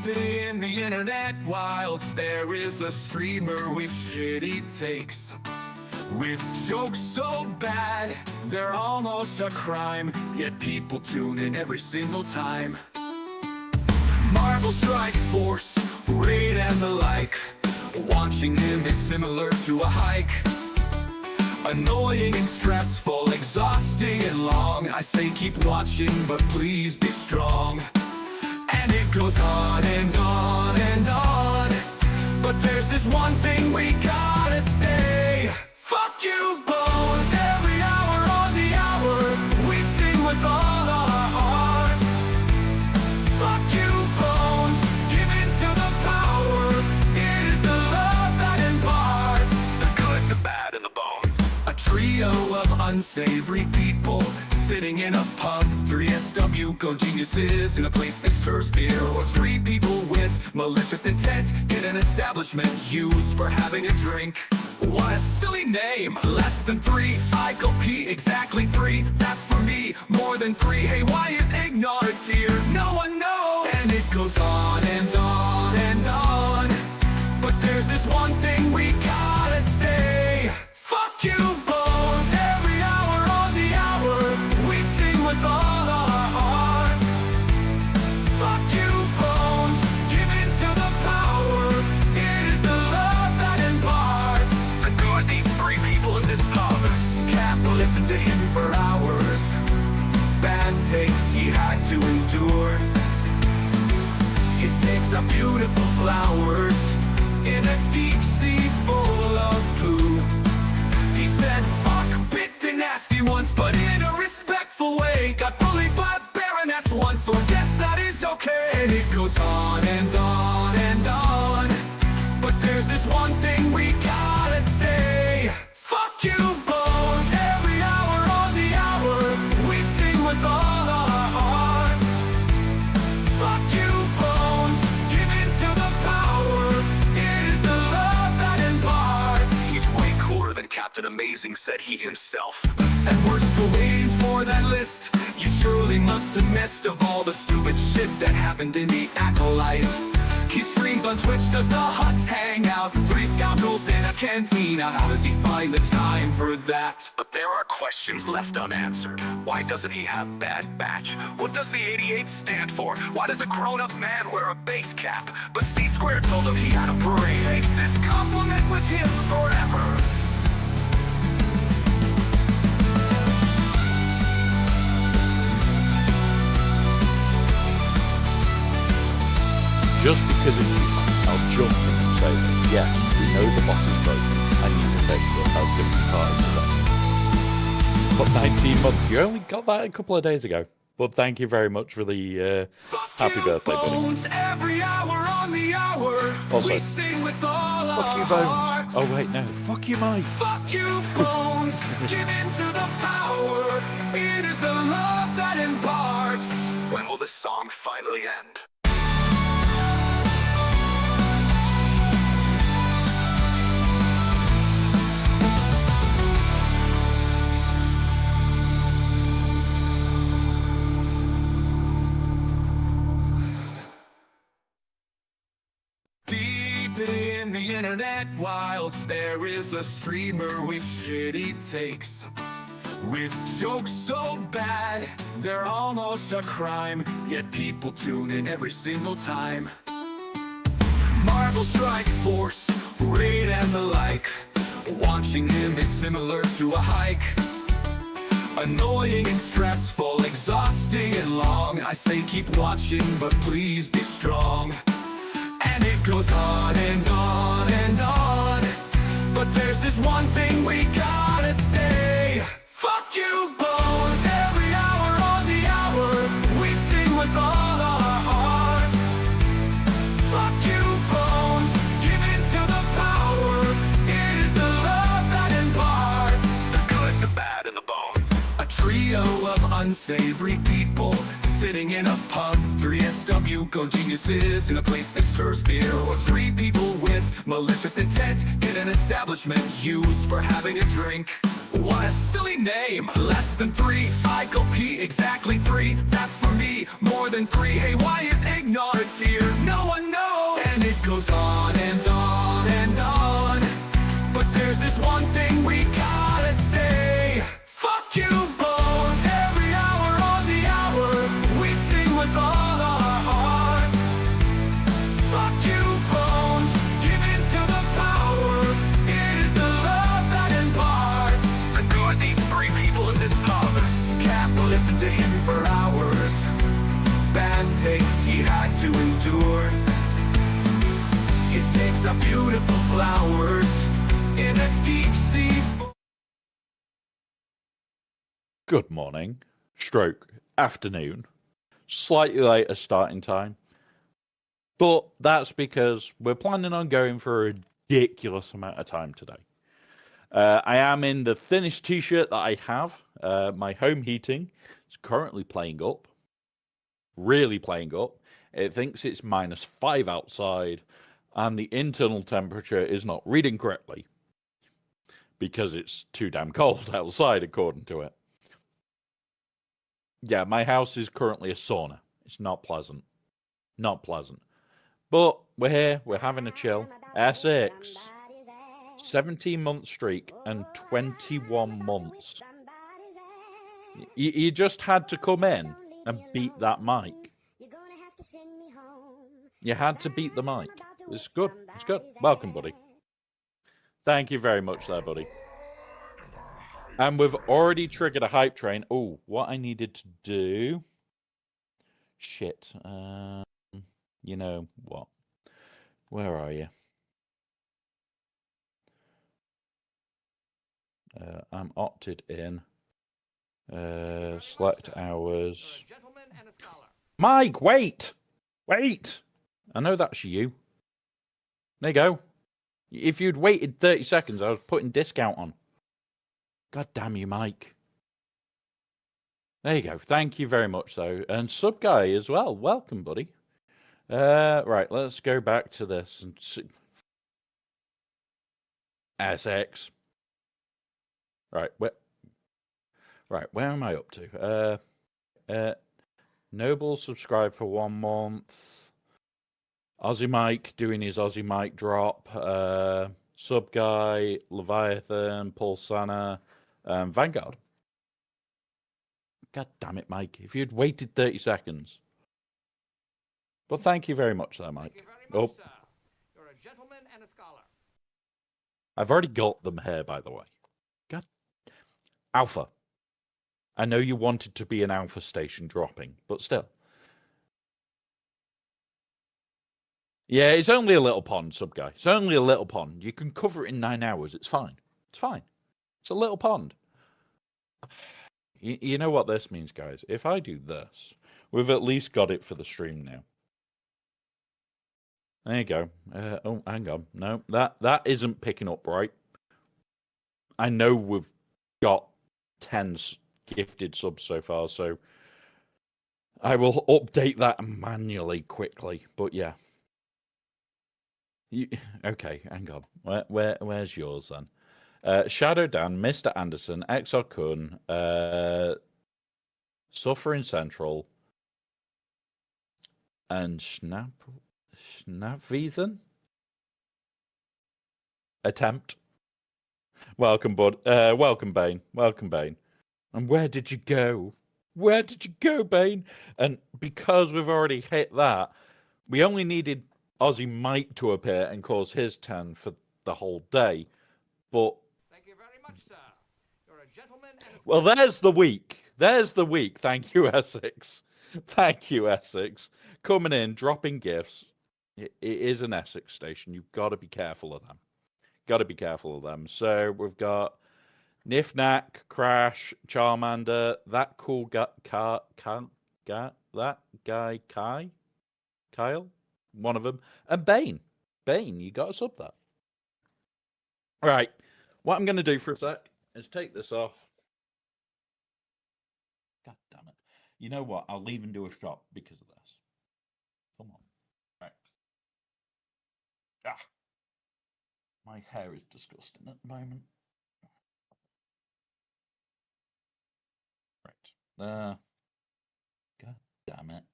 Deep in the internet wilds, there is a streamer with shitty takes, with jokes so bad, they're almost a crime, yet people tune in every single time. Marvel Strike Force, Raid and the like, watching him is similar to a hike. Annoying and stressful, exhausting and long, I say keep watching, but please be strong. And it goes on and on and on, but there's this one thing we gotta say. Fuck you, Bones, every hour on the hour, we sing with all our hearts. Fuck you, Bones, give in to the power, it is the love that imparts the good, the bad, and the bones. A trio of unsavory people sitting in a pub, 3 SW go geniuses in a place that serves beer, or 3 people with malicious intent in an establishment used for having a drink. What a silly name, less than 3, I go pee, exactly 3, that's for me, more than 3, hey why is ignorance here, no one knows. And it goes on and on and on, but there's this one thing we gotta say. Fuck you, Bones, every hour on the hour, we sing with all our hearts. Fuck you, Bones, give in to the power, it is the love that imparts the good. These 3 people in this pub can't listen to him for hours, bad takes he had to endure. His takes are beautiful flowers in a deep sea full of poo. He said fuck, bit and nasty once, but in a respectful way. Got bullied by a baroness once, so I guess that is okay. And it goes on and on and on, but there's this one thing we gotta say. Fuck you, Bones, every hour on the hour, we sing with all our hearts. Fuck you, Bones, give in to the power, it is the love that imparts. He's way cooler than Captain Amazing, said he himself. And we're still waiting for that list. You surely must have missed of all the stupid shit that happened in the Acolyte. He streams on Twitch, does the huts hang out, 3 scoundrels in a cantina. How does he find the time for that? But there are questions left unanswered. Why doesn't he have bad batch? What does the 88 stand for? Why does a grown-up man wear a base cap? But C-Square told him he had a brain. Takes this compliment with him forever. Just because of you, I'll jump in and say that yes, we know the bottle's broken and you will fix it. I'll give you 5 today. But 19 months, you only got that a couple of days ago. But thank you very much for the happy birthday, buddy. Every hour on the hour, also, we sing with all fuck you, Bones. Oh wait, no, fuck you, Mike. Fuck you, Bones. Give in to the power. It is the love that imparts. When will this song finally end? Deep in the internet wilds, there is a streamer with shitty takes, with jokes so bad, they're almost a crime, yet people tune in every single time. Marvel Strike Force, Raid and the like, watching him is similar to a hike. Annoying and stressful, exhausting and long, I say keep watching, but please be strong. And it goes on and on and on, but there's this one thing we gotta say. Fuck you, Bones, every hour on the hour, we sing with all our hearts. Fuck you, Bones, give in to the power, it is the love that imparts the good, the bad, and the bones. A trio of unsavory people sitting in a pub, 3 SW go geniuses in a place that serves beer, or 3 people with malicious intent in an establishment used for having a drink. What a silly name, less than 3, I go pee, exactly 3, that's for me, more than 3, hey why is ignorance here, no one flowers in a deep sea. Good morning, stroke, afternoon, slightly later starting time. But that's because we're planning on going for a ridiculous amount of time today. I am in the thinnest t-shirt that I have. My home heating is currently playing up. Really playing up. It thinks it's -5 outside, and the internal temperature is not reading correctly because it's too damn cold outside, according to it. Yeah, my house is currently a sauna. It's not pleasant. Not pleasant. But we're here, we're having a chill. Essex. 17-month streak and 21 months. You just had to come in and beat that mic. You had to beat the mic. It's good. It's good. Welcome, buddy. Thank you very much there, buddy. And we've already triggered a hype train. Oh, what I needed to do... Shit. You know what? Where are you? I'm opted in. Select hours. Mike, wait! Wait! I know that's you. There you go. If you'd waited 30 seconds, I was putting discount on. God damn you, Mike. There you go. Thank you very much, though. And sub guy as well. Welcome, buddy. Right, let's go back to this and see. SX. Right, where am I up to? Noble subscribed for 1 month. Aussie Mike doing his Aussie Mike drop. Sub guy, Leviathan, Paul Sana, Vanguard. God damn it, Mike. If you'd waited 30 seconds. But thank you very much there, Mike. Much, sir. You're a gentleman and a scholar. I've already got them here, by the way. God. Alpha. I know you wanted to be an alpha station dropping, but still. Yeah, it's only a little pond, sub guy. It's only a little pond. You can cover it in 9 hours. It's fine. It's fine. It's a little pond. You know what this means, guys? If I do this, we've at least got it for the stream now. There you go. Oh, hang on. No, that isn't picking up right. I know we've got 10 gifted subs so far, so I will update that manually quickly. But yeah. Okay, hang on. Where's yours then? Shadow Dan, Mr. Anderson, Exor Kun, Suffering Central, and Schnapwiesen? Attempt. Welcome, bud. Welcome, Bane. Welcome, Bane. And where did you go? Where did you go, Bane? And because we've already hit that, we only needed Aussie Mike to appear and cause his turn for the whole day. But thank you very much, sir. You're a gentleman and a... Well, there's the week. There's the week. Thank you, Essex. Thank you, Essex. Coming in, dropping gifts. It is an Essex station. You've got to be careful of them. Got to be careful of them. So we've got Nif Knack, Crash, Charmander, that cool guy, that guy, Kyle, one of them, and Bane. Bane, you got to sub that. All right. What I'm going to do for a sec is take this off. God damn it. You know what? I'll leave and do a shot because of this. Come on. Right. Ah. My hair is disgusting at the moment. Right. God damn it.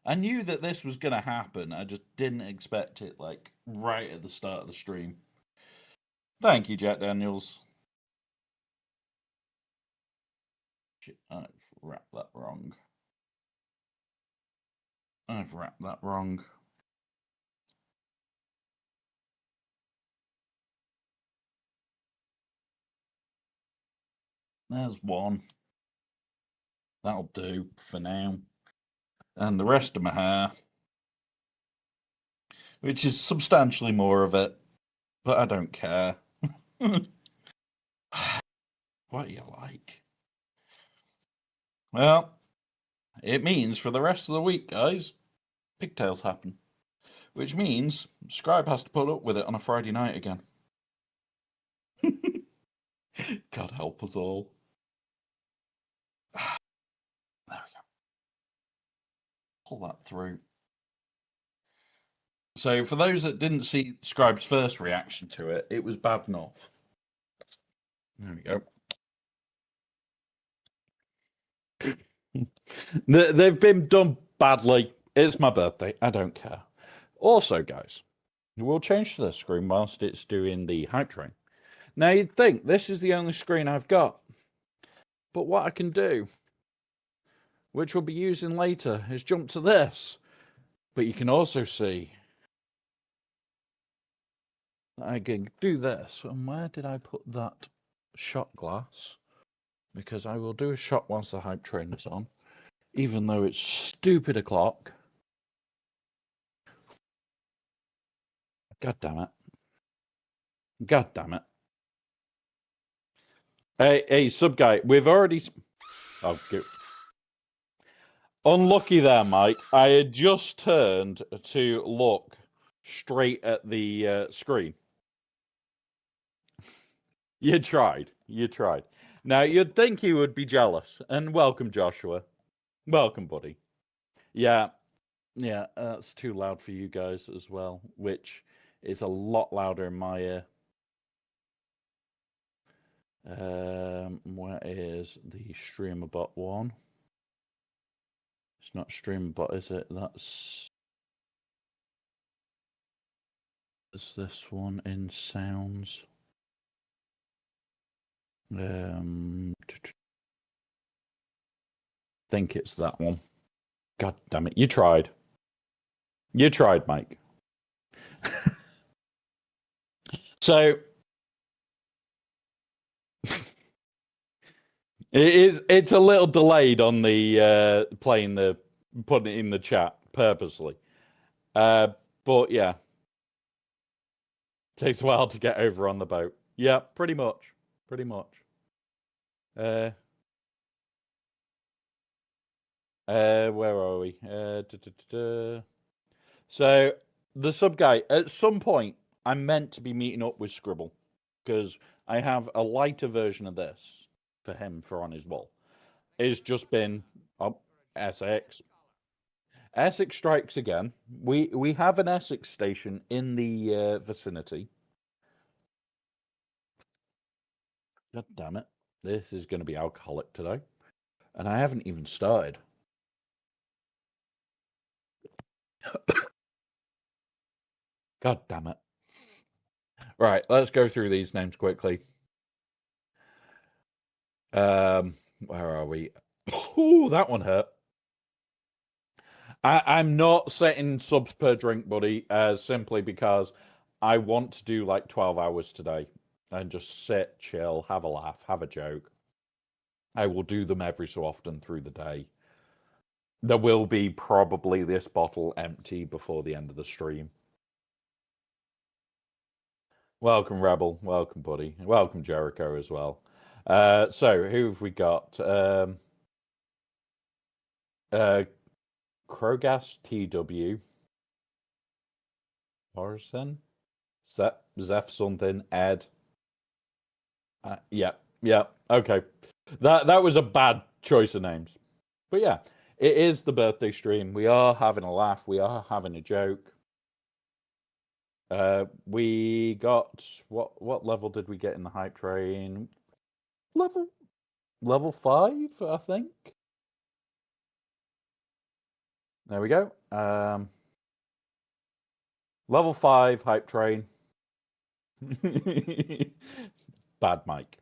I knew that this was going to happen. I just didn't expect it, like, right at the start of the stream. Thank you, Jack Daniels. Shit, I've wrapped that wrong. There's one. That'll do for now. And the rest of my hair, which is substantially more of it, but I don't care. What do you like? Well, it means for the rest of the week, guys, pigtails happen. Which means Scribe has to put up with it on a Friday night again. God help us all. There we go. Pull that through. So, for those that didn't see Scribe's first reaction to it, it was bad enough. There we go. They've been done badly. It's my birthday. I don't care. Also, guys, we'll change to the screen whilst it's doing the hype train. Now, you'd think this is the only screen I've got. But what I can do, which we'll be using later, is jump to this. But you can also see I can do this. And where did I put that shot glass? Because I will do a shot whilst the hype train is on. Even though it's stupid o'clock. God damn it. God damn it. Hey, sub guy, we've already... Oh, good. Unlucky there, Mike. I had just turned to look straight at the screen. You tried. You tried. Now, you'd think you would be jealous. And welcome, Joshua. Welcome, buddy. Yeah, that's too loud for you guys as well, which is a lot louder in my ear. Where is the streamer bot one? It's not streamer bot, is it? Is this one in sounds? Think it's that one. God damn it! You tried. You tried, Mike. So it's a little delayed on the putting it in the chat purposely. But yeah. Takes a while to get over on the boat. Yeah, pretty much. Pretty much. Where are we? So the sub guy, at some point, I'm meant to be meeting up with Scribble because I have a lighter version of this for him for on his wall. It's just been Essex. Essex strikes again. We have an Essex station in the vicinity. God damn it. This is going to be alcoholic today. And I haven't even started. God damn it. Right, let's go through these names quickly. Where are we? Oh, that one hurt. I'm not setting subs per drink, buddy, simply because I want to do like 12 hours today and just sit, chill, have a laugh, have a joke. I will do them every so often through the day. There will be probably this bottle empty before the end of the stream. Welcome, Rebel. Welcome, buddy. Welcome, Jericho, as well. So, who have we got? Krogas TW. Morrison? Zeph something. Ed. Yeah. Okay. That was a bad choice of names. But yeah, it is the birthday stream. We are having a laugh. We are having a joke. We got what level did we get in the hype train? Level 5, I think. There we go. Level 5 hype train. Bad Mike.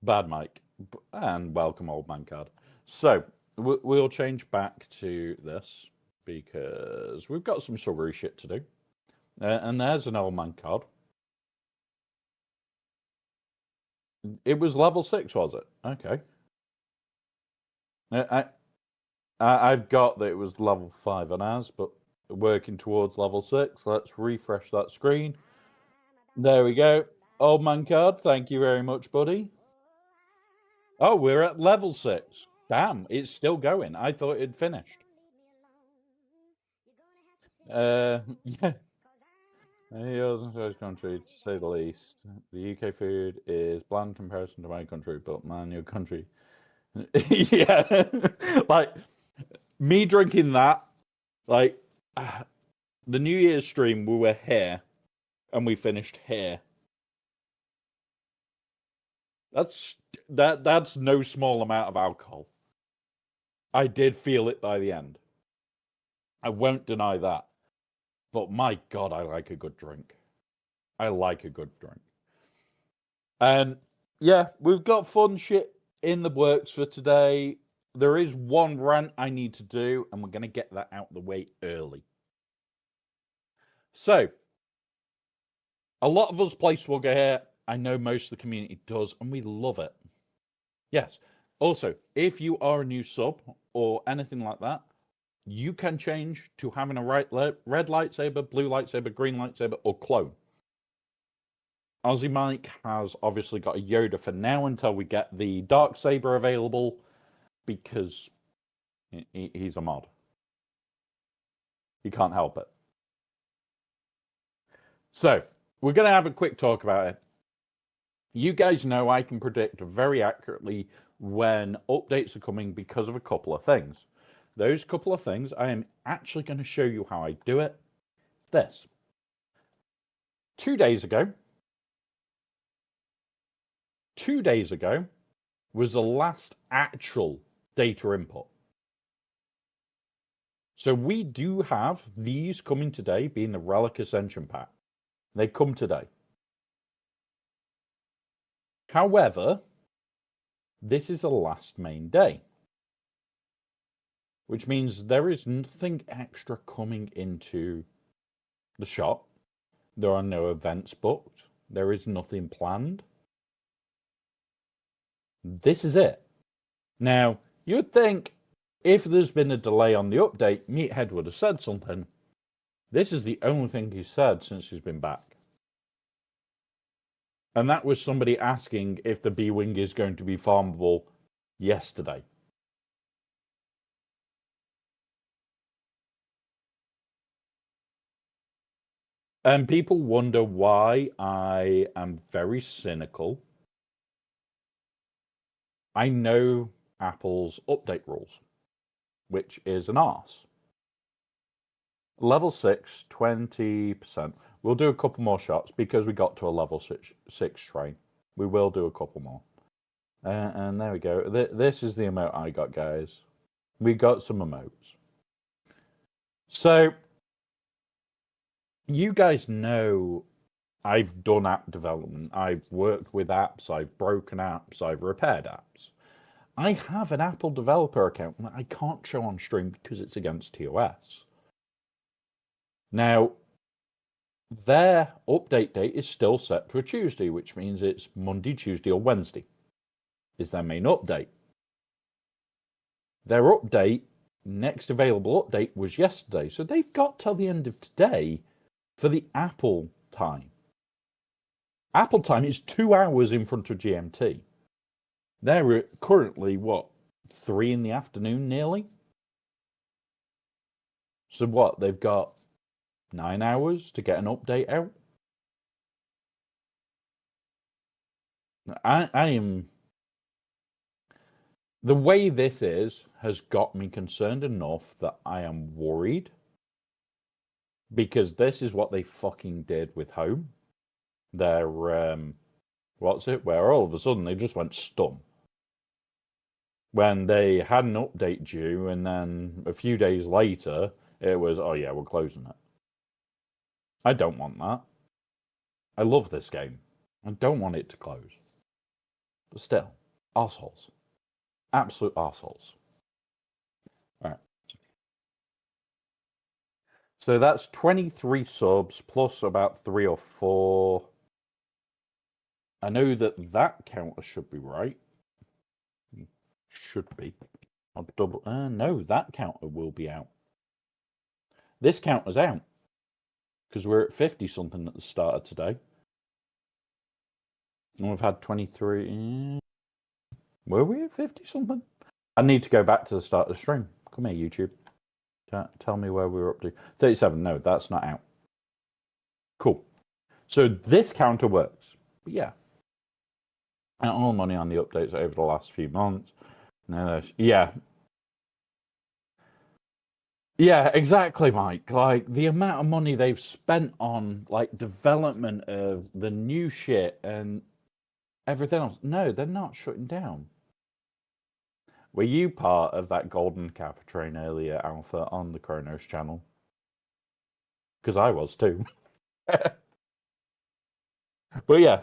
Bad Mike. And welcome, old man card. So we'll change back to this because we've got some sugary shit to do. And there's an old man card. It was level 6, was it? Okay. I've got that it was level 5 on ours, but working towards level 6. Let's refresh that screen. There we go. Old man card, thank you very much, buddy. Oh, we're at level 6. Damn, it's still going. I thought it'd finished. Yeah. Yours and first country, to say the least. The UK food is bland in comparison to my country, but man, your country. Yeah. Like, me drinking that, like, the New Year's stream, we were here, and we finished here. That's no small amount of alcohol. I did feel it by the end. I won't deny that. But my God, I like a good drink. I like a good drink. And yeah, we've got fun shit in the works for today. There is one rant I need to do, and we're going to get that out the way early. So, a lot of us play Swagger here. I know most of the community does, and we love it. Yes. Also, if you are a new sub or anything like that, you can change to having a red lightsaber, blue lightsaber, green lightsaber, or clone. Aussie Mike has obviously got a Yoda for now until we get the dark saber available, because he's a mod. He can't help it. So, we're going to have a quick talk about it. You guys know I can predict very accurately when updates are coming because of a couple of things. Those couple of things, I am actually going to show you how I do it. It's this. 2 days ago was the last actual data input. So we do have these coming today, being the Relic Ascension Pack. They come today. However, this is the last main day, which means there is nothing extra coming into the shop. There are no events booked. There is nothing planned. This is it. Now, you'd think if there's been a delay on the update, Meathead would have said something. This is the only thing he's said since he's been back. And that was somebody asking if the B-Wing is going to be farmable yesterday. And people wonder why I am very cynical. I know Apple's update rules, which is an arse. Level 6, 20%. We'll do a couple more shots because we got to a level 6 train. We will do a couple more. And there we go. This is the emote I got, guys. We got some emotes. So, you guys know I've done app development. I've worked with apps. I've broken apps. I've repaired apps. I have an Apple developer account that I can't show on stream because it's against TOS. Now, their update date is still set to a Tuesday, which means it's Monday, Tuesday, or Wednesday is their main update. Their update, next available update, was yesterday. So they've got till the end of today for the Apple time. Apple time is 2 hours in front of GMT. They're currently, 3 in the afternoon nearly? So what, they've got 9 hours to get an update out? I am... The way this has got me concerned enough that I am worried. Because this is what they fucking did with Home. Their, where all of a sudden they just went stum. When they had an update due, and then a few days later, it was, oh yeah, we're closing it. I don't want that. I love this game. I don't want it to close. But still, arseholes. Absolute arseholes. Alright. So that's 23 subs plus about 3 or 4. I know that counter should be right. Should be. I'll double. No, that counter will be out. This counter's out because we're at 50 something at the start of today. And we've had 23. Were we at 50 something? I need to go back to the start of the stream. Come here, YouTube. Tell me where we were up to. 37. No, that's not out. Cool. So this counter works. But yeah. And all money on the updates over the last few months. No, yeah. Yeah, exactly, Mike. Like the amount of money they've spent on like development of the new shit and everything else. No, they're not shutting down. Were you part of that Golden Kappa train earlier, Alpha, on the Kronos channel? Because I was too. But yeah,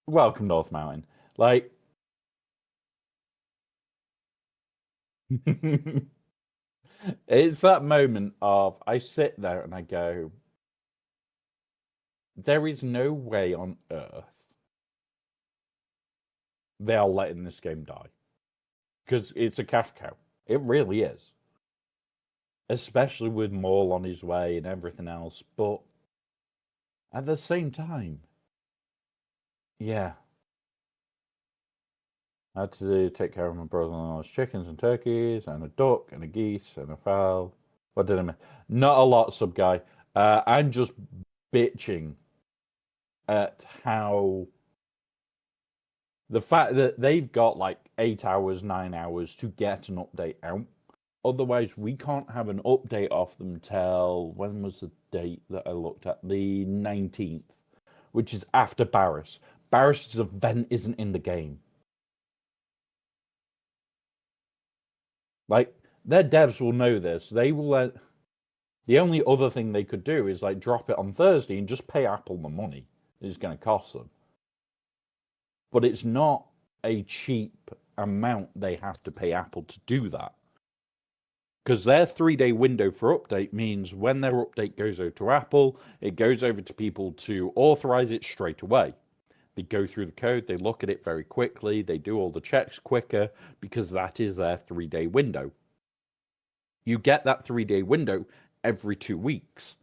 welcome North Mountain. Like, it's that moment of I sit there and I go, there is no way on earth they are letting this game die. Because it's a cash cow. It really is. Especially with Maul on his way and everything else. But at the same time, yeah. I had to take care of my brother-in-law's chickens and turkeys and a duck and a geese and a fowl. What did I miss? Not a lot, sub guy. I'm just bitching at how the fact that they've got like 8 hours, 9 hours to get an update out. Otherwise, we can't have an update off them till, when was the date that I looked at? The 19th, which is after Barris. Barris's event isn't in the game. Like, their devs will know this. They will let... The only other thing they could do is like drop it on Thursday and just pay Apple the money it's going to cost them. But it's not a cheap amount they have to pay Apple to do that. Because their 3-day window for update means when their update goes over to Apple, it goes over to people to authorize it straight away. They go through the code, they look at it very quickly, they do all the checks quicker, because that is their 3-day window. You get that 3-day window every 2 weeks.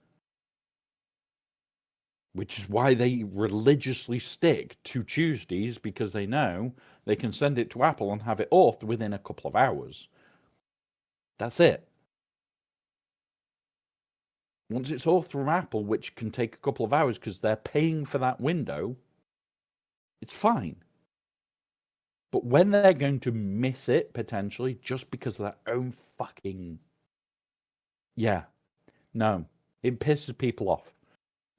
Which is why they religiously stick to Tuesdays, because they know they can send it to Apple and have it authed within a couple of hours. That's it. Once it's authed from Apple, which can take a couple of hours because they're paying for that window, it's fine. But when they're going to miss it, potentially, just because of their own fucking... Yeah. No. It pisses people off.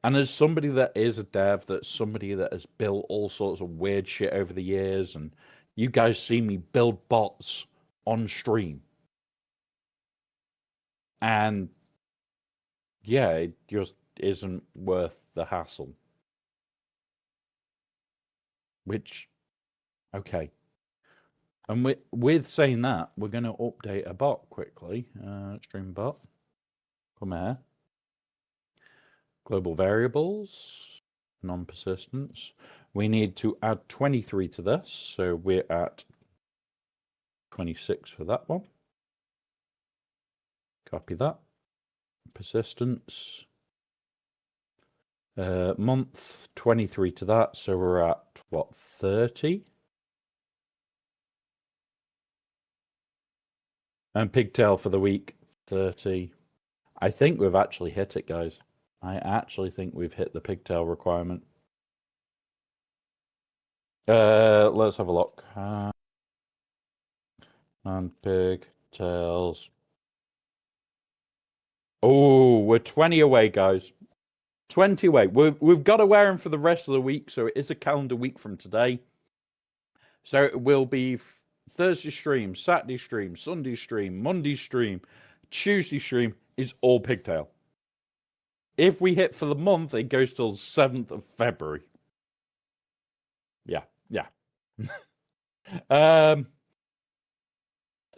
And as somebody that is a dev, that's somebody that has built all sorts of weird shit over the years, and you guys see me build bots on stream. And yeah, it just isn't worth the hassle. Which, okay. And with saying that, we're going to update a bot quickly. Stream bot. Come here. Global variables. Non-persistence. We need to add 23 to this. So we're at 26 for that one. Copy that. Persistence. Month, 23 to that. So we're at, what, 30? And pigtail for the week, 30. I think we've actually hit it, guys. I actually think we've hit the pigtail requirement. Let's have a look. And pigtails. Oh, we're 20 away, guys. 20 away. We've got to wear them for the rest of the week, so it is a calendar week from today. So it will be Thursday stream, Saturday stream, Sunday stream, Monday stream, Tuesday stream is all pigtail. If we hit for the month, it goes till 7th of February. Yeah.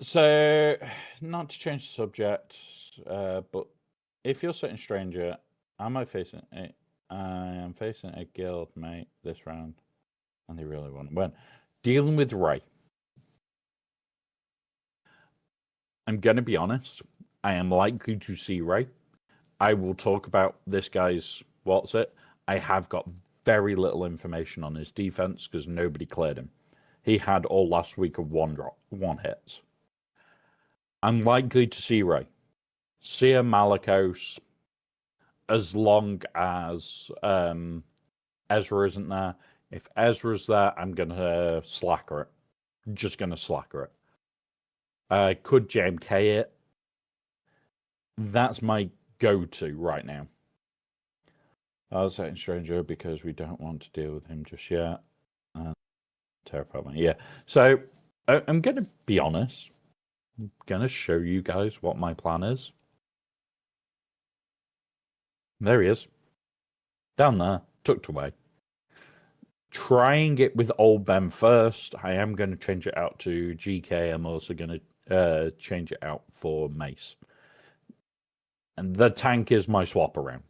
So, not to change the subject, but if you're sitting stranger, I am facing a guild mate this round, and they really want to win. Dealing with Ray. I'm going to be honest. I am likely to see Ray. I will talk about this guy's I have got very little information on his defense because nobody cleared him. He had all last week of one hits. I'm likely to see Ray. Seer Malikos, as long as Ezra isn't there. If Ezra's there, I'm going to slacker it. Just going to slacker it. Could JMK it? That's my go-to right now. I'll say Stranger because we don't want to deal with him just yet. Terrifying. Yeah. So I'm going to be honest. I'm going to show you guys what my plan is. There he is. Down there, tucked away. Trying it with old Ben first. I am going to change it out to GK. I'm also going to change it out for Mace. And the tank is my swap around.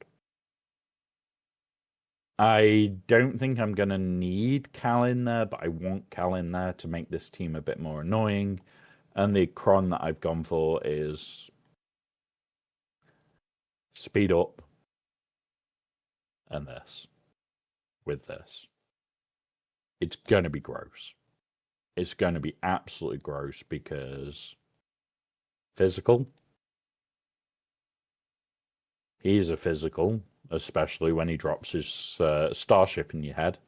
I don't think I'm going to need Cal in there, but I want Cal in there to make this team a bit more annoying. And the cron that I've gone for is speed up and this with this. It's going to be gross. It's going to be absolutely gross because physical. He is a physical, especially when he drops his starship in your head.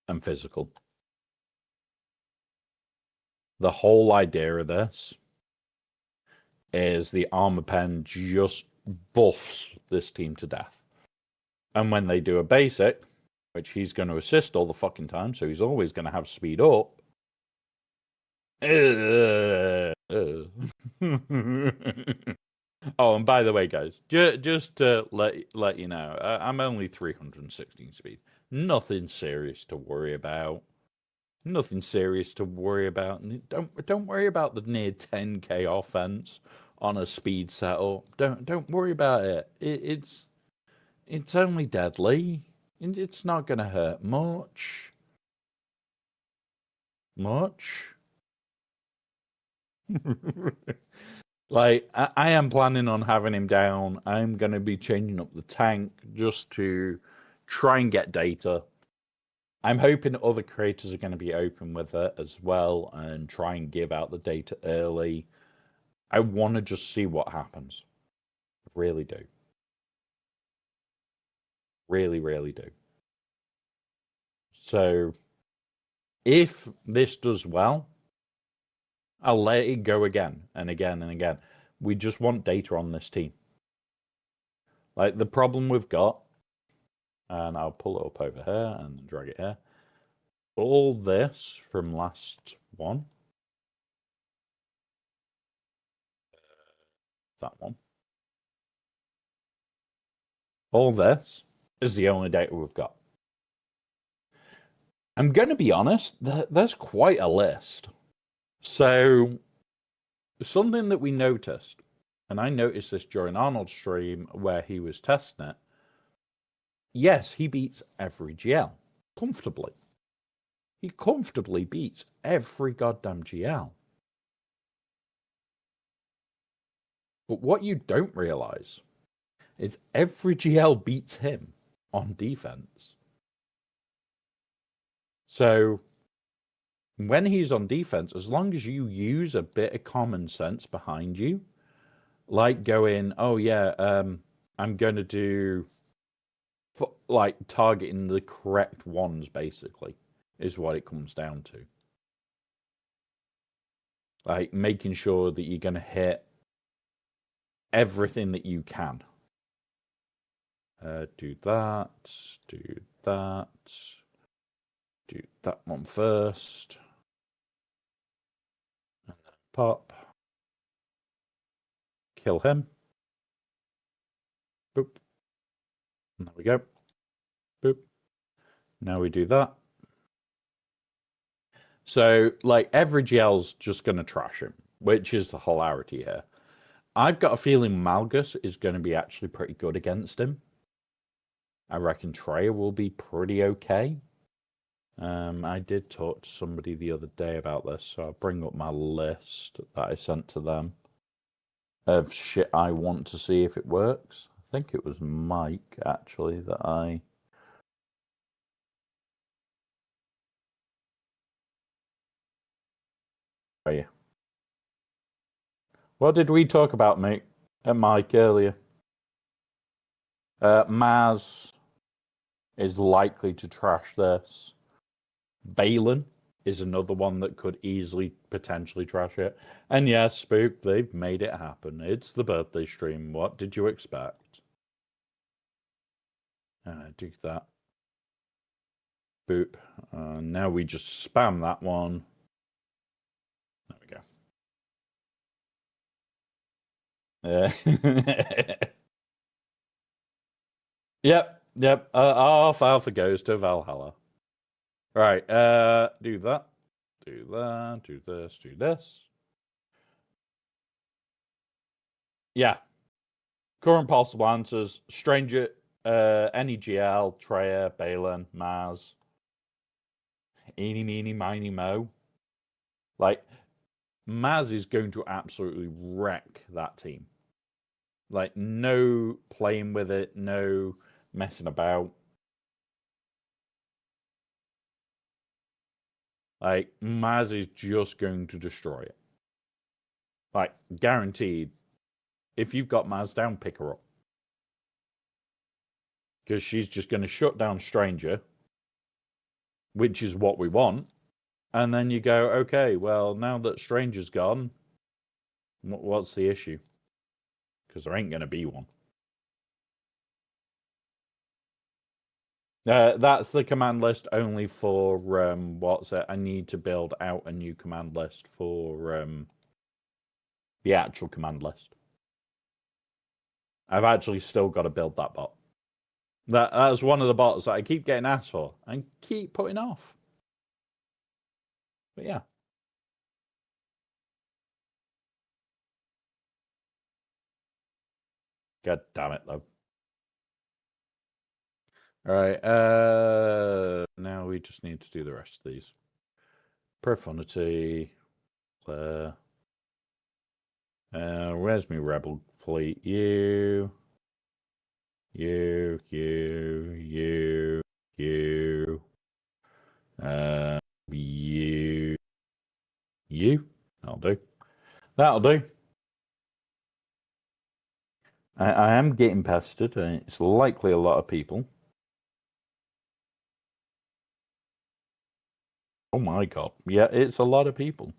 And physical. The whole idea of this is the armor pen just buffs this team to death. And when they do a basic, which he's going to assist all the fucking time, so he's always going to have speed up. Oh, and by the way, guys, just to let you know, I'm only 316 speed. Nothing serious to worry about. Nothing serious to worry about. Don't worry about the near 10k offense on a speed setup. Don't worry about it. It's only deadly. It's not going to hurt much. Like, I am planning on having him down. I'm going to be changing up the tank just to try and get data. I'm hoping other creators are going to be open with it as well and try and give out the data early. I want to just see what happens. I really do. Really, really do. So, if this does well, I'll let it go again and again and again. We just want data on this team. Like, the problem we've got, and I'll pull it up over here and drag it here. All this from last one. That one. All this is the only data we've got. I'm going to be honest, there's quite a list. So, something that we noticed, and I noticed this during Arnold's stream where he was testing it, yes, he beats every GL comfortably. He comfortably beats every goddamn GL. But what you don't realize is every GL beats him on defense. So, when he's on defense, as long as you use a bit of common sense behind you, like going, oh yeah, I'm going to do, like, targeting the correct ones, basically, is what it comes down to. Like, making sure that you're going to hit everything that you can. Do that, do that, do that one first. And then pop. Kill him. Boop. There we go. Boop. Now we do that. So, like, every GL's just going to trash him, which is the hilarity here. I've got a feeling Malgus is going to be actually pretty good against him. I reckon Treya will be pretty okay. I did talk to somebody the other day about this, so I'll bring up my list that I sent to them of shit I want to see if it works. I think it was Mike actually that I. Oh, yeah. What did we talk about, mate? Mike earlier. Maz is likely to trash this. Balin is another one that could easily potentially trash it. And yes, Spook, they've made it happen. It's the birthday stream. What did you expect? Do that. Boop. Now we just spam that one. There we go. Yep. Half Alpha goes to Valhalla. Right, do that. Do that, do this. Yeah. Current possible answers: Stranger, NEGL, Treya, Balin, Maz. Eeny, meeny, miny, mo. Like, Maz is going to absolutely wreck that team. Like, no playing with it, no messing about. Like, Maz is just going to destroy it. Like, guaranteed. If you've got Maz down, pick her up. Because she's just going to shut down Stranger, which is what we want. And then you go, okay, well, now that Stranger's gone, what's the issue? Because there ain't going to be one. That's the command list only for what's it? I need to build out a new command list for the actual command list. I've actually still got to build that bot. That's one of the bots that I keep getting asked for and keep putting off. But yeah. God damn it, though. All right. Now we just need to do the rest of these. Profundity. Claire. Where's my rebel fleet? You. You. You. That'll do. That'll do. I am getting pestered. It's likely a lot of people. Oh my god. Yeah, it's a lot of people.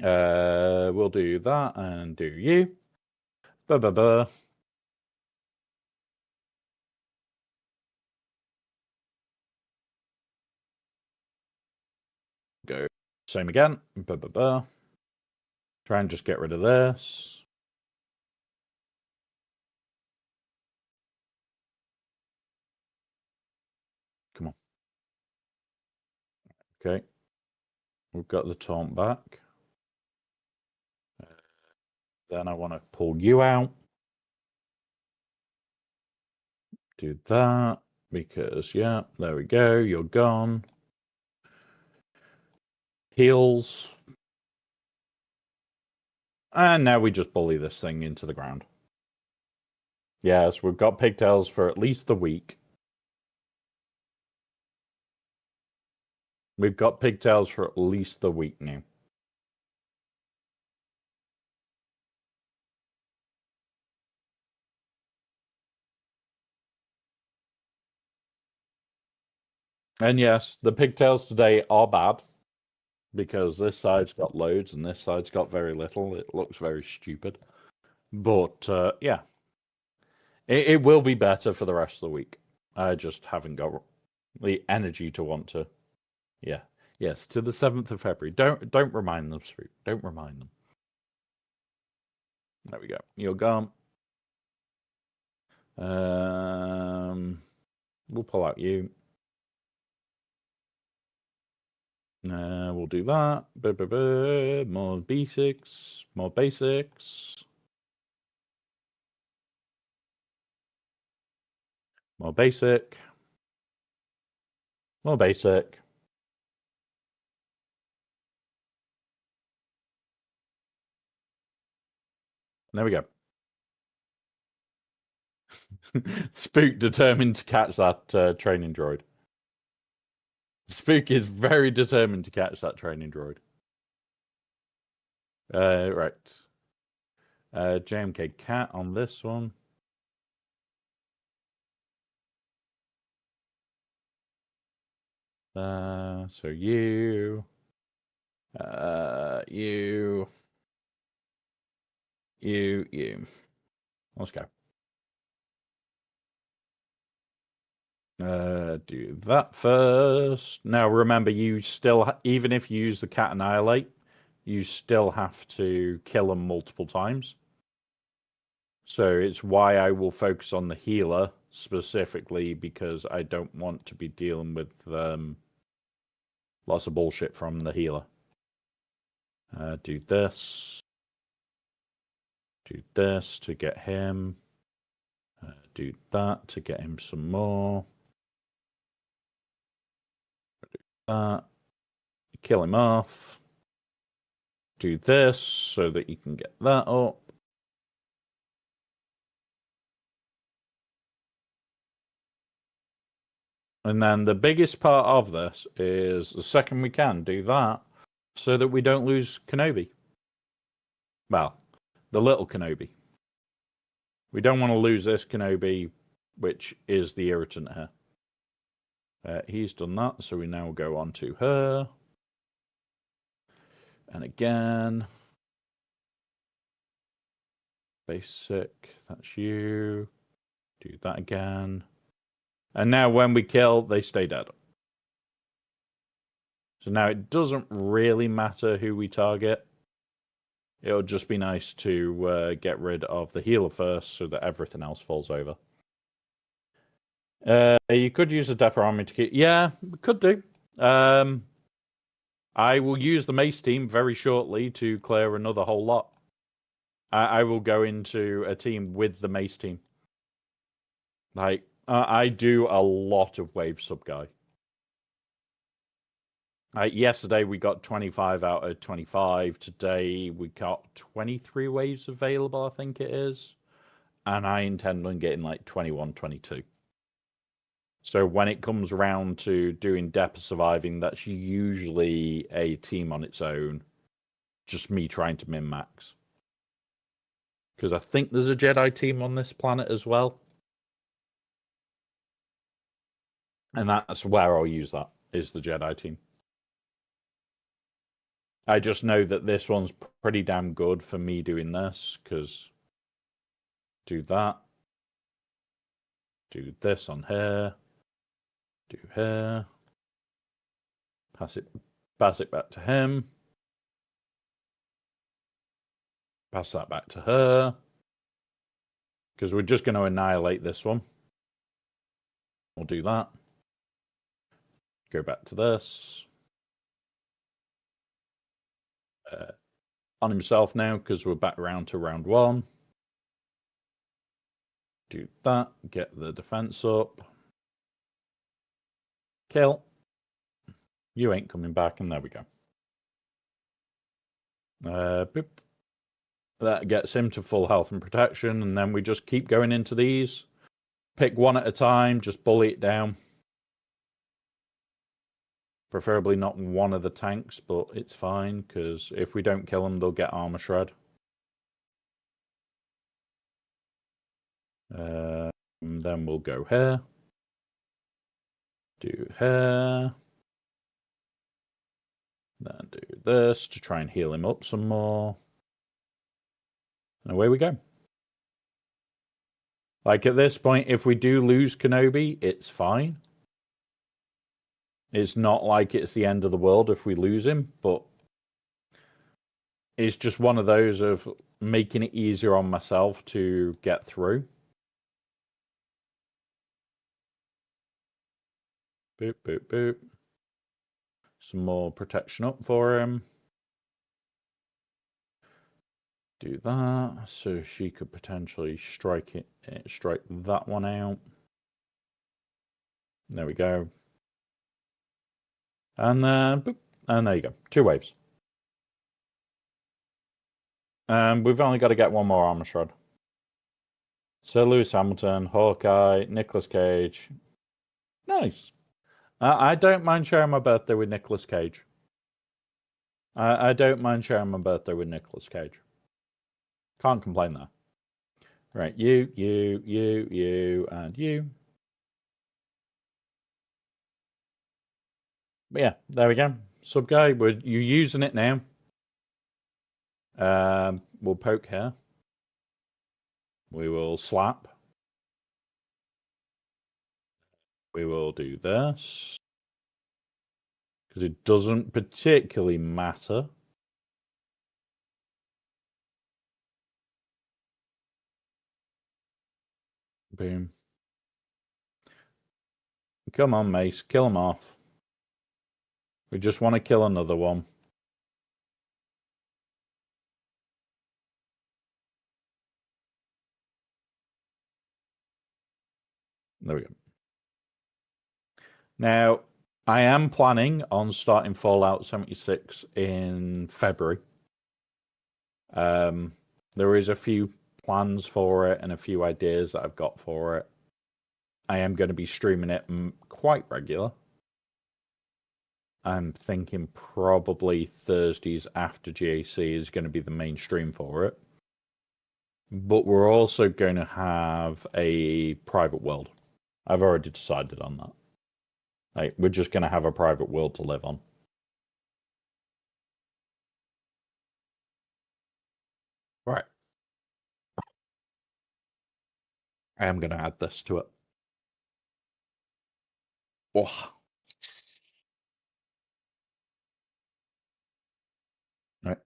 We'll do that and do you. Ba. Go. Same again. Ba. Try and just get rid of this. Come on. Okay. We've got the taunt back. Then I want to pull you out. Do that. Because, yeah, there we go. You're gone. Heals. And now we just bully this thing into the ground. Yes, we've got pigtails for at least the week. We've got pigtails for at least the week now. And yes, the pigtails today are bad because this side's got loads and this side's got very little. It looks very stupid. But yeah, it will be better for the rest of the week. I just haven't got the energy to want to. Yeah. Yes, to the 7th of February. Don't remind them, Sweet. Don't remind them. There we go. You're gone. We'll pull out you. We'll do that. More basics. More basics. More basic. More basic. There we go. Spook determined to catch that training droid. Spook is very determined to catch that training droid. Right. JMK cat on this one. So you. You. Let's go. Do that first. Now remember, you still, even if you use the cat annihilate, you still have to kill them multiple times. So it's why I will focus on the healer specifically, because I don't want to be dealing with lots of bullshit from the healer. Do this. Do this to get him. Do that to get him some more. Do that. Kill him off. Do this so that you can get that up. And then the biggest part of this is the second we can do that so that we don't lose Kenobi. Well, the little Kenobi. We don't want to lose this Kenobi, which is the irritant here. He's done that, so we now go on to her. And again. Basic, that's you. Do that again. And now when we kill, they stay dead. So now it doesn't really matter who we target. It'll just be nice to get rid of the healer first so that everything else falls over. You could use the Death Army to keep... Yeah, could do. I will use the Mace team very shortly to clear another whole lot. I will go into a team with the Mace team. Like, I do a lot of wave sub guy. Yesterday we got 25 out of 25. Today we got 23 waves available, I think it is. And I intend on getting like 21, 22. So when it comes around to doing Depth Surviving, that's usually a team on its own. Just me trying to min-max. Because I think there's a Jedi team on this planet as well. And that's where I'll use that, is the Jedi team. I just know that this one's pretty damn good for me doing this, because do that. Do this on her. Do her. Pass it back to him. Pass that back to her. Because we're just going to annihilate this one. We'll do that. Go back to this. On himself now, because we're back around to round 1. Do that. Get the defense up. Kill. You ain't coming back, and there we go. Boop. That gets him to full health and protection, and then we just keep going into these. Pick one at a time, just bully it down. Preferably not one of the tanks, but it's fine, because if we don't kill them, they'll get armor shred. Then we'll go here. Do here. Then do this to try and heal him up some more. And away we go. Like at this point, if we do lose Kenobi, it's fine. It's not like it's the end of the world if we lose him, but it's just one of those of making it easier on myself to get through. Boop, boop, boop. Some more protection up for him. Do that, so she could potentially strike that one out. There we go. And then, boop, and there you go. 2 waves. We've only got to get one more armor shred. Sir Lewis Hamilton, Hawkeye, Nicolas Cage. Nice. I don't mind sharing my birthday with Nicolas Cage. I don't mind sharing my birthday with Nicolas Cage. Can't complain there. Right, you, and you. But yeah, there we go. Sub guy, you're using it now. We'll poke here. We will slap. We will do this. Because it doesn't particularly matter. Boom. Come on, Mace. Kill him off. We just want to kill another one. There we go. Now, I am planning on starting Fallout 76 in February. There is a few plans for it and a few ideas that I've got for it. I am going to be streaming it quite regular. I'm thinking probably Thursdays after GAC is going to be the main stream for it. But we're also going to have a private world. I've already decided on that. Like, we're just going to have a private world to live on. Right. I am going to add this to it. Oh. Right.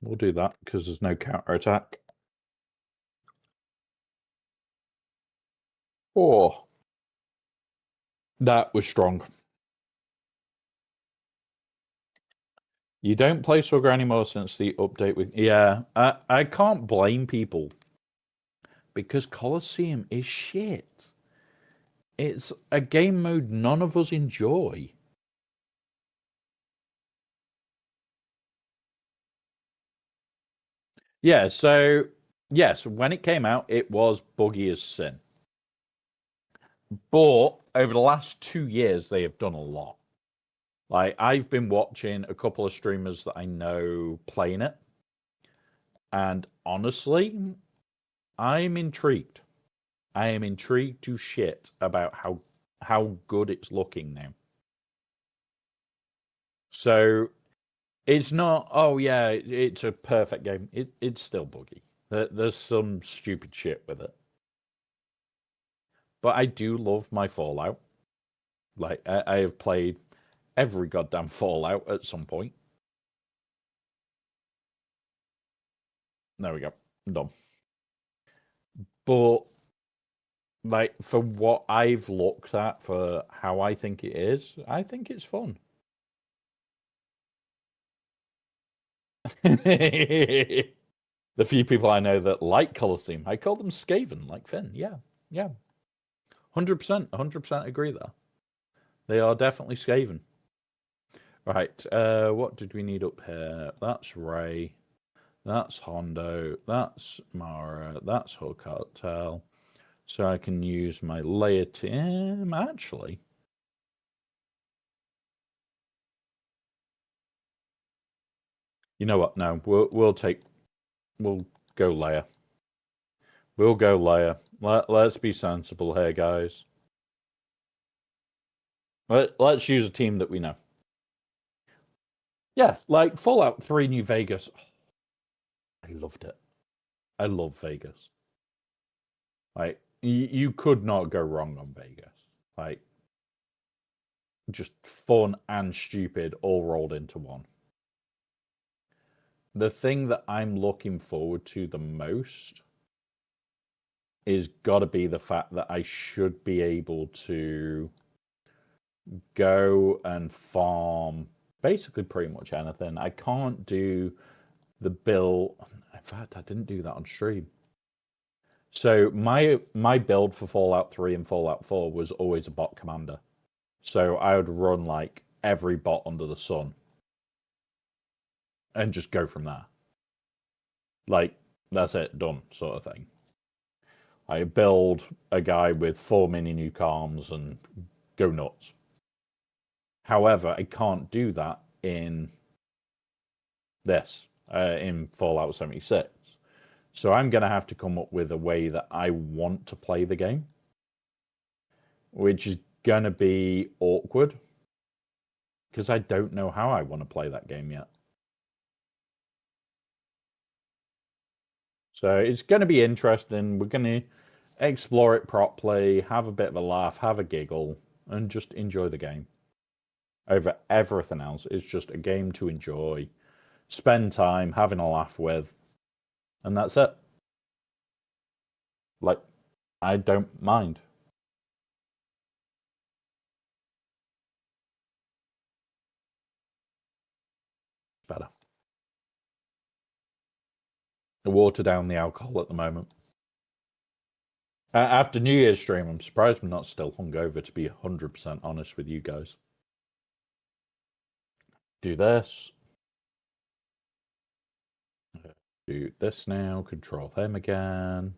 We'll do that because there's no counter attack. Oh. That was strong. You don't play Sugar anymore since the update with... Yeah, I can't blame people. Because Colosseum is shit. It's a game mode none of us enjoy. Yeah, so... Yes, when it came out, it was buggy as sin. But over the last 2 years, they have done a lot. Like, I've been watching a couple of streamers that I know playing it. And honestly, I'm intrigued. I am intrigued to shit about how good it's looking now. So, it's not, oh yeah, it's a perfect game. It's still buggy. There's some stupid shit with it. But I do love my Fallout. Like, I have played every goddamn Fallout at some point. There we go. I'm done. But, like, for what I've looked at, for how I think it is, I think it's fun. The few people I know that like Colosseum, I call them Skaven, like Finn. Yeah. 100% agree there. They are definitely Skaven. Right, what did we need up here? That's Ray. That's Hondo. That's Mara. That's Hook Hotel. So I can use my layer team, actually. You know what? No, we'll go layer. We'll go layer. Let's be sensible here, guys. Let's use a team that we know. Yeah, like Fallout 3 New Vegas. I loved it. I love Vegas. Like, you could not go wrong on Vegas. Like, just fun and stupid all rolled into one. The thing that I'm looking forward to the most is got to be the fact that I should be able to go and farm basically pretty much anything. I can't do the build. In fact, I didn't do that on stream. So my build for Fallout 3 and Fallout 4 was always a bot commander. So I would run like every bot under the sun and just go from there. Like, that's it, done, sort of thing. I build a guy with 4 mini nuke arms and go nuts. However, I can't do that in this, in Fallout 76. So I'm going to have to come up with a way that I want to play the game, which is going to be awkward because I don't know how I want to play that game yet. So it's going to be interesting. We're going to explore it properly, have a bit of a laugh, have a giggle, and just enjoy the game. Over everything else, it's just a game to enjoy, spend time having a laugh with, and that's it. Like, I don't mind. It's better. Water down the alcohol at the moment. After New Year's stream, I'm surprised I'm not still hungover, to be 100% honest with you guys. Do this. Do this now. Control him again.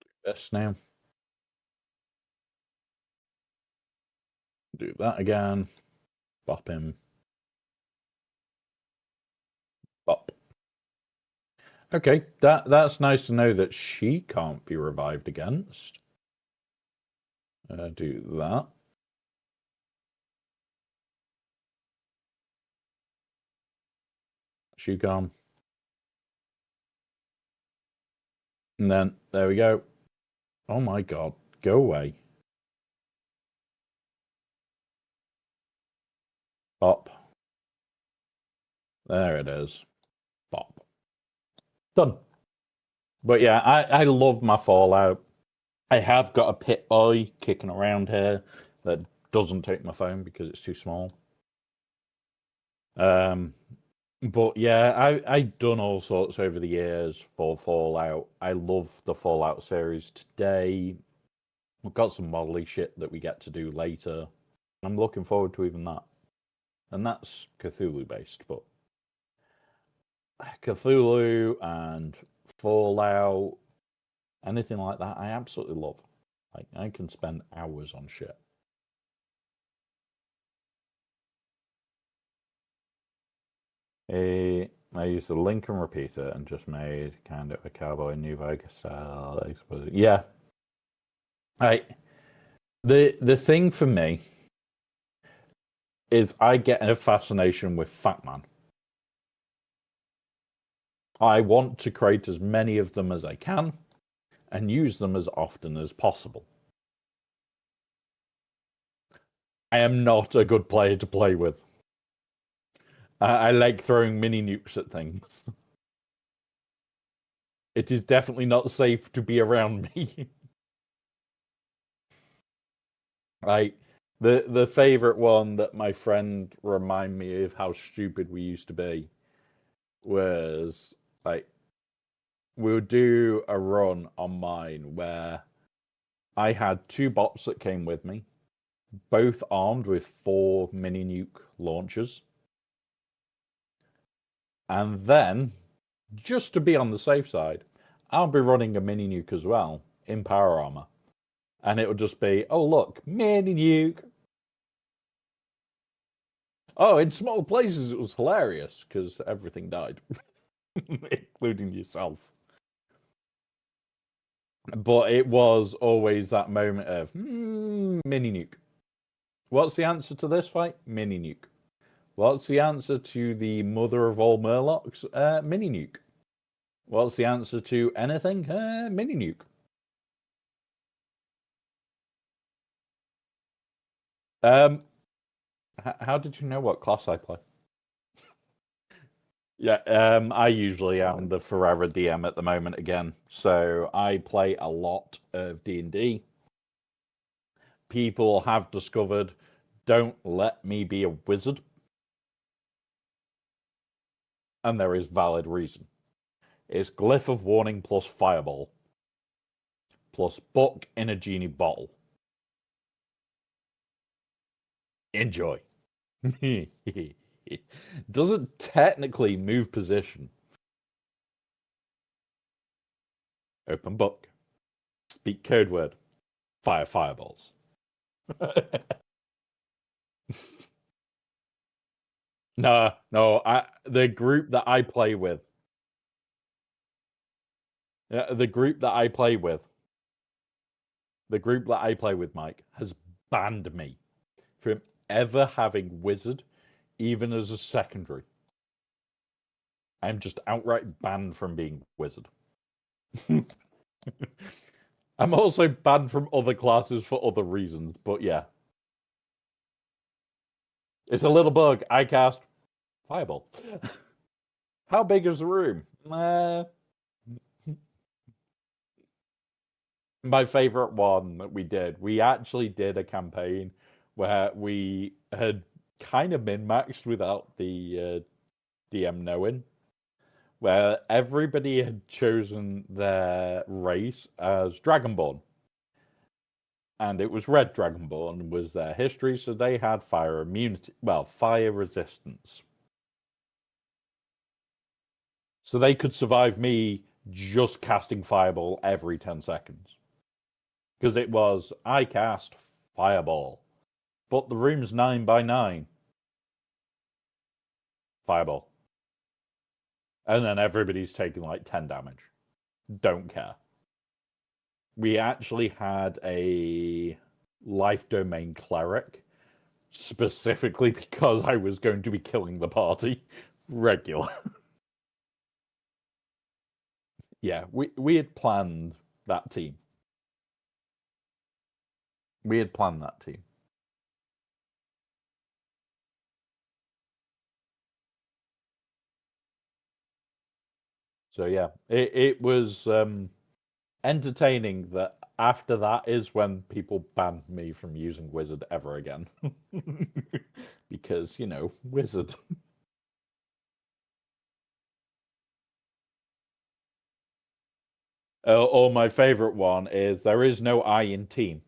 Do this now. Do that again. Bop him. Bop. Okay, that's nice to know that she can't be revived against. Do that. She gone. And then, there we go. Oh my god, go away. Bop. There it is. Bop. Done. But yeah, I love my Fallout. I have got a Pit Boy kicking around here that doesn't take my phone because it's too small. But yeah, I've done all sorts over the years for Fallout. I love the Fallout series today. We've got some modelly shit that we get to do later. I'm looking forward to even that. And that's Cthulhu based, but Cthulhu and Fallout, anything like that, I absolutely love. Like, I can spend hours on shit. I used the Lincoln repeater and just made kind of a Cowboy New Vegas style. Yeah. The thing for me is I get a fascination with Fat Man. I want to create as many of them as I can and use them as often as possible. I am not a good player to play with. I like throwing mini nukes at things. It is definitely not safe to be around me. Like, the favorite one that my friend reminded me of how stupid we used to be was, like, we would do a run on mine where I had 2 bots that came with me, both armed with 4 mini nuke launchers. And then, just to be on the safe side, I'll be running a mini nuke as well in power armor. And it would just be, oh look, mini nuke. Oh, in small places it was hilarious because everything died, including yourself. But it was always that moment of, mini nuke. What's the answer to this fight? Mini nuke. What's the answer to the mother of all Murlocs? Mini nuke. What's the answer to anything? Mini nuke. How did you know what class I play? Yeah, I usually am the forever DM at the moment again. So I play a lot of D&D. People have discovered, don't let me be a wizard. And there is valid reason. It's Glyph of Warning plus Fireball. Plus Book in a Genie Bottle. Enjoy. Doesn't technically move position. Open book. Speak code word. Fire fireballs. No, the group that I play with. The group that I play with. The group that I play with, Mike, has banned me from ever having wizard, even as a secondary. I'm just outright banned from being wizard. I'm also banned from other classes for other reasons, but yeah. It's a little bug. I cast Fireball. How big is the room? My favorite one that we actually did a campaign where we had kind of min-maxed without the DM knowing, where everybody had chosen their race as Dragonborn. And it was Red Dragonborn was their history, so they had fire immunity, well, fire resistance. So they could survive me just casting Fireball every 10 seconds. Because it was, I cast Fireball, but the room's 9 by 9. Fireball. And then everybody's taking like 10 damage. Don't care. We actually had a life domain cleric, specifically because I was going to be killing the party regular. Yeah, we had planned that team. We had planned that team. So yeah, it was entertaining that after that is when people banned me from using wizard ever again. Because, wizard. Or my favorite one is there is no I in team,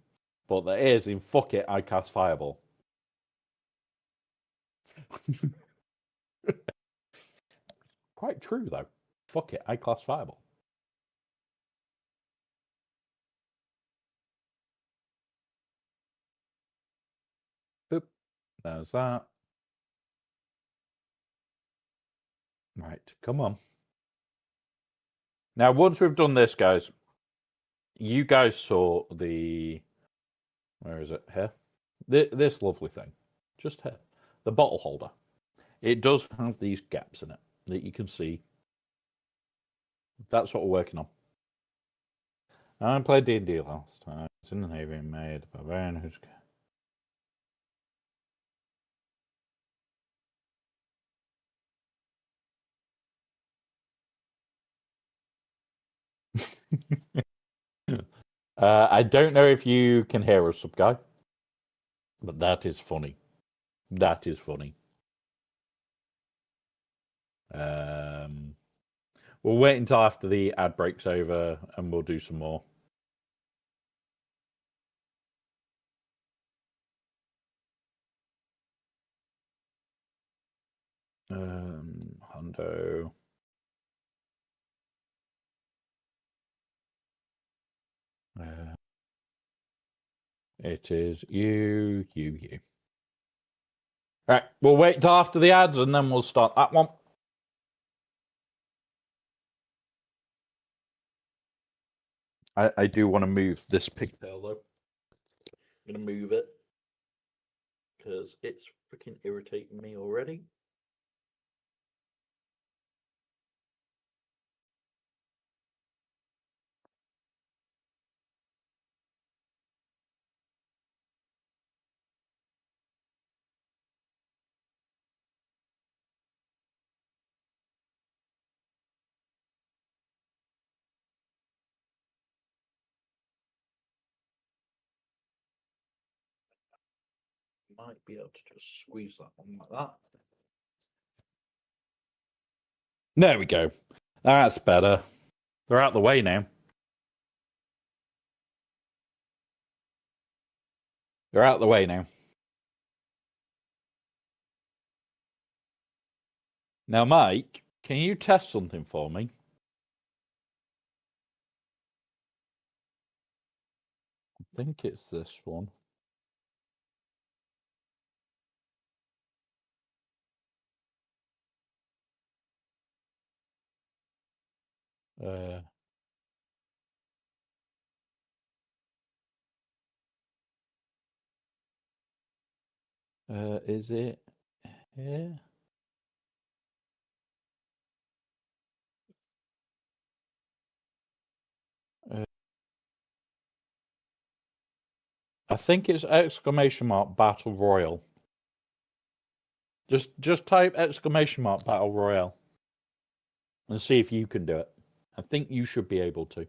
but there is in fuck it, I cast Fireball. Quite true though. Fuck it, I cast Fireball. Boop. There's that. Right, come on. Now, once we've done this, guys, you guys saw the. Where is it? Here. This lovely thing. Just here. The bottle holder. It does have these gaps in it that you can see. That's what we're working on. I played D&D last time. It's in the Navy, made a barbarian who's. I don't know if you can hear us, sub guy, but that is funny. That is funny. We'll wait until after the ad break's over and we'll do some more. Hundo. It is you. All right, we'll wait till after the ads and then we'll start that one. I do want to move this pigtail though. I'm gonna move it because it's freaking irritating me already. Might be able to just squeeze that one like that. There we go. That's better. They're out the way now. They're out the way now. Now, Mike, can you test something for me? I think it's this one. Is it here? I think it's exclamation mark battle royal. Just type exclamation mark battle royale and see if you can do it. I think you should be able to.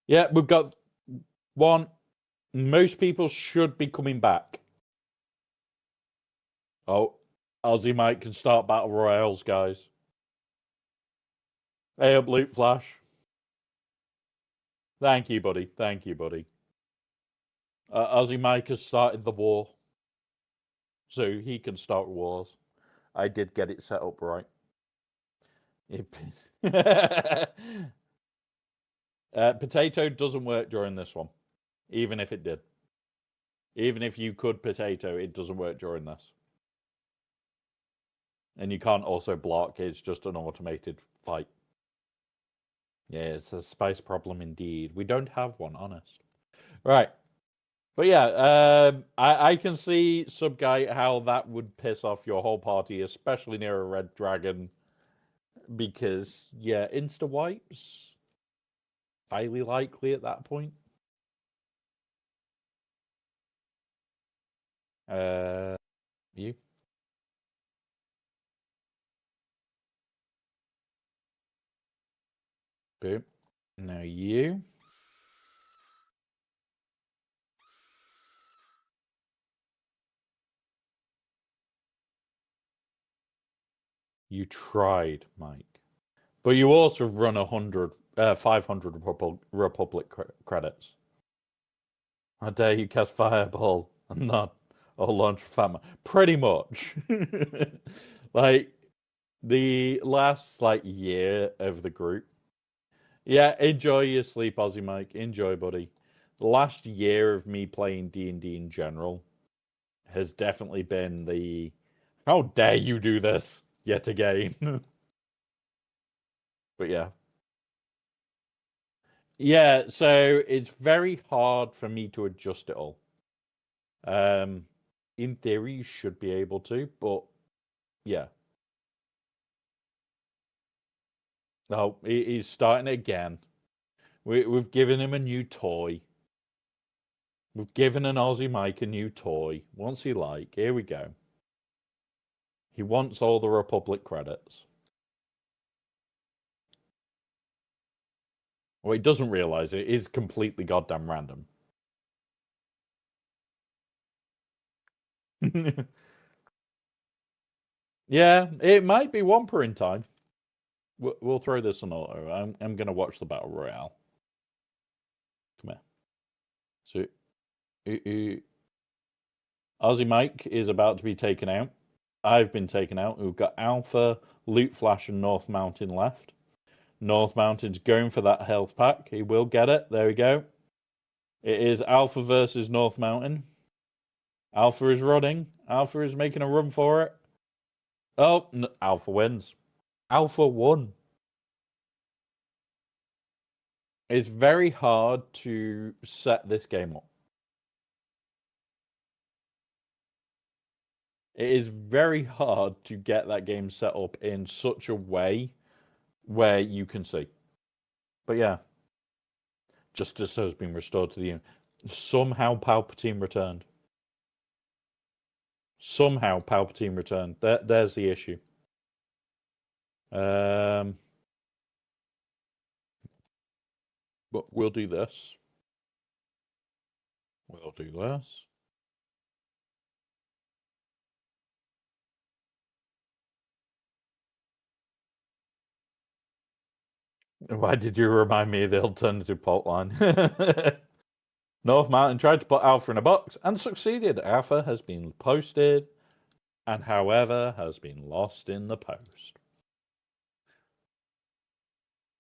Yeah, we've got one. Most people should be coming back. Oh, Aussie Mike can start battle royales, guys. Hey up, Loot Flash. Thank you, buddy. Thank you, buddy. Aussie Mike has started the war, so he can start wars. I did get it set up right. Potato doesn't work during this one, even if it did. Even if you could potato, it doesn't work during this. And you can't also block, it's just an automated fight. Yeah, it's a spice problem indeed. We don't have one, honest. Right. But yeah, I can see, Subguy, how that would piss off your whole party, especially near a red dragon. Because, yeah, insta wipes, highly likely at that point. You? Boom. Now you. You tried, Mike. But you also run 500 Republic credits. How dare you cast Fireball and not launch Fama? Pretty much. Like, the last, year of the group. Yeah, enjoy your sleep, Aussie Mike. Enjoy, buddy. The last year of me playing D&D in general has definitely been the how dare you do this yet again. But yeah. Yeah, so it's very hard for me to adjust it all. In theory, you should be able to, but yeah. Oh, he's starting again. We've given him a new toy. We've given an Aussie Mike a new toy. What's he like? Here we go. He wants all the Republic credits. Well, he doesn't realize it is completely goddamn random. Yeah, it might be Wampa in time. We'll throw this on auto. I'm going to watch the Battle Royale. Come here. So, Aussie Mike is about to be taken out. I've been taken out. We've got Alpha, Loot Flash, and North Mountain left. North Mountain's going for that health pack. He will get it. There we go. It is Alpha versus North Mountain. Alpha is running. Alpha is making a run for it. Oh, Alpha wins. Alpha won. It's very hard to set this game up. It is very hard to get that game set up in such a way where you can see. But yeah, justice has been restored to the union. Somehow Palpatine returned. Somehow Palpatine returned. There's the issue. But we'll do this. We'll do this. Why did you remind me of the alternative plot line? North Mountain tried to put Alpha in a box and succeeded. Alpha has been posted and, however, has been lost in the post.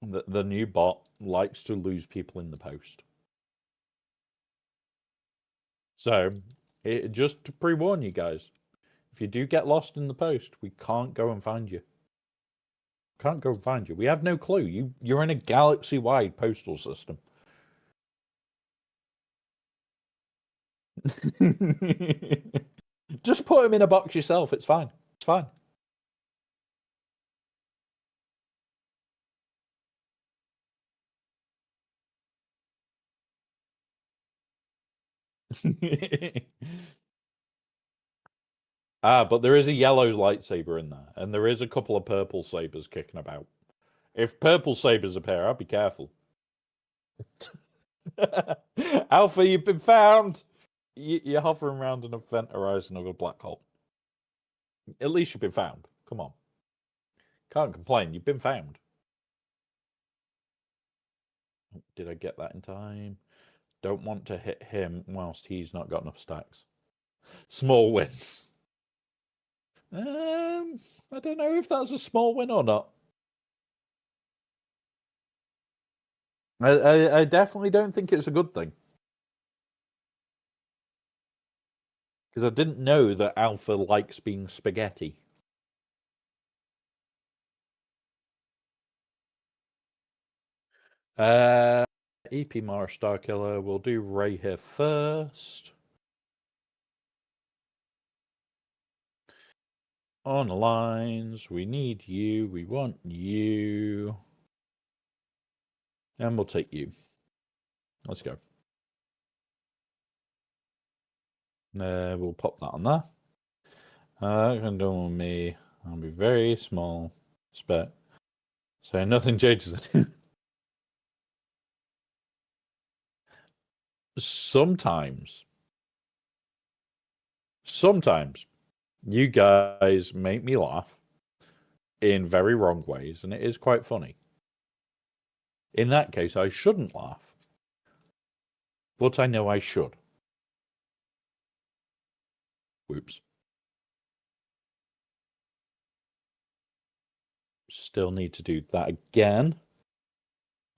The new bot likes to lose people in the post. So, just to pre-warn you guys, if you do get lost in the post, we can't go and find you. Can't go and find you. We have no clue. You're in a galaxy-wide postal system. Just put him in a box yourself. It's fine. It's fine. But there is a yellow lightsaber in there, and there is a couple of purple sabers kicking about. If purple sabers appear, I'll be careful. Alpha, you've been found! You're hovering around an event horizon of a black hole. At least you've been found. Come on. Can't complain. You've been found. Did I get that in time? Don't want to hit him whilst he's not got enough stacks. Small wins. I don't know if that's a small win or not. I definitely don't think it's a good thing. Because I didn't know that Alpha likes being spaghetti. EP Mara Starkiller. We'll do Ray here first. On the lines. We need you. We want you. And we'll take you. Let's go. We'll pop that on there. Can do with me. I'll be very small. Spec. So nothing changes it. Sometimes you guys make me laugh in very wrong ways, and it is quite funny. In that case, I shouldn't laugh. But I know I should. Whoops. Still need to do that again.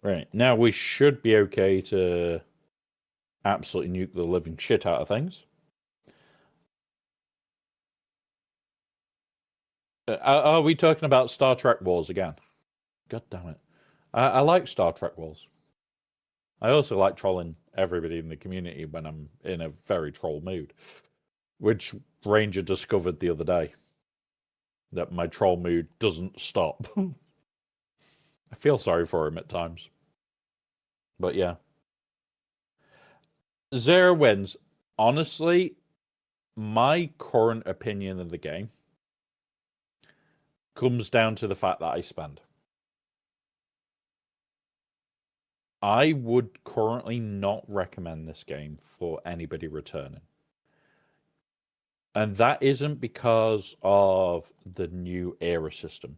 Right, now we should be okay to absolutely nuke the living shit out of things. Are we talking about Star Trek Wars again? God damn it. I like Star Trek Wars. I also like trolling everybody in the community when I'm in a very troll mood, which Ranger discovered the other day, that my troll mood doesn't stop. I feel sorry for him at times. But yeah. 0 wins. Honestly, my current opinion of the game comes down to the fact that I spend. I would currently not recommend this game for anybody returning. And that isn't because of the new era system.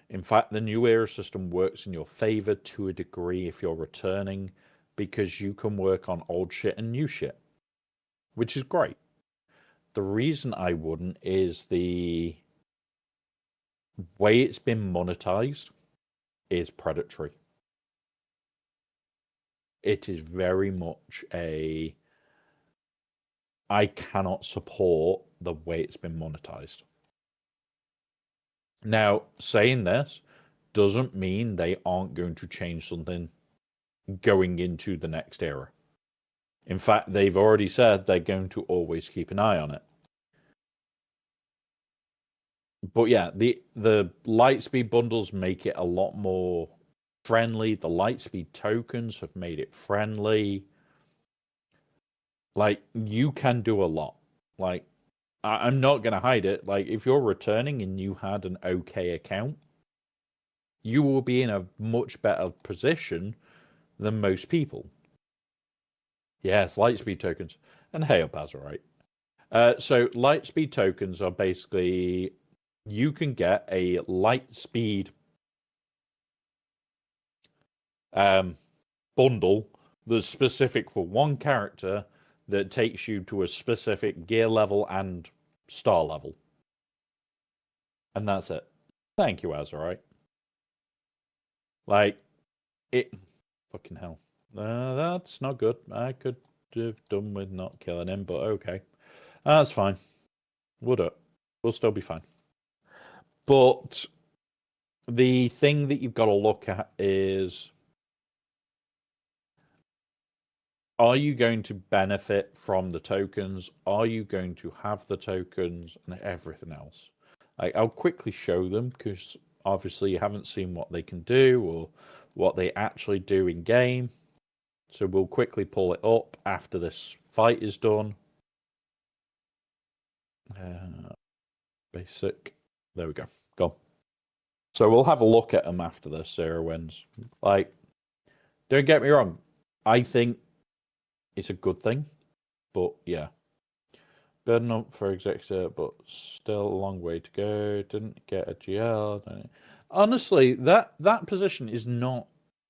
In fact, the new era system works in your favor to a degree if you're returning, because you can work on old shit and new shit, which is great. The reason I wouldn't is the way it's been monetized is predatory. It is very much I cannot support the way it's been monetized. Now, saying this doesn't mean they aren't going to change something going into the next era. In fact, they've already said they're going to always keep an eye on it. But yeah, the Lightspeed bundles make it a lot more friendly. The Lightspeed tokens have made it friendly. Like, you can do a lot. Like, I'm not going to hide it. Like, if you're returning and you had an okay account, you will be in a much better position than most people. Yes, Lightspeed tokens. And hey up, that's all right. So Lightspeed tokens are basically, you can get a Lightspeed bundle that's specific for one character that takes you to a specific gear level and star level. And that's it. Thank you, Azurite. Like, it... Fucking hell. That's not good. I could have done with not killing him, but okay. That's fine. We'll do it. We'll still be fine. But the thing that you've got to look at is, are you going to benefit from the tokens? Are you going to have the tokens and everything else? I'll quickly show them because obviously you haven't seen what they can do or what they actually do in game. So we'll quickly pull it up after this fight is done. Basic. There we go. Go. So we'll have a look at them after this. Sarah wins. Like, don't get me wrong. I think it's a good thing. But yeah. Burden up for executor, but still a long way to go. Didn't get a GL. Honestly, that position is not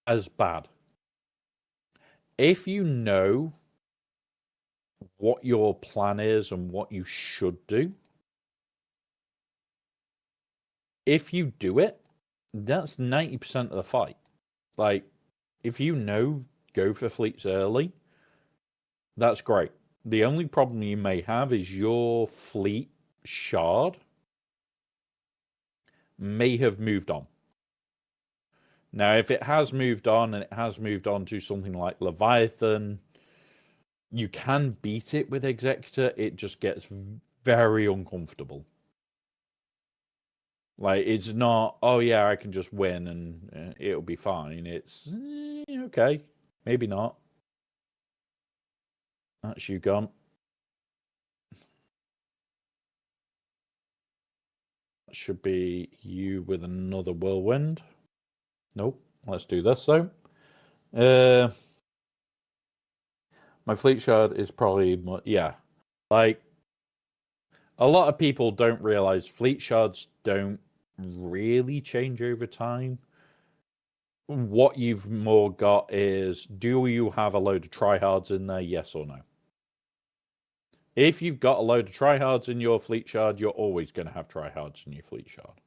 as bad. If you know what your plan is and what you should do, if you do it, that's 90% of the fight. Like, if you know, go for fleets early, that's great. The only problem you may have is your fleet shard may have moved on. Now, if it has moved on and it has moved on to something like Leviathan, you can beat it with Executor. It just gets very uncomfortable. Like, it's not, oh yeah, I can just win and it'll be fine. It's, okay, maybe not. That's you gone. That should be you with another whirlwind. Nope. Let's do this though. My fleet shard is probably, yeah. Like, a lot of people don't realize fleet shards don't really change over time. What you've more got is, do you have a load of tryhards in there? Yes or no? If you've got a load of tryhards in your fleet shard, you're always going to have tryhards in your fleet shard.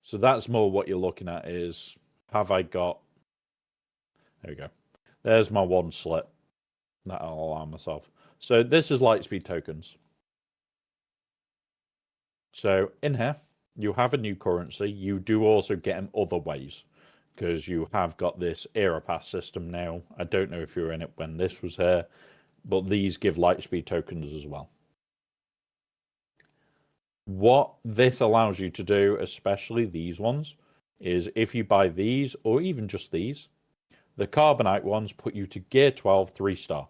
So that's more what you're looking at is, have I got... There we go. There's my one slip that I'll allow myself. So this is Lightspeed tokens. So in here, you have a new currency. You do also get them other ways because you have got this era pass system now. I don't know if you were in it when this was here, but these give Lightspeed tokens as well. What this allows you to do, especially these ones, is if you buy these or even just these, the Carbonite ones put you to Gear 12 3-star.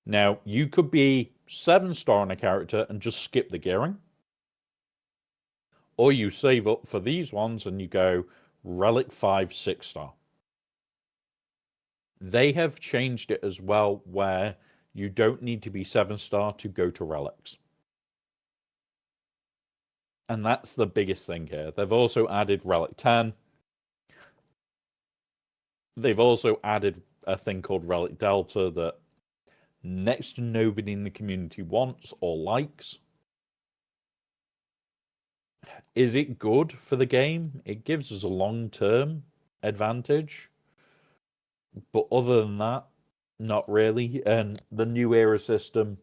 Now, you could be 7-star on a character and just skip the gearing. Or you save up for these ones and you go Relic 5 6-star. They have changed it as well where you don't need to be 7-star to go to relics. And that's the biggest thing here. They've also added Relic 10. They've also added a thing called Relic Delta that next to nobody in the community wants or likes. Is it good for the game? It gives us a long-term advantage. But other than that, not really. And the new era system,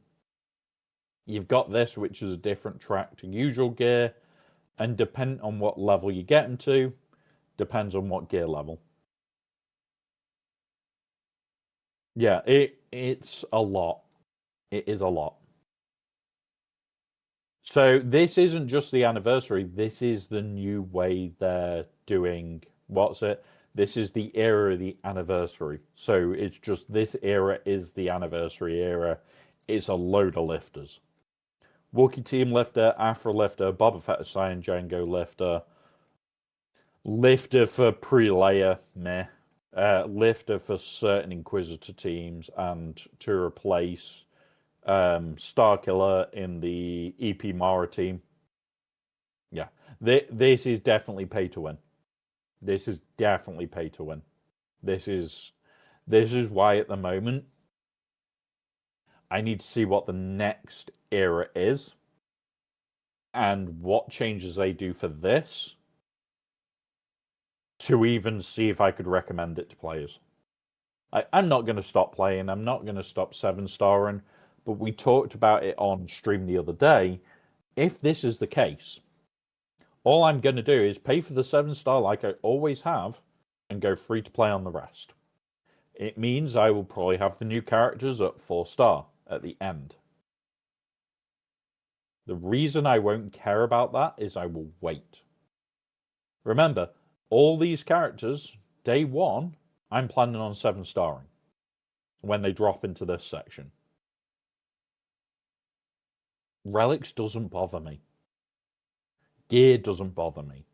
you've got this, which is a different track to usual gear. And depending on what level you get into, depends on what gear level. Yeah, it's a lot. It is a lot. So this isn't just the anniversary. This is the new way they're doing, what's it? This is the era of the anniversary. So it's just this era is the anniversary era. It's a load of lifters. Wookiee Team lifter, Afro lifter, Boba Fett Cyan Django lifter. Lifter for pre-layer, meh. Lifter for certain Inquisitor teams and to replace Starkiller in the EP Mara team. Yeah, this is definitely pay to win. This is definitely pay to win. This is This is why at the moment I need to see what the next era is and what changes they do for this to even see if I could recommend it to players. I'm not going to stop playing. I'm not going to stop 7-starring. But we talked about it on stream the other day. If this is the case, all I'm going to do is pay for the 7-star like I always have and go free to play on the rest. It means I will probably have the new characters at 4-star at the end. The reason I won't care about that is I will wait. Remember, all these characters, day one, I'm planning on 7-starring when they drop into this section. Relics doesn't bother me. Gear doesn't bother me.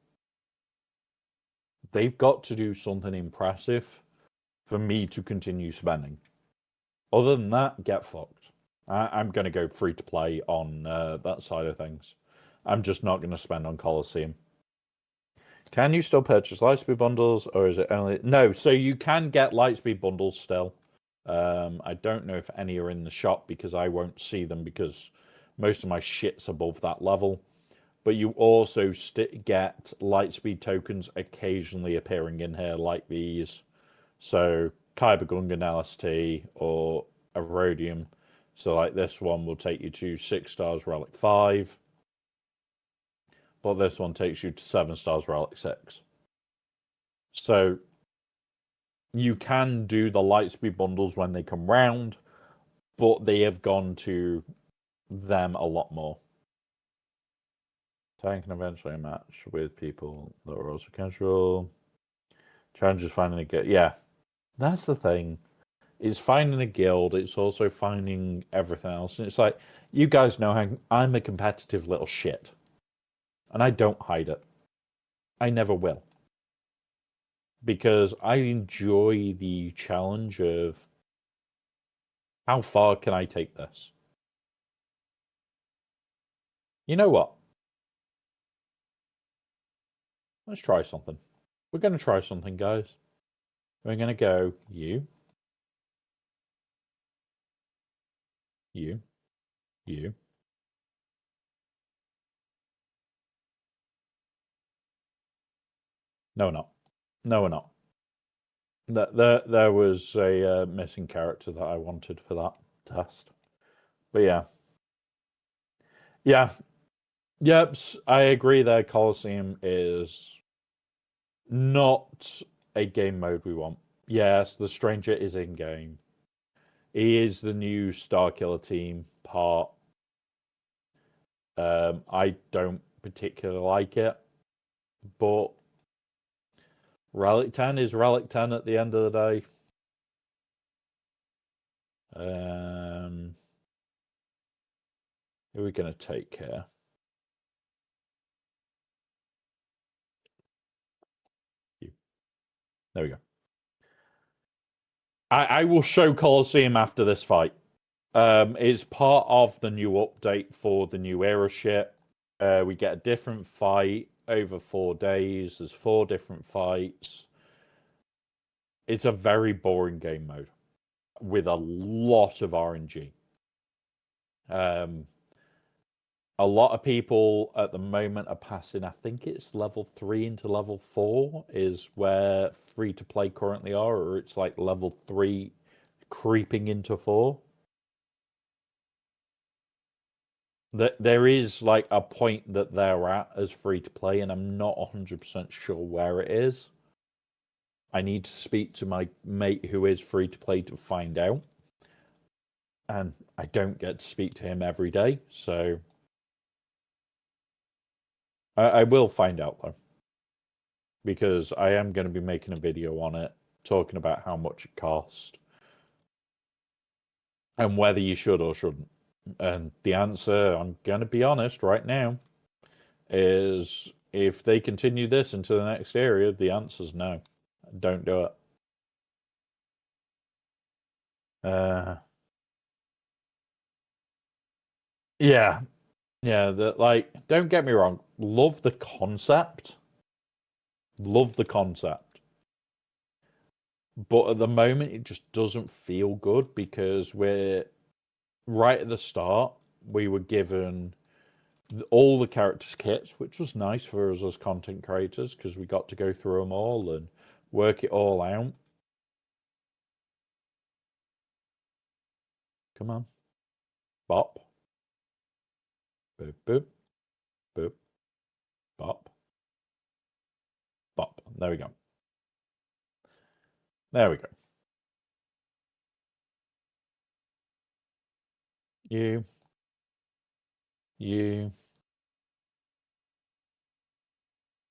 They've got to do something impressive for me to continue spending. Other than that, get fucked. I'm going to go free to play on that side of things. I'm just not going to spend on Colosseum. Can you still purchase Lightspeed bundles, or is it only... No, so you can get Lightspeed bundles still. I don't know if any are in the shop because I won't see them because most of my shit's above that level. But you also get Lightspeed tokens occasionally appearing in here like these. So Kyber Gungan LST or Erodium. So like this one will take you to 6 stars Relic 5. But this one takes you to 7 stars Relic 6. So you can do the Lightspeed bundles when they come round, but they have gone to them a lot more. So I can eventually match with people that are also casual. Challenge is finding a guild. Yeah, that's the thing. It's finding a guild. It's also finding everything else. And it's like, you guys know I'm a competitive little shit. And I don't hide it. I never will. Because I enjoy the challenge of how far can I take this? You know what? Let's try something. We're going to try something, guys. We're going to go you. No, we're not. No, we're not. There was a missing character that I wanted for that test. But yeah. Yeah. Yep, I agree there. Colosseum is not a game mode we want. Yes, the Stranger is in-game. He is the new Starkiller team part. I don't particularly like it. But Relic 10 is Relic 10 at the end of the day. Who are we going to take here? There we go. I will show Colosseum after this fight. It's part of the new update for the new era shit. We get a different fight over 4 days. There's 4 different fights. It's a very boring game mode with a lot of RNG. A lot of people at the moment are passing, I think it's level 3 into level 4 is where free-to-play currently are, or it's like level 3 creeping into 4. There is like a point that they're at as free-to-play, and I'm not 100% sure where it is. I need to speak to my mate who is free-to-play to find out. And I don't get to speak to him every day, so... I will find out, though. Because I am going to be making a video on it, talking about how much it cost. And whether you should or shouldn't. And the answer, I'm going to be honest right now, is if they continue this into the next area, the answer's no. Don't do it. Yeah. Yeah, like, don't get me wrong. Love the concept. Love the concept. But at the moment, it just doesn't feel good because we're right at the start. We were given all the characters' kits, which was nice for us as content creators because we got to go through them all and work it all out. Come on. Bop. Boop, boop, boop, bop, bop. There we go. There we go. You.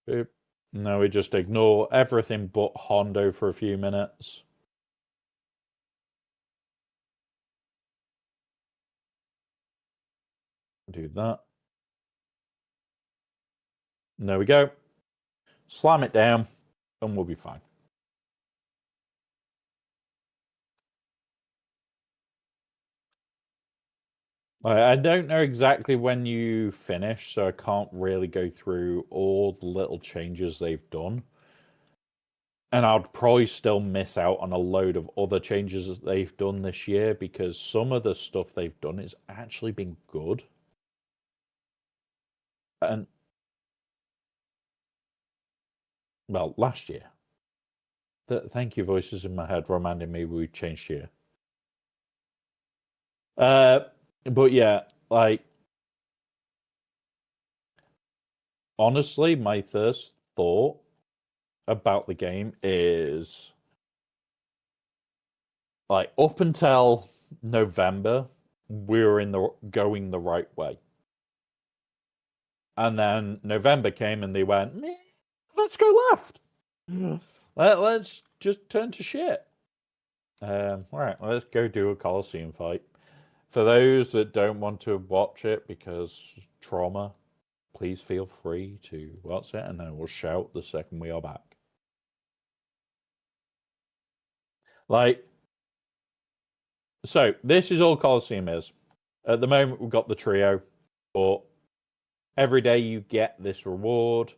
Boop. Now we just ignore everything but Hondo for a few minutes. Do that. There we go. Slam it down, and we'll be fine. I don't know exactly when you finish, so I can't really go through all the little changes they've done. And I'd probably still miss out on a load of other changes that they've done this year because some of the stuff they've done has actually been good. And, well, last year. Thank you, voices in my head, reminding me we changed year. But yeah, like, honestly, my first thought about the game is like up until November, we were going the right way. And then November came and they went, let's go left. Let's just turn to shit. All right, let's go do a Coliseum fight. For those that don't want to watch it because trauma, please feel free to watch it and then we'll shout the second we are back. Like, so this is all Coliseum is. At the moment, we've got the trio, but every day you get this reward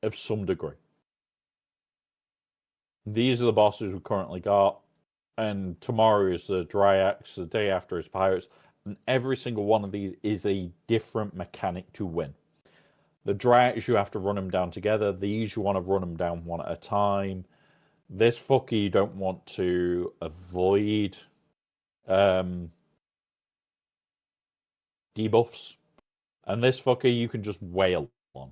of some degree. These are the bosses we've currently got, and tomorrow is the Dryax, the day after is Pirates, and every single one of these is a different mechanic to win. The Dryax, you have to run them down together. These, you want to run them down one at a time. This fucker, you don't want to avoid debuffs. And this fucker, you can just wail on.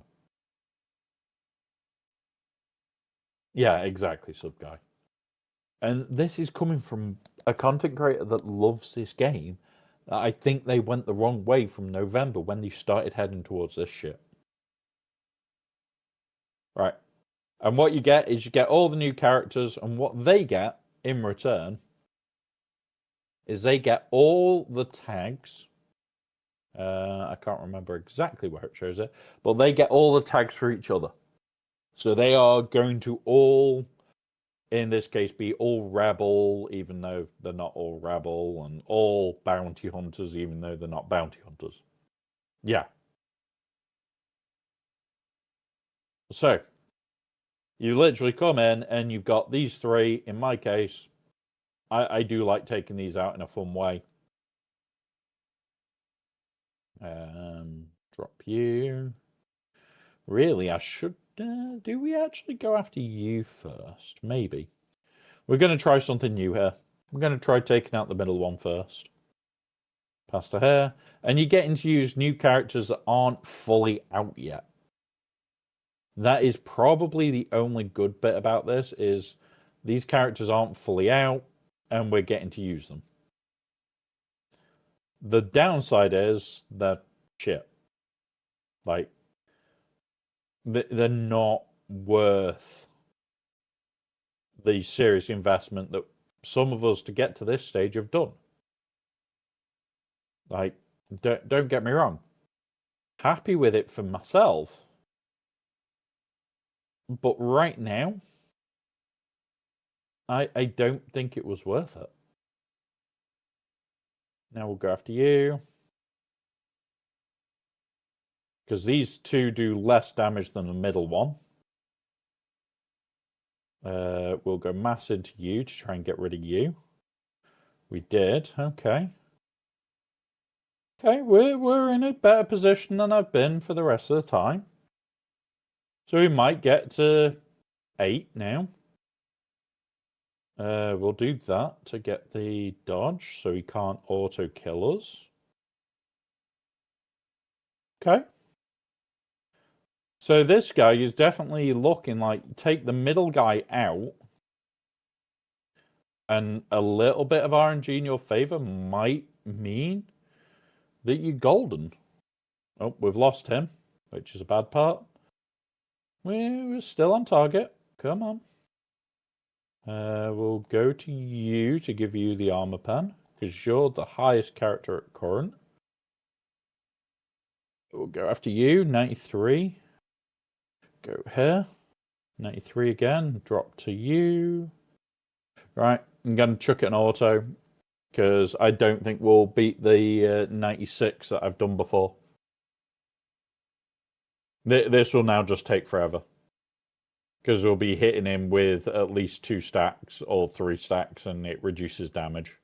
Yeah, exactly, sub guy. And this is coming from a content creator that loves this game. I think they went the wrong way from November when they started heading towards this shit. Right. And what you get is you get all the new characters, and what they get in return is they get all the tags. I can't remember exactly where it shows it, but they get all the tags for each other. So they are going to all, in this case, be all rebel, even though they're not all rebel, and all bounty hunters, even though they're not bounty hunters. Yeah. So you literally come in and you've got these three. In my case, I do like taking these out in a fun way. Drop you. Really, I should. Do we actually go after you first? Maybe. We're going to try something new here. We're going to try taking out the middle one first. Pass to her. And you're getting to use new characters that aren't fully out yet. That is probably the only good bit about this is these characters aren't fully out and we're getting to use them. The downside is that shit. Like, they're not worth the serious investment that some of us to get to this stage have done. Like, don't get me wrong. Happy with it for myself. But right now, I don't think it was worth it. Now we'll go after you. Because these two do less damage than the middle one. We'll go mass into you to try and get rid of you. We did. Okay. Okay, we're in a better position than I've been for the rest of the time. So we might get to 8 now. We'll do that to get the dodge so he can't auto kill us. Okay. So this guy is definitely looking like take the middle guy out, and a little bit of RNG in your favor might mean that you're golden. Oh, we've lost him, which is a bad part. We're still on target. Come on. We'll go to you to give you the armor pen, because you're the highest character at current. We'll go after you, 93. Go here. 93 again. Drop to you. Right, I'm going to chuck it in auto, because I don't think we'll beat the 96 that I've done before. This will now just take forever, because we'll be hitting him with at least 2 stacks or 3 stacks, and it reduces damage.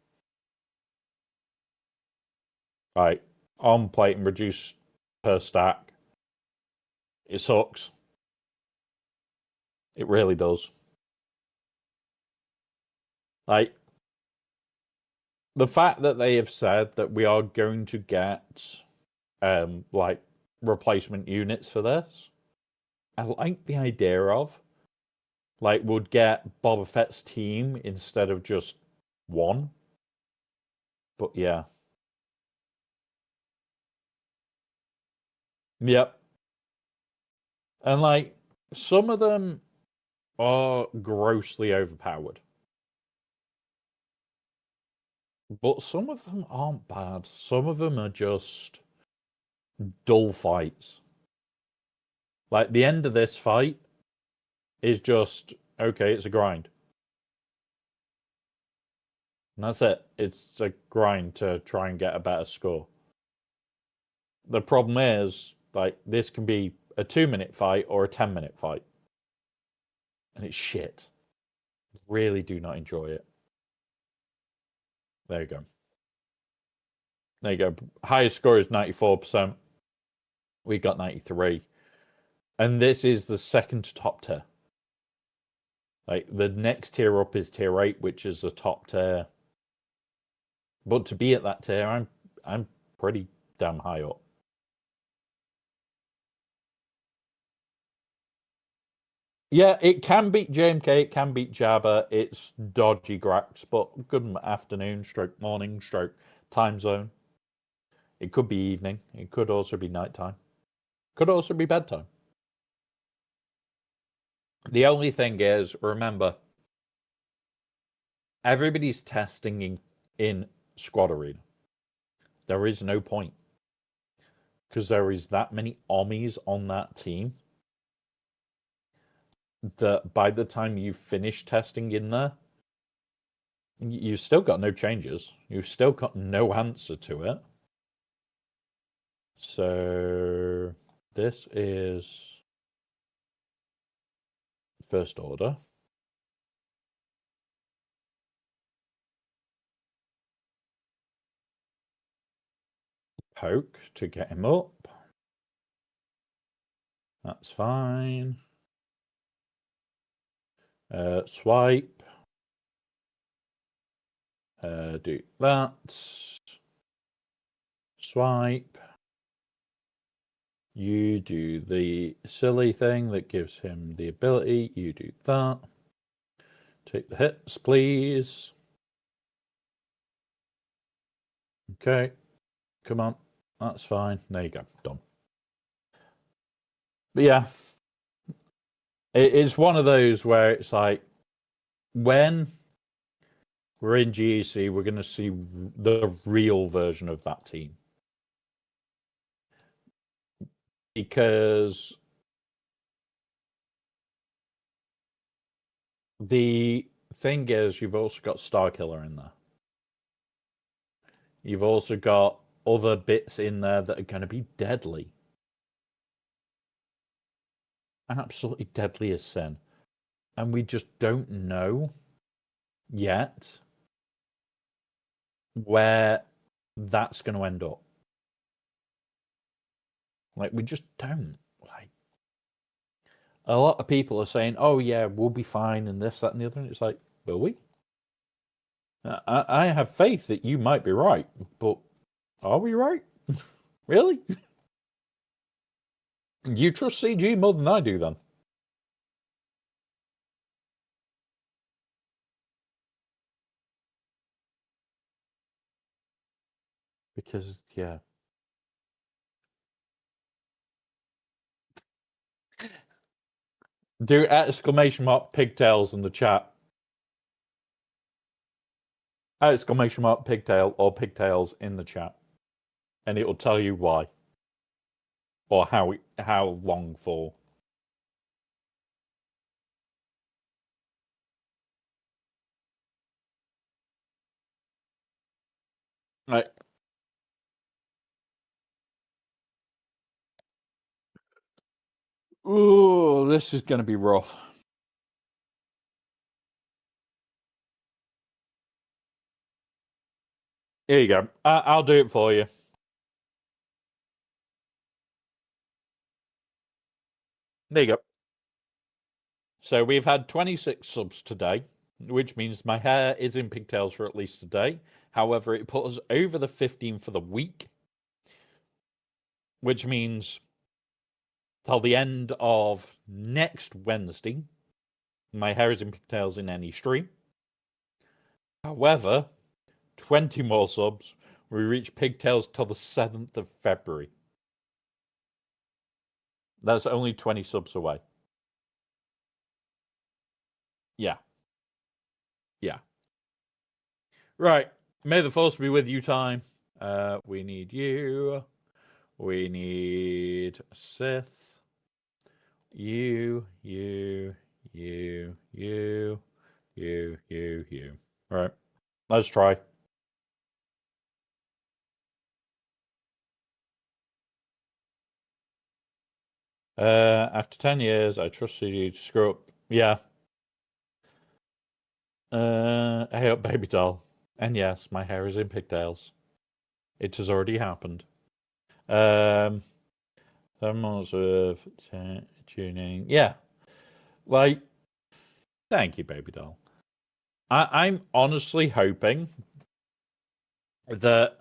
Right, on plate and reduce per stack. It sucks. It really does. Like, the fact that they have said that we are going to get like replacement units for this, I like the idea of. Like, would get Boba Fett's team instead of just one. But yeah. Yep. And like, some of them are grossly overpowered. But some of them aren't bad. Some of them are just dull fights. Like, the end of this fight is just, okay, it's a grind. And that's it. It's a grind to try and get a better score. The problem is, like, this can be a 2-minute fight or a 10-minute fight. And it's shit. Really do not enjoy it. There you go. There you go. Highest score is 94%. We got 93. And this is the second top tier. Like, the next tier up is tier 8, which is the top tier. But to be at that tier, I'm pretty damn high up. Yeah, it can beat JMK, it can beat Jabba. It's dodgy Grax, but good afternoon, stroke morning, stroke time zone. It could be evening. It could also be nighttime. Could also be bedtime. The only thing is, remember, everybody's testing in Squad Arena. There is no point, because there is that many Ommies on that team that by the time you finish testing in there, you've still got no changes. You've still got no answer to it. So this is first order. Poke to get him up. That's fine. Swipe. Do that. Swipe. You do the silly thing that gives him the ability. You do that. Take the hits, please. Okay. Come on. That's fine. There you go. Done. But yeah. It's one of those where it's like, when we're in GEC, we're going to see the real version of that team. Because the thing is, you've also got Starkiller in there. You've also got other bits in there that are going to be deadly. Absolutely deadly as sin. and we just don't know yet where that's going to end up. Like, we just don't. Like, a lot of people are saying, oh, yeah, we'll be fine and this, that, and the other. And it's like, will we? I have faith that you might be right, but are we right? Really? You trust CG more than I do, then? Because, yeah. Do exclamation mark pigtails in the chat. Exclamation mark pigtail or pigtails in the chat. And it will tell you why. Or how long for. Right. Ooh, this is going to be rough. Here you go. I'll do it for you. There you go. So we've had 26 subs today, which means my hair is in pigtails for at least a day. However, it put us over the 15 for the week, which means till the end of next Wednesday, my hair is in pigtails in any stream. However, 20 more subs, we reach pigtails till the 7th of February. That's only 20 subs away. Yeah. Yeah. Right. May the force be with you, time. We need you. We need Sith. You. Right. Let's try. After 10 years, I trusted you to screw up. Yeah. Hey up, baby doll. And yes, my hair is in pigtails. It has already happened. 7 months of tuning. Yeah. Like, thank you, baby doll. I'm honestly hoping that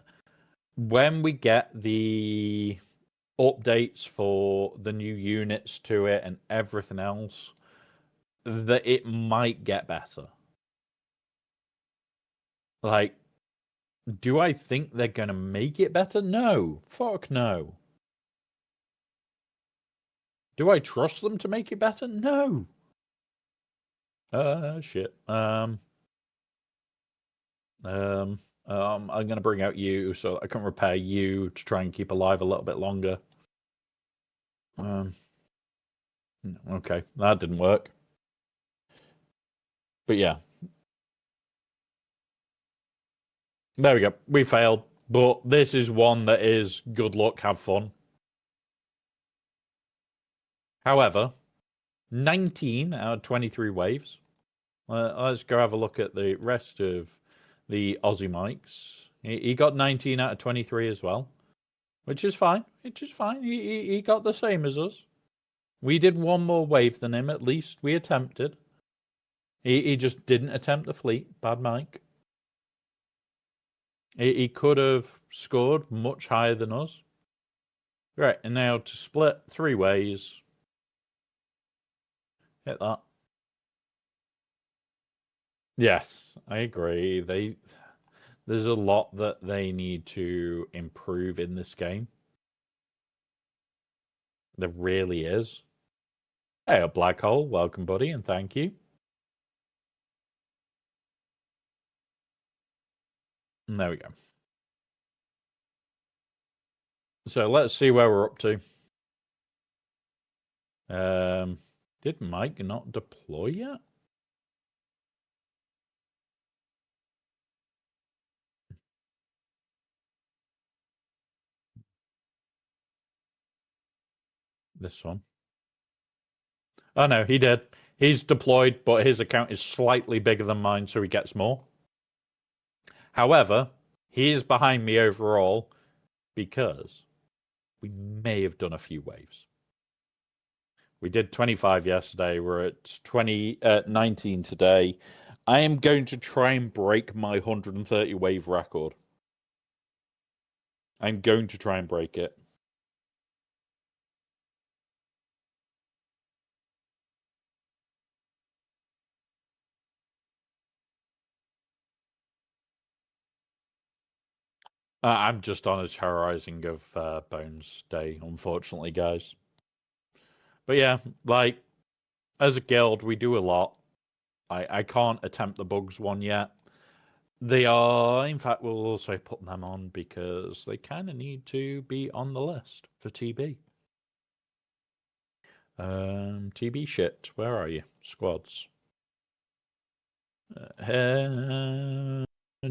when we get the updates for the new units to it and everything else, that it might get better. Like, do I think they're going to make it better? No. Fuck no. Do I trust them to make it better? No. Shit. I'm going to bring out you so I can repair you to try and keep alive a little bit longer. Okay, that didn't work. But yeah. There we go. We failed. But this is one that is good luck, have fun. However, 19 out of 23 waves. Let's go have a look at the rest of the Aussie mics. He got 19 out of 23 as well, which is fine. Which is fine. He got the same as us. We did one more wave than him, at least. We attempted. He just didn't attempt the fleet. Bad mic. He could have scored much higher than us. Right, and now to split 3 ways. Hit that. Yes, I agree. There's a lot that they need to improve in this game. There really is. Hey, a black hole. Welcome, buddy, and thank you. And there we go. So let's see where we're up to. Did Mike not deploy yet? This one. Oh no, he did. He's deployed, but his account is slightly bigger than mine, so he gets more. However, he is behind me overall because we may have done a few waves. We did 25 yesterday. We're at 19 today. I am going to try and break my 130 wave record. I'm going to try and break it. I'm just on a terrorizing of Bones day, unfortunately, guys. But yeah, like, as a guild, we do a lot. I can't attempt the bugs one yet. They are, in fact, we'll also put them on because they kind of need to be on the list for TB. TB shit, where are you? Squads.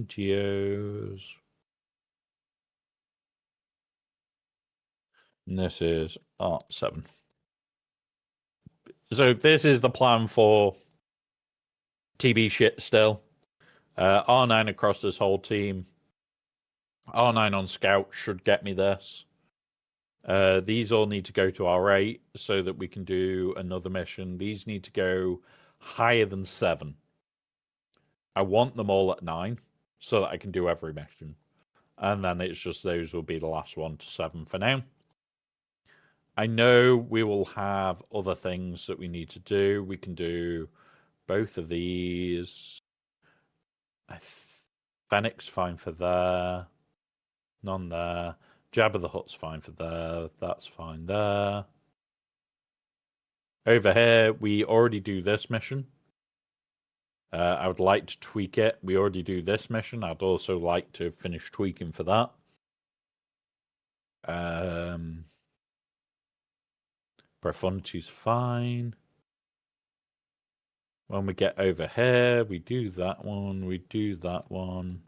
Geos. And this is R7. So this is the plan for TB shit still. R9 across this whole team. R9 on Scout should get me this. These all need to go to R8 so that we can do another mission. These need to go higher than 7. I want them all at 9 so that I can do every mission. And then it's just those will be the last one to 7 for now. I know we will have other things that we need to do. We can do both of these. Fennec's fine for there. None there. Jabba the Hutt's fine for there. That's fine there. Over here, we already do this mission. I would like to tweak it. We already do this mission. I'd also like to finish tweaking for that. Profundity's fine. When we get over here, we do that one. We do that one.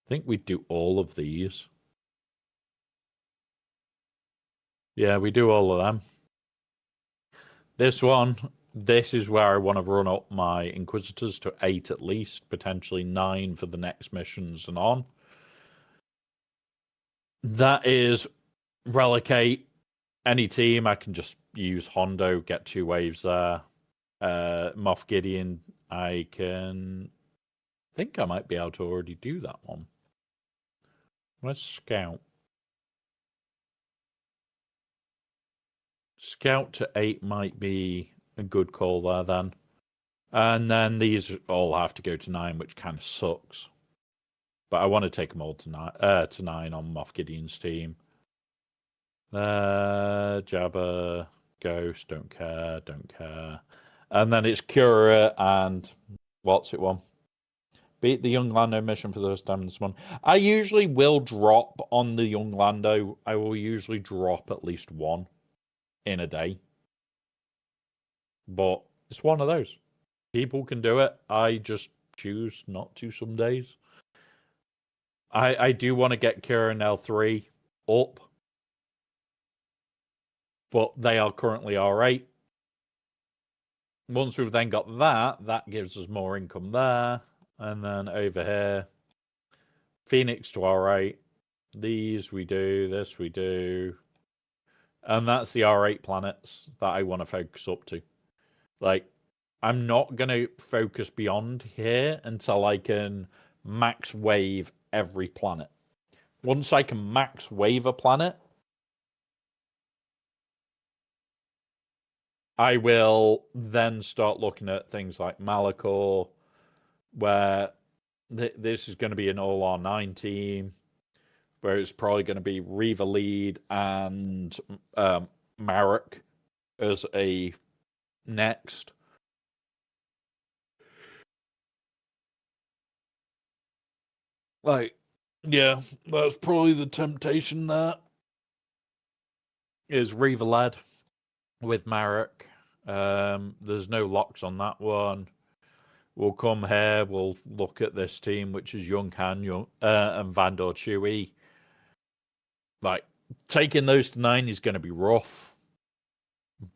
I think we do all of these. Yeah, we do all of them. This one, this is where I want to run up my Inquisitors to 8 at least, potentially 9 for the next missions and on. That is relegate any team. I can just use Hondo, get 2 waves there. Moff Gideon, I think I might be able to already do that one. Let's Scout. Scout to 8 might be a good call there then. And then these all have to go to 9, which kind of sucks. But I want to take them all to 9 on Moff Gideon's team. Jabba, Ghost, don't care, don't care. And then it's Cura and what's it one? Beat the young Lando mission for the first time in this one. I usually will drop on the young Lando. I will usually drop at least 1 in a day. But it's one of those. People can do it. I just choose not to some days. I do want to get Kira and L3 up. But they are currently R8. Once we've then got that, that gives us more income there. And then over here, Phoenix to R8. These we do, this we do. And that's the R8 planets that I want to focus up to. Like, I'm not going to focus beyond here until I can max wave every planet. Once I can max wave a planet, I will then start looking at things like Malachor, where this is going to be an all R9 team, where it's probably going to be Reva lead and Marek as a next. Like, yeah, that's probably the temptation there. Is Reva led with Marek. There's no locks on that one. We'll come here, we'll look at this team, which is Young Han and Vandor Chewy. Like, taking those to 9 is going to be rough.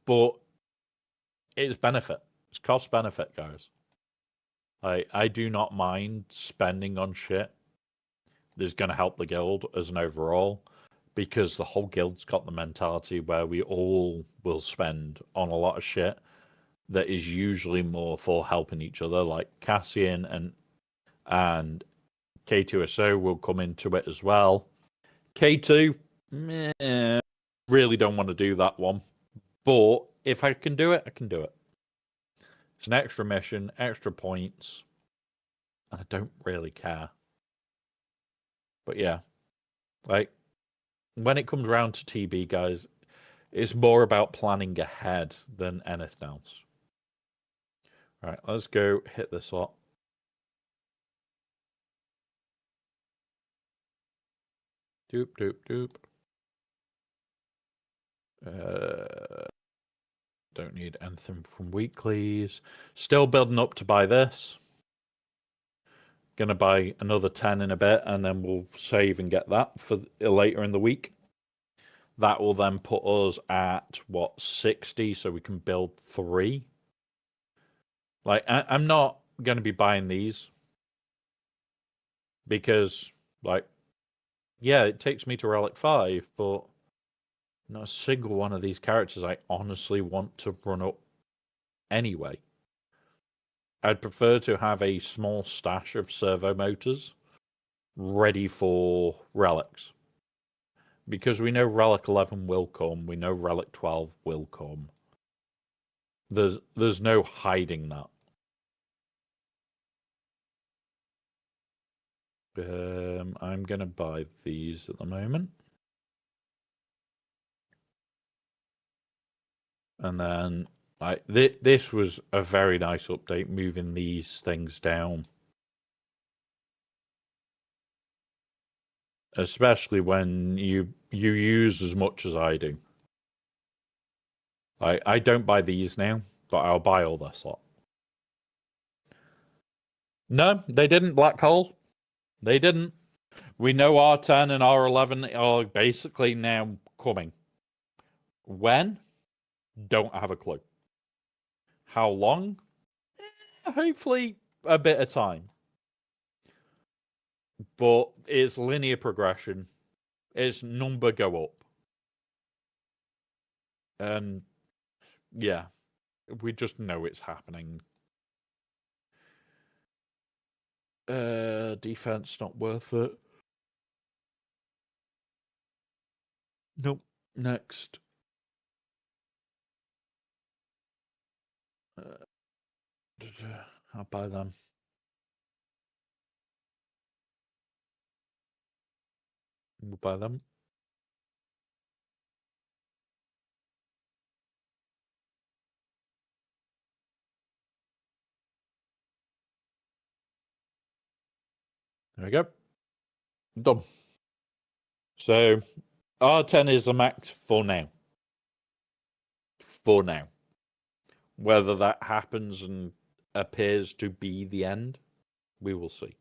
But it's benefit. It's cost benefit, guys. I do not mind spending on shit that's going to help the guild as an overall, because the whole guild's got the mentality where we all will spend on a lot of shit that is usually more for helping each other, like Cassian and K2SO will come into it as well. K2, meh, really don't want to do that one. But if I can do it, I can do it. It's an extra mission, extra points, and I don't really care. But yeah, like, when it comes around to TB, guys, it's more about planning ahead than anything else. All right, let's go hit this lot. Doop, doop, doop. Don't need anything from weeklies. Still building up to buy this. Gonna buy another 10 in a bit, and then we'll save and get that for later in the week. That will then put us at, what, 60, so we can build 3. Like, I'm not going to be buying these because, like, yeah, it takes me to Relic 5, but not a single one of these characters I honestly want to run up anyway. I'd prefer to have a small stash of servo motors ready for relics. Because we know Relic 11 will come, we know Relic 12 will come. There's no hiding that. I'm going to buy these at the moment. And then this was a very nice update, moving these things down. Especially when you use as much as I do. I don't buy these now, but I'll buy all this lot. No, they didn't, Black Hole. They didn't. We know R10 and R11 are basically now coming. When? Don't have a clue. How long? Hopefully a bit of time. But it's linear progression. Its number go up. And yeah, we just know it's happening. Defense not worth it. Nope. Next. I'll buy them. We'll buy them. There we go. Done. So R10 is the max for now. For now. Whether that happens and appears to be the end, we will see.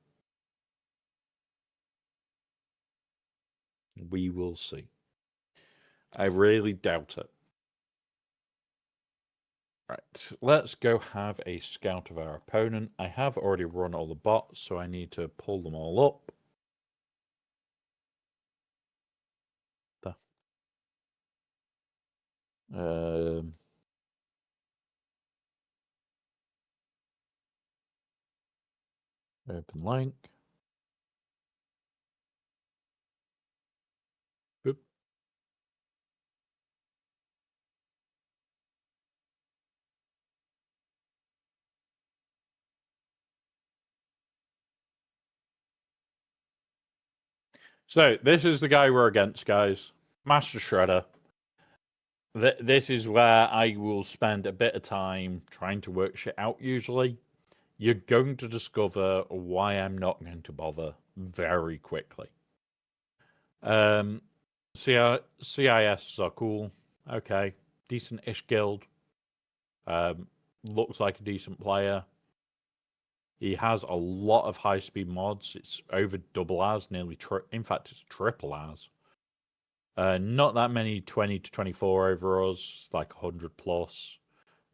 We will see. I really doubt it. Right, let's go have a scout of our opponent. I have already run all the bots, so I need to pull them all up. Open link. Boop. So this is the guy we're against, guys. Master Shredder. This is where I will spend a bit of time trying to work shit out usually. You're going to discover why I'm not going to bother very quickly. CIS are cool. Okay. Decent-ish guild. Looks like a decent player. He has a lot of high-speed mods. It's over double as, nearly in fact, it's triple as. Not that many 20 to 24 over us, like 100 plus.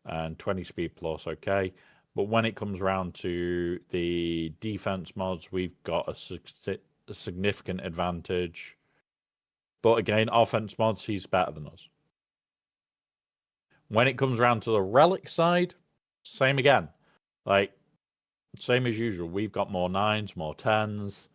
and 20 speed plus, okay. But when it comes around to the defense mods, we've got a significant advantage. But again, offense mods, he's better than us. When it comes around to the relic side, same again. Like, same as usual. We've got more 9s, more 10s.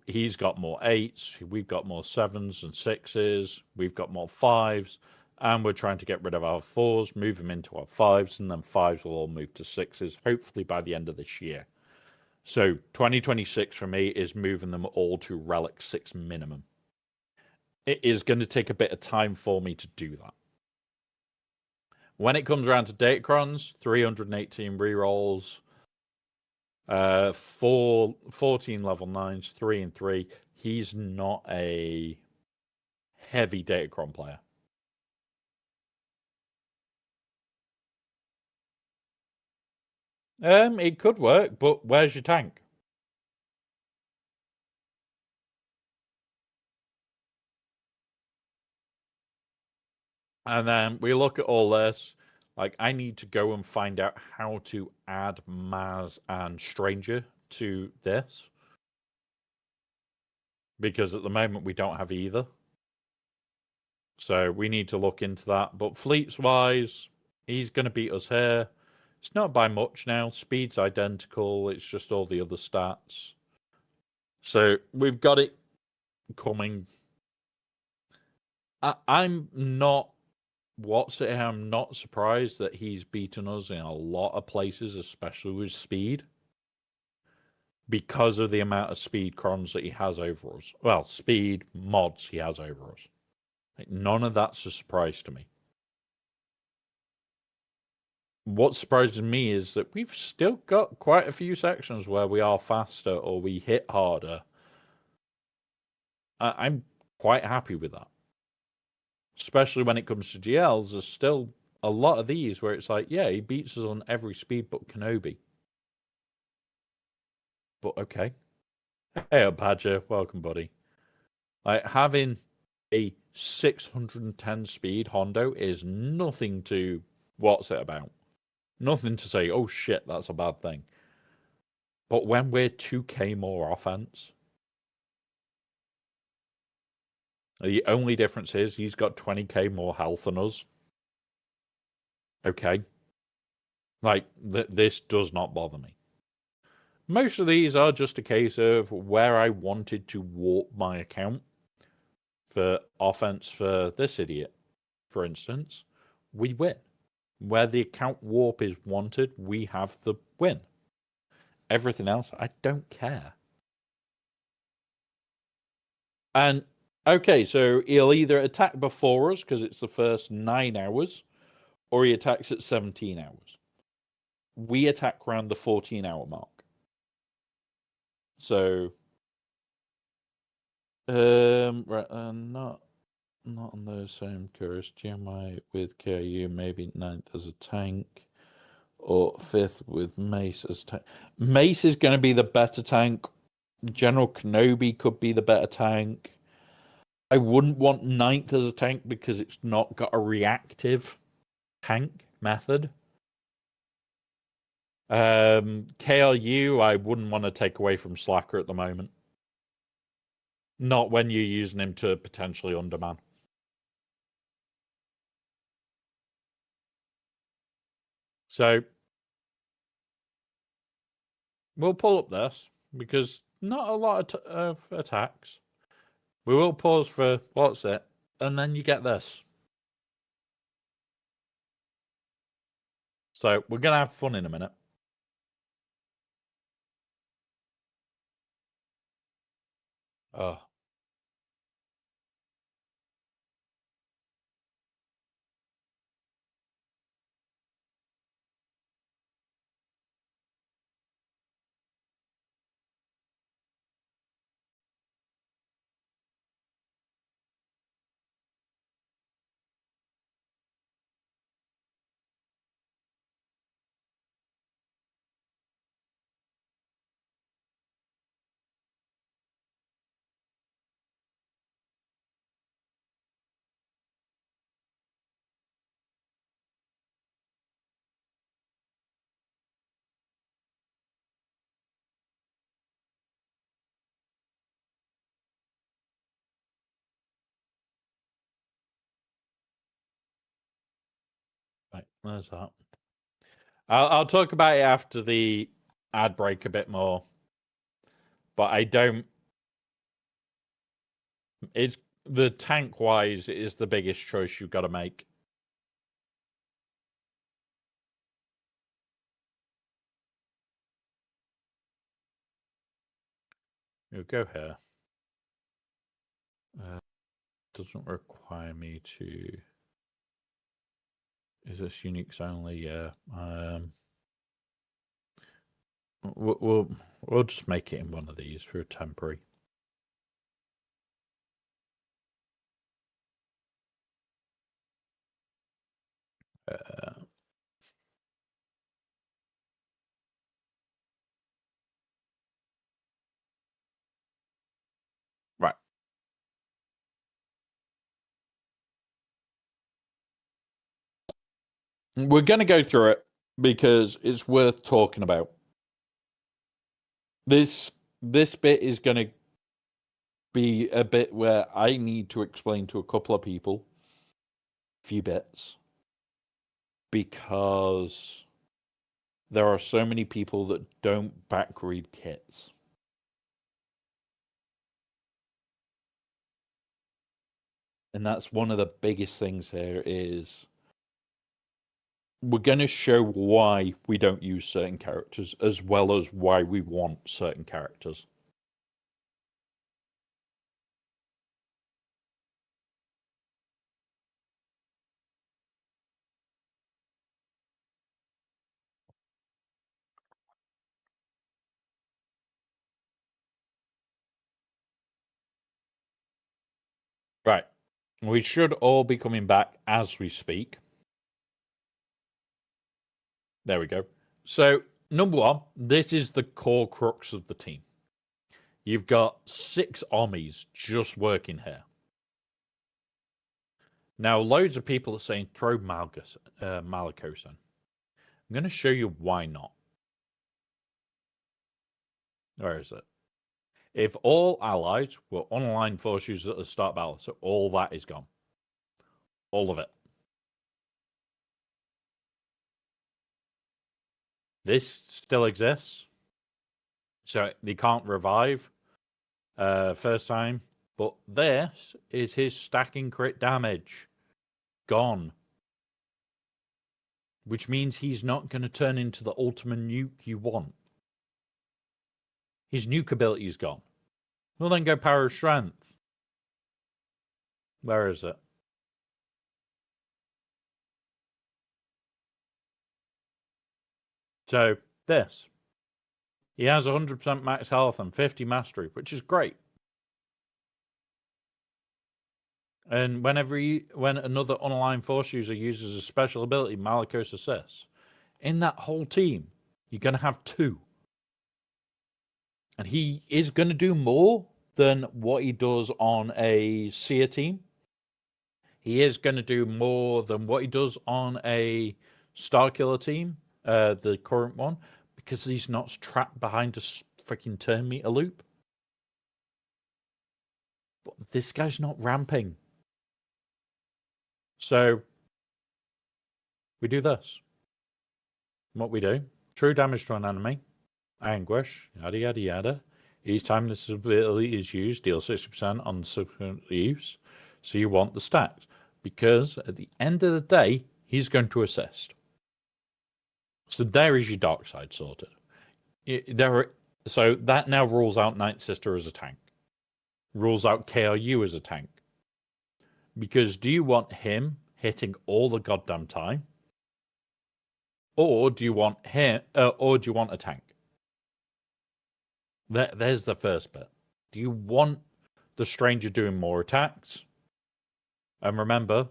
He's got more 8s. We've got more 7s and 6s. We've got more 5s. And we're trying to get rid of our 4s, move them into our 5s, and then 5s will all move to 6s, hopefully by the end of this year. So 2026 for me is moving them all to Relic 6 minimum. It is going to take a bit of time for me to do that. When it comes around to Datacrons, 318 rerolls, 14 level 9s, 3 and 3. He's not a heavy Datacron player. It could work, but where's your tank? And then we look at all this. Like, I need to go and find out how to add Maz and Stranger to this. Because at the moment we don't have either. So we need to look into that. But fleets-wise, he's going to beat us here. It's not by much now. Speed's identical. It's just all the other stats. So we've got it coming. I'm not I'm not surprised that he's beaten us in a lot of places, especially with speed, because of the amount of speed crons that he has over us. Well, speed mods he has over us. Like, none of that's a surprise to me. What surprises me is that we've still got quite a few sections where we are faster or we hit harder. I'm quite happy with that. Especially when it comes to GLs, there's still a lot of these where it's like, yeah, he beats us on every speed but Kenobi. But okay. Hey up, Badger. Welcome, buddy. Like, having a 610 speed Hondo is nothing to what's it about. Nothing to say, oh shit, that's a bad thing. But when we're 2k more offense, the only difference is he's got 20k more health than us. Okay. Like, this does not bother me. Most of these are just a case of where I wanted to warp my account for offense for this idiot, for instance. We win. Where the account warp is wanted, we have the win. Everything else, I don't care. And, okay, so he'll either attack before us, because it's the first 9 hours, or he attacks at 17 hours. We attack around the 14-hour mark. So, right, not on those same curious. GMI with KU, maybe 9th as a tank, or 5th with Mace as tank. Mace is going to be the better tank. General Kenobi could be the better tank. I wouldn't want 9th as a tank because it's not got a reactive tank method. KRU, I wouldn't want to take away from Slacker at the moment. Not when you're using him to potentially underman. So, we'll pull up this, because not a lot of attacks. We will pause for what's it, and then you get this. So, we're going to have fun in a minute. Oh. There's that. I'll talk about it after the ad break a bit more. But I don't. It's the tank wise is the biggest choice you've got to make. You'll go here. Doesn't require me to. Is this uniques only? Yeah. We'll just make it in one of these for a temporary. Right. We're going to go through it because it's worth talking about. This bit is going to be a bit where I need to explain to a couple of people a few bits because there are so many people that don't backread kits. And that's one of the biggest things here is we're going to show why we don't use certain characters as well as why we want certain characters. Right. We should all be coming back as we speak. There we go. So, number one, this is the core crux of the team. You've got 6 armies just working here. Now, loads of people are saying throw Malikos in. I'm going to show you why not. Where is it? If all allies were online force users at the start of battle, so all that is gone. All of it. This still exists. So they can't revive first time. But this is his stacking crit damage. Gone. Which means he's not going to turn into the ultimate nuke you want. His nuke ability is gone. We'll then go power of strength. Where is it? So, this. He has 100% max health and 50 mastery, which is great. And when another online force user uses a special ability, Malikos assists, in that whole team, you're going to have 2. And he is going to do more than what he does on a Seer team. He is going to do more than what he does on a Starkiller team, the current one, because he's not trapped behind a freaking turn meter loop. But this guy's not ramping. So we do this. What we do, true damage to an enemy, anguish, yada yada yada. Each time this ability is used, deal 60% on subsequent use. So you want the stacks. Because at the end of the day, he's going to assist. So there is your dark side sorted. So that now rules out Night Sister as a tank. Rules out KRU as a tank. Because do you want him hitting all the goddamn time? Or do you want him or do you want a tank? There's the first bit. Do you want the stranger doing more attacks? And remember,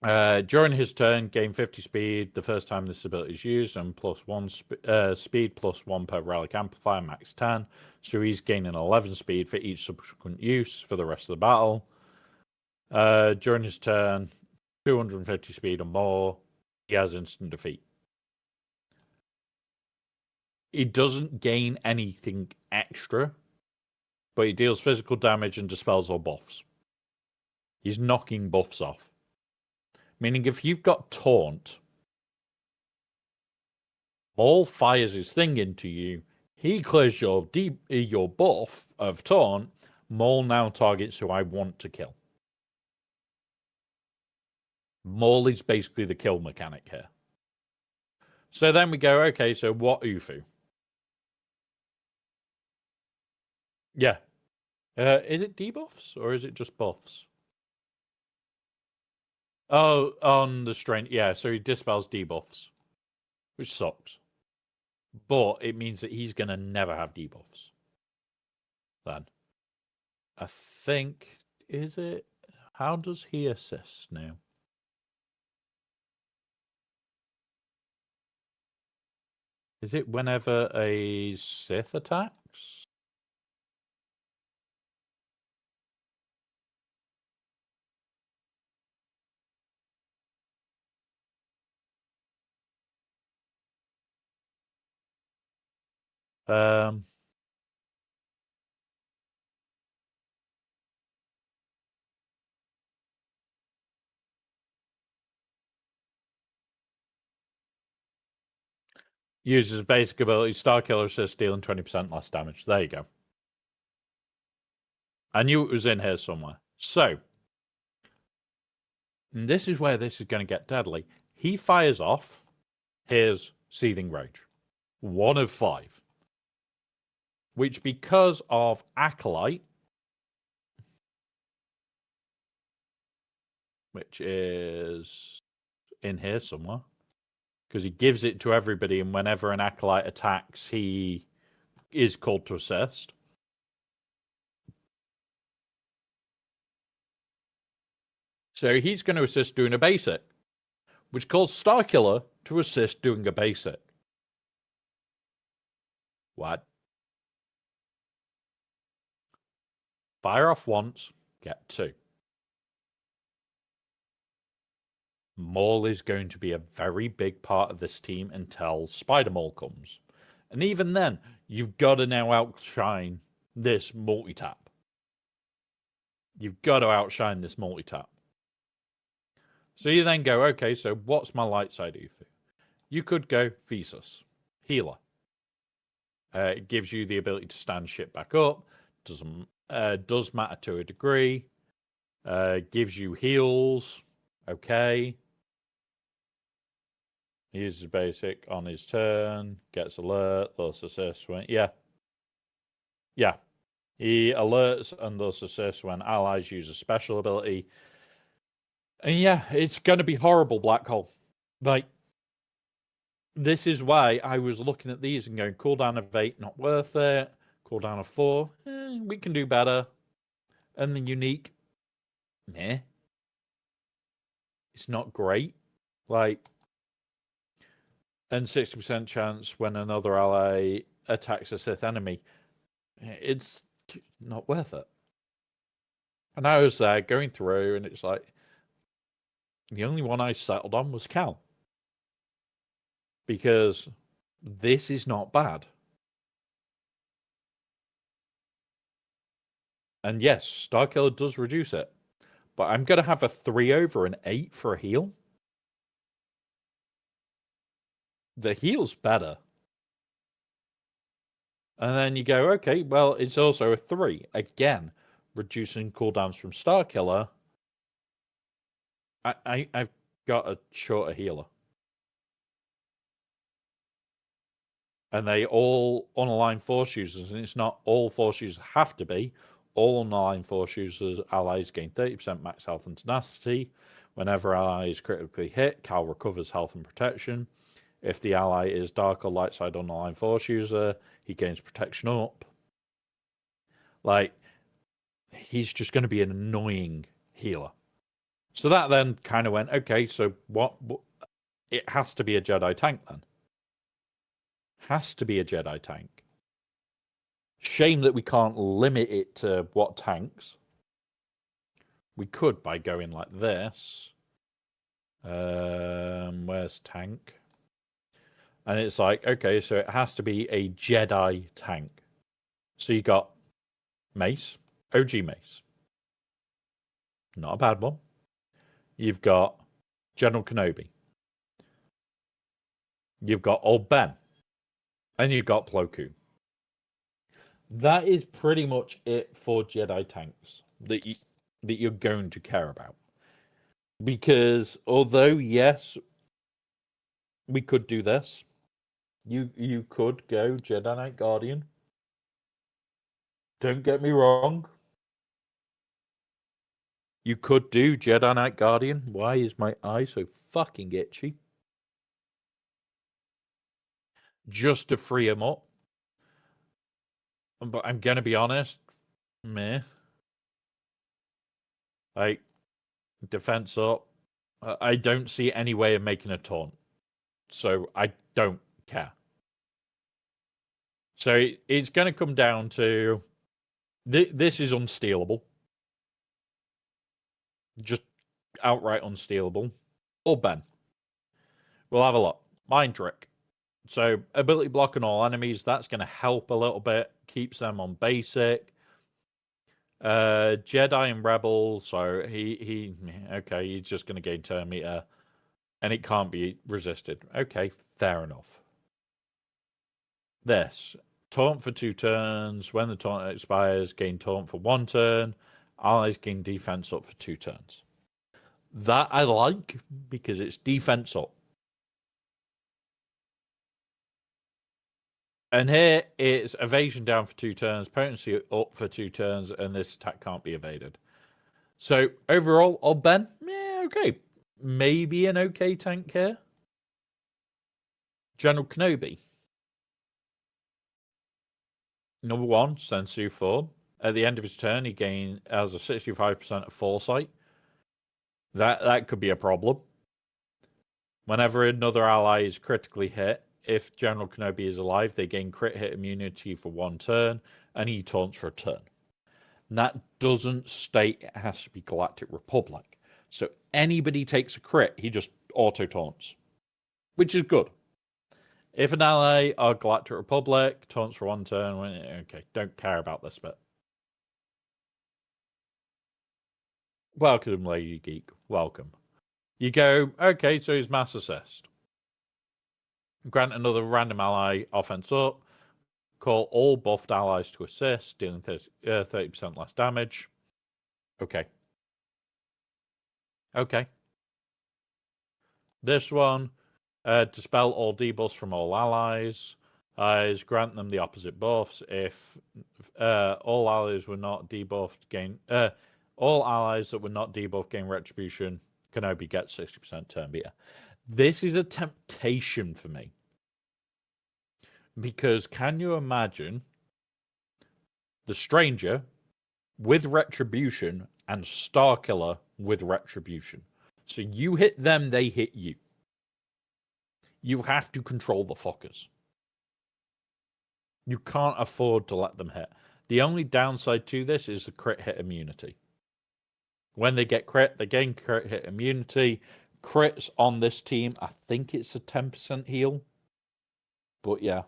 during his turn, gain 50 speed the first time this ability is used, and +1 speed +1 per relic amplifier, max 10. So he's gaining 11 speed for each subsequent use for the rest of the battle. During his turn, 250 speed or more, he has instant defeat. He doesn't gain anything extra, but he deals physical damage and dispels all buffs. He's knocking buffs off. Meaning if you've got taunt, Maul fires his thing into you. He clears your buff of taunt. Maul now targets who I want to kill. Maul is basically the kill mechanic here. So then we go, okay, so what Ufu? Yeah. Is it debuffs or is it just buffs? Oh, on the strength. Yeah, so he dispels debuffs, which sucks. But it means that he's going to never have debuffs. Then. I think, is it? How does he assist now? Is it whenever a Sith attacks? Um, uses basic ability, Star Killer assist, dealing 20% less damage. There you go. I knew it was in here somewhere. So, this is where this is going to get deadly. He fires off his Seething Rage. 1 of 5. Which, because of Acolyte, which is in here somewhere, because he gives it to everybody, and whenever an Acolyte attacks, he is called to assist. So he's going to assist doing a basic, which calls Starkiller to assist doing a basic. What? Fire off once, get 2. Maul is going to be a very big part of this team until Spider-Maul comes. And even then, you've got to now outshine this multi-tap. You've got to outshine this multi-tap. So you then go, okay, so what's my light side Ufu? You could go Thesis, healer. It gives you the ability to stand shit back up. Does matter to a degree. Gives you heals. Okay. He uses basic on his turn. Gets alert. Thus assists when... Yeah. Yeah. He alerts and thus assists when allies use a special ability. And yeah, it's going to be horrible, Black Hole. Like, this is why I was looking at these and going, cooldown of 8, not worth it. Cooldown of 4, we can do better. And the unique, nah. It's not great. Like, and 60% chance when another ally attacks a Sith enemy. It's not worth it. And I was there going through, and it's like, the only one I settled on was Cal. Because this is not bad. And yes, Starkiller does reduce it. But I'm going to have a 3 over an 8 for a heal. The heal's better. And then you go, okay, well, it's also a 3. Again, reducing cooldowns from Starkiller. I've got a shorter healer. And they all unaligned force users, and it's not all force users have to be. All unaligned force users allies gain 30% max health and tenacity. Whenever ally is critically hit, Cal recovers health and protection. If the ally is dark or light side unaligned force user, he gains protection up. Like, he's just going to be an annoying healer. So that then kind of went, okay, so what it has to be a Jedi tank then. Has to be a Jedi tank. Shame that we can't limit it to what tanks. We could by going like this. Where's tank? And it's like, okay, so it has to be a Jedi tank. So you got Mace, OG Mace. Not a bad one. You've got General Kenobi. You've got Old Ben. And you've got Plo Koon. That is pretty much it for Jedi tanks that you're going to care about. Because although, yes, we could do this. You could go Jedi Knight Guardian. Don't get me wrong. You could do Jedi Knight Guardian. Why is my eye so fucking itchy? Just to free him up. But I'm going to be honest. Meh. Like, defense up. I don't see any way of making a taunt. So I don't care. So it's going to come down to... This is unstealable. Just outright unstealable. Or Ben. We'll have a look. Mind Trick. So ability block on all enemies. That's going to help a little bit. Keeps them on basic. Jedi and Rebel. So okay, he's just going to gain turn meter. And it can't be resisted. Okay, fair enough. This. Taunt for 2 turns. When the taunt expires, gain taunt for 1 turn. Allies gain defense up for 2 turns. That I like because it's defense up. And here it's evasion down for 2 turns, potency up for 2 turns, and this attack can't be evaded. So overall, Old Ben, okay. Maybe an okay tank here. General Kenobi. Number 1, Sensu form. At the end of his turn, he has a 65% of foresight. That could be a problem. Whenever another ally is critically hit, if General Kenobi is alive, they gain crit hit immunity for 1 turn, and he taunts for a turn. And that doesn't state it has to be Galactic Republic. So anybody takes a crit, he just auto-taunts, which is good. If an ally are Galactic Republic, taunts for 1 turn, okay, don't care about this bit. Welcome, Lady Geek. Welcome. You go, okay, so he's mass assist. Grant another random ally offense up. Call all buffed allies to assist, dealing 30% less damage. Okay. Okay. This one, dispel all debuffs from all allies. Grant them the opposite buffs. If all allies were not debuffed, gain... all allies that were not debuffed gain retribution. Kenobi gets 60% turn meter. This is a temptation for me. Because can you imagine the Stranger with retribution and Starkiller with retribution? So you hit them, they hit you. You have to control the fuckers. You can't afford to let them hit. The only downside to this is the crit hit immunity. When they get crit, they gain crit hit immunity. Crits on this team, I think it's a 10% heal. But yeah.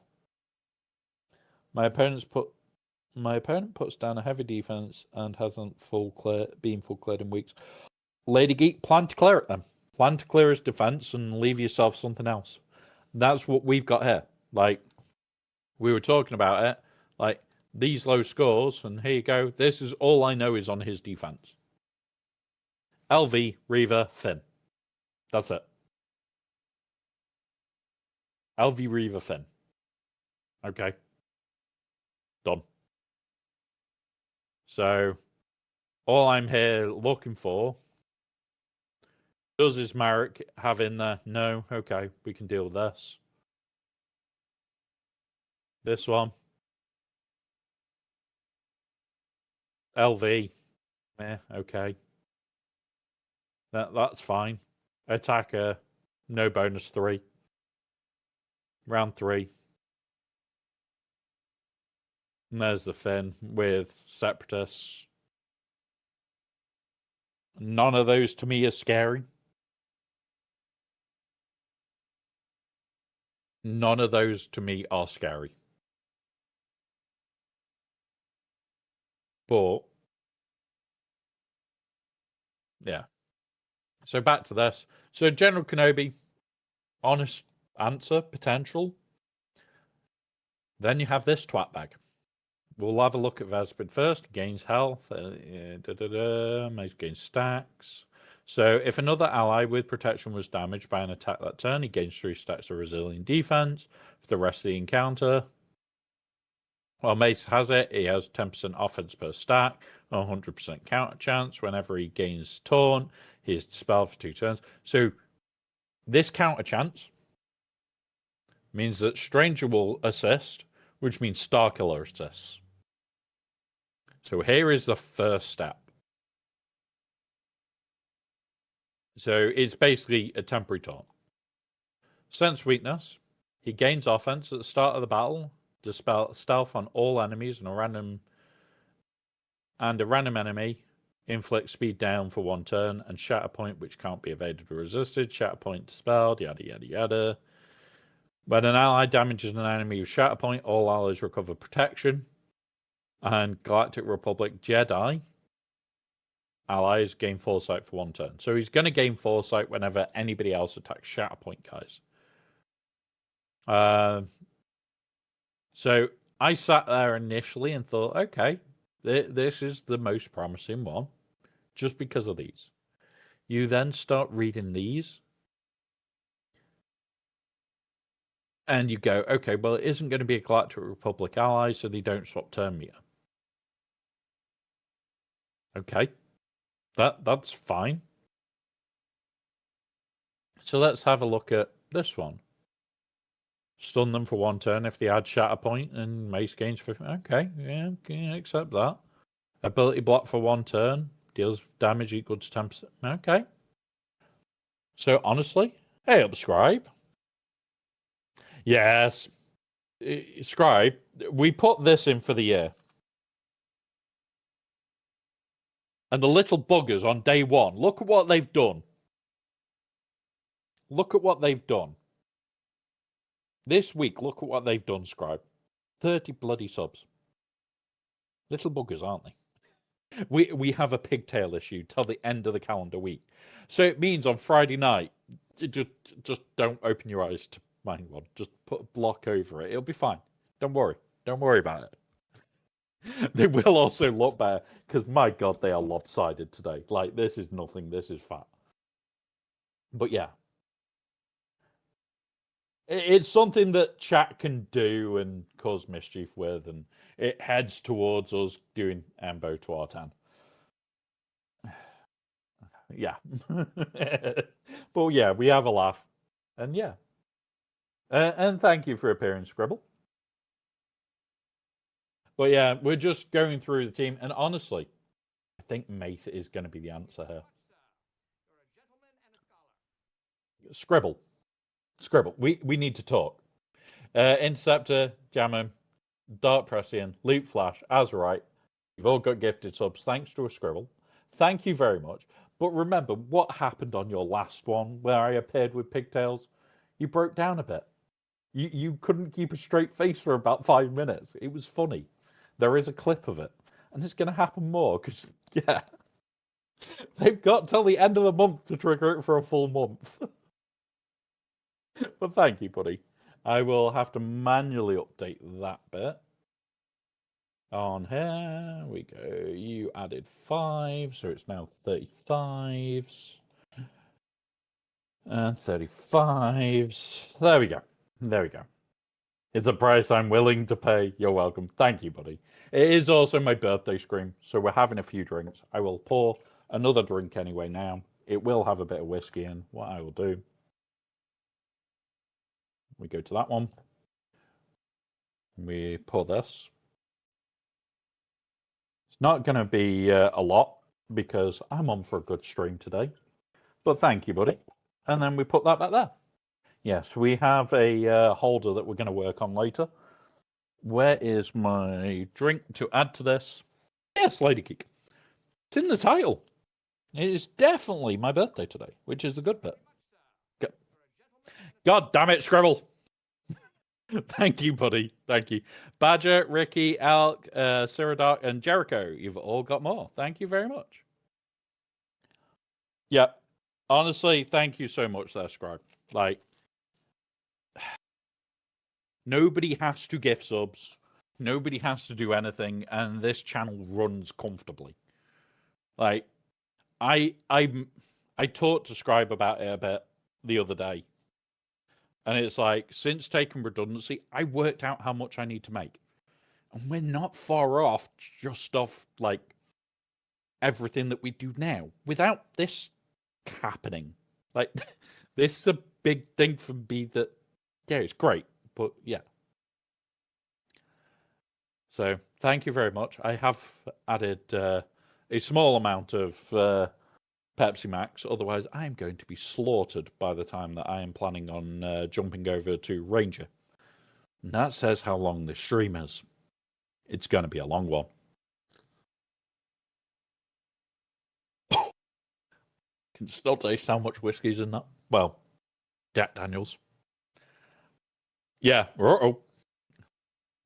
My opponent puts down a heavy defense and hasn't been full cleared in weeks. Lady Geek, plan to clear it then. Plan to clear his defense and leave yourself something else. That's what we've got here. Like, we were talking about it. Like, these low scores, and here you go. This is all I know is on his defense. LV, Reaver, Finn. That's it. LV, Reaver, Finn. Okay. Done. So, all I'm here looking for, does his Marek have in there? No. Okay, we can deal with this. This one. LV. Okay. That's fine. Attacker, no bonus 3. Round 3. And there's the Finn with Separatists. None of those to me are scary. None of those to me are scary. But, yeah. So back to this. So General Kenobi, honest answer, potential. Then you have this twat bag. We'll have a look at Vespid first. Gains health. Gains stacks. So if another ally with protection was damaged by an attack that turn, he gains 3 stacks of resilient defense for the rest of the encounter. While Mace has it, he has 10% offense per stack, 100% counter chance. Whenever he gains taunt, he is dispelled for 2 turns. So this counter chance means that Stranger will assist, which means Starkiller assists. So here is the first step. So it's basically a temporary taunt. Sense weakness. He gains offense at the start of the battle. Dispel stealth on all enemies, and a random enemy inflicts speed down for 1 turn, and shatter point, which can't be evaded or resisted. Shatter point dispelled, yada yada yada. When an ally damages an enemy with shatter point, all allies recover protection. And Galactic Republic Jedi allies gain foresight for 1 turn. So he's going to gain foresight whenever anybody else attacks shatter point, guys. So I sat there initially and thought, okay, this is the most promising one, just because of these. You then start reading these, and you go, okay, well, it isn't going to be a Galactic Republic ally, so they don't swap turn meter. Okay, that's fine. So let's have a look at this one. Stun them for 1 turn if they add shatter point, and Mace gains 50. Okay, yeah, can accept that. Ability block for 1 turn, deals damage equal to 10%. Okay. So honestly, hey up, Scribe. Yes, Scribe. We put this in for the year. And the little buggers on day 1, look at what they've done. Look at what they've done. This week, look at what they've done, Scribe. 30 bloody subs. Little buggers, aren't they? We have a pigtail issue till the end of the calendar week. So it means on Friday night, just don't open your eyes to mine one. Just put a block over it. It'll be fine. Don't worry. Don't worry about it. They will also look better, because my God, they are lopsided today. Like, this is nothing. This is fat. But yeah. It's something that chat can do and cause mischief with, and it heads towards us doing Embo to R10. Yeah. But yeah, we have a laugh. And yeah. And thank you for appearing, Scribble. But yeah, we're just going through the team, and honestly, I think Mace is going to be the answer here. Scribble. We need to talk. Interceptor, Jammer, Dark Pressian, Loop Flash, Azurite. You've all got gifted subs thanks to a Scribble. Thank you very much. But remember what happened on your last one where I appeared with pigtails? You broke down a bit. You couldn't keep a straight face for about 5 minutes. It was funny. There is a clip of it. And it's going to happen more because, yeah. They've got till the end of the month to trigger it for a full month. But thank you, buddy. I will have to manually update that bit. On here we go. You added 5, so it's now 35s. And 35s. There we go. There we go. It's a price I'm willing to pay. You're welcome. Thank you, buddy. It is also my birthday stream, so we're having a few drinks. I will pour another drink anyway now. It will have a bit of whiskey in. What I will do, we go to that one. We pour this. It's not going to be a lot because I'm on for a good stream today. But thank you, buddy. And then we put that back there. Yes, we have a holder that we're going to work on later. Where is my drink to add to this? Yes, Lady Geek. It's in the title. It is definitely my birthday today, which is the good bit. God damn it, Scribble. Thank you, buddy. Thank you. Badger, Ricky, Alk, Ceradark, and Jericho. You've all got more. Thank you very much. Yep. Honestly, thank you so much there, Scribe. Like, nobody has to gift subs. Nobody has to do anything, and this channel runs comfortably. Like, I talked to Scribe about it a bit the other day, and it's like, since taking redundancy, I worked out how much I need to make, and we're not far off just off like everything that we do now without this happening. Like, this is a big thing for me. That, yeah, it's great, but yeah. So thank you very much. I have added a small amount of Pepsi Max. Otherwise, I am going to be slaughtered by the time that I am planning on jumping over to Ranger. And that says how long this stream is. It's going to be a long one. Can still taste how much whiskey's in that. Well, Jack Daniels. Yeah. Uh-oh.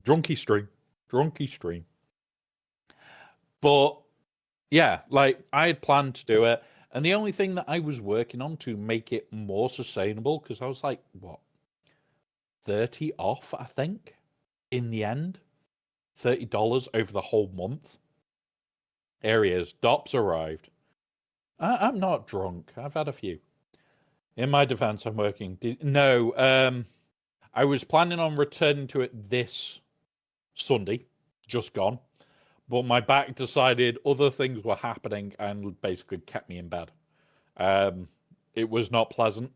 Drunky stream. But yeah, like, I had planned to do it, and the only thing that I was working on to make it more sustainable, because I was like, what, 30 off, I think, in the end, $30 over the whole month. Here he is. Dops arrived. I'm not drunk. I've had a few. In my defense, I'm working. No, I was planning on returning to it this Sunday, just gone. But my back decided other things were happening and basically kept me in bed. It was not pleasant.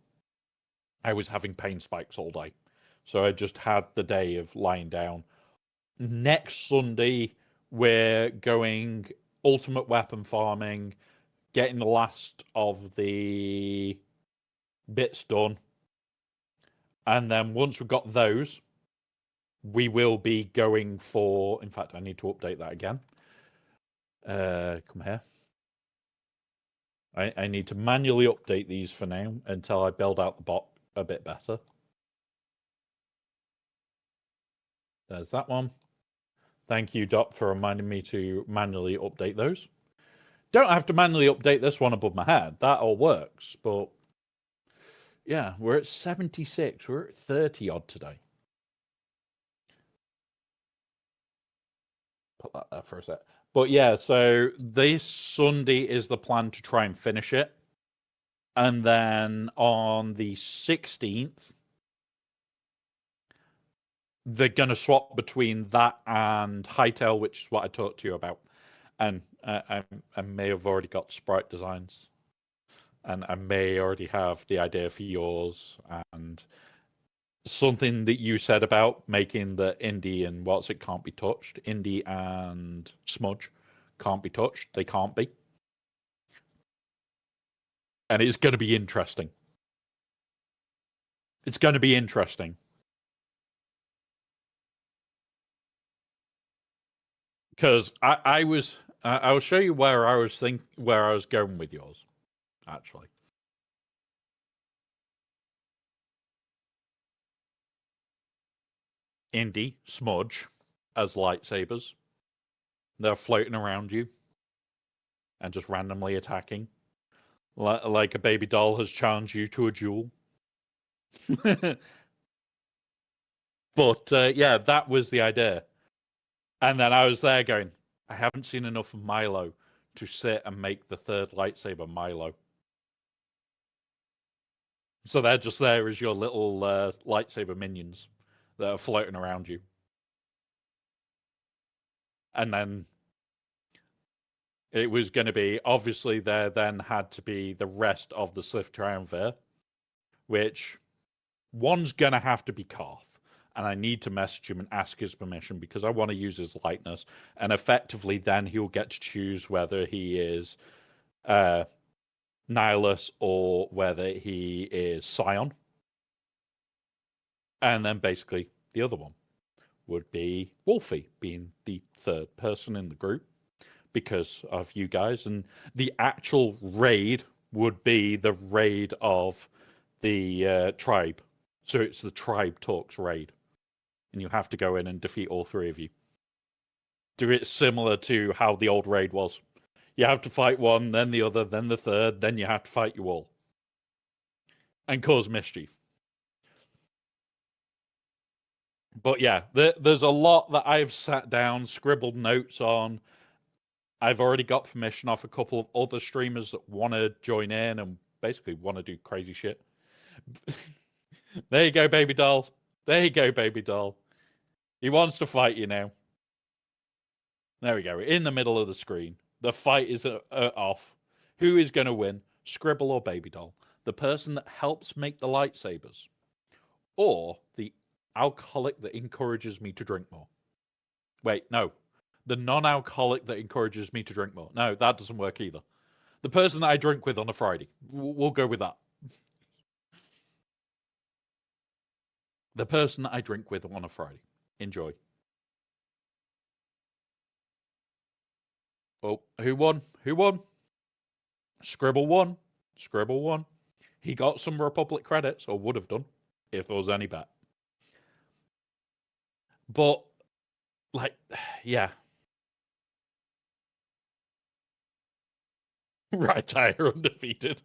I was having pain spikes all day. So I just had the day of lying down. Next Sunday, we're going ultimate weapon farming, getting the last of the bits done. And then once we've got those, we will be going for... In fact, I need to update that again. Come here. I need to manually update these for now until I build out the bot a bit better. There's that one. Thank you, Dot, for reminding me to manually update those. Don't have to manually update this one above my head. That all works, but... Yeah, we're at 76. We're at 30 odd today. Put that there for a sec. But yeah, so this Sunday is the plan to try and finish it. And then on the 16th, they're going to swap between that and Hightail, which is what I talked to you about. And I may have already got sprite designs. And I may already have the idea for yours. And something that you said about making the indie and what's it can't be touched. Indie and smudge can't be touched. They can't be. And it's going to be interesting. It's going to be interesting. Because I'll show you where I was going with yours, actually. Indie, smudge, as lightsabers. They're floating around you and just randomly attacking. Like a baby doll has challenged you to a duel. But yeah, that was the idea. And then I was there going, I haven't seen enough of Milo to sit and make the third lightsaber Milo. So they're just there as your little lightsaber minions that are floating around you. And then it was going to be, obviously, there then had to be the rest of the Sith Triumvirate, which one's going to have to be Karth. And I need to message him and ask his permission because I want to use his likeness. And effectively, then he'll get to choose whether he is Nihilus or whether he is Scion. And then basically the other one would be Wolfie, being the third person in the group because of you guys. And the actual raid would be the raid of the tribe. So it's the Tribe Talks raid. And you have to go in and defeat all three of you. Do it similar to how the old raid was. You have to fight one, then the other, then the third, then you have to fight you all. and cause mischief. But yeah, there's a lot that I've sat down, scribbled notes on. I've already got permission off a couple of other streamers that want to join in and basically want to do crazy shit. There you go, baby doll. There you go, baby doll. He wants to fight you now. There we go. In the middle of the screen. The fight is off. Who is going to win? Scribble or baby doll? The person that helps make the lightsabers, or the alcoholic that encourages me to drink more? Wait, no. The non-alcoholic that encourages me to drink more. No, that doesn't work either. The person that I drink with on a Friday. We'll go with that. The person that I drink with on a Friday. Enjoy. Oh, who won? Who won? Scribble won. Scribble won. He got some Republic credits, or would have done, if there was any bet. But, like, yeah. Right tire undefeated.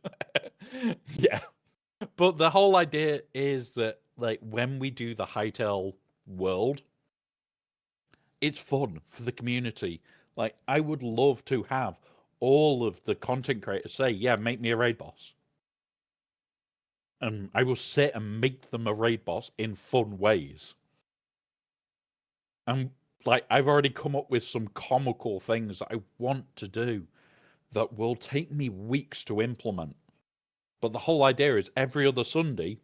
Yeah. But the whole idea is that, like, when we do the Hytale world, it's fun for the community. Like, I would love to have all of the content creators say, yeah, make me a raid boss. And I will sit and make them a raid boss in fun ways. And, like, I've already come up with some comical things that I want to do that will take me weeks to implement. But the whole idea is every other Sunday,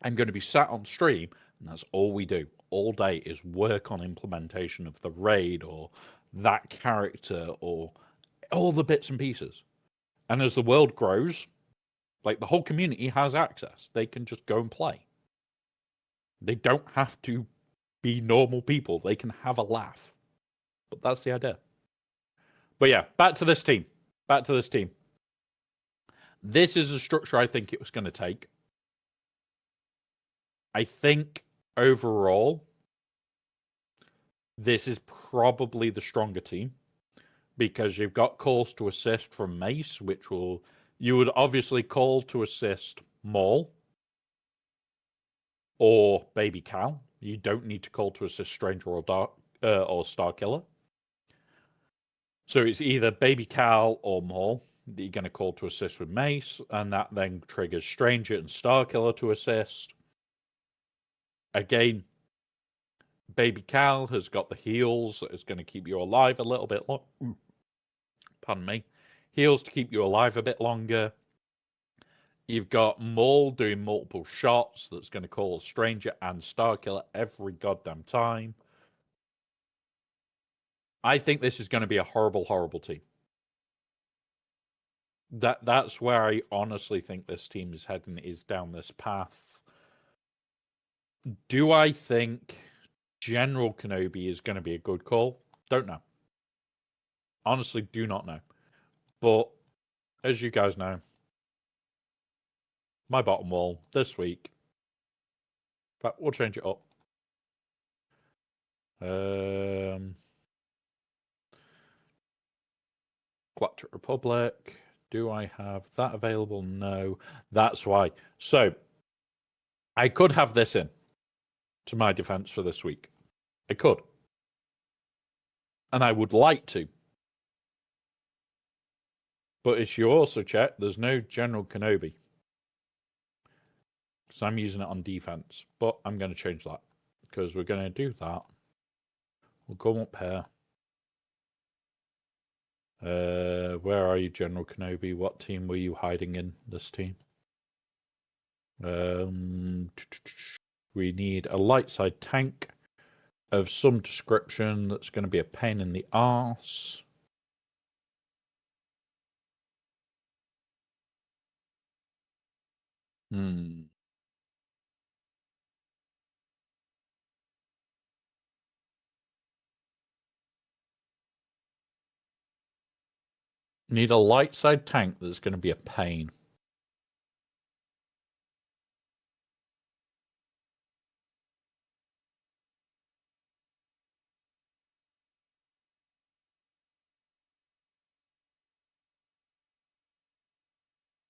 I'm going to be sat on stream, and that's all we do. All day is work on implementation of the raid or that character or all the bits and pieces. And as the world grows, like, the whole community has access. They can just go and play. They don't have to be normal people. They can have a laugh. But that's the idea. But yeah, back to this team. Back to this team. This is a structure I think it was going to take. I think overall, this is probably the stronger team because you've got calls to assist from Mace, which will, you would obviously call to assist Maul or Baby Cal. You don't need to call to assist Stranger or Starkiller. So it's either Baby Cal or Maul that you're going to call to assist with Mace, and that then triggers Stranger and Starkiller to assist. Again, Baby Cal has got the heals that is going to keep you alive a little bit longer. Pardon me. Heals to keep you alive a bit longer. You've got Maul doing multiple shots that's going to call Stranger and Starkiller every goddamn time. I think this is going to be a horrible, horrible team. That's where I honestly think this team is heading, is down this path. Do I think General Kenobi is going to be a good call? Don't know. Honestly, do not know. But as you guys know, my bottom wall this week. In fact, we'll change it up. Galactic Republic. Do I have that available? No. That's why. So, I could have this in to my defense for this week. I could. And I would like to. But as you also check, there's no General Kenobi. Because I'm using it on defense. But I'm going to change that. Because we're going to do that. We'll go up here. Where are you, General Kenobi? What team were you hiding in this team? We need a light side tank of some description that's going to be a pain in the arse. Need a light side tank that's going to be a pain.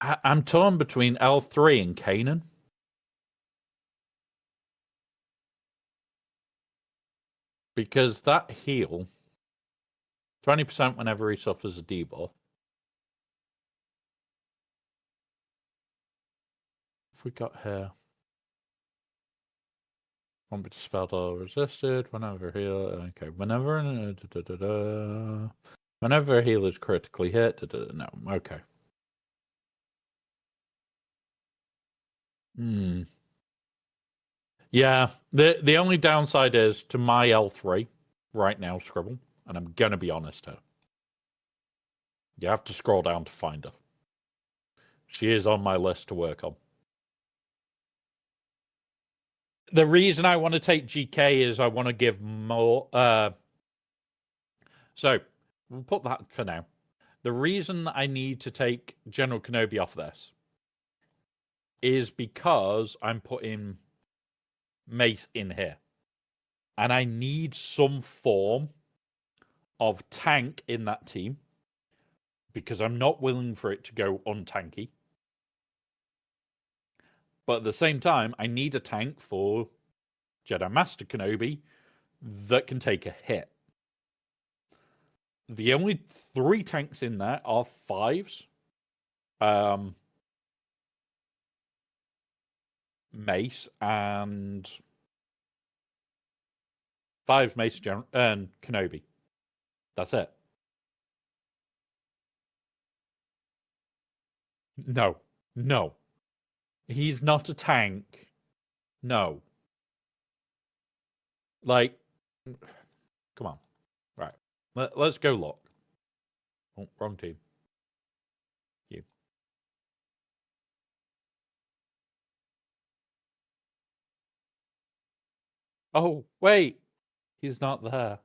I'm torn between L3 and Kanan. Because that heal, 20% whenever he suffers a debuff. If we got here. Won't be dispelled or resisted whenever heal. Okay, whenever whenever a heal is critically hit. No, okay. Yeah, the only downside is to my L3 right now, Scribble, and I'm gonna be honest here. You have to scroll down to find her. She is on my list to work on. The reason I want to take GK is I want to give more. So we'll put that for now. The reason I need to take General Kenobi off this is because I'm putting Mace in here. And I need some form of tank in that team because I'm not willing for it to go untanky. But at the same time, I need a tank for Jedi Master Kenobi that can take a hit. The only 3 tanks in there are 5s. Mace and 5 Mace and Kenobi. That's it. No. He's not a tank. No. Like, come on. Right. Let's go look. Oh, wrong team. You. Oh, wait. He's not there.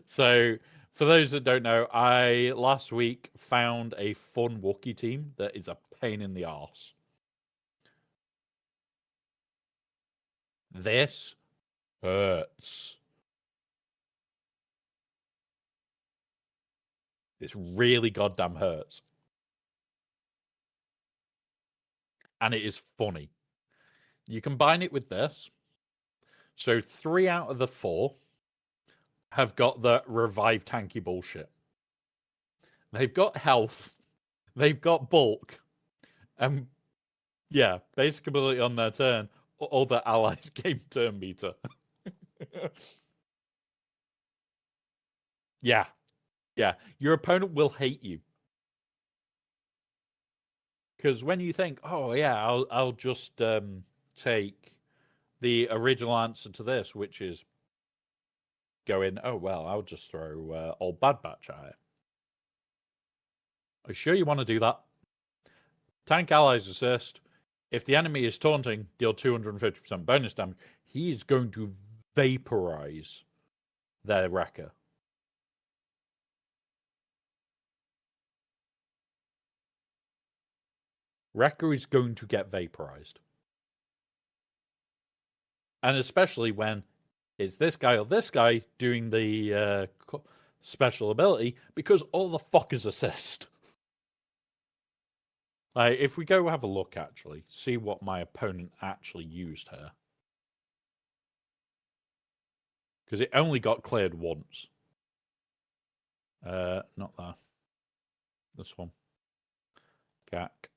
So, for those that don't know, I last week found a fun Wookiee team that is a pain in the arse. This hurts. This really goddamn hurts. And it is funny. You combine it with this. So 3 out of the 4 have got the revive tanky bullshit. They've got health. They've got bulk. And yeah, basic ability on their turn. All their allies gain turn meter. Yeah. Your opponent will hate you. Because when you think, oh yeah, I'll just take the original answer to this, which is going, oh well, I'll just throw old Bad Batch at it. Are you sure you want to do that? Tank allies assist. If the enemy is taunting, deal 250% bonus damage. He is going to vaporize their wrecker. Wrecker is going to get vaporized. And especially when it's this guy or this guy doing the special ability, because all the fuckers assist. Like, if we go have a look, actually, see what my opponent actually used here. Because it only got cleared once. Not that. This one. Cack.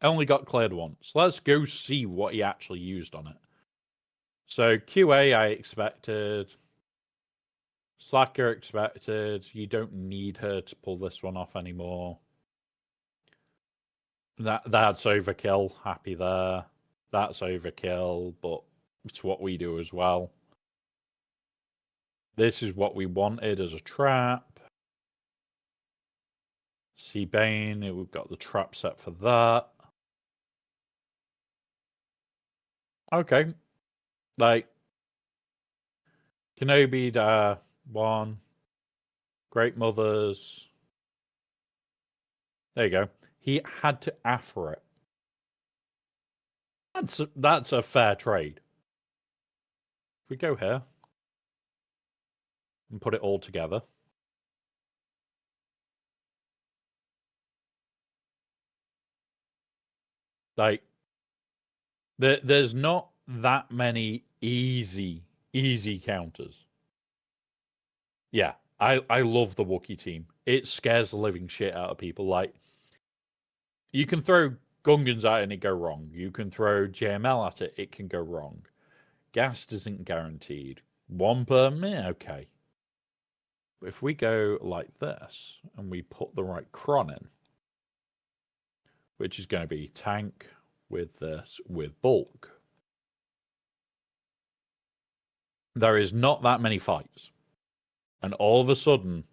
Only got cleared once. Let's go see what he actually used on it. So QA I expected. Slacker expected. You don't need her to pull this one off anymore. That's overkill. Happy there. That's overkill, but it's what we do as well. This is what we wanted as a trap. See Bane, we've got the trap set for that. Okay. Like, Kenobi, 1. Great Mothers. There you go. He had to affer it. That's a fair trade. If we go here and put it all together. Like, there's not that many easy counters. Yeah, I love the Wookiee team. It scares the living shit out of people. Like, you can throw Gungans at it and it go wrong. You can throw JML at it, it can go wrong. Gas isn't guaranteed. Wampa, meh, okay. But if we go like this and we put the right cron in, which is going to be tank with this, with bulk, there is not that many fights. And all of a sudden,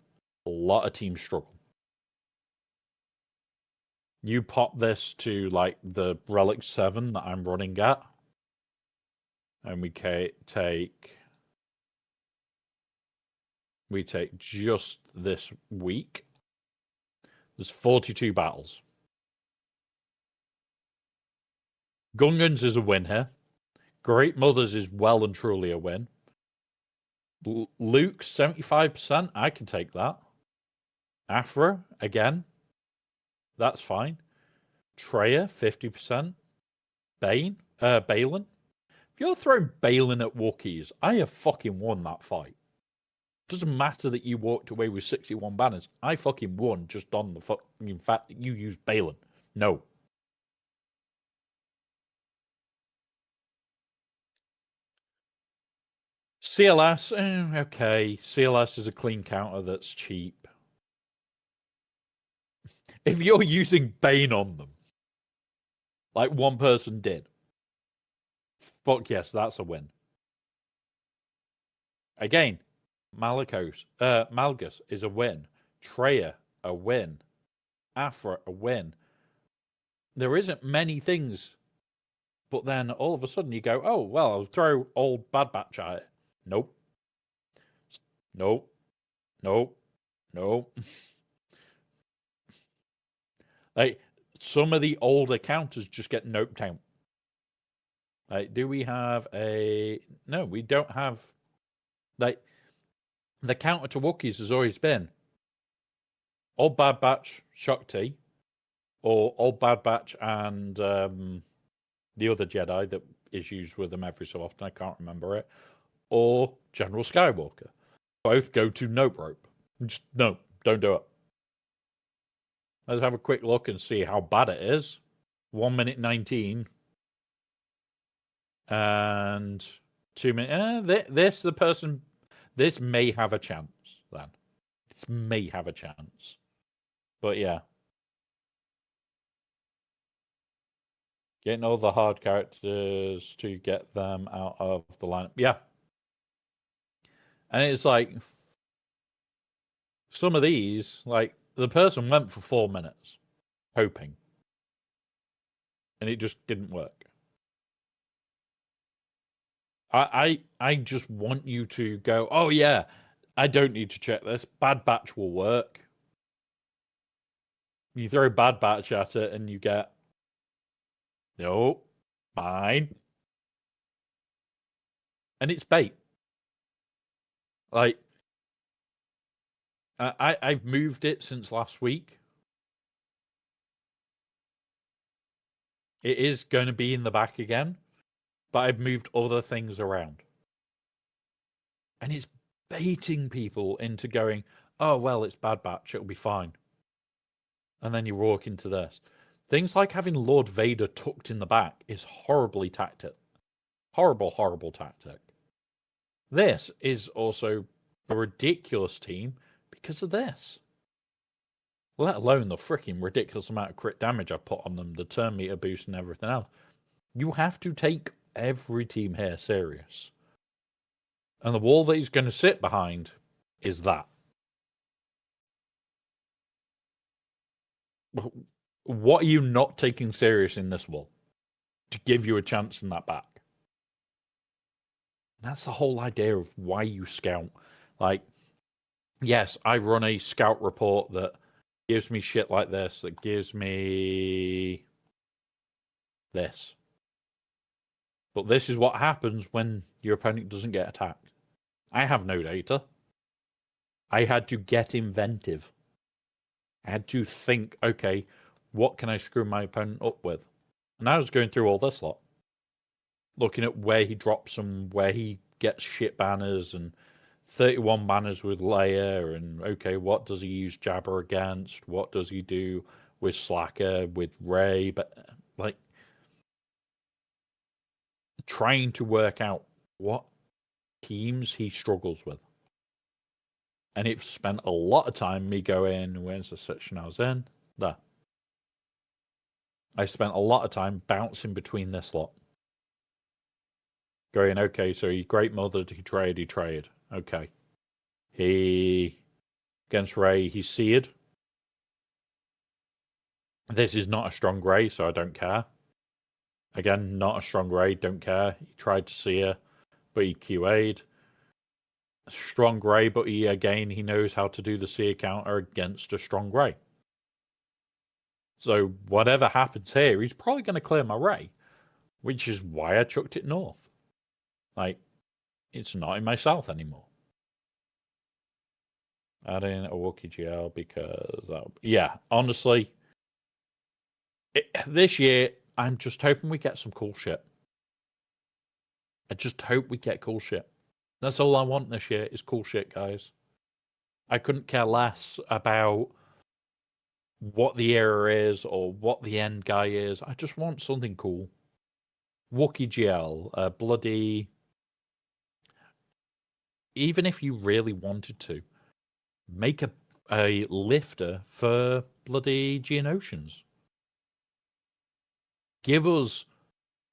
a lot of teams struggle. You pop this to like the Relic 7 that I'm running at, and we take just this week. There's 42 battles. Gungans is a win here. Great Mothers is well and truly a win. Luke, 75%. I can take that. Afra, again. That's fine. Treya, 50%. Balin. If you're throwing Balin at Wookiees, I have fucking won that fight. Doesn't matter that you walked away with 61 banners. I fucking won just on the fucking fact that you used Balin. No. CLS, okay. CLS is a clean counter that's cheap. If you're using Bane on them, like one person did, fuck yes, that's a win. Again, Malgus is a win. Treya, a win. Afra, a win. There isn't many things, but then all of a sudden you go, oh, well, I'll throw old Bad Batch at it. Nope. Nope. Nope. Nope. Like, some of the older counters just get noped out. Like, do we have a... No, we don't have... Like, the counter to Wookiees has always been Old Bad Batch Shakti, or Old Bad Batch and the other Jedi that is used with them every so often, I can't remember it, or General Skywalker. Both go to nope rope. Just, no, don't do it. Let's have a quick look and see how bad it is. 1 minute 19. And 2 minutes. This may have a chance, then. This may have a chance. But yeah. Getting all the hard characters to get them out of the lineup. Yeah. And it's like, some of these, like, the person went for 4 minutes, hoping. And it just didn't work. I just want you to go, oh yeah, I don't need to check this. Bad Batch will work. You throw Bad Batch at it and you get, no, fine. And it's bait. Like, I've moved it since last week. It is going to be in the back again, but I've moved other things around. And it's baiting people into going, oh, well, it's Bad Batch, it'll be fine. And then you walk into this. Things like having Lord Vader tucked in the back is horribly tactic. Horrible, horrible tactic. This is also a ridiculous team because of this. Let alone the freaking ridiculous amount of crit damage I put on them, the turn meter boost and everything else. You have to take every team here serious. And the wall that he's going to sit behind is that. What are you not taking serious in this wall to give you a chance in that back? That's the whole idea of why you scout. Like, yes, I run a scout report that gives me shit like this, that gives me this. But this is what happens when your opponent doesn't get attacked. I have no data. I had to get inventive. I had to think, okay, what can I screw my opponent up with? And I was going through all this lot, looking at where he drops them, where he gets shit banners, and 31 banners with Leia, and okay, what does he use Jabber against? What does he do with Slacker, with Rey? But like trying to work out what teams he struggles with. And it spent a lot of time me going, where's the section I was in? There. I spent a lot of time bouncing between this lot. Going, okay, so he Great Mother, he trade. Okay. He, against Rey, he's seared. This is not a strong Rey, so I don't care. Again, not a strong Rey, don't care. He tried to sear, but he QA'd. Strong Rey, but he knows how to do the sear counter against a strong Rey. So whatever happens here, he's probably going to clear my Rey, which is why I chucked it north. Like, it's not in my south anymore. Adding a Wookiee GL because, yeah, honestly, this year, I'm just hoping we get some cool shit. I just hope we get cool shit. That's all I want this year is cool shit, guys. I couldn't care less about what the era is or what the end guy is. I just want something cool. Wookiee GL, bloody... Even if you really wanted to, make a lifter for bloody Geonosians. Give us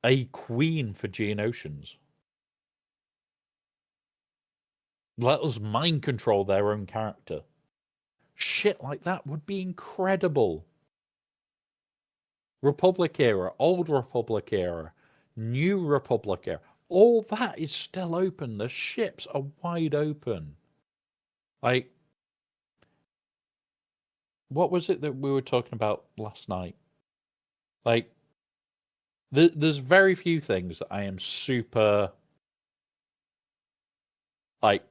a queen for Geonosians. Let us mind control their own character. Shit like that would be incredible. Republic era, old Republic era, new Republic era. All that is still open. The ships are wide open. Like, what was it that we were talking about last night? Like, there's very few things that I am super... Like,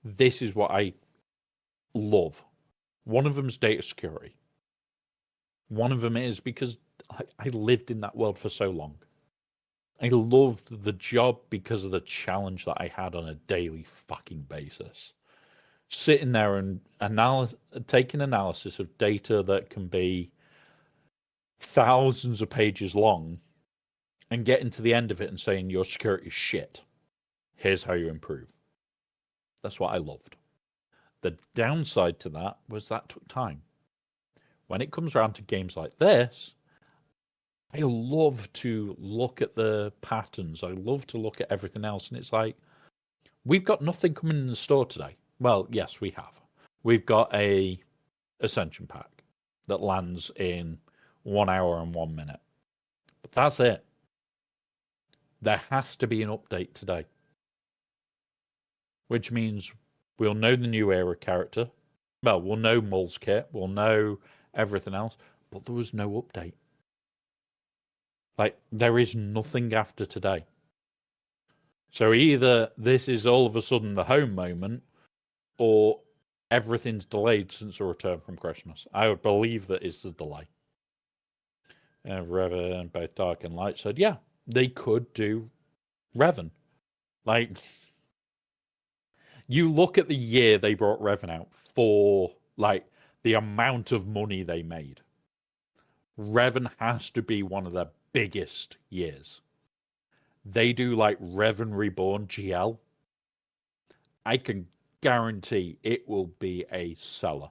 this is what I love. One of them's data security. One of them is because I lived in that world for so long. I loved the job because of the challenge that I had on a daily fucking basis. Sitting there and taking analysis of data that can be thousands of pages long and getting to the end of it and saying your security is shit. Here's how you improve. That's what I loved. The downside to that was that took time. When it comes around to games like this, I love to look at the patterns. I love to look at everything else. And it's like, we've got nothing coming in the store today. Well, yes, we have. We've got a Ascension pack that lands in 1 hour and 1 minute. But that's it. There has to be an update today. Which means we'll know the new era character. Well, we'll know Mull's kit. We'll know everything else. But there was no update. Like, there is nothing after today. So either this is all of a sudden the home moment, or everything's delayed since the return from Christmas. I would believe that is the delay. Revan, both Dark and Light said, yeah, they could do Revan. Like, you look at the year they brought Revan out for, like, the amount of money they made. Revan has to be one of their biggest years. They do, like, Revan Reborn GL. I can guarantee it will be a seller.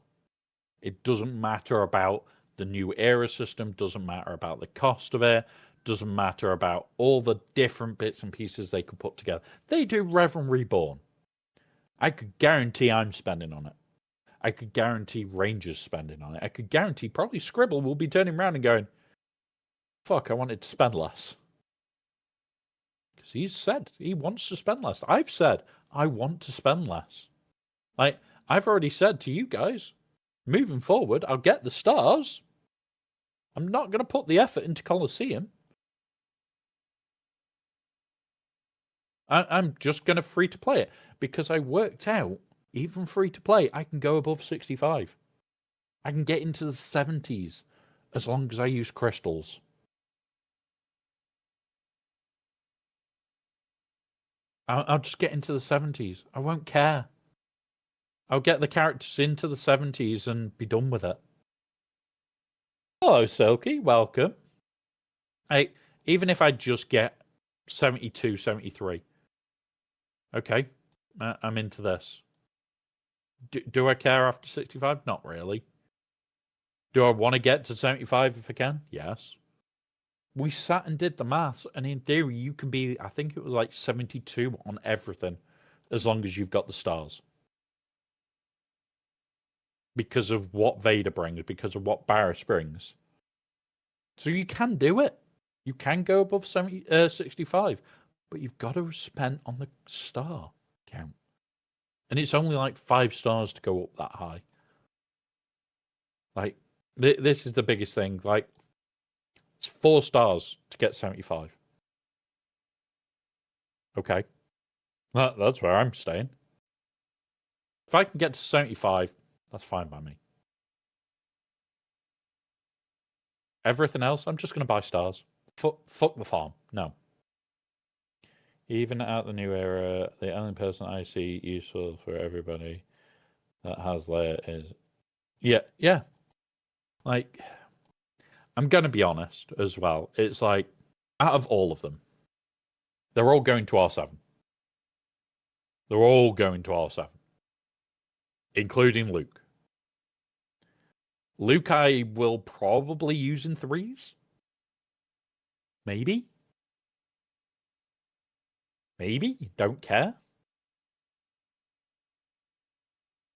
It doesn't matter about the new era system, doesn't matter about the cost of it, doesn't matter about all the different bits and pieces they could put together. They do Revan Reborn. I could guarantee I'm spending on it. I could guarantee Rangers spending on it. I could guarantee probably Scribble will be turning around and going, fuck, I wanted to spend less. Because he's said he wants to spend less. I've said I want to spend less. Like, I've already said to you guys, moving forward, I'll get the stars. I'm not going to put the effort into Colosseum. I'm just going to free to play it because I worked out, even free to play, I can go above 65. I can get into the 70s as long as I use crystals. I'll just get into the 70s. I won't care. I'll get the characters into the 70s and be done with it. Hello, Silky. Welcome. Hey, even if I just get 72, 73. Okay, I'm into this. Do I care after 65? Not really. Do I want to get to 75 if I can? Yes. We sat and did the maths, and in theory, you can be, I think it was like 72 on everything, as long as you've got the stars. Because of what Vader brings, because of what Barris brings. So you can do it. You can go above 65, but you've got to spend on the star count. And it's only like 5 stars to go up that high. Like, this is the biggest thing. Like, it's 4 stars to get 75. Okay. That's where I'm staying. If I can get to 75, that's fine by me. Everything else, I'm just going to buy stars. Fuck the farm. No. Even at the new era, the only person I see useful for everybody that has layer is... Yeah. Like, I'm going to be honest as well. It's like, out of all of them, they're all going to R7. They're all going to R7. Including Luke. Luke I will probably use in 3s. Maybe. Don't care.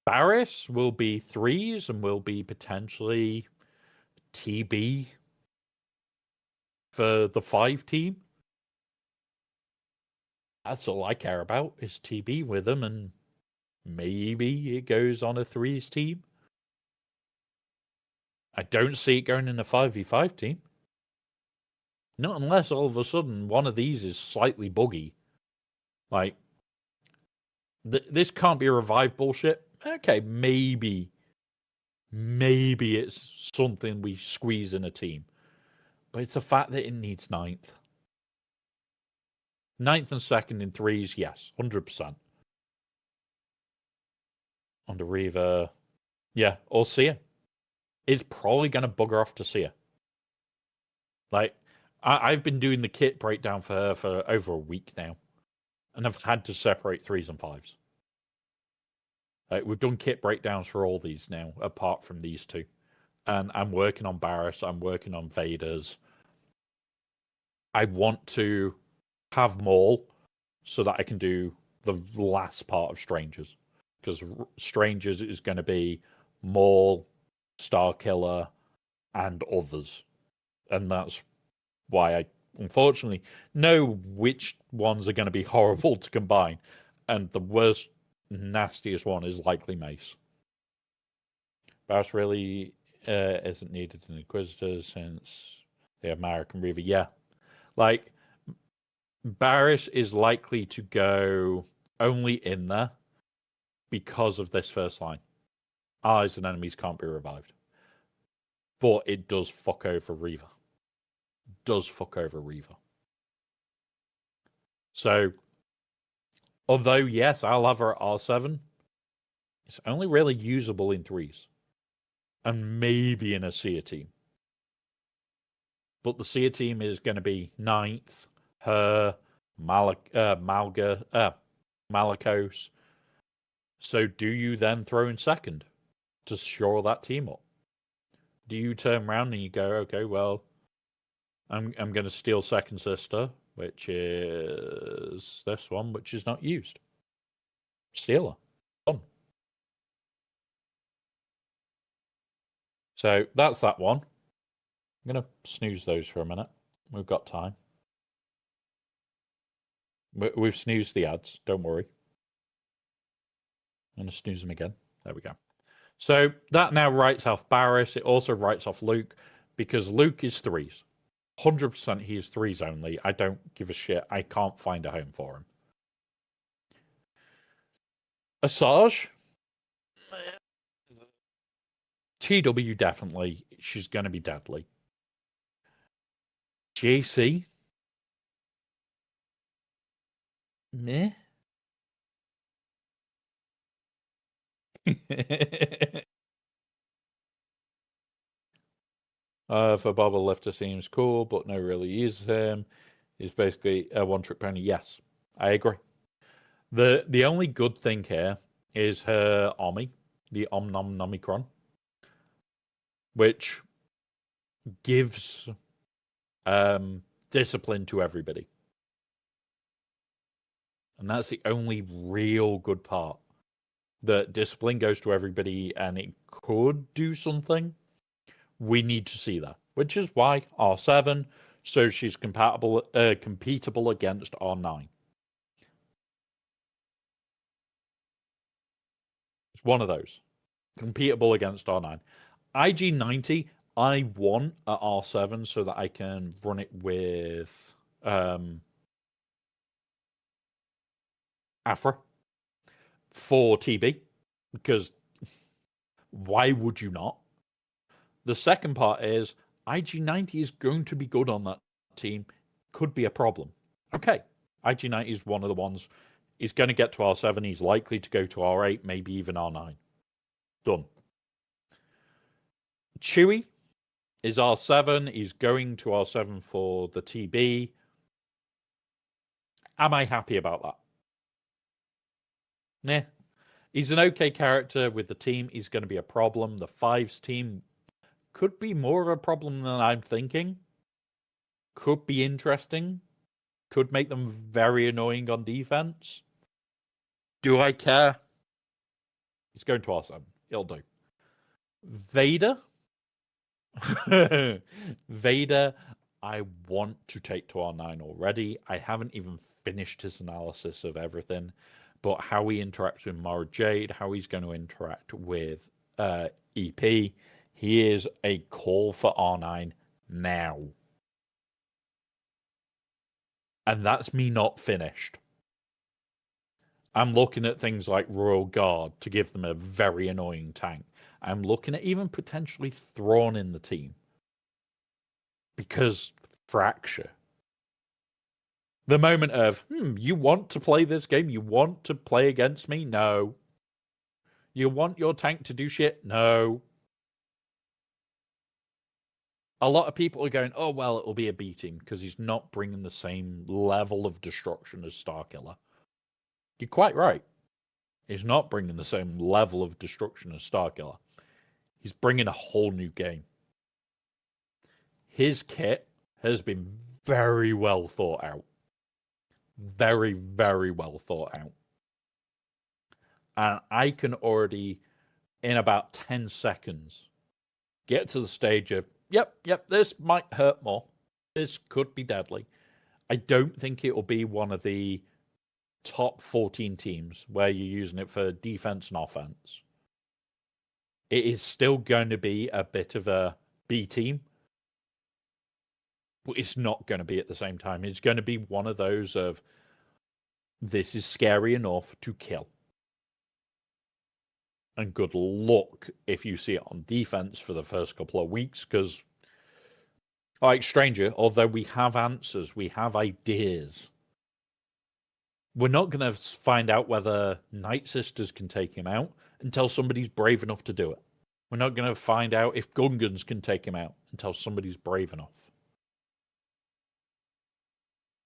Barris will be 3s and will be potentially TB for the 5 team. That's all I care about is TB with them, and maybe it goes on a 3s team. I don't see it going in a 5v5 team. Not unless all of a sudden one of these is slightly buggy. Like, this can't be a revive bullshit. Okay, maybe it's something we squeeze in a team. But it's a fact that it needs 9th. 9th and 2nd in 3s, yes, 100%. On the Reaver, yeah, or Seer. It's probably going to bugger off to Seer. Like, I've been doing the kit breakdown for her for over a week now. And I've had to separate 3s and 5s. We've done kit breakdowns for all these now, apart from these 2. And I'm working on Barris, I'm working on Vader's. I want to have Maul so that I can do the last part of Strangers. Because Strangers is going to be Maul, Starkiller, and others. And that's why I, unfortunately, know which ones are going to be horrible to combine. And the worst, nastiest one is likely Mace. Barris really isn't needed in Inquisitors since the American Reaver. Yeah. Like, Barris is likely to go only in there because of this first line. Allies and enemies can't be revived. But it does fuck over Reaver. So, although, yes, I'll have her at R7, it's only really usable in 3s. And maybe in a Seer team. But the Seer team is going to be 9th, her, Malakos. So do you then throw in 2nd to shore that team up? Do you turn around and you go, okay, well, I'm going to steal 2nd Sister, which is this one, which is not used. Steal her. Done. So that's that one. I'm going to snooze those for a minute. We've got time. We've snoozed the ads. Don't worry. I'm going to snooze them again. There we go. So that now writes off Barris. It also writes off Luke because Luke is 3s. 100% he is 3s only. I don't give a shit. I can't find a home for him. Asajj. TW definitely. She's going to be deadly. JC. Meh. For Bobble Lifter seems cool, but no really uses him. He's basically a one-trick pony. Yes, I agree. The only good thing here is her Omi, the Omnomicron, which gives discipline to everybody. And that's the only real good part. The discipline goes to everybody and it could do something. We need to see that, which is why R7, so she's compatible against R9. It's one of those. Compatible against R9. IG90, I want at R7 so that I can run it with Afra for TB, because why would you not? The second part is IG90 is going to be good on that team. Could be a problem. Okay, IG90 is one of the ones. He's going to get to R7. He's likely to go to R8, maybe even R9. Done. Chewy is R7. He's going to R7 for the TB. Am I happy about that? Nah. He's an okay character with the team. He's going to be a problem. The fives team could be more of a problem than I'm thinking. Could be interesting. Could make them very annoying on defense. Do I care? He's going to R7. It'll do. Vader. Vader, I want to take to R9 already. I haven't even finished his analysis of everything. But how he interacts with Mara Jade, how he's going to interact with EP, he is a call for R9 now. And that's me not finished. I'm looking at things like Royal Guard to give them a very annoying tank. I'm looking at even potentially Thrawn in the team. Because fracture. The moment of, you want to play this game? You want to play against me? No. You want your tank to do shit? No. A lot of people are going, oh, well, it'll be a B team because he's not bringing the same level of destruction as Starkiller. You're quite right. He's not bringing the same level of destruction as Starkiller. He's bringing a whole new game. His kit has been very well thought out. Very, very well thought out. And I can already, in about 10 seconds, get to the stage of, yep, this might hurt more. This could be deadly. I don't think it will be one of the top 14 teams where you're using it for defense and offense. It is still going to be a bit of a B team, but it's not going to be at the same time. It's going to be one of those of, this is scary enough to kill. And good luck if you see it on defense for the first couple of weeks, because, like Stranger, although we have answers, we have ideas, we're not going to find out whether Night Sisters can take him out until somebody's brave enough to do it. We're not going to find out if Gungans can take him out until somebody's brave enough.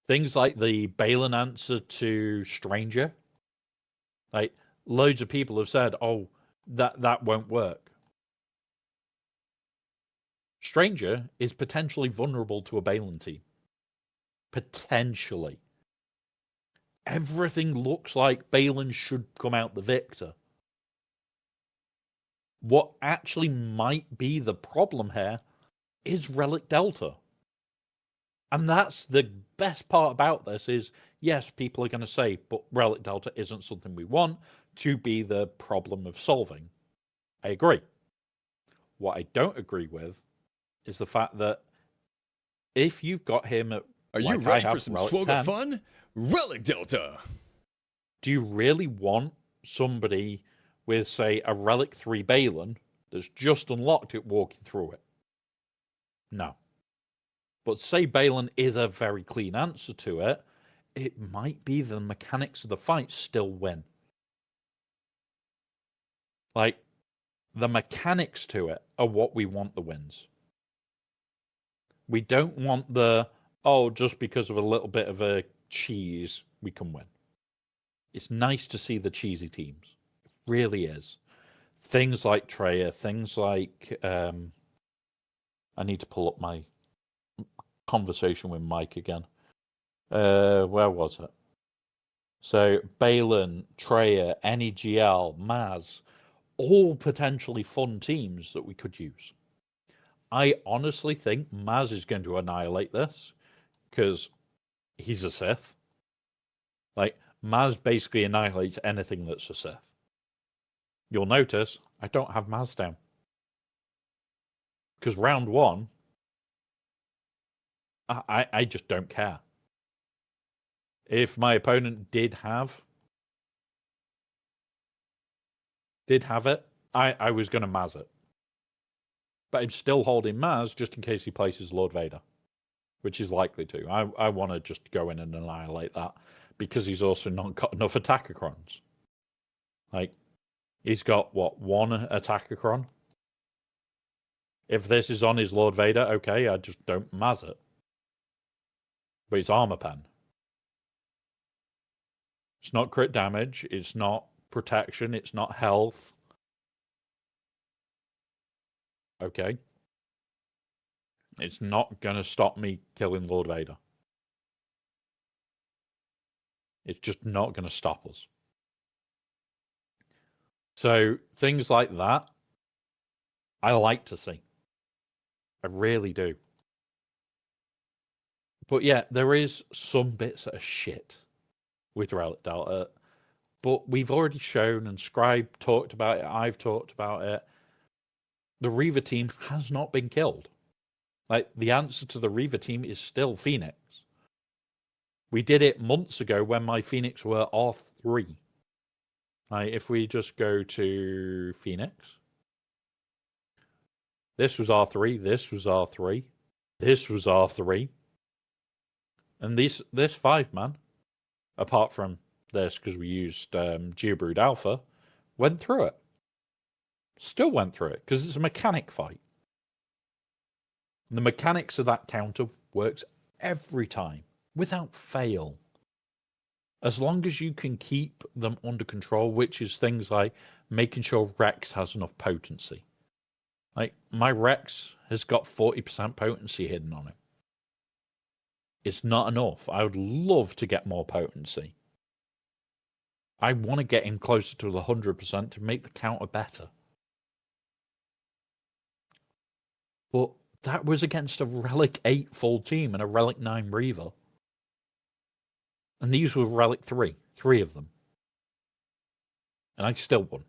Things like the Balin answer to Stranger. Like, loads of people have said, oh, that won't work. Stranger is potentially vulnerable to a Balin team. Potentially. Everything looks like Balin should come out the victor. What actually might be the problem here is Relic Delta. And that's the best part about this is, yes, people are going to say, but Relic Delta isn't something we want to be the problem of solving. I agree. What I don't agree with is the fact that if you've got him at, Are you ready for some swogger fun? Relic Delta! Do you really want somebody with, say, a Relic 3 Balin that's just unlocked it walking through it? No. But say Balin is a very clean answer to it, it might be the mechanics of the fight still win. Like, the mechanics to it are what we want the wins. We don't want the, oh, just because of a little bit of a cheese, we can win. It's nice to see the cheesy teams. It really is. Things like Treya, things like... I need to pull up my conversation with Mike again. Where was it? So, Balin, Treya, NEGL, Maz, all potentially fun teams that we could use. I honestly think Maz is going to annihilate this because he's a Sith. Like, Maz basically annihilates anything that's a Sith. You'll notice I don't have Maz down. Because round one, I just don't care. If my opponent did have it, I was going to Maz it. But I'm still holding Maz just in case he places Lord Vader, which is likely to. I want to just go in and annihilate that because he's also not got enough Attackacrons. Like, he's got, what, one Attackacron? If this is on his Lord Vader, okay, I just don't Maz it. But it's armor pen. It's not crit damage, it's not protection, it's not health. Okay. It's not going to stop me killing Lord Vader. It's just not going to stop us. So, things like that, I like to see. I really do. But yeah, there is some bits that are shit with Relic Delta. But we've already shown, and Scribe talked about it, I've talked about it. The Reaver team has not been killed. Like, the answer to the Reaver team is still Phoenix. We did it months ago when my Phoenix were R3. Like, if we just go to Phoenix. This was R3, this was R3, this was R3. And this 5-man, apart from this, because we used Geobrood Alpha, went through it. Still went through it, because it's a mechanic fight. And the mechanics of that counter works every time, without fail. As long as you can keep them under control, which is things like making sure Rex has enough potency. Like, my Rex has got 40% potency hidden on him. It's not enough. I would love to get more potency. I want to get him closer to the 100% to make the counter better. But that was against a Relic 8 full team and a Relic 9 Reaver. And these were Relic 3. 3 of them. And I still won.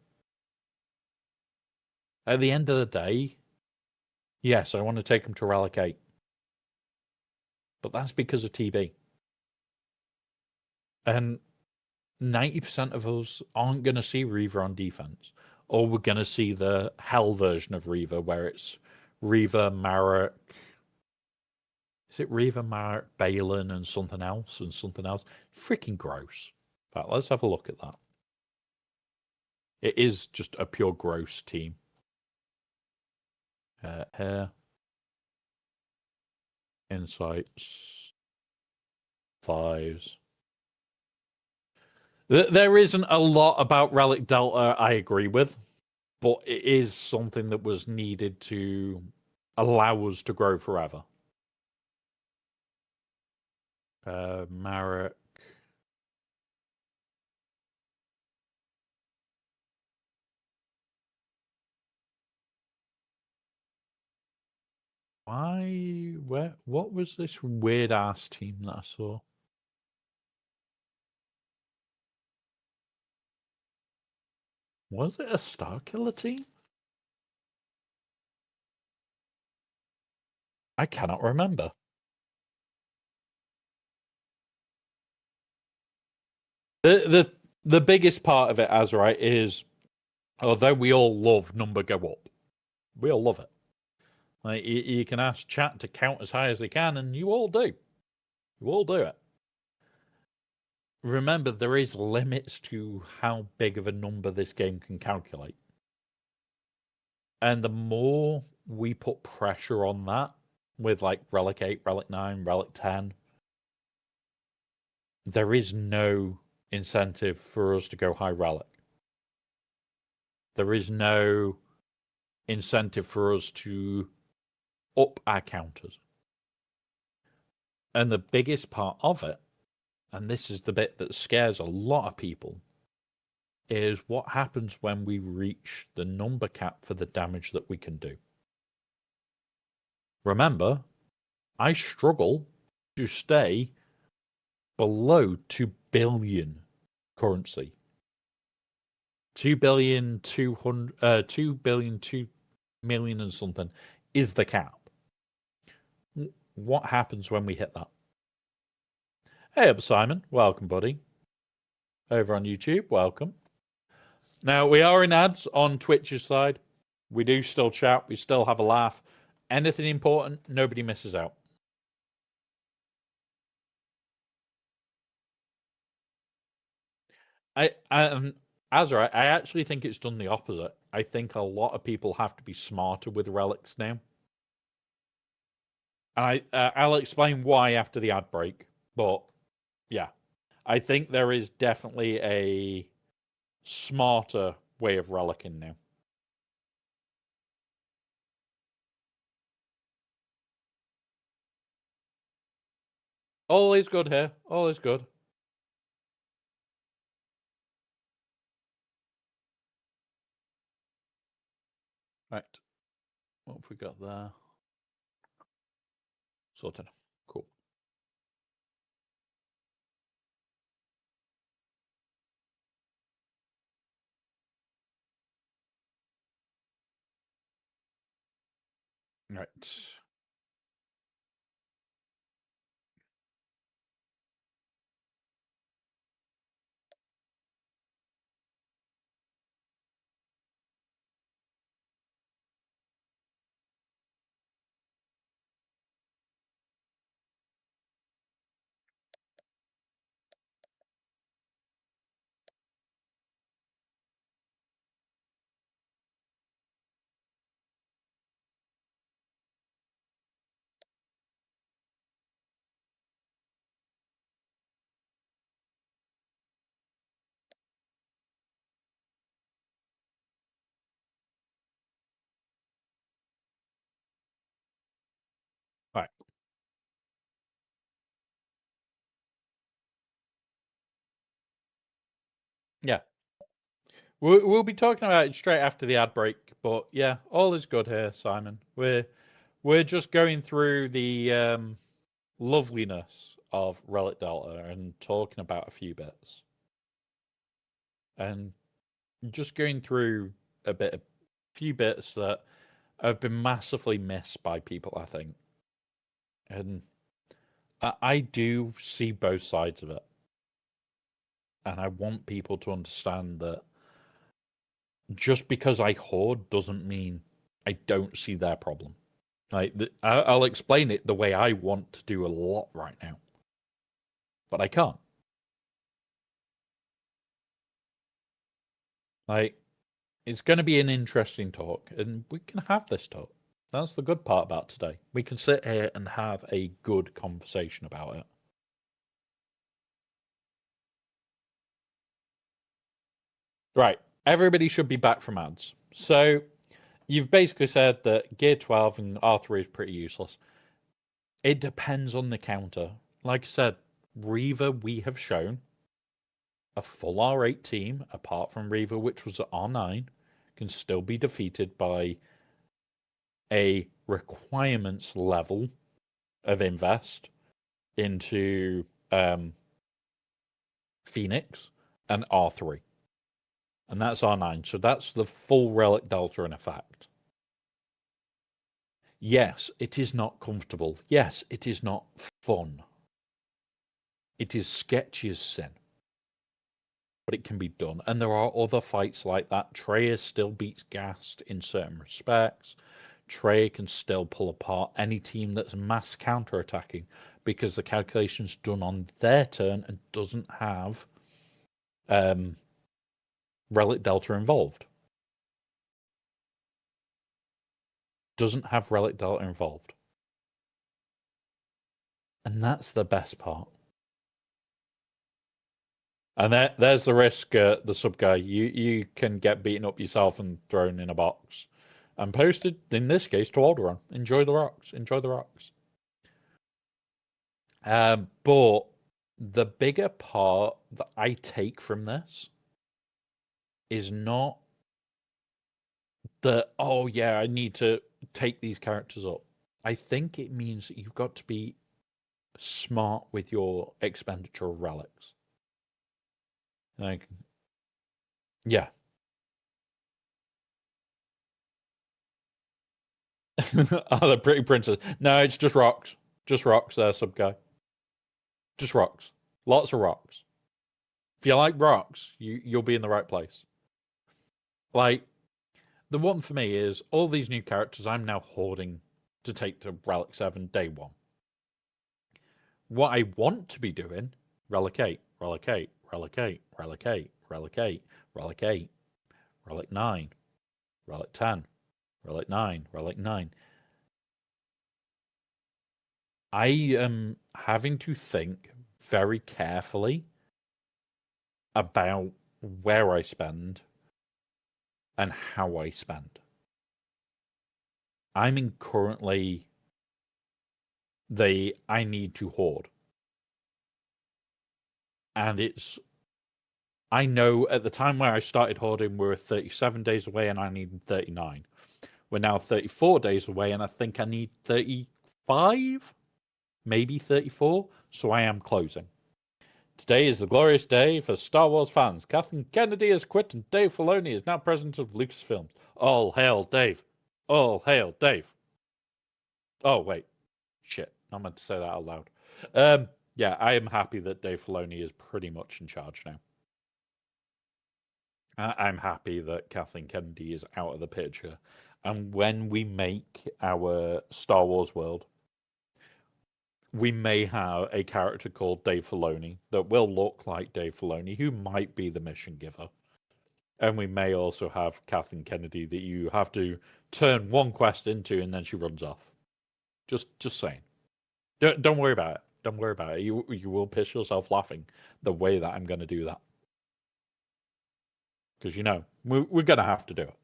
At the end of the day, yes, I want to take him to Relic 8. But that's because of TB. And 90% of us aren't going to see Reaver on defense. Or we're going to see the Hell version of Reaver, where it's Reaver, Marek. Is it Reaver, Marek, Balin, and something else? Freaking gross. In fact, let's have a look at that. It is just a pure gross team. Hair. Insights. 5s. There isn't a lot about Relic Delta I agree with, but it is something that was needed to allow us to grow forever. Marek. What was this weird ass team that I saw? Was it a Starkiller team? I cannot remember. The biggest part of it, Azurite, is although we all love number go up, we all love it. Like, you can ask chat to count as high as they can, and you all do. You all do it. remember, there is limits to how big of a number this game can calculate. And the more we put pressure on that with like Relic 8, Relic 9, Relic 10, there is no incentive for us to go high Relic. There is no incentive for us to up our counters. And the biggest part of it, and this is the bit that scares a lot of people, is what happens when we reach the number cap for the damage that we can do. Remember, I struggle to stay below 2 billion currency. 2 billion 2 million and something is the cap. What happens when we hit that? Hey up, Simon. Welcome, buddy. Over on YouTube, welcome. Now, we are in ads on Twitch's side. We do still chat. We still have a laugh. Anything important, nobody misses out. Azra, I actually think it's done the opposite. I think a lot of people have to be smarter with relics now. And I'll explain why after the ad break. But, yeah. I think there is definitely a smarter way of relicing now. All is good here. All is good. Right. What have we got there? Sorted. Cool. Right. Right. Yeah. We'll be talking about it straight after the ad break, but yeah, all is good here, Simon. We're just going through the loveliness of Relic Delta and talking about a few bits, and just going through a few bits that have been massively missed by people, I think, and I do see both sides of it, and I want people to understand that. Just because I hoard doesn't mean I don't see their problem. Like I'll explain it the way I want to do a lot right now, but I can't. Like it's going to be an interesting talk, and we can have this talk. That's the good part about today. We can sit here and have a good conversation about it. Right. Everybody should be back from ads. So you've basically said that Gear 12 and R3 is pretty useless. It depends on the counter. Like I said, Reaver, we have shown a full R8 team, apart from Reaver, which was at R9, can still be defeated by a requirements level of invest into Phoenix and R3. And that's R9. So that's the full Relic Delta in effect. Yes, it is not comfortable. Yes, it is not fun. It is sketchy as sin. But it can be done. And there are other fights like that. Treyas still beats Gast in certain respects. Trey can still pull apart any team that's mass counter-attacking because the calculation's done on their turn and doesn't have Relic Delta involved. Doesn't have Relic Delta involved. And that's the best part. And there's the risk, the sub guy. You can get beaten up yourself and thrown in a box. And posted, in this case, to Alderaan. Enjoy the rocks. Enjoy the rocks. But the bigger part that I take from this is not that, oh yeah, I need to take these characters up. I think it means that you've got to be smart with your expenditure of relics. Like, yeah. Oh, the pretty princess. No, it's just rocks. Just rocks there, sub guy. Just rocks. Lots of rocks. If you like rocks, you'll be in the right place. Like, the one for me is all these new characters I'm now hoarding to take to Relic 7 day 1. What I want to be doing, Relic 8, Relic 8, Relic 8, Relic 8, Relic 8, Relic 8, Relic 9, Relic 10, Relic 9, Relic 9. I am having to think very carefully about where I spend and how I spend. I'm in currently I need to hoard. And I know at the time where I started hoarding, we were 37 days away and I needed 39. We're now 34 days away and I think I need 35, maybe 34. So I am closing. Today is the glorious day for Star Wars fans. Kathleen Kennedy has quit and Dave Filoni is now president of Lucasfilms. All hail Dave. All hail Dave. Oh, wait. Shit. I meant to say that out loud. Yeah, I am happy that Dave Filoni is pretty much in charge now. I'm happy that Kathleen Kennedy is out of the picture. And when we make our Star Wars world, we may have a character called Dave Filoni that will look like Dave Filoni, who might be the mission giver. And we may also have Kathleen Kennedy that you have to turn one quest into and then she runs off. Just saying. Don't worry about it. Don't worry about it. You will piss yourself laughing the way that I'm going to do that. Because, we're going to have to do it.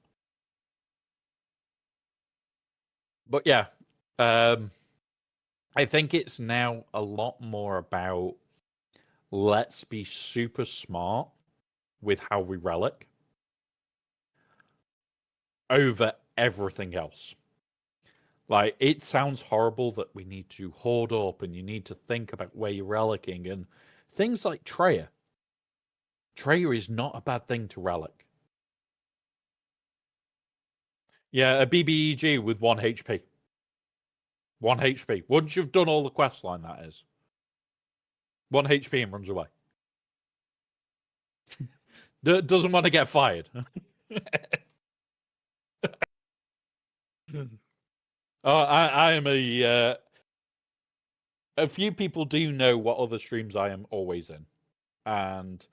But yeah, I think it's now a lot more about let's be super smart with how we relic over everything else. Like, it sounds horrible that we need to hoard up and you need to think about where you're relicking and things like Treya. Treya is not a bad thing to relic. Yeah, a BBEG with 1 HP. 1 HP. Once you've done all the quest line, that is. 1 HP and runs away. Doesn't want to get fired. Oh, I am a few people do know what other streams I am always in. And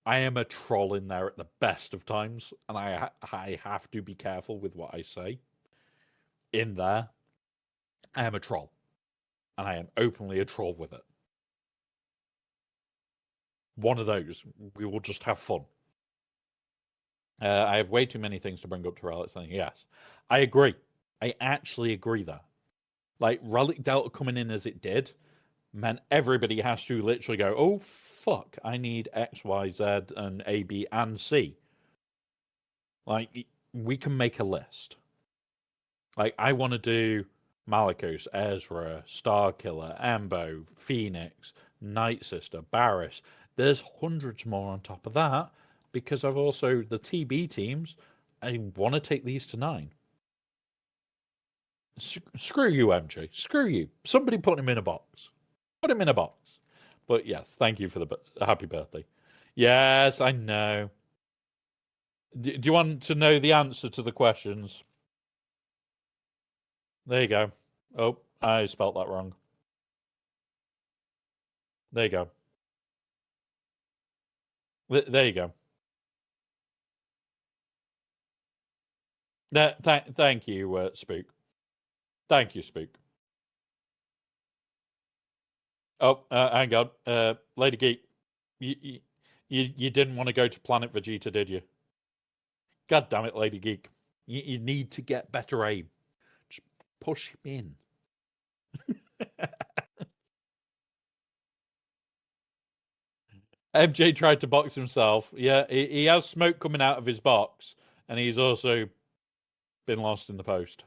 I am a troll in there at the best of times. And I have to be careful with what I say in there. I am a troll. And I am openly a troll with it. One of those. We will just have fun. I have way too many things to bring up to Relic saying, yes. I agree. I actually agree that. Like, Relic Delta coming in as it did meant everybody has to literally go, oh, fuck, I need X, Y, Z, and A, B, and C. Like, we can make a list. Like, I want to do Malicos, Ezra, Starkiller, Ambo, Phoenix, Night Sister, Barriss. There's hundreds more on top of that because I've also, the TB teams, I want to take these to 9. Screw you, MJ. Screw you. Somebody put him in a box. Put him in a box. But yes, thank you for the happy birthday. Yes, I know. Do you want to know the answer to the questions? There you go. Oh, I spelt that wrong. There you go. There you go. Thank you, Spook. Thank you, Spook. Oh, hang on. Lady Geek, you didn't want to go to Planet Vegeta, did you? God damn it, Lady Geek. You need to get better aim. Just push him in. MJ tried to box himself. Yeah, he has smoke coming out of his box, and he's also been lost in the post.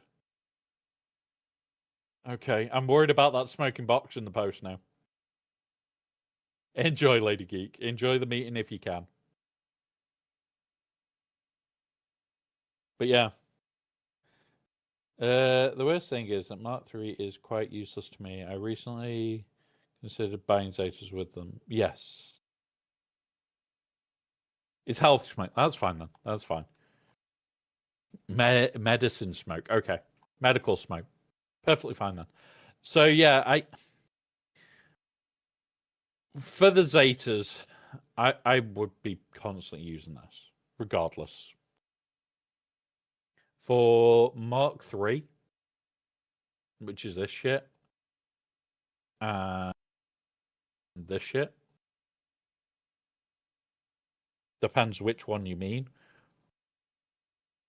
Okay, I'm worried about that smoking box in the post now. Enjoy, Lady Geek. Enjoy the meeting if you can. But yeah. The worst thing is that Mark III is quite useless to me. I recently considered buying Zetas with them. Yes. It's healthy smoke. That's fine then. That's fine. Medicine smoke. Okay. Medical smoke. Perfectly fine then. So yeah, for the Zetas, I would be constantly using this, regardless. For Mark III, which is this shit, and this shit, depends which one you mean.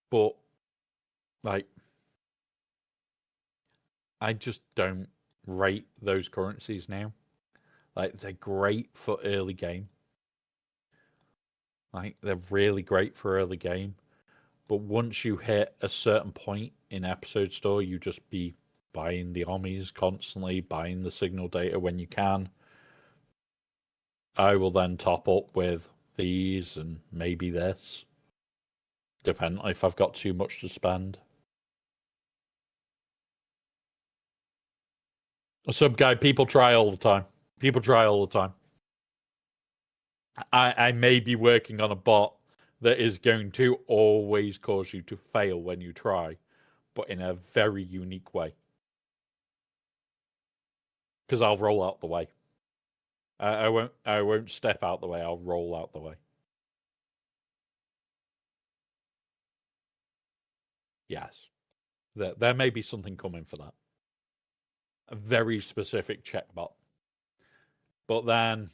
But like, I just don't rate those currencies now. Like, they're great for early game. Like, they're really great for early game. But once you hit a certain point in Episode Store, you just be buying the armies constantly, buying the signal data when you can. I will then top up with these and maybe this. Depending if I've got too much to spend. Sub guy, people try all the time. People try all the time. I may be working on a bot that is going to always cause you to fail when you try, but in a very unique way. Because I'll roll out the way. I won't step out the way. I'll roll out the way. Yes, there may be something coming for that. A very specific check bot. But then,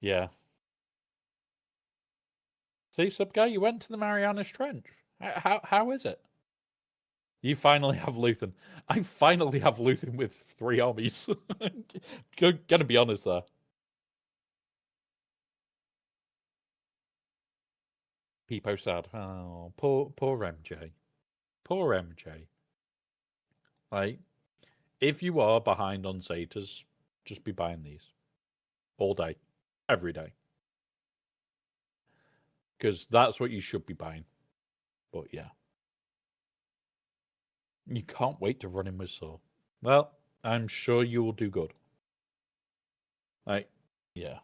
yeah. See, sub guy, you went to the Marianas Trench. How is it? You finally have Luthen. I finally have Luthen with 3 armies. Gonna be honest there. Peepo sad. Oh, poor MJ. Poor MJ. Like, if you are behind on Zetas, just be buying these. All day. Every day. Because that's what you should be buying. But yeah. You can't wait to run him with Saw. Well, I'm sure you will do good. Like, yeah.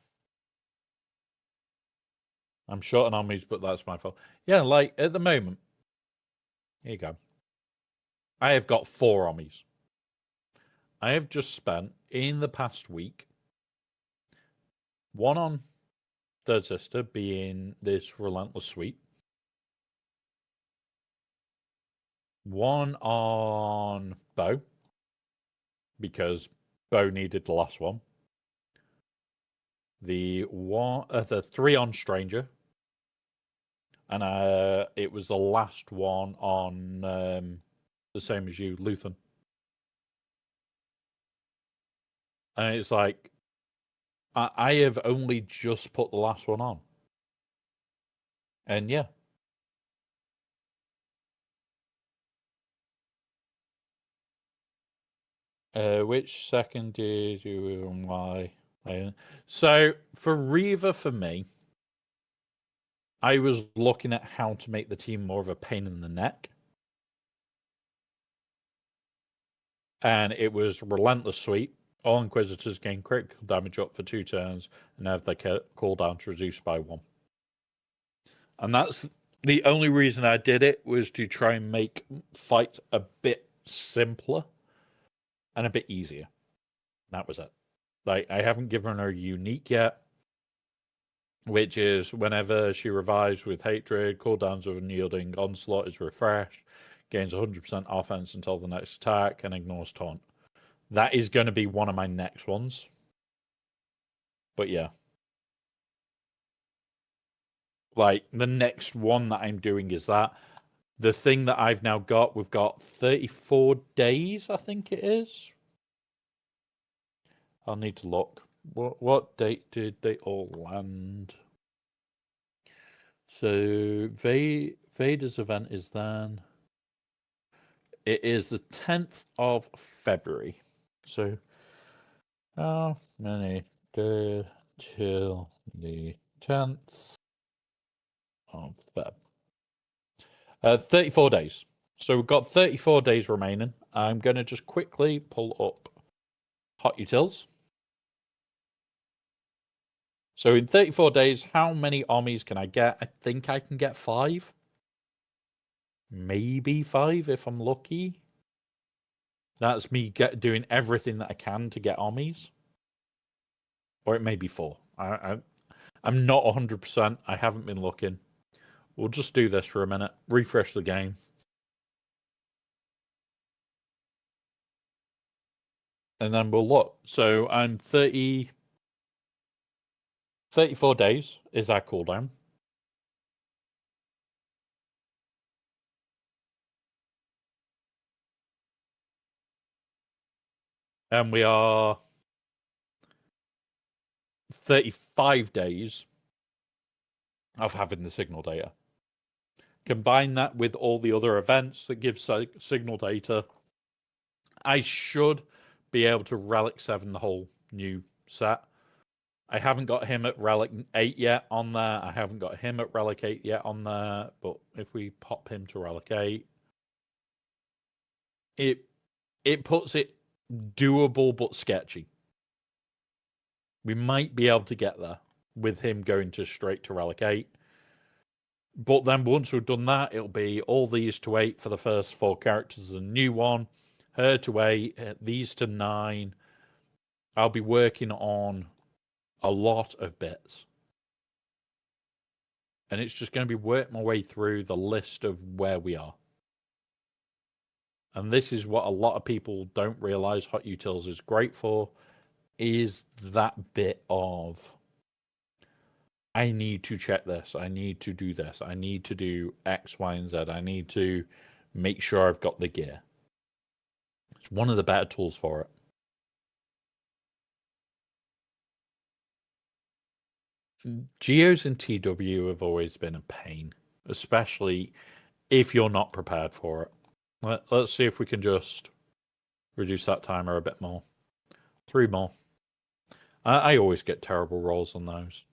I'm short on armies, but that's my fault. Yeah, like, at the moment, here you go. I have got 4 armies. I have just spent, in the past week, 1 on Third Sister, being this Relentless Sweep. 1 on Bow, because Bow needed the last one. The 3 on Stranger, and it was the last one on the same as you, Luthen. And it's like, I have only just put the last one on. And yeah. Which second did you and why? So for Reva, for me, I was looking at how to make the team more of a pain in the neck. And it was Relentless Sweep. All Inquisitors gain critical damage up for 2 turns and have their cooldown reduced by 1. And that's The only reason I did it was to try and make fights a bit simpler and a bit easier. That was it. Like, I haven't given her unique yet, which is whenever she revives with hatred, cooldowns of unyielding onslaught is refreshed, gains 100% offense until the next attack, and ignores taunt. That is going to be one of my next ones. But yeah. Like, the next one that I'm doing is that. The thing that I've now got, we've got 34 days, I think it is. I'll need to look. What date did they all land? So Vader's event is then. It is the 10th of February. So how many days till the 10th of Feb? 34 days. So we've got 34 days remaining. I'm going to just quickly pull up Hot Utils. So in 34 days, how many armies can I get? I think I can get 5. Maybe 5 if I'm lucky. That's me doing everything that I can to get armies. Or it may be 4. I'm not 100%. I haven't been looking. We'll just do this for a minute. Refresh the game. And then we'll look. So I'm 34 days is our cooldown. And we are 35 days of having the signal data. Combine that with all the other events that give signal data. I should be able to Relic 7 the whole new set. I haven't got him at Relic 8 yet on there. I haven't got him at Relic 8 yet on there. But if we pop him to Relic 8, it puts it doable but sketchy. We might be able to get there with him going straight to Relic 8. But then once we've done that, it'll be all these to 8 for the first 4 characters, a new one, her to 8, these to 9. I'll be working on a lot of bits. And it's just going to be working my way through the list of where we are. And this is what a lot of people don't realize Hot Utils is great for, is that bit of, I need to check this, I need to do this, I need to do X, Y, and Z, I need to make sure I've got the gear. It's one of the better tools for it. Geos in TW have always been a pain, especially if you're not prepared for it. Let's see if we can just reduce that timer a bit more. 3 more. I always get terrible rolls on those.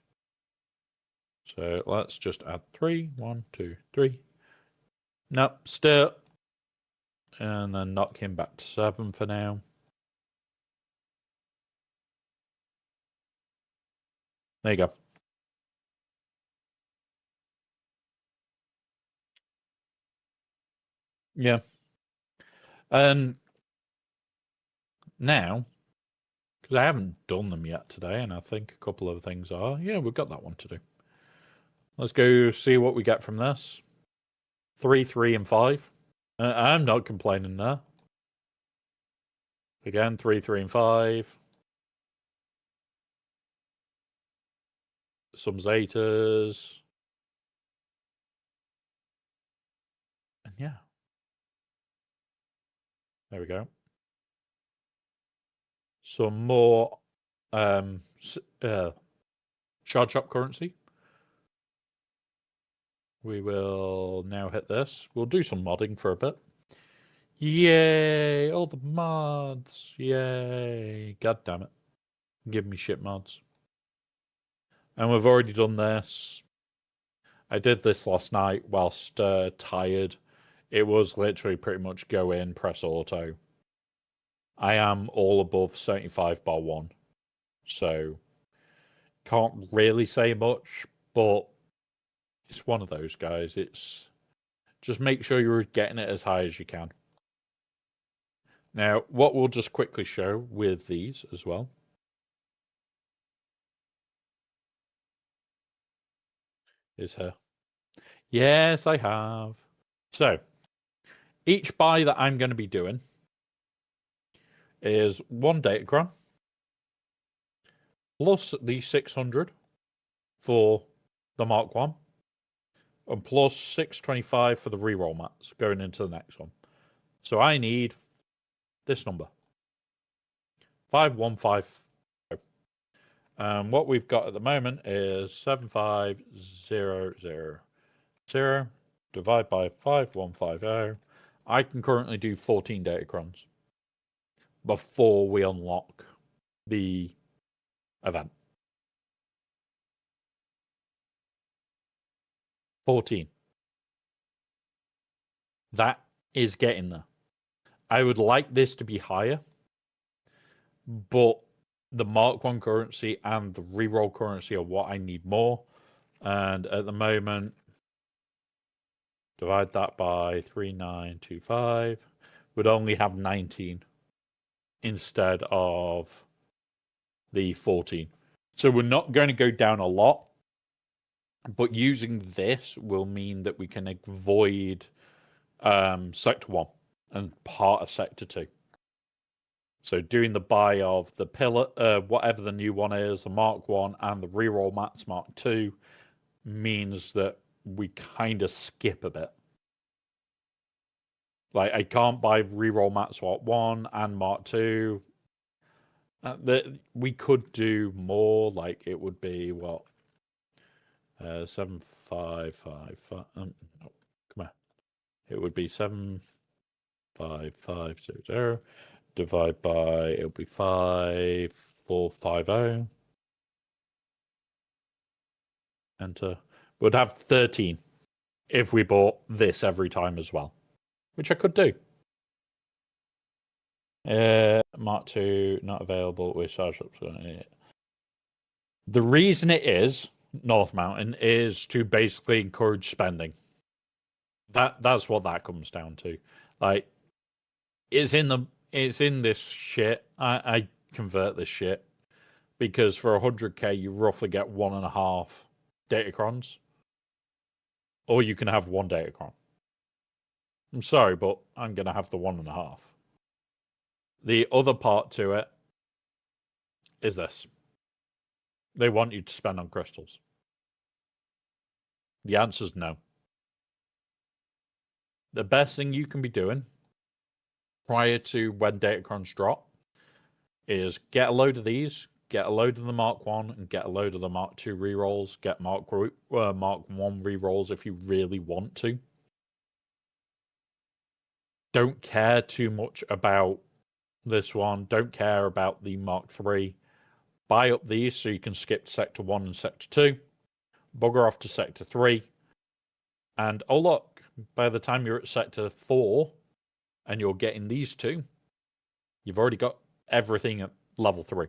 So let's just add 3. 1, 2, 3. Nope, still. And then knock him back to 7 for now. There you go. Yeah. And now, because I haven't done them yet today, and I think a couple of things are, yeah, we've got that one to do. Let's go see what we get from this. 3, 3, and 5. I'm not complaining there. Again, 3, 3, and 5. Some Zetas. And yeah. There we go. Some more shard shop currency. We will now hit this. We'll do some modding for a bit. Yay! All the mods. Yay! God damn it. Give me shit mods. And we've already done this. I did this last night whilst tired. It was literally pretty much go in, press auto. I am all above 75 bar 1. So, can't really say much, but it's one of those guys. It's just make sure you're getting it as high as you can. Now, what we'll just quickly show with these as well is her. Yes, I have. So, each buy that I'm going to be doing is 1 Datacron plus the 600 for the Mark 1 and plus 625 for the reroll mats going into the next one. So I need this number. 5150. What we've got at the moment is 75000. Divide by 5150. I can currently do 14 Datacrons before we unlock the event. 14. That is getting there. I would like this to be higher, but the Mark 1 currency and the reroll currency are what I need more. And at the moment, divide that by 3925, would only have 19 instead of the 14. So we're not going to go down a lot, but using this will mean that we can avoid Sector 1 and part of Sector 2. So doing the buy of the pillar, whatever the new one is, the Mark 1 and the reroll mats Mark 2 means that we kind of skip a bit. Like, I can't buy reroll mats Mark 1 and Mark 2. We could do more, like it would be, what? 7555. No, come on. It would be 75500. Divide by, it'll be 5450. Enter. We'd have 13 if we bought this every time as well, which I could do. Mark 2 not available with charge up. The reason it is North Mountain is to basically encourage spending. That's what that comes down to. Like, it's in this shit. I convert this shit because for 100k you roughly get 1.5 Datacrons, or you can have 1 Datacron. I'm sorry, but I'm gonna have the 1.5. The other part to it is this: they want you to spend on crystals. The answer's no. The best thing you can be doing prior to when Datacrons drop is get a load of these, get a load of the Mark 1, and get a load of the Mark 2 rerolls. Get Mark 1 rerolls if you really want to. Don't care too much about this one. Don't care about the Mark 3. Buy up these so you can skip Sector 1 and Sector 2. Bugger off to Sector 3. And, oh look, by the time you're at Sector 4 and you're getting these two, you've already got everything at level 3.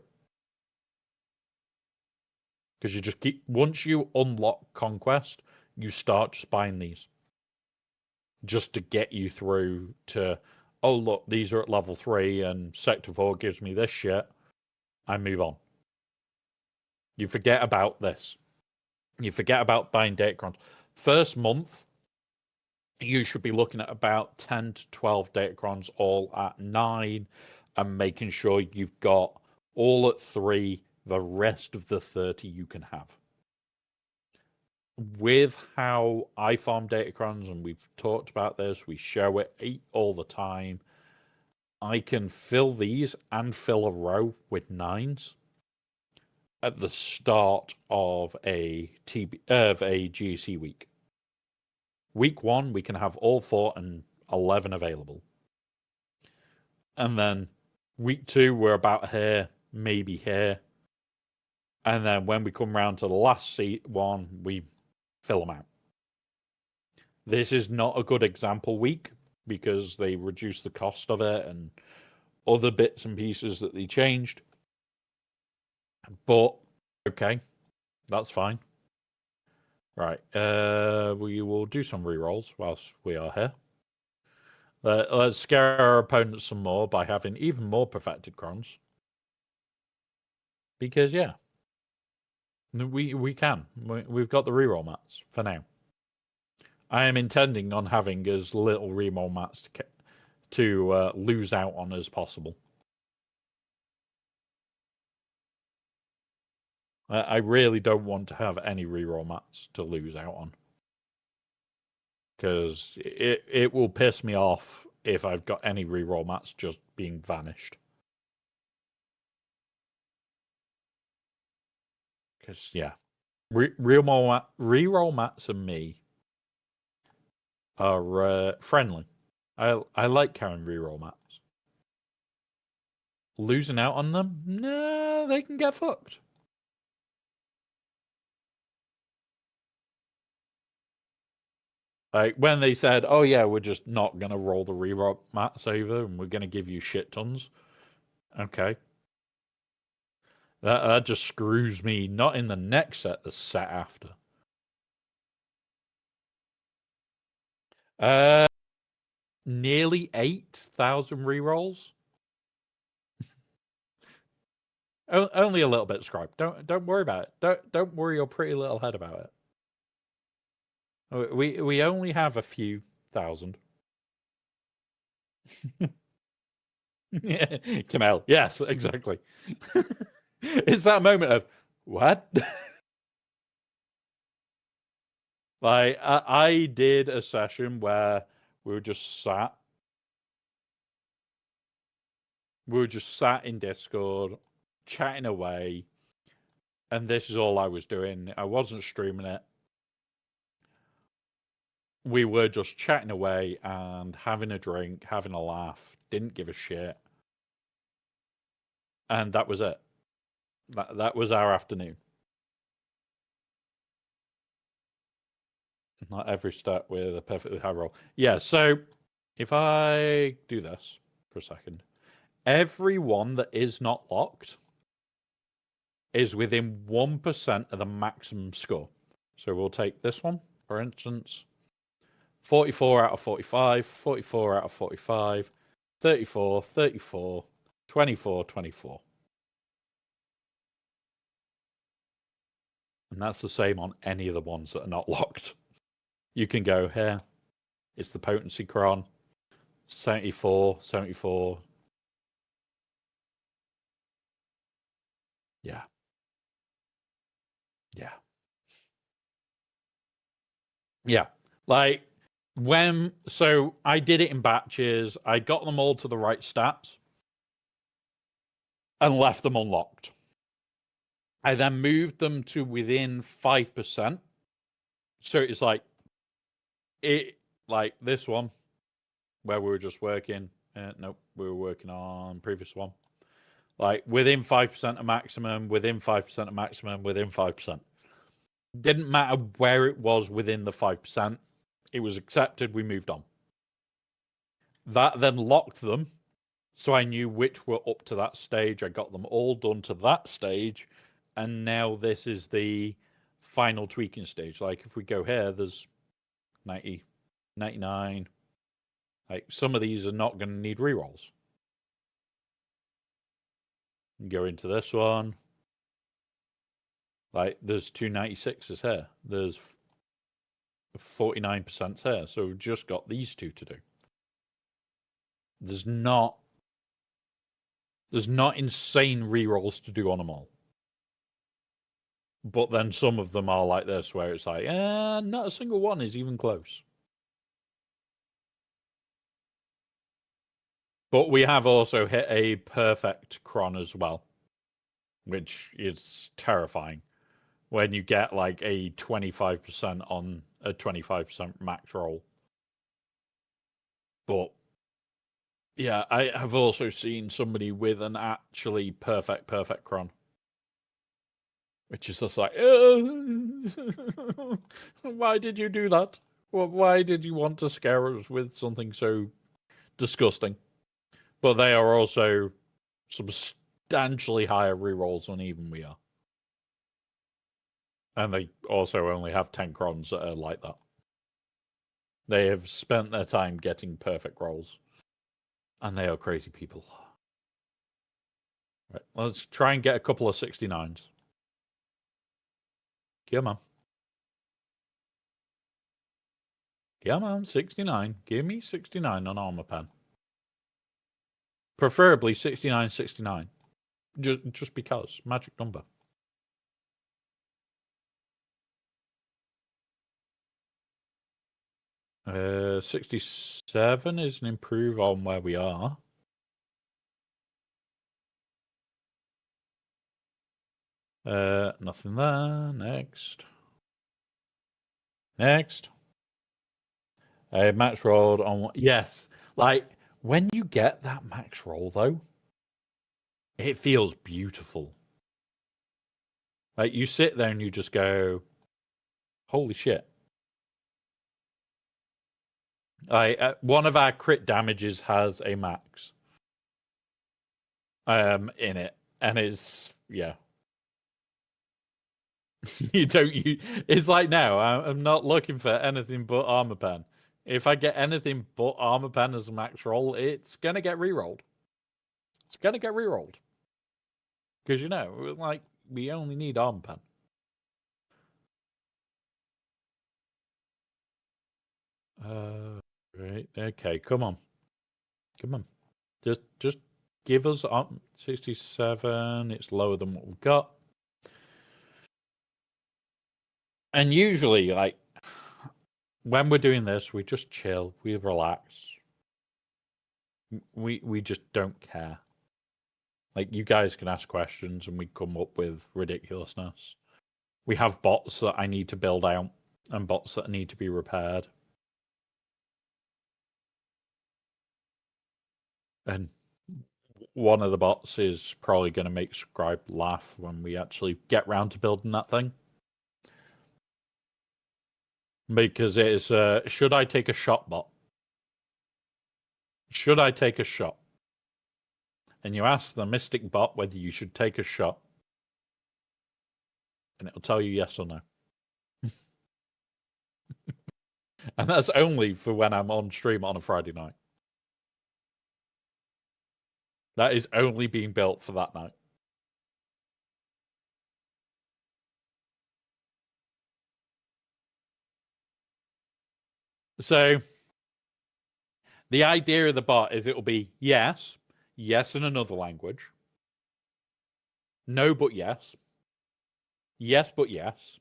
Because you just keep, once you unlock Conquest, you start just buying these. Just to get you through to, oh look, these are at level 3 and Sector 4 gives me this shit. I move on. You forget about this. You forget about buying Datacrons. First month, you should be looking at about 10 to 12 Datacrons all at 9 and making sure you've got all at 3, the rest of the 30 you can have. With how I farm Datacrons, and we've talked about this, we show it all the time, I can fill these and fill a row with 9s at the start of a GC week. Week 1, we can have all 4 and 11 available. And then week 2, we're about here, maybe here. And then when we come round to the last one, we fill them out. This is not a good example week because they reduced the cost of it and other bits and pieces that they changed. But, okay, that's fine. Right. We will do some rerolls whilst we are here. Let's scare our opponents some more by having even more perfected crons. Because yeah, we can. We've got the reroll mats for now. I am intending on having as little reroll mats to lose out on as possible. I really don't want to have any reroll mats to lose out on. Because it will piss me off if I've got any reroll mats just being vanished. Because, yeah. Reroll mats and me are friendly. I like carrying reroll mats. Losing out on them? Nah, they can get fucked. Like, when they said, oh yeah, we're just not going to roll the reroll mats over and we're going to give you shit tons. Okay. That just screws me, not in the next set, the set after. Nearly 8,000 rerolls. Only a little bit, Scribe. Don't worry about it. Don't worry your pretty little head about it. We only have a few thousand. Yeah, Kamel. Yes, exactly. It's that moment of what? Like I did a session where we were just sat in Discord, chatting away, and this is all I was doing. I wasn't streaming it. We were just chatting away and having a drink, having a laugh, didn't give a shit. And that was it. That was our afternoon. Not every stat with a perfectly high roll. Yeah, so if I do this for a second, every one that is not locked is within 1% of the maximum score. So we'll take this one, for instance. 44 out of 45, 44 out of 45, 34, 34, 24, 24. And that's the same on any of the ones that are not locked. You can go here. It's the potency cron. 74, 74. Yeah. Yeah. Yeah. Like, so I did it in batches. I got them all to the right stats and left them unlocked. I then moved them to within 5%. So it's like this one where we were just working. Nope, we were working on previous one. Like within 5% of maximum, within 5% of maximum, within 5%. Didn't matter where it was within the 5%. It was accepted. We moved on. That then locked them. So I knew which were up to that stage. I got them all done to that stage. And now this is the final tweaking stage. Like if we go here, there's 90, 99. Like some of these are not going to need rerolls. Go into this one. Like there's 296s here. There's 49% here. So we've just got these two to do. There's not insane rerolls to do on them all. But then some of them are like this, where it's like, not a single one is even close. But we have also hit a perfect cron as well, which is terrifying when you get like a 25% on a 25% max roll. But yeah, I have also seen somebody with an actually perfect cron. Which is just like, why did you do that? Why did you want to scare us with something so disgusting? But they are also substantially higher rerolls than even we are. And they also only have 10 crons that are like that. They have spent their time getting perfect rolls. And they are crazy people. Right, let's try and get a couple of 69s. Come on. Come on, 69. Give me 69 on armor pen. Preferably 69, 69. Just because. Magic number. 67 is an improve on where we are. Nothing there. Next. Next. Max rolled on. Yes. Like, when you get that max roll, though, it feels beautiful. Like, you sit there and you just go, holy shit. One of our crit damages has a max in it, and it's it's like, now I'm not looking for anything but armor pen. If I get anything but armor pen as a max roll, it's gonna get rerolled. It's gonna get rerolled. Because like, we only need armor pen. Right, okay, come on. Just give us 67. It's lower than what we've got. And usually, like, when we're doing this, we just chill, we relax. We just don't care. Like, you guys can ask questions and we come up with ridiculousness. We have bots that I need to build out and bots that need to be repaired. And one of the bots is probably going to make Scribe laugh when we actually get round to building that thing. Because it is, should I take a shot bot? Should I take a shot? And you ask the Mystic bot whether you should take a shot. And it'll tell you yes or no. And that's only for when I'm on stream on a Friday night. That is only being built for that night. So, the idea of the bot is it'll be yes, yes in another language, no but yes, yes but yes,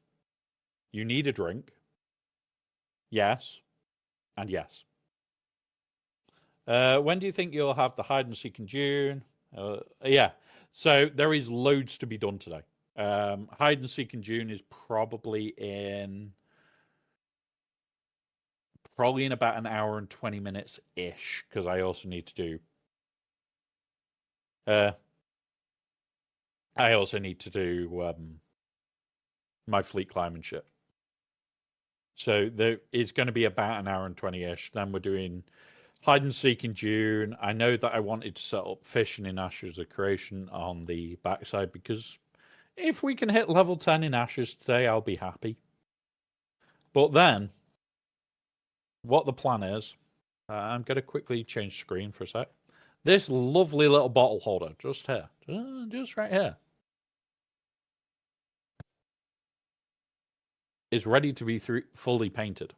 you need a drink, yes, and yes. When do you think you'll have the hide and seek in June? Yeah, so there is loads to be done today. Hide and seek in June is probably in about an hour and 20 minutes ish, because I also need to do my fleet climbing ship. So it's going to be about an hour and 20-ish. Then we're doing hide and seek in June. I know that I wanted to set up fishing in Ashes of Creation on the backside, because if we can hit level 10 in Ashes today, I'll be happy. But then, what the plan is, I'm going to quickly change screen for a sec. This lovely little bottle holder, just here, just right here, is ready to be fully painted.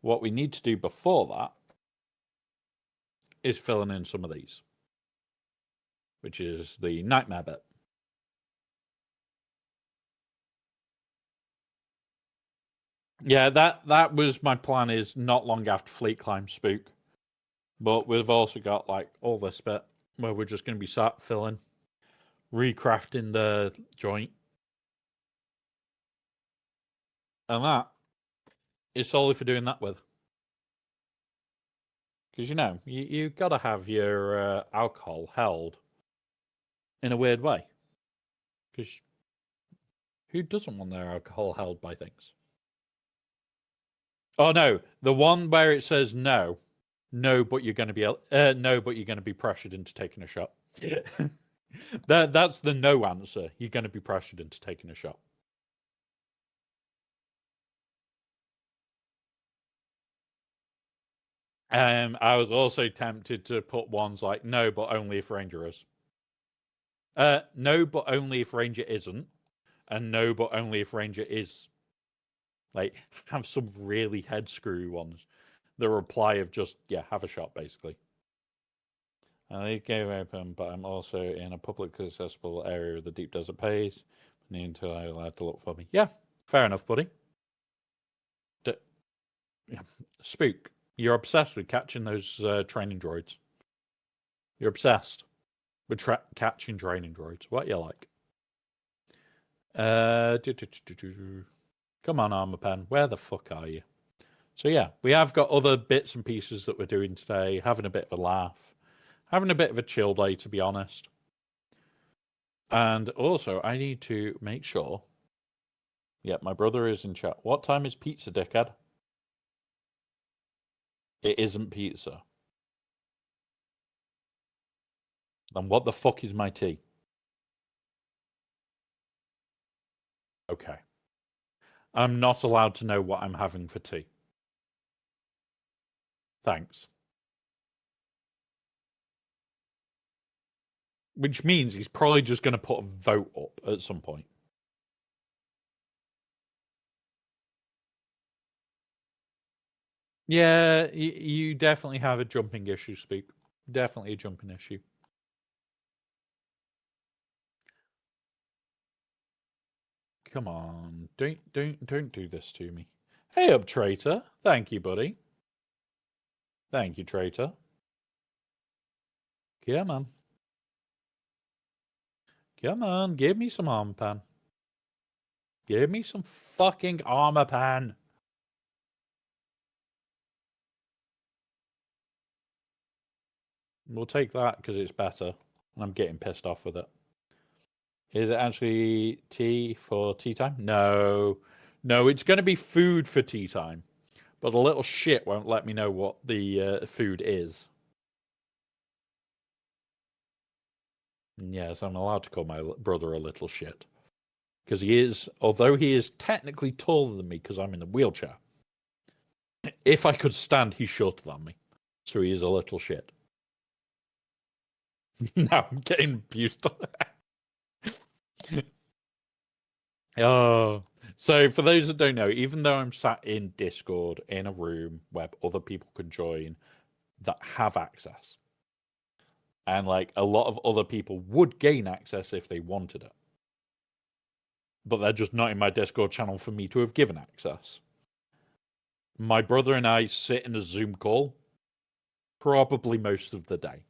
What we need to do before that is filling in some of these, which is the nightmare bit. Yeah, that was my plan, is not long after Fleet Climb Spook. But we've also got, like, all this bit where we're just going to be sat filling, recrafting the joint. And that is solely for doing that with. Because, you've got to have your alcohol held in a weird way. Because who doesn't want their alcohol held by things? Oh no, the one where it says no, but you're going to be pressured into taking a shot. That's the no answer. You're going to be pressured into taking a shot. I was also tempted to put ones like no, but only if Ranger is. No, but only if Ranger isn't, and no, but only if Ranger is. Like, have some really head screwy ones. The reply of just, yeah, have a shot, basically. I leave game open, but I'm also in a publicly accessible area of the deep desert pace. Need until I'm allowed to look for me. Yeah, fair enough, buddy. Yeah. Spook, you're obsessed with catching those training droids. You're obsessed with catching training droids. What you like? Come on, Armor Pen. Where the fuck are you? So yeah, we have got other bits and pieces that we're doing today. Having a bit of a laugh. Having a bit of a chill day, to be honest. And also, I need to make sure. Yeah, my brother is in chat. What time is pizza, dickhead? It isn't pizza. Then what the fuck is my tea? Okay. I'm not allowed to know what I'm having for tea. Thanks. Which means he's probably just going to put a vote up at some point. Yeah, you definitely have a jumping issue, Speak. Definitely a jumping issue. Come on, don't do this to me. Hey up, traitor. Thank you, buddy. Thank you, traitor. Come on. Come on, give me some armor pan. Give me some fucking armor pan. We'll take that because it's better. And I'm getting pissed off with it. Is it actually tea for tea time? No. No, it's going to be food for tea time. But a little shit won't let me know what the food is. Yes, I'm allowed to call my brother a little shit. Because he is, although he is technically taller than me because I'm in a wheelchair, if I could stand, he's shorter than me. So he is a little shit. Now I'm getting abused. Oh, so for those that don't know, even though I'm sat in Discord in a room where other people can join that have access, and like a lot of other people would gain access if they wanted it, but they're just not in my Discord channel for me to have given access. My brother and I sit in a Zoom call probably most of the day.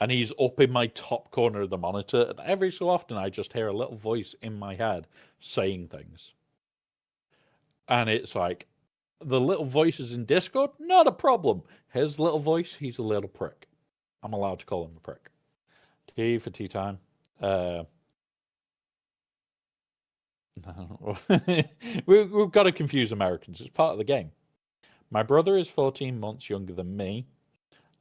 And he's up in my top corner of the monitor, and every so often I just hear a little voice in my head saying things. And it's like, the little voices in Discord, not a problem. His little voice, he's a little prick. I'm allowed to call him a prick. Tea for tea time. We've got to confuse Americans. It's part of the game. My brother is 14 months younger than me,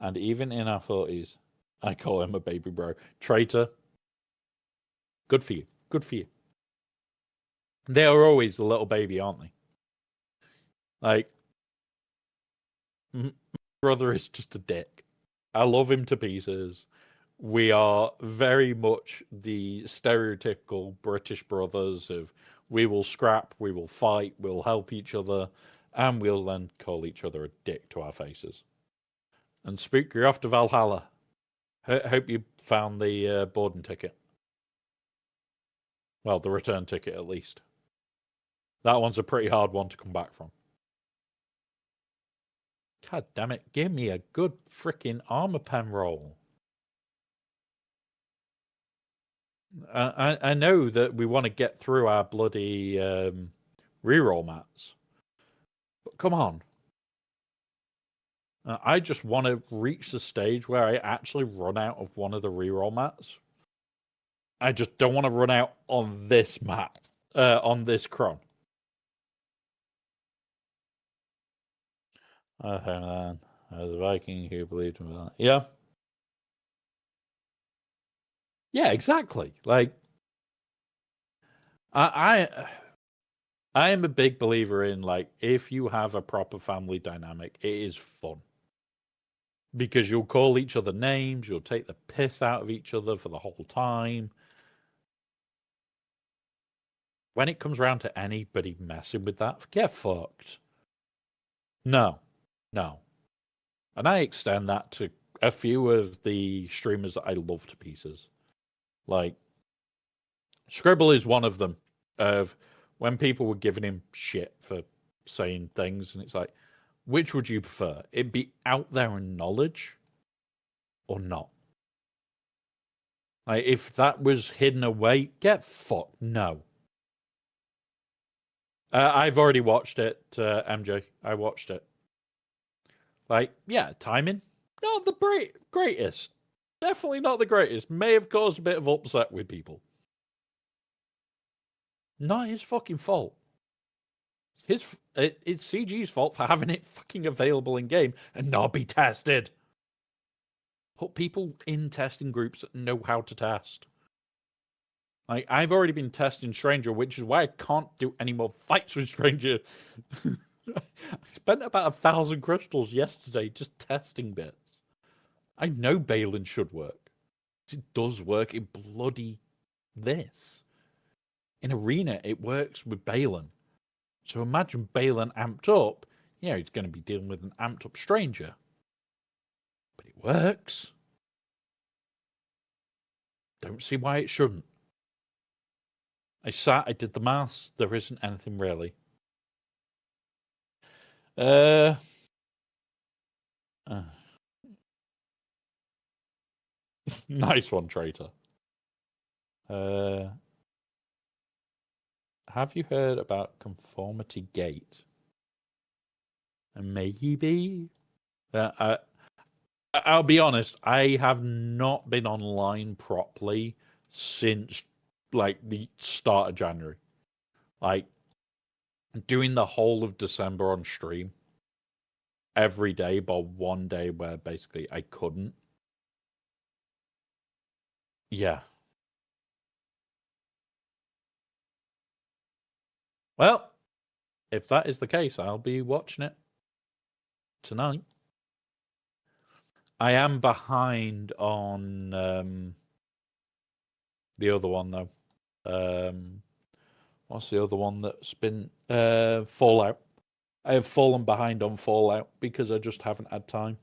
and even in our 40s, I call him a baby bro. Traitor. Good for you. Good for you. They are always the little baby, aren't they? Like, my brother is just a dick. I love him to pieces. We are very much the stereotypical British brothers of we will scrap, we will fight, we'll help each other, and we'll then call each other a dick to our faces. And Spook, you're off to Valhalla. Hope you found the boarding ticket. Well, the return ticket at least. That one's a pretty hard one to come back from. God damn it, give me a good freaking armor pen roll. I know that we want to get through our bloody reroll mats. But come on. I just want to reach the stage where I actually run out of one of the reroll mats. I just don't want to run out on this mat, on this cron. Okay, man. As a Viking who believed in that. Yeah. Yeah, exactly. Like, I I am a big believer in, like, if you have a proper family dynamic, it is fun. Because you'll call each other names, you'll take the piss out of each other for the whole time. When it comes around to anybody messing with that, get fucked. No. And I extend that to a few of the streamers that I love to pieces. Like, Scribble is one of them. Of when people were giving him shit for saying things, and it's like, which would you prefer? It be out there in knowledge or not? Like, if that was hidden away, get fucked. No. I've already watched it, MJ. I watched it. Like, yeah, timing, not the greatest. Definitely not the greatest. May have caused a bit of upset with people. Not his fucking fault. It's CG's fault for having it fucking available in game and not be tested. Put people in testing groups that know how to test. Like, I've already been testing Stranger, which is why I can't do any more fights with Stranger. I spent about 1,000 crystals yesterday just testing bits. I know Balin should work. It does work in bloody this. In Arena, it works with Balin. So imagine Balin amped up. Yeah, he's going to be dealing with an amped up Stranger. But it works. Don't see why it shouldn't. I did the maths. There isn't anything really. Nice one, traitor. Have you heard about Conformity Gate? Maybe. I'll be honest. I have not been online properly since like the start of January. Like, doing the whole of December on stream every day, but one day where basically I couldn't. Yeah. Well, if that is the case, I'll be watching it tonight. I am behind on the other one, though. What's the other one that's been Fallout? I have fallen behind on Fallout because I just haven't had time,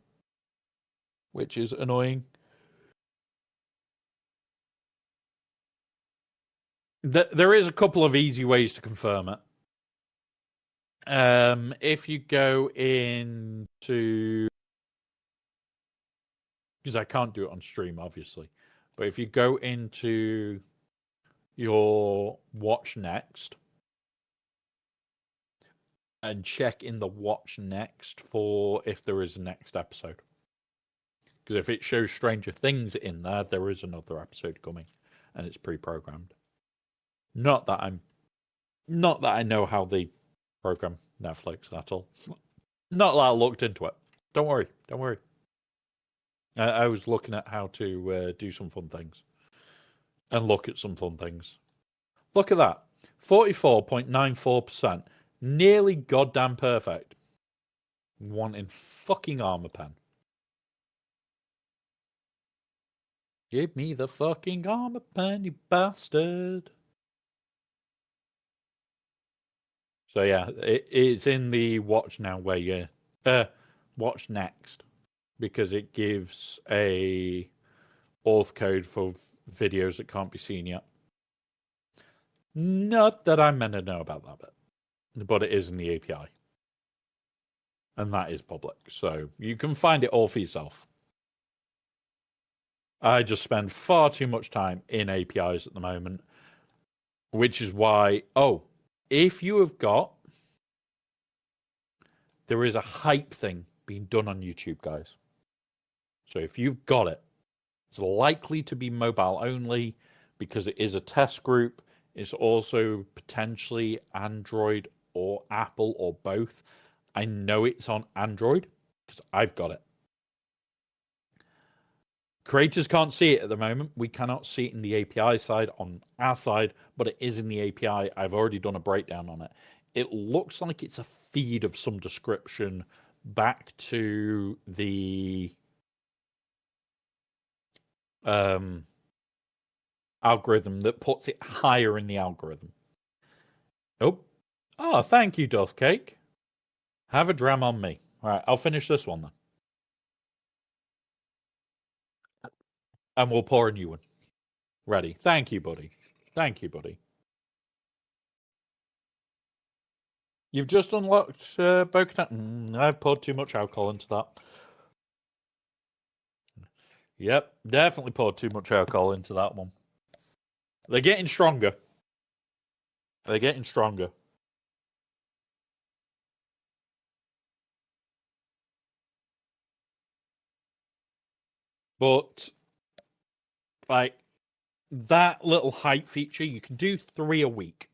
which is annoying. There is a couple of easy ways to confirm it. If you go into, because I can't do it on stream, obviously, but if you go into your watch next and check in the watch next for if there is a next episode, because if it shows Stranger Things in there, there is another episode coming, and it's pre-programmed. Not that I know how they program Netflix at all. Not that I looked into it. Don't worry. I was looking at how to do some fun things. And look at some fun things. Look at that. 44.94%. Nearly goddamn perfect. Wanting fucking armor pen. Give me the fucking armor pen, you bastard. So yeah, it's in the watch now where you watch next, because it gives a auth code for videos that can't be seen yet. Not that I'm meant to know about that bit, but it is in the API. And that is public, so you can find it all for yourself. I just spend far too much time in APIs at the moment, which is why, if you have got, there is a hype thing being done on YouTube, guys. So if you've got it, it's likely to be mobile only because it is a test group. It's also potentially Android or Apple or both. I know it's on Android because I've got it. Creators can't see it at the moment. We cannot see it in the API side on our side, but it is in the API. I've already done a breakdown on it. it looks like it's a feed of some description back to the algorithm that puts it higher in the algorithm. Oh, thank you, Duff Cake. Have a dram on me. All right, I'll finish this one then. And we'll pour a new one. Ready. Thank you, buddy. Thank you, buddy. You've just unlocked Bo-Katan. I've poured too much alcohol into that. Yep, definitely poured too much alcohol into that one. They're getting stronger. They're getting stronger. But, like, that little height feature, you can do 3 a week.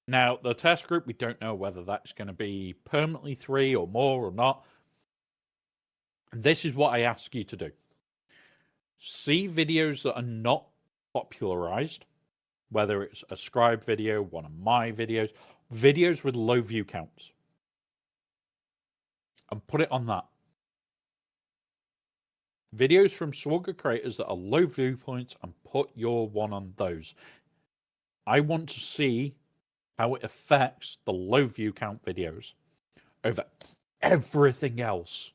Now, the test group, we don't know whether that's going to be permanently 3 or more or not. This is what I ask you to do. See videos that are not popularized, whether it's a scribe video, one of my videos, videos with low view counts, and put it on that. Videos from Swagger creators that are low viewpoints, and put your one on those. I want to see how it affects the low view count videos over everything else.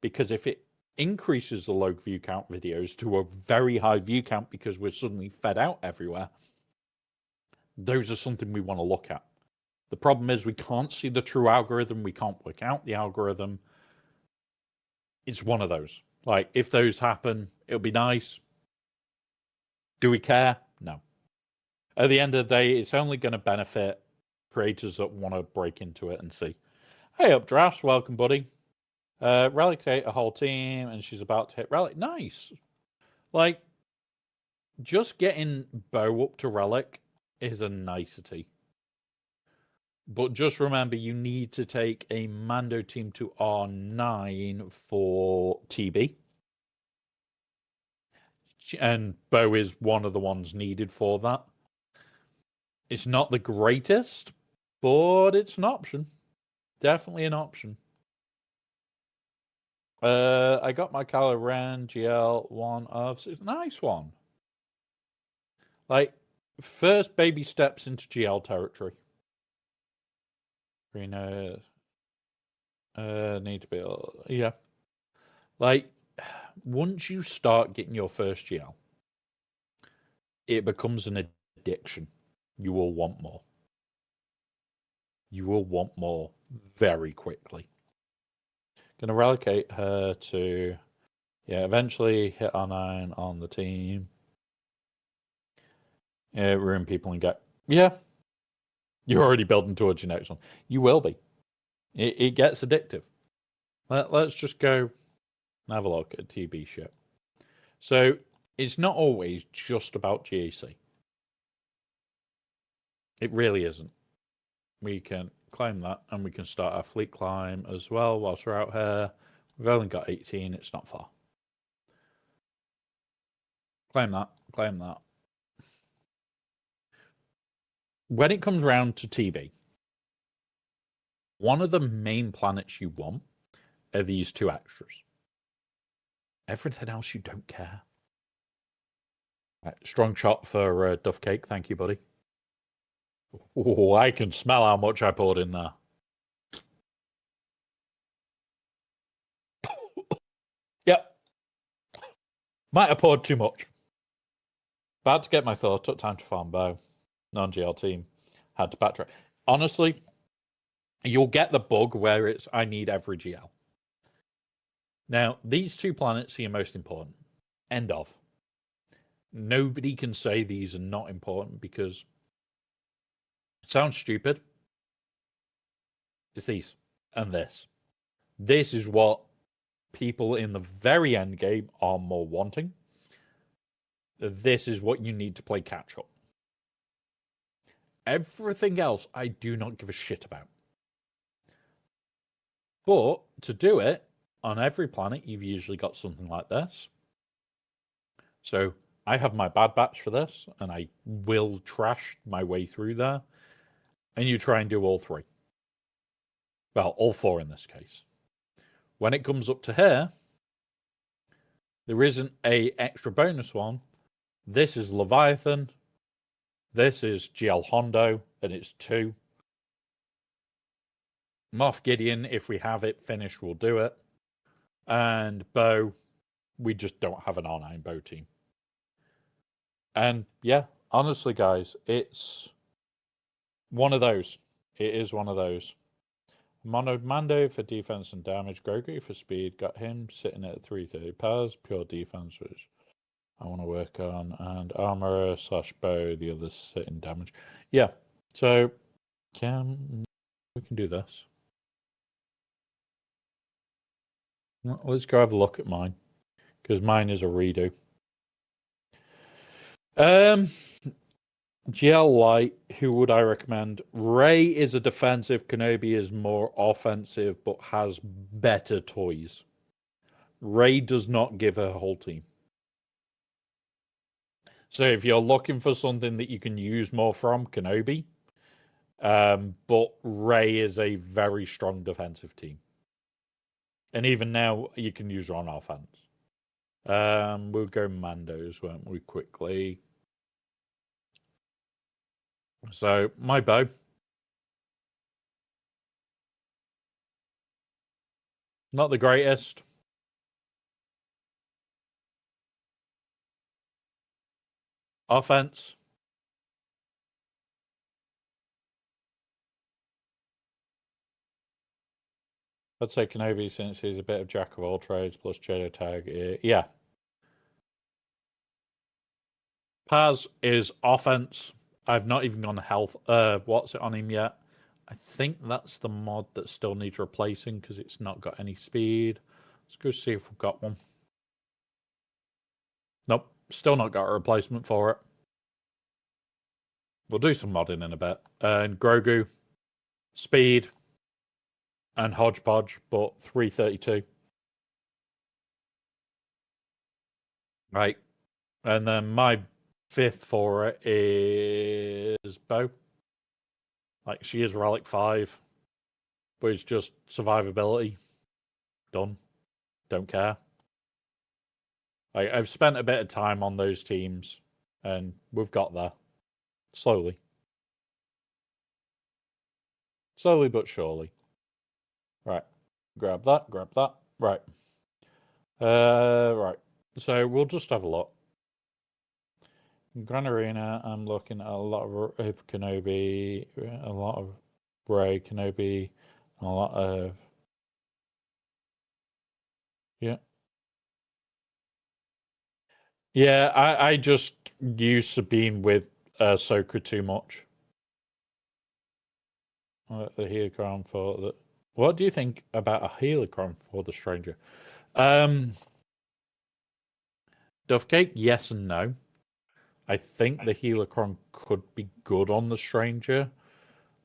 Because if it increases the low view count videos to a very high view count because we're suddenly fed out everywhere, those are something we want to look at. The problem is we can't see the true algorithm. We can't work out the algorithm. It's one of those. Like, if those happen, it'll be nice. Do we care? No. At the end of the day, it's only going to benefit creators that want to break into it and see. Hey, Updrafts, welcome, buddy. Relic ate a whole team, and she's about to hit Relic. Nice. Like, just getting Bo up to Relic is a nicety. But just remember, you need to take a Mando team to R9 for TB. And Bo is one of the ones needed for that. It's not the greatest, but it's an option. Definitely an option. I got my Kylo Ren GL 1 of 6. Nice one. Like, first baby steps into GL territory. Reno need to be, yeah. Like, once you start getting your first GL, it becomes an addiction. You will want more. You will want more very quickly. Gonna relocate her to, yeah, eventually hit R9 on the team. Yeah, ruin people and get, yeah. You're already building towards your next one. You will be. It gets addictive. Let's just go and have a look at TB shit. So it's not always just about GAC. It really isn't. We can claim that, and we can start our fleet climb as well whilst we're out here. We've only got 18. It's not far. Claim that. Claim that. When it comes round to TB, one of the main planets you want are these 2 extras. Everything else you don't care. Right, strong shot for Duff Cake. Thank you, buddy. Oh, I can smell how much I poured in there. Yep. Might have poured too much. About to get my thought. Took time to farm Bow. Non-GL team. Had to backtrack. Honestly, you'll get the bug where it's I need every GL. Now, these 2 planets are your most important. End of. Nobody can say these are not important because it sounds stupid. It's these and this. This is what people in the very end game are more wanting. This is what you need to play catch up. Everything else I do not give a shit about. But to do it, on every planet, you've usually got something like this. So I have my bad batch for this, and I will trash my way through there. And you try and do all three. Well, all four in this case. When it comes up to here, there isn't a extra bonus one. This is Leviathan. This is GL Hondo, and it's 2. Moff Gideon, if we have it finished, we'll do it. And Bow, we just don't have an R9 Bow team. And yeah, honestly, guys, it's one of those. It is one of those. Mando for defense and damage. Grogu for speed. Got him sitting at 330 powers. Pure defense, which I want to work on. And armorer / bow. The others sitting damage. Yeah. So we can do this. Well, let's go have a look at mine, because mine is a redo. GL Light, who would I recommend? Rey is a defensive, Kenobi is more offensive, but has better toys. Rey does not give her whole team. So if you're looking for something that you can use more from, Kenobi. But Rey is a very strong defensive team. And even now, you can use her on offense. We'll go Mandos, won't we, quickly? So, my bow. Not the greatest. Offense. I'd say Kenobi, since he's a bit of jack of all trades plus Jedi tag. Yeah. Paz is offense. I've not even gone health. What's it on him yet? I think that's the mod that still needs replacing because it's not got any speed. Let's go see if we've got one. Nope, still not got a replacement for it. We'll do some modding in a bit. And Grogu, speed, and hodgepodge, but 332. Right. And then my 5th for it is Bow. Like, she is Relic 5, but it's just survivability. Done. Don't care. I've spent a bit of time on those teams, and we've got there. Slowly. Slowly but surely. Right. Grab that, grab that. Right. Right. So we'll just have a look. In Grand Arena, I'm looking at a lot of Kenobi, a lot of Rey, Kenobi, and a lot of... Yeah. Yeah, I just use Sabine with Ahsoka too much. The Helicron for the... What do you think about a Helicron for the Stranger? Duffcake, yes and no. I think the Helicron could be good on the Stranger,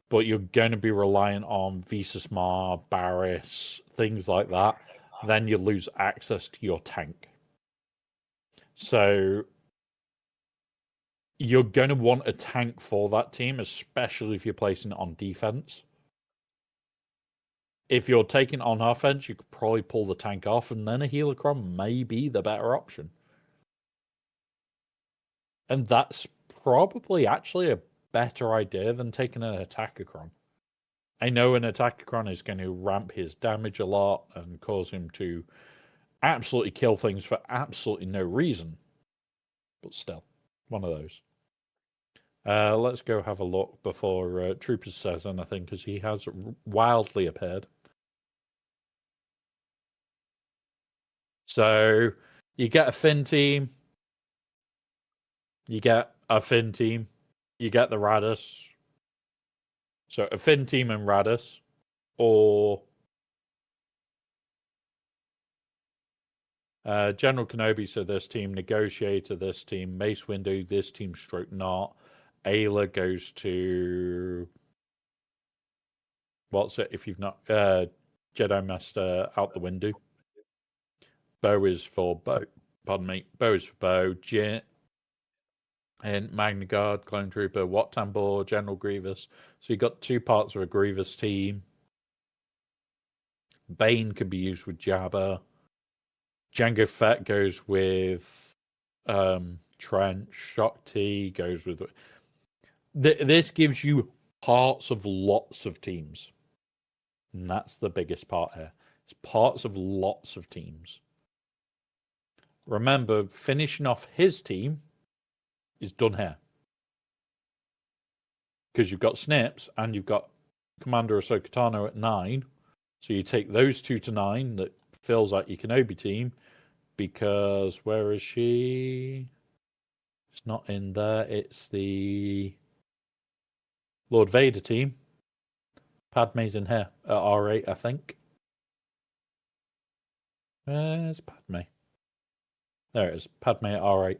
but you're going to be reliant on Visas Mar, Barriss, things like that. Then you lose access to your tank. So you're going to want a tank for that team, especially if you're placing it on defense. If you're taking on offense, you could probably pull the tank off, and then a Helicron may be the better option. And that's probably actually a better idea than taking an Attackacron. I know an Attackacron is going to ramp his damage a lot and cause him to absolutely kill things for absolutely no reason. But still, one of those. Let's go have a look before Troopers says anything, because he has wildly appeared. So, you get a Finn team. You get a Finn team. You get the Radis. So, a Finn team and Radis. Or General Kenobi, so this team. Negotiator, this team. Mace Windu, this team. Stroke not. Ayla goes to... What's it if you've not... Jedi Master out the window. Bow is for Bow. Pardon me. Bow is for Bow. in Magna Guard, Clone Trooper, Wat Tambor, General Grievous. So you got 2 parts of a Grievous team. Bane can be used with Jabba. Jango Fett goes with Trench. Shock T goes with. This gives you parts of lots of teams. And that's the biggest part here. It's parts of lots of teams. Remember, finishing off his team is done here. Because you've got Snips and you've got Commander Ahsoka Tano at 9. So you take those 2 to 9 that fills out your Kenobi team. Because where is she? It's not in there. It's the Lord Vader team. Padme's in here at R8, I think. Where's Padme? There it is. Padme at R8.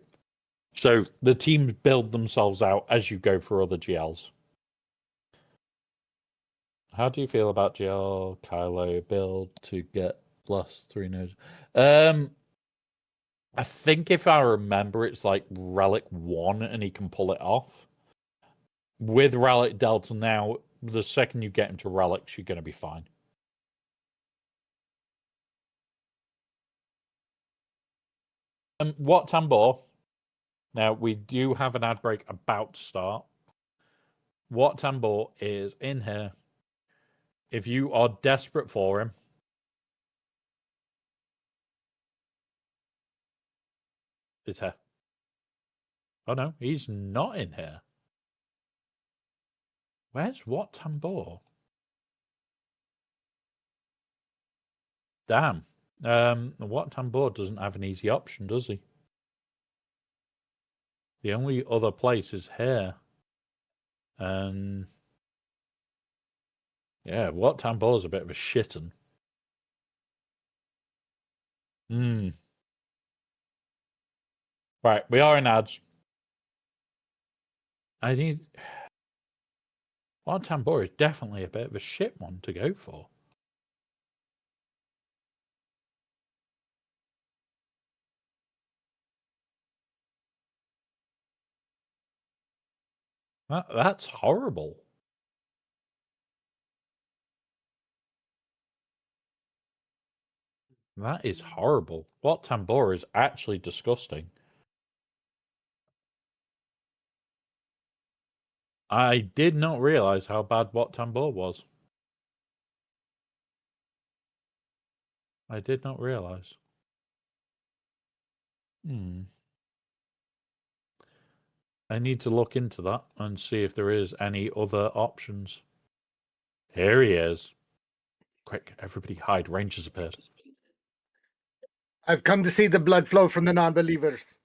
So the teams build themselves out as you go for other GLs. How do you feel about GL Kylo build to get +3 nodes? I think if I remember, it's like Relic 1 and he can pull it off. With Relic Delta now, the second you get into Relics, you're going to be fine. Wat Tambor. Now, we do have an ad break about to start. Wat Tambor is in here. If you are desperate for him, is here. Oh no, he's not in here. Where's Wat Tambor? Damn. Wat Tambor doesn't have an easy option, does he? The only other place is here. And yeah, Wat Tambor's a bit of a shitten. Right, we are in ads. I need. Wat Tambor is definitely a bit of a shit one to go for. That's horrible. That is horrible. Wat Tambor is actually disgusting. I did not realize how bad Wat Tambor was. I did not realize. I need to look into that and see if there is any other options. Here he is. Quick, everybody hide. Rangers appeared. I've come to see the blood flow from the non-believers.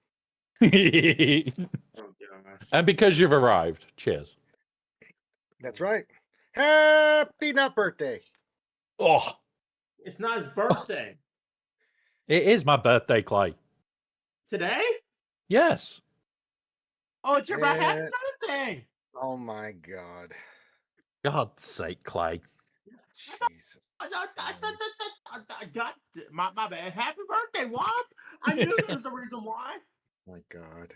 And because you've arrived, cheers. That's right. Happy not birthday. Oh, It's not his birthday. it is my birthday, Clay. Today? Yes. Oh, it's your happy birthday. Oh my God. God's sake, Clay. Jesus. God, my bad. Happy birthday, Womp. I knew there was a reason why. My God.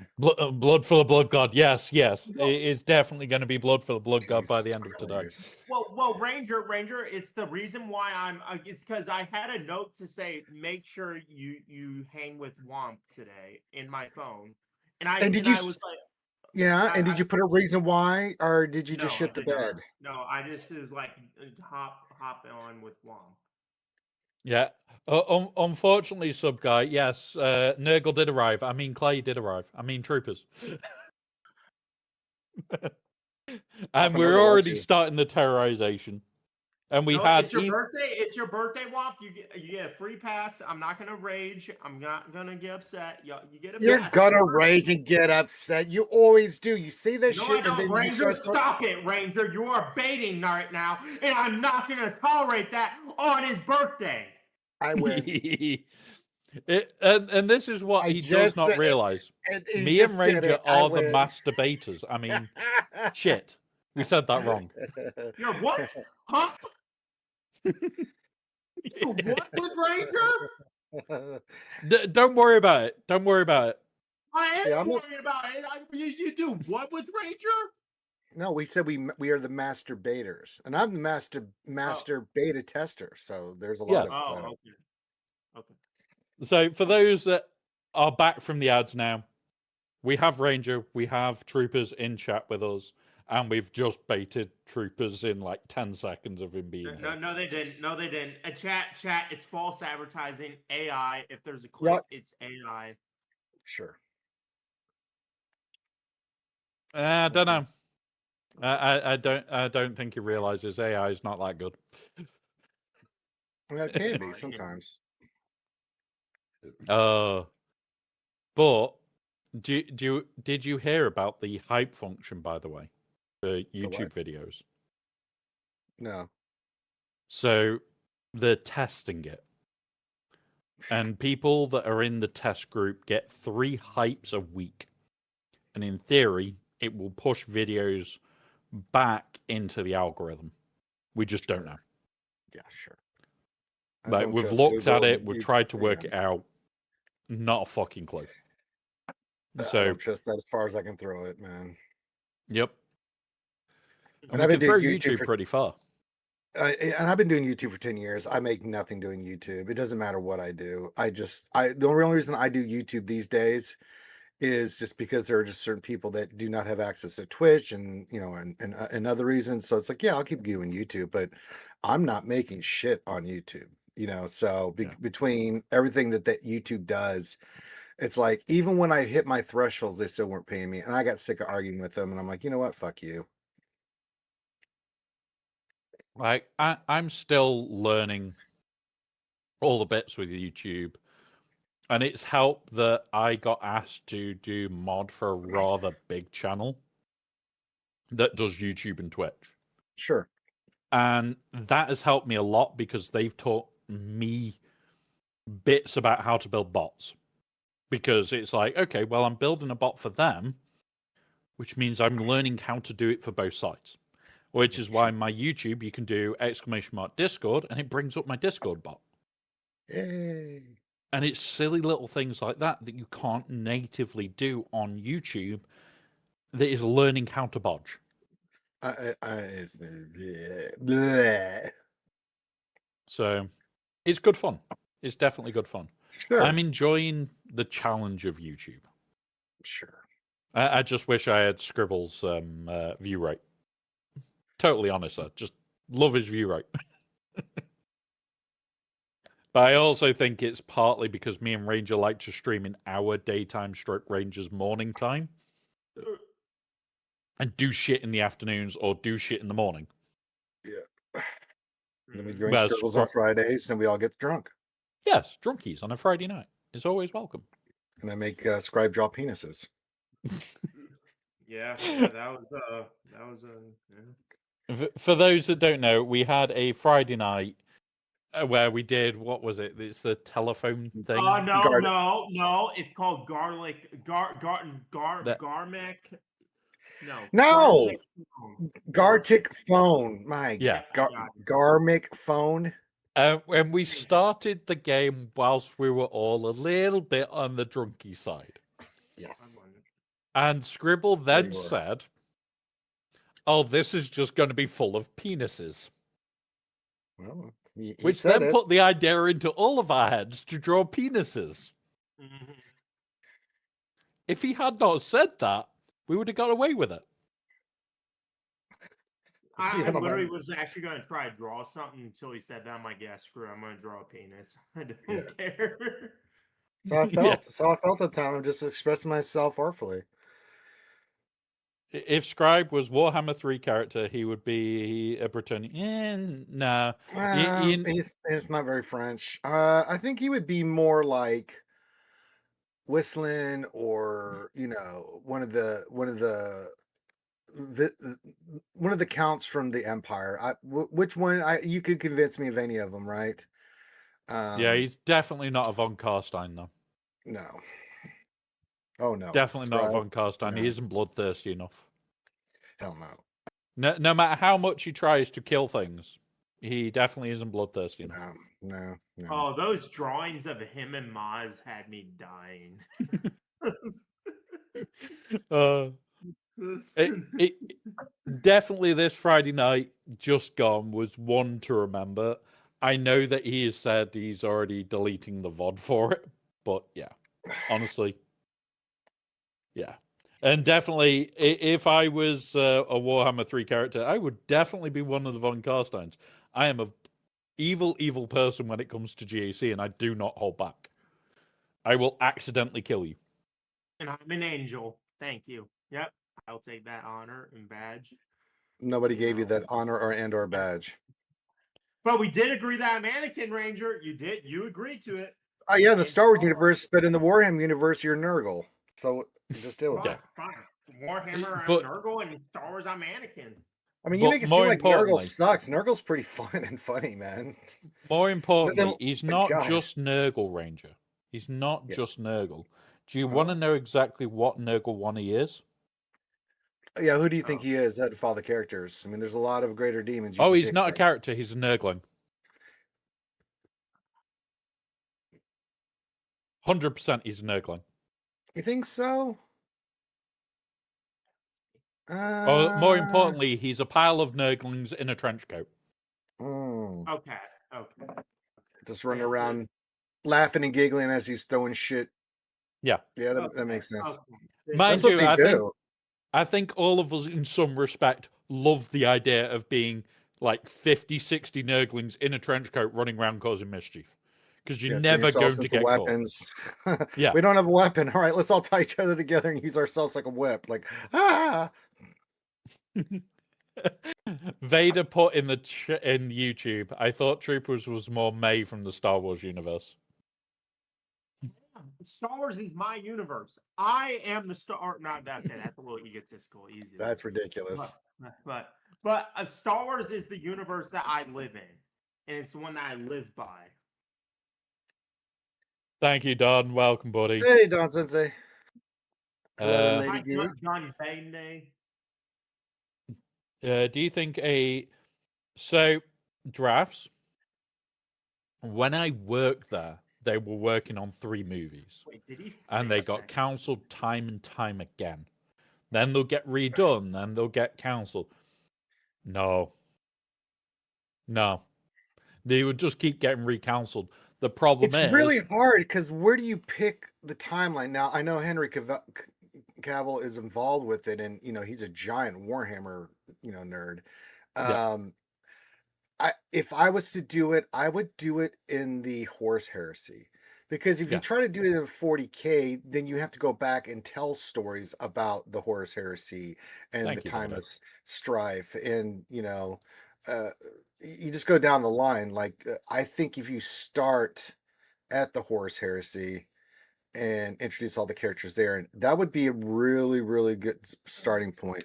Blood for the Blood God. Yes, yes. It is definitely going to be Blood for the Blood God by the end of today. Well, Ranger, it's the reason why I'm. It's because I had a note to say make sure you hang with Womp today in my phone, and did you put a reason why, or did you just shit the bed? No, I just was like hop on with Womp. Yeah. Unfortunately, sub guy, yes, Nurgle did arrive. I mean, Clay did arrive. I mean, troopers. And we're already starting the terrorization. And we had. It's your birthday. It's your birthday, Womp. You get a free pass. I'm not gonna rage. I'm not gonna get upset. You get a. You're pass. gonna rage and get upset. You always do. You say this shit. I don't, Ranger. Stop it, Ranger. You are baiting right now, and I'm not gonna tolerate that on his birthday. I win. And this is what he does not realize. Me and Ranger are the masturbators. I mean, shit. We said that wrong. You're what? Huh? You're what with Ranger? Don't worry about it. Don't worry about it. I am Yeah, I'm not- worried about it. You do what with Ranger? No, we said we are the master baiters, and I'm the master beta tester. So there's a lot Yes. of. Oh, okay. Okay. So for those that are back from the ads now, we have Ranger, we have Troopers in chat with us, and we've just baited Troopers in like 10 seconds of him being here. No, they didn't. No, they didn't. Chat. It's false advertising. AI. If there's a Yeah. clip, it's AI. Sure. I don't know. I don't think he realizes AI is not that good. Well, it can be sometimes. But did you hear about the hype function, by the way, for YouTube videos? No. So they're testing it, and people that are in the test group get 3 hypes a week, and in theory, it will push videos back into the algorithm. We just don't know. Yeah, sure. I Like don't we've trust looked at Google, it, we've tried to work it out. Not a fucking clue. I So don't trust that as far as I can throw it, man. yep. And And we I've been can throw doing YouTube for, pretty far. and I've been doing YouTube for 10 years. I make nothing doing YouTube. It doesn't matter what I do. The only reason I do YouTube these days is just because there are just certain people that do not have access to Twitch and, and other reasons. So it's like, yeah, I'll keep doing YouTube, but I'm not making shit on YouTube, so between everything that YouTube does, it's like, even when I hit my thresholds, they still weren't paying me. And I got sick of arguing with them. And I'm like, you know what? Fuck you. Like I'm still learning all the bits with YouTube, and it's helped that I got asked to do mod for a rather big channel that does YouTube and Twitch. Sure. And that has helped me a lot because they've taught me bits about how to build bots. Because it's like, okay, well, I'm building a bot for them, which means I'm learning how to do it for both sides. Which is why my YouTube, you can do !Discord, and it brings up my Discord bot. Yay. And it's silly little things like that that you can't natively do on YouTube that is learning how to bodge. It's bleh. So it's good fun. It's definitely good fun. Sure. I'm enjoying the challenge of YouTube. Sure. I just wish I had Scribble's view rate. Totally honest, I just love his view rate. But I also think it's partly because me and Ranger like to stream in our daytime stroke Ranger's morning time. And do shit in the afternoons or do shit in the morning. Yeah. Then we drink Whereas Scribbles on Fridays and we all get drunk. Yes, drunkies on a Friday night is always welcome. And I make Scribe draw penises. Yeah, that was yeah. For those that don't know, we had a Friday night where we did, what was it? It's the telephone thing. Oh no! It's called garmic. No, Gartic phone. My yeah, Garmic phone. And we started the game whilst we were all a little bit on the drunky side. Yes. And Scribble then said, "Oh, this is just going to be full of penises." Well, which then put the idea into all of our heads to draw penises. Mm-hmm. If he had not said that, we would have got away with it. I literally was actually going to try to draw something until he said that. I'm like, yeah, screw it. I'm going to draw a penis. I don't care. So I felt. Yeah. So I felt at the time. I'm just expressing myself artfully. If Scribe was Warhammer 3 character, he would be a Bretonian. No. He's not very French. I think he would be more like Whistling or, one of the counts from the Empire. Which one? You could convince me of any of them, right? Yeah, he's definitely not a von Karstein, though. No. Oh no. Definitely not a von Karstein. No. He isn't bloodthirsty enough. Hell no. No matter how much he tries to kill things, he definitely isn't bloodthirsty enough. No. Oh, those drawings of him and Maz had me dying. Uh, it definitely this Friday night just gone was one to remember. I know that he has said he's already deleting the VOD for it, but yeah, honestly, yeah. And definitely, if I was a Warhammer 3 character, I would definitely be one of the Von Carsteins. I am a evil person when it comes to GAC, and I do not hold back. I will accidentally kill you. And I'm an angel. Thank you. Yep. I'll take that honor and badge. Nobody gave you that honor or badge. But we did agree that Mannequin Ranger, you agreed to it. Oh yeah, in the And Star Wars universe, but in the Warhammer universe, you're Nurgle. So just deal with fine, it. fine. Warhammer, But- I'm Nurgle, and Star Wars, I'm Mannequin. I mean, you But make it more seem like Nurgle importantly- sucks. Nurgle's pretty fun and funny, man. More importantly, Then- he's not God. just Nurgle Ranger. He's not Yeah. just Nurgle. Do you want to know exactly what Nurgle 1 he is? Yeah, who do you think he is out of all the characters? I mean, there's a lot of greater demons. You Oh, can he's pick not a from. character. He's a Nurgling. 100% he's a Nurgling. You think so? More importantly, he's a pile of Nurglings in a trench coat. Okay. Just running That's it. around laughing and giggling as he's throwing shit. Yeah. Yeah, that Okay, makes sense. okay. Mind That's what you, they do. I think all of us, in some respect, love the idea of being like 50, 60 Nurglings in a trench coat running around causing mischief. Because you're Yeah, turn never yourselves going to into get caught. weapons. Yeah. We don't have a weapon. All right, let's all tie each other together and use ourselves like a whip. Like, ah! Vader put in in YouTube, I thought Troopers was more May from the Star Wars universe. Star Wars is my universe. I am the Star. Not that. That's a little egotistical. Easy. That's ridiculous. But Star Wars is the universe that I live in, and it's the one that I live by. Thank you, Don. Welcome, buddy. Hey, Don Sensei. Hello, Hi, Lady Geek. John Bainey. Do you think drafts? When I worked there, they were working on 3 movies. Wait, did he? And they fix got that? cancelled time and time again. Then they'll get redone, then they'll get cancelled. No. They would just keep getting re-cancelled. The problem It's is really hard because where do you pick the timeline? Now, I know Henry Cavill is involved with it, and he's a giant Warhammer nerd. Yeah. If I was to do it, I would do it in the Horse Heresy, because if you Yeah. try to do it in 40K, then you have to go back and tell stories about the Horse Heresy and Thank the you, time buddy. of strife, and you just go down the line. Like, I think if you start at the Horse Heresy and introduce all the characters there, and that would be a really, really good starting point.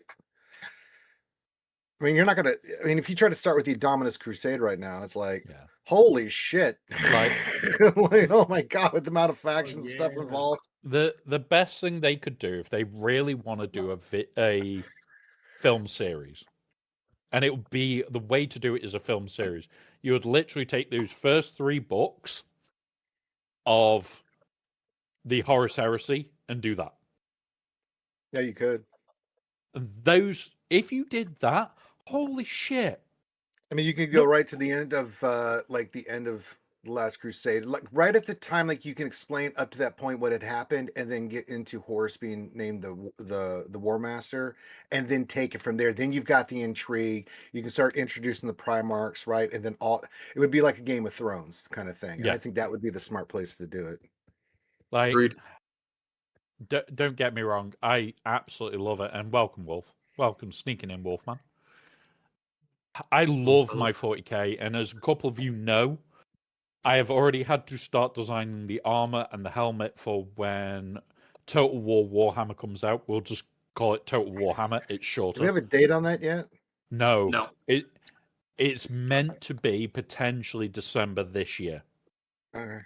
I mean, you're not gonna. I mean, if you try to start with the Dominus Crusade right now, it's like, Yeah. holy shit! Like, oh my god, with the amount of factions and stuff yeah. involved. The best thing they could do if they really want to do a film series, and it would be the way to do it is a film series. You would literally take those first 3 books of the Horus Heresy and do that. Yeah, you could. And those, if you did that, holy shit! I mean, you could go right to the end of like the end of the Last Crusade, like right at the time, like you can explain up to that point what had happened, and then get into Horus being named the War Master, and then take it from there. Then you've got the intrigue. You can start introducing the Primarchs, right? And then it would be like a Game of Thrones kind of thing. And Yeah. I think that would be the smart place to do it. Like, Agreed. don't get me wrong, I absolutely love it. And welcome, Wolf. Welcome, sneaking in, Wolfman. I love my 40k, and as a couple of you know, I have already had to start designing the armor and the helmet for when Total War Warhammer comes out. We'll just call it Total Warhammer. It's shorter. Do we have a date on that yet? No. No. It's meant to be potentially December this year. Okay.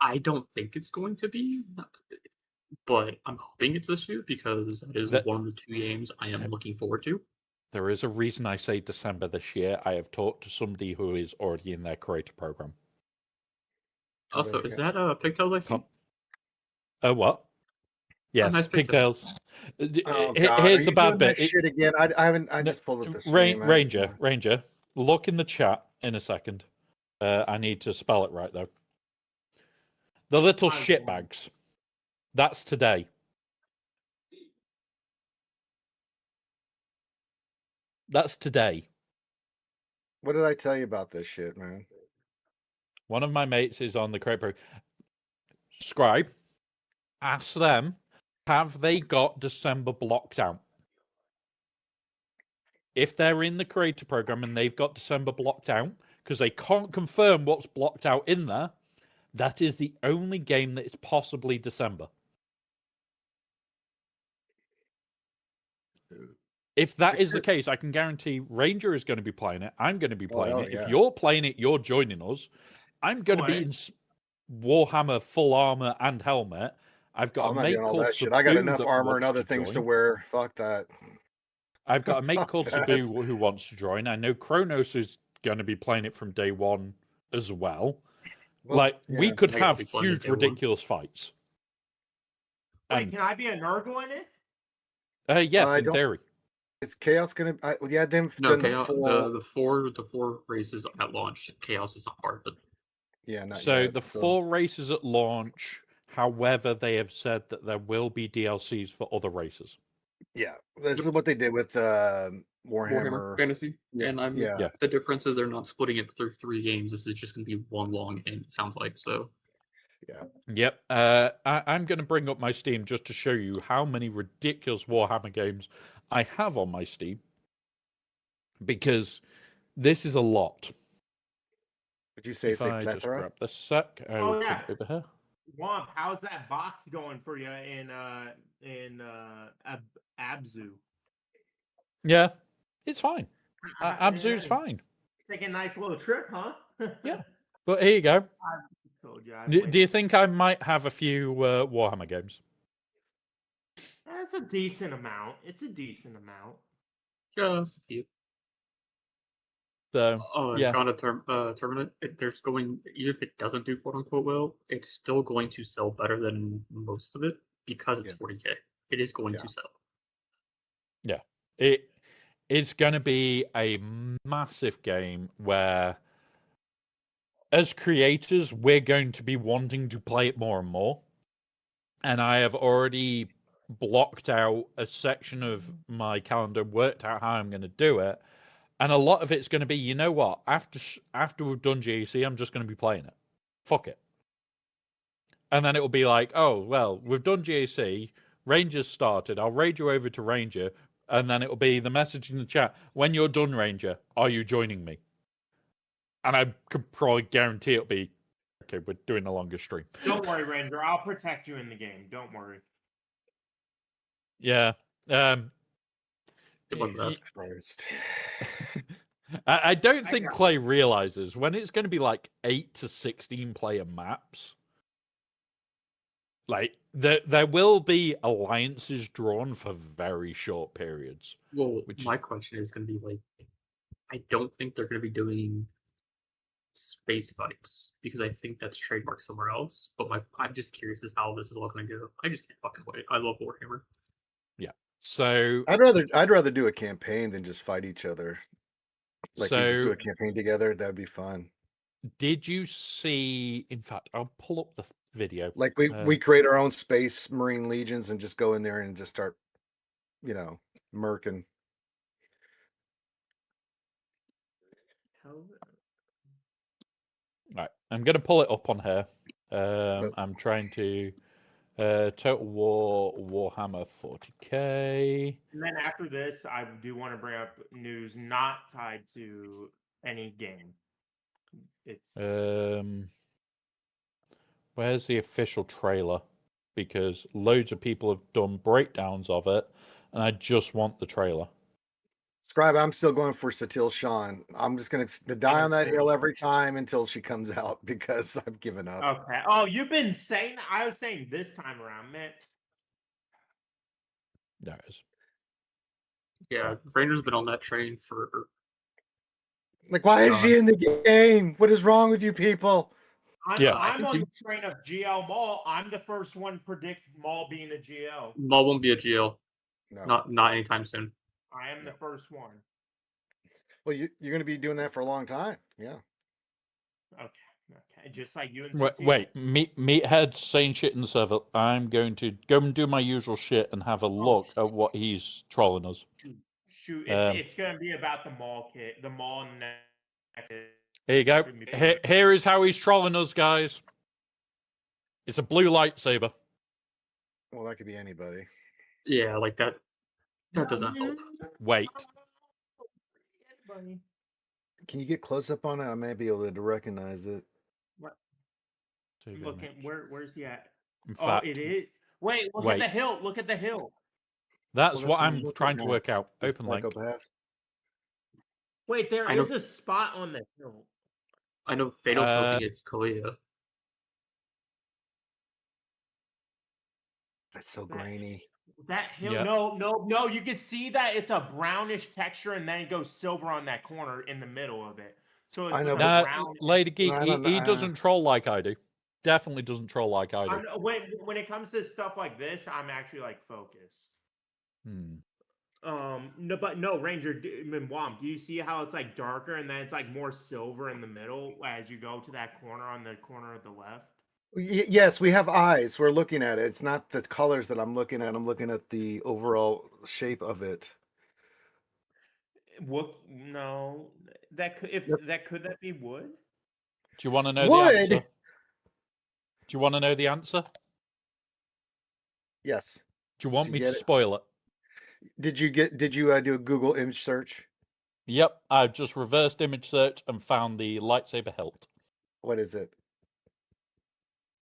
I don't think it's going to be, but I'm hoping it's this year because that is That- one of the 2 games I am looking forward to. There is a reason I say December this year. I have talked to somebody who is already in their creator program. Also, Okay. is that Pigtails I see? What? Yes, nice pigtails. Oh God, Here's are the you bad doing that bit. shit again? I haven't. I No, just pulled up the stream. Ranger, look in the chat in a second. I need to spell it right though. The little shitbags. That's today. That's today. What did I tell you about this shit, man? One of my mates is on the Crate Pro. Scribe, ask them, have they got December blocked out? If they're in the creator program and they've got December blocked out, because they can't confirm what's blocked out in there, that is the only game that is possibly December. If that is the case, I can guarantee Ranger is going to be playing it. I'm going to be playing hell it. yeah. If you're playing it, you're joining us. I'm going to be in Warhammer full armor and helmet. I've got I'm a not mate doing all called that shit. Sabu I got enough that armor and wants other to things to join. wear. Fuck that. I've got a mate Fuck called that. Sabu who wants to join. I know Kronos is going to be playing it from day one as well. Well, we yeah. could I gotta have be playing it huge, day one. ridiculous fights. Wait, And can I be a Nurgle in it? yes, I in don't- theory. Is Chaos gonna? Yeah, they've No, done Chaos, the full. the four races at launch. Chaos is not part of it. Yeah, not So yet, the 4 races at launch. However, they have said that there will be DLCs for other races. Yeah, this is what they did with Warhammer. Fantasy. Yeah, And yeah. the difference is they're not splitting it through 3 games. This is just going to be one long game. It sounds like so. Yep. I'm going to bring up my Steam just to show you how many ridiculous Warhammer games I have on my Steam. Because this is a lot. Would you say If it's a I just plethora? grab the sec, I will yeah. put it over here. Womp, how's that box going for you in Abzu? Yeah, it's fine. Yeah, Abzu's fine. Take a nice little trip, huh? Yeah. But here you go. I told you. Do you think I might have a few Warhammer games? That's a decent amount. It's a decent amount. Just a few. So, Oh, and yeah. Gauntlet Tournament. There's going, even if it doesn't do quote unquote well, it's still going to sell better than most of it because it's 40K. It is going to sell. Yeah. It's going to be a massive game where, as creators, we're going to be wanting to play it more and more. And I have already blocked out a section of my calendar, worked out how I'm going to do it. And a lot of it's going to be, you know what? After we've done GEC, I'm just going to be playing it. Fuck it. And then it will be like, oh, well, we've done GEC. Ranger's started. I'll raid you over to Ranger. And then it will be the message in the chat. When you're done, Ranger, are you joining me? And I can probably guarantee it'll be, okay, we're doing a longer stream. Don't worry, Ranger. I'll protect you in the game. Don't worry. Yeah. Jesus Christ. I don't think Clay realizes when it's going to be like 8 to 16 player maps. Like there will be alliances drawn for very short periods. Well, my question is going to be like, I don't think they're going to be doing space fights because I think that's trademarked somewhere else. But I'm just curious as how this is all going to go. I just can't fucking wait. I love Warhammer. Yeah. So I'd rather do a campaign than just fight each other. Like we just do a campaign together. That'd be fun. Did you see? In fact, I'll pull up the video. Like we create our own space marine legions and just go in there and just start, murking. Right, I'm going to pull it up on here. I'm trying to Total War Warhammer 40K. And then after this, I do want to bring up news not tied to any game. It's where's the official trailer? Because loads of people have done breakdowns of it, and I just want the trailer. Scribe, I'm still going for Satil Sean. I'm just going to die on that hill every time until she comes out because I've given up. okay. Oh, you've been saying. I was saying this time around, man. There it is. Yeah, Ranger's been on that train for. Like, why is she in the game? What is wrong with you people? Yeah. I'm think on you- the train of GL Maul. I'm the first one to predict Maul being a GL. Maul won't be a GL. No. Not anytime soon. I am the No. first one. Well, you're going to be doing that for a long time. Yeah. Okay. Just like you and Wait, Satine. Meathead's saying shit in the server. I'm going to go and do my usual shit and have a look at what he's trolling us. Shoot, it's gonna be about the Maul kit, the Maul next. Here you go. Here is how he's trolling us, guys. It's a blue lightsaber. Well, that could be anybody. Yeah, like that. That doesn't help. Wait. Can you get close up on it? I may be able to recognize it. I'm looking. Where's he at? In fact, it is. Wait, look at the hilt. Look at the hilt. That's what I'm trying to work out. Open link. Wait, there is a spot on the hilt. I know Fatal's hoping it's Kalia. That's so grainy. That hilt, no, you can see that it's a brownish texture, and then it goes silver on that corner in the middle of it. So it's brown. Lady Geek, he doesn't troll like I do. Definitely doesn't troll like I do. When it comes to stuff like this, I'm actually like focused. No, Ranger, Womp, do you see how it's like darker and then it's like more silver in the middle as you go to that corner on the corner of the left? Yes, we have eyes. We're looking at it. It's not the colors that I'm looking at. I'm looking at the overall shape of it. What? No, that could that be wood? Do you want to know the answer? Do you want to know the answer? Yes. Do you want me to spoil it? Did you do a Google image search? Yep, I just reversed image search and found the lightsaber hilt. What is it?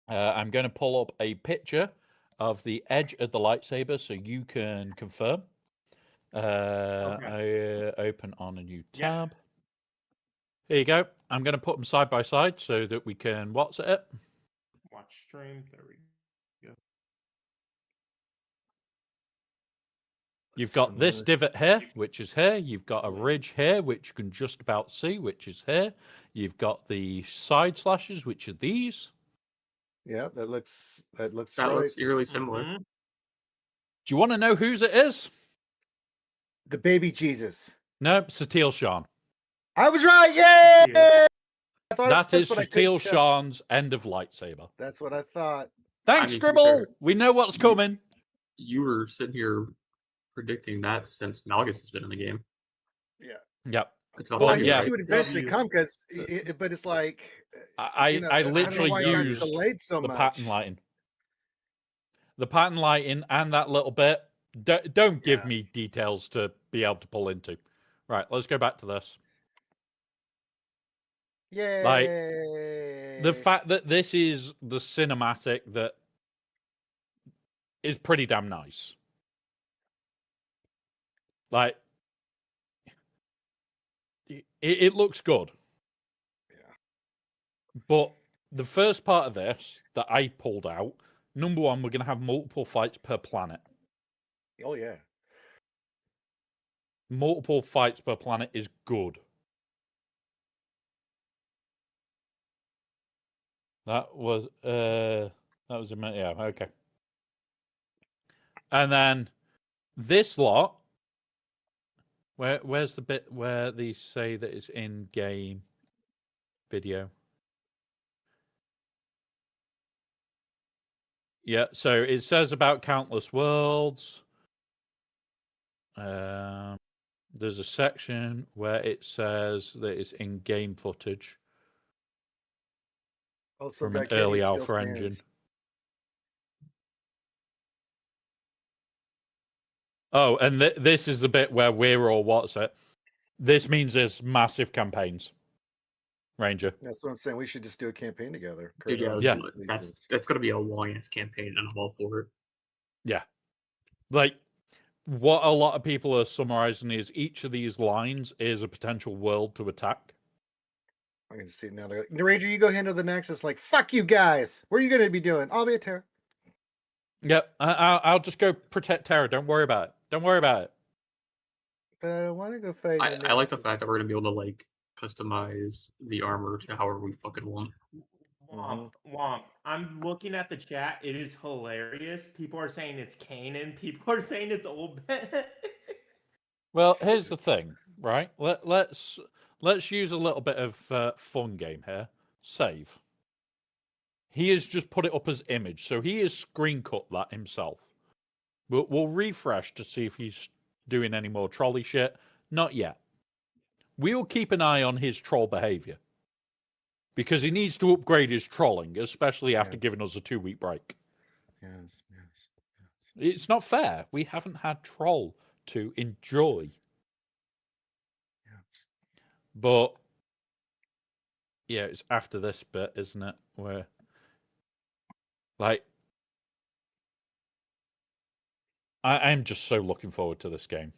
I'm going to pull up a picture of the edge of the lightsaber so you can confirm. I open on a new tab. Yeah. Here you go. I'm going to put them side by side so that we can watch it. Watch stream. There we go. You've got this divot here, which is here. You've got a ridge here, which you can just about see, which is here. You've got the side slashes, which are these. Yeah, that looks eerily similar. Mm-hmm. Do you want to know whose it is? The baby Jesus. No, Satele Shan. I was right. Yay! That is Satele Shan's end of lightsaber. That's what I thought. Thanks, Scribble. We know what's coming. You were sitting here predicting that since Malgus has been in the game. Yeah. Yep. Well, yeah, she would eventually come because, but it's like I literally used the pattern lighting, and that little bit. Don't give me details to be able to pull into. Right, let's go back to this. Yay! Like the fact that this is the cinematic that is pretty damn nice. Like it looks good. Yeah. But the first part of this that I pulled out, number one, we're going to have multiple fights per planet. Oh, yeah. Multiple fights per planet is good. That was a minute. Yeah, okay. And then this lot, where's the bit where they say that it's in-game video? Yeah, so it says about Countless Worlds. There's a section where it says that it's in-game footage from an early alpha engine. Oh, and this is the bit where we're all what's it? This means there's massive campaigns. Ranger. That's what I'm saying. We should just do a campaign together. Dude, yeah. That's going to be a long ass campaign, and I'm all for it. Yeah, like what a lot of people are summarizing is each of these lines is a potential world to attack. I can see it now. They're like, Ranger, you go handle the Nexus. Like, fuck you guys. What are you going to be doing? I'll be a Terra. Yep, I'll just go protect Terra. Don't worry about it. Don't worry about it. But I don't want to go fight. I like the fact that we're going to be able to like customize the armor to however we fucking want. Womp. I'm looking at the chat. It is hilarious. People are saying it's Kanan. People are saying it's Old Ben. Well, here's the thing, right? Let's use a little bit of fun game here. Save. He has just put it up as image, so he has screen cut that himself. We'll refresh to see if he's doing any more trolley shit. Not yet. We'll keep an eye on his troll behavior because he needs to upgrade his trolling, especially after giving us a 2-week break. Yes. It's not fair. We haven't had troll to enjoy. Yes. But yeah, it's after this bit, isn't it? Where like I'm just so looking forward to this game.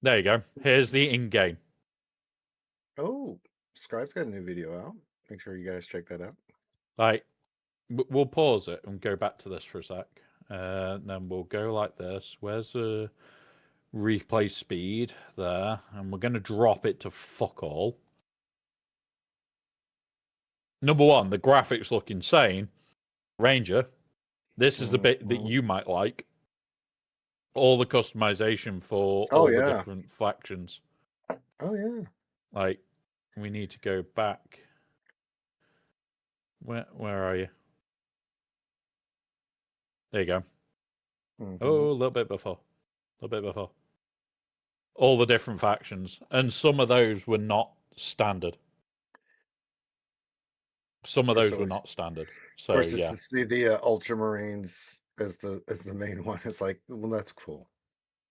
There you go. Here's the in-game. Oh, Scribe's got a new video out. Make sure you guys check that out. Like, we'll pause it and go back to this for a sec. And then we'll go like this. Where's the replay speed? There. And we're going to drop it to fuck all. Number one, the graphics look insane. Ranger, this is the bit that you might like. All the customization for all the different factions. Oh, yeah. Like, we need to go back. Where are you? There you go. Oh, a little bit before. All the different factions. And some of those were not standard. Some of those were not standard. So, of course, yeah. to see the Ultramarines as the main one, it's like, well, that's cool.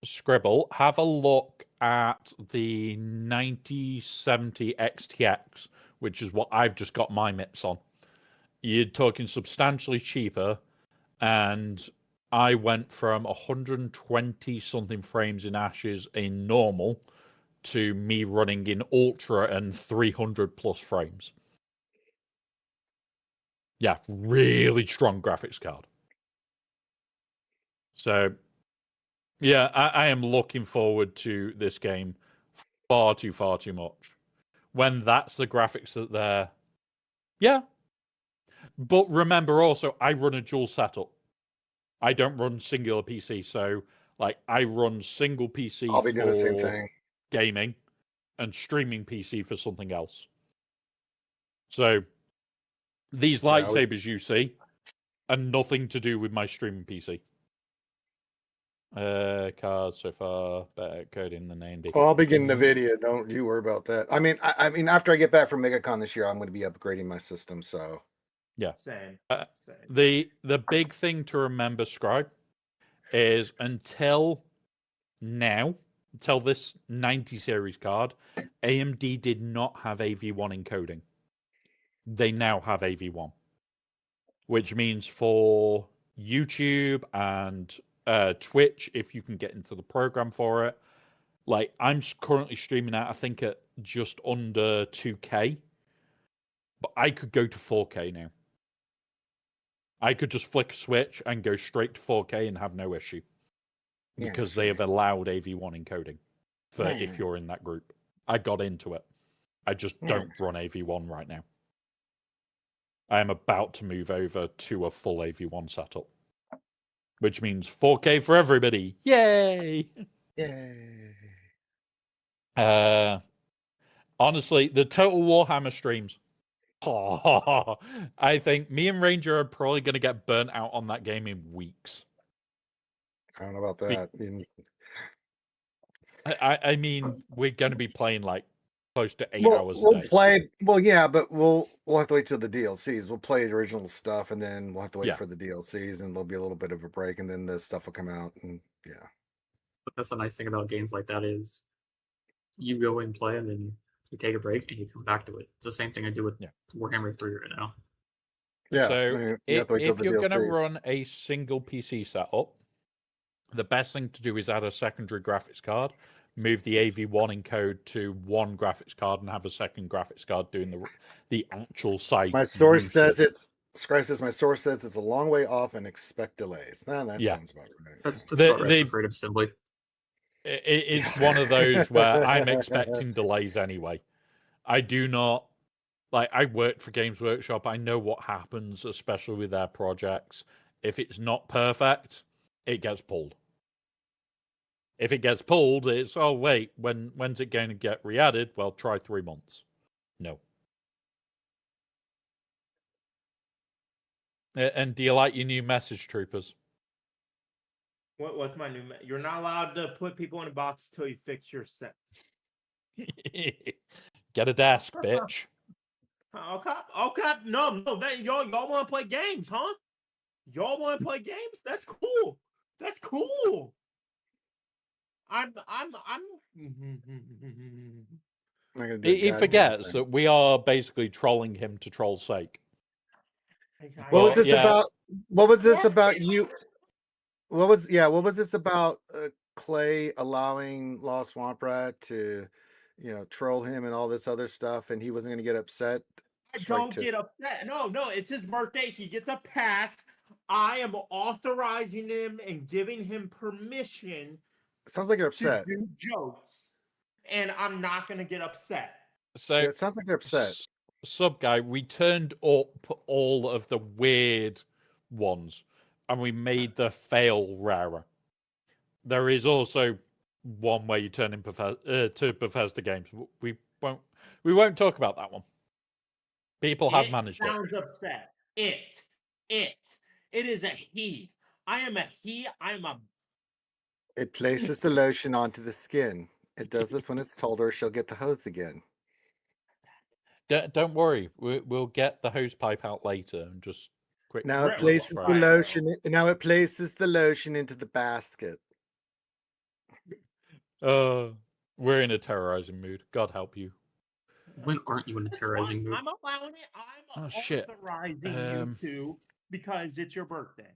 Scribble, have a look at the 9070 XTX, which is what I've just got my MIPS on. You're talking substantially cheaper, and I went from 120 something frames in Ashes in normal to me running in Ultra and 300 plus frames. Yeah, really strong graphics card. So, yeah, I am looking forward to this game far too much. When that's the graphics that they're... Yeah. But remember also, I run a dual setup. I don't run singular PC. So, like, I run single PC I'll be doing the same for thing. Gaming and streaming PC for something else. So, these lightsabers you see are nothing to do with my streaming PC. Cards so far, better coding the name. Well, I'll be getting the video. Don't you worry about that. I mean, after I get back from MegaCon this year, I'm going to be upgrading my system. So, yeah. Same. The big thing to remember, Scribe, is until this 90 series card, AMD did not have AV1 encoding. They now have AV1, which means for YouTube and Twitch, if you can get into the program for it, like I'm currently streaming out, I think at just under 2K, but I could go to 4K now. I could just flick a switch and go straight to 4K and have no issue because they have allowed AV1 encoding for if you're in that group. I got into it. I just don't run AV1 right now. I am about to move over to a full AV1 setup, which means 4K for everybody. Yay! yay. Honestly, the Total Warhammer streams. I think me and Ranger are probably going to get burnt out on that game in weeks. I don't know about that. I mean, we're going to be playing like close to 8 hours a day. Play. Well, yeah, but we'll have to wait till the DLCs. We'll play the original stuff, and then we'll have to wait for the DLCs, and there'll be a little bit of a break, and then the stuff will come out, and yeah. But that's the nice thing about games like that is you go and play, and then you take a break, and you come back to it. It's the same thing I do with Warhammer 3 right now. Yeah. So if you're going to run a single PC setup, the best thing to do is add a secondary graphics card, move the AV1 encode to one graphics card, and have a second graphics card doing the actual site. My source says Scribe says my source says it's a long way off and expect delays. That sounds about right. That's the creative assembly. It's one of those where I'm expecting delays anyway. I do not like I worked for Games Workshop. I know what happens, especially with their projects. If it's not perfect, it gets pulled. If it gets pulled, it's oh wait, when's it going to get re-added? Well, try 3 months. No. And do you like your new message troopers? What's my new? You're not allowed to put people in a box until you fix your set. Get a desk, bitch. Okay. No. That y'all want to play games, huh? Y'all want to play games? That's cool. That's cool. I'm. Not gonna do a He goddamn forgets thing. that we are basically trolling him to troll's sake. What was Well, this yeah. about? What was this about you? What was this about Clay allowing Lost Swamp Rat to, troll him and all this other stuff, and he wasn't going to get upset? I Strike don't two. get upset. No, it's his birthday. He gets a pass. I am authorizing him and giving him permission Sounds like you're to upset. do jokes, and I'm not going to get upset. So Yeah, it sounds like you're upset. Sub guy, we turned up all of the weird ones, and we made the fail rarer. There is also one where you turn in to Bethesda games. We won't talk about that one. People have managed it. Sounds upset. It is a he. I am a he. I'm a. It places the lotion onto the skin. It does this when it's told her she'll get the hose again. Don't worry, we'll get the hose pipe out later and just quick. Now it Right, places the right. lotion. Now it places the lotion into the basket. We're in a terrorizing mood. God help you. When aren't you in a terrorizing mood? I'm allowing it. I'm Oh, shit. authorizing you to because it's your birthday.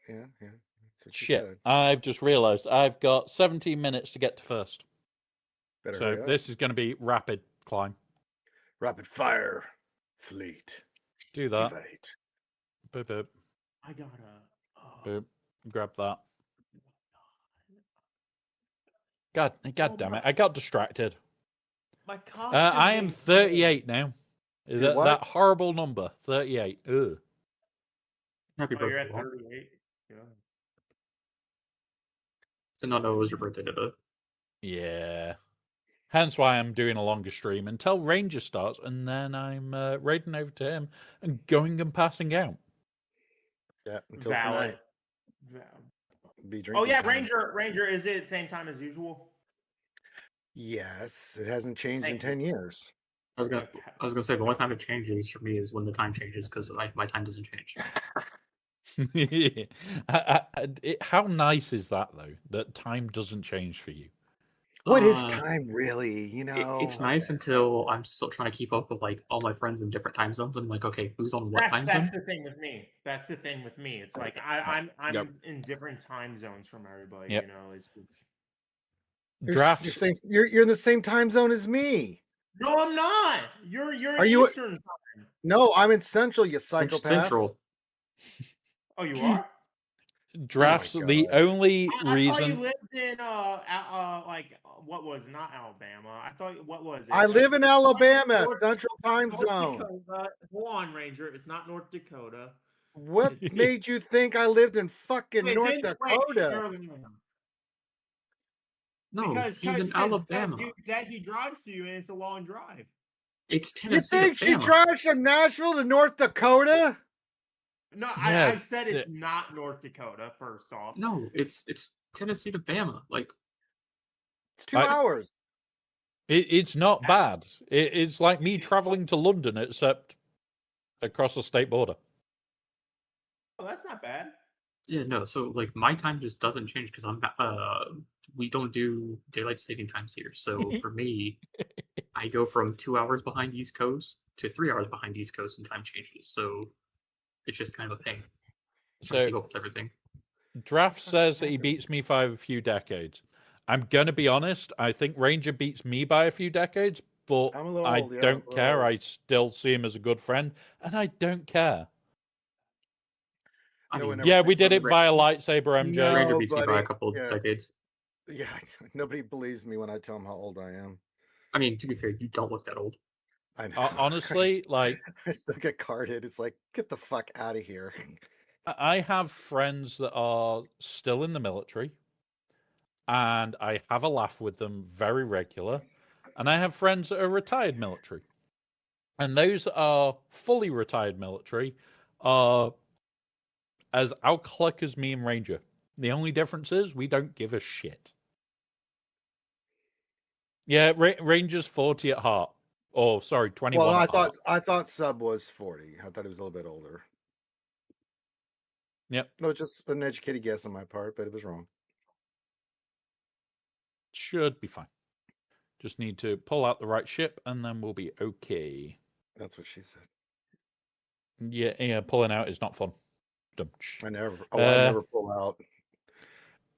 Yeah. That's what you Shit. said. I've just realized I've got 17 minutes to get to first. Better So hurry up. this is going to be rapid climb. Rapid fire fleet. Do that. Fight. Boop, boop, I gotta. boop. Grab that. God damn it. I got distracted. My costume. I am 38 now. Is You're that what? that horrible number? 38. Ugh. Happy Oh, you're birthday, at Walt. 38. Yeah. Did not know it was your birthday today. Yeah. Hence why I'm doing a longer stream until Ranger starts, and then I'm raiding over to him and going and passing out. Yeah, until Valid. tonight. Be drinking. Oh yeah, time. Ranger. Is it same time as usual? Yes, it hasn't changed in Thank you. 10 years. I was gonna say the only time it changes for me is when the time changes because my time doesn't change. How nice is that though? That time doesn't change for you. What is time really? It's nice until I'm still trying to keep up with like all my friends in different time zones. I'm like, okay, who's on what time That's zone? the thing with me. That's the thing with me. It's like I'm Yep. in different time zones from everybody. Yep. It's Drafts. You're in the same time zone as me. No, I'm not. You're Are in you- Eastern time. No, I'm in Central, you psychopath. Central. Oh, you are. Drafts. God. The only I thought you reason lived in like what was it? Not Alabama. I thought what was it? I live in Alabama, North- Central Time North Zone. Dakota. Hold on, Ranger. It's not North Dakota. What made you think I lived in fucking It's North in Dakota? Carolina. No, Because he's in Alabama. Desi drives to you, and it's a long drive. It's You Tennessee. think to she Bama. drives from Nashville to North Dakota? No, Yeah, I've said it's not North Dakota. First off, No, it's Tennessee to Bama. Like It's 2 hours. it's not bad. It's like me traveling to London, except across the state border. oh, that's not bad. yeah, no. So like my time just doesn't change because we don't do daylight saving times here. So for me, I go from 2 hours behind East Coast to 3 hours behind East Coast when time changes. So it's just kind of a thing. Trying to keep So up with everything. Draft says that he beats me by a few decades. I'm gonna be honest. I think Ranger beats me by a few decades, but I'm a little I old, yeah, don't I'm a care. little I still see him as a good friend, and I don't care. I No one mean, ever Yeah, we thinks did I'm it a- via lightsaber, MJ. No. Ranger beats me by a buddy, couple yeah. decades. Yeah, nobody believes me when I tell them how old I am. I mean, to be fair, you don't look that old. I know. Honestly, like I still get carded. It's like, get the fuck out of here. I have friends that are still in the military, and I have a laugh with them very regular. And I have friends that are retired military, and those that are fully retired military are as alcoholic as me and Ranger. The only difference is we don't give a shit. Yeah, Ranger's 40 at heart. Oh, sorry, 21 Well, at heart. I thought Sub was 40. I thought he was a little bit older. Yep. No, just an educated guess on my part, but it was wrong. Should be fine. Just need to pull out the right ship, and then we'll be okay. That's what she said. Yeah, pulling out is not fun. I never pull out.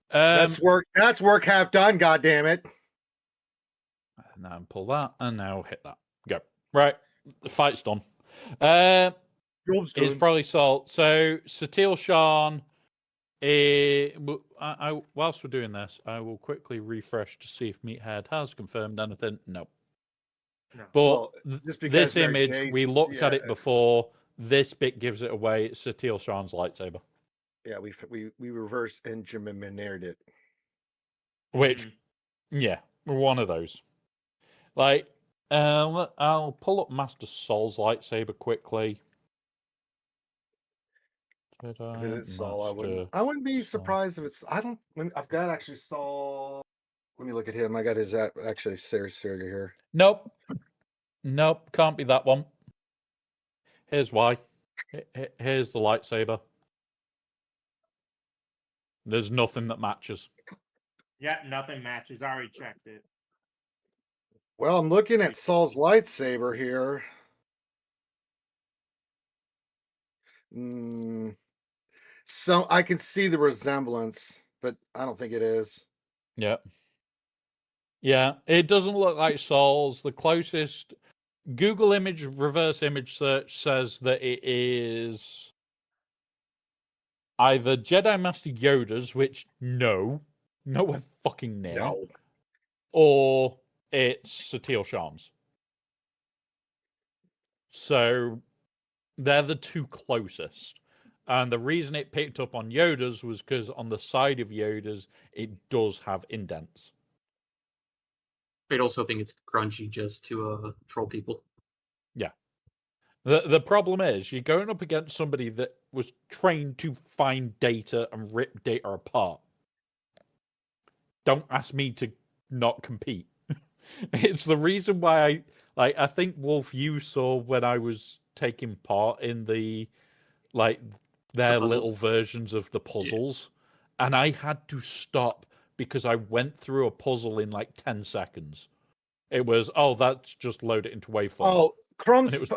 That's Um, work. That's work half done. God damn it! now pull that, and now hit that. Go. Right, the fight's done. Job's It's done. probably Salt. So Satil Shan. Whilst we're doing this, I will quickly refresh to see if Meathead has confirmed anything. No. No. But Well, just because this Mary image, J's- we looked at yeah. it before. This bit gives it away. It's Satil Shan's lightsaber. Yeah, we reverse engineered it. Which, yeah, one of those. Like, I'll pull up Master Sol's lightsaber quickly. If it is Saul, I wouldn't be surprised if it's. I've got actually Saul. Let me look at him. I got his actually serious figure here. Nope, can't be that one. Here's why. Here's the lightsaber. There's nothing that matches. Yeah, nothing matches. I already checked it. Well, I'm looking at Saul's lightsaber here. So I can see the resemblance, but I don't think it is. Yeah. Yeah, it doesn't look like Saul's. The closest Google image reverse image search says that it is either Jedi Master Yoda's, which nowhere fucking near, No. or it's Satil Shan's. So they're the two closest. And the reason it picked up on Yoda's was because on the side of Yoda's, it does have indents. I'd also think it's grungy just to troll people. Yeah. The problem is you're going up against somebody that was trained to find data and rip data apart. Don't ask me to not compete. It's the reason why I think Wolf, you saw when I was taking part in their little versions of the puzzles, and I had to stop because I went through a puzzle in 10 seconds. It was, that's just load it into waveform. Oh, Crumb's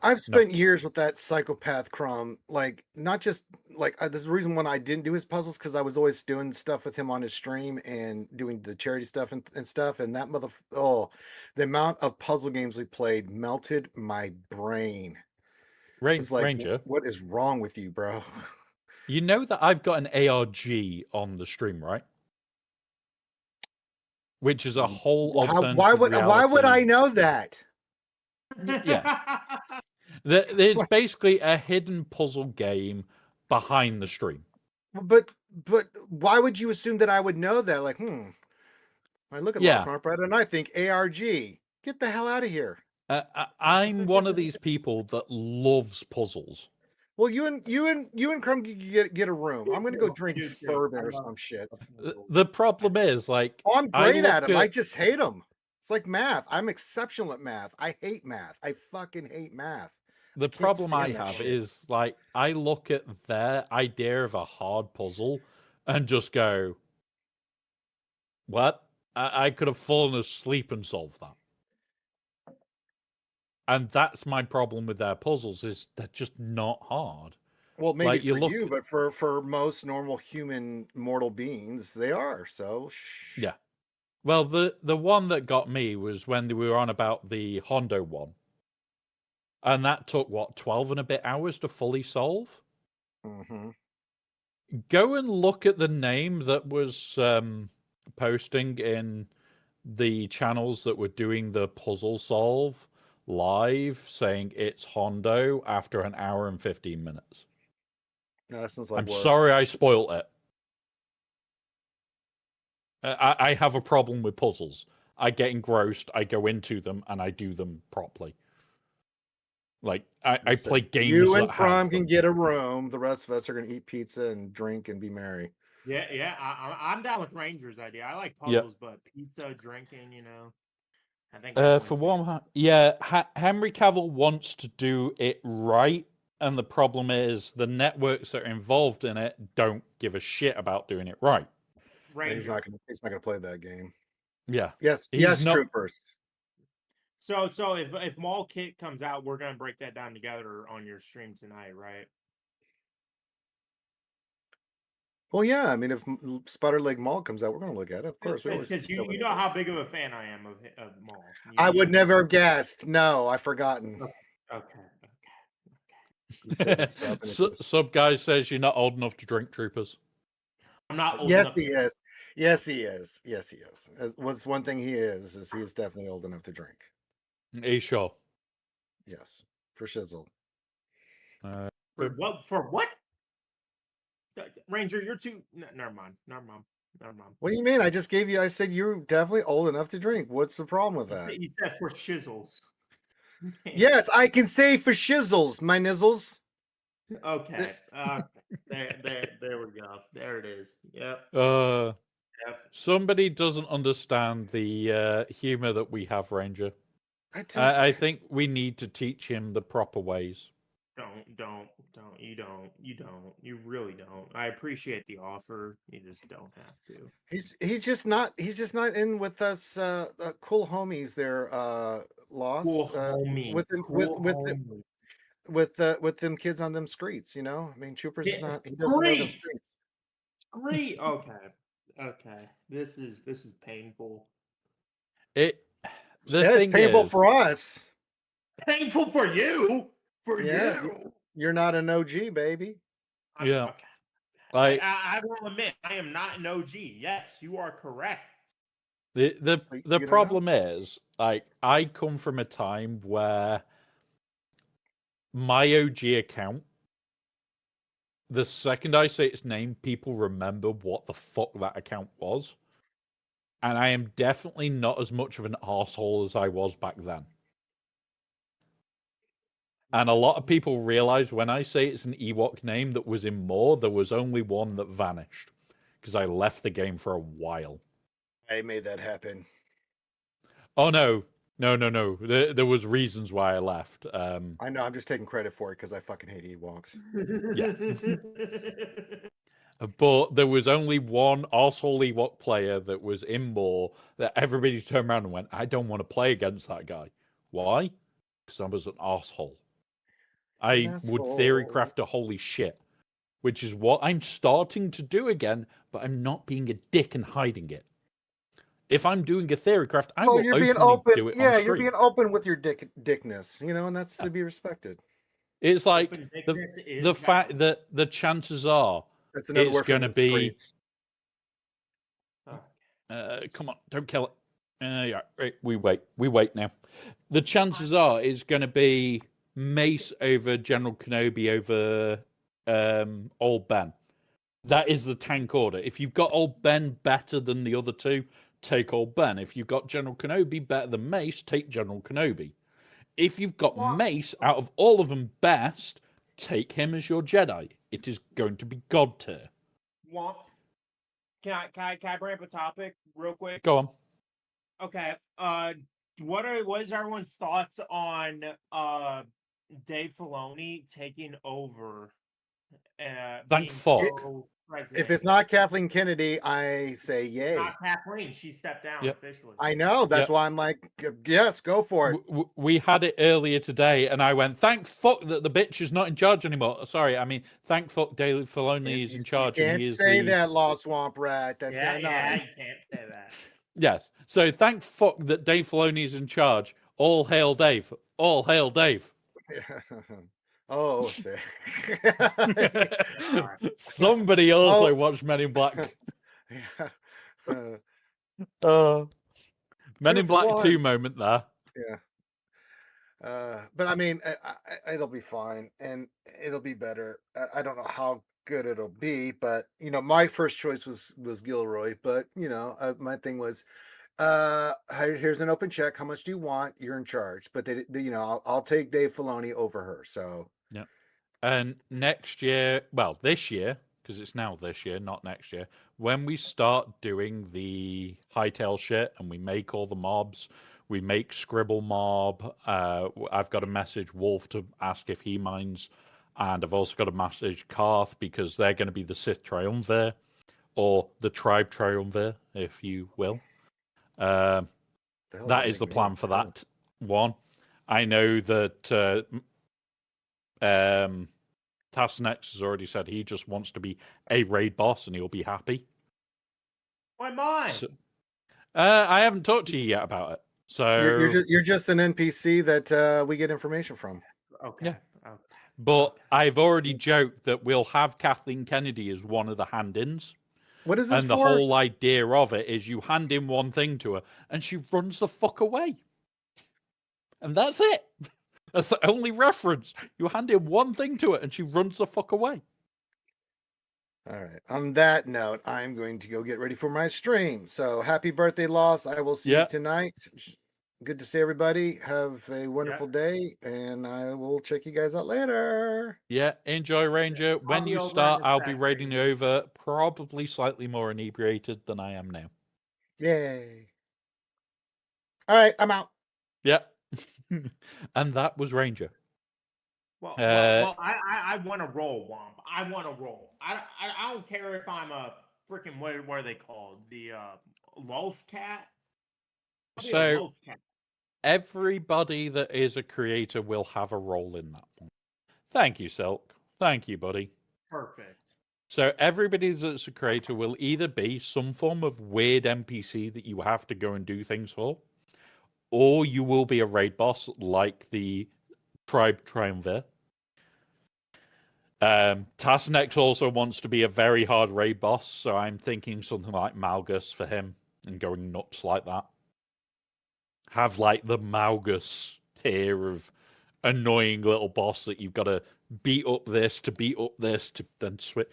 I've spent years with that psychopath Crumb. Not just there's the reason when I didn't do his puzzles because I was always doing stuff with him on his stream and doing the charity stuff and stuff. And that the amount of puzzle games we played melted my brain. Ranger, what is wrong with you, bro? You know that I've got an ARG on the stream, right? Which is a whole alternative why would I know that? Yeah. There's basically a hidden puzzle game behind the stream. But why would you assume that I would know that? I look at Lost Smart Bread and I think ARG. Get the hell out of here. I'm one of these people that loves puzzles. Well, you and Crumb get a room. I'm gonna go drink bourbon or some shit. The problem is, I'm great at them. I just hate them. It's like math. I'm exceptional at math. I hate math. I fucking hate math. The problem I have is I look at their idea of a hard puzzle and just go, what? I could have fallen asleep and solved that. And that's my problem with their puzzles is they're just not hard. Well, maybe for you, but for most normal human mortal beings, they are. So yeah. Well, the one that got me was when we were on about the Hondo one. And that took, 12 and a bit hours to fully solve? Mm-hmm. Go and look at the name that was posting in the channels that were doing the puzzle solve. live saying it's Hondo after an hour and 15 minutes. No, that sounds like I'm work. sorry I spoilt it. I have a problem with puzzles. I get engrossed, I go into them, and I do them properly. Like, I Listen, play games you that and Prom have can them. get a room. The rest of us are going to eat pizza and drink and be merry. Yeah. I'm down with Ranger's idea. I like Yep. puzzles, but pizza, drinking, you know, I think For one, Henry Cavill wants to do it right, and the problem is the networks that are involved in it don't give a shit about doing it right. And he's Ranger. not going to play that game. Yeah. Yes, He's yes, not- troopers. So if Mall Kit comes out, we're gonna break that down together on your stream tonight, right? Well, yeah. I mean, if Sputter Leg Mall comes out, we're going to look at it. Of course, we always Because you know how big of a fan I am of Mall. I would never have guessed. No, I've forgotten. Okay. You said this stuff, and it just- Sub guy says you're not old enough to drink, troopers. I'm not old Yes, enough he to- is. Yes, he is. Yes, he is. What's one thing he is he is definitely old enough to drink. Are you sure? Yes, for shizzle. For what? For what? Ranger, you're too. Never mind. What do you mean? I just gave you. I said you're definitely old enough to drink. What's the problem with that? You said for shizzles. Yes, I can say for shizzles, my nizzles. Okay. There we go. There it is. Yep. Yep. Somebody doesn't understand the humor that we have, Ranger. I I think we need to teach him the proper ways. Don't. You really don't. I appreciate the offer. You just don't have to. he's just not in with us cool homies there lost Cool homie. with them kids on them streets, you know. I mean, Troopers is not, he doesn't know them Streets. streets. Great. Okay. This is painful. The Yeah, thing it's painful is, for us. Painful for you. Yeah, You. you're not an OG, baby. Yeah. Okay. like I will admit, I am not an OG. Yes, you are correct. the you the don't problem is, like, I come from a time where my OG account, the second I say its name, people remember what the fuck that account was. And I am definitely not as much of an arsehole as I was back then. And a lot of people realize when I say it's an Ewok name that was in more, there was only one that vanished. Because I left the game for a while. I made that happen. Oh, no. No. There was reasons why I left. I know, I'm just taking credit for it because I fucking hate Ewoks. But there was only one arsehole Ewok player that was in more that everybody turned around and went, I don't want to play against that guy. Why? Because I was an arsehole. I would theory craft a holy shit, which is what I'm starting to do again, but I'm not being a dick and hiding it. If I'm doing a theory craft, I will you're being openly open. do it Yeah, on you're stream. being open with your dickness, you know, and that's to be respected. It's like Open dickness is the fact valid. that the chances are That's another it's word for going to the be. streets. Come on, don't kill it. Yeah, right, we wait now. The chances are it's going to be Mace over General Kenobi over Old Ben. That is the tank order. If you've got Old Ben better than the other two, take Old Ben. If you've got General Kenobi better than Mace, take General Kenobi. If you've got Mace out of all of them best, take him as your Jedi. It is going to be God tier. Womp. Can I bring up a topic real quick? Go on. Okay. What is everyone's thoughts on Dave Filoni taking over? Thank fuck. If it's not Kathleen Kennedy, I say yay. Not Kathleen, she stepped down officially. I know. That's why I'm like, yes, go for it. We had it earlier today, and I went, thank fuck that the bitch is not in charge anymore. Sorry, I mean, thank fuck Dave Filoni is in charge. You and can't he is say the... that, Lost Swamp Rat. That's yeah, not you nice. can't say that. Yes. So thank fuck that Dave Filoni is in charge. All hail Dave. All hail Dave. Oh, sick. Somebody also watched Men in Black. Men in Black 2 moment there. Yeah. But I mean, it'll be fine and it'll be better. I don't know how good it'll be, but my first choice was Gilroy. But my thing was, here's an open check. How much do you want? You're in charge. But I'll take Dave Filoni over her. So Yeah. And next year, well, this year, because it's now this year, not next year, when we start doing the hightail shit and we make all the mobs, we make Scribble Mob. I've got a message Wolf to ask if he minds. And I've also got a message Karth because they're going to be the Sith Triumvir or the Tribe Triumvir, if you will. the hell That that is the make plan me? for that one. I know that Tasnex has already said he just wants to be a raid boss and he'll be happy. Why mine? So, I haven't talked to you yet about it. So You're just an NPC that we get information from. Okay. Yeah. Okay. But Okay. I've already joked that we'll have Kathleen Kennedy as one of the hand-ins. What is this And the for? whole idea of it is you hand in one thing to her and she runs the fuck away. And that's it. That's the only reference. You hand in one thing to it and she runs the fuck away. All right. On that note, I'm going to go get ready for my stream. So happy birthday, Loss. I will see you tonight. Good to see everybody. Have a wonderful day, and I will check you guys out later. Yeah, enjoy, Ranger. When be you over start, in a I'll be sec, raiding you over, probably slightly more inebriated than I am now. Yay. All right, I'm out. Yeah. And that was Ranger. Well, Uh, I want to roll, Womp. I want to roll. I don't care if I'm a freaking what are they called? The loaf cat. I'll be a So loaf cat. everybody that is a creator will have a role in that one. Thank you, Silk. Thank you, buddy. Perfect. So everybody that's a creator will either be some form of weird NPC that you have to go and do things for, or you will be a raid boss like the Tribe Triumvir. Tasnex also wants to be a very hard raid boss, so I'm thinking something like Malgus for him and going nuts like that. Have like the Malgus tier of annoying little boss that you've got to beat up this to beat up this to then switch.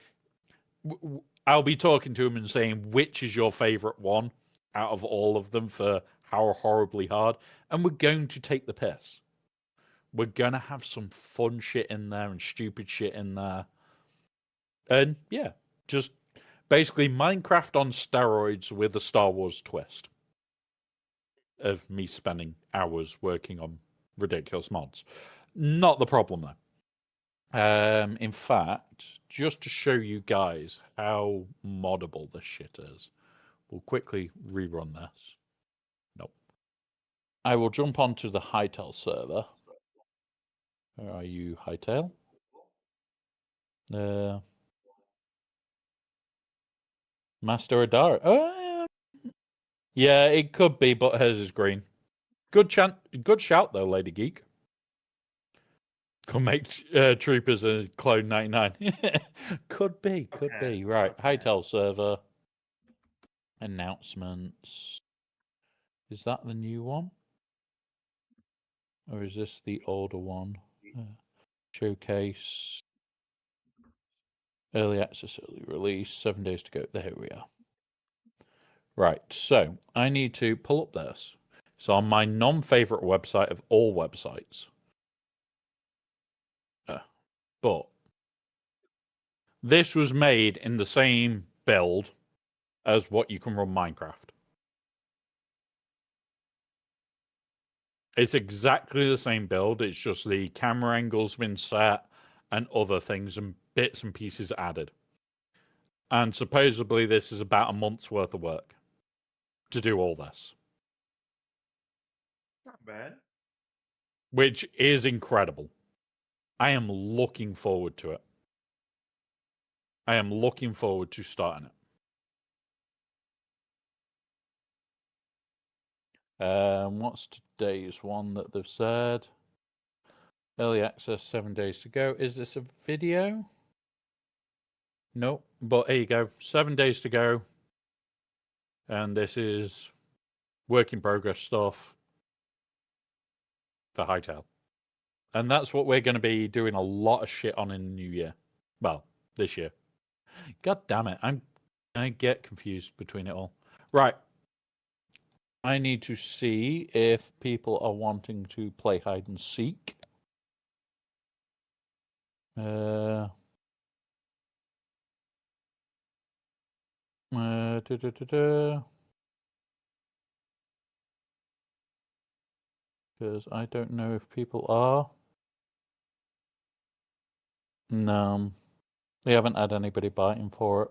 I'll be talking to him and saying, which is your favorite one out of all of them for how horribly hard? And we're going to take the piss. We're going to have some fun shit in there and stupid shit in there. And yeah, just basically Minecraft on steroids with a Star Wars twist of me spending hours working on ridiculous mods. Not the problem, though. In fact, just to show you guys how moddable this shit is, we'll quickly rerun this. Nope. I will jump onto the Hightail server. Where are you, Hightail? Master Adara. Yeah, it could be, but hers is green. Good shout though, Lady Geek. Could make troopers a clone 99. Could be. Right, Hightail server. Announcements. Is that the new one? Or is this the older one? Showcase. Early access, early release. 7 days to go. There we are. Right, so I need to pull up this. So on my non-favorite website of all websites. But this was made in the same build as what you can run Minecraft. It's exactly the same build. It's just the camera angle's been set and other things and bits and pieces added. And supposedly this is about a month's worth of work to do all this. Not bad. Which is incredible. I am looking forward to it. I am looking forward to starting it. What's today's one that they've said? Early access, 7 days to go. Is this a video? Nope. But here you go. 7 days to go. And this is work in progress stuff for Hightail. And that's what we're going to be doing a lot of shit on in the new year. Well, this year. God damn it. I get confused between it all. Right. I need to see if people are wanting to play hide and seek. Because I don't know if people are. No, they haven't had anybody biting for it,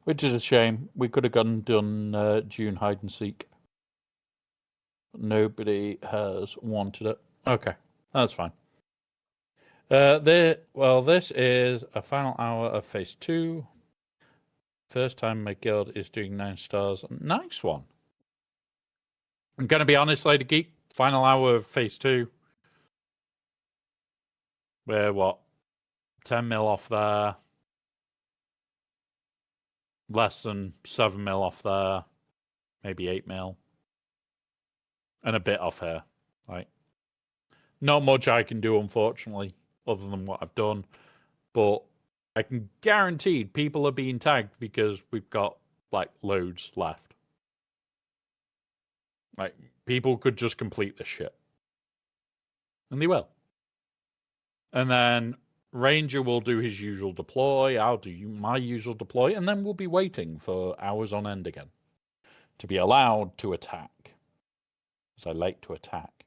which is a shame. We could have done June hide and seek. Nobody has wanted it. Okay, that's fine. This is a final hour of phase 2. First time my guild is doing 9 stars. Nice one. I'm going to be honest, Lady Geek. Final hour of phase 2. We're what? 10 mil off there. Less than 7 mil off there. Maybe 8 mil. And a bit off here. Right. Not much I can do, unfortunately, other than what I've done. But I can guarantee people are being tagged because we've got like loads left. Like people could just complete this shit. And they will. And then Ranger will do his usual deploy. I'll do my usual deploy. And then we'll be waiting for hours on end again to be allowed to attack. Because I like to attack.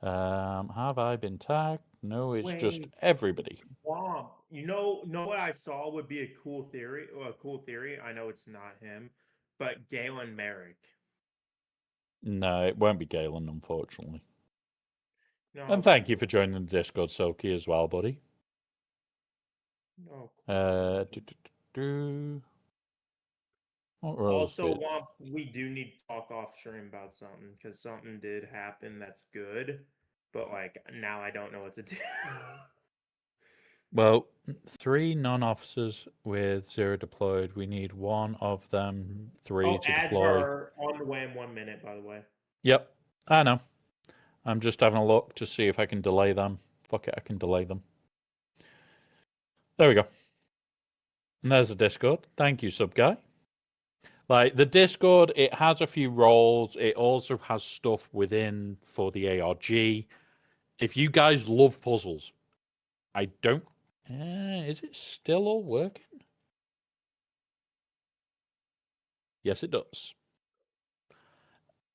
Have I been tagged? No, it's just everybody. Womp. You know what I saw would be a cool theory. I know it's not him, but Galen Merrick. No, it won't be Galen, unfortunately. No. And thank you for joining the Discord, Silky, as well, buddy. No. Also, Womp, we do need to talk off stream about something because something did happen that's good, but like now I don't know what to do. Well, 3 non-officers with 0 deployed. We need one of them 3 to ads deploy. are on the way in 1 minute, by the way. Yep, I know. I'm just having a look to see if I can delay them. Fuck it, I can delay them. There we go. And there's the Discord. Thank you, sub guy. Like the Discord, it has a few roles. It also has stuff within for the ARG. If you guys love puzzles, I don't. Is it still all working? Yes, it does.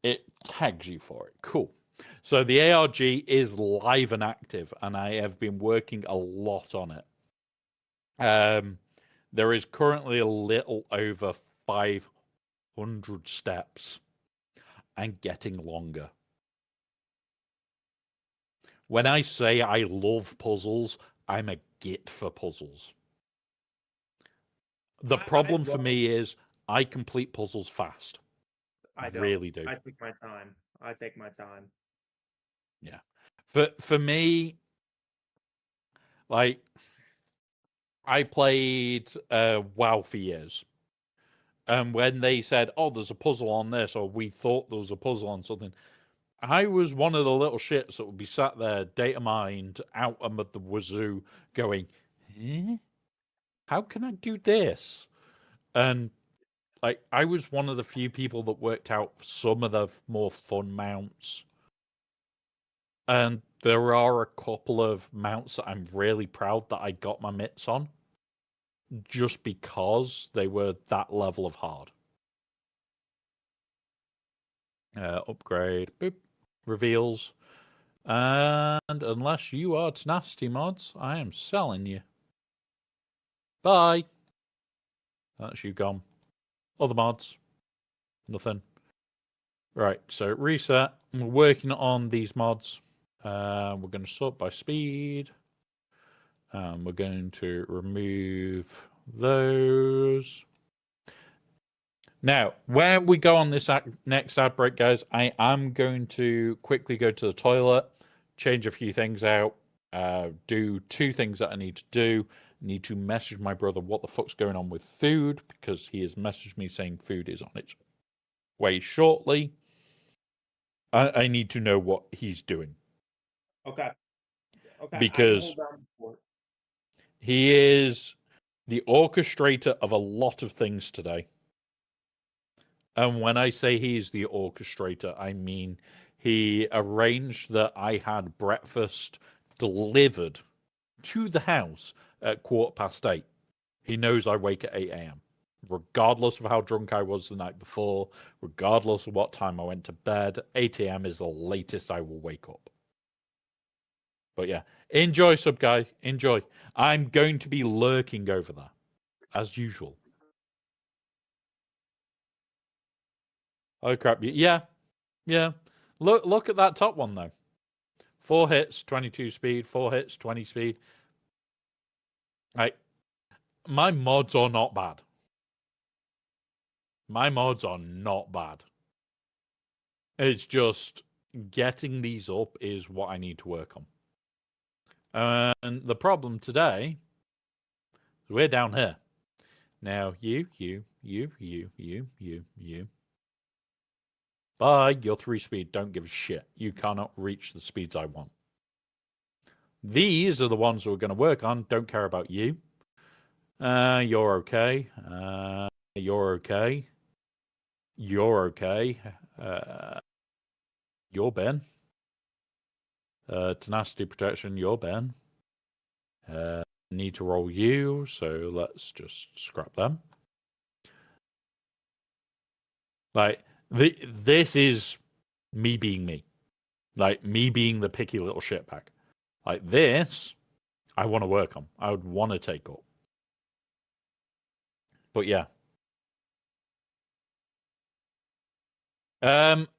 It tags you for it. Cool. So the ARG is live and active, and I have been working a lot on it. There is currently a little over 500 steps and getting longer. When I say I love puzzles, I'm a git for puzzles. The problem for me is I complete puzzles fast. I really do. I take my time. Yeah. For me, like I played WoW for years. And when they said, oh, there's a puzzle on this, or we thought there was a puzzle on something, I was one of the little shits that would be sat there, data mined, out at the wazoo, going, how can I do this? And like, I was one of the few people that worked out some of the more fun mounts. And there are a couple of mounts that I'm really proud that I got my mitts on, just because they were that level of hard. Upgrade, boop, reveals. And unless you are nasty mods, I am selling you. Bye. That's you gone. Other mods, nothing. Right, so reset. We're working on these mods. We're going to sort by speed. We're going to remove those. Now, where we go on this next ad break, guys, I am going to quickly go to the toilet, change a few things out, do 2 things that I need to do. I need to message my brother what the fuck's going on with food, because he has messaged me saying food is on its way shortly. I need to know what he's doing. Okay. Okay. I can because hold down for it. he is the orchestrator of a lot of things today. And when I say he's the orchestrator, I mean he arranged that I had breakfast delivered to the house at 8:15. He knows I wake at 8 a.m. Regardless of how drunk I was the night before, regardless of what time I went to bed, 8 a.m. is the latest I will wake up. But yeah, enjoy, sub guy. Enjoy. I'm going to be lurking over there, as usual. Oh crap! Yeah, yeah. Look at that top one though. 4 hits, 22 speed. 4 hits, 20 speed. Like, my mods are not bad. My mods are not bad. It's just getting these up is what I need to work on. And the problem today is we're down here. Now, you. Bye, you're 3 speed. Don't give a shit. You cannot reach the speeds I want. These are the ones we're going to work on. Don't care about you. You're okay. You're okay. You're okay. You're Ben. Tenacity protection, you're Ben. Need to roll you, so let's just scrap them. Like, this is me being me. Like, me being the picky little shitbag. Like, this, I want to work on. I would want to take up. But yeah.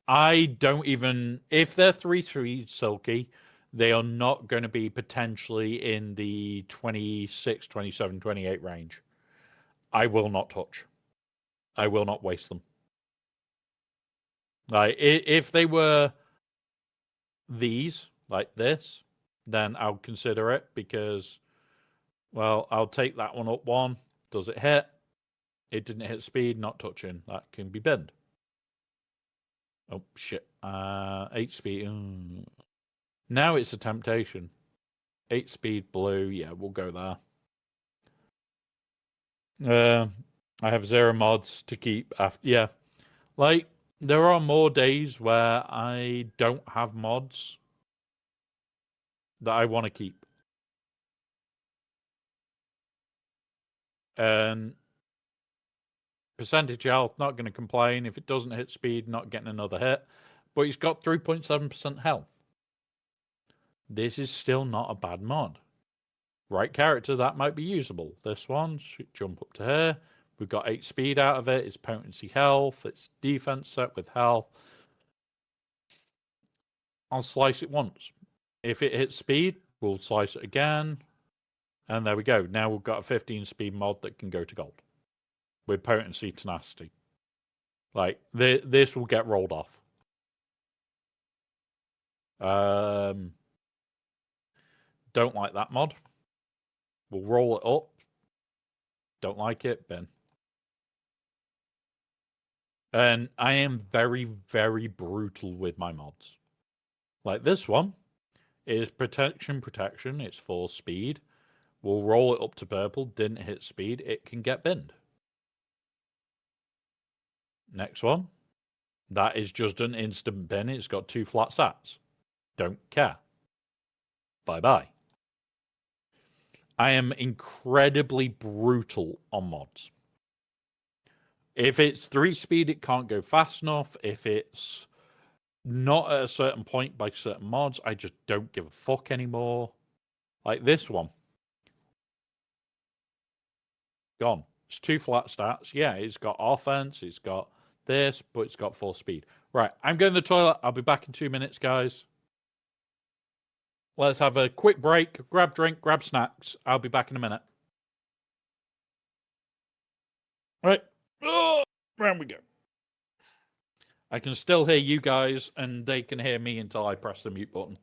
I don't even... If they're 3/3 silky, they are not going to be potentially in the 26, 27, 28 range. I will not touch. I will not waste them. Like, if they were these, like this, then I'll consider it because, well, I'll take that one up one. Does it hit? It didn't hit speed, not touching. That can be binned. Oh, shit. 8 speed. Now it's a temptation. 8 speed blue. Yeah, we'll go there. I have 0 mods to keep after. Yeah. Like, there are more days where I don't have mods that I want to keep. And percentage health, not going to complain. If it doesn't hit speed, not getting another hit. But he's got 3.7% health. This is still not a bad mod. Right character, that might be usable. This one, should jump up to here. We've got 8 speed out of it. It's potency health. It's defense set with health. I'll slice it once. If it hits speed, we'll slice it again. And there we go. Now we've got a 15 speed mod that can go to gold. With potency tenacity. Like, this will get rolled off. Don't like that mod. We'll roll it up. Don't like it, Ben. And I am very, very brutal with my mods. Like this one is protection. It's 4 speed. We'll roll it up to purple. Didn't hit speed. It can get binned. Next one. That is just an instant bin. It's got 2 flat stats. Don't care. Bye-bye. I am incredibly brutal on mods. If it's 3 speed, it can't go fast enough. If it's not at a certain point by certain mods, I just don't give a fuck anymore. Like this one. Gone. It's 2 flat stats. Yeah, it's got offense, it's got this, but it's got 4 speed. Right, I'm going to the toilet. I'll be back in 2 minutes, guys. Let's have a quick break, grab drink, grab snacks. I'll be back in a minute. All right. Oh, round we go. I can still hear you guys, and they can hear me until I press the mute button.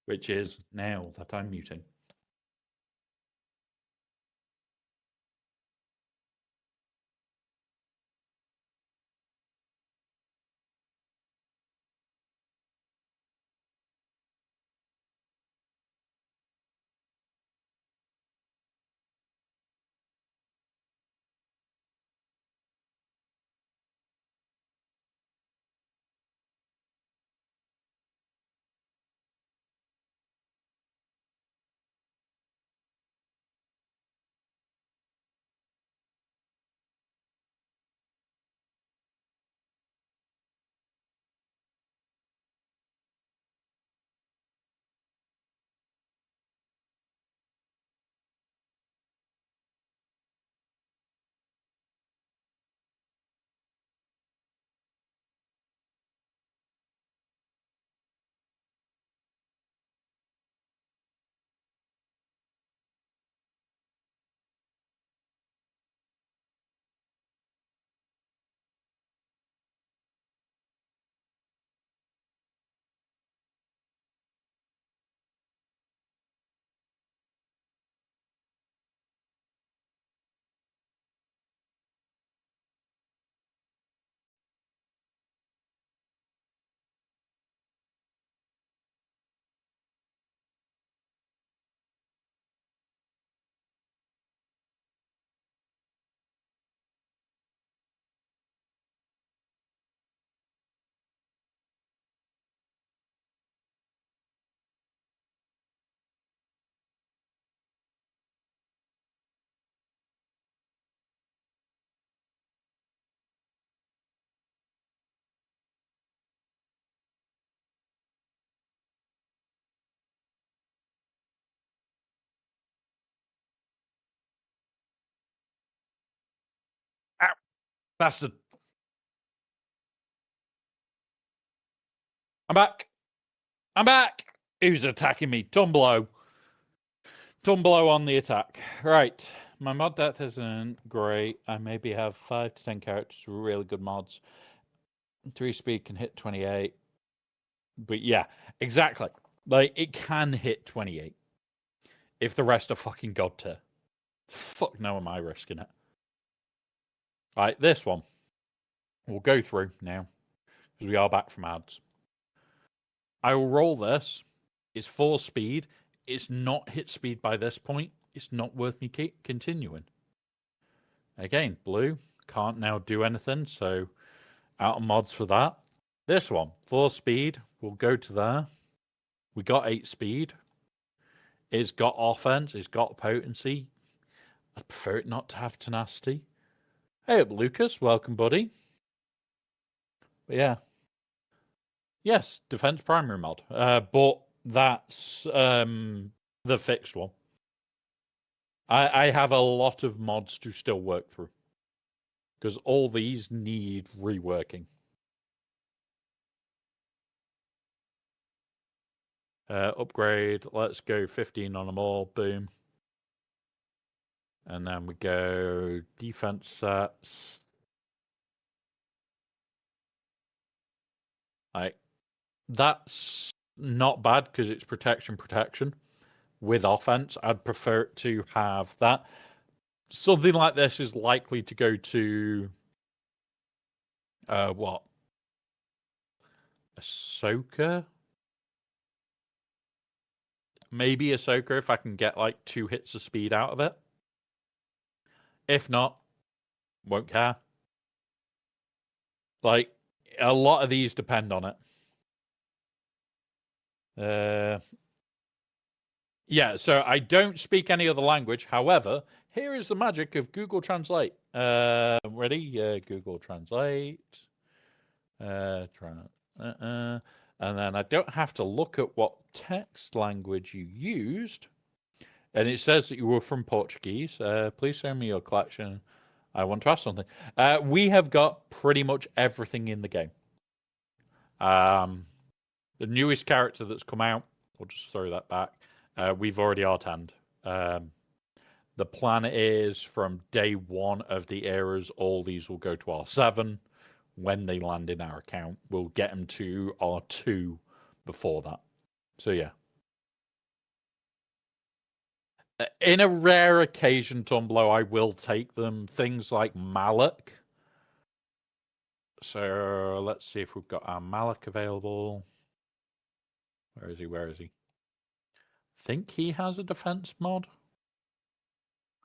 Which is now that I'm muting. Bastard. I'm back. I'm back. Who's attacking me? Tumblo. Tumblo on the attack. Right. My mod depth isn't great. I maybe have 5 to 10 characters with really good mods. 3 speed can hit 28. But yeah, exactly. Like, it can hit 28. If the rest are fucking god tier. Fuck no am I risking it. Right, this one. We'll go through now. Because we are back from ads. I will roll this. It's 4 speed. It's not hit speed by this point. It's not worth me continuing. Again, blue. Can't now do anything, so out of mods for that. This one, 4 speed. We'll go to there. We got 8 speed. It's got offense. It's got potency. I'd prefer it not to have tenacity. Hey up, Lucas. Welcome, buddy. But yeah. Yes, defense primary mod. But that's the fixed one. I have a lot of mods to still work through. Because all these need reworking. Upgrade. Let's go 15 on them all. Boom. And then we go defense sets. That's not bad because it's protection. With offense, I'd prefer to have that. Something like this is likely to go to what? Ahsoka? Maybe Ahsoka if I can get like 2 hits of speed out of it. If not, won't care. Like, a lot of these depend on it. Yeah, so I don't speak any other language. However, here is the magic of Google Translate. Ready? Google Translate. And then I don't have to look at what text language you used. And it says that you were from Portuguese. Please send me your collection. I want to ask something. We have got pretty much everything in the game. The newest character that's come out, we'll just throw that back. We've already R10'd. The plan is from day 1 of the eras, all these will go to R7. When they land in our account, we'll get them to R2 before that. So yeah. In a rare occasion, Tumblo, I will take them. Things like Malik. So let's see if we've got our Malik available. Where is he? Where is he? Think he has a defense mod?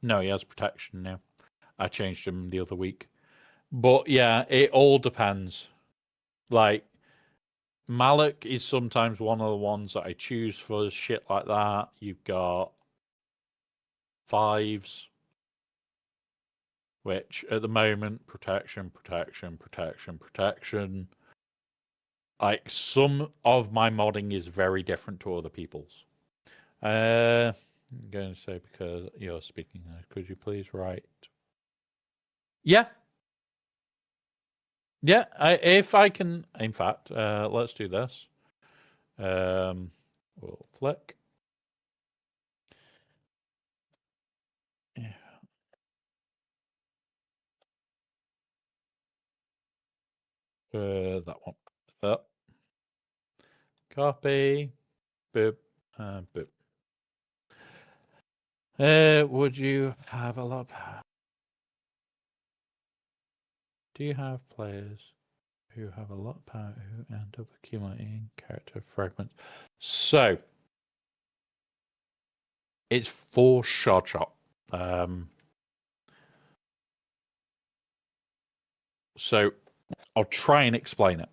No, he has protection now. I changed him the other week. But yeah, it all depends. Like, Malik is sometimes one of the ones that I choose for shit like that. You've got 5s, which at the moment, protection. Like, some of my modding is very different to other people's. I'm going to say because you're speaking, could you please write? Yeah. Yeah, if I can, in fact, let's do this. We'll flick. Yeah. That one. That. Copy. Boop. Boop. Would you have a lot of... Do you have players who have a lot of power who end up accumulating character fragments? So, it's for shard shot. So, I'll try and explain it.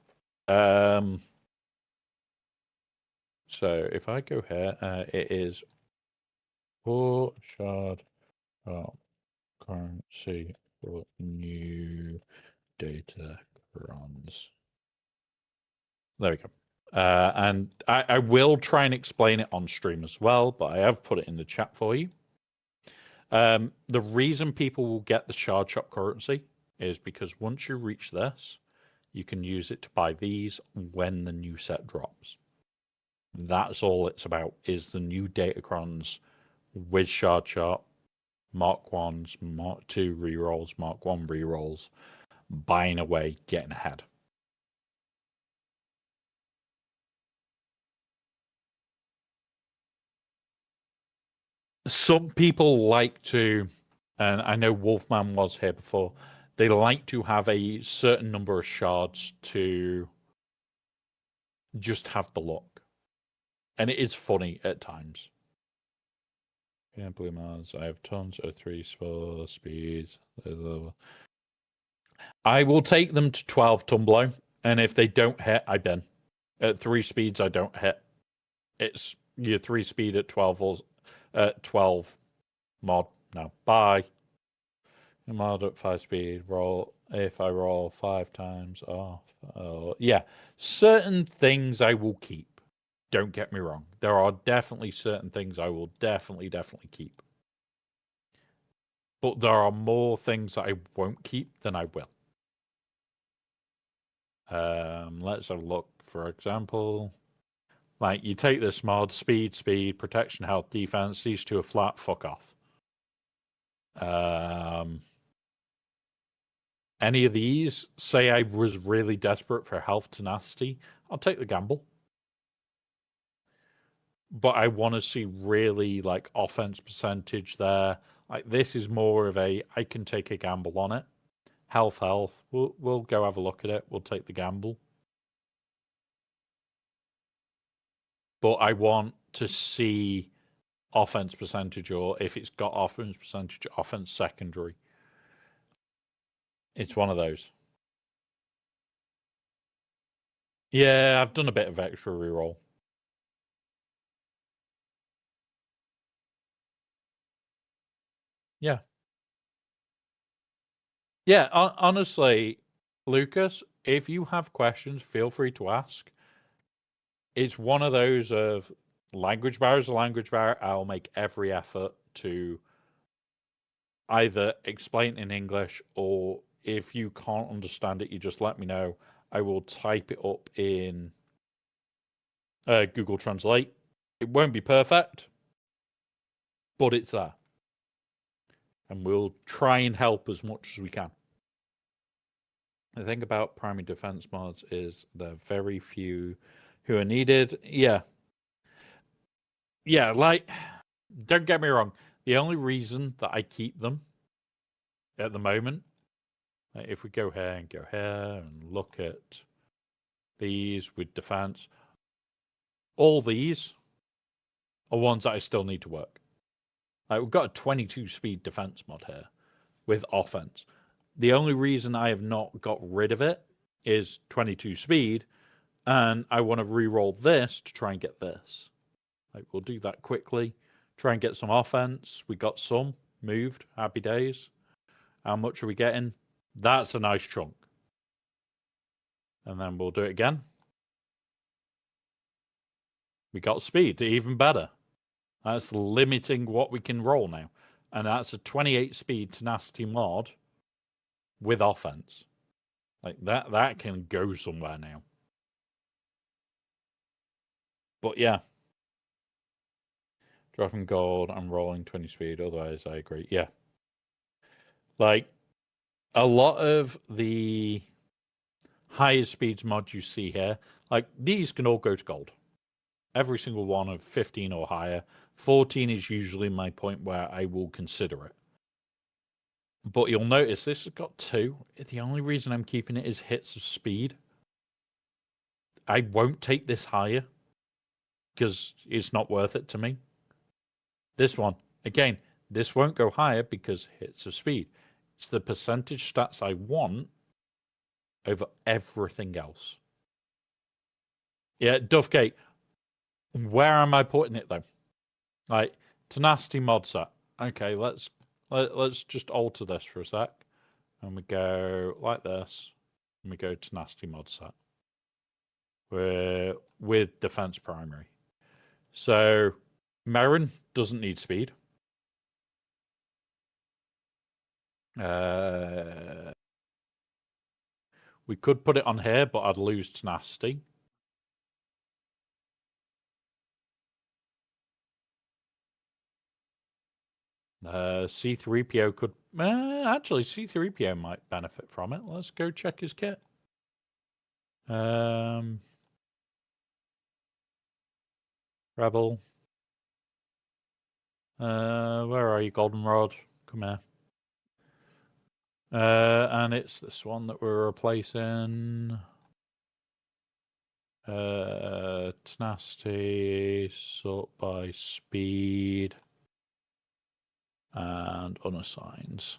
So, if I go here, it is for shard currency for new data runs. There we go. And I will try and explain it on stream as well, but I have put it in the chat for you. The reason people will get the shard shop currency is because once you reach this, you can use it to buy these when the new set drops. That's all it's about, is the new Datacrons with Shard Shot, Mark 1s, Mark 2 rerolls, Mark 1 rerolls, buying away, getting ahead. Some people like to, and I know Wolfman was here before, they like to have a certain number of shards to just have the look. And it is funny at times. Yeah, blue mods. I have tons of 3 spell speeds. I will take them to 12 Tumblo, and if they don't hit, I bin. At 3 speeds, I don't hit. It's your 3 speed at 12 mod. No. Bye. Mod at 5 speed. Roll. If I roll 5 times off. Yeah. Certain things I will keep. Don't get me wrong. There are definitely certain things I will definitely keep. But there are more things that I won't keep than I will. Let's have a look. For example, like you take this mod, speed, protection, health, defense. These two are flat. Fuck off. Any of these, say I was really desperate for health tenacity, I'll take the gamble. But I want to see really like offense percentage there. Like this is more of a I can take a gamble on it. Health. We'll go have a look at it. We'll take the gamble. But I want to see offense percentage, or if it's got offense percentage, offense secondary. It's one of those. Yeah, I've done a bit of extra reroll. Yeah. Yeah, honestly, Lucas, if you have questions, feel free to ask. It's one of those of language barrier is a language barrier. I'll make every effort to either explain in English, or if you can't understand it, you just let me know. I will type it up in Google Translate. It won't be perfect, but it's there. And we'll try and help as much as we can. The thing about primary defense mods is there are very few who are needed. Yeah. Yeah, like, don't get me wrong. The only reason that I keep them at the moment, if we go here and look at these with defense, all these are ones that I still need to work. Like, we've got a 22 speed defense mod here with offense. The only reason I have not got rid of it is 22 speed, and I want to re-roll this to try and get this. Like, we'll do that quickly. Try and get some offense. We got some moved. Happy days. How much are we getting? That's a nice chunk. And then we'll do it again. We got speed. Even better. That's limiting what we can roll now. And that's a 28 speed tenacity mod with offense. Like that can go somewhere now. But yeah. Dropping gold, I'm rolling 20 speed, otherwise I agree. Yeah. Like, a lot of the higher speeds mods you see here, like, these can all go to gold. Every single one of 15 or higher. 14 is usually my point where I will consider it. But you'll notice this has got 2. The only reason I'm keeping it is hits of speed. I won't take this higher because it's not worth it to me. This one, again, this won't go higher because hits of speed. It's the percentage stats I want over everything else. Yeah, Duffgate, where am I putting it though? Like, tenacity mod set. Okay, let's just alter this for a sec. And we go like this. And we go tenacity mod set. We're with defense primary. So Merrin doesn't need speed. We could put it on here, but I'd lose tenacity. C3PO could... actually, C3PO might benefit from it. Let's go check his kit. Rebel. Where are you, Goldenrod? Come here. And it's this one that we're replacing. Tenacity, sort by speed, and unassigns.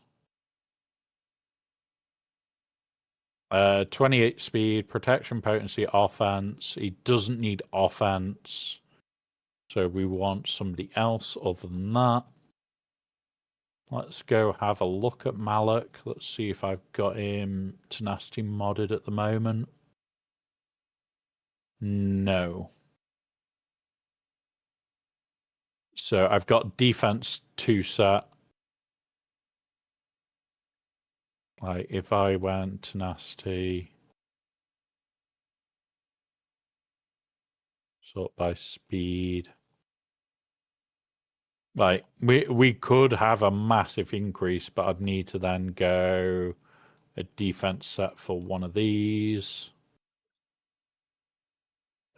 28 speed, protection, potency, offense. He doesn't need offense. So we want somebody else other than that. Let's go have a look at Malak. Let's see if I've got him tenacity modded at the moment. No. So I've got defense 2 set. Like if I went tenacity, sort by speed. Like we could have a massive increase, but I'd need to then go a defense set for one of these.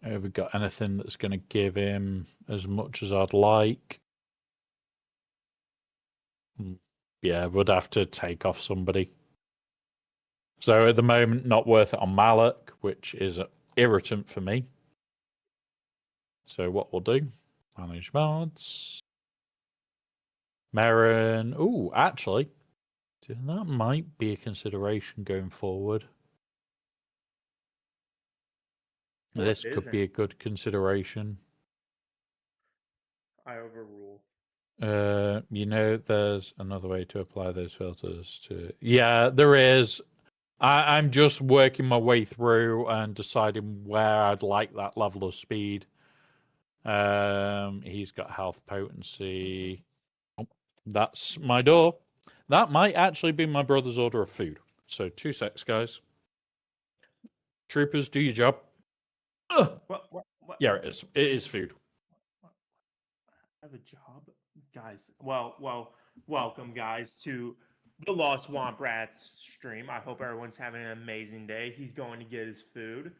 Have we got anything that's going to give him as much as I'd like? Yeah, would have to take off somebody. So at the moment, not worth it on Malak, which is an irritant for me. So what we'll do, manage mods. Marin. Oh, actually, that might be a consideration going forward. This could be a good consideration. I overrule. You know, there's another way to apply those filters to. Yeah, there is. I'm just working my way through and deciding where I'd like that level of speed. He's got health potency. Oh, that's my door. That might actually be my brother's order of food. So 2 secs, guys. Troopers, do your job. What? Yeah, it is. It is food. I have a job, guys. Well, welcome, guys, to the Lost Swamp Rats stream. I hope everyone's having an amazing day. He's going to get his food.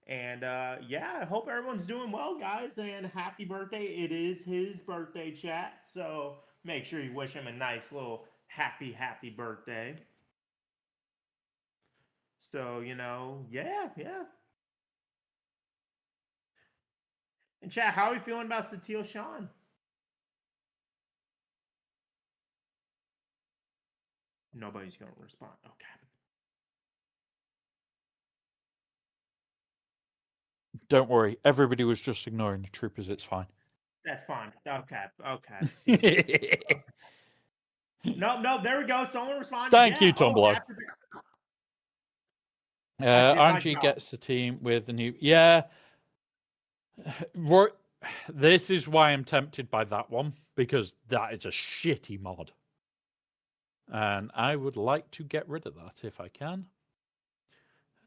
And yeah, I hope everyone's doing well, guys. And happy birthday. It is his birthday, chat. So make sure you wish him a nice little happy birthday. So, yeah. And chat, how are we feeling about Satil Sean? Nobody's going to respond. Okay. Don't worry. Everybody was just ignoring the troopers. It's fine. That's fine. Okay. No, there we go. Someone responded. Thank you, Tumblr. RNG gets the team with the new... Yeah. This is why I'm tempted by that one, because that is a shitty mod. And I would like to get rid of that if I can.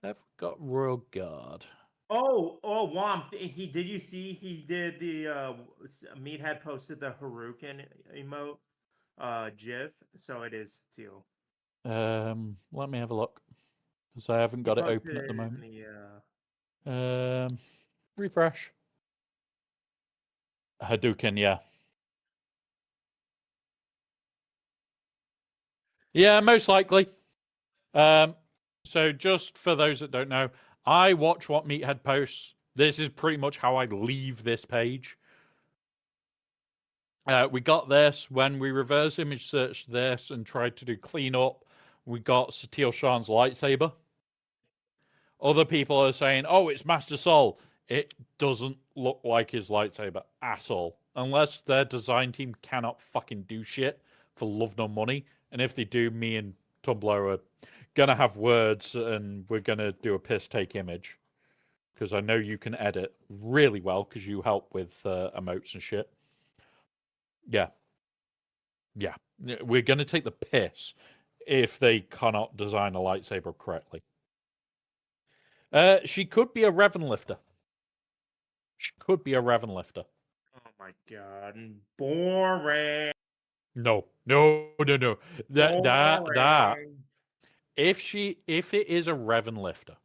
I've got Royal Guard. Oh, Womp. Did you see he did the Meathead posted the Haruken emote GIF, so it is teal. Let me have a look. Because I haven't got it open at the moment. Refresh. Hadouken, yeah. Yeah, most likely. So just for those that don't know, I watch what Meathead posts. This is pretty much how I leave this page. We got this when we reverse image searched this and tried to do cleanup. We got Satil Shan's lightsaber. Other people are saying, oh, it's Master Sol. It doesn't look like his lightsaber at all. Unless their design team cannot fucking do shit for love nor money. And if they do, me and Tumblr are going to have words and we're going to do a piss take image. Because I know you can edit really well because you help with emotes and shit. Yeah. We're going to take the piss if they cannot design a lightsaber correctly. She could be a Revan lifter. She could be a Revan lifter. Oh my god, boring. No. That Boring. if it is a Revan lifter,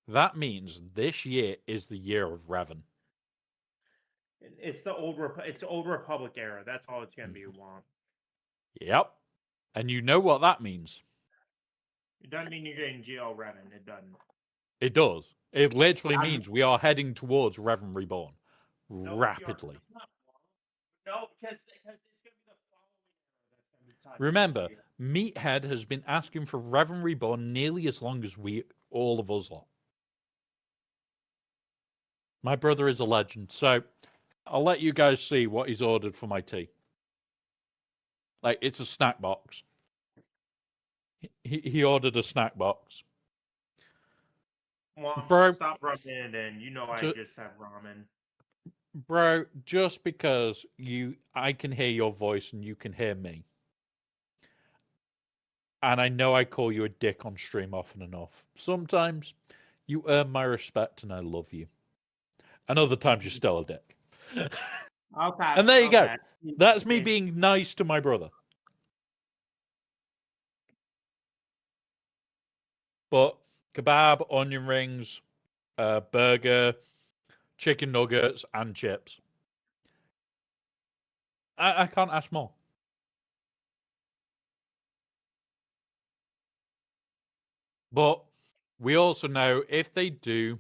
that means this year is the year of Revan. It's the old Republic era. That's all it's gonna be. Womp. Yep. And you know what that means. It doesn't mean you're getting GL Revan. It doesn't. It does. It literally I'm- means we are heading towards Revan Reborn No, rapidly. No, because it's gonna be the following era that's gonna be tied. Remember, Meathead has been asking for Revan Reborn nearly as long as all of us lot. My brother is a legend, so I'll let you guys see what he's ordered for my tea. Like, it's a snack box. He ordered a snack box. Well, Bro, stop rubbing it in. You know I just have ramen. Bro, just because I can hear your voice and you can hear me. And I know I call you a dick on stream often enough. Sometimes you earn my respect and I love you. And other times you're still a dick. Okay. And there you go. okay. That's me being nice to my brother. But kebab, onion rings, burger, chicken nuggets, and chips. I can't ask more. But we also know if they do,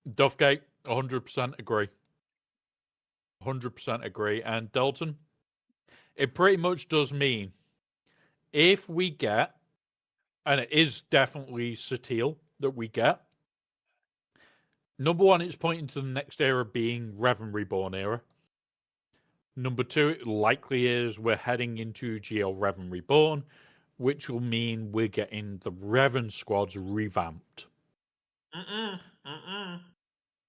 Duffgate, 100% agree. 100% agree. And Dalton, it pretty much does mean if we get, and it is definitely Satil that we get, number one, it's pointing to the next era being Revan Reborn era. Number two, it likely is we're heading into GL Revan Reborn, which will mean we're getting the Revan squads revamped.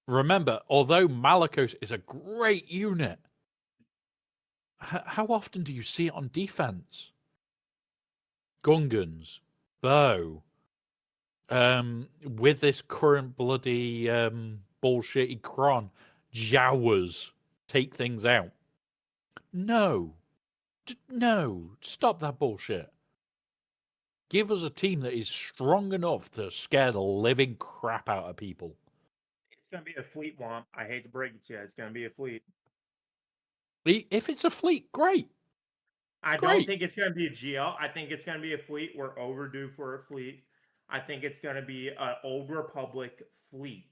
Remember, although Malakos is a great unit, how often do you see it on defense? Gungans, Bow, with this current bloody bullshitty Kron, Jawas take things out. No, stop that bullshit. Give us a team that is strong enough to scare the living crap out of people. It's gonna be a fleet, Womp. I hate to break it to you. It's gonna be a fleet. If it's a fleet, great. I don't think it's gonna be a GL. I think it's gonna be a fleet. We're overdue for a fleet. I think it's gonna be an Old Republic fleet.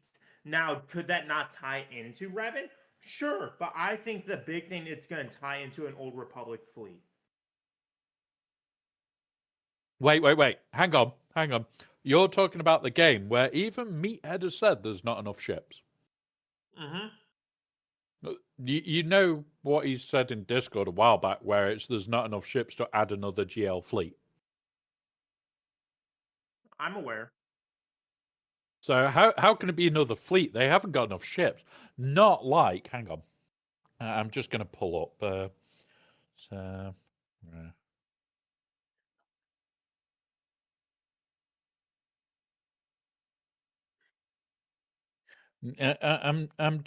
Now, could that not tie into Revan? Sure, but I think the big thing it's gonna tie into an Old Republic fleet. Wait. Hang on. You're talking about the game where even Meathead has said there's not enough ships. You know what he said in Discord a while back where there's not enough ships to add another GL fleet. I'm aware. So how can it be another fleet? They haven't got enough ships. Not like, hang on. I'm just going to pull up. I'm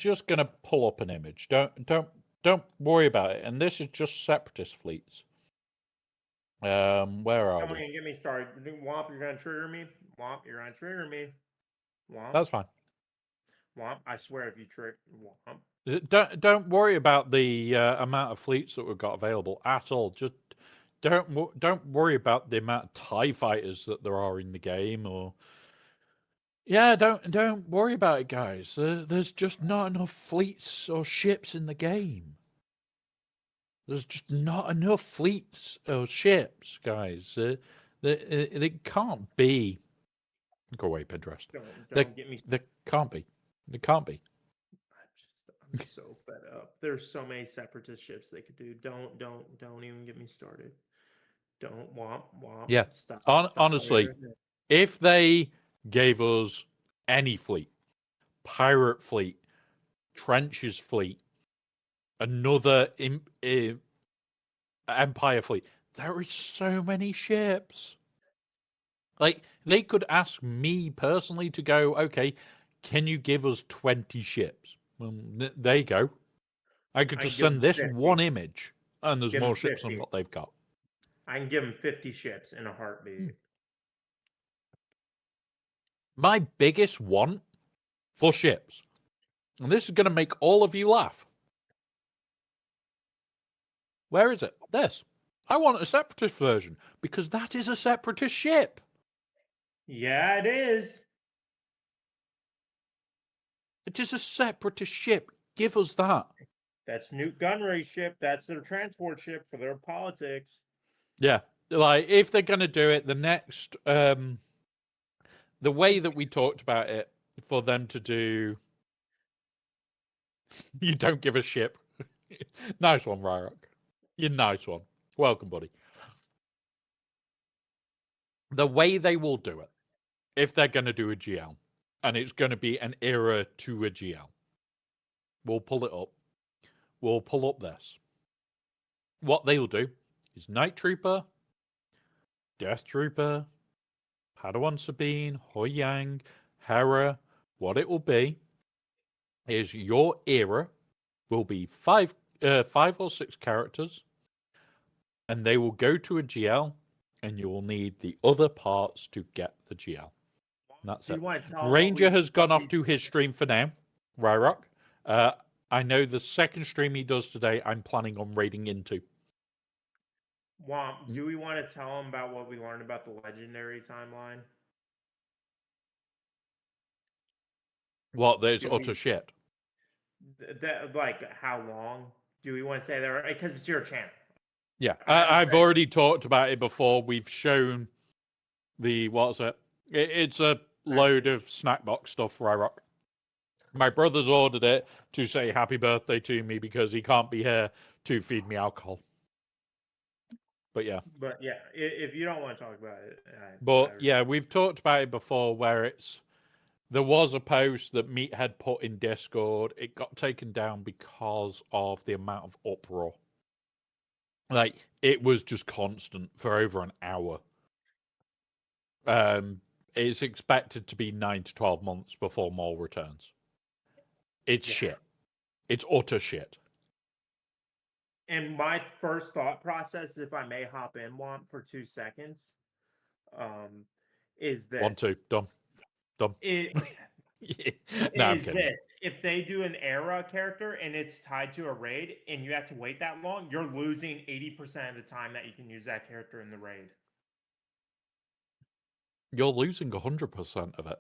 just going to pull up an image. Don't worry about it. And this is just separatist fleets. Where are Come on we? and get me started. Womp, you're gonna trigger me. Womp, you're gonna trigger me. Womp. That's fine. Womp, I swear if you trick Womp. Don't worry about the amount of fleets that we've got available at all. Just don't worry about the amount of TIE fighters that there are in the game, or don't worry about it, guys. There's just not enough fleets or ships in the game. There's just not enough fleets or ships, guys. They can't be. Go away, Pinterest. Don't get me. They can't be. They can't be. I'm so fed up. There's so many separatist ships they could do. Don't even get me started. Don't Womp. Yeah. Stop. Honestly, if they gave us any fleet, pirate fleet, trenches fleet, another Empire fleet, there is so many ships. Like, they could ask me personally to go, okay, can you give us 20 ships? Well, there you go. I could I just can give send them this 50. one image, and there's Give them more ships than 50. what they've got. I can give them 50 ships in a heartbeat. My biggest want for ships, and this is going to make all of you laugh. Where is it? This. I want a separatist version, because that is a separatist ship. Yeah, it is. It is a separatist ship. Give us that. That's Newt Gunray ship. That's their transport ship for their politics. Yeah. Like, if they're going to do it, the next, the way that we talked about it, for them to do, you don't give a ship. Nice one, Ryrock. You're nice one. Welcome, buddy. The way they will do it, if they're going to do a GL, and it's going to be an era to a GL, we'll pull it up. We'll pull up this. What they'll do is Night Trooper, Death Trooper, Padawan Sabine, Hoi Yang, Hera. What it will be is your era will be five or six characters, and they will go to a GL, and you will need the other parts to get the GL. And that's Do you it. want to tell 'em what Ranger we- has gone what off to his stream for now. Ryrock. I know the second stream he does today, I'm planning on raiding into. do we want to tell them about what we learned about the legendary timeline? What? There's Do utter we- shit. That like how long? Do we want to say there? Because it's your channel. Yeah, I I've already talked about it before. We've shown the what's it? It's a load of snack box stuff, Ryrock. My brother's ordered it to say happy birthday to me because he can't be here to feed me alcohol. But yeah. But yeah, if you don't want to talk about it, But yeah, we've talked about it before where there was a post that Meathead put in Discord. It got taken down because of the amount of uproar. Like, it was just constant for over an hour. It's expected to be 9 to 12 months before Maul returns. It's shit. It's utter shit. And my first thought process, if I may hop in, for 2 seconds, is this. 1, 2, done. It No, is this. If they do an era character and it's tied to a raid and you have to wait that long, you're losing 80% of the time that you can use that character in the raid. You're losing 100% of it.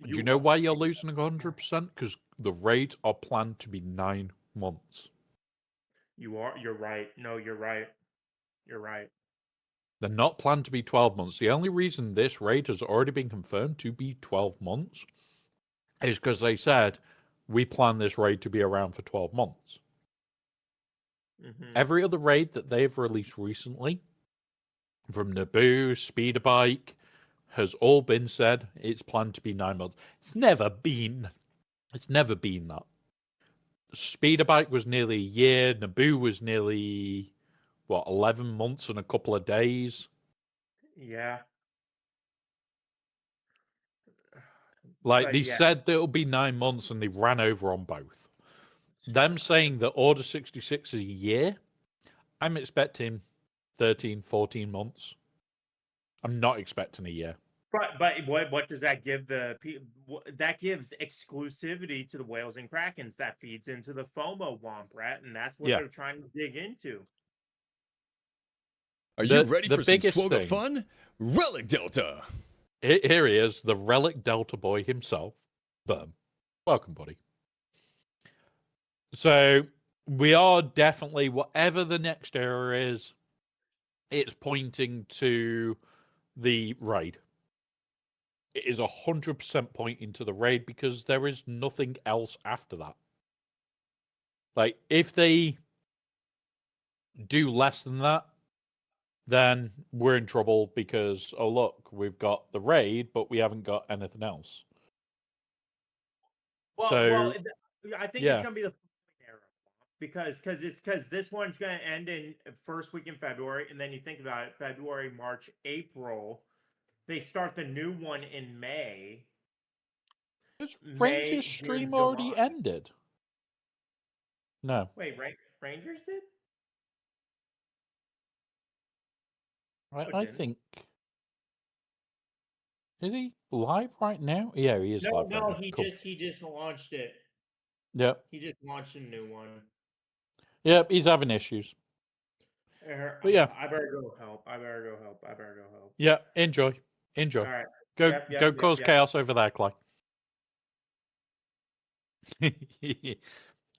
Do you know why you're losing 100%? Because the raids are planned to be 9 months. You're right. No, you're right. You're right. They're not planned to be 12 months. The only reason this raid has already been confirmed to be 12 months is because they said, we plan this raid to be around for 12 months. Mm-hmm. Every other raid that they've released recently, from Naboo, Speeder Bike, has all been said it's planned to be 9 months. It's never been that. Speeder Bike was nearly a year. Naboo was nearly, 11 months and a couple of days. Yeah. Like, they said that it'll be 9 months and they ran over on both. Them saying that Order 66 is a year, I'm expecting 13, 14 months. I'm not expecting a year. But what does that give the people? That gives exclusivity to the whales and krakens. That feeds into the FOMO womp rat, and that's what they're trying to dig into. Are you ready the for some biggest swoggle thing- fun? Relic Delta. Here he is, the Relic Delta boy himself. Boom. Welcome, buddy. So, we are definitely, whatever the next era is, it's pointing to the raid. It is 100% pointing to the raid because there is nothing else after that. Like, if they do less than that, then we're in trouble because, oh, look, we've got the raid, but we haven't got anything else. Well, So, I think yeah. it's going to be the era because this one's going to end in first week in February, and then you think about it, February, March, April. They start the new one in May. Has May, Ranger's June, stream already July. ended? No. Wait, Rangers did? I think. Is he live right now? Yeah, he is live. No, right now. Cool. he just launched it. Yep. He just launched a new one. Yep, he's having issues. But yeah. I better go help. Yeah, enjoy. All right. Go cause chaos over there, Clay.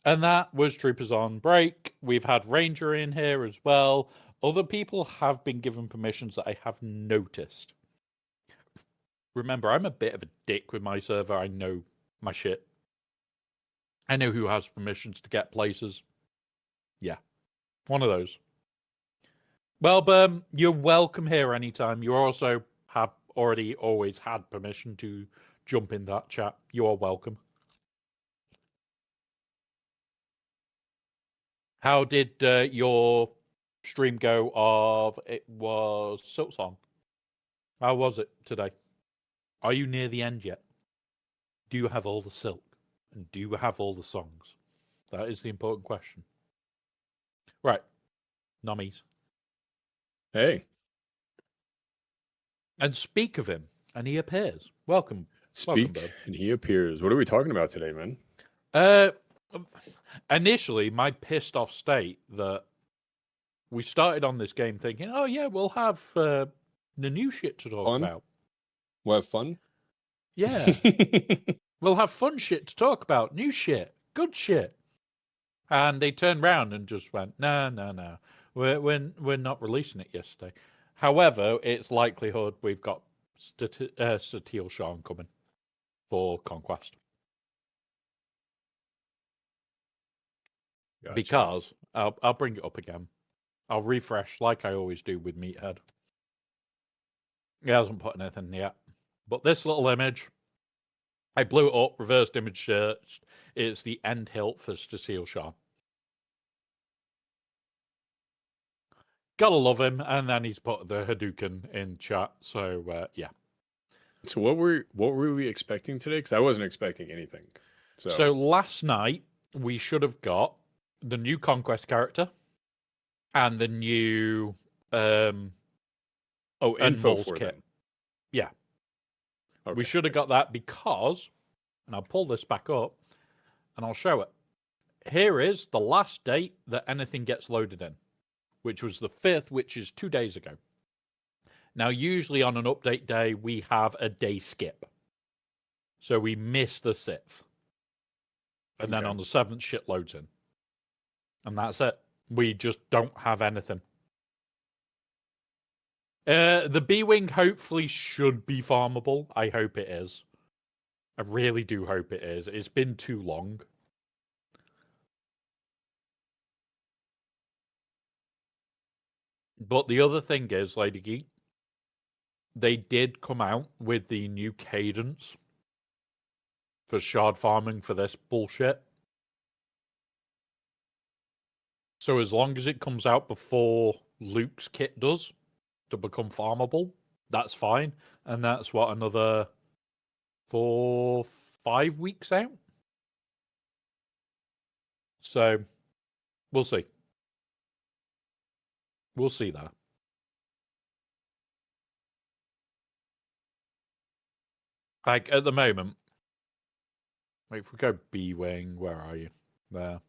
And that was Troopers on Break. We've had Ranger in here as well. Other people have been given permissions that I have noticed. Remember, I'm a bit of a dick with my server. I know my shit. I know who has permissions to get places. Yeah, one of those. Well, you're welcome here anytime. You also have already always had permission to jump in that chat. You are welcome. How did your stream go of it was Silksong? How was it today? Are you near the end yet? Do you have all the silk? And do you have all the songs? That is the important question. Right. Nummies. Hey. And speak of him, and he appears. Welcome. Speak, Welcome, and he appears. What are we talking about today, man? Initially, my pissed off state that we started on this game thinking, oh yeah, we'll have the new shit to talk about. We'll have fun? Yeah. We'll have fun shit to talk about. New shit. Good shit. And they turned around and just went, no. We're not releasing it yesterday. However, it's likelihood we've got Satil Sean coming for Conquest. Gotcha. Because I'll bring it up again. I'll refresh like I always do with Meathead. He hasn't put anything yet. But this little image, I blew it up, reversed image search. It's the end hilt for Cecile Shaw. Gotta love him. And then he's put the Hadouken in chat. So, yeah. So what were we expecting today? Because I wasn't expecting anything. So last night, we should have got the new Conquest character and the new info for kit. them. Yeah. Okay. We should have got that because, and I'll pull this back up and I'll show it. Here is the last date that anything gets loaded in, which was the 5th, which is 2 days ago. Now, usually on an update day, we have a day skip. So we miss the 6th. And then on the 7th, shit loads in. And that's it. We just don't have anything. The B-Wing hopefully should be farmable. I hope it is. I really do hope it is. It's been too long. But the other thing is, Lady Geek, they did come out with the new cadence for shard farming for this bullshit. So as long as it comes out before Luke's kit does to become farmable, that's fine. And that's what, another 4-5 weeks out? So we'll see. We'll see that. Like, at the moment, like, if we go B-Wing, where are you? There.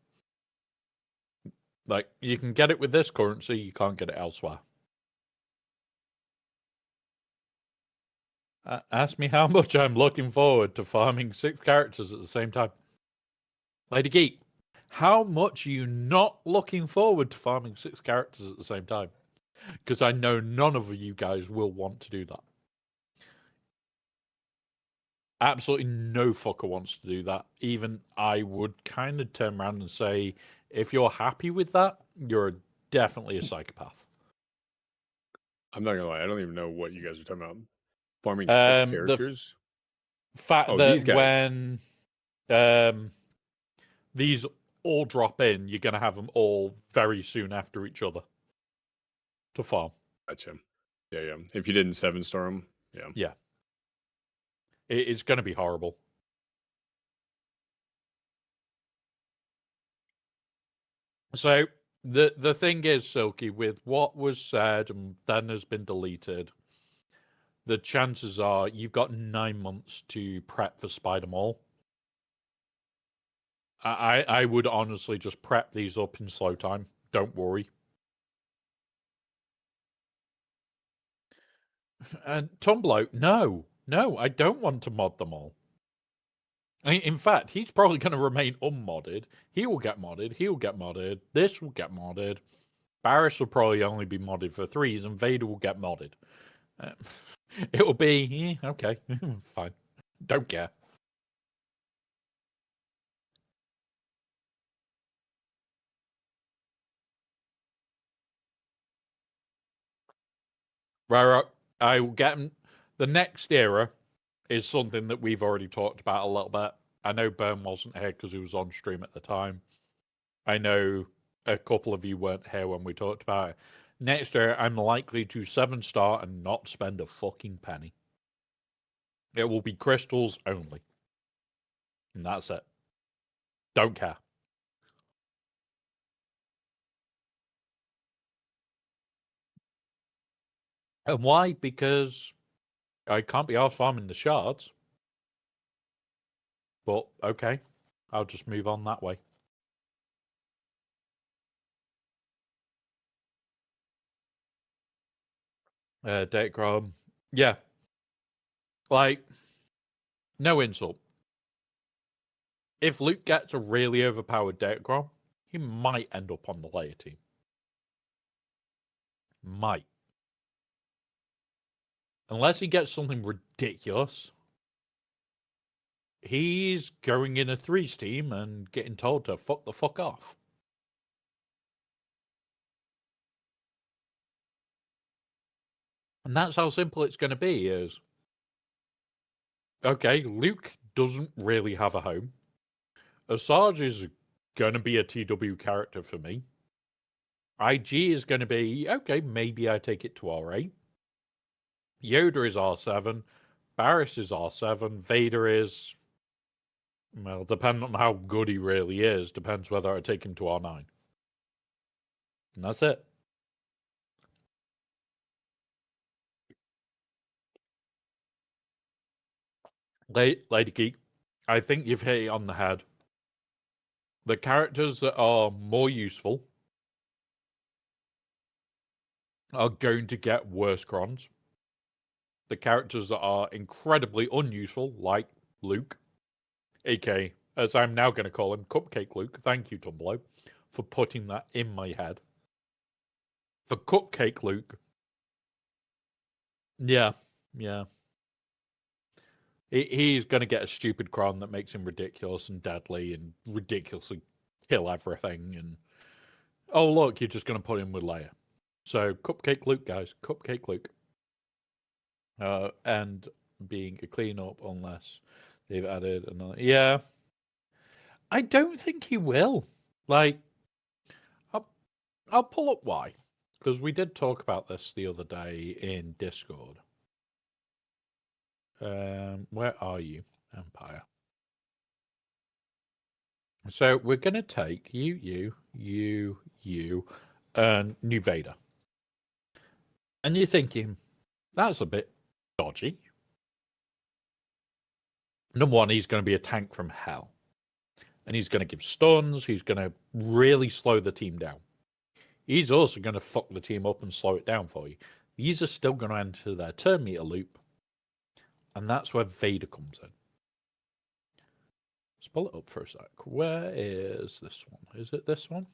Like, you can get it with this currency, you can't get it elsewhere. Ask me how much I'm looking forward to farming 6 characters at the same time. Lady Geek, how much are you not looking forward to farming 6 characters at the same time? Because I know none of you guys will want to do that. Absolutely no fucker wants to do that. Even I would kind of turn around and say, if you're happy with that, you're definitely a psychopath. I'm not gonna lie, I don't even know what you guys are talking about. Farming 6 characters? The fact that when these all drop in, you're going to have them all very soon after each other to farm. Gotcha. Yeah. If you didn't 7-star them, yeah. Yeah. It's going to be horrible. So the thing is, Silky, with what was said and then has been deleted, the chances are you've got 9 months to prep for Spider Mall. I would honestly just prep these up in slow time. Don't worry. And Tumblo, no, I don't want to mod them all. In fact, he's probably going to remain unmodded. He will get modded. He will get modded. This will get modded. Barris will probably only be modded for 3s, and Vader will get modded. It will be, yeah, okay, fine. Don't care. Right. I will get him. The next era is something that we've already talked about a little bit. I know Burn wasn't here because he was on stream at the time. I know a couple of you weren't here when we talked about it. Next year, I'm likely to 7-star and not spend a fucking penny. It will be crystals only. And that's it. Don't care. And why? Because I can't be arsed farming the shards. But, okay. I'll just move on that way. Datacron. Yeah. Like, no insult. If Luke gets a really overpowered Datacron, he might end up on the layer team. Might. Unless he gets something ridiculous, he's going in a 3s team and getting told to fuck the fuck off. And that's how simple it's going to be is, okay, Luke doesn't really have a home. Asajj is going to be a TW character for me. IG is going to be, okay, maybe I take it to R8. Yoda is R7. Barris is R7. Vader is, well, depending on how good he really is, depends whether I take him to R9. And that's it. Lady Geek, I think you've hit it on the head. The characters that are more useful are going to get worse crons. The characters that are incredibly unuseful, like Luke, aka, as I'm now going to call him, Cupcake Luke. Thank you, Tumblo, for putting that in my head. For Cupcake Luke. Yeah. He's going to get a stupid cron that makes him ridiculous and deadly and ridiculously kill everything. And oh, look, you're just going to put him with Leia. So, Cupcake Luke, guys. Cupcake Luke. And being a cleanup unless they've added another. Yeah. I don't think he will. Like, I'll pull up why. Because we did talk about this the other day in Discord. Where are you, Empire? So we're going to take you, and New Vader. And you're thinking, that's a bit dodgy. Number one, he's going to be a tank from hell. And he's going to give stuns. He's going to really slow the team down. He's also going to fuck the team up and slow it down for you. These are still going to enter their turn meter loop. And that's where Vader comes in. Let's pull it up for a sec. Where is this one? Is it this one?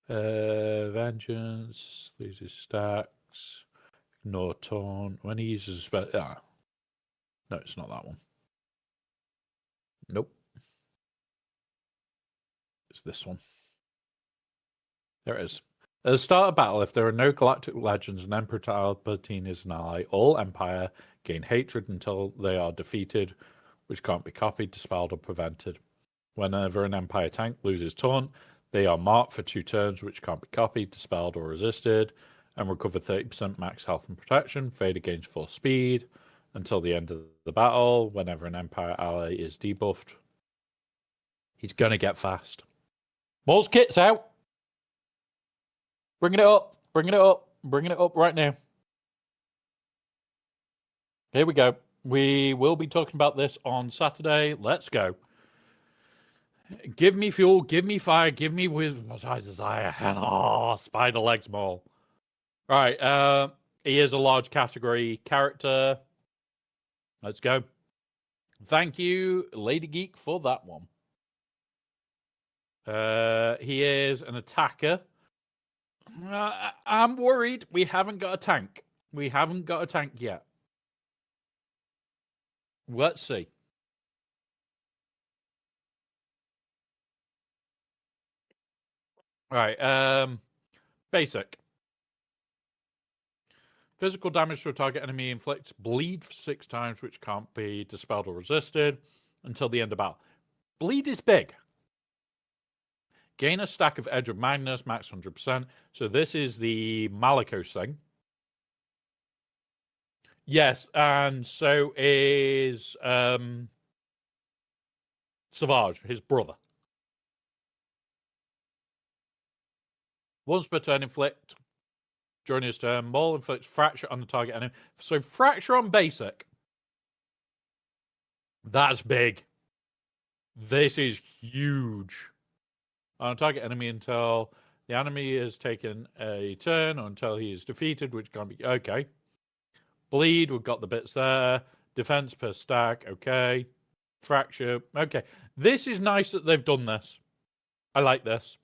Vengeance. These are stacks. Ignore taunt. When he uses a spell. No, it's not that one. Nope. It's this one. There it is. At the start of battle, if there are no galactic legends and Emperor Palpatine is an ally, all Empire gain hatred until they are defeated, which can't be copied, dispelled, or prevented. Whenever an Empire tank loses taunt, they are marked for 2 turns, which can't be copied, dispelled, or resisted, and recover 30% max health and protection. Vader gains 4 speed until the end of the battle. Whenever an Empire ally is debuffed, he's gonna get fast. Maul's kit's out. Bringing it up. Bringing it up. Bringing it up right now. Here we go. We will be talking about this on Saturday. Let's go. Give me fuel, give me fire, give me with what I desire. Oh, spider legs Maul. All right, he is a large category character. Let's go. Thank you, Lady Geek, for that one. He is an attacker. I'm worried we haven't got a tank. We haven't got a tank yet. Let's see. All right, basic. Physical damage to a target enemy inflicts bleed for 6 times, which can't be dispelled or resisted until the end of battle. Bleed is big. Gain a stack of Edge of Magnus, max 100%. So this is the Malicos thing. Yes, and so is Savage, his brother. Once per turn, inflict during his turn. Maul inflicts fracture on the target enemy. So fracture on basic. That's big. This is huge. On a target enemy until the enemy has taken a turn or until he is defeated, which can't be... Okay. Bleed, we've got the bits there. Defense per stack, okay. Fracture, okay. This is nice that they've done this. I like this.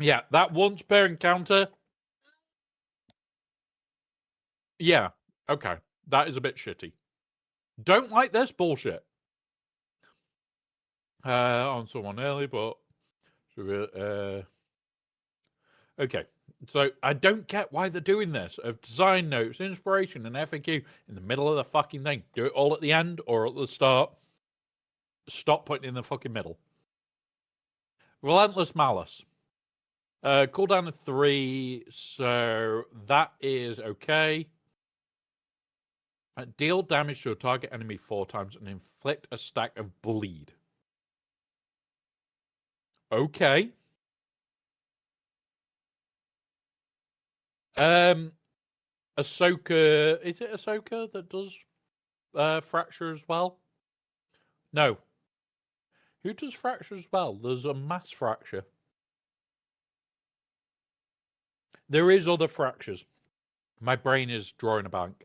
Yeah, that once per encounter. Yeah, okay. That is a bit shitty. Don't like this bullshit. On someone early, but... okay, so I don't get why they're doing this. Of design notes, inspiration, and FAQ in the middle of the fucking thing. Do it all at the end or at the start. Stop putting it in the fucking middle. Relentless Malice. Cooldown of 3, so that is okay. Deal damage to a target enemy 4 times and inflict a stack of bleed. Okay. Ahsoka, is it Ahsoka that does fracture as well? No. Who does fracture as well? There's a mass fracture. There is other fractures. My brain is drawing a blank.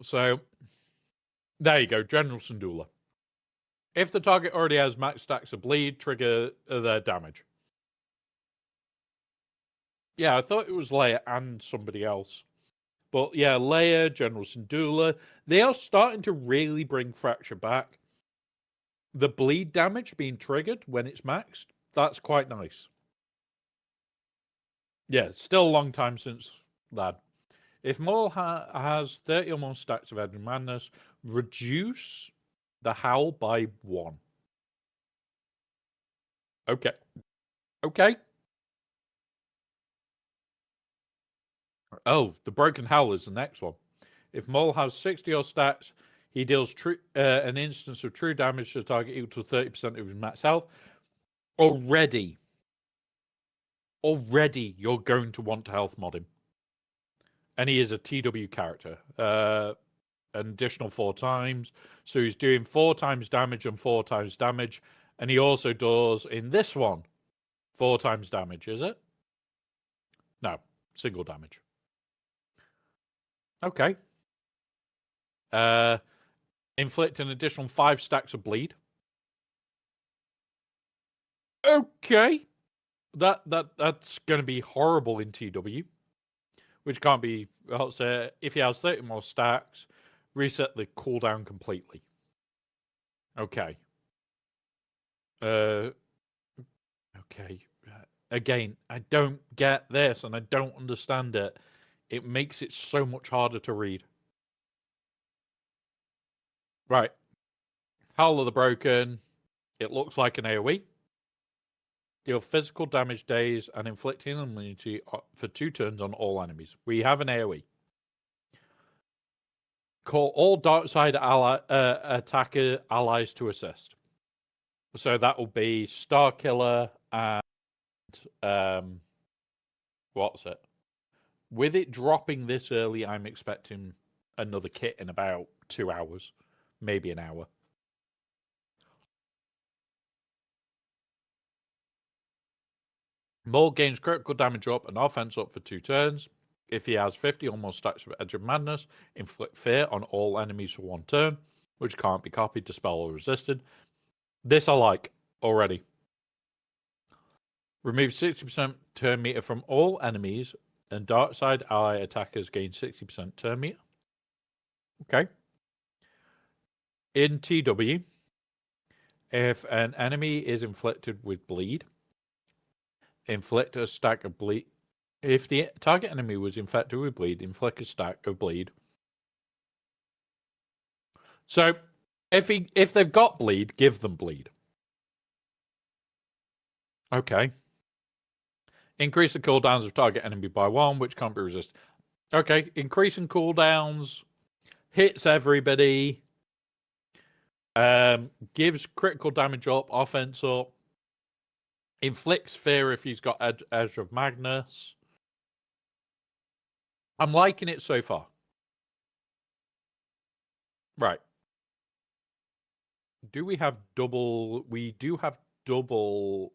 So, there you go, General Syndulla. If the target already has max stacks of bleed, trigger their damage. Yeah, I thought it was Leia and somebody else. But yeah, Leia, General Syndulla, they are starting to really bring fracture back. The bleed damage being triggered when it's maxed, that's quite nice. Yeah, still a long time since that. If Maul has 30 or more stacks of Edge of Madness, reduce the howl by 1. Okay. Okay. Oh, the Broken Howl is the next one. If Maul has 60 or stacks, he deals an instance of true damage to the target equal to 30% of his max health. Already, you're going to want to health mod him. And he is a TW character. An additional 4 times. So he's doing 4 times damage and 4 times damage. And he also does, in this one, 4 times damage, is it? No, single damage. Okay. Inflict an additional 5 stacks of bleed. Okay. That's going to be horrible in TW. Which can't be... If he has 30 more stacks, reset the cooldown completely. Okay. Okay. Again, I don't get this and I don't understand it. It makes it so much harder to read. Right. Howl of the Broken. It looks like an AoE. Deal physical damage days and inflict healing immunity for 2 turns on all enemies. We have an AoE. Call all dark side attacker allies to assist. So that will be Starkiller and what's it? With it dropping this early, I'm expecting another kit in about 2 hours, maybe an hour. Maul gains critical damage up and offense up for 2 turns. If he has 50 or more stacks of Edge of Madness, inflict fear on all enemies for 1 turn, which can't be copied, dispelled, or resisted. This I like already. Remove 60% turn meter from all enemies, and dark side ally attackers gain 60% turn meter. Okay. In TW, if an enemy is inflicted with bleed, inflict a stack of bleed. If the target enemy was infected with bleed, inflict a stack of bleed. So, if they've got bleed, give them bleed. Okay. Increase the cooldowns of target enemy by 1, which can't be resisted. Okay, increasing cooldowns hits everybody. Gives critical damage up, offense up. Inflicts fear if he's got Edge of Magnus. I'm liking it so far. Right. Do we have double? We do have double.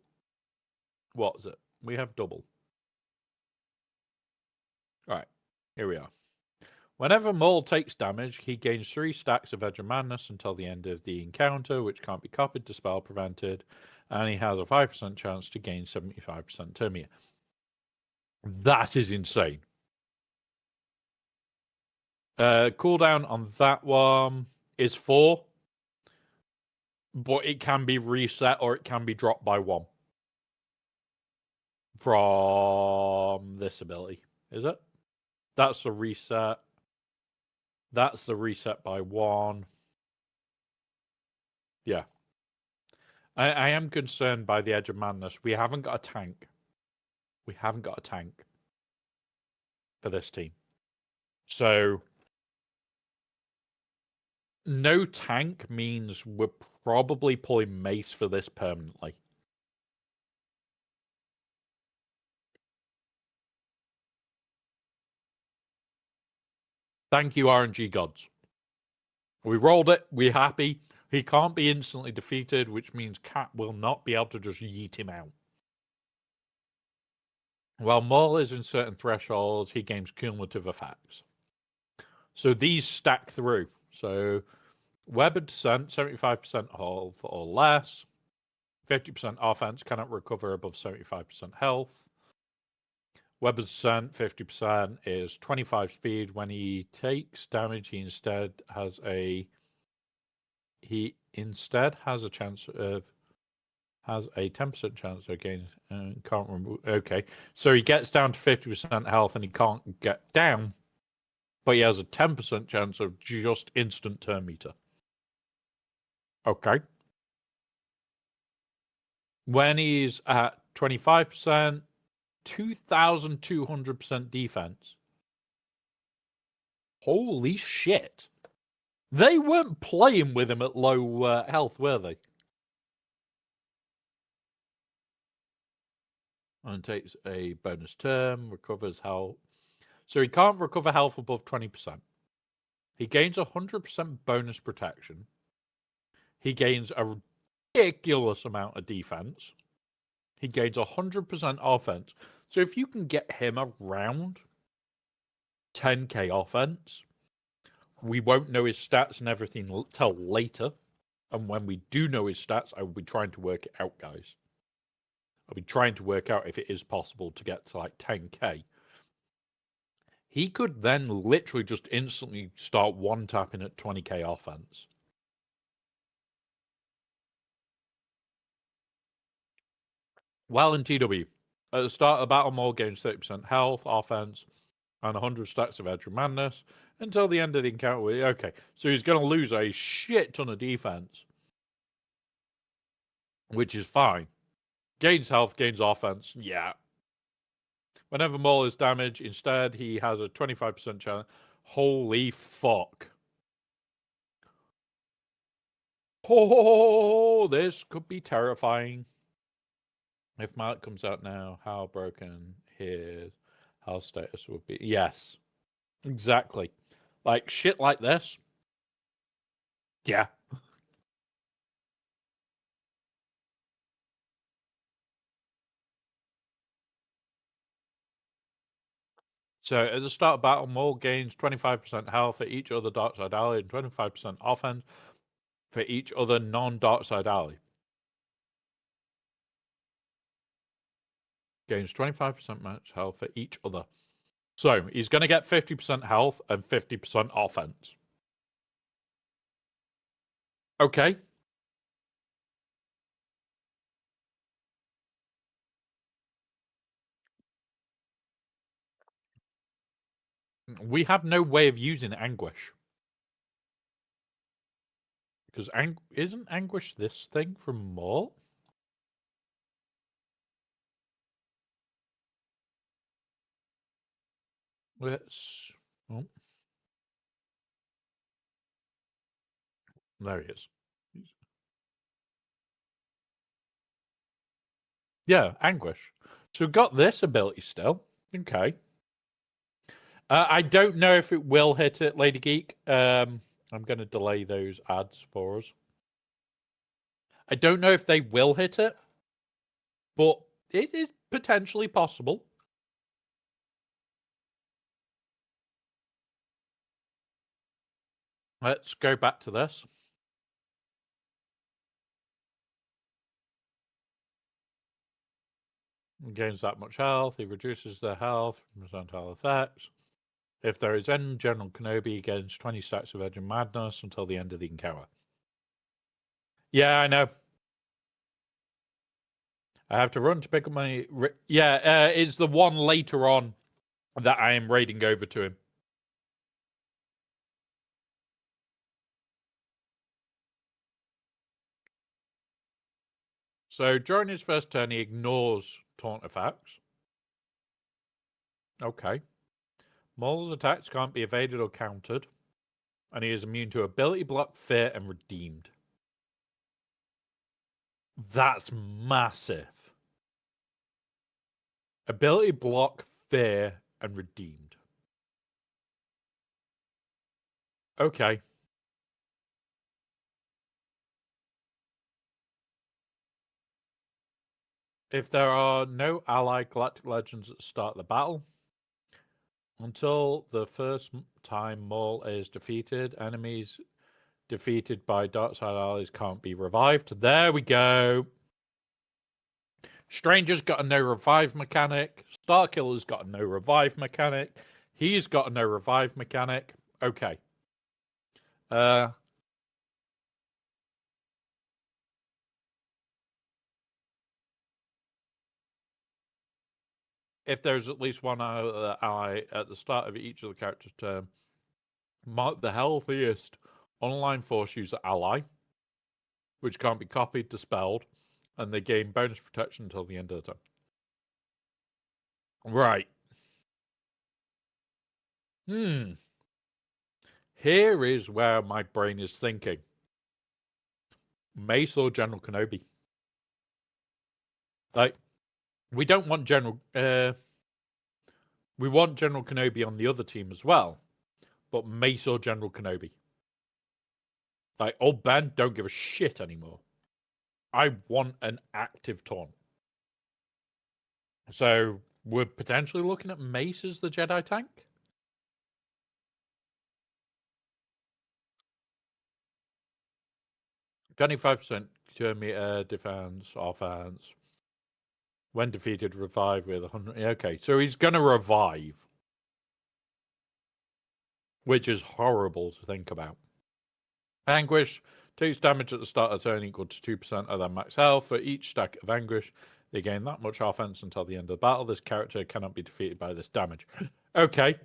What is it? We have double. Right. Here we are. Whenever Maul takes damage, he gains 3 stacks of Edge of Madness until the end of the encounter, which can't be copied, dispelled, prevented, and he has a 5% chance to gain 75% turn meter. That is insane. Cooldown on that one is 4, but it can be reset or it can be dropped by 1 from this ability. Is it? That's the reset. That's the reset by 1. Yeah. I am concerned by the Edge of Madness. We haven't got a tank. We haven't got a tank for this team. So, no tank means we're probably pulling Mace for this permanently. Thank you, RNG gods. We rolled it. We're happy. He can't be instantly defeated, which means Cat will not be able to just yeet him out. While Maul is in certain thresholds, he gains cumulative effects. So these stack through. So Web of Descent, 75% health or less. 50% offense, cannot recover above 75% health. Web of Descent, 50% is 25 speed. When he takes damage, he instead has a chance of has a 10% chance again. Can't remove. Okay, so he gets down to 50% health and he can't get down, but he has a 10% chance of just instant turn meter. Okay. When he's at 25%, 2,200% defense. Holy shit. They weren't playing with him at low health, were they? And takes a bonus turn, recovers health. So he can't recover health above 20%. He gains 100% bonus protection. He gains a ridiculous amount of defense. He gains 100% offense. So if you can get him around 10k offense, we won't know his stats and everything till later. And when we do know his stats, I will be trying to work it out, guys. I'll be trying to work out if it is possible to get to like 10k. he could then literally just instantly start one-tapping at 20k offense. While in TW, at the start of the battle, Maul gains 30% health, offense, and 100 stacks of Edge of Madness until the end of the encounter. Okay, so he's going to lose a shit ton of defense, which is fine. Gains health, gains offense, yeah. Whenever Maul is damaged, instead, he has a 25% chance. Holy fuck. Oh, this could be terrifying. If Malik comes out now, how broken his health status would be. Yes, exactly. Like, shit like this. Yeah. So at the start of battle, Maul gains 25% health for each other dark side ally and 25% offense for each other non-dark side ally. Gains 25% max health for each other. So he's going to get 50% health and 50% offense. Okay. We have no way of using Anguish. Because isn't Anguish this thing from Maul? Let's... Oh. There he is. Yeah, Anguish. So we've got this ability still. Okay. I don't know if it will hit it, Lady Geek. I'm going to delay those ads for us. I don't know if they will hit it, but it is potentially possible. Let's go back to this. He gains that much health. He reduces their health from percentile effects. If there is any General Kenobi, he gains 20 stacks of Edge of Madness until the end of the encounter. Yeah, I know. I have to run to pick up my... Yeah, it's the one later on that I am raiding over to him. So during his first turn, he ignores taunt effects. Okay. Maul's attacks can't be evaded or countered. And he is immune to ability block, fear, and redeemed. That's massive. Ability block, fear, and redeemed. Okay. If there are no allied galactic legends at the start of the battle, until the first time Maul is defeated, enemies defeated by dark side allies can't be revived. There we go. Stranger's got a no revive mechanic. Starkiller's got a no revive mechanic. He's got a no revive mechanic. Okay. If there's at least one ally at the start of each of the character's turn, mark the healthiest online force user ally, which can't be copied, dispelled, and they gain bonus protection until the end of the turn. Right. Here is where my brain is thinking. Mace or General Kenobi? Like, we don't want General... we want General Kenobi on the other team as well. But Mace or General Kenobi? Like, old Ben, don't give a shit anymore. I want an active taunt. So, we're potentially looking at Mace as the Jedi tank? %25% turn meter, defense, offense. When defeated, revive with 100. Okay, so he's going to revive. which is horrible to think about. Anguish takes damage at the start of turn equal to 2% of their max health. For each stack of Anguish, they gain that much offense until the end of the battle. This character cannot be defeated by this damage. Okay.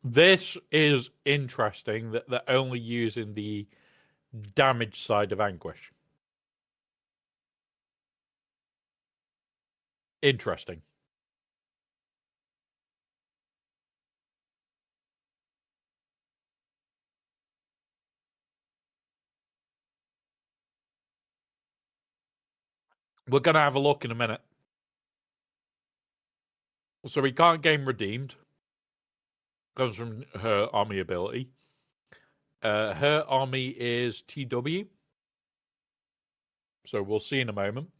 This is interesting that they're only using the damage side of Anguish. Interesting. We're going to have a look in a minute. So we can't gain redeemed. Comes from her army ability. Her army is TW. So we'll see in a moment.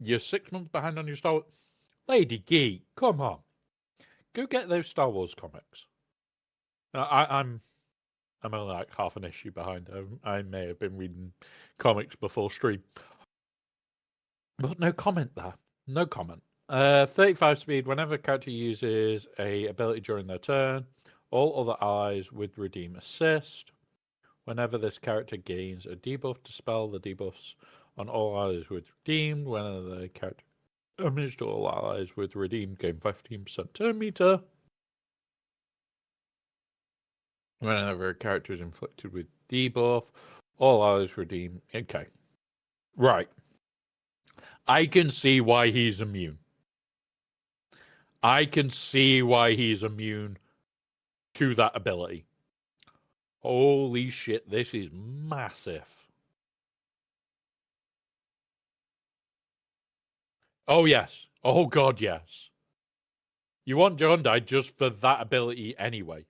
You're 6 months behind on your Star Wars. Lady Geek, come on. Go get those Star Wars comics. I'm only like half an issue behind. I may have been reading comics before stream. But no comment there. No comment. 35 speed. Whenever a character uses a ability during their turn, all other allies with redeem assist. Whenever this character gains a debuff, dispel the debuffs on all allies with redeemed. Whenever the character damage to all allies with redeemed, gain 15% turn meter. Whenever a character is inflicted with debuff, all allies redeem. Okay. Right. I can see why he's immune. I can see why he's immune to that ability. Holy shit, this is massive. Oh, yes. Oh, God, yes. You want Jondai just for that ability anyway.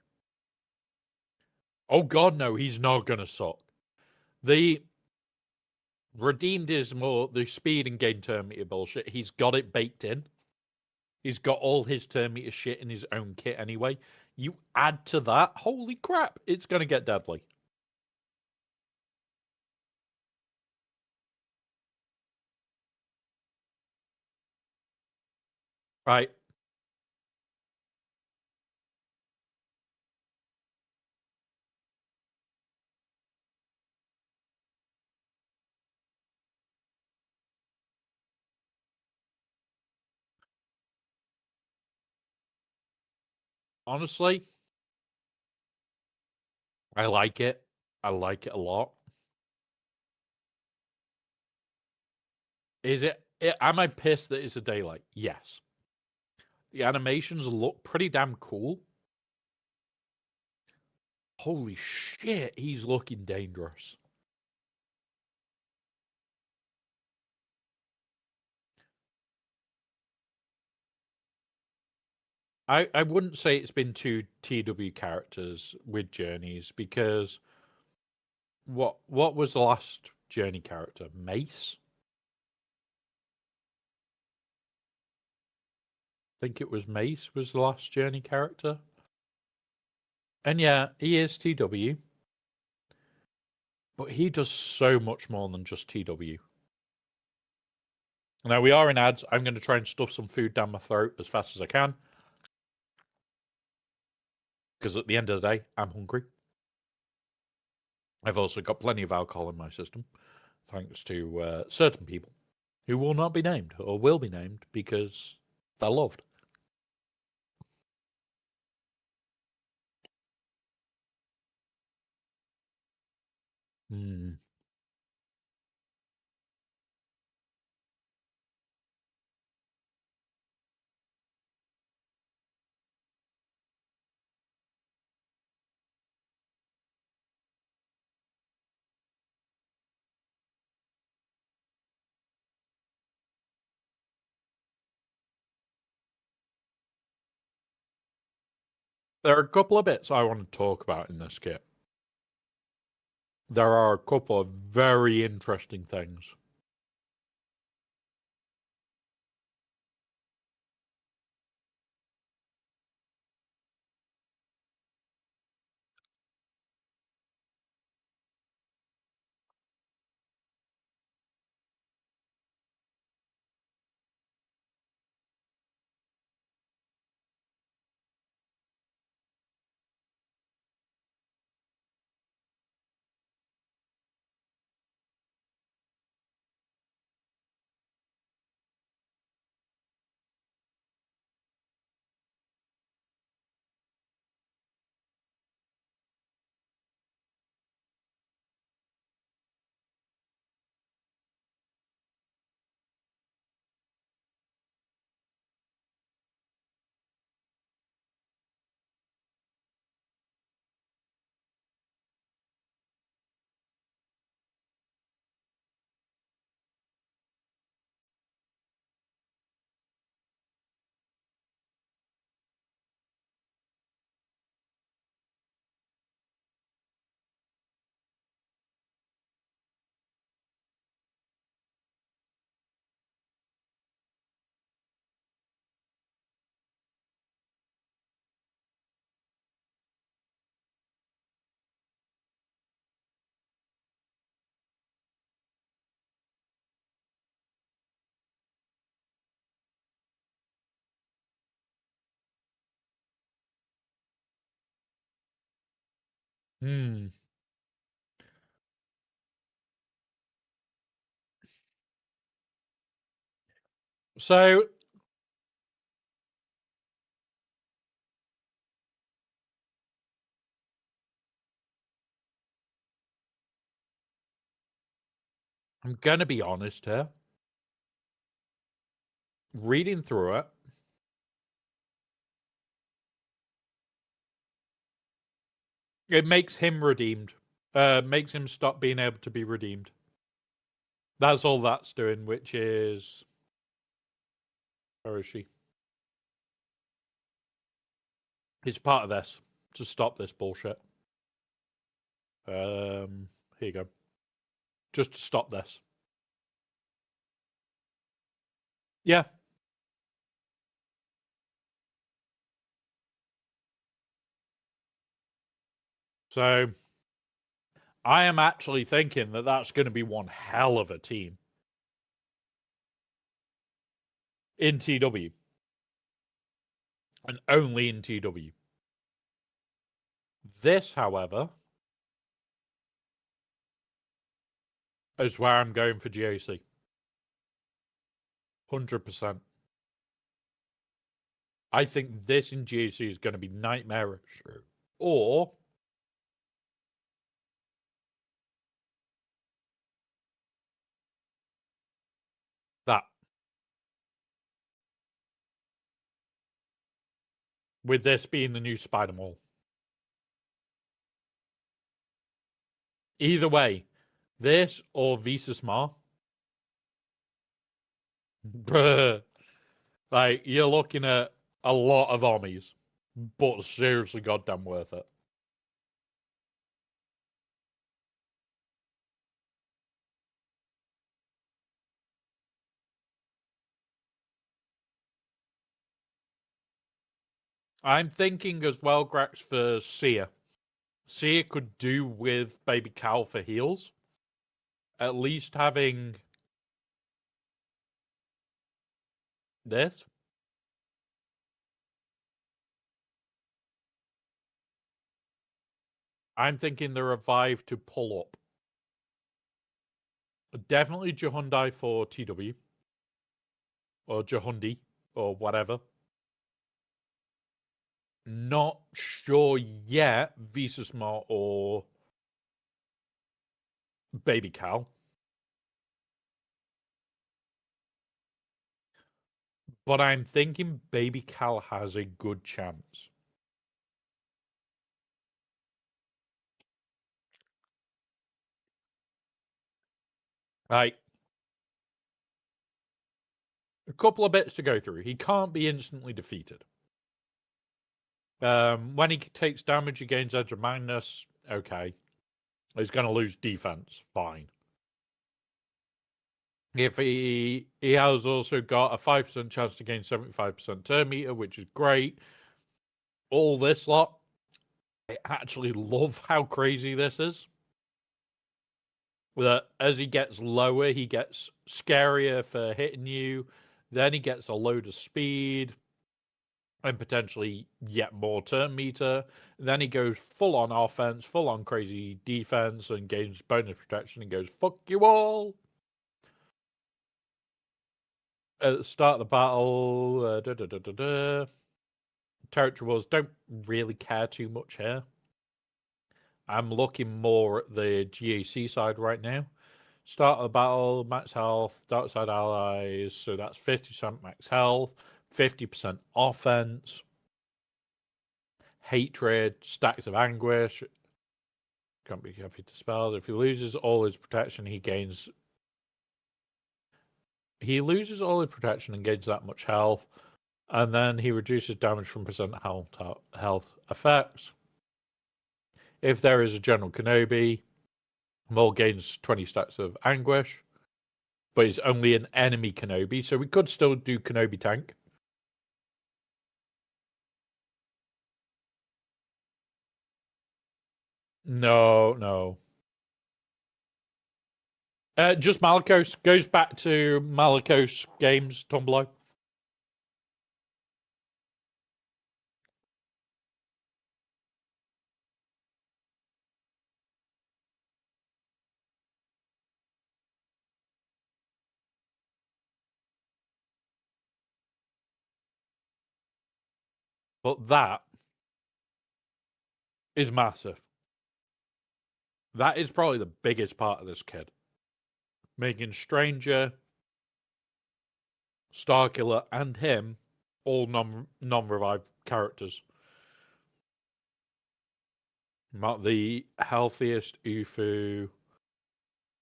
Oh, God, no, he's not going to suck. The redeemed is more the speed and gain turn meter bullshit. He's got it baked in. He's got all his turn meter shit in his own kit anyway. You add to that, holy crap, it's going to get deadly. Right. Honestly, I like it. I like it a lot. Is it? Am I pissed that it's a daylight? Yes. The animations look pretty damn cool. Holy shit, he's looking dangerous. I wouldn't say it's been two TW characters with journeys because what was the last journey character? Mace? I think it was Mace was the last journey character. And yeah, he is TW. But he does so much more than just TW. Now we are in ads. I'm going to try and stuff some food down my throat as fast as I can. Because at the end of the day, I'm hungry. I've also got plenty of alcohol in my system, thanks to certain people who will not be named or will be named because they're loved. Hmm. There are a couple of bits I want to talk about in this kit. There are a couple of very interesting things. Hmm. So I'm gonna be honest here. Reading through it, it makes him redeemed. Makes him stop being able to be redeemed. That's all that's doing, which is... Where is she? It's part of this, to stop this bullshit. Here you go. Just to stop this. Yeah. So, I am actually thinking that that's going to be one hell of a team in TW. And only in TW. This, however, is where I'm going for GAC. 100%. I think this in GAC is going to be nightmarish. Or that. With this being the new Spider-Man. Either way, this or Visas Mar. Like, you're looking at a lot of armies, but seriously goddamn worth it. I'm thinking as well, Grax, for Seer. Seer could do with Baby Cal for heals. At least having this. I'm thinking the revive to pull up. Definitely Jahundai for TW. Or Jahundi. Or whatever. Not sure yet, Visasmart or Baby Cal. But I'm thinking Baby Cal has a good chance. Right. A couple of bits to go through. He can't be instantly defeated. When he takes damage, he gains Edge of Magnus. Okay. He's going to lose defense. Fine. If he has also got a 5% chance to gain 75% turn meter, which is great. All this lot, I actually love how crazy this is. That as he gets lower, he gets scarier for hitting you. Then he gets a load of speed and potentially yet more turn meter. Then he goes full on offense, full on crazy defense, and gains bonus protection and goes, fuck you all. At the start of the battle, territory wars don't really care too much here. I'm looking more at the GAC side right now. Start of the battle, max health, dark side allies, so that's 50% max health, 50% offense, hatred, stacks of anguish. Can't be heavy to spells. If he loses all his protection, he gains. He loses all his protection and gains that much health, and then he reduces damage from percent health effects. If there is a General Kenobi, Maul gains 20 stacks of anguish, but it's only an enemy Kenobi, so we could still do Kenobi tank. No. Just Malicos. Goes back to Malicos games, Tumblr. But that is massive. That is probably the biggest part of this kid. Making Stranger, Starkiller, and him all non-revived characters. Not the healthiest UFO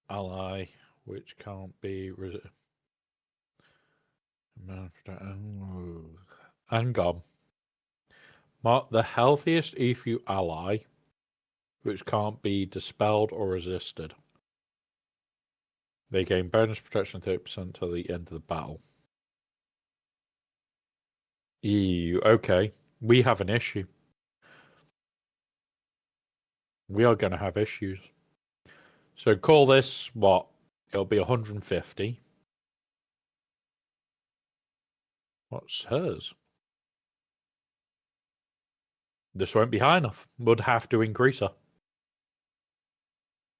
ally, which can't be... And gone. Mark the healthiest UFO ally, which can't be dispelled or resisted. They gain bonus protection 30% until the end of the battle. Ew, okay. We have an issue. We are going to have issues. So call this, what? It'll be 150. What's hers? This won't be high enough. Would have to increase her.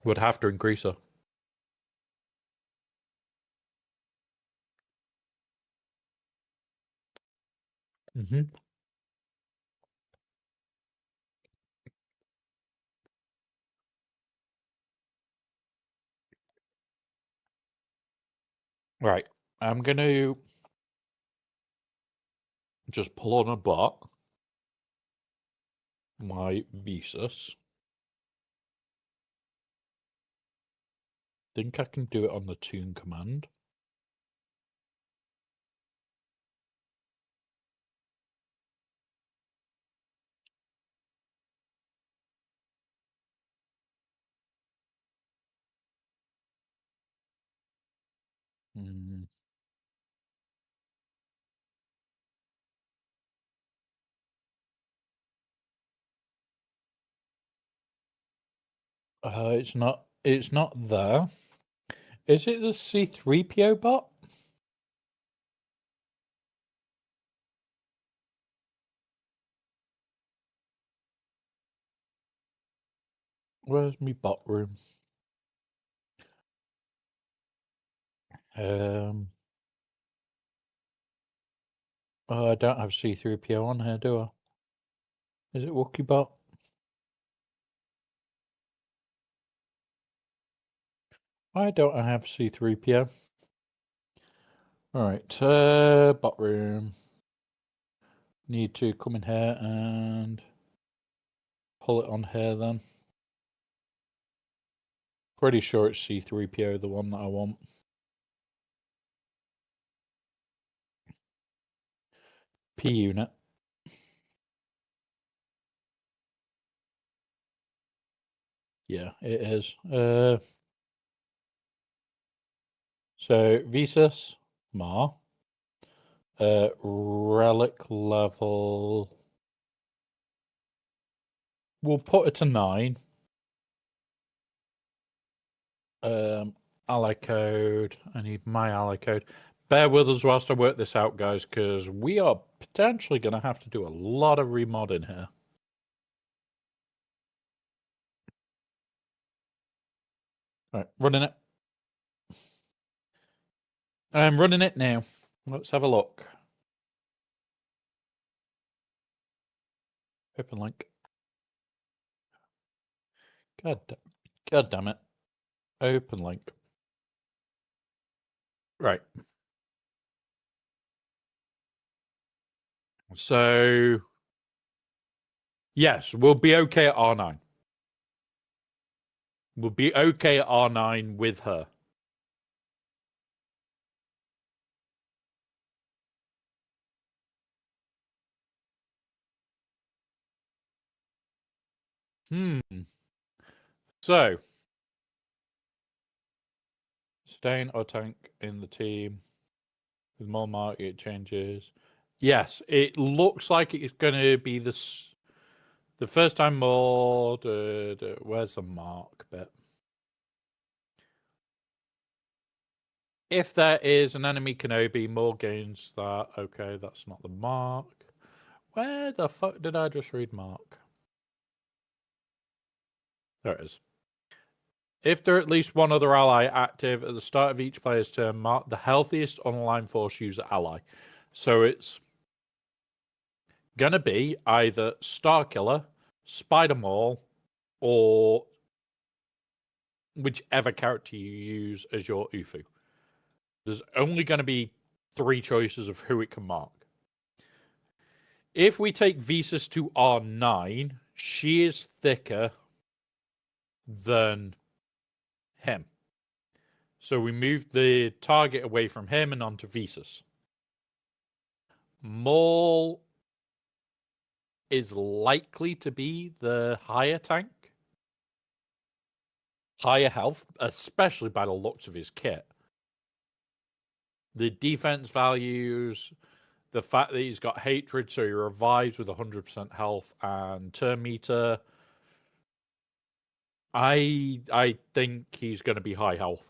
Would have to increase her. Mm-hmm. Right. I'm going to just pull on a bot. My Visas. Think I can do it on the tune command. Hmm. It's not there. Is it the C3PO bot? Where's my bot room? Oh, I don't have C3PO on here, do I? Is it Wookiee bot? Why don't I have C3PO? Alright, bot room. Need to come in here and pull it on here then. Pretty sure it's C3PO, the one that I want. P unit. Yeah, it is. So Visas, Mar. Relic level. We'll put it to 9. Ally code. I need my ally code. Bear with us whilst I work this out, guys, because we are potentially going to have to do a lot of remodding here. Right, running it. I'm running it now. Let's have a look. Open link. God damn it. Open link. Right. So, yes, we'll be okay at R9. We'll be okay at R9 with her. So, staying or tank in the team with more market changes. Yes, it looks like it's going to be the first time more. Where's the mark bit? If there is an enemy Kenobi, more gains that. Okay, that's not the mark. Where the fuck did I just read mark? There it is. If there are at least one other ally active at the start of each player's turn, mark the healthiest online force user ally. So it's going to be either Starkiller, Spider Maul, or whichever character you use as your Ufu. There's only going to be 3 choices of who it can mark. If we take Visas to R9, she is thicker than him. So we moved the target away from him and onto Visas. Maul is likely to be the higher tank. Higher health, especially by the looks of his kit. The defense values, the fact that he's got hatred, so he revives with 100% health and turn meter. I think he's going to be high health.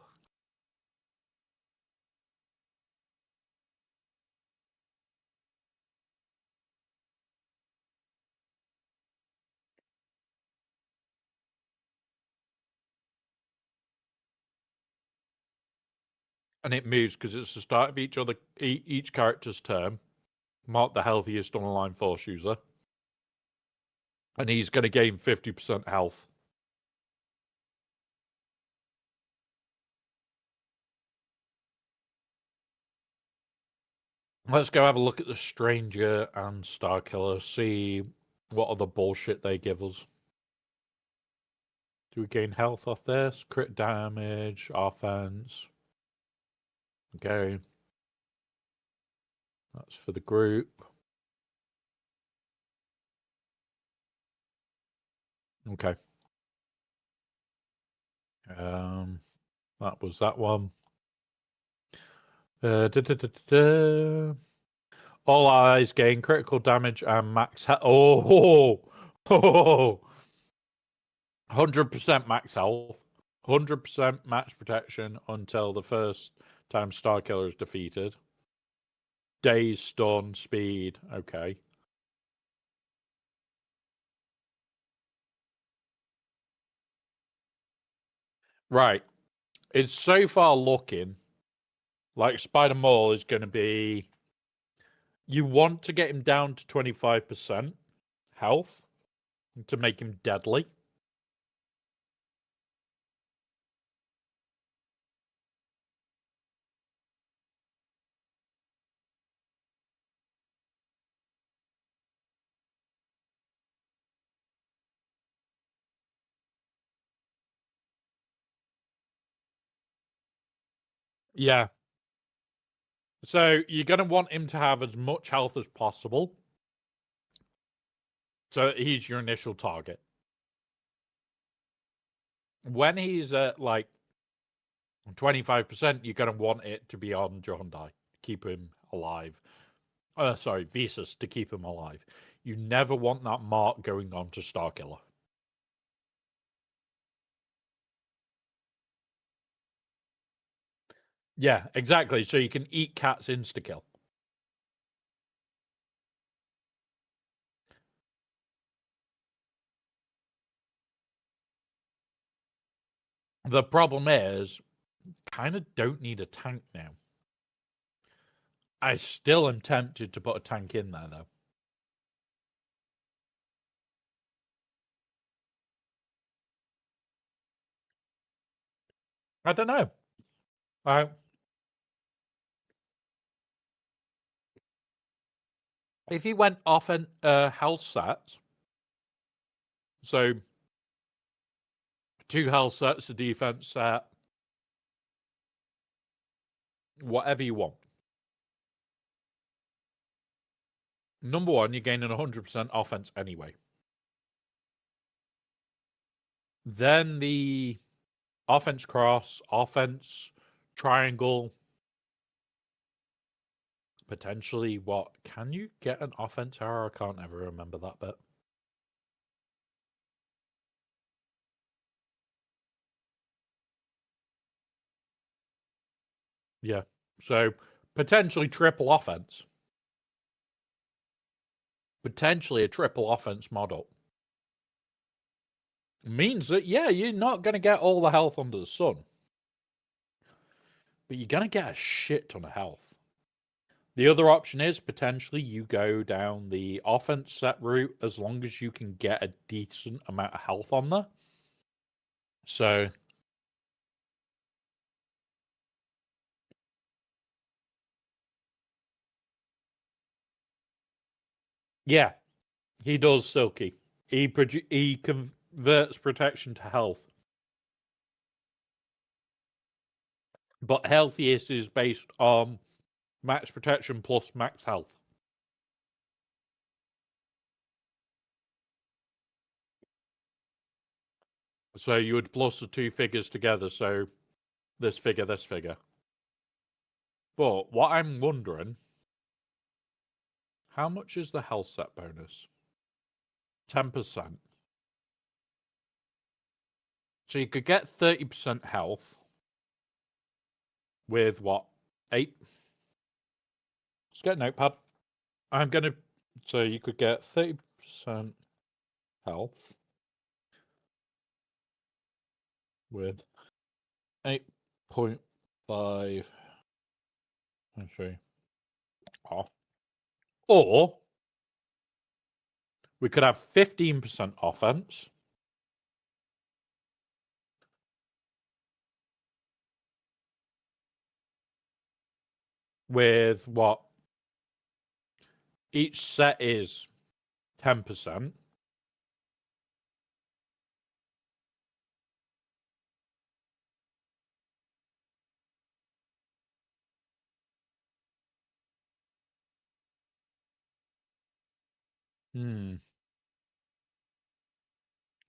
And it moves because it's the start of each character's turn. Mark the healthiest online force user. And he's going to gain 50% health. Let's go have a look at the Stranger and Starkiller, see what other bullshit they give us. Do we gain health off this? Crit damage, offense. Okay. That's for the group. Okay. That was that one. All allies gain critical damage and max health. Oh, 100% max health, 100% max protection until the first time Starkiller is defeated. Daze, stun, speed. Okay. Right. It's so far looking like Spider Maul is going to be. You want to get him down to 25% health to make him deadly. Yeah. So you're going to want him to have as much health as possible. So he's your initial target. When he's at like 25%, you're going to want it to be on Hyundai. Keep him alive. Sorry, Visas to keep him alive. You never want that mark going on to Starkiller. Yeah, exactly. So you can eat cats insta-kill. The problem is, kind of don't need a tank now. I still am tempted to put a tank in there, though. I don't know. If he went off an health set, so 2 health sets, a defense set, whatever you want. Number 1, you're gaining 100% offense anyway. Then the offense cross, offense triangle. Potentially, what? Can you get an offense arrow? I can't ever remember that bit. Yeah. So, potentially triple offense. Potentially a triple offense model. Means that, yeah, you're not going to get all the health under the sun. But you're going to get a shit ton of health. The other option is potentially you go down the offense set route as long as you can get a decent amount of health on there. So yeah, he does, Silky. He converts protection to health. But healthiest is based on max protection plus max health. So you would plus the two figures together. So this figure, this figure. But what I'm wondering, how much is the health set bonus? 10%. So you could get 30% health with what? 8? Let's get a notepad. I'm going to. So you could get 30% health with 8.5. Let's see. Off. Or we could have 15% offense. With what? Each set is 10%.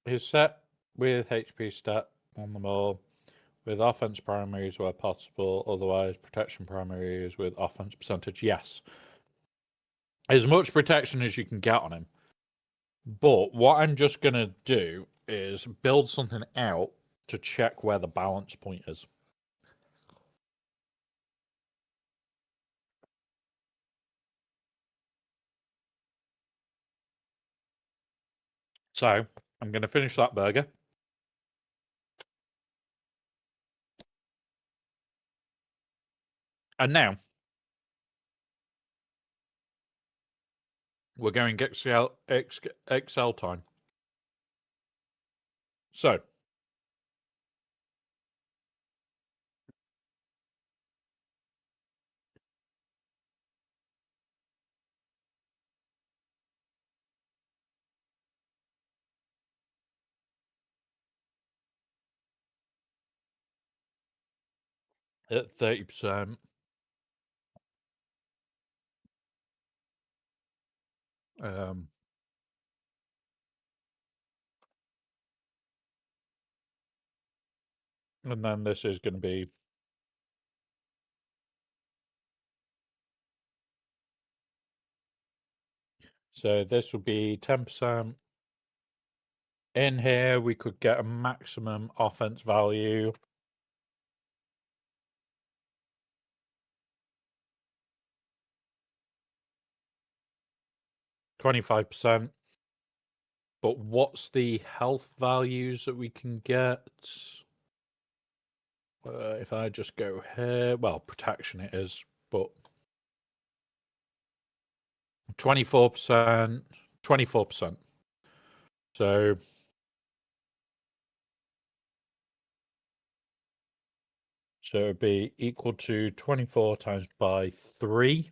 His set with HP stat on them all, with offense primaries where possible, otherwise protection primaries with offense percentage. Yes. As much protection as you can get on him. But what I'm just going to do is build something out to check where the balance point is. So I'm going to finish that burger. And now we're going Excel time. So at 30%. And then this is going to be so this would be 10%. In here, we could get a maximum offense value. %. But what's the health values that we can get? If I just go here, well, protection it is, but 24%, 24%. So it'd be equal to 24 times by 3.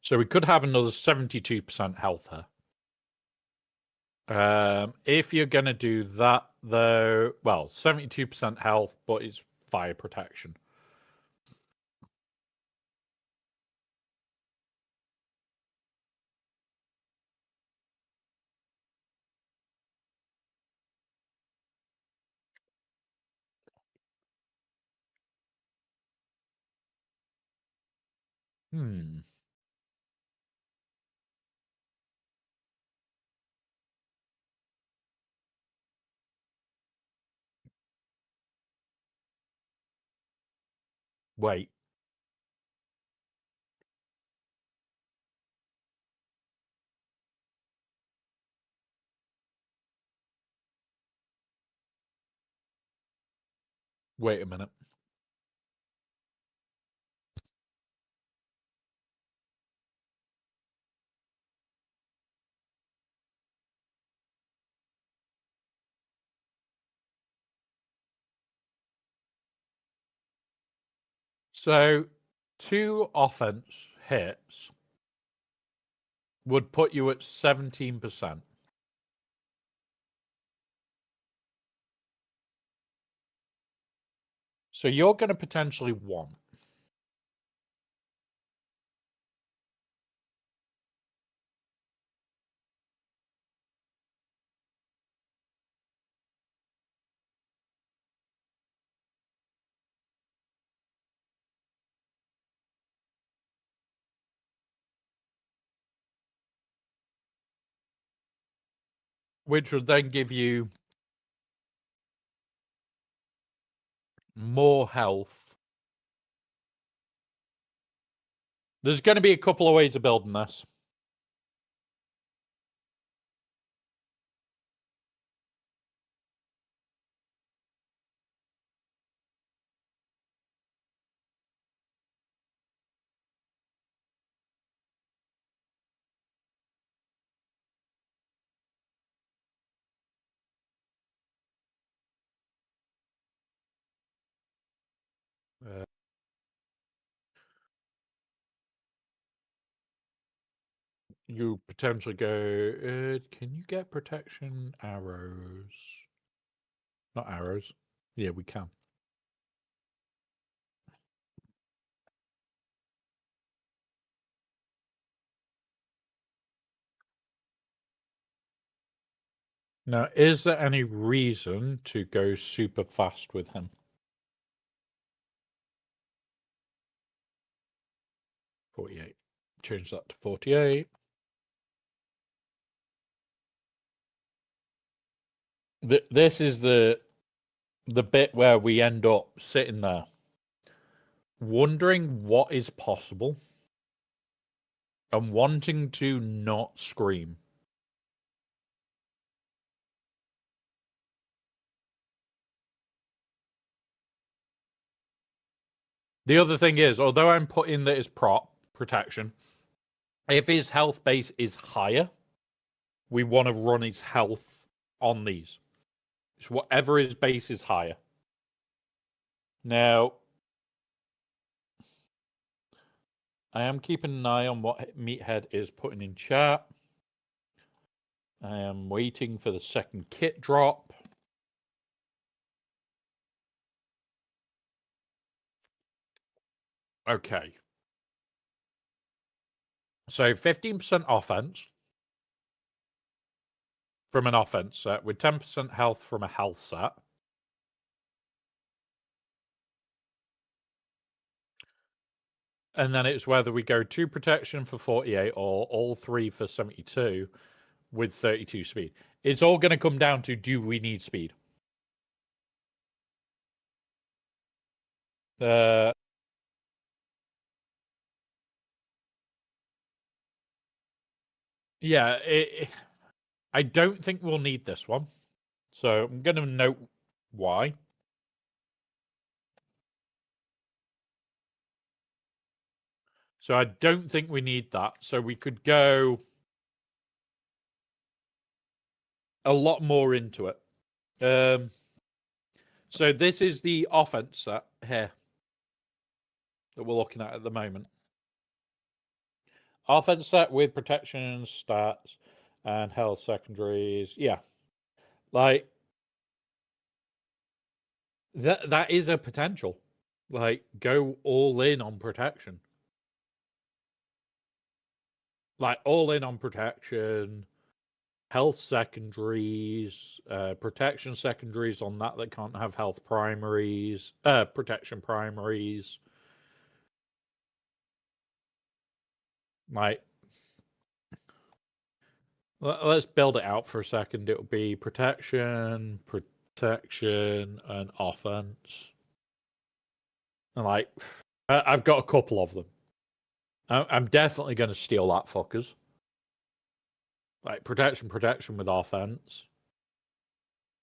So we could have another 72% health here. If you're going to do that, though, well, 72% health, but it's fire protection. Wait. Wait a minute. So 2 offense hits would put you at 17%. So you're going to potentially want. Which would then give you more health. There's going to be a couple of ways of building this. You potentially go, can you get protection arrows? Not arrows. Yeah, we can. Now, is there any reason to go super fast with him? 48. Change that to 48. This is the bit where we end up sitting there wondering what is possible and wanting to not scream. The other thing is, although I'm putting that as prop protection, if his health base is higher, we want to run his health on these. So whatever his base is higher. Now, I am keeping an eye on what Meathead is putting in chat. I am waiting for the second kit drop. Okay. So 15% offense from an offense set with 10% health from a health set. And then it's whether we go 2 protection for 48 or all 3 for 72 with 32 speed. It's all going to come down to, do we need speed? Yeah, I don't think we'll need this one. So I'm going to note why. So I don't think we need that. So we could go a lot more into it. So this is the offense set here that we're looking at the moment. Offense set with protection, stats, and health secondaries. Yeah. Like, that is a potential. Like, go all in on protection. Like, all in on protection, health secondaries, protection secondaries on that can't have health primaries, protection primaries. Like, let's build it out for a second. It'll be protection, and offense. And like, I've got a couple of them. I'm definitely going to steal that, fuckers. Like, protection with offense.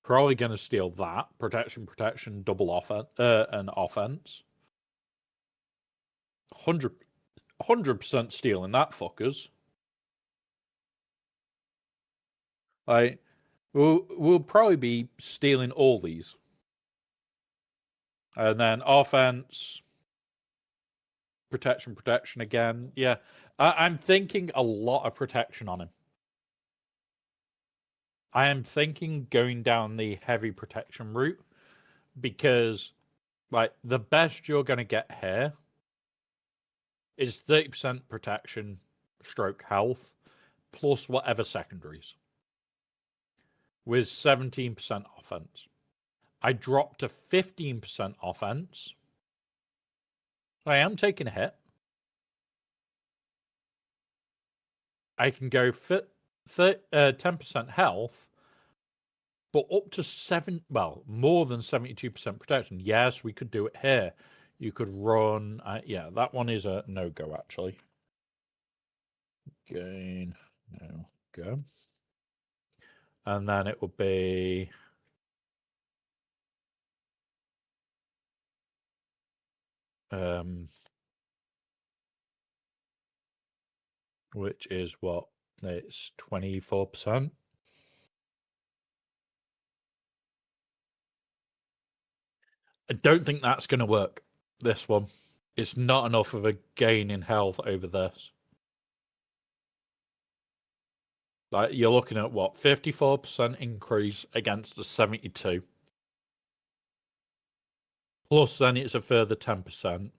Probably going to steal that. Protection, double offense, and offense. 100% stealing that, fuckers. Like, we'll probably be stealing all these. And then offense. Protection again. Yeah. I'm thinking a lot of protection on him. I am thinking going down the heavy protection route because, like, the best you're going to get here is 30% protection stroke health plus whatever secondaries with 17% offense. I dropped to 15% offense. I am taking a hit. I can go 10% health, but up to more than 72% protection. Yes, we could do it here. You could run. Yeah, that one is a no-go, actually. Gain, no go. And then it would be which is what? It's 24%. I don't think that's going to work, this one. It's not enough of a gain in health over this. Like, you're looking at what? 54% increase against the 72. Plus, then it's a further 10%.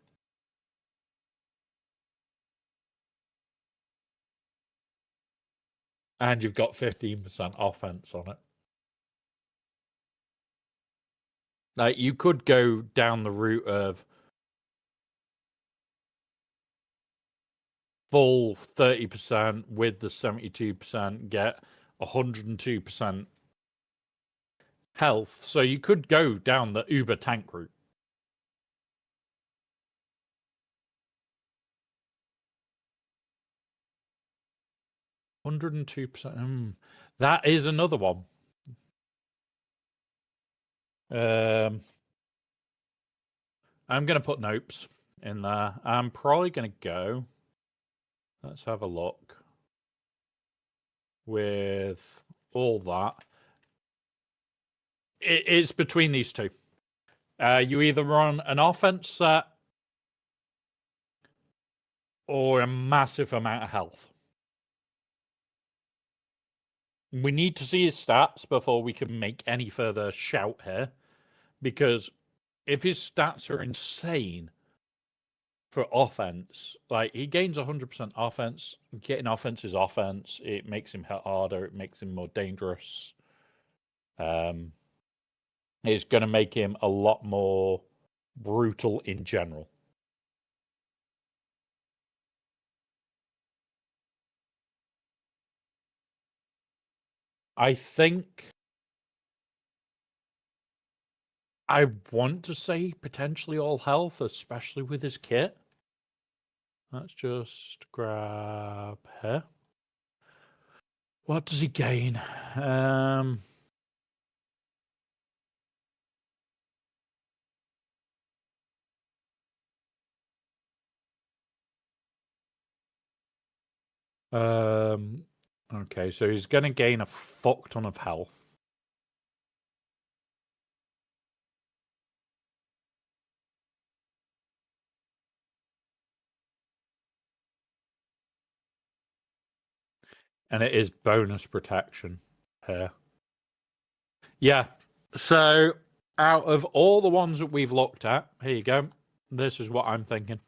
And you've got 15% offense on it. Like, you could go down the route of full 30% with the 72%, get 102% health. So you could go down the Uber tank route. %. That is another one. I'm going to put Nopes in there. I'm probably going to go. Let's have a look. With all that. It's between these two. You either run an offense set or a massive amount of health. We need to see his stats before we can make any further shout here. Because if his stats are insane for offense, like he gains 100% offense, getting offense is offense. It makes him hit harder. It makes him more dangerous. It's going to make him a lot more brutal in general. I think I want to say potentially all health, especially with his kit. Let's just grab here. What does he gain? Okay, so he's going to gain a fuck ton of health. And it is bonus protection here. Yeah. So out of all the ones that we've looked at, here you go. This is what I'm thinking.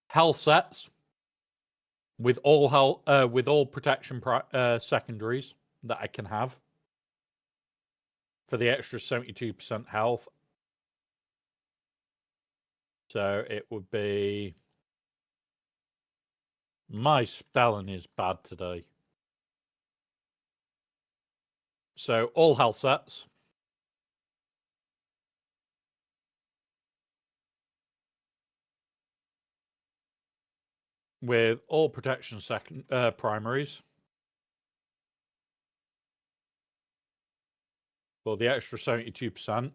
Health sets with all health, with all protection secondaries that I can have for the extra 72% health. So it would be. My spelling is bad today. So all health sets. With all protection primaries. For the extra 72%.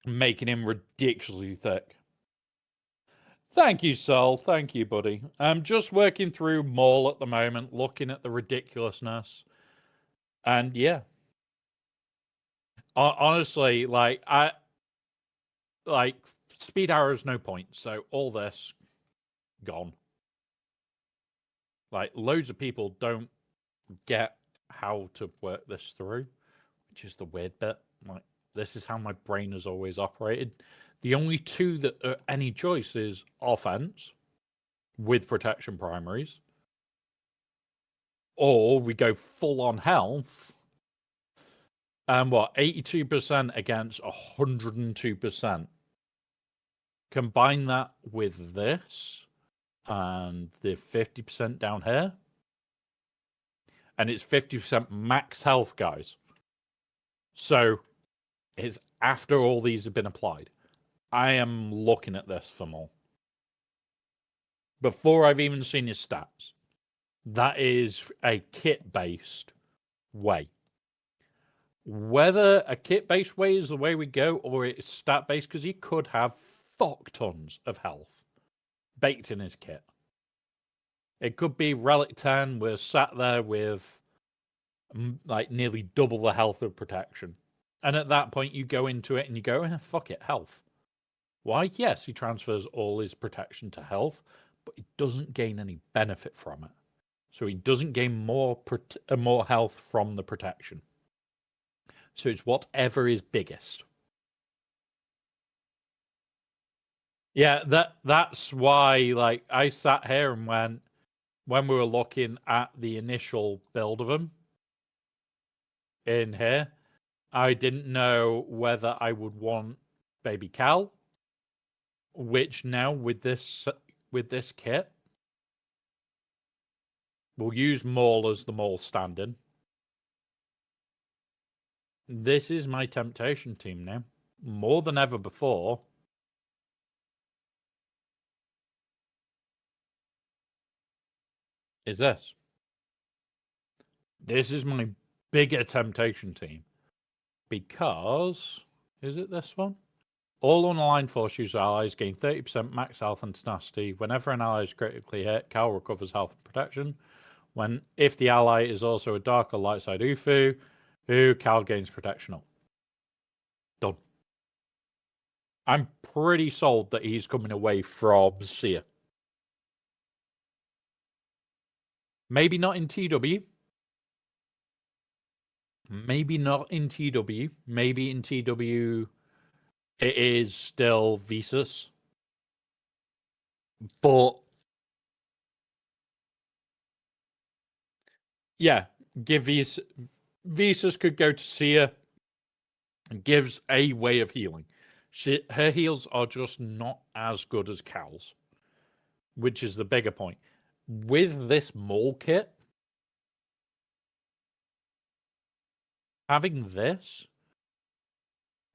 Making him ridiculously thick. Thank you, Sol. Thank you, buddy. I'm just working through Maul at the moment, looking at the ridiculousness. And yeah. Honestly, like speed arrows, no point. So all this, gone. Like, loads of people don't get how to work this through, which is the weird bit. Like, this is how my brain has always operated. The only two that are any choice is offense with protection primaries, or we go full on health. And 82% against 102%. Combine that with this and the 50% down here. And it's 50% max health, guys. So it's after all these have been applied. I am looking at this for more. Before I've even seen his stats. That is a kit-based way. Whether a kit-based way is the way we go or it's stat-based, because he could have fuck tons of health baked in his kit. It could be Relic 10, we're sat there with like nearly double the health of protection. And at that point, you go into it and you go, fuck it, health. Why? Yes, he transfers all his protection to health, but he doesn't gain any benefit from it. So he doesn't gain more health from the protection. So it's whatever is biggest. Yeah, that's why, like, I sat here and when we were looking at the initial build of them in here, I didn't know whether I would want Baby Cal, which now with this kit, we'll use Maul as the Maul stand-in. This is my temptation team now, more than ever before. Is this. This is my bigger temptation team. Because, is it this one? All unaligned force user allies gain 30% max health and tenacity. Whenever an ally is critically hit, Cal recovers health and protection. If the ally is also a dark or light side Ufu, Cal gains protection up. Done. I'm pretty sold that he's coming away from Seer. Maybe not in TW. Maybe not in TW. Maybe in TW it is still Visas. But yeah, give Visas could go to Seer and gives a way of healing. Her heals are just not as good as Cal's, which is the bigger point. With this Maul kit, having this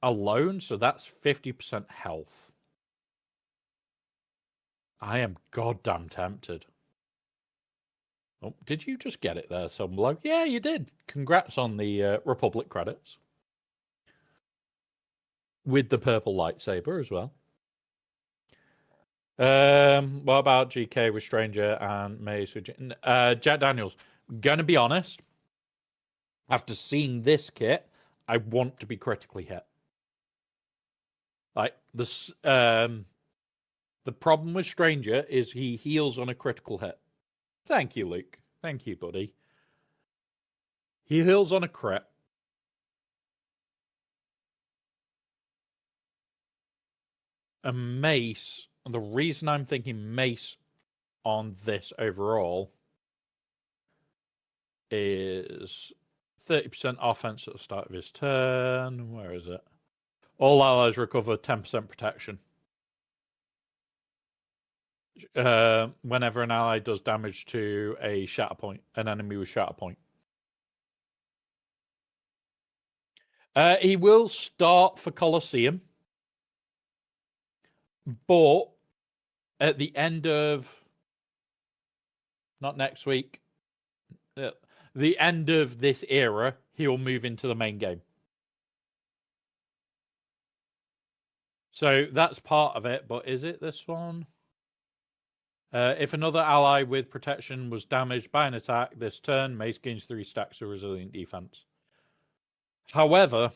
alone, so that's 50% health. I am goddamn tempted. Oh, did you just get it there, Sunblow? Yeah, you did. Congrats on the Republic credits. With the purple lightsaber as well. What about GK with Stranger and May? Jack Daniels. Gonna be honest. After seeing this kit, I want to be critically hit. Like this, the problem with Stranger is he heals on a critical hit. Thank you, Luke. Thank you, buddy. He heals on a crit. A Mace, and the reason I'm thinking Mace on this overall is 30% offense at the start of his turn. Where is it? All allies recover 10% protection. Whenever an ally does damage to a shatter point, an enemy with shatter point. He will start for Colosseum. But at the end of, not next week, the end of this era, he'll move into the main game. So that's part of it, but is it this one? If another ally with protection was damaged by an attack this turn, Mace gains 3 stacks of resilient defense. However,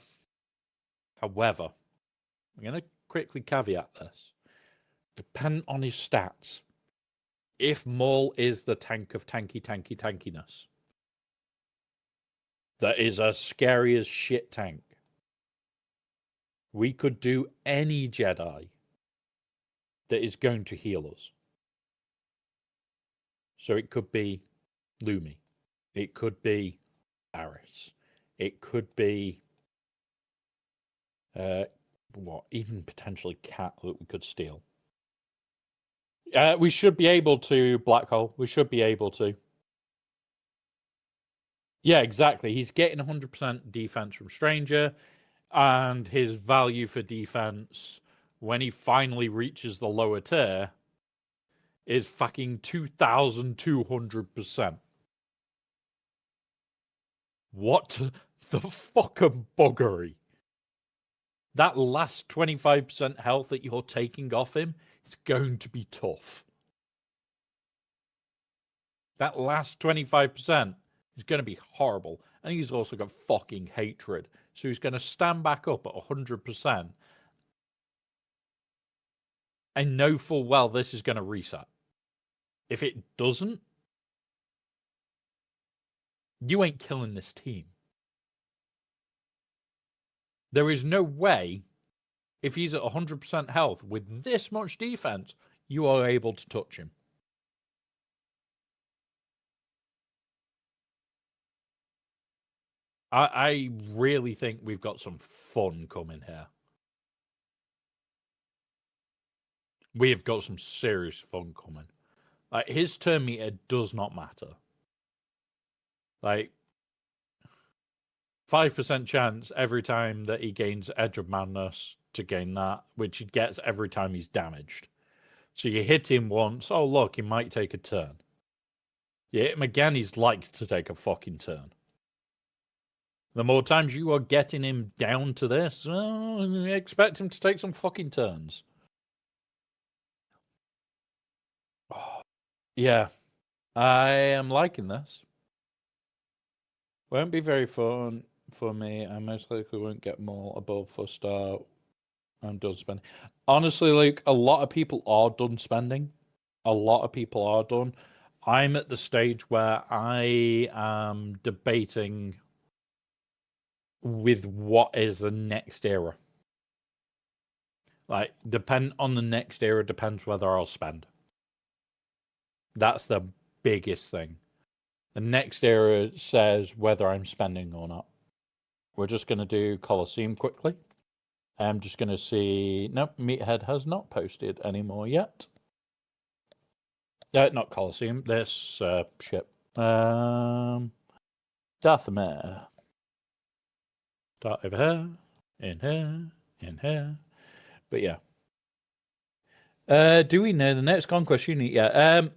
I'm going to quickly caveat this. Depending on his stats, if Maul is the tank of tankiness, that is as scary as shit tank, we could do any Jedi that is going to heal us. So it could be Lumi. It could be Aris. It could be even potentially Cat that we could steal. We should be able to Black Hole. We should be able to. Yeah, exactly. He's getting 100% defense from Stranger, and his value for defense when he finally reaches the lower tier is fucking 2,200%. What the fucking buggery? That last 25% health that you're taking off him is going to be tough. That last 25% is going to be horrible. And he's also got fucking hatred. So he's going to stand back up at 100% and know full well this is going to reset. If it doesn't, you ain't killing this team. There is no way, if he's at 100% health with this much defense, you are able to touch him. I really think we've got some fun coming here. We have got some serious fun coming. Like, his turn meter does not matter. Like, 5% chance every time that he gains Edge of Madness to gain that, which he gets every time he's damaged. So you hit him once, oh look, he might take a turn. You hit him again, he's like to take a fucking turn. The more times you are getting him down to this, well, expect him to take some fucking turns. Yeah, I am liking this. Won't be very fun for me. I most likely won't get more above 4-star. I'm done spending. Honestly, Luke, a lot of people are done spending. A lot of people are done. I'm at the stage where I am debating with what is the next era. Like, depend on the next era depends whether I'll spend. That's the biggest thing. The next era says whether I'm spending or not. We're just going to do Colosseum quickly. I'm just going to see... Nope, Meathead has not posted anymore yet. Not Colosseum, this ship. Dathomir. Start over here, in here, in here. But yeah. Do we know the next conquest unit yet?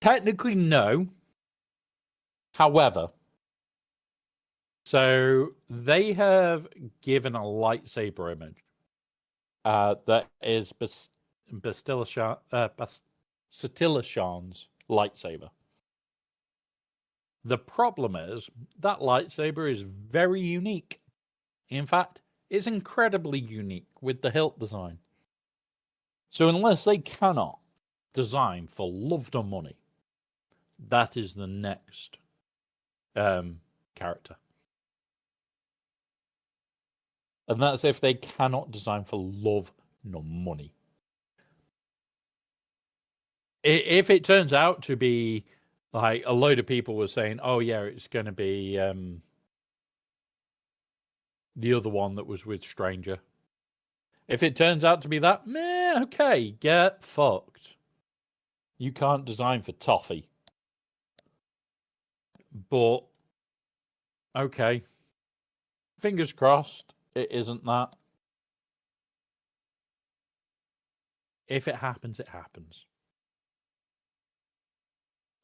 Technically, no. However, so they have given a lightsaber image that is Stilishan's lightsaber. The problem is that lightsaber is very unique. In fact, it's incredibly unique with the hilt design. So unless they cannot design for love nor money, that is the next character. And that's if they cannot design for love nor money. If it turns out to be like a load of people were saying, oh yeah, it's going to be the other one that was with Stranger. If it turns out to be that, meh, okay, get fucked. You can't design for toffee. But, okay. Fingers crossed it isn't that. If it happens, it happens.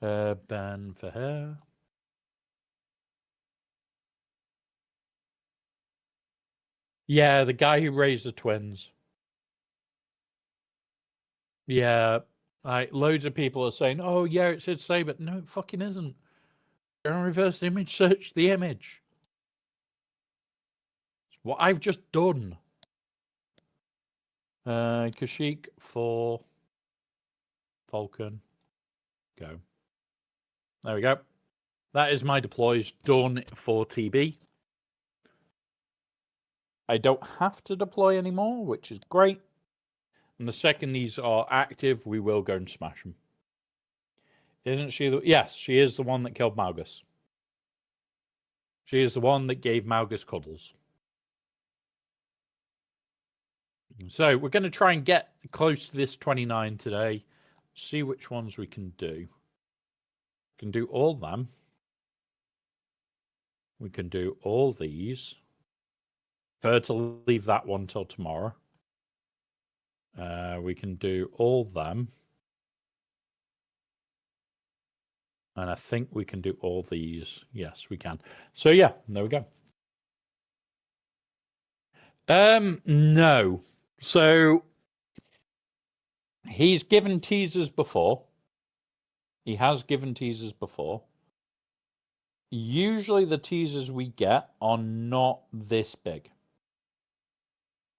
Ben for her. Yeah, the guy who raised the twins. Yeah, loads of people are saying, oh, yeah, it should say, but no, it fucking isn't. Go and reverse image search the image. It's what I've just done. Kashyyyk for Falcon. Go. There we go. That is my deploys done for TB. I don't have to deploy anymore, which is great. And the second these are active, we will go and smash them. Isn't she? Yes, she is the one that killed Malgus. She is the one that gave Malgus cuddles. So we're going to try and get close to this 29 today. See which ones we can do. We can do all of them. We can do all these. Prefer to leave that one till tomorrow. We can do all them. And I think we can do all these. Yes, we can. So yeah, there we go. No. So he's given teasers before. He has given teasers before. Usually the teasers we get are not this big.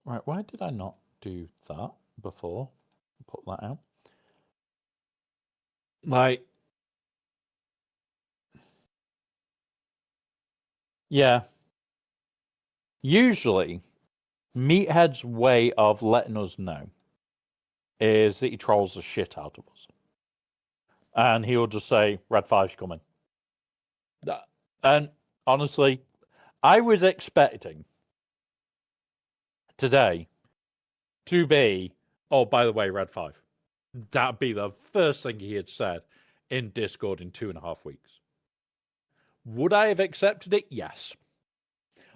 Right, why did I not do that before? Put that out. Like, yeah. Usually, Meathead's way of letting us know is that he trolls the shit out of us. And he'll just say, Red 5's coming. And honestly, I was expecting today to be, oh, by the way, Red 5. That'd be the first thing he had said in Discord in 2.5 weeks. Would I have accepted it? Yes.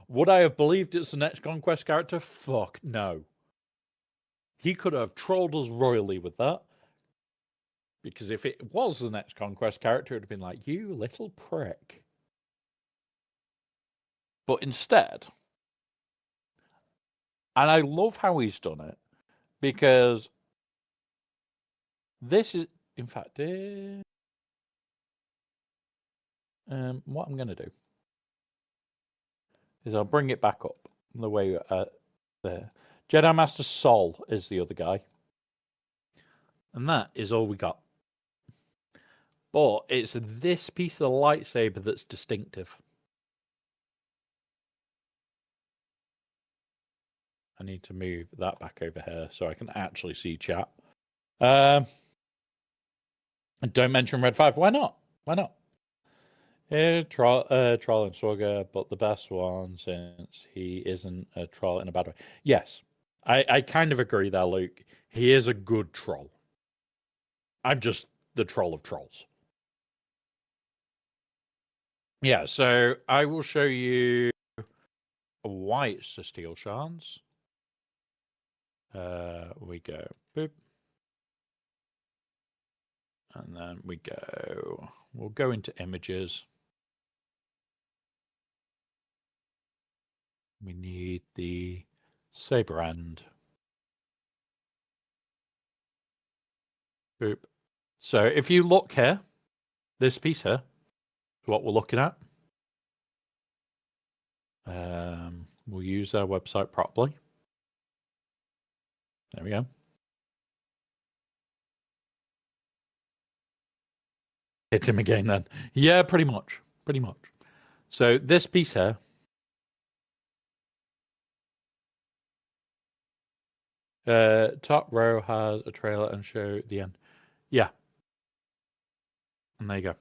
Would I have believed it's the next Conquest character? Fuck no. He could have trolled us royally with that. Because if it was the next Conquest character, it would have been like, you little prick. But instead, and I love how he's done it, because this is, in fact, what I'm going to do is I'll bring it back up the way there. Jedi Master Sol is the other guy. And that is all we got. But it's this piece of the lightsaber that's distinctive. I need to move that back over here so I can actually see chat. And don't mention Red 5. Why not? Why not? Troll and Swugger, but the best one since he isn't a troll in a bad way. Yes, I kind of agree there, Luke. He is a good troll. I'm just the troll of trolls. Yeah, so I will show you why it's the steel shards. We go boop. And then we'll go into images. We need the saber end. Boop. So if you look here, this piece here is what we're looking at. We'll use our website properly. There we go. Hit him again then. Yeah, pretty much. Pretty much. So this piece here. Top row has a trailer and show the end. Yeah. And there you go.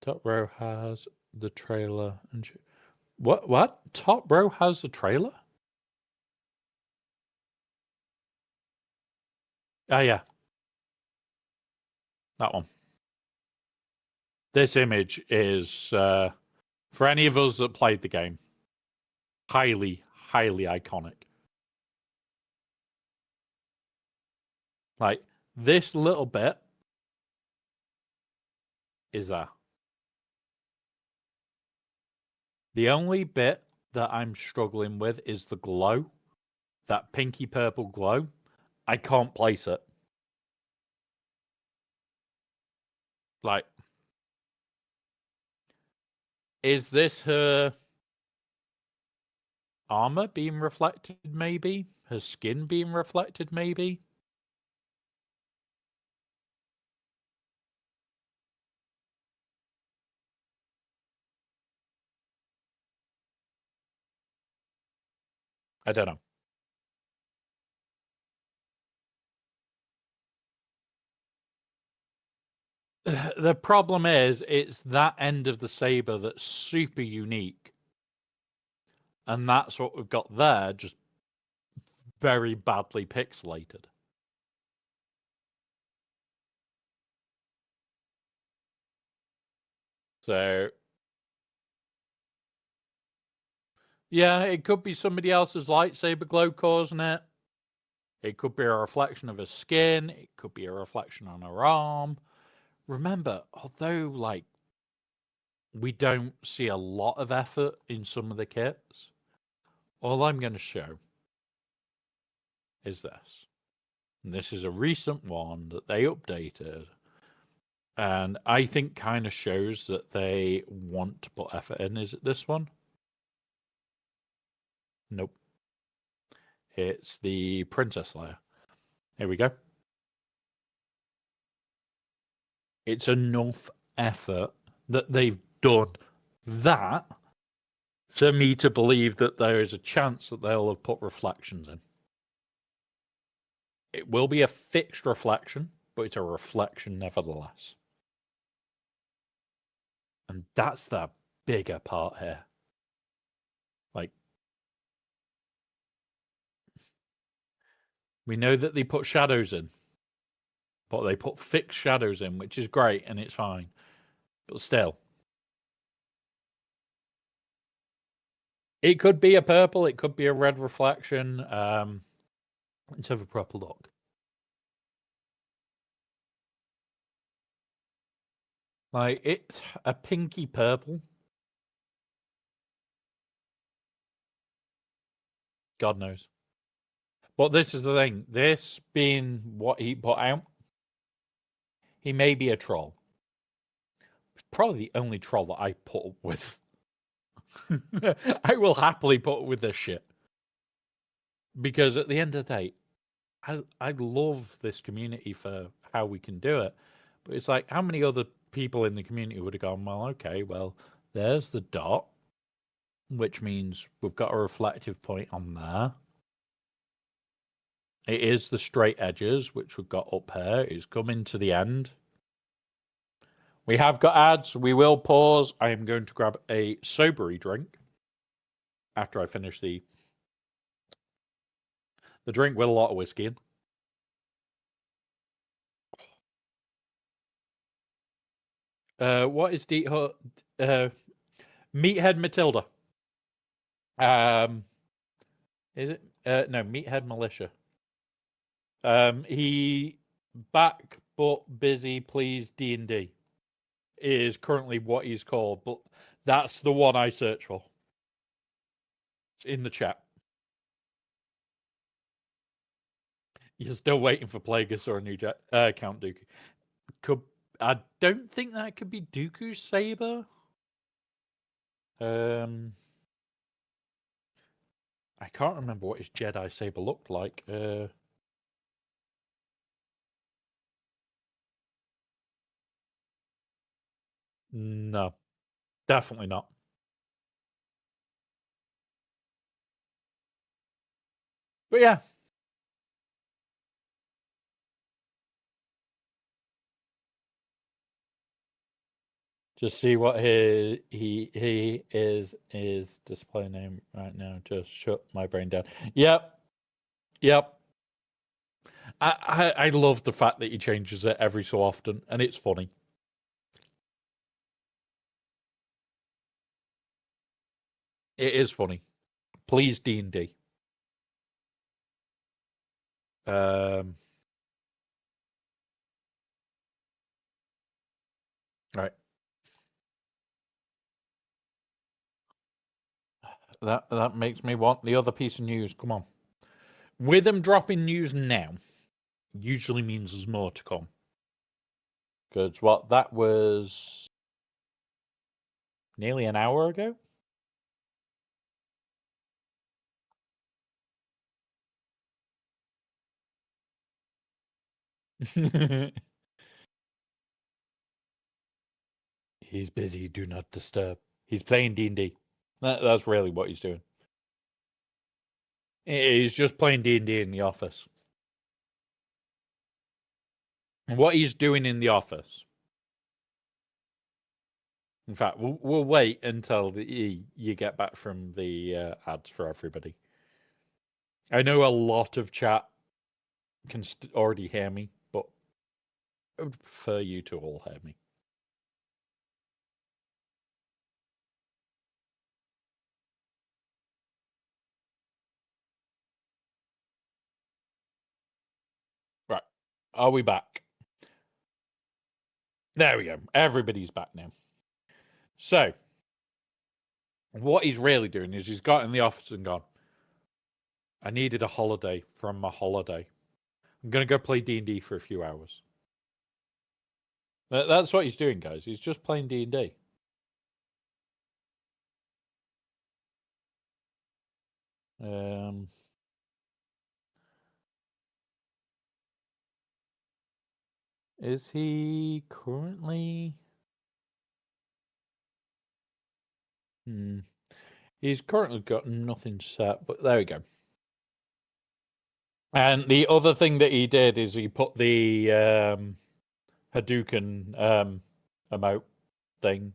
Top row has the trailer and show. What? Top row has the trailer? Ah, yeah. That one. This image is, for any of us that played the game, highly, highly iconic. Like, this little bit is there. The only bit that I'm struggling with is the glow. That pinky purple glow. I can't place it. Like, is this her armor being reflected, maybe? Her skin being reflected, maybe? I don't know. The problem is, it's that end of the saber that's super unique. And that's what we've got there, just very badly pixelated. So, yeah, it could be somebody else's lightsaber glow causing it. It could be a reflection of her skin. It could be a reflection on her arm. Remember, although, like, we don't see a lot of effort in some of the kits, all I'm going to show is this. And this is a recent one that they updated. And I think kind of shows that they want to put effort in. Is it this one? Nope. It's the Princess Leia. Here we go. It's enough effort that they've done that for me to believe that there is a chance that they'll have put reflections in. It will be a fixed reflection, but it's a reflection nevertheless. And that's the bigger part here. Like, we know that they put shadows in, but they put fixed shadows in, which is great and it's fine. But still, it could be a purple, it could be a red reflection. Let's have a proper look. Like, it's a pinky purple. God knows. But this is the thing. This being what he put out, he may be a troll. Probably the only troll that I put up with. I will happily put up with this shit. Because at the end of the day, I love this community for how we can do it. But it's like, how many other people in the community would have gone, well, okay, well, there's the dot, which means we've got a reflective point on there. It is the straight edges, which we've got up here. It's coming to the end. We have got ads. We will pause. I am going to grab a sobery drink after I finish the drink with a lot of whiskey in. What is Meathead Matilda? Is it? No, Meathead Militia. He back but busy, please D&D is currently what he's called, but that's the one I search for. It's in the chat. You're still waiting for Plagueis or a new Count Dooku. I don't think that could be Dooku's saber. I can't remember what his Jedi saber looked like. No, definitely not. But yeah. Just see what he is his display name right now. Just shut my brain down. Yep. I love the fact that he changes it every so often, and it's funny. It is funny. Please D&D. Right. That makes me want the other piece of news. Come on. With them dropping news now, usually means there's more to come. Because what, that was nearly an hour ago? He's busy, do not disturb. He's playing D&D. That's really what he's doing. He's just playing D&D in the office. And what he's doing in the office. In fact, we'll wait until you get back from the ads for everybody. I know a lot of chat can already hear me, but I would prefer you to all hear me. Right. Are we back? There we go. Everybody's back now. So, what he's really doing is he's got in the office and gone, I needed a holiday from my holiday. I'm going to go play D&D for a few hours. That's what he's doing, guys. He's just playing D&D. Is he currently... He's currently got nothing set, but there we go. And the other thing that he did is he put the Hadouken emote thing.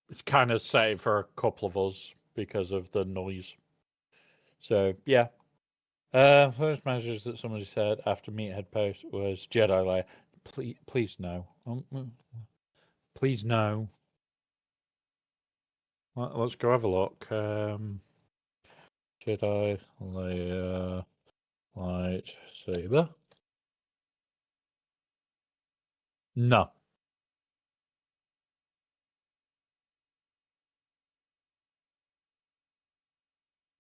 It's kind of safe for a couple of us because of the noise. So, yeah. First messages that somebody said after Meathead post was Jedi Layer. Please no. Please no. Let's go have a look. Jedi Layer lightsaber. No.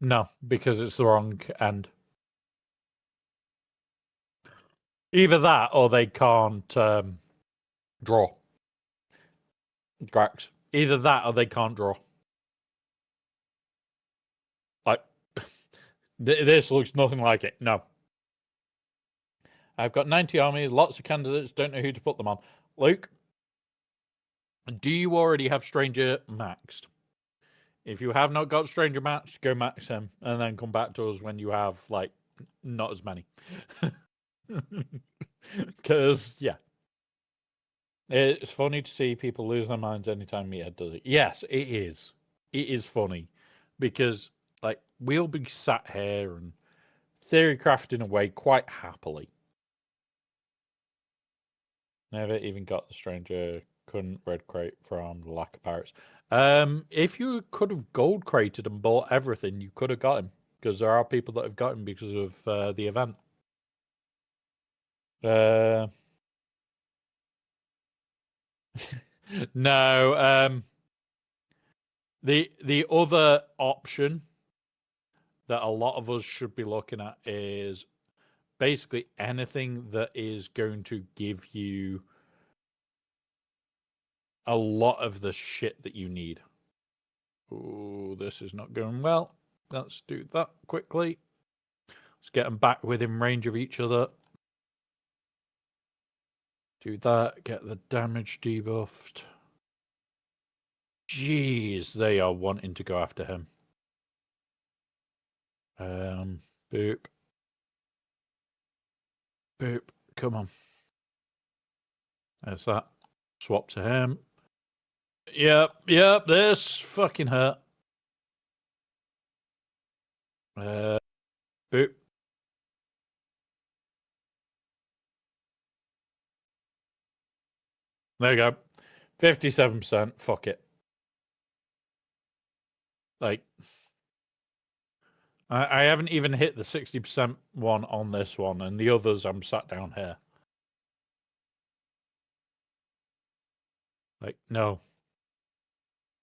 No, because it's the wrong end. Either that or they can't draw. Grax. Either that or they can't draw. Like, this looks nothing like it. No. I've got 90 armies, lots of candidates, don't know who to put them on. Luke, do you already have Stranger maxed? If you have not got Stranger maxed, go max him and then come back to us when you have, like, not as many. Because, yeah. It's funny to see people lose their minds anytime Meathead does it. Yes, it is. It is funny. Because, like, we'll be sat here and theory crafting away quite happily. Never even got the Stranger, couldn't red crate from the lack of pirates. If you could have gold crated and bought everything, you could have got him. Because there are people that have got him because of the event. No. The other option that a lot of us should be looking at is basically anything that is going to give you a lot of the shit that you need. Oh, this is not going well. Let's do that quickly. Let's get them back within range of each other. Do that. Get the damage debuffed. Jeez, they are wanting to go after him. Boop. Boop. Come on. There's that. Swap to him. Yep, this fucking hurt. Boop. There you go. 57%. Fuck it. Like, I haven't even hit the 60% one on this one, and the others I'm sat down here. Like, no.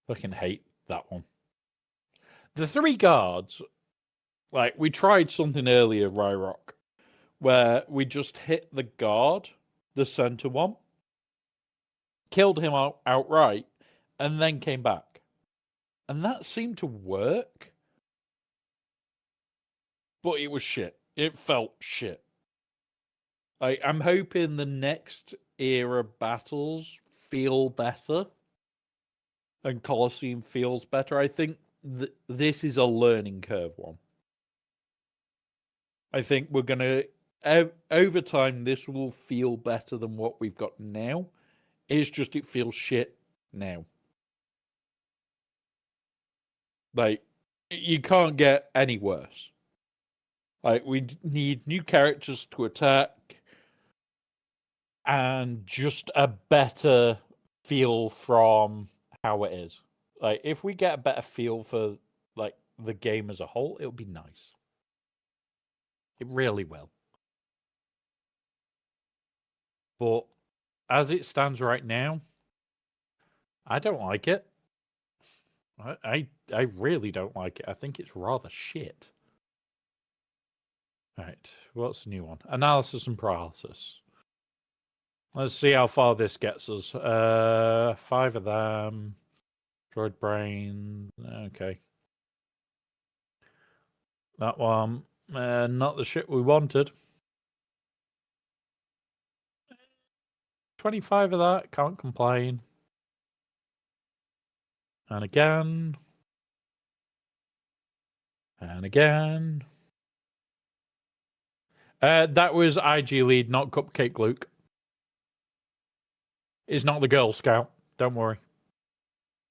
Fucking hate that one. The 3 guards, like, we tried something earlier, Ryrock, where we just hit the guard, the center one, killed him outright, and then came back. And that seemed to work. But it was shit. It felt shit. I'm hoping the next era battles feel better. And Colosseum feels better. I think this is a learning curve one. I think we're going to, over time, this will feel better than what we've got now. It's just it feels shit now. Like, you can't get any worse. Like, we need new characters to attack and just a better feel from how it is. Like, if we get a better feel for, like, the game as a whole, it'll be nice. It really will. But as it stands right now, I don't like it. I really don't like it. I think it's rather shit. Right, what's the new one? Analysis and paralysis. Let's see how far this gets us. 5 of them. Droid brain. Okay. That one. Not the shit we wanted. 25 of that. Can't complain. And again. And again. That was IG lead, not Cupcake Luke. It's not the Girl Scout. Don't worry.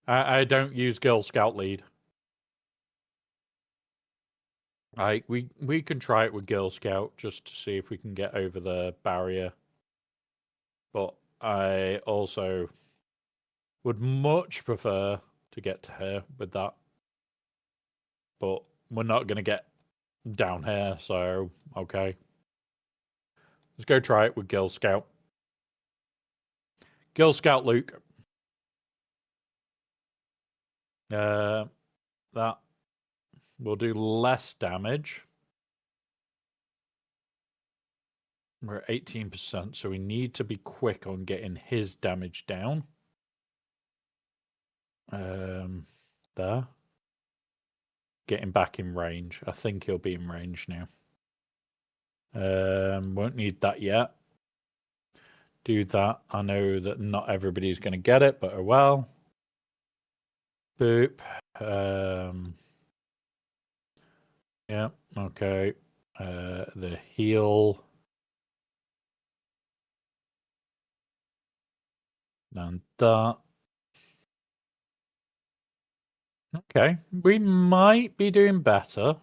I don't use Girl Scout lead. We can try it with Girl Scout just to see if we can get over the barrier. But I also would much prefer to get to her with that. But we're not going to get down here, so okay. Let's go try it with Girl Scout. Girl Scout Luke. That will do less damage. We're at 18%, so we need to be quick on getting his damage down. There. Getting back in range. I think he'll be in range now. Won't need that yet. Do that. I know that not everybody's going to get it, but oh well. Boop. Yeah, okay. The heal. And that. Okay, we might be doing better.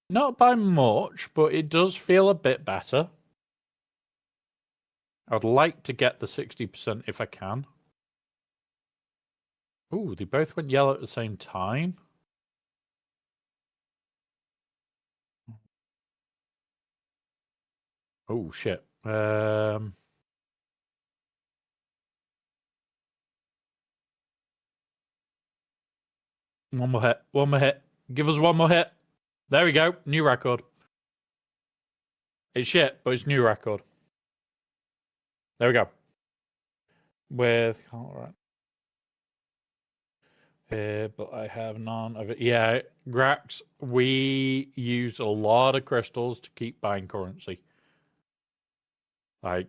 Not by much, but it does feel a bit better. I'd like to get the 60% if I can. Ooh, they both went yellow at the same time. Oh, shit. One more hit. One more hit. Give us one more hit. There we go. New record. It's shit, but it's new record. There we go. With... Alright. But I have none of it. Yeah, Grax, we used a lot of crystals to keep buying currency. Like,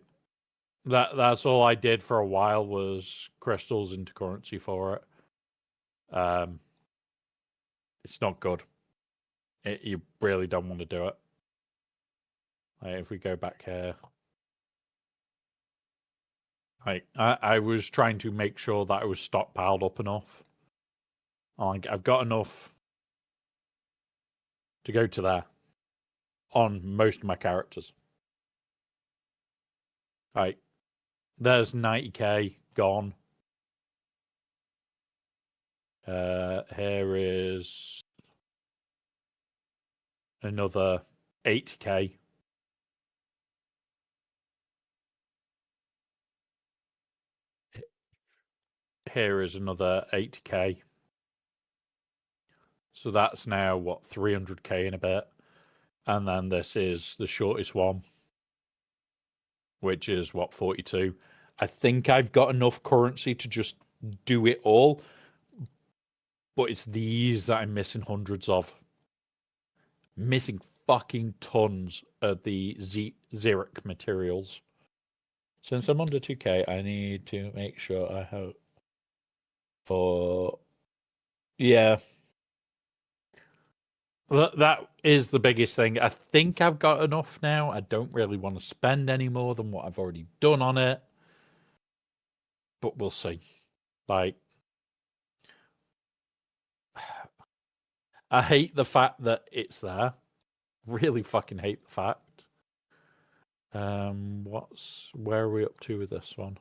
that's all I did for a while was crystals into currency for it. It's not good. You really don't want to do it. Like, if we go back here. Like, I was trying to make sure that I was stockpiled up enough. Like, I've got enough to go to there on most of my characters. Like, there's 90k gone. Here is another 80k. Here is another 80k. So that's now, what, 300k in a bit. And then this is the shortest one. which is what, 42. I think I've got enough currency to just do it all, but it's these that I'm missing hundreds of. Missing fucking tons of the Xeric materials. Since I'm under 2k, I need to make sure I have for... Yeah. That is the biggest thing. I think I've got enough now. I don't really want to spend any more than what I've already done on it. But we'll see. Like, I hate the fact that it's there. Really fucking hate the fact. Where are we up to with this one?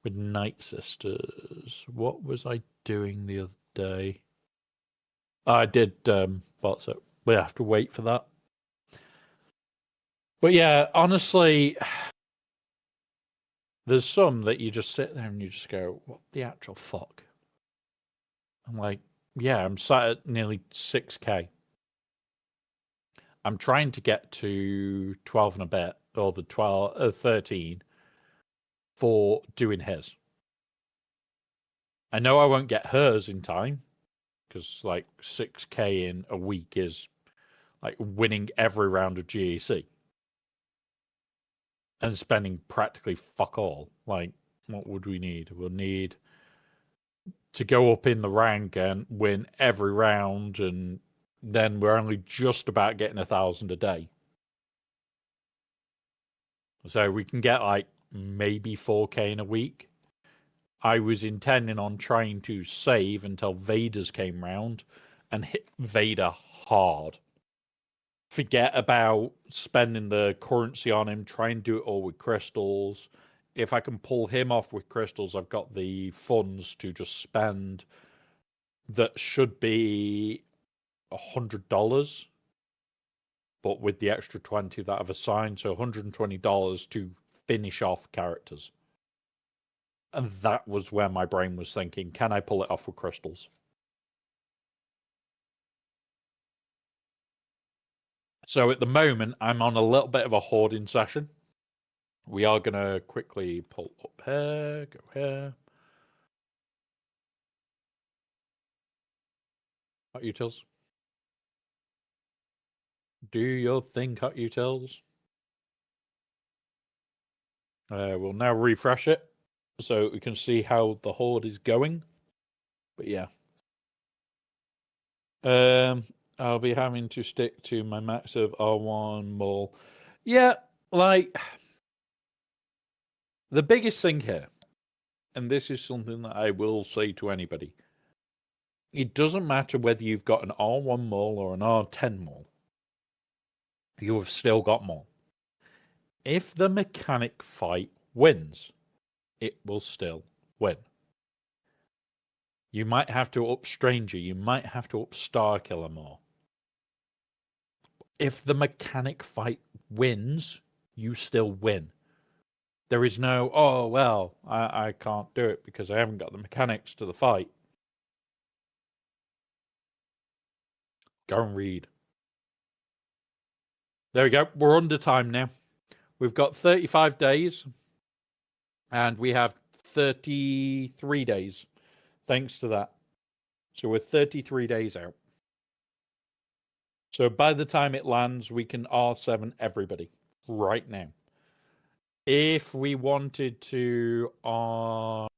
With Night Sisters. What was I doing the other day? I did what's it? We have to wait for that. But yeah, honestly, there's some that you just sit there and you just go, what the actual fuck? I'm like, yeah, I'm sat at nearly 6k. I'm trying to get to 12 and a bit, or the 13 for doing his. I know I won't get hers in time, because like 6k in a week is like winning every round of GEC. And spending practically fuck all. Like, what would we need? We'll need to go up in the rank and win every round, and then we're only just about getting 1,000 a day. So we can get like maybe 4k in a week. I was intending on trying to save until Vader's came round and hit Vader hard. Forget about spending the currency on him. Try and do it all with crystals. If I can pull him off with crystals, I've got the funds to just spend. That should be $100, but with the extra 20 that I've assigned, so $120 to finish off characters. And that was where my brain was thinking, can I pull it off with crystals? So at the moment, I'm on a little bit of a hoarding session. We are going to quickly pull up here, go here. Hot Utils. Do your thing, Hot Utils. We'll now refresh it so we can see how the horde is going. But yeah. I'll be having to stick to my max of R1 more. Yeah, like, the biggest thing here, and this is something that I will say to anybody, it doesn't matter whether you've got an R1 mole or an R10 mole. You have still got mole. If the mechanic fight wins, it will still win. You might have to up Stranger, you might have to up Starkiller more. If the mechanic fight wins, you still win. There is no, oh, well, I can't do it because I haven't got the mechanics to the fight. Go and read. There we go. We're under time now. We've got 35 days. And we have 33 days. Thanks to that. So we're 33 days out. So by the time it lands, we can R7 everybody. Right now. If we wanted to I'd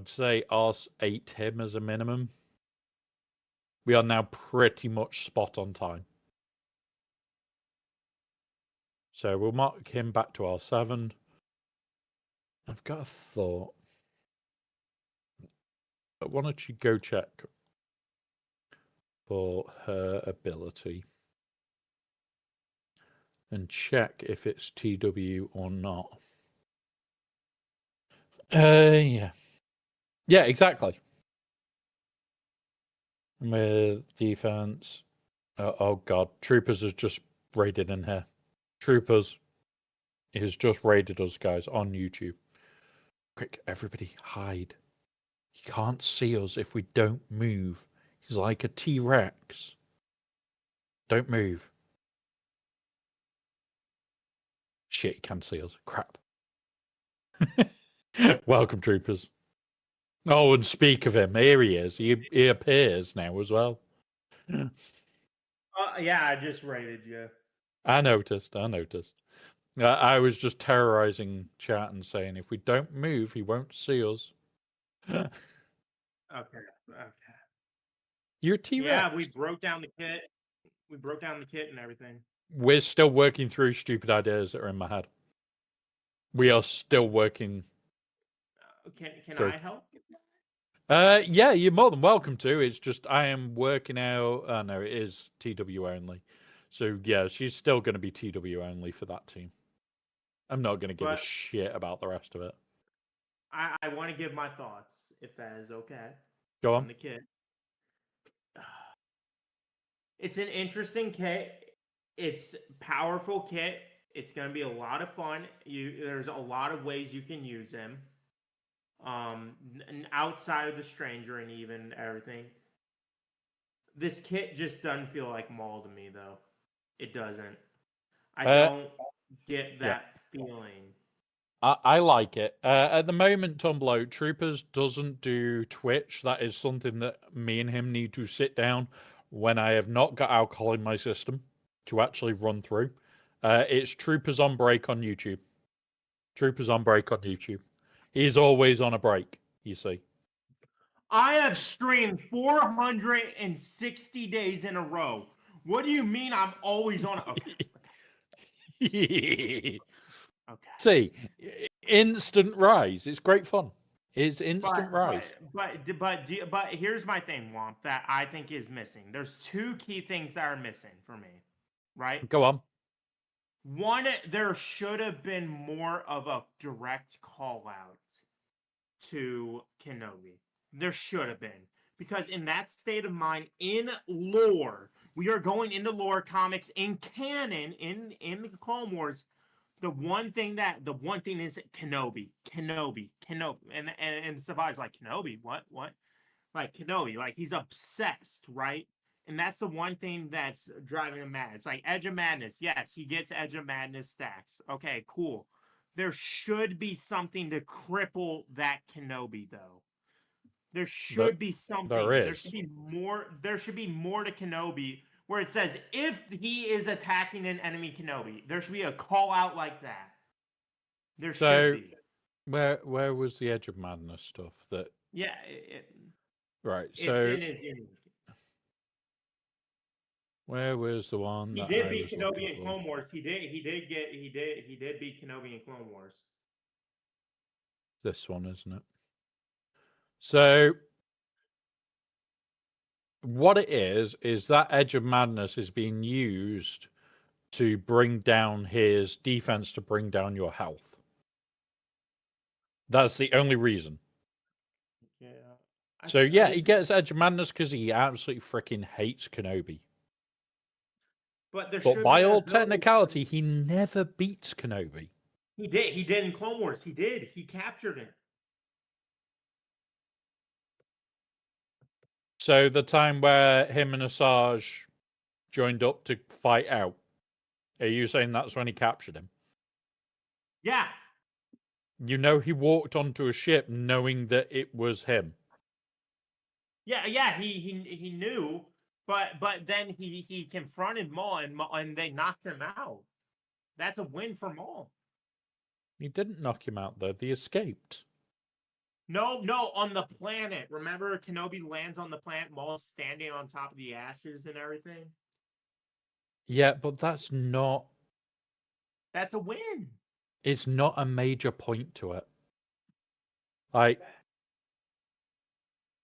say R8 him as a minimum. We are now pretty much spot on time. So we'll mark him back to R7. I've got a thought. But why don't you go check for her ability and check if it's TW or not. Yeah. Yeah, exactly. With defense. Oh god, Troopers has just raided in here. Troopers has just raided us, guys, on YouTube. Quick, everybody hide. He can't see us if we don't move. He's like a T-Rex. Don't move. shit, he can see us. Crap. Welcome, troopers. Oh, and speak of him, here he is. He appears now as well. Yeah, I just rated you. I noticed. I was just terrorizing chat and saying, if we don't move, he won't see us. Okay. You're T-Rex. Yeah, we broke down the kit. We broke down the kit and everything. We're still working through stupid ideas that are in my head. We are still working. Can through. I help? Yeah, you're more than welcome to. It's just I am working out. Oh no, it is TW only. So yeah, she's still going to be TW only for that team. I'm not going to give a shit about the rest of it. I want to give my thoughts, if that is okay. Go on. The kit. It's an interesting kit. It's powerful kit. It's going to be a lot of fun. There's a lot of ways you can use him. Outside of the stranger and even everything. This kit just doesn't feel like Maul to me, though. It doesn't. I don't get that feeling. I like it. At the moment, Tumblo, Troopers doesn't do Twitch. That is something that me and him need to sit down when I have not got alcohol in my system to actually run through. It's Troopers on break on YouTube. Troopers on break on YouTube. He's always on a break, you see. I have streamed 460 days in a row. What do you mean I'm always on? Okay. See, instant rise. It's great fun. It's instant rise. But here's my thing, Womp, that I think is missing. There's two key things that are missing for me, right? Go on. One, there should have been more of a direct call out to Kenobi. There should have been. Because in that state of mind, in lore, we are going into lore comics in canon, in the Clone Wars. The one thing is Kenobi. And Savage like, Kenobi, what? Like Kenobi, like he's obsessed, right? And that's the one thing that's driving him mad. It's like Edge of Madness. Yes, he gets Edge of Madness stacks. Okay, cool. There should be something to cripple that Kenobi, though. There should be something. There should be more. There should be more to Kenobi where it says if he is attacking an enemy Kenobi, there should be a call out like that. There should be. Where was the Edge of Madness stuff? That right. So it's in his unique. Where was the one? He did beat Kenobi in Clone Wars. He did beat Kenobi in Clone Wars. This one, isn't it? So what it is that Edge of Madness is being used to bring down his defense, to bring down your health. That's the only reason. Yeah. So yeah, he gets Edge of Madness because he absolutely freaking hates Kenobi. But by all technicality, he never beats Kenobi. He did. He did in Clone Wars. He did. He captured it. So the time where him and Asajj joined up to fight out, are you saying that's when he captured him? Yeah. You know, he walked onto a ship knowing that it was him. Yeah. He knew, but then he confronted Maul and they knocked him out. That's a win for Maul. He didn't knock him out though. They escaped. No, on the planet. Remember, Kenobi lands on the planet, Maul's standing on top of the ashes and everything? Yeah, but that's not... That's a win. It's not a major point to it. Like,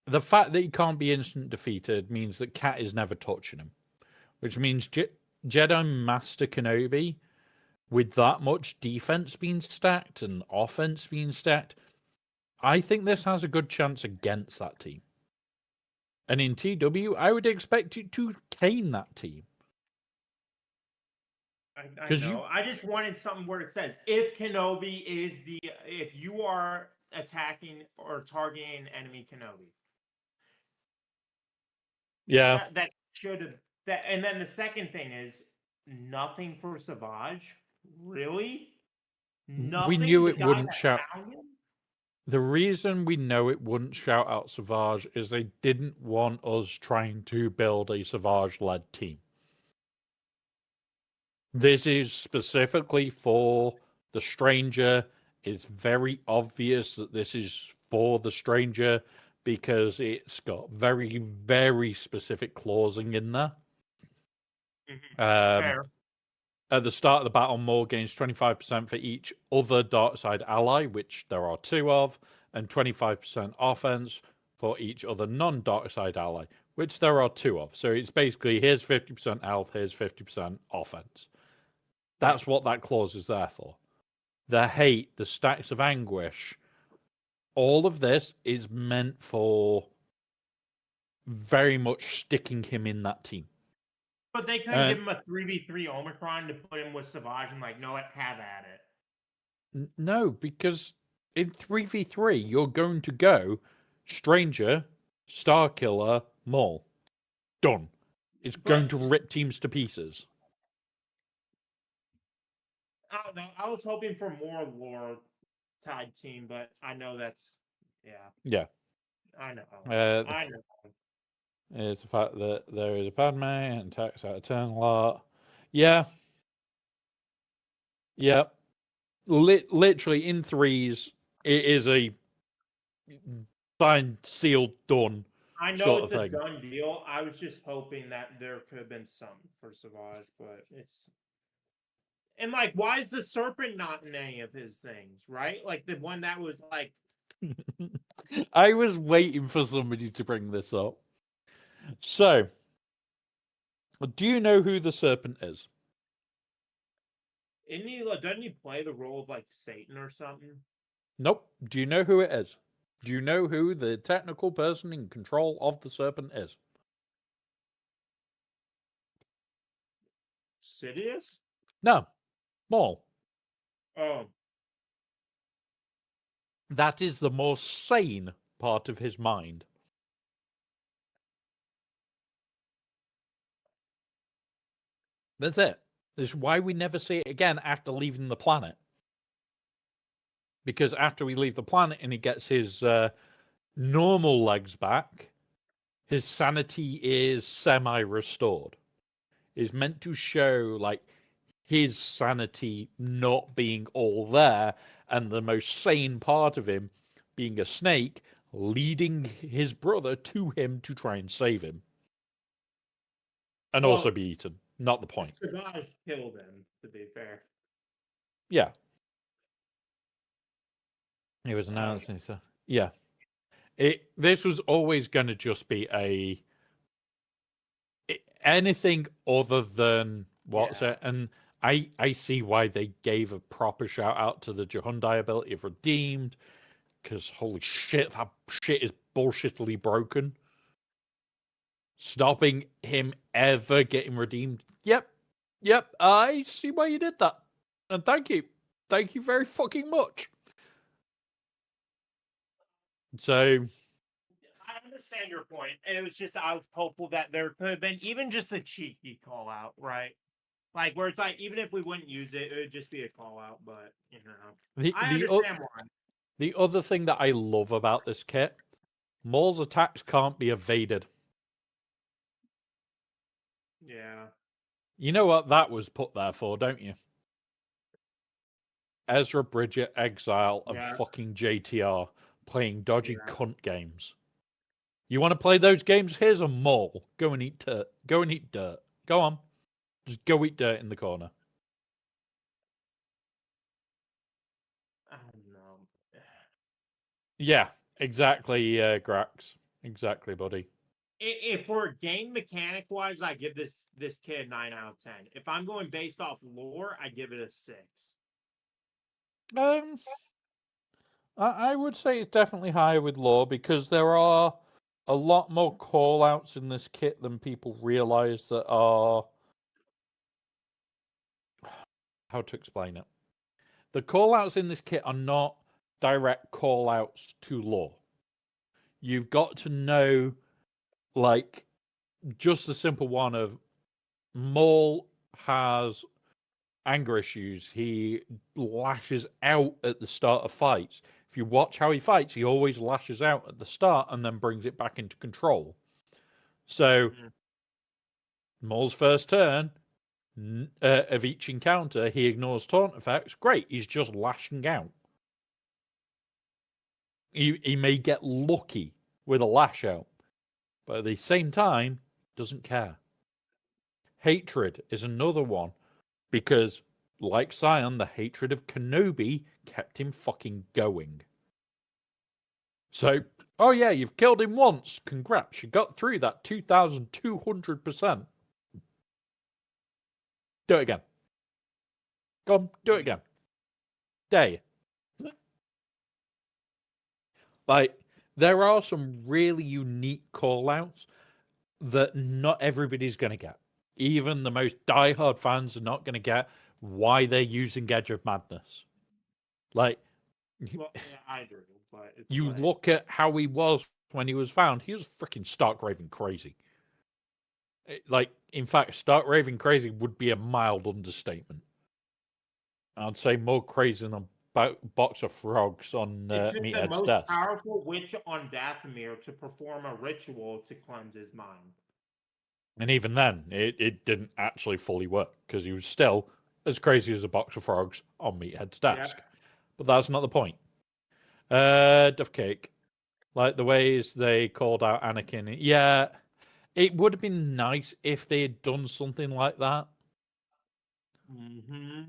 the fact that he can't be instant defeated means that Cat is never touching him. Which means Jedi Master Kenobi, with that much defense being stacked and offense being stacked, I think this has a good chance against that team. And in TW, I would expect it to cane that team. I know. I just wanted something where it says, if Kenobi is if you are attacking or targeting enemy Kenobi. Yeah. That should have... And then the second thing is, nothing for Savage? Really? Nothing. knew The it guy wouldn't that shout. found him? The reason we know it wouldn't shout out Savage is they didn't want us trying to build a Savage-led team. This is specifically for the Stranger. It's very obvious that this is for the Stranger because it's got very, very specific clausing in there. Fair. At the start of the battle, Maul gains 25% for each other Darkside ally, which there are 2 of, and 25% offense for each other non-Darkside ally, which there are 2 of. So it's basically here's 50% health, here's 50% offense. That's what that clause is there for. The hate, the stacks of anguish, all of this is meant for very much sticking him in that team. But they couldn't give him a 3v3 Omicron to put him with Savage and like, no, have at it. No, because in 3v3, you're going to go Stranger, Starkiller, Maul. Done. It's going to rip teams to pieces. I don't know. I was hoping for more lore tied team, but I know that's Yeah. I know. I know. It's the fact that there is a Padme and attacks out of turn a lot. Yeah. Yeah. Literally in 3s, it is a signed, sealed, done. I know sort it's of a thing. done deal. I was just hoping that there could have been something for Savage, but it's. And like, why is the serpent not in any of his things, right? Like the one that was like. I was waiting for somebody to bring this up. So, do you know who the serpent is? Doesn't he play the role of like Satan or something? Nope. Do you know who it is? Do you know who the technical person in control of the serpent is? Sidious? No. Maul. Oh. That is the more sane part of his mind. That's it. This is why we never see it again after leaving the planet. Because after we leave the planet and he gets his normal legs back, his sanity is semi-restored. It's meant to show, like, his sanity not being all there and the most sane part of him being a snake leading his brother to him to try and save him. And also be eaten. Not the point. Savage killed him, to be fair. Yeah. It was announced. Yeah. This was always going to just be anything other than what's it. And I see why they gave a proper shout out to the Jehundai ability of Redeemed, because holy shit, that shit is bullshittily broken. Stopping him ever getting redeemed. Yep, I see why you did that. And thank you very fucking much. So I understand your point. It was just I was hopeful that there could have been even just a cheeky call out, right? Like where it's like even if we wouldn't use it, it would just be a call out. But you know, I understand why. The other thing that I love about this kit, Maul's attacks can't be evaded. Yeah. You know what that was put there for, don't you? Ezra Bridger, Exile, and fucking JTR playing dodgy cunt games. You want to play those games? Here's a Maul. Go and eat dirt. Go and eat dirt. Go on. Just go eat dirt in the corner. I don't know. Yeah, exactly, Grax. Exactly, buddy. If we're game mechanic wise, I give this kid a 9 out of 10. If I'm going based off lore, I give it a 6. I would say it's definitely higher with lore because there are a lot more call outs in this kit than people realize that are. How to explain it? The call outs in this kit are not direct call outs to lore. You've got to know, like, just the simple one of Maul has anger issues, he lashes out at the start of fights. If you watch how he fights, he always lashes out at the start and then brings it back into control. So, Maul's first turn of each encounter, he ignores taunt effects. Great, he's just lashing out. He may get lucky with a lash out, but at the same time, doesn't care. Hatred is another one because, like Sion, the hatred of Kenobi kept him fucking going. So, oh yeah, you've killed him once. Congrats, you got through that 2,200%. Do it again. Go on, do it again. Dare you. Like, there are some really unique call-outs that not everybody's going to get. Even the most diehard fans are not going to get why they're using Edge of Madness. Like, Well, yeah, I do, but it's you like, look at how he was when he was found. He was freaking stark raving crazy. Like, in fact, stark raving crazy would be a mild understatement. I'd say more crazy than a box of frogs on it took the Meathead's most desk. powerful witch on Dathomir to perform a ritual to cleanse his mind. And even then, it didn't actually fully work because he was still as crazy as a box of frogs on Meathead's desk. Yeah. But that's not the point. Duff Cake. Like the ways they called out Anakin. Yeah, it would have been nice if they had done something like that. Mm-hmm.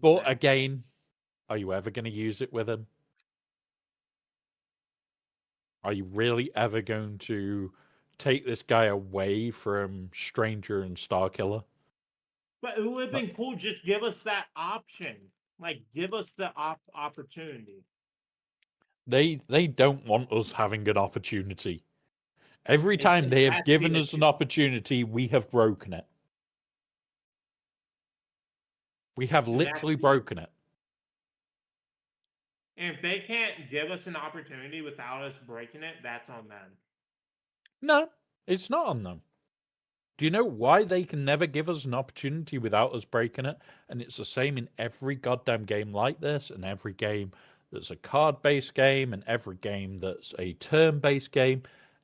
But again, are you ever going to use it with him? Are you really ever going to take this guy away from Stranger and Starkiller? But it would have been cool. Just give us that option. Like, give us the opportunity. They don't want us having an opportunity. Every It's time just they has have to be given the us an two. opportunity, we have broken it. We have And that's literally it. broken it. And if they can't give us an opportunity without us breaking it, that's on them. No, it's not on them. Do you know why they can never give us an opportunity without us breaking it? And it's the same in every goddamn game like this, and every game that's a card-based game, and every game that's a turn-based game.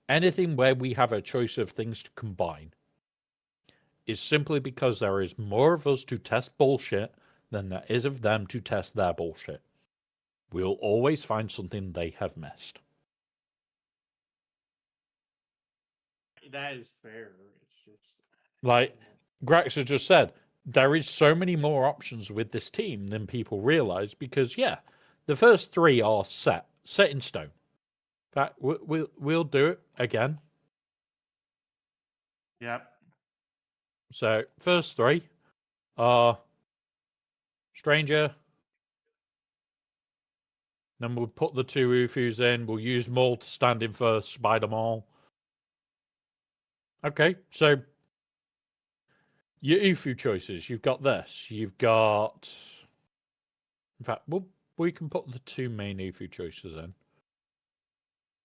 Anything where we have a choice of things to combine is simply because there is more of us to test bullshit than there is of them to test their bullshit. We'll always find something they have missed. That is fair. It's just Like Grax has just said, there is so many more options with this team than people realize because, yeah, the first three are set in stone. In fact, we'll do it again. Yep. So, first three are Stranger. Then we'll put the two Ufus in. We'll use Maul to stand in for Spider Maul. Okay, so your Ufu choices. You've got this. You've got. In fact, we can put the two main Ufu choices in.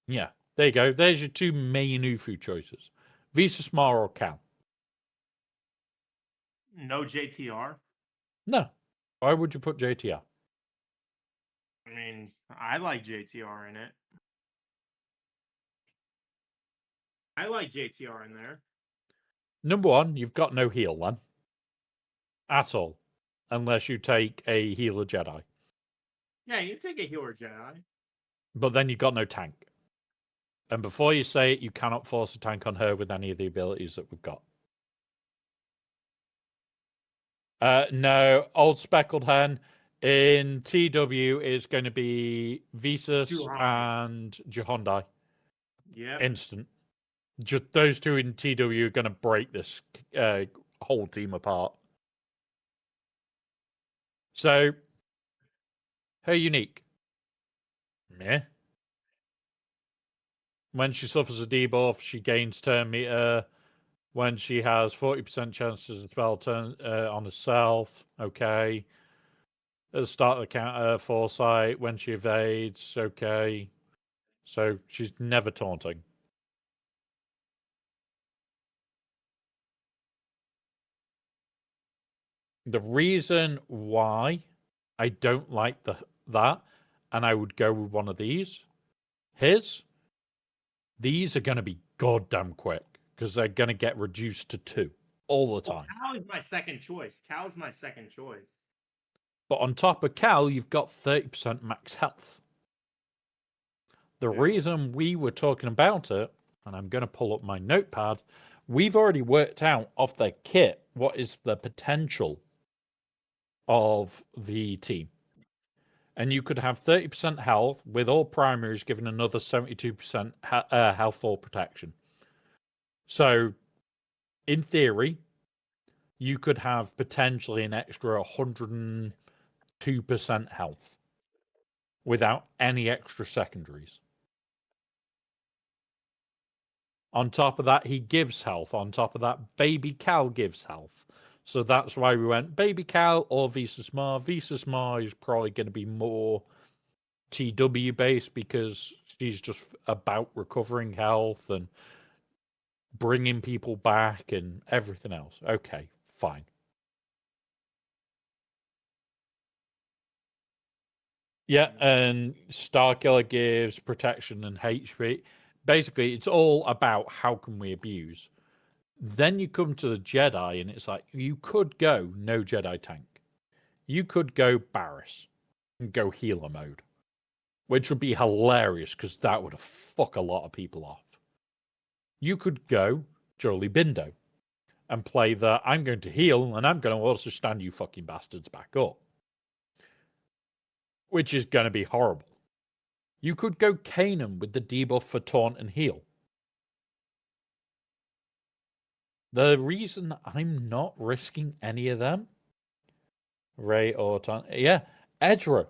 Yeah, there you go. There's your two main Ufu choices. Visa Smar or Cal. No JTR. No. Why would you put JTR? I mean, I like JTR in it. I like JTR in there. Number one, you've got no heal then. At all. Unless you take a healer Jedi. Yeah, you take a healer Jedi. But then you've got no tank. And before you say it, you cannot force a tank on her with any of the abilities that we've got. No, Old Speckled Hen. In TW is going to be Visas and Jahondai. Yeah. Instant. Just those two in TW are going to break this whole team apart. So, her unique. Meh. When she suffers a debuff, she gains turn meter. When she has 40% chances to spell turn on herself, okay. At the start of the counter, foresight. When she evades, okay. So she's never taunting. The reason why I don't like that, and I would go with one of these, these are going to be goddamn quick because they're going to get reduced to 2 all the time. Cal is my second choice. Cal's my second choice. But on top of Cal, you've got 30% max health. The reason we were talking about it, and I'm going to pull up my notepad, we've already worked out off their kit what is the potential of the team. And you could have 30% health with all primaries given another 72% health for protection. So, in theory, you could have potentially an extra 102% health without any extra secondaries. On top of that, he gives health. On top of that, Baby Cal gives health. So that's why we went Baby Cal or Visas Mar. Visas Mar is probably going to be more TW based because she's just about recovering health and bringing people back and everything else. Okay, fine. Yeah, and Starkiller gives protection and HP. Basically, it's all about how can we abuse. Then you come to the Jedi, and it's like you could go no Jedi tank. You could go Barris and go healer mode, which would be hilarious because that would fuck a lot of people off. You could go Jolie Bindo and play the I'm going to heal and I'm going to also stand you fucking bastards back up, which is going to be horrible. You could go Kanan with the debuff for taunt and heal. The reason I'm not risking any of them, Ray or taunt, yeah, Edra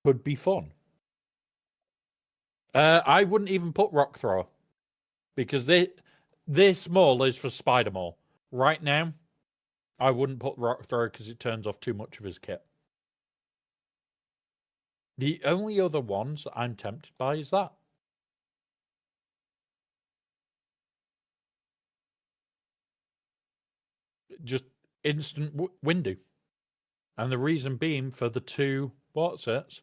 could be fun. I wouldn't even put Rock Thrower because this Maul is for Spider Maul. Right now, I wouldn't put Rock Thrower because it turns off too much of his kit. The only other ones I'm tempted by is that. Just instant Windu. And the reason being for the 2 what's-its,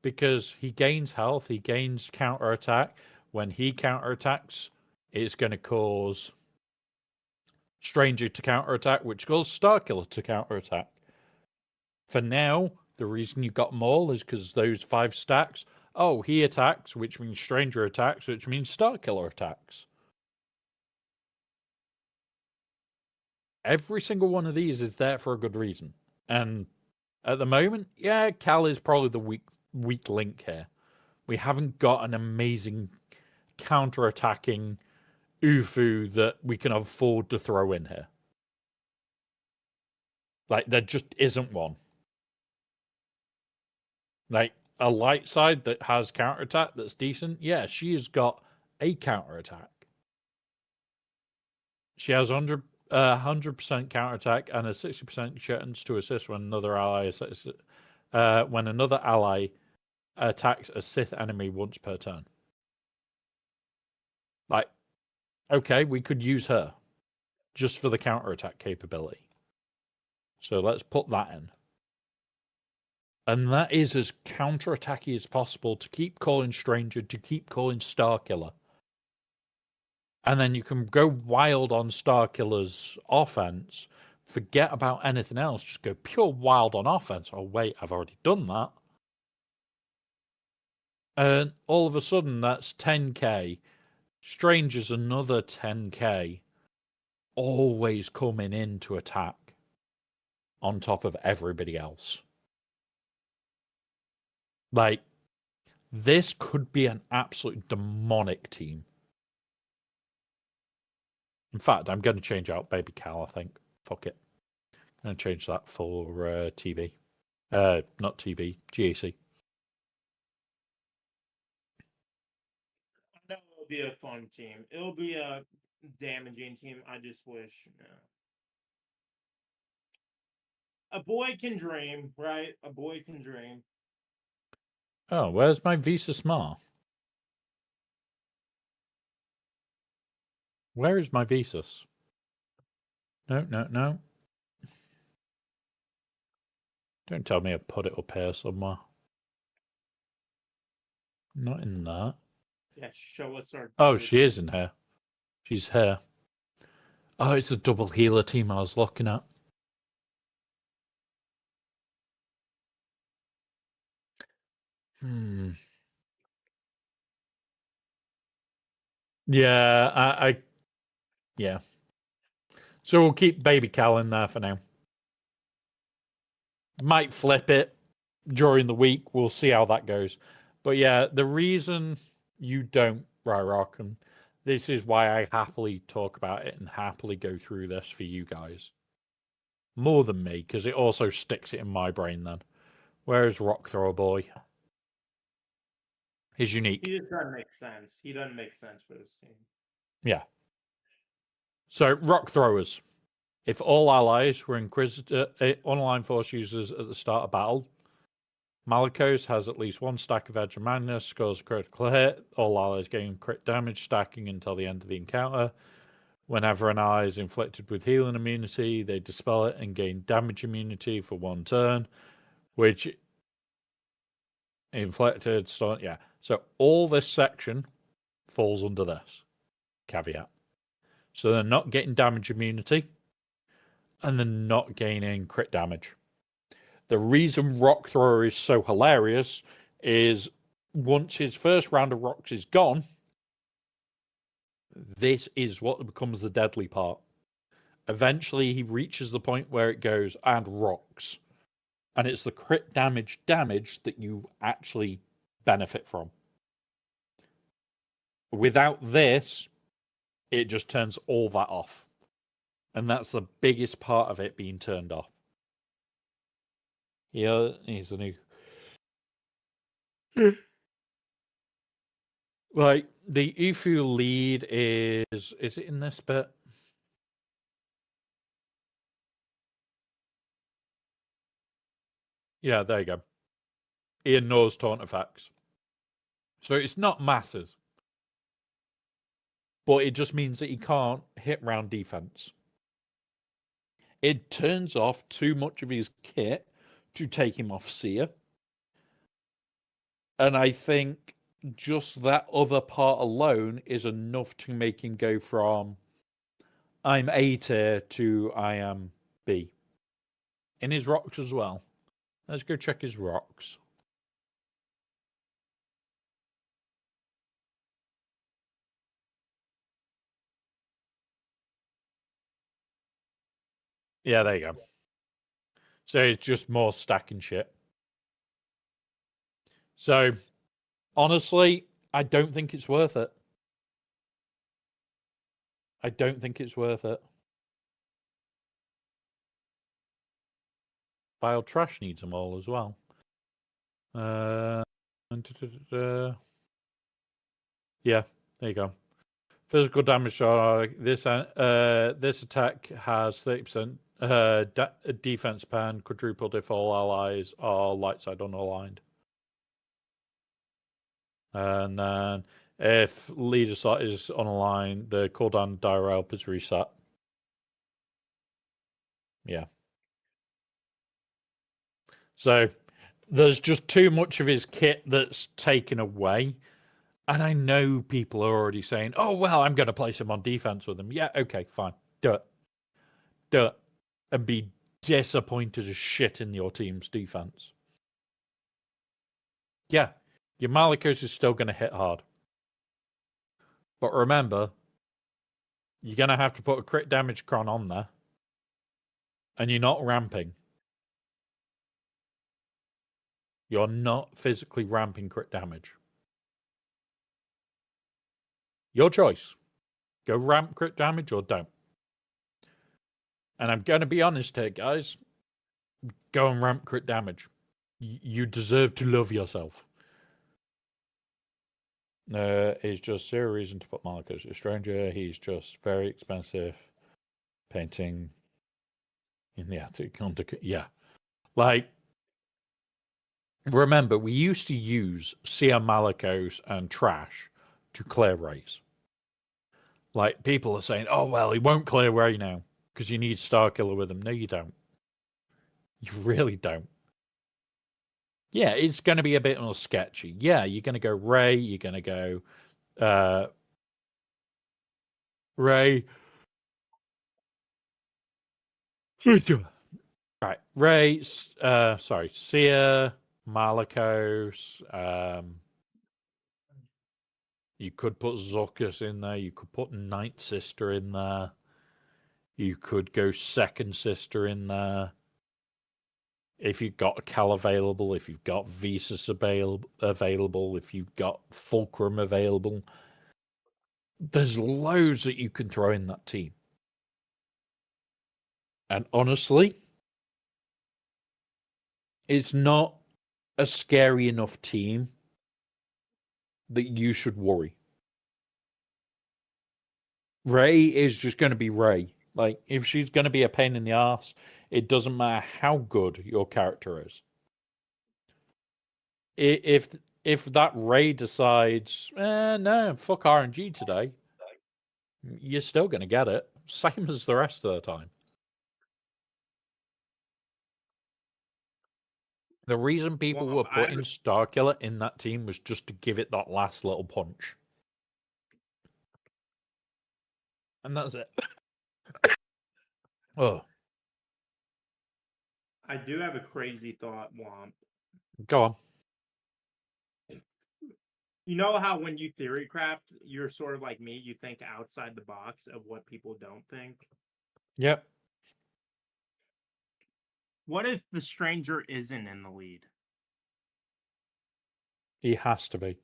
because he gains health, he gains counter attack. When he counter attacks, it's going to cause Stranger to counter attack, which causes Starkiller to counter attack. For now, the reason you've got Maul is because those 5 stacks. Oh, he attacks, which means Stranger attacks, which means Starkiller attacks. Every single one of these is there for a good reason. And at the moment, yeah, Cal is probably the weak link here. We haven't got an amazing counter-attacking UFU that we can afford to throw in here. Like, there just isn't one. Like, a light side that has counter-attack that's decent, yeah, she has got a counter-attack. She has 100% counterattack and a 60% chance to assist when another ally attacks a Sith enemy once per turn. Like, okay, we could use her just for the counterattack capability. So let's put that in. And that is as counterattacky as possible to keep calling Stranger, to keep calling Starkiller. And then you can go wild on Starkiller's offense, forget about anything else, just go pure wild on offense. Oh, wait, I've already done that. And all of a sudden, that's 10k. Stranger's another 10k. Always coming in to attack on top of everybody else. Like, this could be an absolute demonic team. In fact, I'm going to change out Baby Cal, I think. Fuck it. I'm going to change that for TV. Not TV, GAC. I know it'll be a fun team. It'll be a damaging team. I just wish, a boy can dream, right? A boy can dream. Oh, where's my Visa Smart? Where is my Visas? No. Don't tell me I put it up here somewhere. Not in that. Yeah, show us our. Oh, she is in here. She's here. Oh, it's a double healer team I was looking at. Yeah, yeah. So we'll keep Baby Cal in there for now. Might flip it during the week. We'll see how that goes. But yeah, the reason you don't, Ryrock, and this is why I happily talk about it and happily go through this for you guys. More than me, because it also sticks it in my brain then. Where's Rock Thrower Boy? He's unique. He just doesn't make sense. He doesn't make sense for this team. Yeah. So, Rock Throwers. If all allies were Inquisitor online force users at the start of battle, Malicos has at least one stack of Edge of Madness, scores a critical hit. All allies gain crit damage stacking until the end of the encounter. Whenever an ally is inflicted with healing immunity, they dispel it and gain damage immunity for 1 turn, which inflicted stun. Yeah. So all this section falls under this caveat. So they're not getting damage immunity and they're not gaining crit damage. The reason Rock Thrower is so hilarious is once his first round of rocks is gone, this is what becomes the deadly part. Eventually, he reaches the point where it goes and rocks. And it's the crit damage that you actually benefit from. Without this, it just turns all that off. And that's the biggest part of it being turned off. Yeah, he's a new. Like, the Ufu lead is it in this bit? Yeah, there you go. He ignores taunt effects. So it's not massive. But it just means that he can't hit round defense. It turns off too much of his kit to take him off Seer. And I think just that other part alone is enough to make him go from I'm A tier to I am B. In his rocks as well. Let's go check his rocks. Yeah, there you go. So it's just more stacking shit. So, honestly, I don't think it's worth it. I don't think it's worth it. Vile Trash needs them all as well. Yeah, there you go. Physical damage. This attack has 30% defense pen, quadrupled if all allies are light side unaligned. And then if leader slot is unaligned, the cooldown dire help is reset. Yeah. So there's just too much of his kit that's taken away. And I know people are already saying, oh, well, I'm going to place him on defense with him. Yeah, okay, fine. Do it. Do it. And be disappointed as shit in your team's defense. Yeah, your Malicos is still going to hit hard. But remember, you're going to have to put a crit damage cron on there. And you're not ramping. You're not physically ramping crit damage. Your choice. Go ramp crit damage or don't. And I'm going to be honest here, guys. Go and ramp crit damage. You deserve to love yourself. It's just zero reason to put Marcus a stranger. He's just very expensive. Painting in the attic. Yeah. Like, remember, we used to use Sia Malicos and Trash to clear rays. Like, people are saying, oh, well, he won't clear ray now because you need Star Killer with him. No, you don't. You really don't. Yeah, it's going to be a bit more sketchy. Yeah, you're going to go Ray. You're going to go Ray. Right, Ray. Sorry, Sia, Malikos. You could put Zuckus in there. You could put Night Sister in there. You could go Second Sister in there. If you've got a Cal available, if you've got Visas available, if you've got Fulcrum available, there's loads that you can throw in that team. And honestly, it's not a scary enough team that you should worry. Ray is just going to be Ray. Like, if she's going to be a pain in the ass, it doesn't matter how good your character is. If that Ray decides, no, fuck RNG today, you're still going to get it. Same as the rest of the time. The reason people were putting Starkiller in that team was just to give it that last little punch. And that's it. Oh. I do have a crazy thought, Womp. Go on. You know how when you theory craft, you're sort of like me, you think outside the box of what people don't think? Yep. What if the stranger isn't in the lead? He has to be.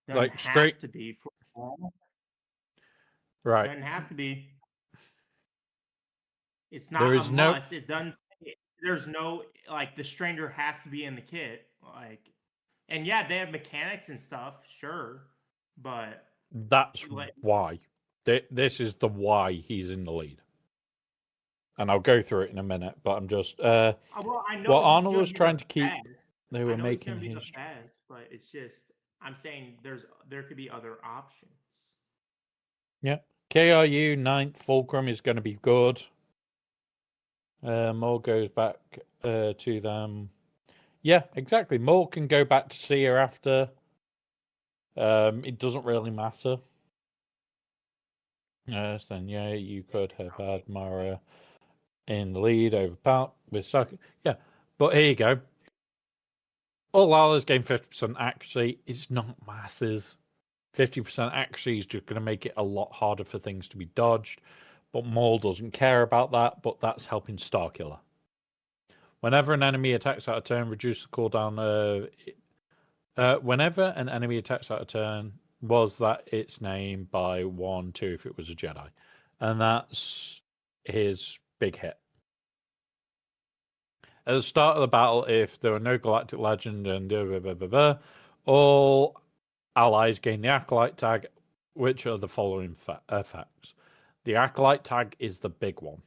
Doesn't like have straight to be for all. right. Doesn't have to be. It's not There a is no must. It doesn't. There's no like the stranger has to be in the kit. Like, and yeah, they have mechanics and stuff, sure, but that's like, why. This is the why he's in the lead. And I'll go through it in a minute, but I'm just well, I know what he's Arnold gonna was be trying the to keep best. they I were know he's gonna making be his the best, but it's just I'm saying there could be other options. Yeah. KRU 9th Fulcrum is going to be good. More goes back to them. Yeah, exactly. More can go back to Sia after. It doesn't really matter. Yes, then yeah, you could have had Mara in the lead over Pat with Saki. Yeah, but here you go. All others gain 50% accuracy. It's not masses. 50% accuracy is just going to make it a lot harder for things to be dodged. But Maul doesn't care about that, but that's helping Starkiller. Whenever an enemy attacks out of turn, reduce the cooldown. Whenever an enemy attacks out of turn, was that its name by 1, 2 if it was a Jedi. And that's his big hit. At the start of the battle, if there were no galactic legend and all allies gain the Acolyte tag, which are the following effects. The Acolyte tag is the big one.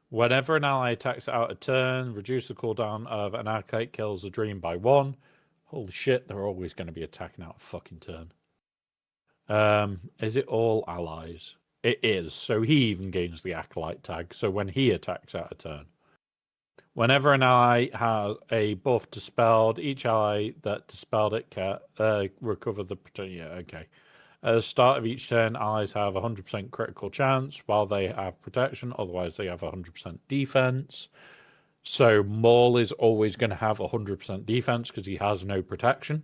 Whenever an ally attacks out of turn, reduce the cooldown of an Acolyte kills a dream by 1. Holy shit, they're always going to be attacking out of fucking turn. Is it all allies? It is. So he even gains the Acolyte tag. So when he attacks out of turn. Whenever an ally has a buff dispelled, each ally that dispelled it can recover the protection. Yeah, okay. At the start of each turn, allies have 100% critical chance while they have protection. Otherwise, they have 100% defense. So Maul is always going to have 100% defense because he has no protection.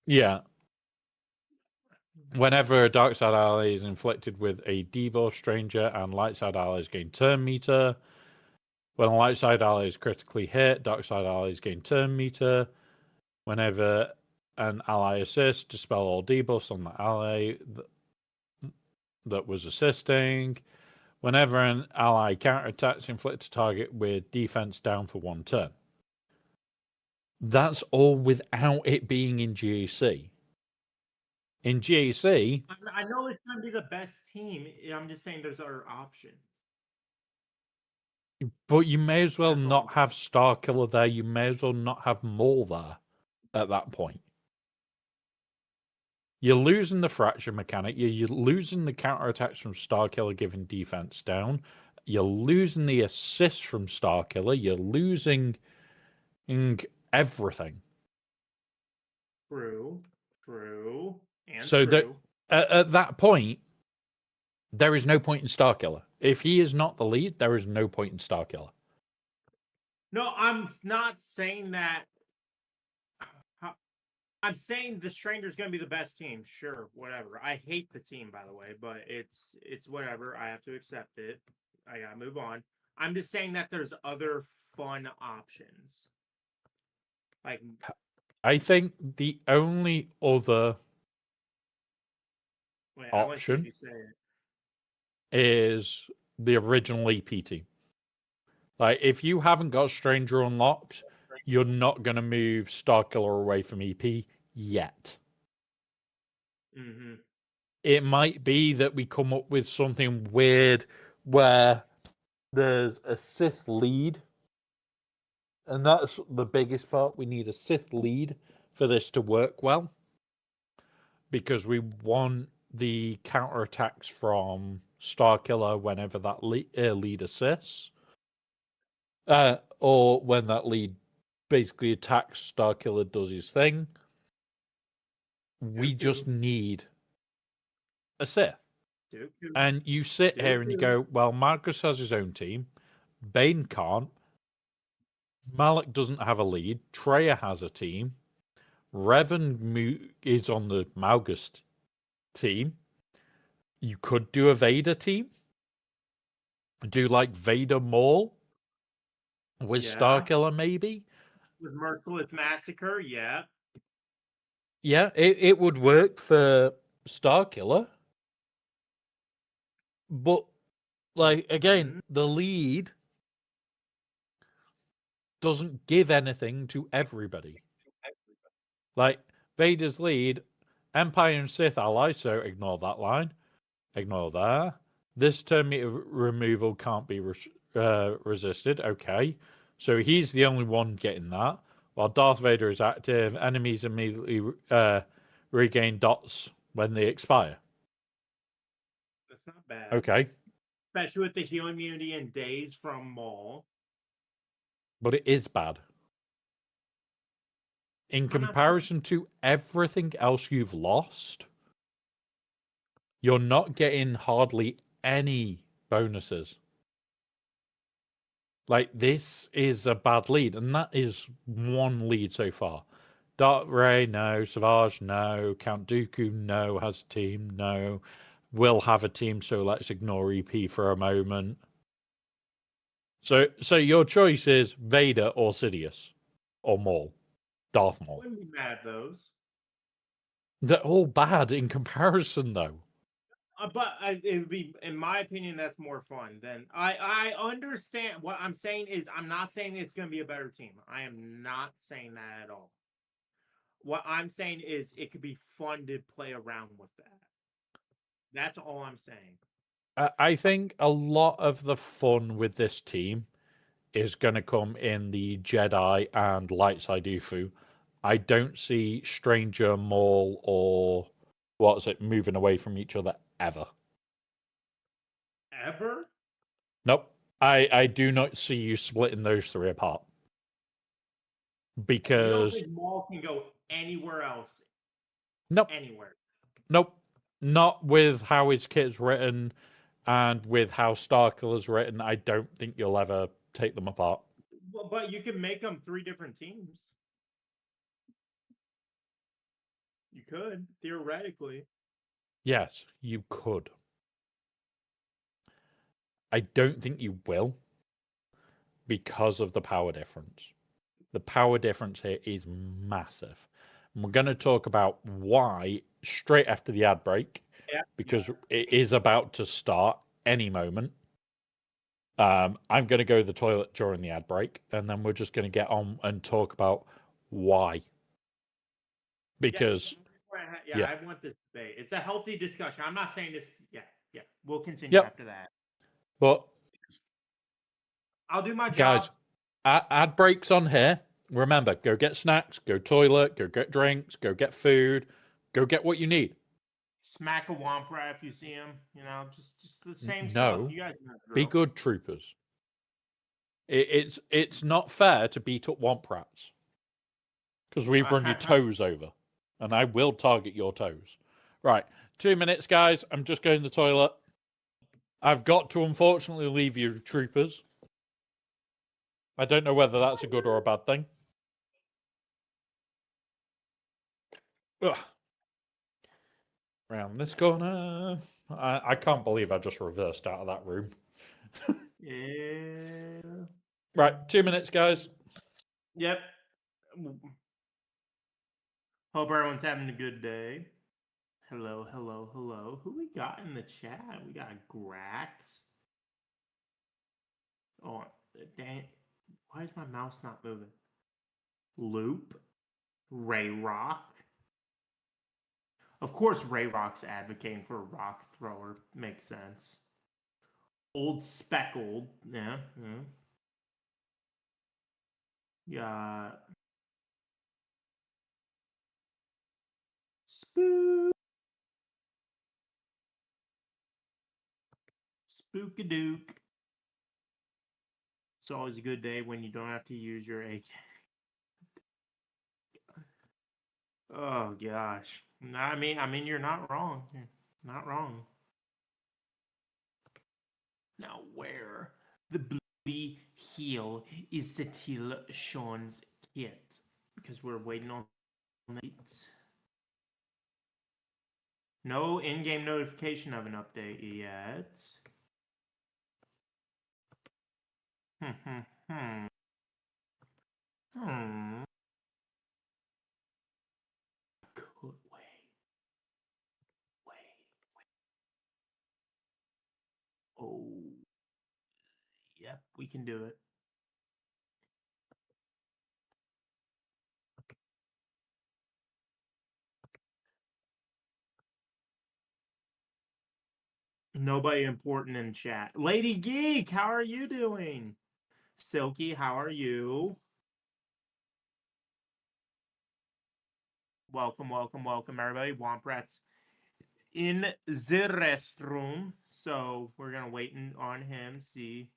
Yeah. Whenever a dark side ally is inflicted with a debuff, stranger and light side allies gain turn meter. When a light side ally is critically hit, dark side allies gain turn meter. Whenever an ally assists, dispel all debuffs on the ally that was assisting. Whenever an ally counterattacks, inflict a target with defense down for 1 turn. That's all without it being in GAC. In GAC, I know it's going to be the best team. I'm just saying there's other options. but you may as well That's all not I'm have Starkiller there. You may as well not have Maul there at that point. You're losing the fracture mechanic. You're losing the counterattacks from Starkiller giving defense down. You're losing the assist from Starkiller. You're losing everything. True. And So true. at that point, there is no point in Starkiller. If he is not the lead, there is no point in Starkiller. No, I'm not saying that. I'm saying the Stranger's going to be the best team. Sure, whatever. I hate the team, by the way, but it's whatever. I have to accept it. I got to move on. I'm just saying that there's other fun options. Like, I think the only other wait, I want to see if option you say it. is the original EP team. Like, if you haven't got Stranger unlocked, you're not going to move Starkiller away from EP yet. Mm-hmm. It might be that we come up with something weird where there's a Sith lead, and that's the biggest part. We need a Sith lead for this to work well, because we want the counterattacks from Starkiller whenever that lead assists. Or when that lead basically attacks, Starkiller does his thing. We just need a Sith. And you sit here and you go, well, Marcus has his own team. Bane can't. Malik doesn't have a lead. Treya has a team. Revan is on the Maugust team. You could do a Vader team. Do like Vader Maul with Starkiller, maybe. With Merciless Massacre, yeah. Yeah, it would work for Starkiller. But, like, again, the lead doesn't give anything to everybody. Like, Vader's lead, Empire and Sith ally, so ignore that line. Ignore that. This turn meter removal can't be resisted. Okay. So he's the only one getting that. While Darth Vader is active, enemies immediately regain dots when they expire. That's not bad. Okay. Especially with the healing immunity and days from Maul. But it is bad. In comparison to everything else you've lost, you're not getting hardly any bonuses. Like, this is a bad lead, and that is one lead so far. Dark Ray, no. Savage, no. Count Dooku, no. Has a team, no. Will have a team, so let's ignore EP for a moment. So your choice is Vader or Sidious or Maul. Darth Maul. I wouldn't be mad at those. They're all bad in comparison, though. But it would be, in my opinion, that's more fun than I understand. What I'm saying is, I'm not saying it's going to be a better team. I am not saying that at all. What I'm saying is, it could be fun to play around with that. That's all I'm saying. I think a lot of the fun with this team is going to come in the Jedi and light side Ufu. I don't see Stranger, Maul, or moving away from each other ever. Ever? Nope. I do not see you splitting those three apart. Because you don't think Maul can go anywhere else? Nope. Anywhere. Nope. Not with how his kit's written and with how Starkiller's written. I don't think you'll ever take them apart. Well, but you can make them 3 different teams. You could, theoretically. Yes, you could. I don't think you will because of the power difference. The power difference here is massive. And we're going to talk about why straight after the ad break, because it is about to start any moment. I'm going to go to the toilet during the ad break, and then we're just going to get on and talk about why. Because... I want this debate. It's a healthy discussion. I'm not saying this... Yeah. We'll continue after that. But... I'll do my job. Guys, ad breaks on here. Remember, go get snacks, go toilet, go get drinks, go get food, go get what you need. Smack a womp rat if you see him. You know, just the same No. stuff. You guys know the Be drill. good, troopers. It's not fair to beat up womp rats. Because we've run your toes over. And I will target your toes. Right. 2 minutes, guys. I'm just going to the toilet. I've got to unfortunately leave you, troopers. I don't know whether that's a good or a bad thing. Ugh. Round this corner. I can't believe I just reversed out of that room. Yeah. Right, 2 minutes, guys. Yep. Hope everyone's having a good day. Hello, hello, hello. Who we got in the chat? We got Grax. Oh, dang. Why is my mouse not moving? Loop. Ray Rock. Of course, Ray Rock's advocating for a rock thrower. Makes sense. Old Speckled. Yeah. Yeah. Spook. Spookadook. It's always a good day when you don't have to use your AK. Oh gosh. I mean, you're not wrong. You're not wrong. Now, where the bloody heel is Satil Sean's kit? Because we're waiting on it. No in-game notification of an update yet. Hmm. Could wait. Oh. Yep, we can do it. Nobody important in chat. Lady Geek, how are you doing? Silky, how are you? Welcome, everybody. Womp Rat's in the restroom. So we're going to wait on him, see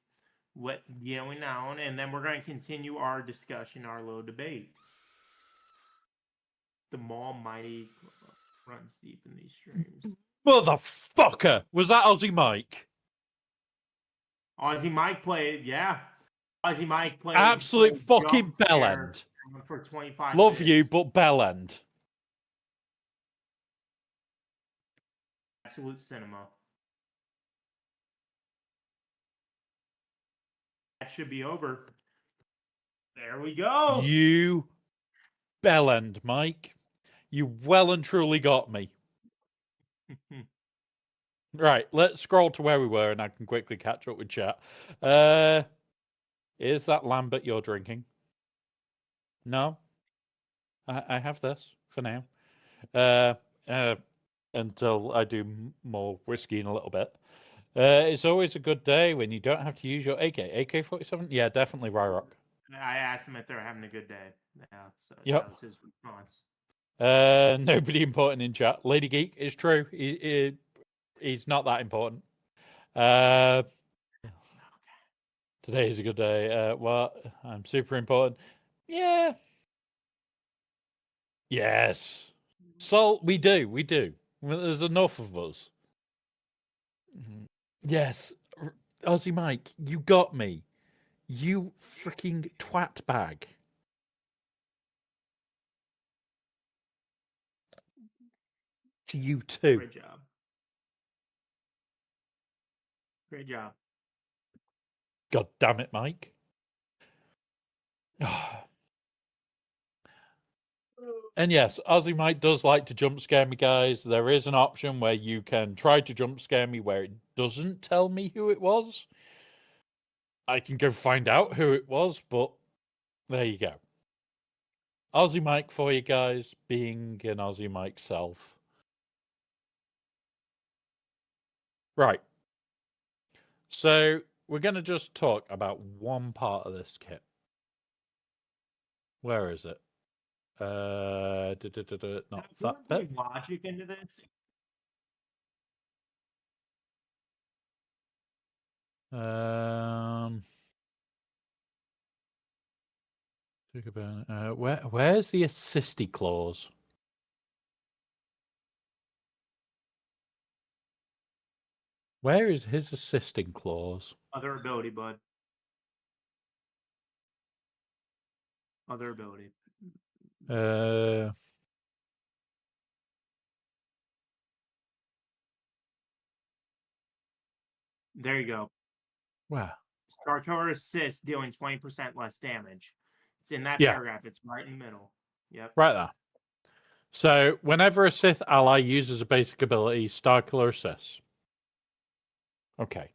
what's going on. And then we're going to continue our discussion, our little debate. The Mall Mighty runs deep in these streams. Motherfucker! Was that Aussie Mike? Aussie Mike played, yeah. Aussie Mike played. Absolute fucking bellend. For 25 Love bits. you, but bellend. Absolute cinema. That should be over. There we go. You bellend, Mike. You well and truly got me. Right, let's scroll to where we were and I can quickly catch up with chat. Is that Lambert you're drinking? No? I have this for now. Until I do more whiskey in a little bit. It's always a good day when you don't have to use your AK-47? Yeah, definitely Ryrock. I asked him if they're having a good day. Yeah, so Yep. that was his response. Nobody important in chat. Lady Geek is true. He's not that important. Today is a good day. What? I'm super important. Yeah. Yes. Salt, we do. Well, there's enough of us. Yes. Aussie Mike, you got me. You freaking twat bag. To you too. Great job. Great job. God damn it, Mike. And yes, Aussie Mike does like to jump scare me, guys. There is an option where you can try to jump scare me where it doesn't tell me who it was. I can go find out who it was, but there you go. Aussie Mike for you guys, being an Aussie Mike self. Right. So we're going to just talk about one part of this kit. Where is it? Not that bit. Logic into this. Think about where's the assisty clause? Where is his assisting clause? Other ability, bud. Other ability. There you go. Where? Star Killer assist dealing 20% less damage. It's in that Yeah. paragraph. It's right in the middle. Yep. Right there. So whenever a Sith ally uses a basic ability, Star Killer assists. Okay.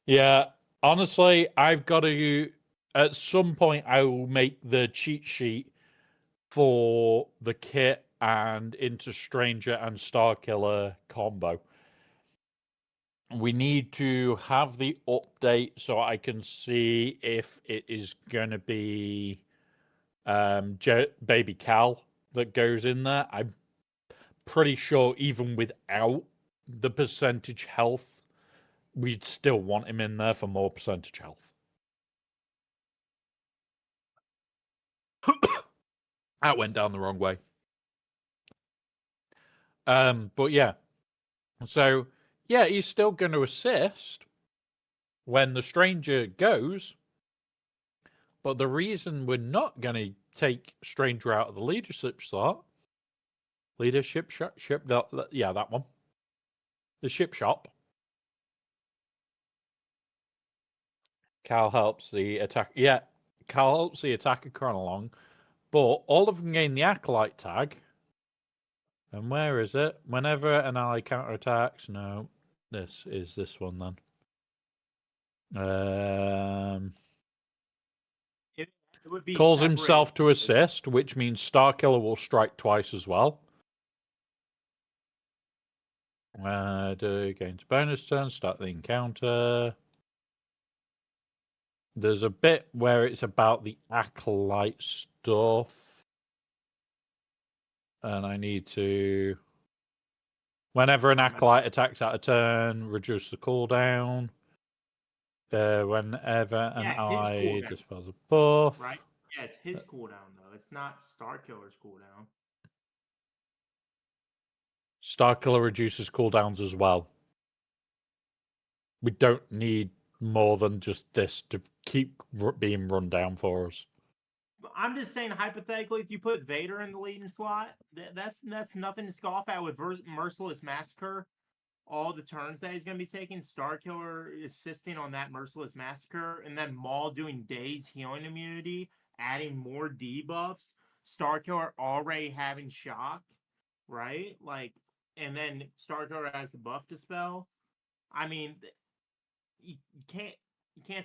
Yeah, honestly, I've got to. At some point, I will make the cheat sheet for the kit and Into Stranger and Star Killer combo. We need to have the update so I can see if it is going to be Baby Cal that goes in there. I'm pretty sure even without the percentage health, we'd still want him in there for more percentage health. That went down the wrong way. But yeah. So, yeah, he's still going to assist when the stranger goes. But the reason we're not going to take stranger out of the leadership slot, that one, the ship shop. Cal helps the attack. Yeah, Cal helps the attacker run along, but all of them gain the acolyte tag. And where is it? Whenever an ally counterattacks, no, this is this one then. It would be Calls separate. himself to assist, which means Starkiller will strike twice as well. Gains bonus turn, start the encounter. There's a bit where it's about the acolyte stuff. And I need to... Whenever an acolyte attacks out a turn, reduce the cooldown. Whenever an ally dispels a buff. Right? Yeah, it's his cooldown, though. It's not Star Killer's cooldown. Starkiller reduces cooldowns as well. We don't need more than just this to keep being run down for us. I'm just saying, hypothetically, if you put Vader in the leading slot, that's nothing to scoff at with Merciless Massacre. All the turns that he's going to be taking, Starkiller assisting on that Merciless Massacre, and then Maul doing Daze healing immunity, adding more debuffs. Starkiller already having shock, right? Like, and then Starkiller has the buff dispel. I mean, you can't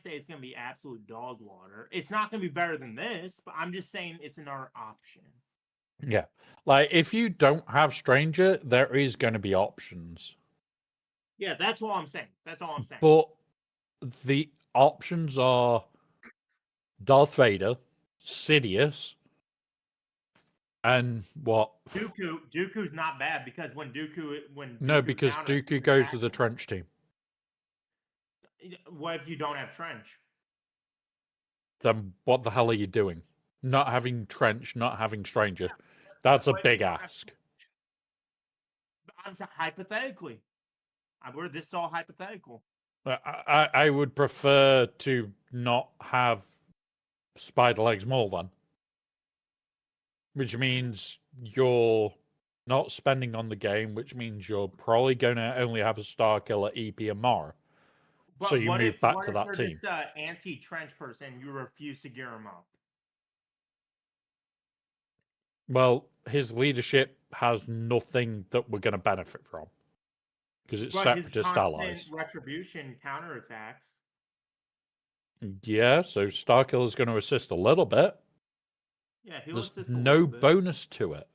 say it's going to be absolute dog water. It's not going to be better than this, but I'm just saying it's another option. Yeah. Like, if you don't have Stranger, there is going to be options. Yeah, that's all I'm saying. That's all I'm saying. But the options are Darth Vader, Sidious, and what? Dooku's not bad because when Dooku No, because Dooku goes with the trench team. What if you don't have trench? Then what the hell are you doing? Not having trench, not having Stranger. That's a big ask. I'm hypothetically. This is all hypothetical. I would prefer to not have Spider Legs Maul then. Which means you're not spending on the game, which means you're probably going to only have a Star Killer, EP, and Mara. But so you move back to that team. This anti-trench person, you refuse to gear him up. Well, his leadership has nothing that we're going to benefit from. Because it's separatist allies. Retribution counterattacks. Yeah, so Starkiller is going to assist a little bit. Yeah, he'll There's assist no bonus to it.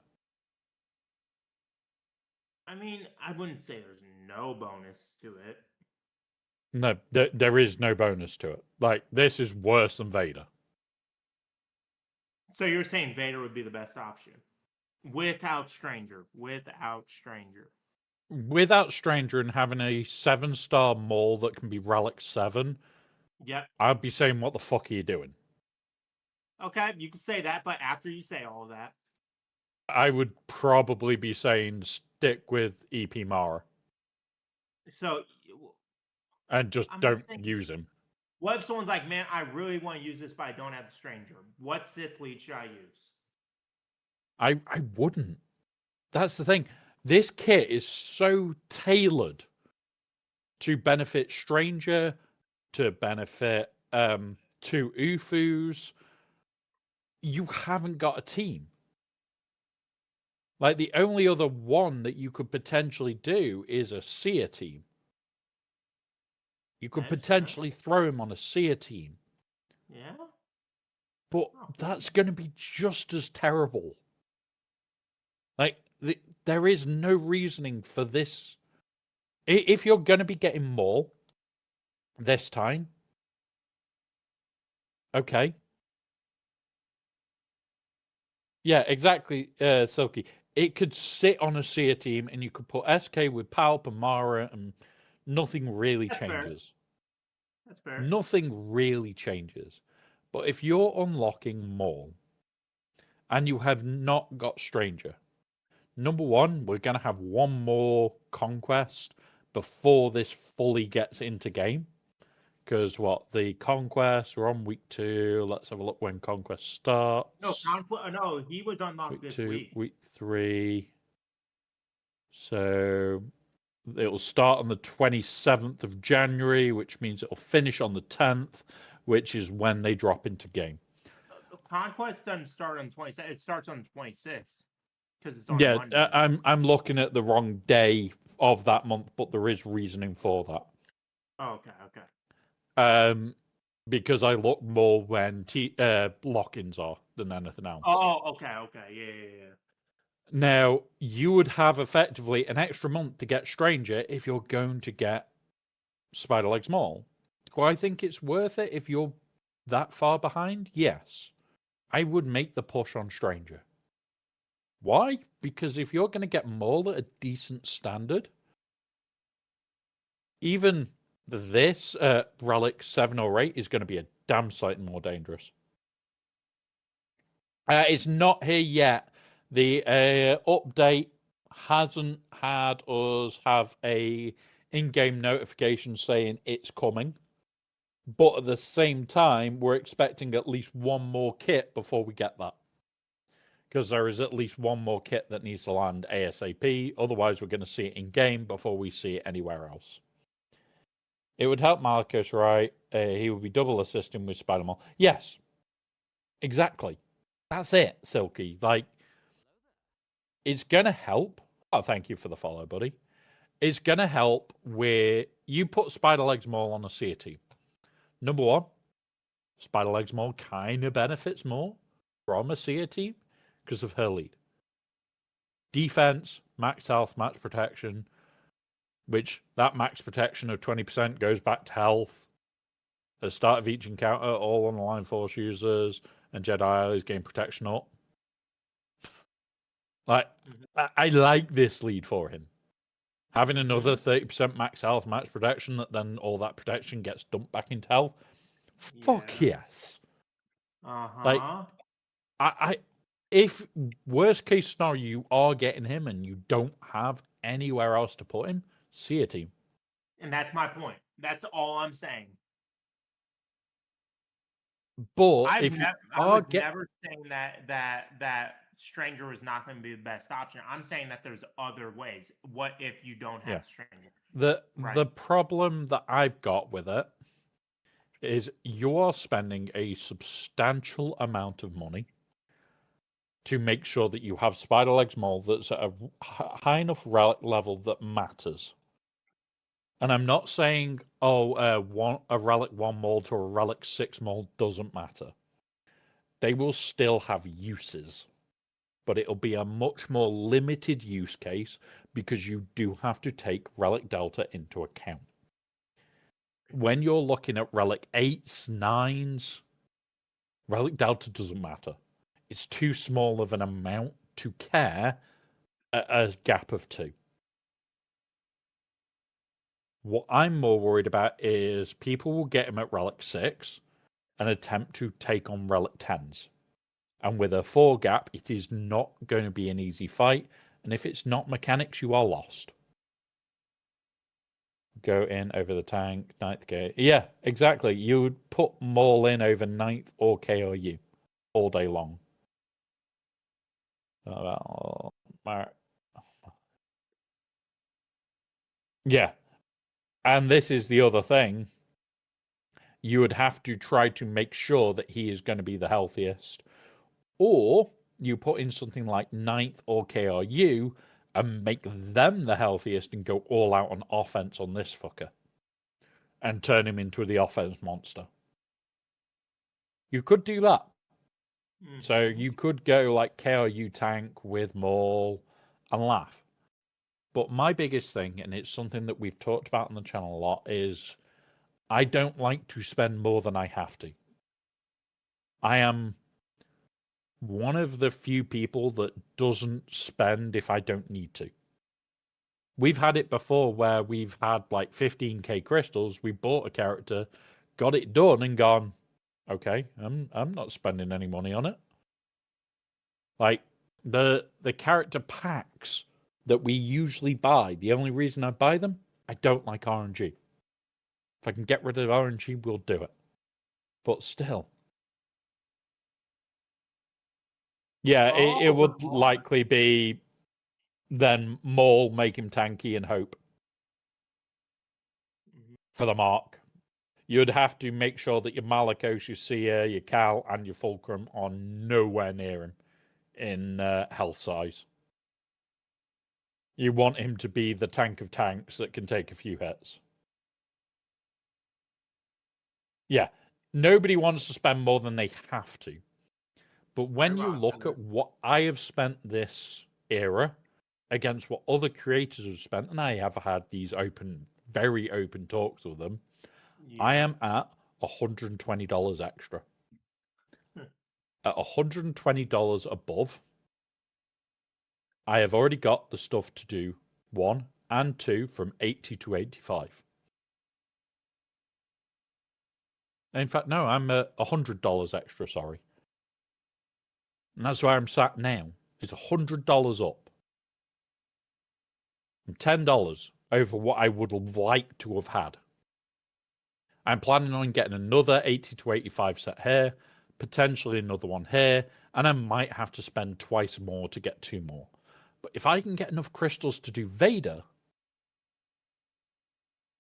I mean, I wouldn't say there's no bonus to it. No, there is no bonus to it. Like, this is worse than Vader. So you're saying Vader would be the best option? Without Stranger. Without Stranger. without Stranger and having a 7-star mall that can be Relic 7, Yep. I'd be saying, what the fuck are you doing? Okay, you can say that, but after you say all of that, I would probably be saying stick with EP Mara so and just I'm don't thinking, use him. what if someone's like, "Man, I really want to use this, but I don't have the Stranger. What Sith lead should I use?" I wouldn't. That's the thing. This kit is so tailored to benefit Stranger, to benefit two Ufus. You haven't got a team. Like, the only other one that you could potentially do is a Seer team. You could That's true. potentially throw him on a Seer team. Yeah. But that's going to be just as terrible. Like, there is no reasoning for this. If you're going to be getting more this time, okay. Yeah, exactly, Silky. It could sit on a Seer team and you could put SK with Palp and Mara and nothing really That's fair. changes. That's fair. Nothing really changes. But if you're unlocking more and you have not got Stranger, number one, we're going to have one more conquest before this fully gets into game. Because the conquest, we're on week 2. Let's have a look when conquest starts. No, he was unlocked Week this 2, week. week 3. So it'll start on the 27th of January, which means it'll finish on the 10th, which is when they drop into game. The conquest doesn't start on 27th. It starts on 26th because it's on Monday. I'm looking at the wrong day of that month, but there is reasoning for that. Oh, okay. Because I look more when lock-ins are than anything else. Oh, okay. Yeah. Now, you would have effectively an extra month to get Stranger if you're going to get Spider-Legs Mall. Do I think it's worth it if you're that far behind? Yes. I would make the push on Stranger. Why? Because if you're going to get Maul at a decent standard, even this Relic 7 or 8 is going to be a damn sight more dangerous. It's not here yet. The update hasn't had us have a in-game notification saying it's coming. But at the same time, we're expecting at least one more kit before we get that. Because there is at least one more kit that needs to land ASAP. Otherwise, we're going to see it in-game before we see it anywhere else. It would help Malicos, right? He would be double assisting with Spider-Man. Yes. Exactly. That's it, Silky. Like, it's going to help. Oh, thank you for the follow, buddy. It's going to help where you put Spider-Legs Maul on a Seer team. Number one, Spider-Legs Maul kind of benefits more from a Seer team because of her lead. Defense, max health, max protection, which that max protection of 20% goes back to health. At the start of each encounter, all on-the-line Force users and Jedi allies gain protection up. Like, I like this lead for him. Having another 30% max health, max protection, that then all that protection gets dumped back into health. Fuck yes. Like, if worst case scenario you are getting him and you don't have anywhere else to put him, see a team. And that's my point. That's all I'm saying. But I if was never saying that Stranger is not going to be the best option. I'm saying that there's other ways. What if you don't have Stranger? The problem that I've got with it is you are spending a substantial amount of money to make sure that you have Spider-Legs Maul that's at a high enough relic level that matters. And I'm not saying, a Relic 1 mold to a Relic 6 mold doesn't matter. They will still have uses. But it'll be a much more limited use case because you do have to take Relic Delta into account. When you're looking at Relic 8s, 9s, Relic Delta doesn't matter. It's too small of an amount to care at a gap of 2. What I'm more worried about is people will get him at Relic 6 and attempt to take on Relic 10s. And with a 4 gap, it is not going to be an easy fight. And if it's not mechanics, you are lost. Go in over the tank, 9th gate. Yeah, exactly. You would put Maul in over 9th or KOU all day long. Yeah. And this is the other thing. You would have to try to make sure that he is going to be the healthiest. Or you put in something like 9th or KRU and make them the healthiest and go all out on offense on this fucker. And turn him into the offense monster. You could do that. So you could go like KRU tank with Maul and laugh. But my biggest thing, and it's something that we've talked about on the channel a lot, is I don't like to spend more than I have to. I am one of the few people that doesn't spend if I don't need to. We've had it before where we've had like 15k crystals, we bought a character, got it done and gone, okay, I'm not spending any money on it. Like the character packs that we usually buy, the only reason I buy them, I don't like RNG. If I can get rid of RNG, we'll do it. But still. Yeah, it would likely be then Maul, make him tanky and hope for the mark. You'd have to make sure that your Malikos, your Seer, your Cal, and your Fulcrum are nowhere near him in health size. You want him to be the tank of tanks that can take a few hits. Yeah, nobody wants to spend more than they have to. But when you look at what I have spent this era against what other creators have spent, and I have had these very open talks with them, I am at $120 extra. At $120 above, I have already got the stuff to do 1 and 2 from 80 to 85. In fact, no, I'm at $100 extra, sorry. And that's where I'm sat now. It's $100 up. I'm $10 over what I would have liked to have had. I'm planning on getting another 80 to 85 set here, potentially another one here, and I might have to spend twice more to get 2 more. But if I can get enough crystals to do Vader,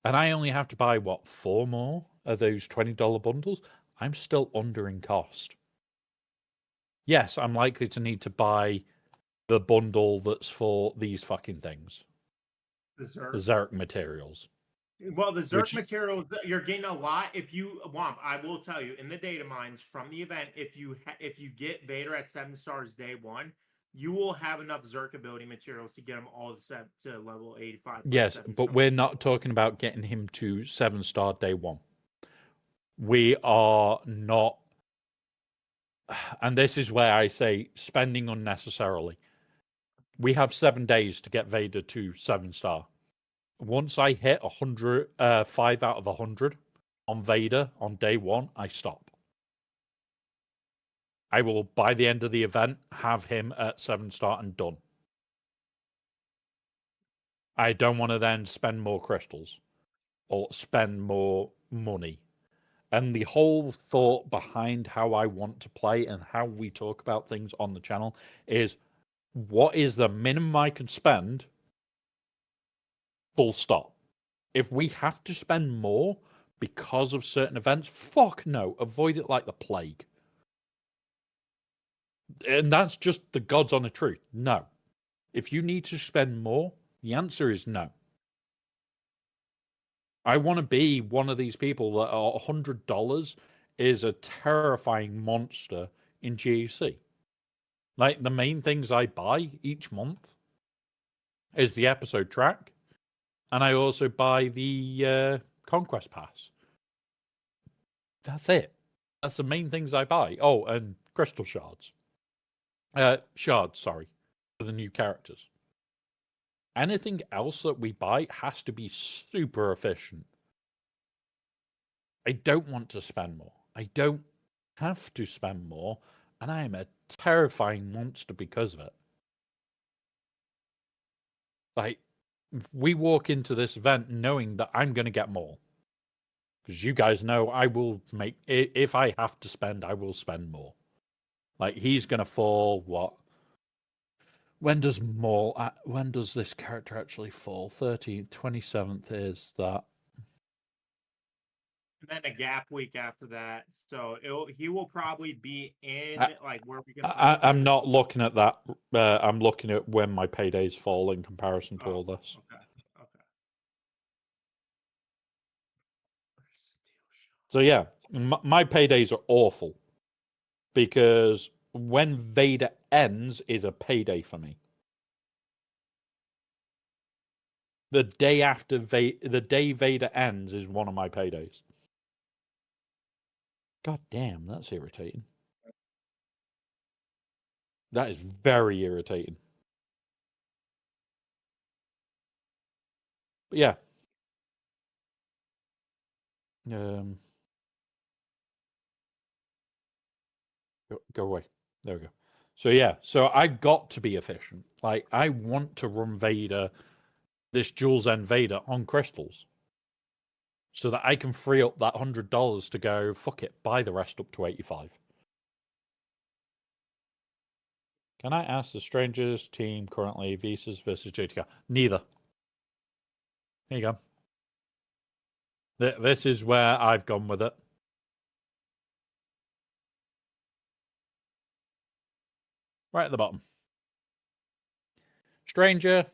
and I only have to buy, 4 more of those $20 bundles, I'm still under in cost. Yes, I'm likely to need to buy the bundle that's for these fucking things. The Zerk materials. Well, the Zerk materials, you're getting a lot. If you want, I will tell you, in the data mines from the event, if you get Vader at 7 stars day 1, you will have enough Zerk ability materials to get him all set to level 85. Yes, but we're not talking about getting him to 7-star day 1. We are not, and this is where I say spending unnecessarily. We have 7 days to get Vader to 7-star. Once I hit 5 out of 100 on Vader on day 1, I stop. I will, by the end of the event, have him at 7-star and done. I don't want to then spend more crystals or spend more money. And the whole thought behind how I want to play and how we talk about things on the channel is, what is the minimum I can spend? Full stop. If we have to spend more because of certain events, fuck no. Avoid it like the plague. And that's just the God's honest truth. No. If you need to spend more, the answer is no. I want to be one of these people that are $100 is a terrifying monster in GEC. Like, the main things I buy each month is the episode track, and I also buy the Conquest Pass. That's it. That's the main things I buy. Oh, and crystal shards. Shards, sorry, for the new characters. anything else that we buy has to be super efficient. I don't want to spend more. I don't have to spend more, and I am a terrifying monster because of it. Like, we walk into this event knowing that I'm going to get more. Because you guys know I will make, if I have to spend, I will spend more. Like, he's going to fall, what? When does this character actually fall? 13th, 27th is that. And then a gap week after that. So he will probably be in like where we can. I'm not looking at that. I'm looking at when my paydays fall in comparison to all this. Okay. So yeah, my paydays are awful because when Vader ends is a payday for me. The day after the day Vader ends is one of my paydays. God damn, that's irritating. That is very irritating. But yeah. Go away. There we go. So yeah, so I've got to be efficient. Like, I want to run Vader, this Jules End Vader, on crystals, so that I can free up that $100 to go, fuck it, buy the rest up to 85. Can I ask the Strangers team currently Visas versus JTK? Neither. Here you go. This is where I've gone with it. Right at the bottom. Stranger,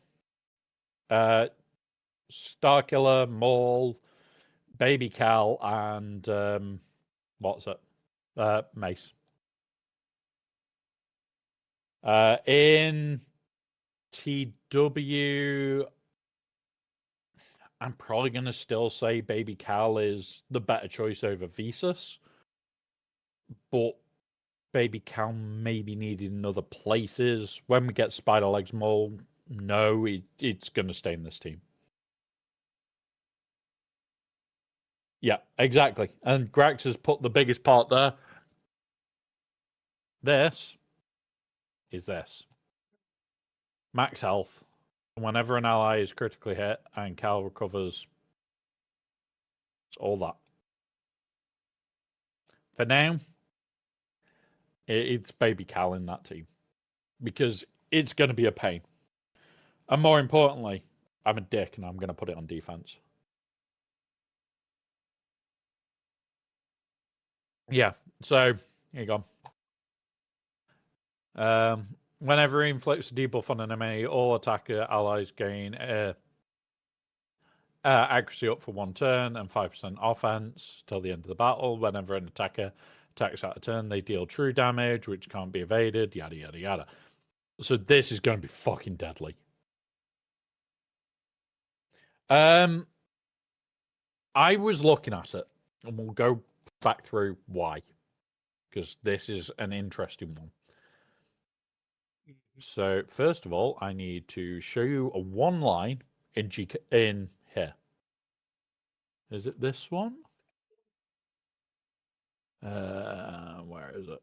Starkiller, Maul, Baby Cal, and what's it? Mace. In TW, I'm probably going to still say Baby Cal is the better choice over Visas. But Baby Cal maybe needed in other places. When we get Spider Legs Mole, no, it's going to stay in this team. Yeah, exactly. And Grax has put the biggest part there. This is this. Max health. Whenever an ally is critically hit and Cal recovers, it's all that. For now, it's Baby Cal in that team. Because it's going to be a pain. And more importantly, I'm a dick and I'm going to put it on defense. Yeah, so here you go. Whenever he inflicts a debuff on an enemy, all attacker allies gain accuracy up for 1 turn and 5% offense till the end of the battle. Whenever an attacker attacks out a turn, they deal true damage, which can't be evaded, yada, yada, yada. So this is going to be fucking deadly. I was looking at it, and we'll go back through why, because this is an interesting one. So first of all, I need to show you a one line in here. Is it this one? Where is it?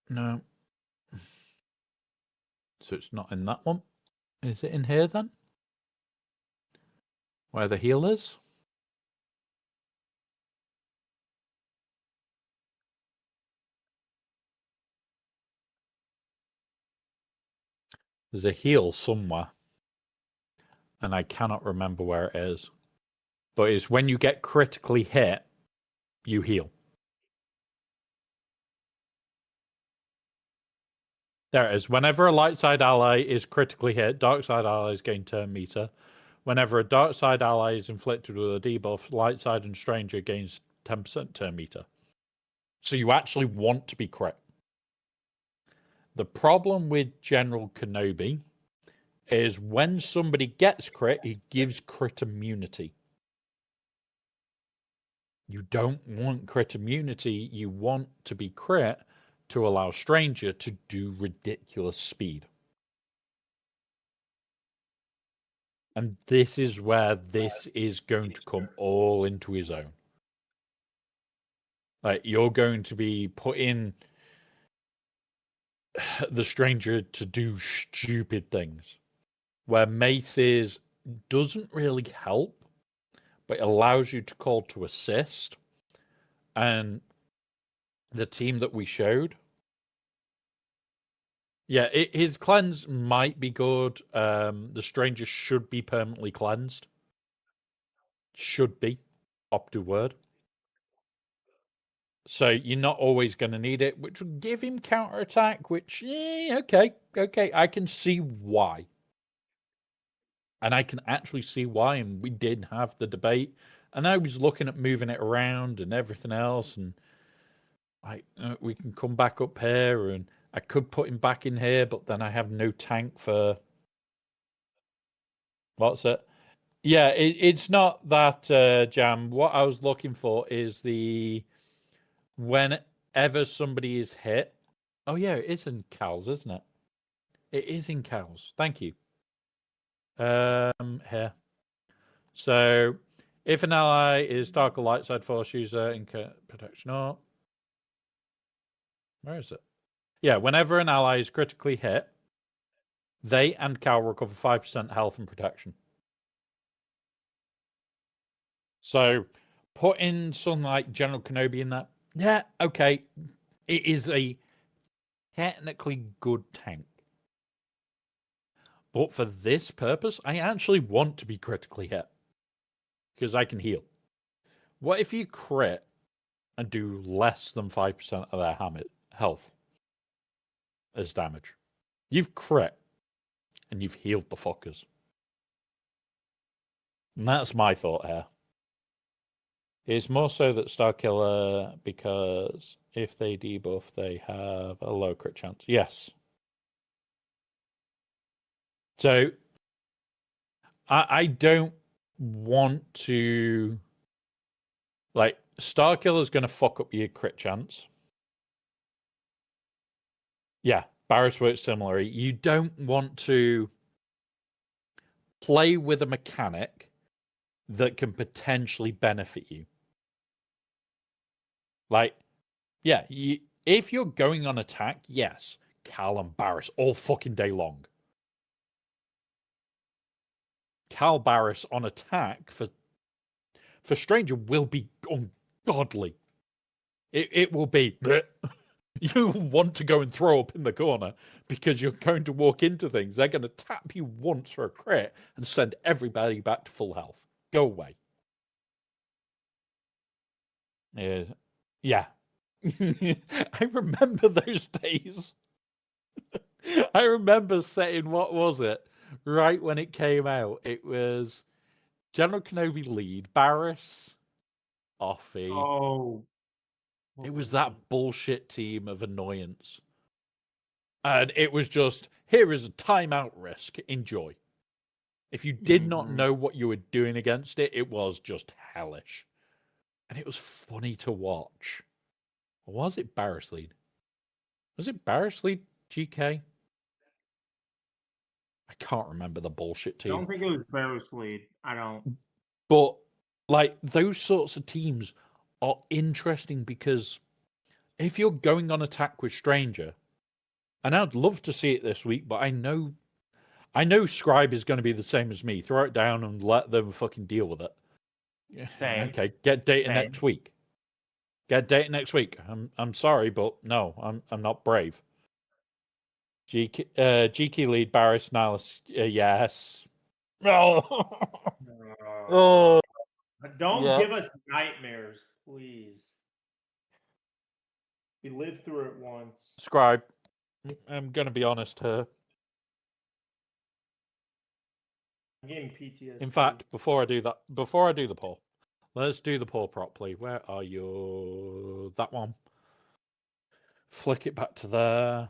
No. So it's not in that one. Is it in here then? Where the heal is? There's a heal somewhere. And I cannot remember where it is. But it's when you get critically hit, you heal. There it is. Whenever a light side ally is critically hit, dark side allies gain turn meter. Whenever a dark side ally is inflicted with a debuff, light side and stranger gains 10% turn meter. So you actually want to be crit. The problem with General Kenobi is when somebody gets crit, he gives crit immunity. You don't want crit immunity. You want to be crit to allow Stranger to do ridiculous speed. And this is where this is going to come all into his own. Like, you're going to be putting the Stranger to do stupid things. Where Mace's doesn't really help, but it allows you to call to assist. And the team that we showed, yeah, his cleanse might be good. The Stranger should be permanently cleansed. Should be. Optu word. So you're not always going to need it, which will give him counterattack, which, okay, I can see why. And I can actually see why, and we did have the debate. And I was looking at moving it around and everything else, and we can come back up here, and I could put him back in here, but then I have no tank for... What's it? Yeah, it's not that, Jam. What I was looking for is the... Whenever somebody is hit... Oh, yeah, it is in cows, isn't it? It is in cows. Thank you. Here. So, if an ally is dark or light side force user in protection or... Where is it? Yeah, whenever an ally is critically hit, they and Cal recover 5% health and protection. So, put in something like General Kenobi in that. Yeah, okay. It is a technically good tank. But for this purpose, I actually want to be critically hit. Because I can heal. What if you crit and do less than 5% of their health as damage? You've crit and you've healed the fuckers. And that's my thought here. It's more so that Starkiller, because if they debuff, they have a low crit chance. Yes. So, I don't want to... Like, Starkiller's going to fuck up your crit chance. Yeah, Barris works similarly. You don't want to play with a mechanic that can potentially benefit you. Like, yeah, if you're going on attack, yes, Cal and Barris all fucking day long. Cal Barris on attack for Stranger will be ungodly. It will be... You want to go and throw up in the corner because you're going to walk into things. They're going to tap you once for a crit and send everybody back to full health. Go away. Yeah. I remember those days. I remember setting, what was it? Right when it came out, it was General Kenobi lead, Barris, Offie. Oh. It was that bullshit team of annoyance. And it was just, here is a timeout risk. Enjoy. If you did not know what you were doing against it, it was just hellish. And it was funny to watch. Or was it Barris lead? Was it Barris lead GK? I can't remember the bullshit team. I don't think it was Barris lead. I don't. But, like, those sorts of teams are interesting because if you're going on attack with Stranger, and I'd love to see it this week, but I know Scribe is going to be the same as me. Throw it down and let them fucking deal with it. Same. Okay, get data next week. Get data next week. I'm sorry, but no, I'm not brave. GK lead Barris Niles. Yes. Oh. Don't give us nightmares, please. We lived through it once. Scribe. I'm gonna be honest here. I'm getting PTSD. In fact, before I do the poll, let's do the poll properly. Where are you? That one. Flick it back to there.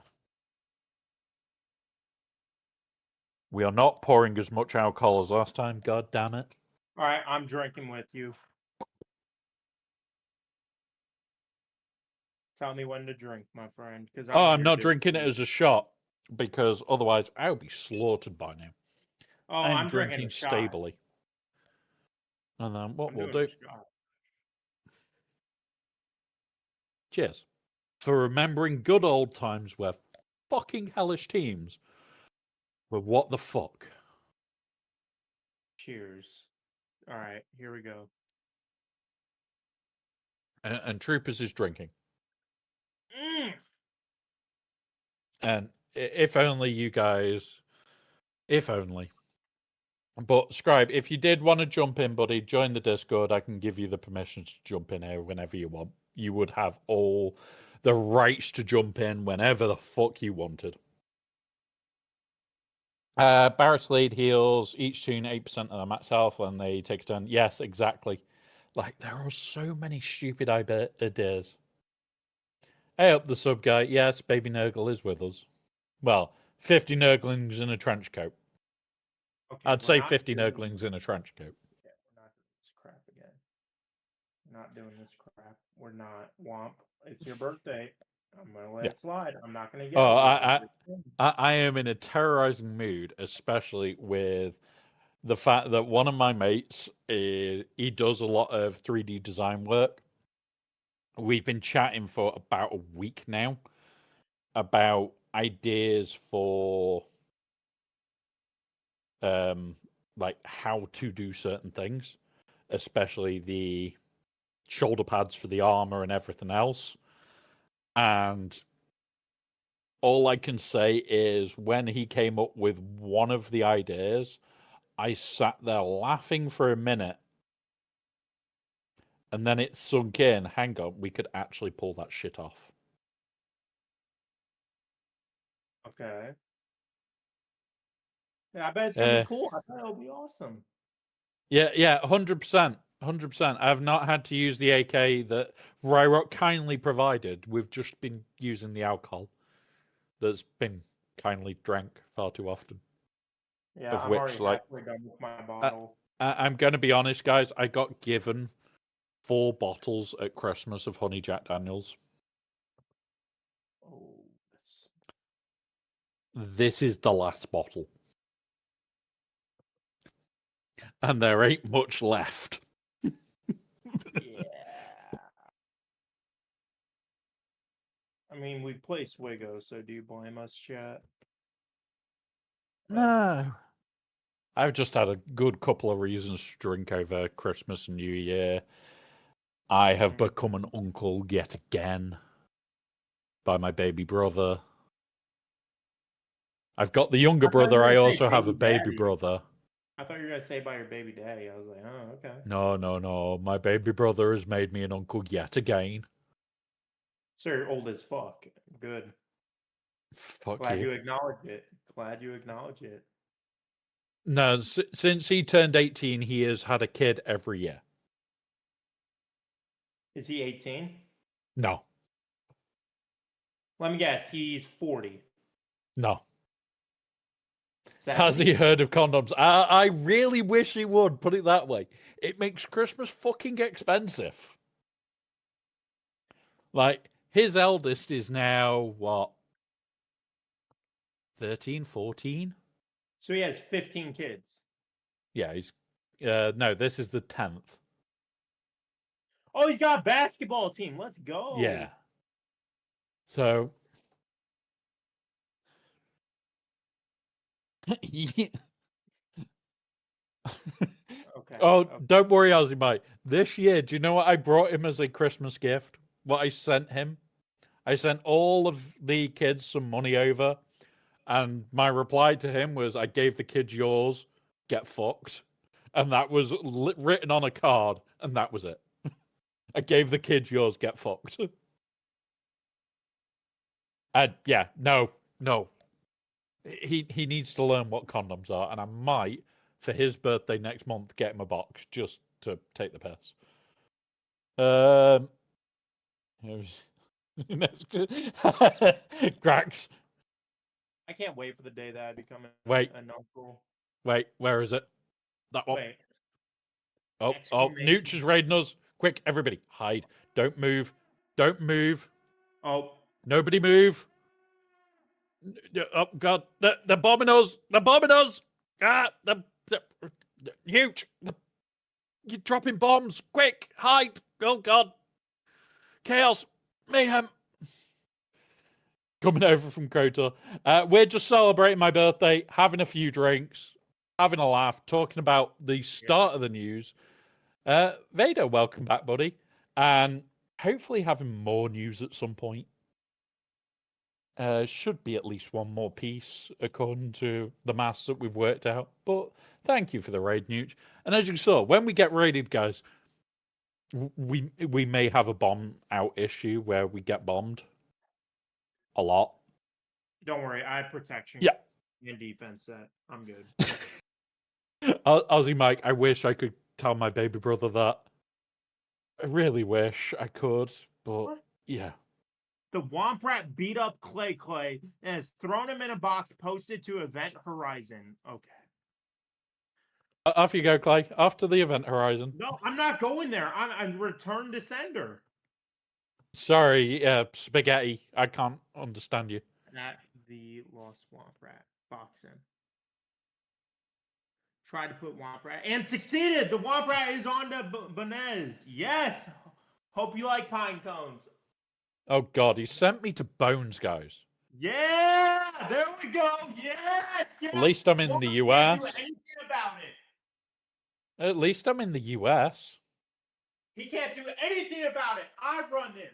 We are not pouring as much alcohol as last time. God damn it. All right, I'm drinking with you. Tell me when to drink, my friend. Because Oh, I'm not drinking it as a shot because otherwise I would be slaughtered by now. Oh, I'm I'm drinking drinking a shot. stably. And then what I'm we'll doing do. a shot. Cheers. For remembering good old times where fucking hellish teams were what the fuck. Cheers. All right, here we go. And Troopers is drinking. Mm. And if only you guys, if only. But Scribe, if you did want to jump in, buddy, join the Discord. I can give you the permission to jump in here whenever you want. You would have all the rights to jump in whenever the fuck you wanted. Barrett's lead heals each tune 8% of their max health when they take a turn. Yes, exactly. Like, there are so many stupid ideas. Hey up the sub guy. Yes, Baby Nurgle is with us. Well, 50 Nurglings in a trench coat. Okay, I'd we're say not 50 doing Nurglings in a trench coat. Yeah, we're not doing this crap again. We're not doing this crap. We're not. Womp. It's your birthday. I'm gonna let Yeah. it slide. I'm not gonna Oh, yell. I am in a terrorizing mood, especially with the fact that one of my mates, he does a lot of 3D design work. We've been chatting for about a week now about ideas for like how to do certain things, especially the shoulder pads for the armor and everything else. And all I can say is when he came up with one of the ideas, I sat there laughing for a minute. And then it sunk in, hang on, we could actually pull that shit off. Okay. Yeah, I bet it's gonna be cool. I bet it'll be awesome. Yeah, 100%. 100%. I have not had to use the AK that Ryrock kindly provided. We've just been using the alcohol that's been kindly drank far too often. Yeah, Of I'm which, already like, halfway done with my bottle. I'm going to be honest, guys. I got given 4 bottles at Christmas of Honey Jack Daniels. Oh, that's... This is the last bottle. And there ain't much left. Yeah. I mean, we play Swigo, so do you blame us, chat? No. I've just had a good couple of reasons to drink over Christmas and New Year. I have become an uncle yet again by my baby brother. I've got the younger brother. I also have a baby brother. I thought you were going to say by your baby daddy. I was like, oh, okay. No. My baby brother has made me an uncle yet again. So you're old as fuck. Good. Fuck Glad you. you acknowledge it. Glad you acknowledge it. No, since he turned 18, he has had a kid every year. Is he 18? No. Let me guess. He's 40. No. 70? Has he heard of condoms? I really wish he would, put it that way. It makes Christmas fucking expensive. Like, his eldest is now, what? 13, 14? So he has 15 kids. Yeah, he's... no, this is the 10th. Oh, he's got a basketball team. Let's go. Yeah. So... Okay. Oh, don't worry, Ozzy, mate. This year, do you know what I brought him as a Christmas gift? What I sent him? I sent all of the kids some money over, and my reply to him was, I gave the kids yours, get fucked. And that was written on a card, and that was it. I gave the kids yours, get fucked. And yeah, no. He needs to learn what condoms are, and I might, for his birthday next month, get him a box just to take the piss. Grax. I can't wait for the day that I become an uncle. Wait, where is it? That one. Wait. Oh, Nooch is raiding us. Quick, everybody, hide. Don't move. Don't move. Oh, Nobody move. Oh God, they're bombing us. They're bombing us. Ah, they're huge. You're dropping bombs. Quick, hide. Oh God. Chaos. Mayhem. Coming over from Kotor. We're just celebrating my birthday, having a few drinks, having a laugh, talking about the start of the news. Vader, welcome back, buddy. And hopefully having more news at some point. Should be at least one more piece according to the maths that we've worked out. But thank you for the raid, Newt. And as you saw, when we get raided, guys, we may have a bomb out issue where we get bombed a lot. don't worry, I have protection. Yeah. And defense set. I'm good. Aussie Mike, I wish I could tell my baby brother that. I really wish I could, but What? yeah. The Womp Rat beat up Clay and has thrown him in a box posted to Event Horizon. Okay. Off you go, Clay. After the Event Horizon. No, I'm not going there. I'm return to sender. Sorry, Spaghetti. I can't understand you. At the Lost Womp Rat box in. Tried to put Womp Rat and succeeded. The Womp Rat is on to Bonez. Yes. Hope you like pine cones. Oh God, he sent me to Bones, guys. Yeah, there we go. Yes. At least I'm in the US. Can't do anything about it. At least I'm in the US. He can't do anything about it. I run him.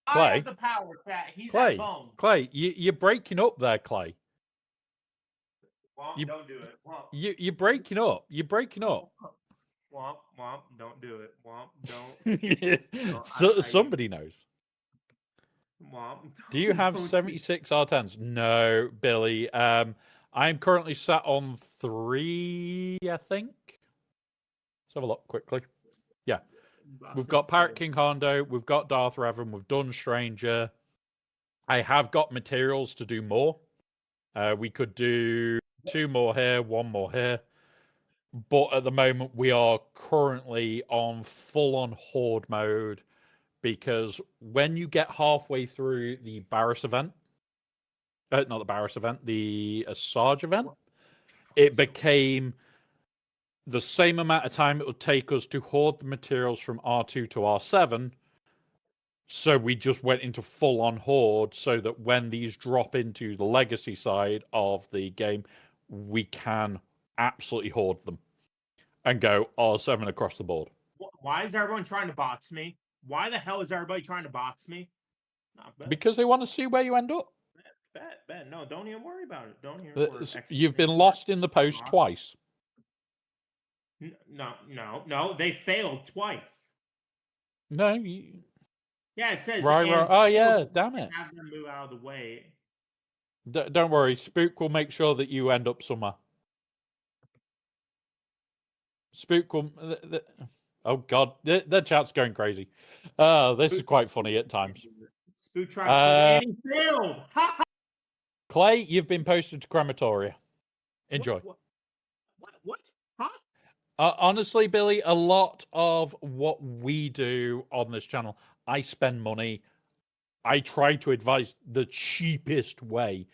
Clay? I have the power, Fat. He's at Bones. Clay, you're breaking up there, Clay. Womp, don't do it. Womp. You're breaking up. You're breaking up. Womp, womp, don't do it. Womp, don't. Somebody knows. Womp. Do you have 76 R10s? No, Billy. I'm currently sat on 3, I think. Let's have a look quickly. Yeah. We've got Pirate King Hondo, we've got Darth Revan, we've done Stranger. I have got materials to do more. We could do 2 more here, 1 more here. But at the moment, we are currently on full-on Horde mode because when you get halfway through the Barris event, not the Barris event, the Asajj event, it became the same amount of time it would take us to hoard the materials from R2 to R7. So we just went into full-on Horde so that when these drop into the legacy side of the game, we can absolutely hoard them and go R7 across the board. Why is everyone trying to box me? Why the hell is everybody trying to box me? Because they want to see where you end up. Bet. No, don't even worry about it. Don't even worry. You've been lost in the post twice. No. They failed twice. No. Yeah, it says. Right. Oh, yeah. Damn it. Have them move out of the way. Don't worry. Spook will make sure that you end up somewhere. Spook will. Oh God, the chat's going crazy. This is quite funny at times. Spook tried to and he failed. Clay, you've been posted to crematoria. Enjoy. What? Huh? Honestly, Billy, a lot of what we do on this channel, I spend money. I try to advise the cheapest way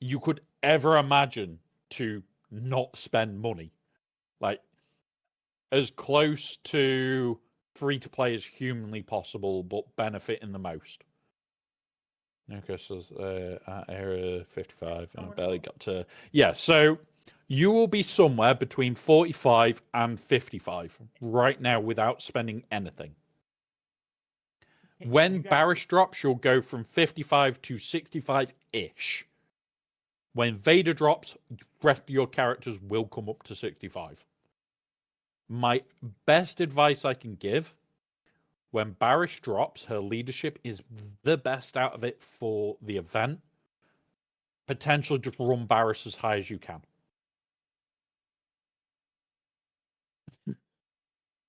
you could ever imagine to not spend money. Like, as close to free to play as humanly possible, but benefiting the most. Okay, so area 55, and I barely got to. Yeah, so you will be somewhere between 45 and 55 right now without spending anything. When Barrish drops, you'll go from 55 to 65-ish. When Vader drops, the rest of your characters will come up to 65. My best advice I can give, when Barrish drops, her leadership is the best out of it for the event. Potentially just run Barrish as high as you can.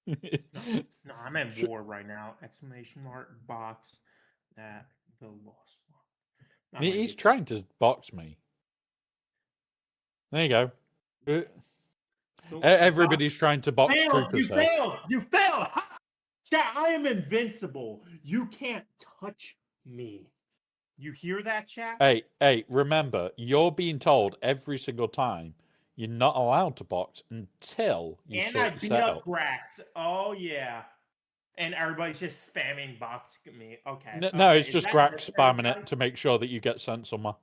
No, I'm at war right now. Exclamation mark box at the lost one. He's trying to box me. There you go. Everybody's trying to box troopers. You failed! Chat, I am invincible. You can't touch me. You hear that, chat? Hey, remember, you're being told every single time you're not allowed to box until you And I sort beat set up up. Grax. Oh yeah. And everybody's just spamming box me. Okay. No, okay. it's Is just that Grax necessary, spamming guys? it to make sure that you get sent somewhere.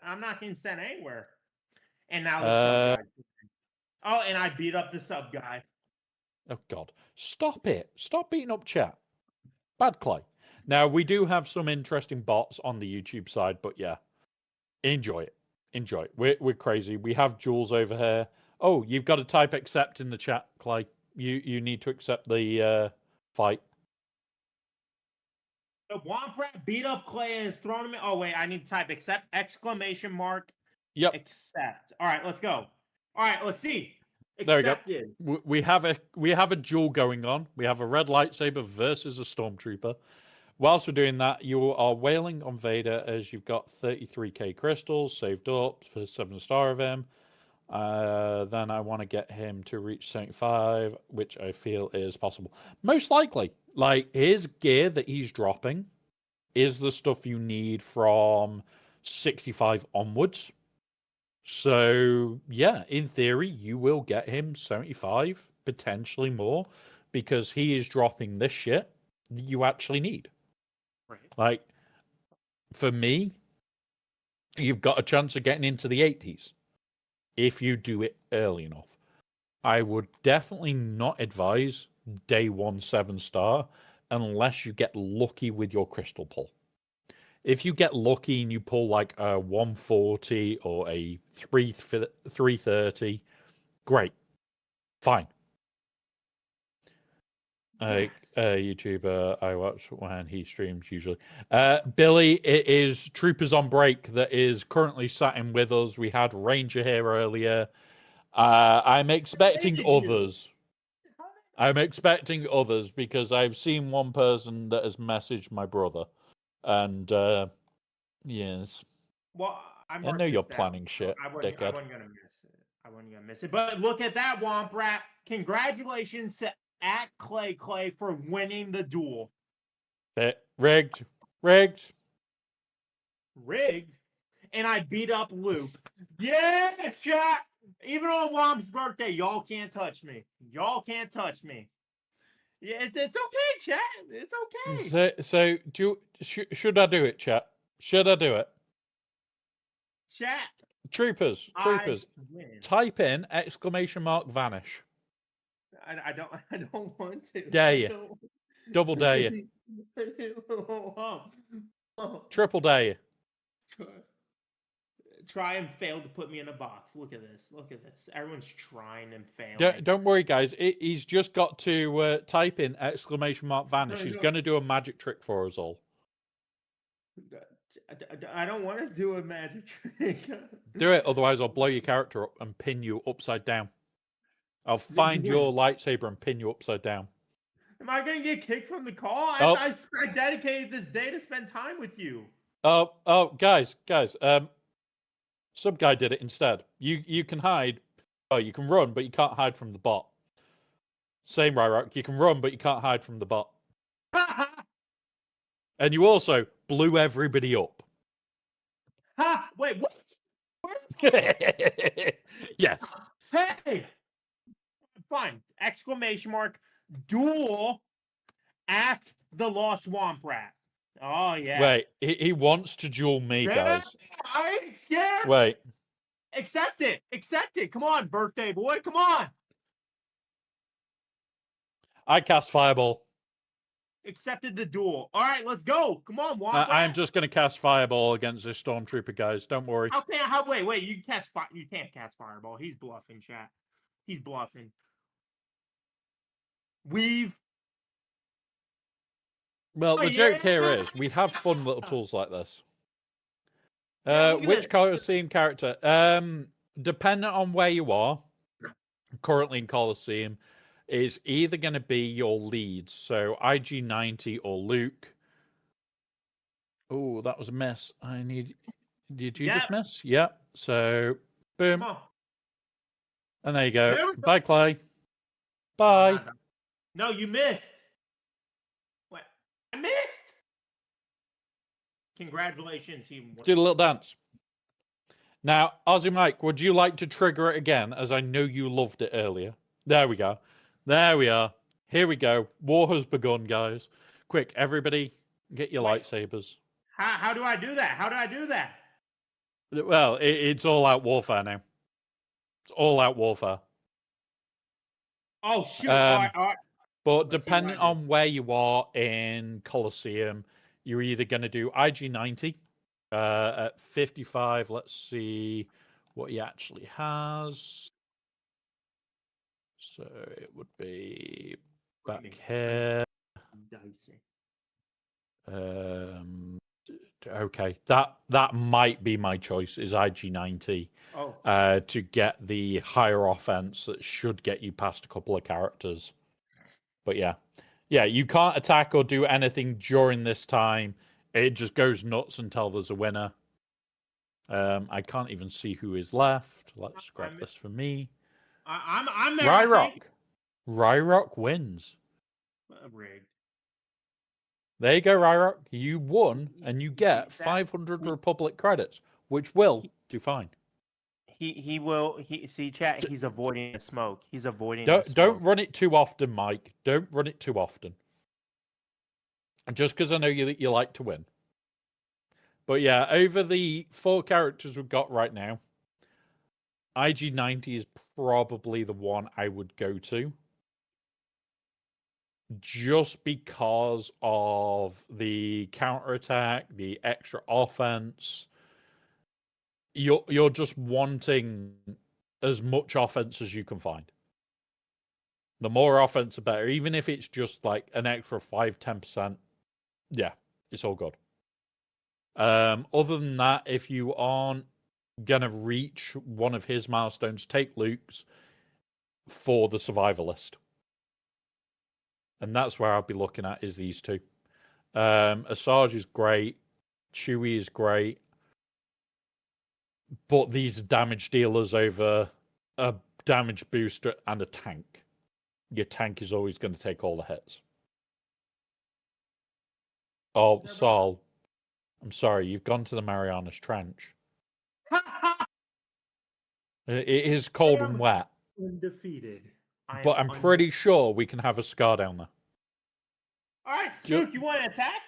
I'm not getting sent anywhere. And now the Uh, sub guy. Oh, and I beat up the sub guy. Oh, God. Stop it. Stop beating up chat. Bad Clay. Now, we do have some interesting bots on the YouTube side, but yeah, enjoy it. Enjoy it. We're crazy. We have Jules over here. Oh, you've got to type accept in the chat, Clay. You need to accept the fight. The Womp Rat beat up Clay and is throwing him. Oh, wait. I need to type accept, exclamation mark, Yep. accept. All right, let's go. All right, let's see. There we go. Accepted. We have a duel going on. We have a red lightsaber versus a stormtrooper. Whilst we're doing that, you are wailing on Vader as you've got 33k crystals saved up for 7-star of him. Then I want to get him to reach 75, which I feel is possible. Most likely, like his gear that he's dropping is the stuff you need from 65 onwards. So, yeah, in theory, you will get him 75, potentially more, because he is dropping this shit that you actually need. Right. Like, for me, you've got a chance of getting into the 80s if you do it early enough. I would definitely not advise day 1 7-star unless you get lucky with your crystal pull. If you get lucky and you pull like a 140 or a 330, great. Fine. Yes. YouTuber I watch when he streams usually. Billy, it is Troopers on Break that is currently sat in with us. We had Ranger here earlier. I'm expecting others. I'm expecting others because I've seen one person that has messaged my brother. And yes. Well, I know you're planning shit, dickhead. I wasn't gonna miss it. I wasn't gonna miss it. But look at that, Womp Rat! Congratulations to @Clay for winning the duel. Rigged. Rigged. And I beat up Luke. Yes, chat! Even on Womp's birthday, y'all can't touch me. Y'all can't touch me. Yeah, it's okay, chat. It's okay. So should I do it, chat? Should I do it? Chat. Troopers, type in !vanish. I don't want to. Dare you. Double dare you. Triple dare you. Try and fail to put me in a box. Look at this. Look at this. Everyone's trying and failing. Don't worry, guys. He's just got to type in !vanish. He's going to do a magic trick for us all. I don't want to do a magic trick. Do it, otherwise I'll blow your character up and pin you upside down. I'll find your lightsaber and pin you upside down. Am I going to get kicked from the call? I dedicated this day to spend time with you. Oh, guys. Sub guy did it instead. You can hide. Oh, you can run, but you can't hide from the bot. Same, Ryrock. You can run, but you can't hide from the bot. And you also blew everybody up. Ha! Wait, what? Yes. Hey! Fine. Exclamation mark. Duel at the Lost Womp Rat. Oh, yeah. Wait, he wants to duel me, guys. I ain't scared. Wait. Accept it. Accept it. Come on, birthday boy. Come on. I cast Fireball. Accepted the duel. All right, let's go. Come on, Womp Rat. I'm just going to cast Fireball against this Stormtrooper, guys. Don't worry. Wait. You can't cast Fireball. He's bluffing, chat. He's bluffing. Well, the joke here is we have fun little tools like this. Which Colosseum character? Depending on where you are, currently in Colosseum, is either going to be your leads. So IG-90 or Luke. Oh, that was a miss. Did you just miss? Yeah. So, boom. And there you go. Bye, Clay. Bye. No, you missed. missed. Congratulations, he. Do a little dance. Now, Ozzy Mike, would you like to trigger it again, as I know you loved it earlier? There we go. There we are. Here we go. War has begun, guys. Quick, everybody, get your lightsabers. How do I do that? How do I do that? Well, it's all-out warfare now. It's all-out warfare. Oh, shoot. All right. But depending on where you are in Colosseum, you're either going to do IG-90 at 55. Let's see what he actually has. So it would be back here. Dicey. Okay, that might be my choice. Is IG-90 to get the higher offense that should get you past a couple of characters. But yeah, you can't attack or do anything during this time. It just goes nuts until there's a winner. I can't even see who is left. Let's grab this for me. I'm there. Ryrock wins. Rigged. There you go, Ryrock. You won, and you get 500 Republic credits, which will do fine. He will. See, chat. He's avoiding the smoke. He's avoiding. Don't run it too often, Mike. Don't run it too often. Just because I know you like to win. But yeah, over the 4 characters we've got right now, IG-90 is probably the one I would go to. Just because of the counterattack, the extra offense. You're just wanting as much offense as you can find. The more offense, the better. Even if it's just like an extra 5-10%, yeah, it's all good. Other than that, if you aren't gonna reach one of his milestones, take Luke's for the survivalist. And that's where I'll be looking at is these two. Asajj is great. Chewie is great. But these damage dealers over a damage booster and a tank. Your tank is always going to take all the hits. Oh, Saul. I'm sorry, you've gone to the Marianas Trench. It is cold and wet. Undefeated. But I'm pretty sure we can have a scar down there. All right, Luke, you want to attack?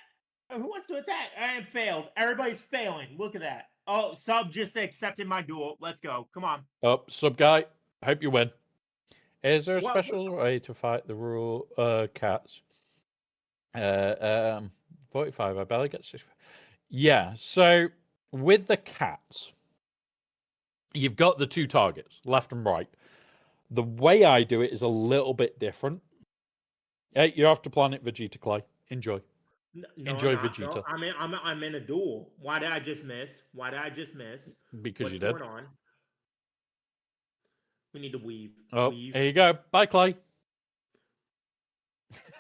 Who wants to attack? I am failed. Everybody's failing. Look at that. Oh, Sub just accepted my duel. Let's go. Come on. Oh, Sub guy. Hope you win. Is there a special way to fight the rule cats? 45. I barely get 65. Yeah. So with the cats, you've got the 2 targets, left and right. The way I do it is a little bit different. Hey, you're off to Planet Vegeta, Clay. Enjoy. Enjoy Vegeta. No, I'm in a duel. Why did I just miss? Because What's you did. going on? We need to weave. Oh, here you go. Bye, Clay.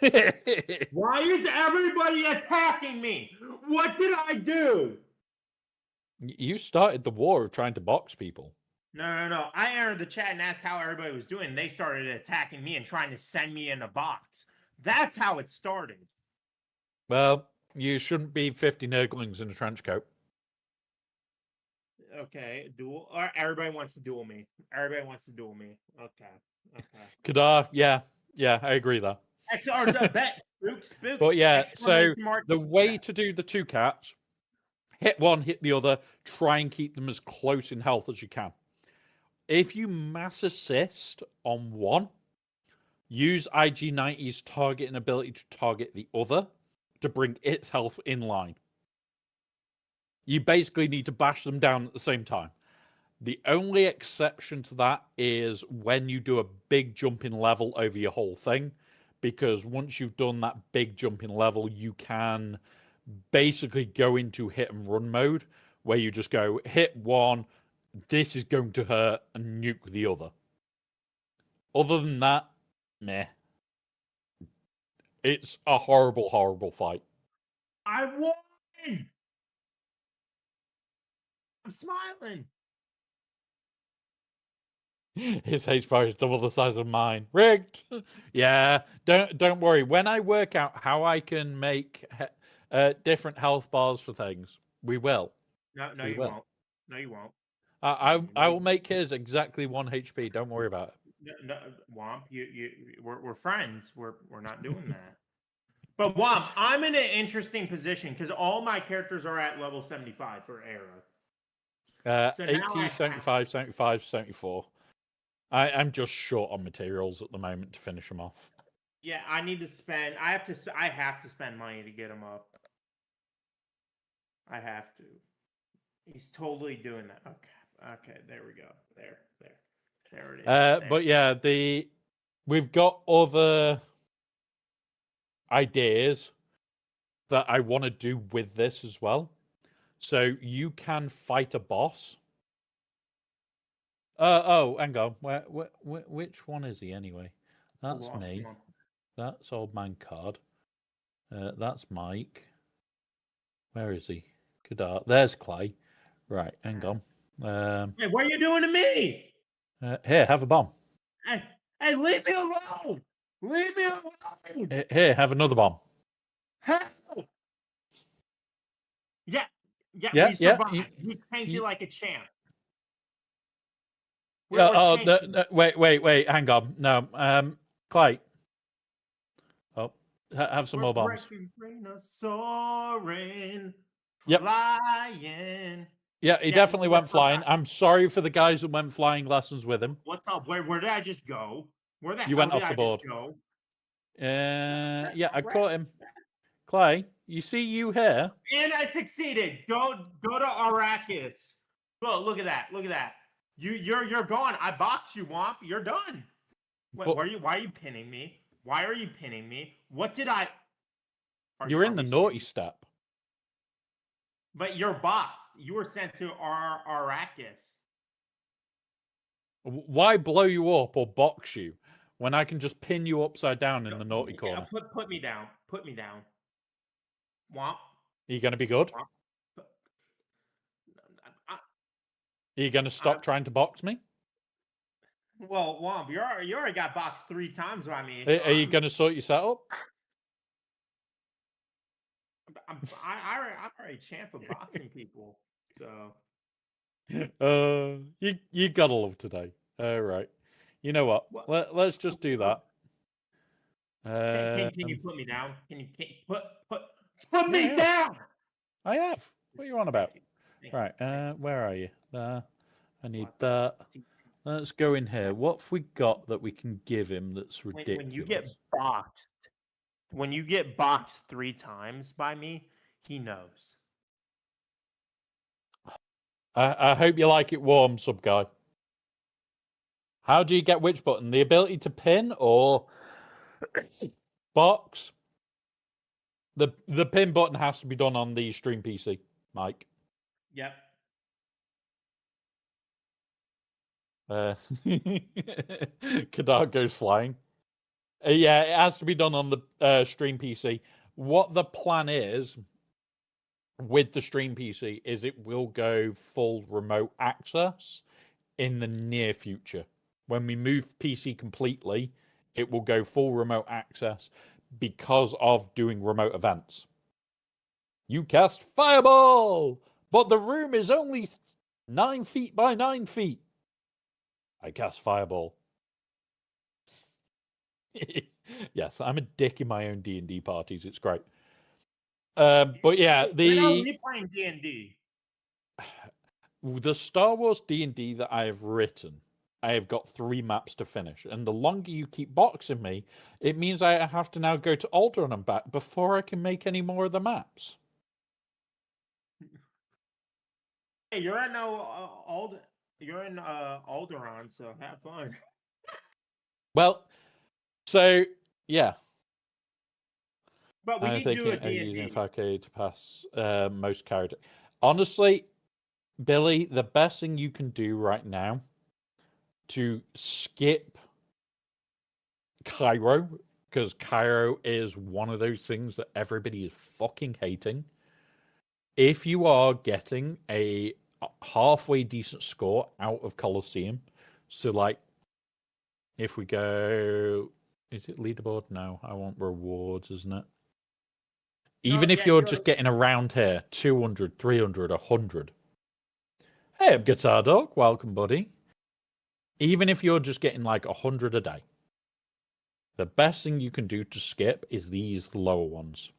Why is everybody attacking me? What did I do? You started the war of trying to box people. No. I entered the chat and asked how everybody was doing. They started attacking me and trying to send me in a box. That's how it started. Well, you shouldn't be 50 nurglings in a trench coat. Okay, duel. All right, everybody wants to duel me. Okay. Kadar, yeah, I agree there. XR bet. Spook. But yeah, so the way to do the 2 cats, hit one, hit the other, try and keep them as close in health as you can. If you mass assist on one, use IG-90's target and ability to target the other to bring its health in line. You basically need to bash them down at the same time. The only exception to that is when you do a big jump in level over your whole thing, because once you've done that big jump in level, you can basically go into hit and run mode, where you just go, hit one, this is going to hurt, and nuke the other. Other than that, meh. It's a horrible, horrible fight. I won! I'm smiling. His HP is double the size of mine. Rigged. Yeah, don't worry. When I work out how I can make different health bars for things, we will. No, We you will. won't. No, you won't. I will make his exactly 1 HP. Don't worry about it. No, Womp, we're friends. We're not doing that. But Womp, I'm in an interesting position because all my characters are at level 75 for Era. So now 80, 75, 75, 74. I'm just short on materials at the moment to finish them off. Yeah, I need to spend. I have to spend money to get him up. I have to. He's totally doing that. Okay. There we go. There it is. There. But yeah, we've got other ideas that I want to do with this as well. So you can fight a boss. Oh, hang on. Which one is he anyway? That's me. One. That's Old Man Card. That's Mike. Where is he? Kadar. There's Clay. Right, hang on. Hey, what are you doing to me? Here, have a bomb. Hey, leave me alone! Leave me alone! Here, have another bomb. Help! Yeah, we survived. We tanked it like a champ. Wait, hang on. No, Clay. Oh, have some more bombs. Yep. Flying. Yeah, he definitely went flying. I'm sorry for the guys that went flying lessons with him. What the? Where did I just go? Where the hell you went did off the I board? Just go? Yeah, I caught him. Clay, you see you here? And I succeeded. Go to Arrakis. Look at that. Look at that. You're gone. I boxed you, Womp. You're done. Wait, why are you pinning me? Why are you pinning me? What did I? You're in the naughty step. But you're boxed. You were sent to Arrakis. Why blow you up or box you when I can just pin you upside down in the naughty corner? Put me down. Put me down. Womp. Are you going to be good? Are you going to stop trying to box me? Well, Womp, you already got boxed 3 times by me. Are you going to sort your setup? I'm already champ of boxing people, so. You gotta love today. All right. You know what? Let's just do that. Can you put me down? Can you put me down? I have. What are you on about? Right. Where are you? There. I need that. Let's go in here. What have we got that we can give him that's ridiculous? When you get boxed 3 times by me, he knows. I hope you like it warm, sub guy. How do you get which button? The ability to pin or box? The pin button has to be done on the stream PC, Mike. Yep. Kadar goes flying. Yeah, it has to be done on the stream PC. What the plan is with the stream PC is it will go full remote access in the near future. When we move PC completely, it will go full remote access because of doing remote events. You cast Fireball, but the room is only 9 feet by 9 feet. I cast Fireball. Yes, I'm a dick in my own D&D parties. It's great. But yeah, When are we playing D&D? The Star Wars D&D that I have written, I have got 3 maps to finish. And the longer you keep boxing me, it means I have to now go to Alderaan and back before I can make any more of the maps. Hey, you're in Alderaan, so have fun. Well, so yeah. But we need to do a D&D. Using 5K to pass most character. Honestly, Billy, the best thing you can do right now to skip Cairo, because Cairo is one of those things that everybody is fucking hating. If you are getting a halfway decent score out of Colosseum, so like if we go, is it leaderboard? No, I want rewards, isn't it? Even if you're just getting around here, 200, 300, 100. Hey, I'm Guitar Dog. Welcome, buddy. Even if you're just getting like 100 a day, the best thing you can do to skip is these lower ones.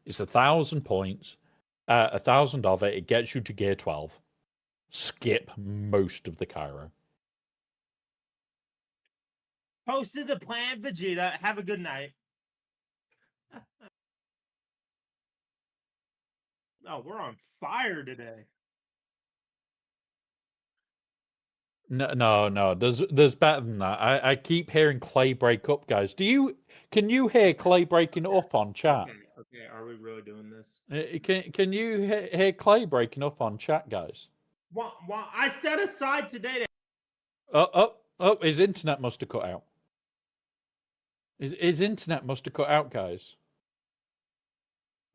It's 1,000 points. 1,000 of it. It gets you to gear 12. Skip most of the Cairo. Posted the plan, Vegeta. Have a good night. Oh, we're on fire today. No. There's better than that. I keep hearing Clay break up, guys. Can you hear Clay breaking up on chat? Okay. Are we really doing this? Can you hear Clay breaking up on chat, guys? Well, I set aside today. Oh! His internet must have cut out. His internet must have cut out, guys.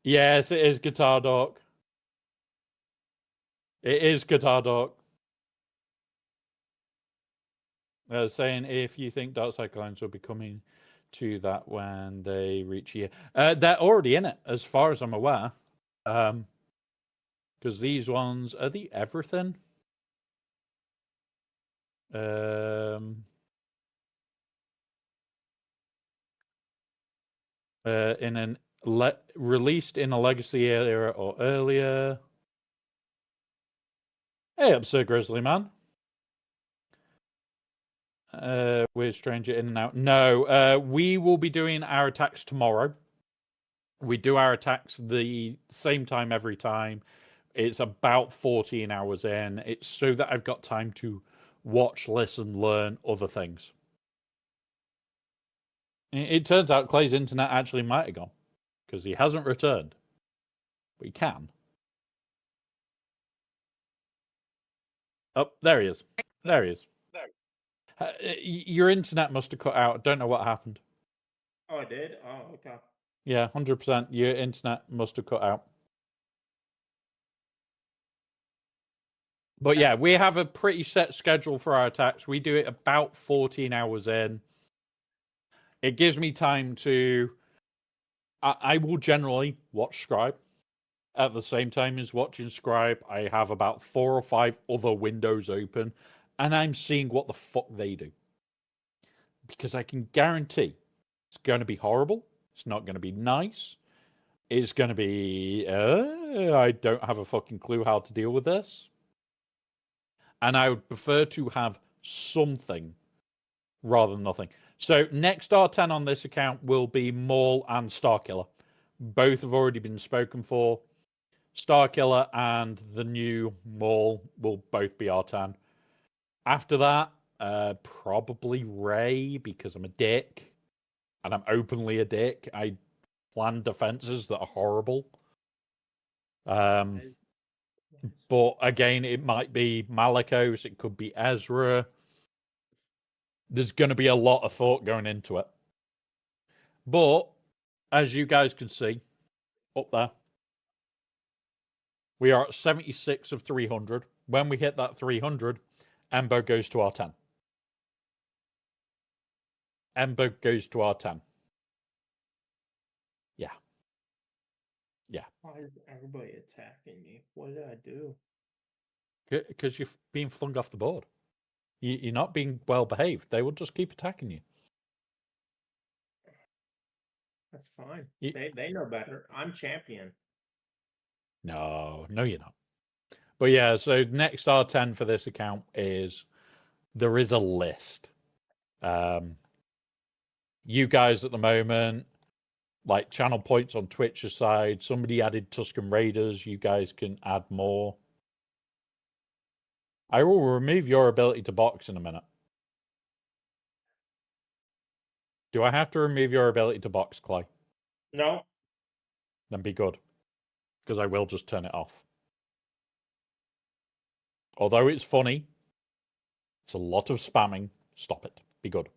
Yes, it is Guitar Dog. It is Guitar Dog. Saying if you think Dark Cyclones will be coming to that when they reach here. They're already in it, as far as I'm aware. Because these ones are the everything. Released in a legacy era or earlier. Hey up, Sir Grizzly Man. Weird Stranger in and out. No, we will be doing our attacks tomorrow. We do our attacks the same time every time. It's about 14 hours in. It's so that I've got time to watch, listen, learn other things. It turns out Clay's internet actually might have gone because he hasn't returned. But he can. Oh, there he is. There he is. Your internet must have cut out. Don't know what happened. Oh, it did? Oh, okay. Yeah, 100%. Your internet must have cut out. But yeah, we have a pretty set schedule for our attacks. We do it about 14 hours in. It gives me time to... I will generally watch Scribe. At the same time as watching Scribe, I have about 4 or 5 other windows open, and I'm seeing what the fuck they do. Because I can guarantee it's going to be horrible. It's not going to be nice. It's going to be, I don't have a fucking clue how to deal with this. And I would prefer to have something rather than nothing. So next R10 on this account will be Maul and Starkiller. Both have already been spoken for. Starkiller and the new Maul will both be R10. After that, probably Ray, because I'm a dick. And I'm openly a dick. I plan defenses that are horrible. But again, it might be Malikos, it could be Ezra. There's going to be a lot of thought going into it. But, as you guys can see, up there, we are at 76 of 300. When we hit that 300, Ember goes to R10. Ember goes to R10. Yeah. Yeah. Why is everybody attacking me? What did I do? Because you're being flung off the board. You're not being well behaved. They will just keep attacking you. That's fine. They know better. I'm champion. No, you're not. But yeah, so next R10 for this account is there is a list. You guys at the moment, like channel points on Twitch aside, somebody added Tuscan Raiders. You guys can add more. I will remove your ability to box in a minute. Do I have to remove your ability to box, Clay? No. Then be good. Because I will just turn it off. Although it's funny, it's a lot of spamming. Stop it. Be good.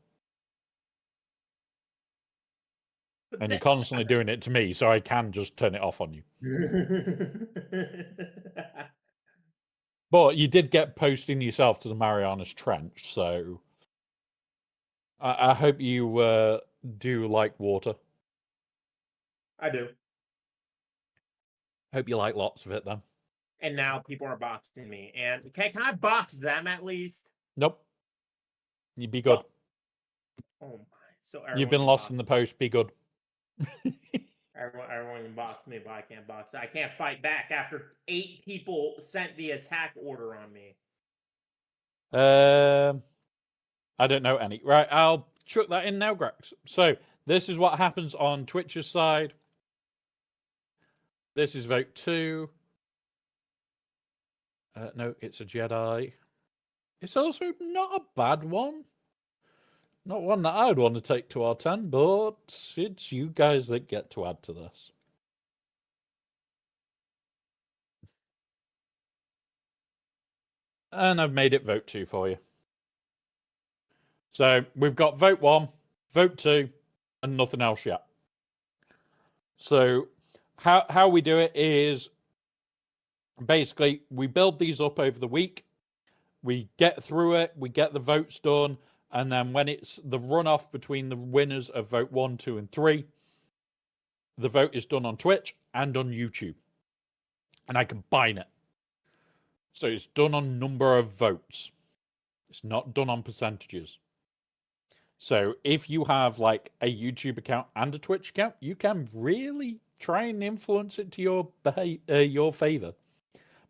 And you're constantly doing it to me, so I can just turn it off on you. But you did get posting yourself to the Marianas Trench, so I hope you do like water. I do. Hope you like lots of it then. And now people are boxing me. And can I box them at least? Nope. You'd be good. Oh my! So You've been lost in the post. Be good. Everyone can box me, but I can't box. I can't fight back after 8 people sent the attack order on me. I don't know any. Right, I'll chuck that in now, Grex. So this is what happens on Twitch's side. This is vote 2. No, it's a Jedi. It's also not a bad one. Not one that I'd want to take to R10, but it's you guys that get to add to this. And I've made it vote 2 for you. So we've got vote 1, vote 2, and nothing else yet. So how we do it is basically we build these up over the week. We get through it, we get the votes done, and then when it's the runoff between the winners of vote 1, 2, and 3, the vote is done on Twitch and on YouTube. And I combine it. So it's done on number of votes. It's not done on percentages. So if you have like a YouTube account and a Twitch account, you can really try and influence it to your favor.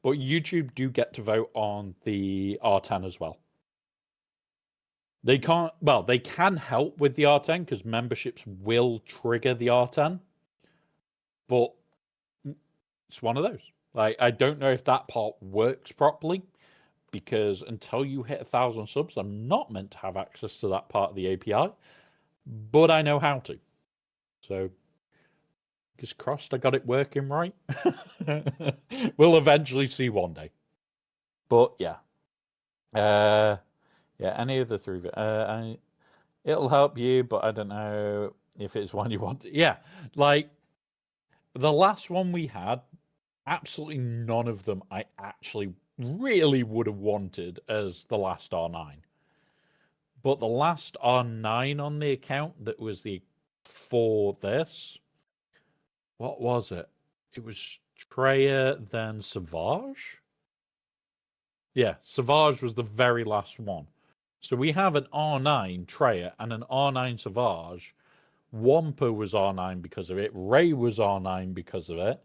But YouTube do get to vote on the R10 as well. They can't, well, they can help with the R10 because memberships will trigger the R10. But it's one of those. Like, I don't know if that part works properly because until you hit 1,000 subs, I'm not meant to have access to that part of the API, but I know how to. So, just crossed, I got it working right. We'll eventually see one day. But yeah. Yeah, any of the 3. It'll help you, but I don't know if it's one you want to. Yeah, like the last one we had, absolutely none of them I actually really would have wanted as the last R9. But the last R9 on the account that was for this, what was it? It was Treya, then Savage? Yeah, Savage was the very last one. So we have an R9 Treya and an R9 Savage. Wampa was R9 because of it. Ray was R9 because of it.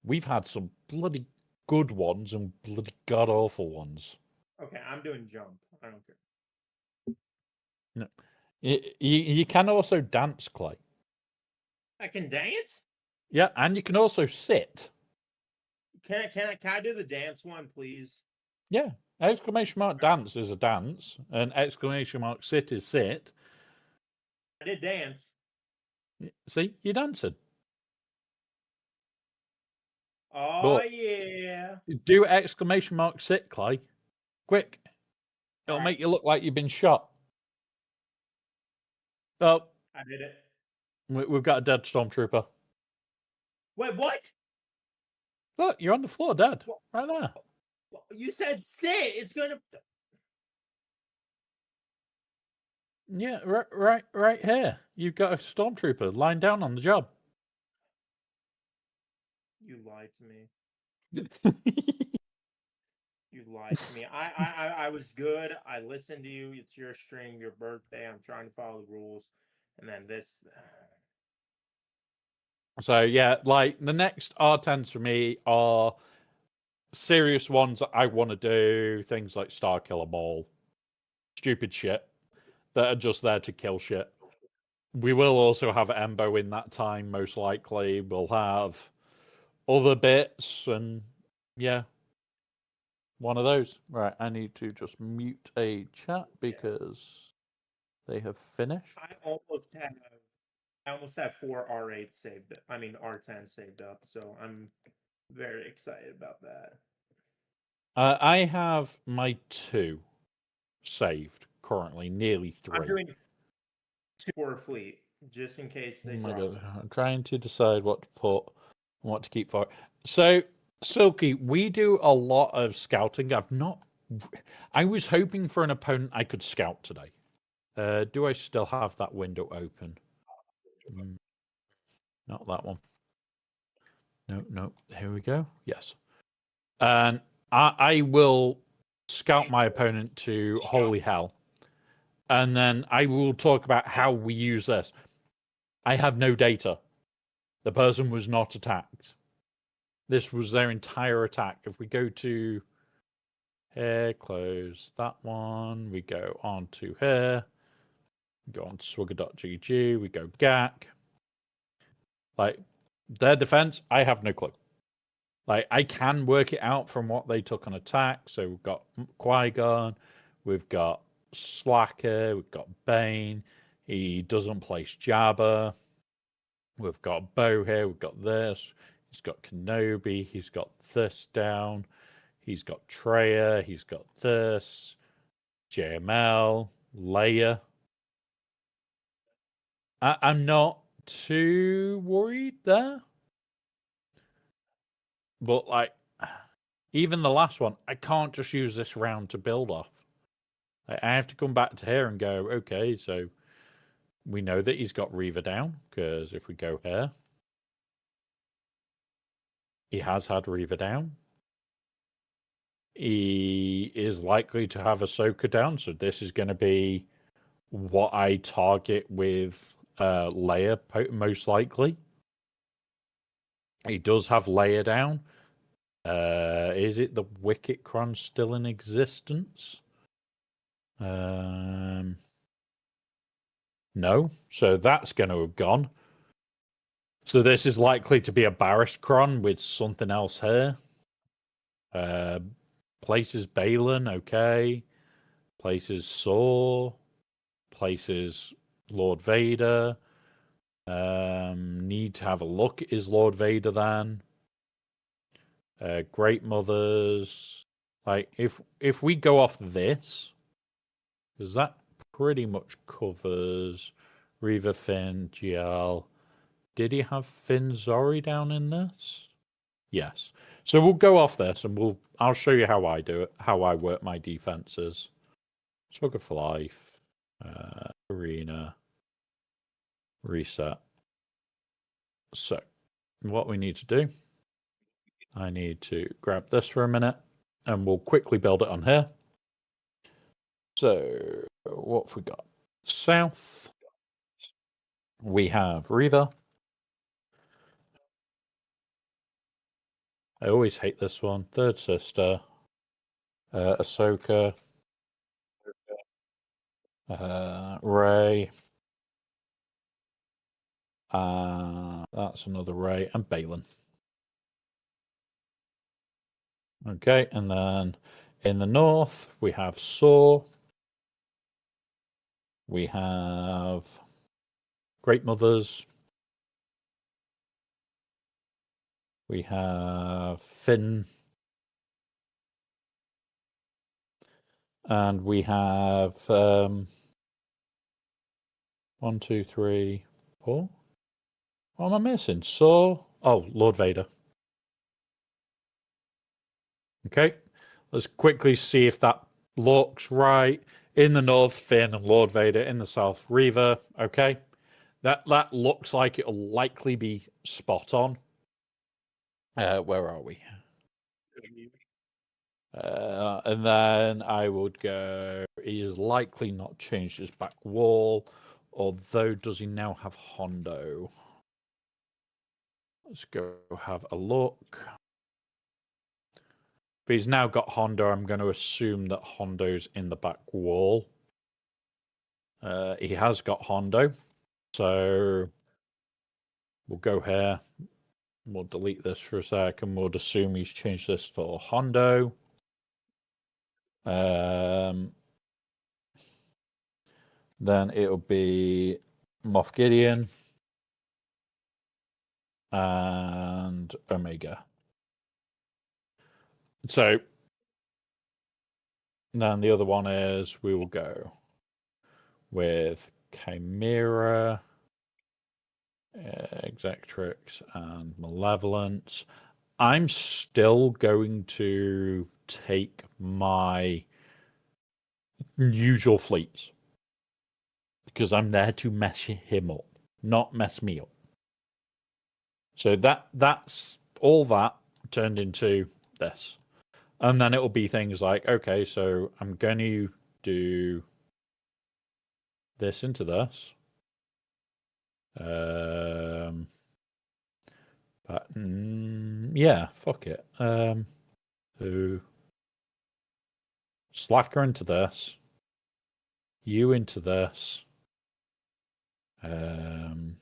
We've had some bloody good ones and bloody god-awful ones. Okay, I'm doing jump. I don't care. No. You can also dance, Clay. I can dance? Yeah, and you can also sit. Can I do the dance one, please? Yeah. Exclamation mark dance is a dance, and exclamation mark sit is sit. I did dance. See, you're dancing. Oh, But yeah. do exclamation mark sit, Clay. Quick. It'll Alright. make you look like you've been shot. Oh, I did it. we've got a dead stormtrooper. Wait, what? Look, you're on the floor dead. Right there. You said sit. It's going to... Yeah, right here. You've got a stormtrooper lying down on the job. You lied to me. You lied to me. I was good. I listened to you. It's your stream, your birthday. I'm trying to follow the rules. And then this... So, yeah, like, the next R10s for me are serious ones that I want to do. Things like Star Killer Mall. Stupid shit. That are just there to kill shit. We will also have Embo in that time, most likely. We'll have other bits, and yeah, one of those. Right, I need to just mute a chat because they have finished. I almost have 4 R8 saved. I mean R10 saved up, so I'm very excited about that. I have my 2 saved currently, nearly 3. I'm doing 2 for a fleet, just in case they drop God. some. I'm trying to decide what to put, what to keep for. So, Silky, we do a lot of scouting. I was hoping for an opponent I could scout today. Do I still have that window open? Not that one. No. Here we go. Yes. And I will scout my opponent to holy hell. And then I will talk about how we use this. I have no data. The person was not attacked. This was their entire attack. If we go to here, close that one. We go on to here. We go on to swigger.gg. We go GAC. Like, their defense, I have no clue. Like, I can work it out from what they took on attack. So we've got Qui-Gon, we've got Slacker, we've got Bane. He doesn't place Jabba. We've got Bo here, we've got this. He's got Kenobi, he's got this down. He's got Treya, he's got this. JML, Leia. I'm not too worried there. But, like, even the last one, I can't just use this round to build off. I have to come back to here and go, okay, so we know that he's got Reaver down, because if we go here, he has had Reaver down. He is likely to have Ahsoka down, so this is going to be what I target with Leia, most likely. He does have Leia down. Is it the Wicket Cron still in existence? No, so that's going to have gone. So this is likely to be a Barrish Cron with something else here. Places Balin, okay. Places Saw. Places Lord Vader. Need to have a look. Is Lord Vader then? Great Mothers. Like, if we go off this, because that pretty much covers Reaver, Finn, GL. Did he have Finn Zori down in this? Yes. So we'll go off this, and I'll show you how I do it, how I work my defenses. Swagger for Life, Arena, Reset. So, what we need to do, I need to grab this for a minute, and we'll quickly build it on here. So, what have we got? South, we have Reaver. I always hate this one. Third Sister, Ahsoka, Rey. That's another Rey, and Balin. Okay, and then in the north, we have Saw. We have Great Mothers. We have Finn. And we have 1, 2, 3, 4. What am I missing? Saw. Oh, Lord Vader. Okay, let's quickly see if that looks right. In the north, Finn and Lord Vader. In the south, Reaver. Okay, that looks like it'll likely be spot on. Where are we? And then I would go. He is likely not changed his back wall, although does he now have Hondo? Let's go have a look. If he's now got Hondo, I'm going to assume that Hondo's in the back wall. He has got Hondo, so we'll go here. We'll delete this for a second. We'll assume he's changed this for Hondo. Then it'll be Moff Gideon and Omega. So then the other one is we will go with Chimera, Exectrix, and Malevolence. I'm still going to take my usual fleets. because I'm there to mess him up, not mess me up. So that's all that turned into this. And then it'll be things like, okay, so I'm going to do this into this. But yeah, fuck it. So Slacker into this. You into this. I've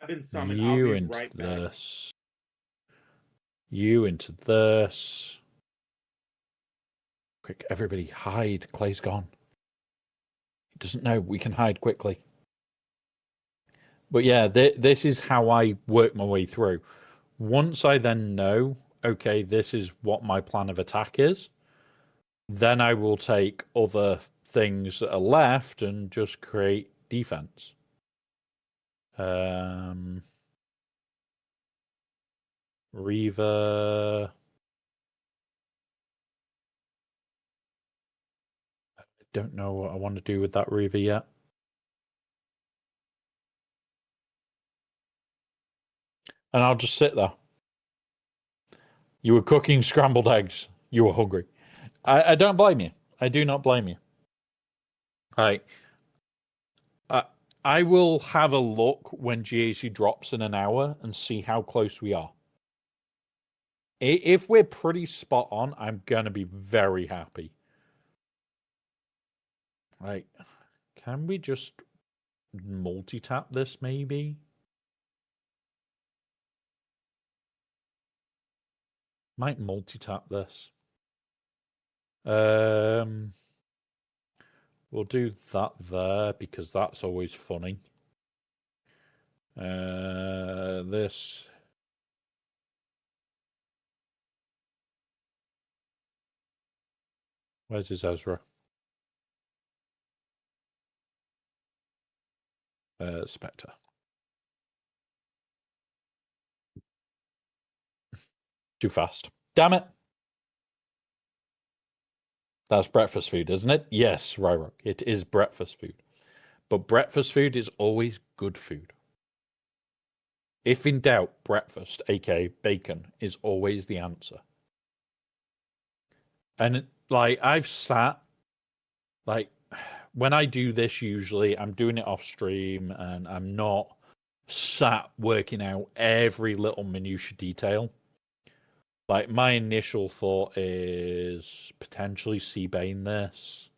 been summoned. I'll You be into right back. this. You into this. Quick, everybody hide. Clay's gone. He doesn't know. We can hide quickly. But yeah, this is how I work my way through. Once I then know, okay, this is what my plan of attack is, then I will take other things that are left and just create defense. Reaver. I don't know what I want to do with that Reaver yet. And I'll just sit there. You were cooking scrambled eggs. You were hungry. I don't blame you. I do not blame you. I will have a look when GAC drops in an hour and see how close we are. If we're pretty spot on, I'm going to be very happy. Can we just multi-tap this maybe? Might multi-tap this. We'll do that there because that's always funny. This. Where's his Ezra? Spectre. Too fast. Damn it. That's breakfast food, isn't it? Yes, Ryrock. It is breakfast food. But breakfast food is always good food. If in doubt, breakfast, aka bacon, is always the answer. And I've sat, when I do this, usually I'm doing it off stream and I'm not sat working out every little minutiae detail. My initial thought is potentially Seabane this.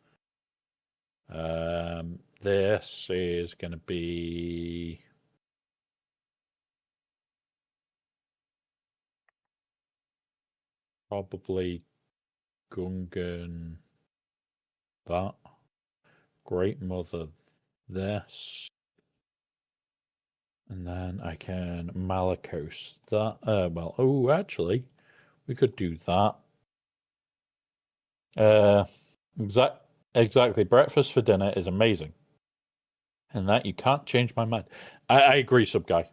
This is going to be probably Gungan that. Great Mother this. And then I can Malakos that. Actually, we could do that. Exactly. Breakfast for dinner is amazing. And that you can't change my mind. I agree, sub guy.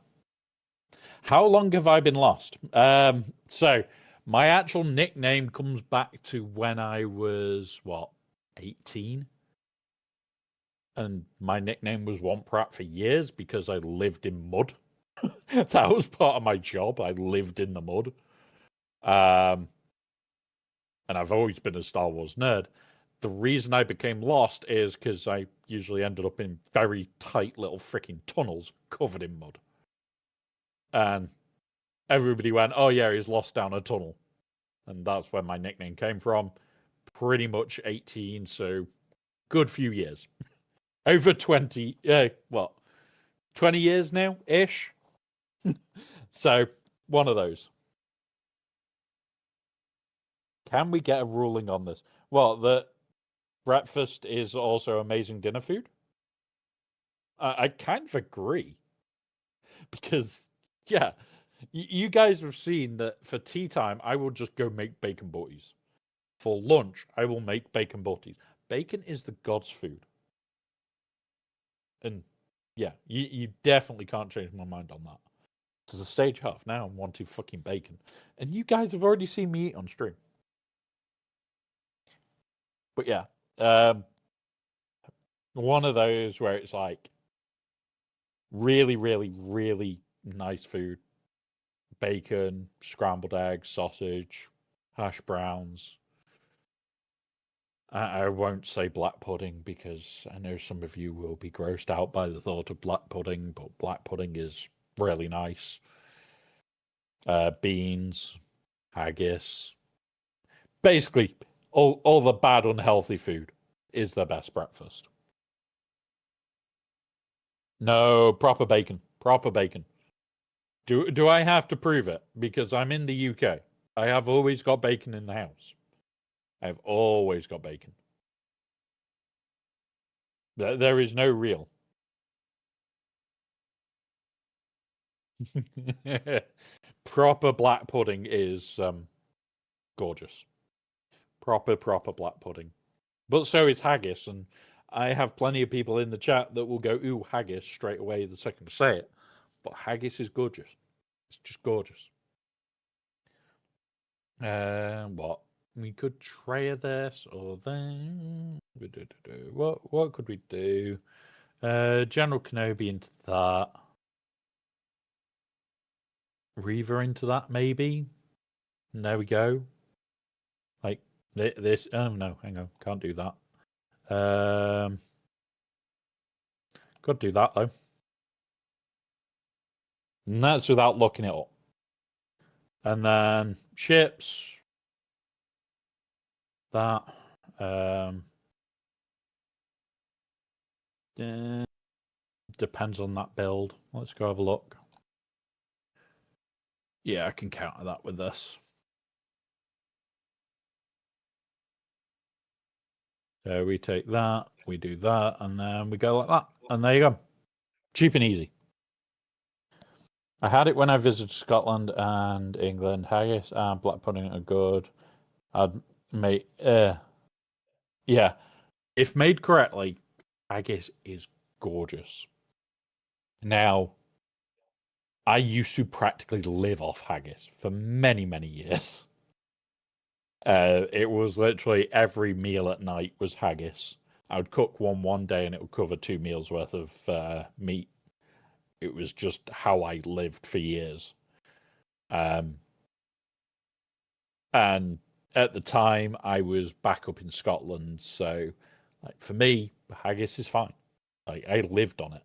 How long have I been lost? So my actual nickname comes back to when I was 18? And my nickname was Womprat for years because I lived in mud. That was part of my job. I lived in the mud. And I've always been a Star Wars nerd. The reason I became lost is because I usually ended up in very tight little freaking tunnels covered in mud. And everybody went, oh yeah, he's lost down a tunnel. And that's where my nickname came from. Pretty much 18, so good few years. Over 20, 20 years now-ish? So, one of those. Can we get a ruling on this? Well, the breakfast is also amazing dinner food. I kind of agree. Because, yeah, you guys have seen that for tea time, I will just go make bacon butties. For lunch, I will make bacon butties. Bacon is the god's food. And yeah, you definitely can't change my mind on that. to the stage half. Now I'm wanting fucking bacon. And you guys have already seen me eat on stream. But yeah, one of those where it's like really, really, really nice food. Bacon, scrambled eggs, sausage, hash browns. I won't say black pudding because I know some of you will be grossed out by the thought of black pudding, but black pudding is really nice. Beans, haggis. Basically, all the bad, unhealthy food is their best breakfast. No, proper bacon. Proper bacon. Do I have to prove it? Because I'm in the UK. I have always got bacon in the house. I've always got bacon. There is no real. Proper black pudding is gorgeous. Proper black pudding. But so is haggis, and I have plenty of people in the chat that will go, ooh, haggis, straight away the second I say it. But haggis is gorgeous. It's just gorgeous. What? We could try this or then. What could we do? General Kenobi into that. Reaver into that, maybe. And there we go. Like this. Oh no, hang on, can't do that. Could do that though. And that's without looking it up. And then chips. That. Depends on that build. Let's go have a look. Yeah, I can counter that with this. So we take that, we do that, and then we go like that. And there you go. Cheap and easy. I had it when I visited Scotland and England. Haggis and black pudding are good. I'd make, yeah. If made correctly, haggis is gorgeous. Now, I used to practically live off haggis for many, many years. It was literally every meal at night was haggis. I would cook one day and it would cover 2 meals worth of meat. It was just how I lived for years. And at the time, I was back up in Scotland, so like for me, haggis is fine. Like I lived on it.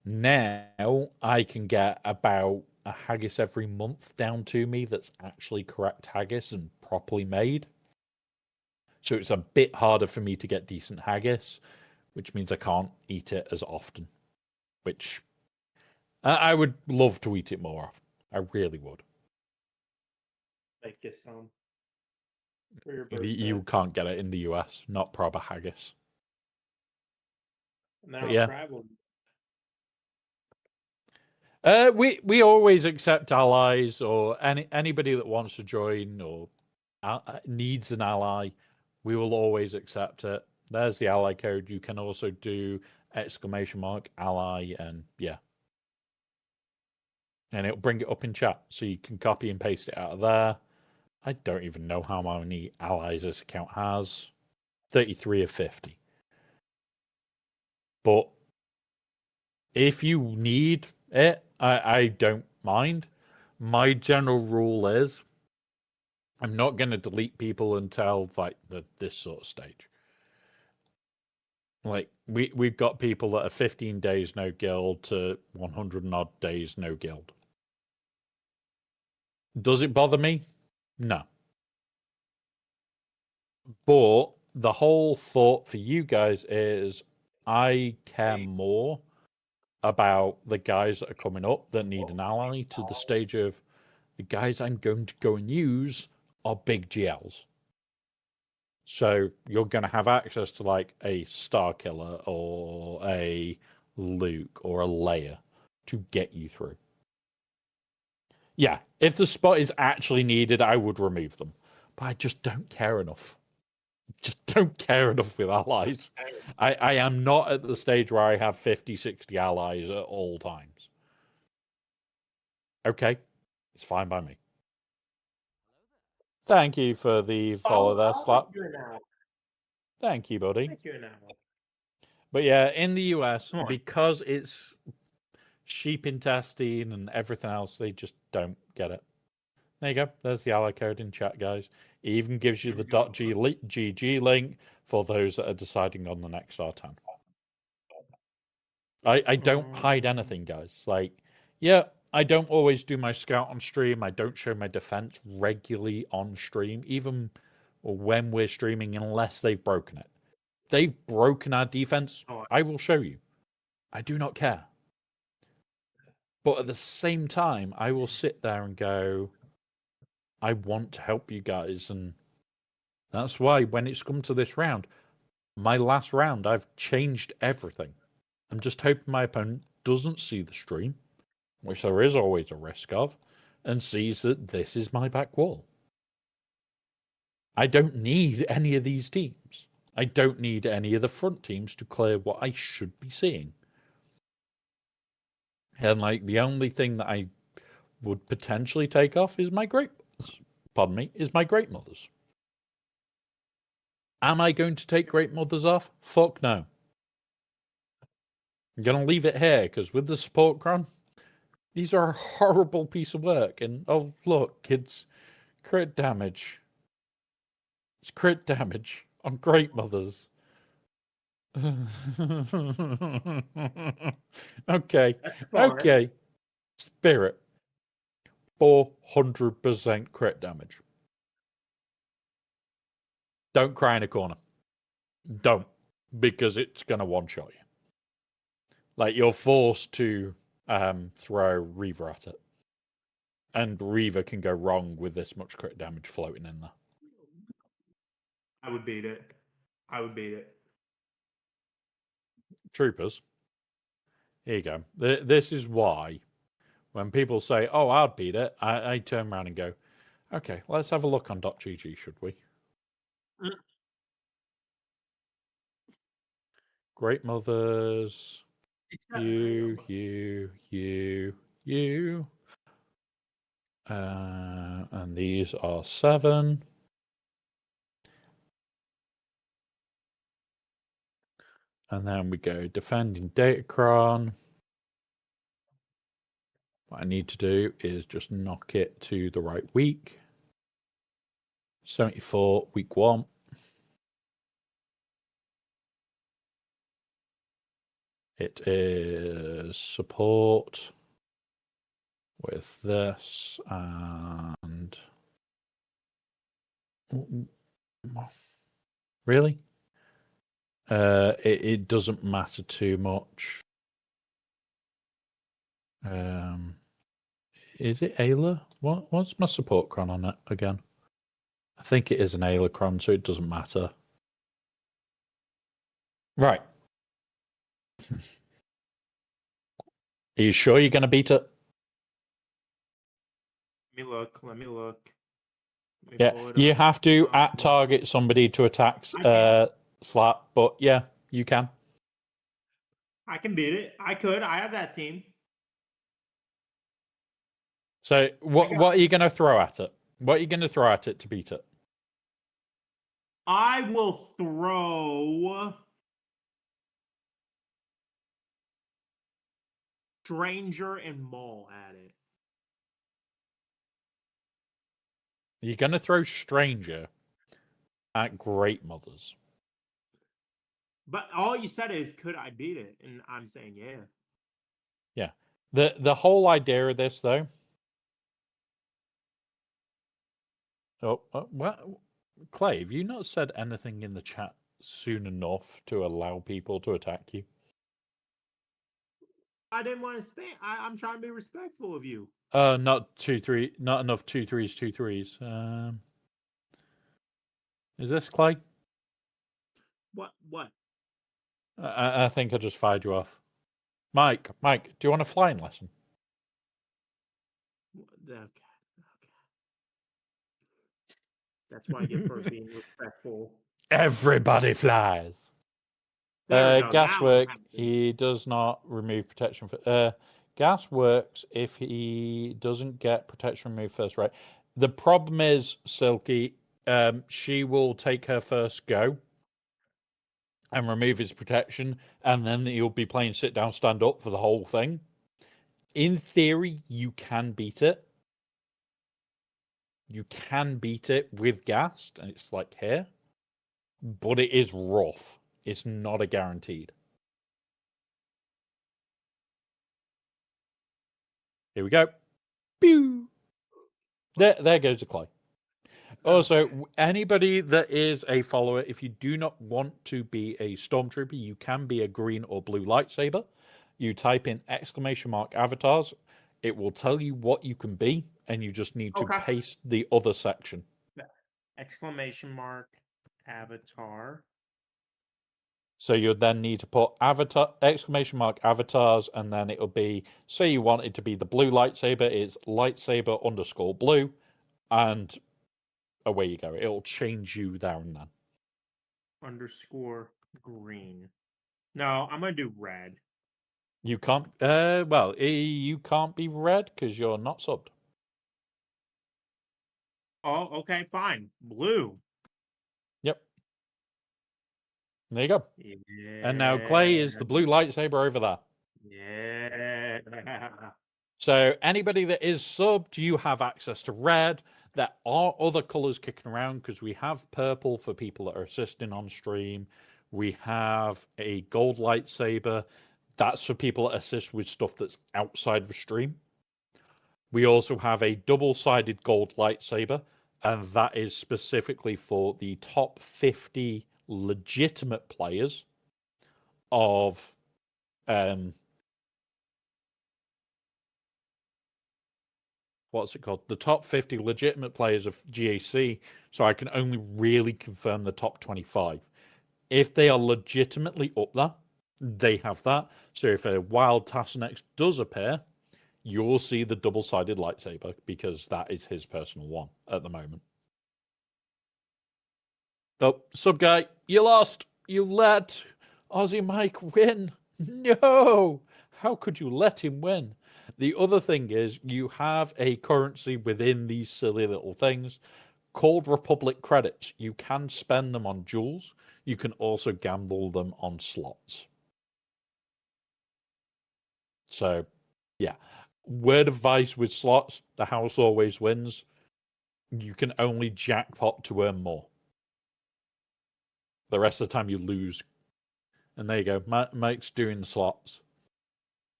Now I can get about a haggis every month down to me that's actually correct haggis and properly made. So it's a bit harder for me to get decent haggis, which means I can't eat it as often. Which I would love to eat it more often. I really would. Make you some for your birthday. You can't get it in the US, not proper haggis. And then But I'll yeah. travel. We always accept allies or anybody that wants to join or needs an ally. We will always accept it. There's the ally code. You can also do !ally and yeah. And it'll bring it up in chat. So you can copy and paste it out of there. I don't even know how many allies this account has. 33 of 50. But if you need it, I don't mind. My general rule is I'm not going to delete people until like this sort of stage. Like we've got people that are 15 days no guild to 100 and odd days no guild. Does it bother me? No. But the whole thought for you guys is I care more about the guys that are coming up that need an ally to the stage of the guys I'm going to go and use are big GLs. So you're going to have access to like a Star Killer or a Luke or a Leia to get you through. Yeah, if the spot is actually needed, I would remove them. But I just don't care enough. Just don't care enough with allies. I am not at the stage where I have 50, 60 allies at all times. Okay, it's fine by me. Thank you for the follow there, Slap. Thank you, buddy. Thank you now. But yeah, in the US, Come on. because it's sheep intestine and everything else, they just don't get it. There you go. There's the ally code in chat, guys. It even gives you the .gg link for those that are deciding on the next R10. I don't hide anything, guys. Like, yeah, I don't always do my scout on stream. I don't show my defense regularly on stream, even when we're streaming, unless they've broken it. They've broken our defense. I will show you. I do not care. But at the same time, I will sit there and go, I want to help you guys. And that's why when it's come to this round, my last round, I've changed everything. I'm just hoping my opponent doesn't see the stream, which there is always a risk of, and sees that this is my back wall. I don't need any of these teams. I don't need any of the front teams to clear what I should be seeing. And like the only thing that I would potentially take off is my great mothers. Am I going to take great mothers off? Fuck no. I'm going to leave it here because with the support cron, these are a horrible piece of work. And oh, look, kids, crit damage. It's crit damage on great mothers. Okay. Okay. Spirit. 400% crit damage. Don't cry in a corner. Don't. Because it's going to one-shot you. Like, you're forced to throw Reaver at it. And Reaver can go wrong with this much crit damage floating in there. I would beat it. I would beat it. Troopers. Here you go. This is why when people say, oh, I'd beat it, I turn around and go, okay, let's have a look on .gg, should we? Great mothers. You. And these are 7. And then we go defending Datacron. What I need to do is just knock it to the right week. 74, week 1. It is support with this and... Really? It doesn't matter too much. Is it Ayla? What's my support cron on it again? I think it is an Ayla cron, so it doesn't matter. Right. Are you sure you're going to beat it? Let me look. Let me look. Yeah, you have to target somebody to attack Slap, but yeah, you can. I can beat it. I could. I have that team. So what are you going to throw at it? What are you going to throw at it to beat it? I will throw Stranger and Maul at it. You're going to throw Stranger at Great Mothers. But all you said is, could I beat it? And I'm saying, yeah. Yeah. The whole idea of this, though... Oh, what? Clay, have you not said anything in the chat soon enough to allow people to attack you? I didn't want to spam. I'm trying to be respectful of you. Not 2-3, not enough 2-3s. Is this Clay? What? I think I just fired you off. Mike, do you want a flying lesson? Okay. That's what I get for being respectful. Everybody flies. Gaswork, he does not remove protection for... gas works if he doesn't get protection removed first, right? The problem is, Silky, she will take her first go and remove his protection, and then you'll be playing sit down, stand up for the whole thing. In theory, you can beat it. You can beat it with gassed, and it's like here. But it is rough. It's not a guaranteed. Here we go. Pew! There goes the clay. Also, anybody that is a follower, if you do not want to be a stormtrooper, you can be a green or blue lightsaber. You type in !avatars. It will tell you what you can be, and you just need to paste the other section. !avatar. So you then need to put !avatars, and then it'll be, say you want it to be the blue lightsaber, it's lightsaber_blue, and away you go. It'll change you there and then. _green. No, I'm gonna do red. You can't. Well, you can't be red because you're not subbed. Oh, okay, fine. Blue. Yep. There you go. Yeah. And now Clay is the blue lightsaber over there. Yeah. So anybody that is subbed, you have access to red. There are other colors kicking around because we have purple for people that are assisting on stream. We have a gold lightsaber. That's for people that assist with stuff that's outside of the stream. We also have a double-sided gold lightsaber, and that is specifically for the top 50 legitimate players of what's it called? The top 50 legitimate players of GAC. So I can only really confirm the top 25. If they are legitimately up there, they have that. So if a wild Tassanex does appear, you'll see the double-sided lightsaber because that is his personal one at the moment. Oh, sub guy, you lost. You let Aussie Mike win. No! How could you let him win? The other thing is you have a currency within these silly little things called Republic credits. You can spend them on jewels. You can also gamble them on slots. So, yeah. Word of advice with slots, the house always wins. You can only jackpot to earn more. The rest of the time you lose. And there you go. Mike's doing the slots.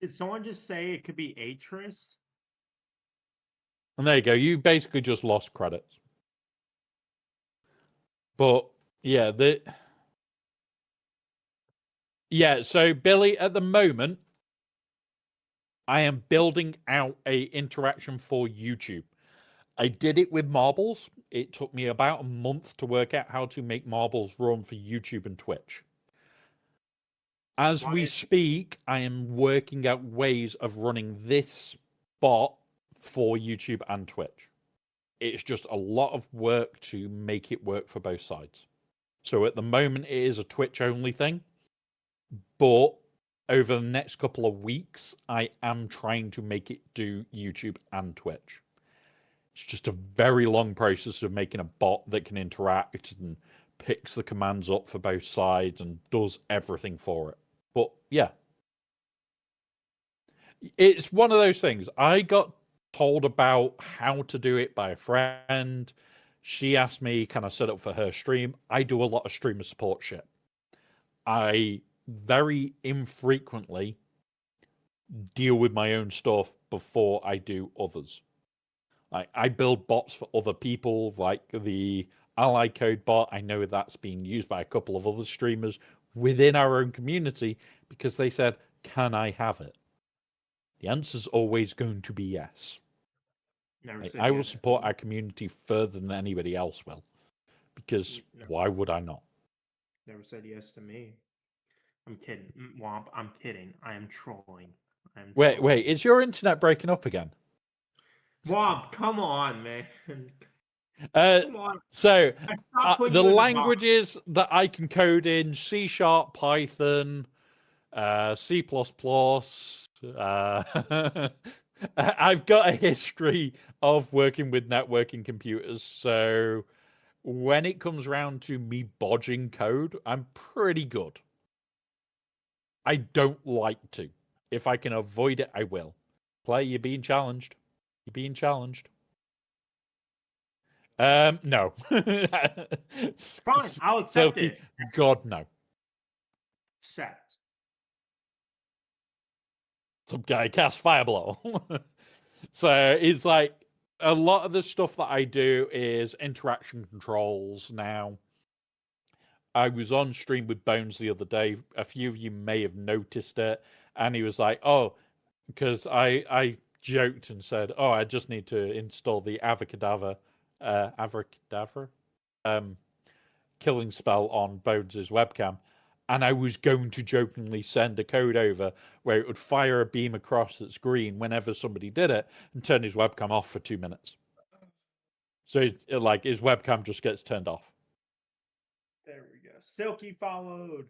Did someone just say it could be Atris? And there you go. You basically just lost credits. But, yeah. So Billy, at the moment, I am building out a interaction for YouTube. I did it with marbles. It took me about a month to work out how to make marbles run for YouTube and Twitch. As we speak, I am working out ways of running this bot for YouTube and Twitch. It's just a lot of work to make it work for both sides. So at the moment, it is a Twitch-only thing. But over the next couple of weeks, I am trying to make it do YouTube and Twitch. It's just a very long process of making a bot that can interact and picks the commands up for both sides and does everything for it. But yeah, it's one of those things. I got told about how to do it by a friend. She asked me, can I set up for her stream? I do a lot of streamer support shit. I very infrequently deal with my own stuff before I do others. I build bots for other people, like the Ally Code bot. I know that's being used by a couple of other streamers within our own community because they said, can I have it? The answer's always going to be yes. I will support our community further than anybody else will. Because why would I not? Never said yes to me. I'm kidding. Womp, I'm kidding. I am trolling. Wait, is your internet breaking up again? Womp, come on, man. Come on. So, the languages that I can code in C#, Python, C++, I've got a history of working with networking computers, so when it comes around to me bodging code, I'm pretty good. I don't like to. If I can avoid it, I will. Play, you're being challenged. You're being challenged. No. Fine, I'll accept Silky, it. God, no. Accept. Some guy cast Fireblow. So it's like a lot of the stuff that I do is interaction controls now. I was on stream with Bones the other day. A few of you may have noticed it. And he was like, oh, because I joked and said, oh, I just need to install the Avacadabra killing spell on Bones' webcam. And I was going to jokingly send a code over where it would fire a beam across that's green whenever somebody did it and turn his webcam off for 2 minutes. So like his webcam just gets turned off. There we go. Silky followed.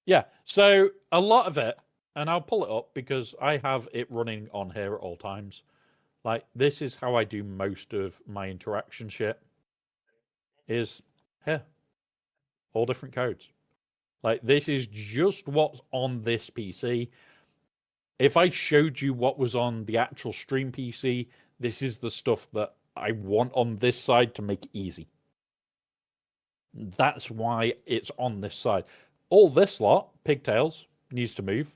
Yeah, so a lot of it, and I'll pull it up because I have it running on here at all times. Like, this is how I do most of my interaction shit. Is here. All different codes. Like, this is just what's on this PC. If I showed you what was on the actual stream PC, this is the stuff that I want on this side to make it easy. That's why it's on this side. All this lot, pigtails, needs to move.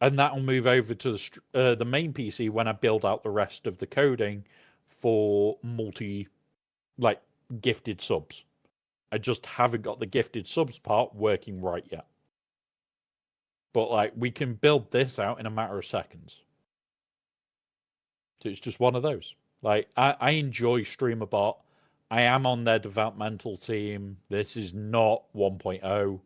And that'll move over to the main PC when I build out the rest of the coding for gifted subs. I just haven't got the gifted subs part working right yet. But like, we can build this out in a matter of seconds. So it's just one of those. Like, I enjoy StreamerBot. I am on their developmental team. This is not 1.0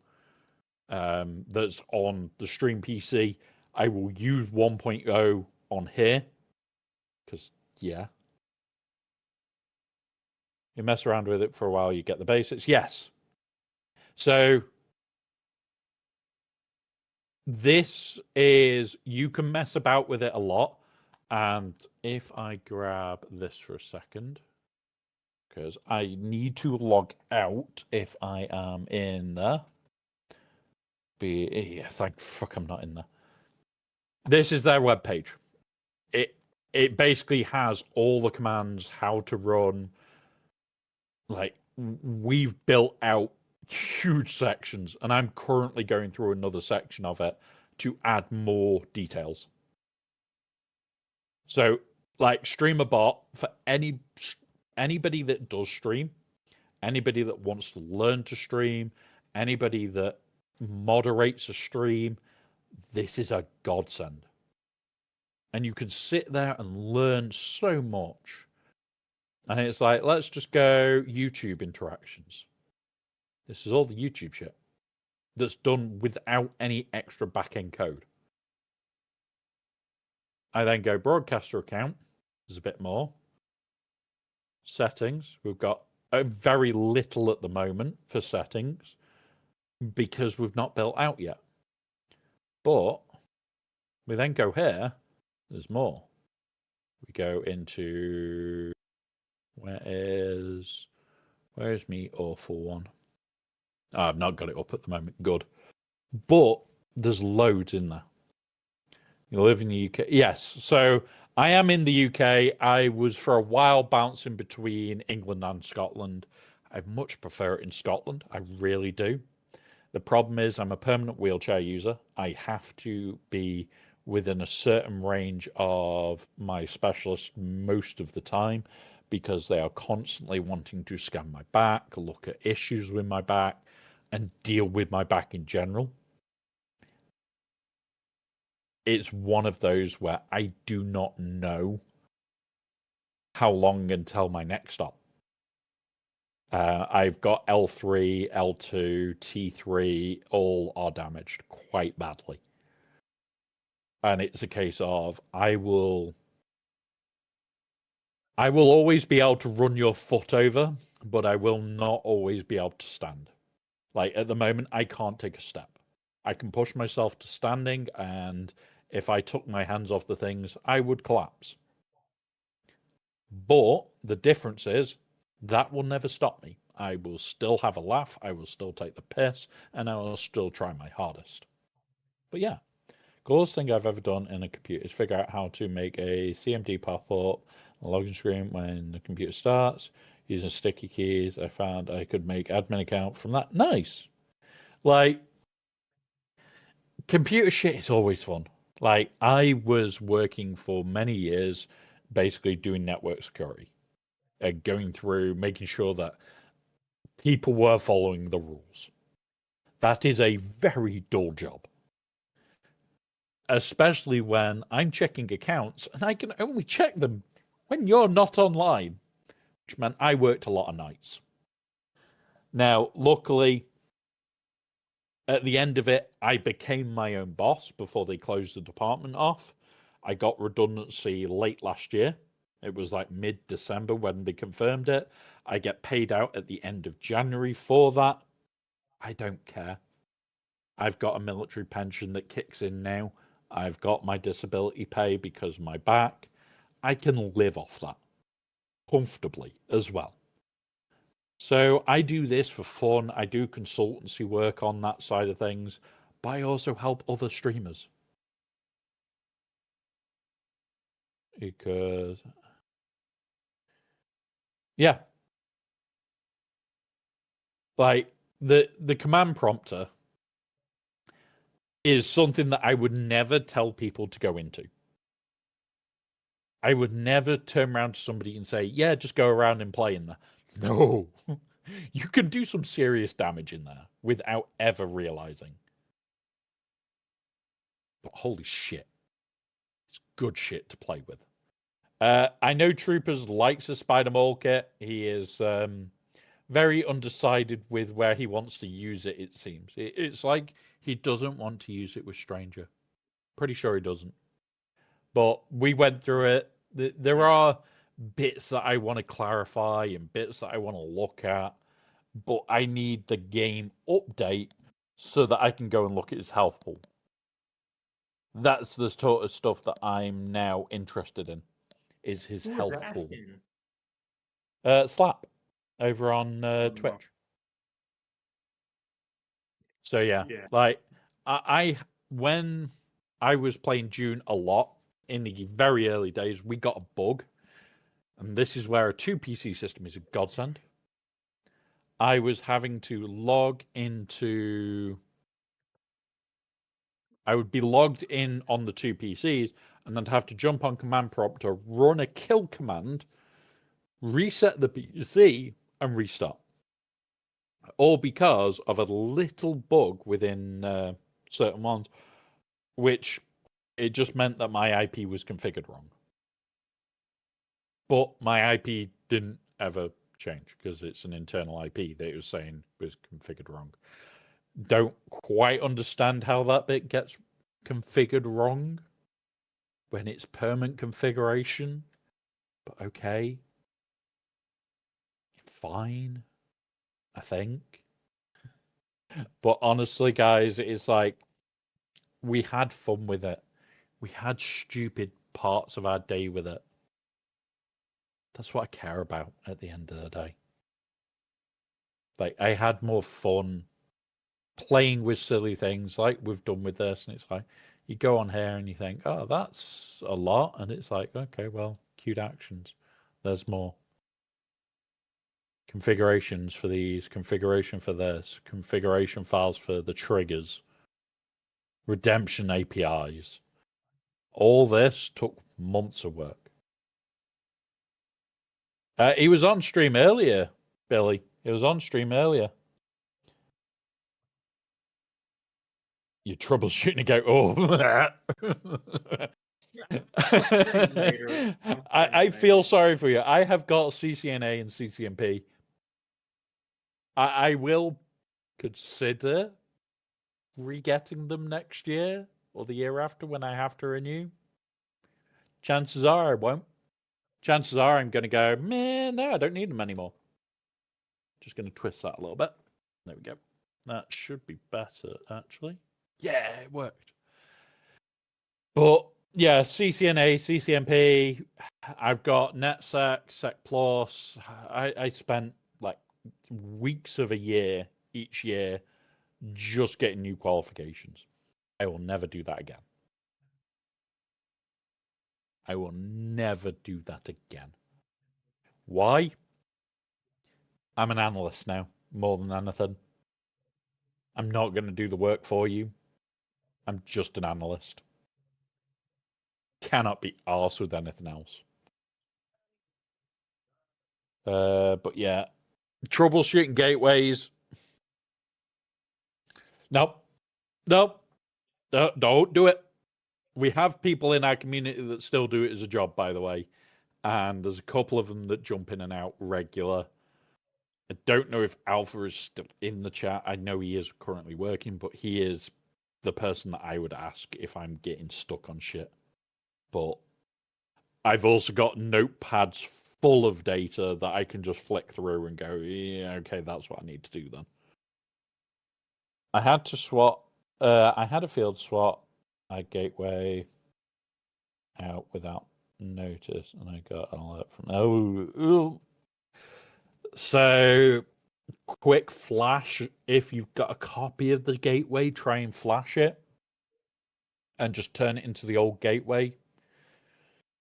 that's on the stream PC. I will use 1.0 on here. Because, yeah. You mess around with it for a while, you get the basics. Yes. So this is, you can mess about with it a lot. And if I grab this for a second, because I need to log out if I am in there. Thank fuck I'm not in there. This is their webpage. It basically has all the commands, how to run. Like, we've built out huge sections, and I'm currently going through another section of it to add more details. So, like, StreamerBot, for anybody that does stream, anybody that wants to learn to stream, anybody that moderates a stream, this is a godsend. And you can sit there and learn so much. And it's like, let's just go YouTube interactions. This is all the YouTube shit that's done without any extra back-end code. I then go broadcaster account. There's a bit more. Settings. We've got very little at the moment for settings because we've not built out yet. But we then go here. There's more. We go into... Where's me awful one? Oh, I've not got it up at the moment. Good. But there's loads in there. You live in the UK. Yes. So I am in the UK. I was for a while bouncing between England and Scotland. I much prefer it in Scotland. I really do. The problem is I'm a permanent wheelchair user. I have to be within a certain range of my specialist most of the time because they are constantly wanting to scan my back, look at issues with my back, and deal with my back in general. It's one of those where I do not know how long until my next stop. I've got L3, L2, T3, all are damaged quite badly. And it's a case of I will always be able to run your foot over, but I will not always be able to stand. Like, at the moment, I can't take a step. I can push myself to standing, and if I took my hands off the things, I would collapse. But the difference is that will never stop me. I will still have a laugh, I will still take the piss, and I will still try my hardest. But yeah, coolest thing I've ever done in a computer is figure out how to make a CMD pop-up, a login screen when the computer starts. Using sticky keys, I found I could make admin account from that. Nice. Like, computer shit is always fun. Like, I was working for many years basically doing network security, going through making sure that people were following the rules. That is a very dull job, especially when I'm checking accounts and I can only check them when you're not online, which meant I worked a lot of nights. Now, luckily, at the end of it, I became my own boss before they closed the department off. I got redundancy late last year. It was like mid-December when they confirmed it. I get paid out at the end of January for that. I don't care. I've got a military pension that kicks in now. I've got my disability pay because of my back. I can live off that comfortably as well. So I do this for fun. I do consultancy work on that side of things, but I also help other streamers. Because, yeah, like the command prompter is something that I would never tell people to go into. I would never turn around to somebody and say, yeah, just go around and play in there. No, you can do some serious damage in there without ever realizing. But holy shit, it's good shit to play with. I know Troopers likes a Spider Mole kit. He is very undecided with where he wants to use it, it seems. It's like he doesn't want to use it with Stranger. Pretty sure he doesn't. But we went through it. There are bits that I want to clarify and bits that I want to look at, but I need the game update so that I can go and look at his health pool. That's the sort of stuff that I'm now interested in, is his Who was health pool. asking? Slap over on Twitch. So yeah, like I when I was playing June a lot in the very early days, we got a bug, and this is where a 2 PC system is a godsend. I was having to log into. I would be logged in on the 2 PCs, and then have to jump on command prompt to run a kill command, reset the PC, and restart. All because of a little bug within certain ones, which it just meant that my IP was configured wrong. But my IP didn't ever change because it's an internal IP that it was saying was configured wrong. Don't quite understand how that bit gets configured wrong when it's permanent configuration, but okay. Fine, I think. But honestly, guys, it's like we had fun with it. We had stupid parts of our day with it. That's what I care about at the end of the day. Like, I had more fun playing with silly things like we've done with this, and it's like you go on here and you think, oh, that's a lot, and it's like, okay, well, queued actions, there's more configurations for these, configuration for this, configuration files for the triggers, redemption APIs. All this took months of work. He was on stream earlier, Billy. He was on stream earlier. You're troubleshooting and go, I feel sorry for you. I have got CCNA and CCNP. I will consider re-getting them next year or the year after when I have to renew. Chances are I won't. Chances are I'm going to go, man, no, I don't need them anymore. Just going to twist that a little bit. There we go. That should be better, actually. Yeah, it worked. But yeah, CCNA, CCNP, I've got NetSec, Sec Plus. I spent like weeks of a year each year just getting new qualifications. I will never do that again. I will never do that again. Why? I'm an analyst now, more than anything. I'm not going to do the work for you. I'm just an analyst. Cannot be arsed with anything else. But yeah, troubleshooting gateways. Nope. Nope. Don't do it. We have people in our community that still do it as a job, by the way. And there's a couple of them that jump in and out regular. I don't know if Alpha is still in the chat. I know he is currently working, but he is the person that I would ask if I'm getting stuck on shit. But I've also got notepads full of data that I can just flick through and go, yeah, okay, that's what I need to do then. I had to swap. I had a field swap a gateway out without notice, and I got an alert from. So, quick flash. If you've got a copy of the gateway, try and flash it, and just turn it into the old gateway.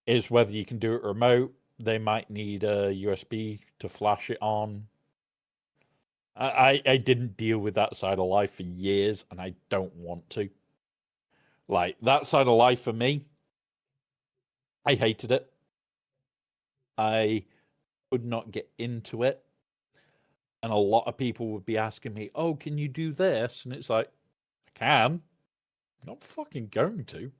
Is whether you can do it remote. They might need a USB to flash it on. I didn't deal with that side of life for years, and I don't want to. Like, that side of life for me, I hated it. I could not get into it. And a lot of people would be asking me, oh, can you do this? And it's like, I can. I'm not fucking going to.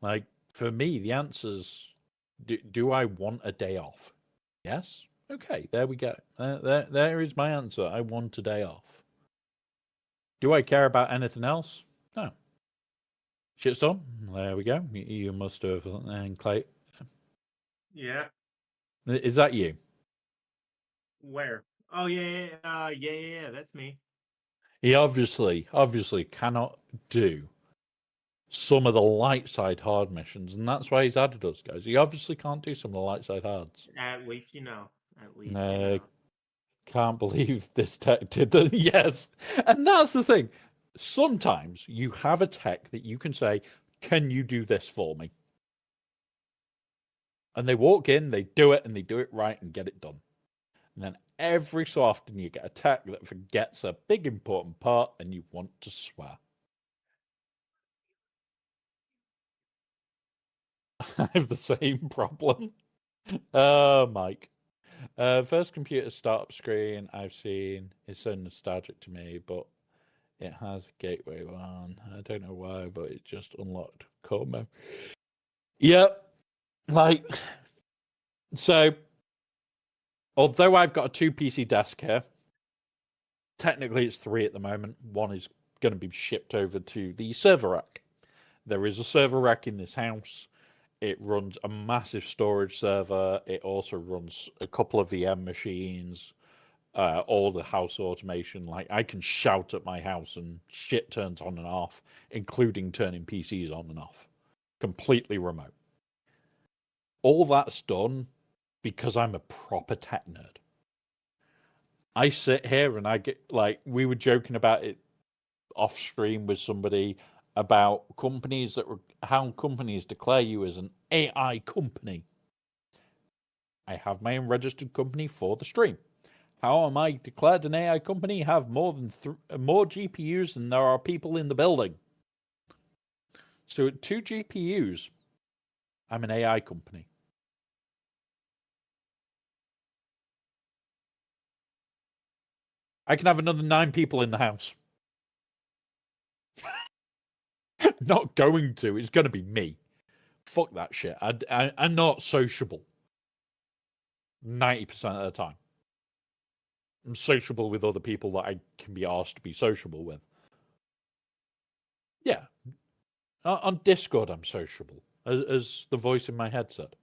Like, for me, the answer's, do I want a day off? Yes. Okay, there we go. There is my answer. I want a day off. Do I care about anything else? No. Shitstorm, there we go. You must have. And Clay. Yeah. Is that you? Where? Oh yeah. That's me. He obviously cannot do some of the light side hard missions, and that's why he's added us, guys. He obviously can't do some of the light side hards. At least you know. At least you know. Can't believe this tech did that. Yes, and that's the thing. Sometimes you have a tech that you can say, "Can you do this for me?" And they walk in, they do it, and they do it right and get it done. And then every so often you get a tech that forgets a big important part, and you want to swear. I have the same problem. Mike. First computer startup screen I've seen is so nostalgic to me, but it has a gateway one. I don't know why, but it just unlocked Como. Yep. Like, so, although I've got a 2 PC desk here, technically it's 3 at the moment. One is going to be shipped over to the server rack. There is a server rack in this house. It runs a massive storage server. It also runs a couple of VM machines, all the house automation. Like, I can shout at my house and shit turns on and off, including turning PCs on and off. Completely remote. All that's done because I'm a proper tech nerd. I sit here and I get, like, we were joking about it off stream with somebody about companies how companies declare you as an AI company. I have my own registered company for the stream. How am I declared an AI company? Have more than more GPUs than there are people in the building. So at 2 GPUs, I'm an AI company. I can have another 9 people in the house. Not going to. It's going to be me. Fuck that shit. I'm not sociable. 90% of the time. I'm sociable with other people that I can be asked to be sociable with. Yeah. On Discord, I'm sociable, as the voice in my head said.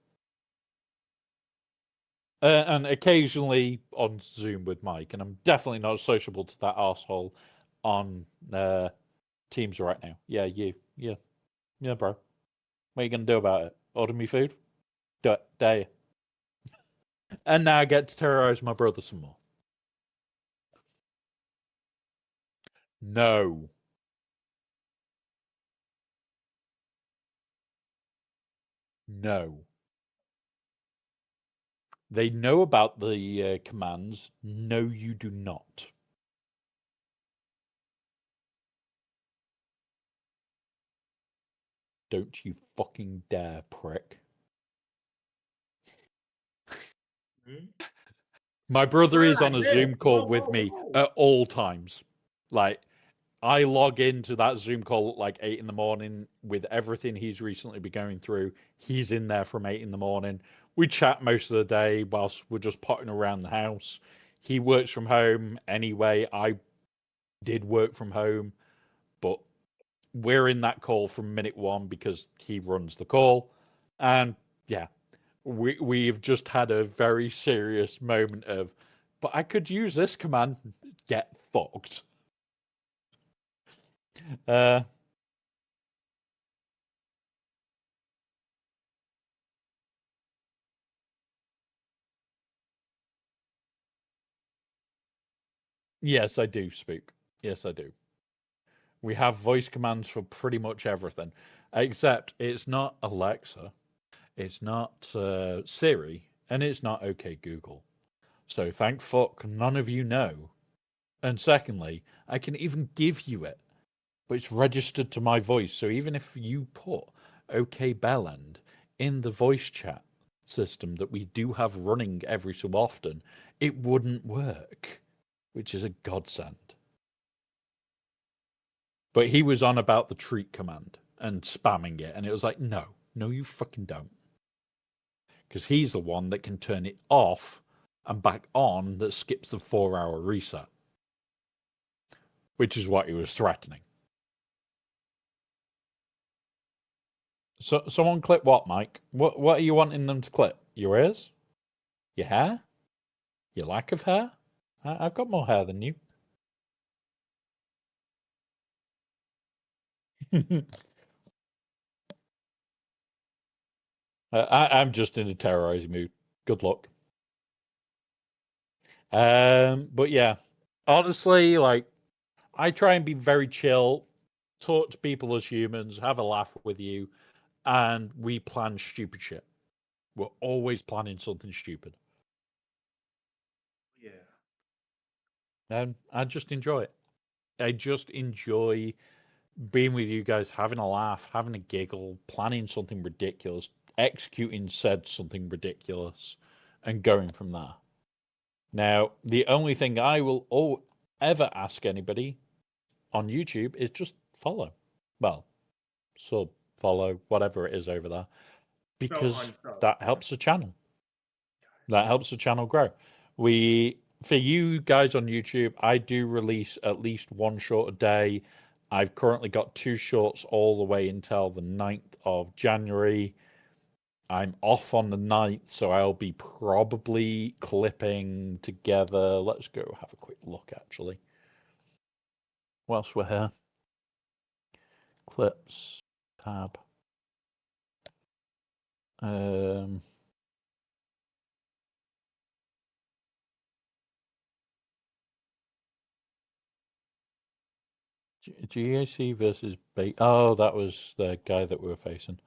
And occasionally on Zoom with Mike, and I'm definitely not sociable to that asshole on Teams right now. Yeah, you. Yeah. Yeah, bro. What are you going to do about it? Order me food? Do it. Dare you? And now I get to terrorize my brother some more. No. No. They know about the commands. No, you do not. Don't you fucking dare, prick. Hmm? My brother is Yeah, on a yeah. Zoom call Whoa, with whoa, me whoa. at all times. Like, I log into that Zoom call at like 8 in the morning with everything he's recently been going through. He's in there from 8 in the morning. We chat most of the day whilst we're just potting around the house. He works from home anyway. I did work from home, but we're in that call from minute one because he runs the call. And yeah, we've just had a very serious moment of, but I could use this command. Get fucked. Uh, yes, I do, Spook. Yes, I do. We have voice commands for pretty much everything, except it's not Alexa, it's not Siri, and it's not OK Google. So thank fuck none of you know. And secondly, I can even give you it, but it's registered to my voice. So even if you put OK Bellend in the voice chat system that we do have running every so often, it wouldn't work, which is a godsend. But he was on about the treat command and spamming it, and it was like, no, you fucking don't. Because he's the one that can turn it off and back on that skips the 4-hour reset, which is what he was threatening. So, someone clip what, Mike? What are you wanting them to clip? Your ears? Your hair? Your lack of hair? I've got more hair than you. I'm just in a terrorizing mood. Good luck. But yeah, honestly, like, I try and be very chill, talk to people as humans, have a laugh with you, and we plan stupid shit. We're always planning something stupid. Yeah. And I just enjoy it. I just enjoy being with you guys, having a laugh, having a giggle, planning something ridiculous, executing said something ridiculous, and going from there. Now, the only thing I will ever ask anybody on YouTube is just follow. Well, sub, follow, whatever it is over there, So because unsub. that helps the channel. That helps the channel grow. For you guys on YouTube, I do release at least one short a day. I've currently got 2 shorts all the way until the 9th of January. I'm off on the 9th, so I'll be probably clipping together. Let's go have a quick look, actually. Whilst we're here. Clips, tab. GAC versus Bacon. Oh, that was the guy that we were facing.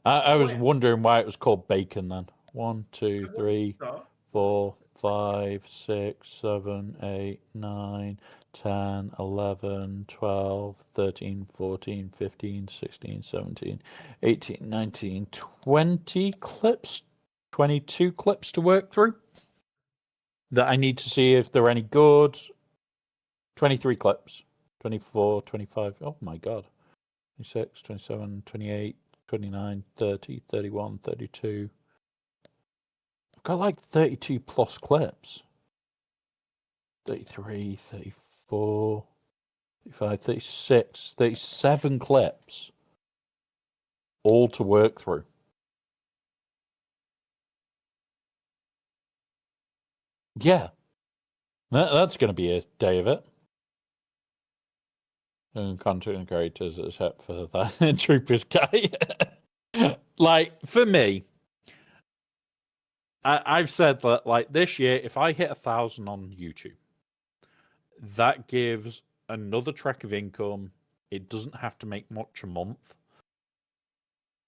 I was wondering why it was called Bacon then. 1, 2, 3, 4, 5, 6, 7, 8, 9, 10, 11, 12, 13, 14, 15, 16, 17, 18, 19, 20 clips. 22 clips to work through that I need to see if they're any good. 23 clips. 24, 25. Oh my god. 26, 27, 28, 29, 30, 31, 32. I've got like 32 plus clips. 33, 34, 35, 36, 37 clips. All to work through. Yeah. That's going to be a day of it. and content creators except for that Troopers guy. Like, for me, I've said that, like, this year, if I hit 1,000 on YouTube, that gives another track of income. It doesn't have to make much a month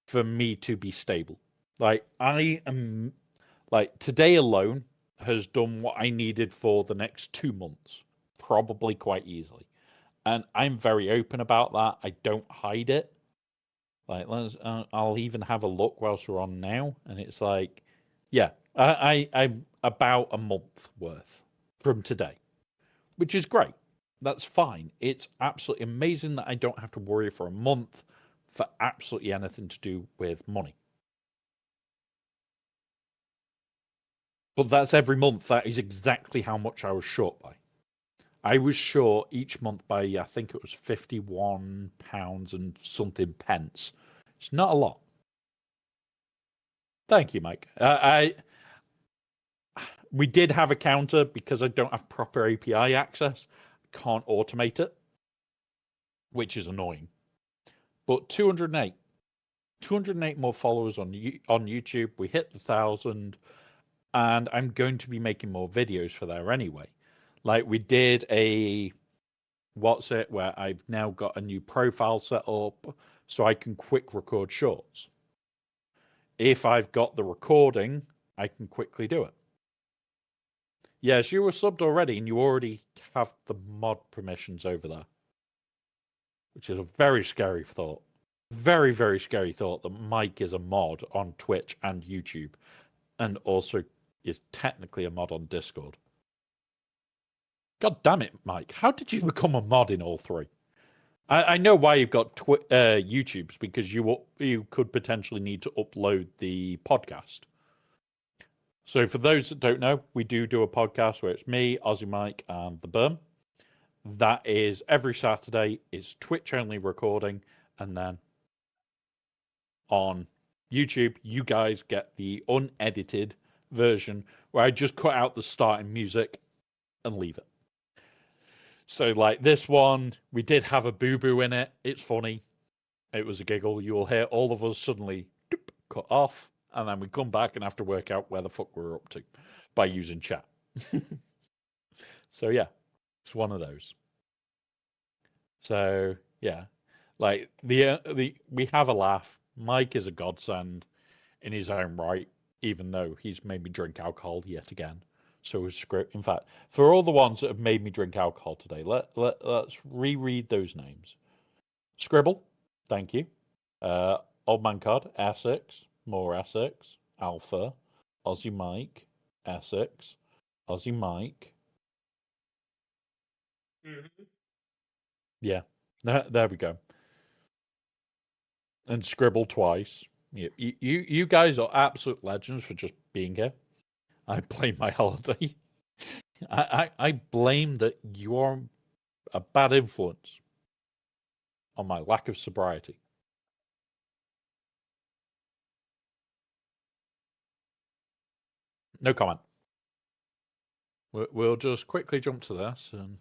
for me to be stable. Like, I am, like, today alone has done what I needed for the next 2 months, probably quite easily. And I'm very open about that. I don't hide it. Like, I'll even have a look whilst we're on now, and it's like, yeah, I'm about a month worth from today, which is great. That's fine. It's absolutely amazing that I don't have to worry for a month for absolutely anything to do with money. But that's every month. That is exactly how much I was short by. I was short each month by, I think it was £51 and something pence. It's not a lot. Thank you, Mike. We did have a counter because I don't have proper API access. Can't automate it, which is annoying. But 208 more followers on YouTube. We hit the 1,000, and I'm going to be making more videos for there anyway. Like, we did a where I've now got a new profile set up so I can quick record shorts. If I've got the recording, I can quickly do it. Yes, you were subbed already, and you already have the mod permissions over there, which is a very scary thought. Very, very scary thought that Mike is a mod on Twitch and YouTube, and also is technically a mod on Discord. God damn it, Mike. How did you become a mod in all three? I know why you've got YouTube's, because you could potentially need to upload the podcast. So for those that don't know, we do a podcast where it's me, Aussie Mike, and the Berm. That is every Saturday. It's Twitch only recording, and then on YouTube, you guys get the unedited version where I just cut out the starting music and leave it. So, like this one, we did have a boo-boo in it. It's funny. It was a giggle. You will hear all of us suddenly cut off, and then we come back and have to work out where the fuck we're up to by using chat. So, yeah, it's one of those. So, yeah, like we have a laugh. Mike is a godsend in his own right, even though he's made me drink alcohol yet again. So is Script. In fact, for all the ones that have made me drink alcohol today, let's reread those names. Scribble, thank you. Old Man Cod, Essex, more Essex, Alpha, Aussie Mike, Essex, Aussie Mike. Mm-hmm. Yeah, there we go. And Scribble twice. You guys are absolute legends for just being here. I blame my holiday. I blame that you are a bad influence on my lack of sobriety. No comment. We'll just quickly jump to this. And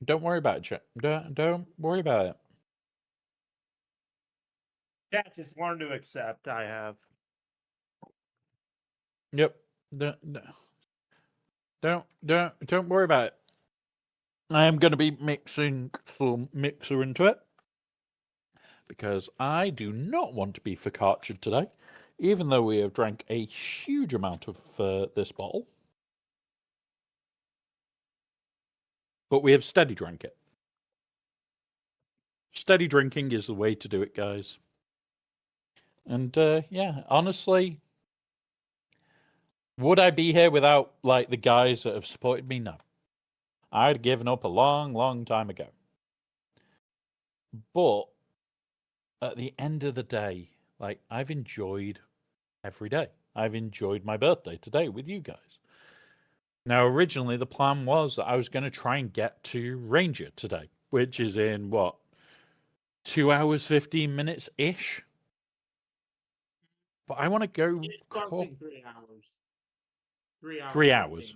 don't worry about it, chat. Don't worry about it. Chat just learn to accept. I have. Yep. Don't worry about it. I am going to be mixing some mixer into it because I do not want to be focacciaed today, even though we have drank a huge amount of this bottle. But we have steady drank it. Steady drinking is the way to do it, guys. And yeah, honestly, would I be here without like the guys that have supported me? No. I'd given up a long, long time ago. But at the end of the day, like, I've enjoyed every day. I've enjoyed my birthday today with you guys. Now, originally, the plan was that I was going to try and get to Ranger today, which is in, what, 2 hours, 15 minutes-ish? But I want to go... It's something 3 hours. 3 hours. 3 hours.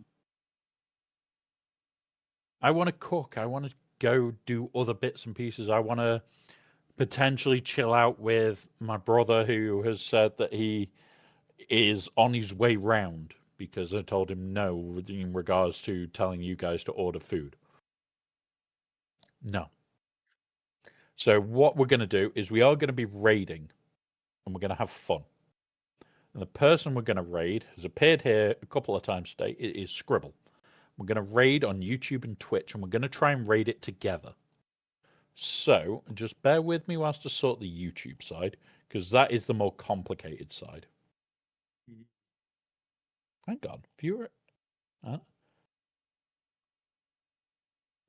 I want to cook. I want to go do other bits and pieces. I want to potentially chill out with my brother, who has said that he is on his way round because I told him no in regards to telling you guys to order food. No. So what we're going to do is we are going to be raiding, and we're going to have fun. And the person we're going to raid has appeared here a couple of times today. It is Scribble. We're going to raid on YouTube and Twitch, and we're going to try and raid it together. So just bear with me whilst I sort the YouTube side, because that is the more complicated side. Hang on, viewer. Huh?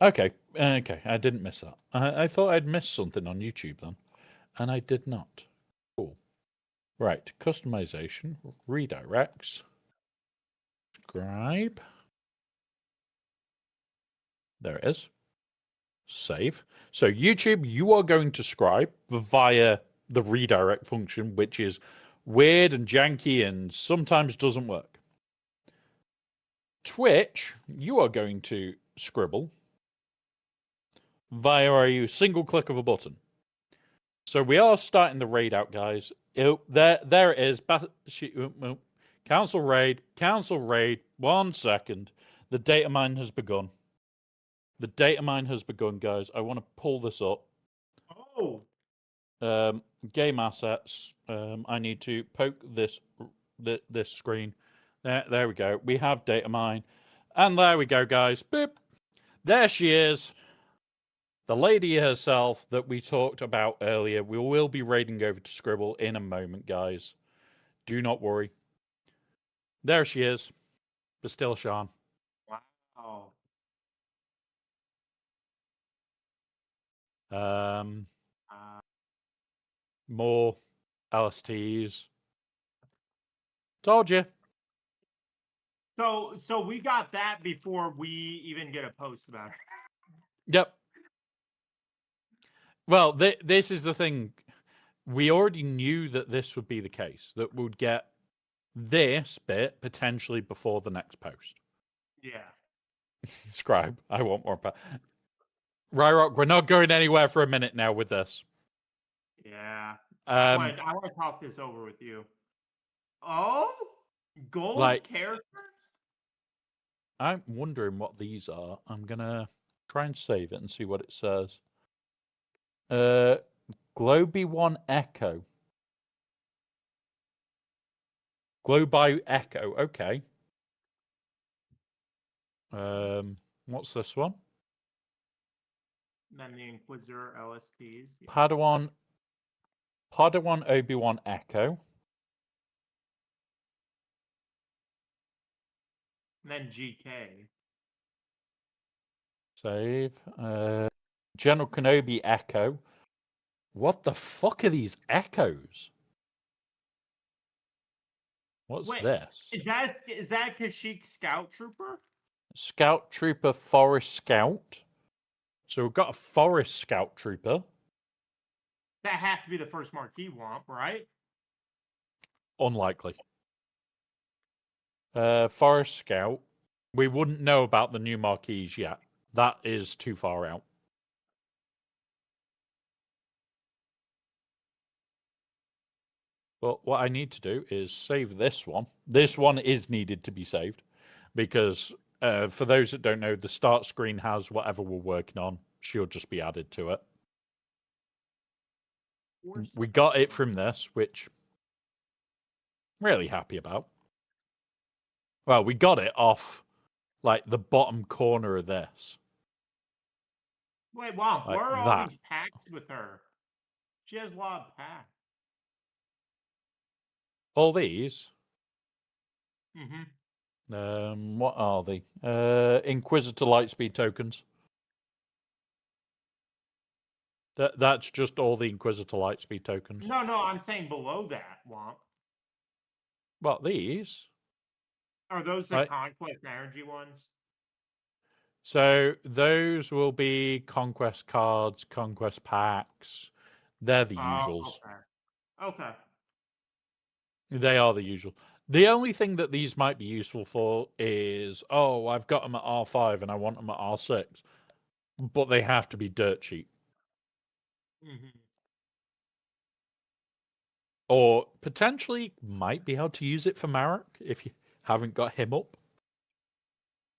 Okay, I didn't miss that. I thought I'd missed something on YouTube then, and I did not. Cool. Right, customization, redirects, subscribe. There it is. Save. So YouTube, you are going to subscribe via the redirect function, which is weird and janky and sometimes doesn't work. Twitch, you are going to scribble via a single click of a button. So we are starting the raid out, guys. There it is. Council raid. 1 second. The data mine has begun. The data mine has begun, guys. I want to pull this up. Oh. Game assets. I need to poke this screen. There we go. We have data mine. And there we go, guys. Boop. There she is. The lady herself that we talked about earlier. We will be raiding over to Scribble in a moment, guys. Do not worry. There she is. Bastille Sean. Wow. More LSTs. Told you. So we got that before we even get a post about it. Yep. Well, this is the thing. We already knew that this would be the case, that we'd get this bit potentially before the next post. Yeah. Scribe, I want more. Ryrock, we're not going anywhere for a minute now with this. Yeah. I want to talk this over with you. Oh? Gold characters? I'm wondering what these are. I'm going to try and save it and see what it says. Globy 1 Echo. Globy Echo, okay. What's this one? Then the Inquisitor LSTs. Yeah. Padawan Obi-Wan Echo. And then GK. Save. General Kenobi Echo. What the fuck are these echoes? What's this? Is that Kashyyyk Scout Trooper? Scout Trooper Forest Scout. So we've got a Forest Scout Trooper. That has to be the first Marquee Womp, right? Unlikely. Forest Scout. We wouldn't know about the new marquees yet. That is too far out. But what I need to do is save this one. This one is needed to be saved because for those that don't know, the start screen has whatever we're working on. She'll just be added to it. We got it from this, which I'm really happy about. Well, we got it off like the bottom corner of this. Wait, wow, Like where are all that. these packs with her? She has a lot of packs. All these. Mm-hmm. What are they? Inquisitor Lightspeed tokens. That's just all the Inquisitor Lightspeed tokens. No, I'm saying below that, Womp. What, these? Are those the Conquest Energy ones? So those will be Conquest cards, Conquest packs. They're the usuals. Okay. They are the usual. The only thing that these might be useful for is, oh, I've got them at R5 and I want them at R6. But they have to be dirt cheap. Mm-hmm. Or potentially might be able to use it for Marek if you haven't got him up.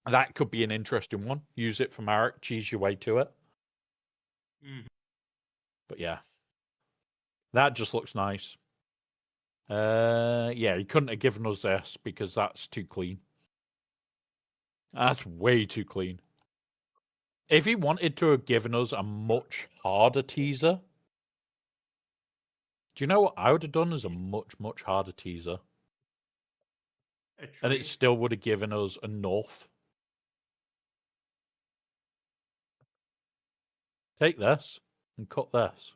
That could be an interesting one. Use it for Marek, cheese your way to it. Mm-hmm. But yeah. That just looks nice. Yeah, he couldn't have given us this because that's too clean. That's way too clean. If he wanted to have given us a much harder teaser, do you know what I would have done as a much, much harder teaser? And it still would have given us enough. Take this and cut this.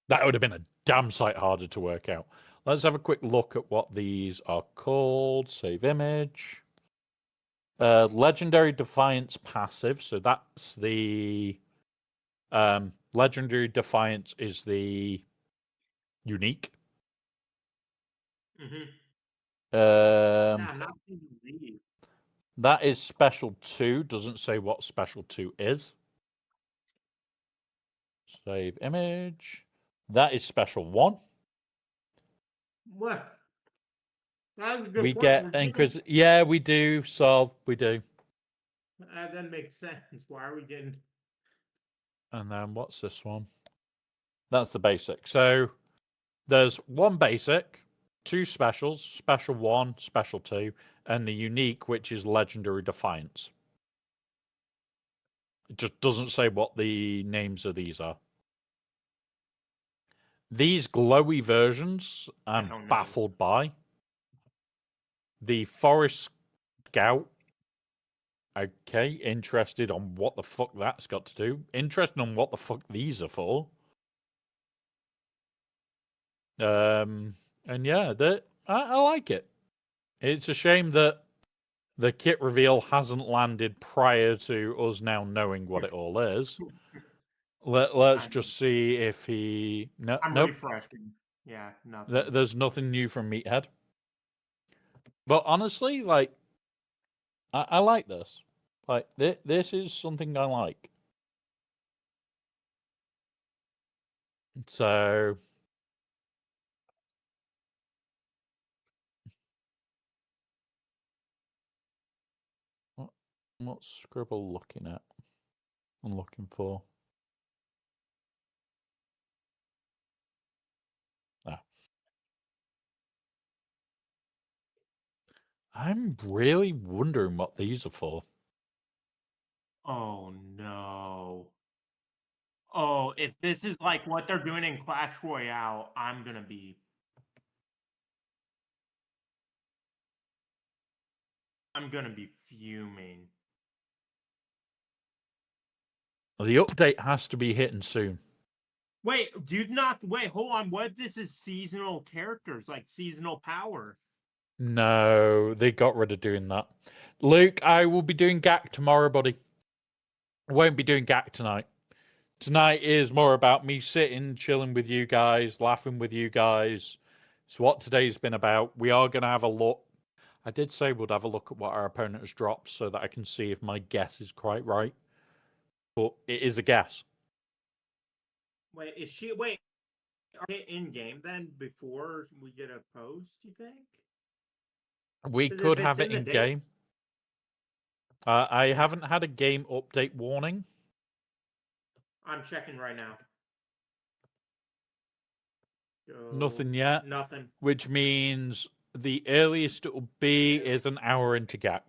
That would have been a damn sight harder to work out. Let's have a quick look at what these are called. Save image. Legendary Defiance passive. So that's the... Legendary Defiance is the unique. Mm-hmm. Um, not leave. That is special 2. Doesn't say what special 2 is. Save image. That is special 1. What? That's a good We point. get Inquisitor. Yeah, we do. So we do. That doesn't make sense. Why are we getting? And then what's this one? That's the basic. So there's one basic, 2 specials, special 1, special 2, and the unique, which is Legendary Defiance. It just doesn't say what the names of these are. These glowy versions, I'm baffled by. The Forest Scout. Okay, interested on what the fuck that's got to do. Interested on what the fuck these are for. And yeah, I like it. It's a shame that the kit reveal hasn't landed prior to us now knowing what it all is. Let's just see if he... I'm nope. refreshing. Yeah, nothing. There's nothing new from Meathead. But honestly, like, I like this. Like, this is something I like. So... What's Scribble looking at? I'm looking for... I'm really wondering what these are for. Oh no. Oh, if this is like what they're doing in Clash Royale, I'm gonna be fuming. The update has to be hitting soon. Wait, hold on. What if this is seasonal characters, like seasonal power? No, they got rid of doing that. Luke, I will be doing GAC tomorrow, buddy. I won't be doing GAC tonight. Tonight is more about me sitting, chilling with you guys, laughing with you guys. It's what today's been about. We are going to have a look. I did say we'd have a look at what our opponent has dropped so that I can see if my guess is quite right. But it is a guess. Wait, are they in game then before we get a post, you think? We could have it in game. I haven't had a game update warning. I'm checking right now. Nothing yet. Nothing. Which means the earliest it will be is an hour into GAC.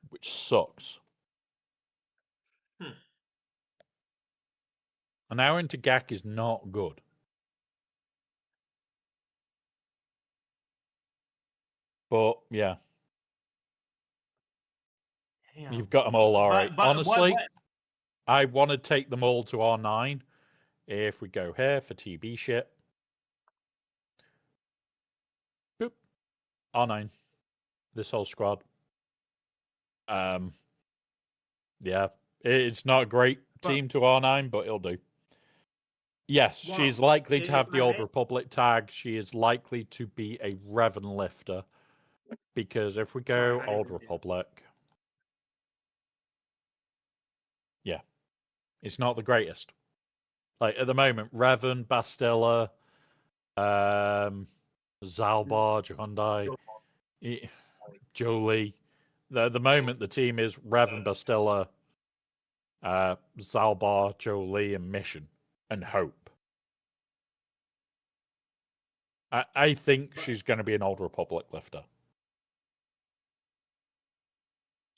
Which sucks. An hour into GAC is not good. But, yeah. Damn. You've got them all right. Honestly, I want to take them all to R9. If we go here for TB shit. Boop. R9. This whole squad. Yeah. It's not a great team to R9, but it'll do. Yes, she's likely to have the I Old may- Republic tag. She is likely to be a Revan lifter. Because if we go Sorry, I Old didn't- Republic, yeah, it's not the greatest. Like at the moment, Revan, Bastilla, Zalbar, Hyundai, Jolie. At the moment, the team is Revan, Bastilla, Zalbar, Jolie, and Mission, and Hope. I think she's going to be an Old Republic lifter.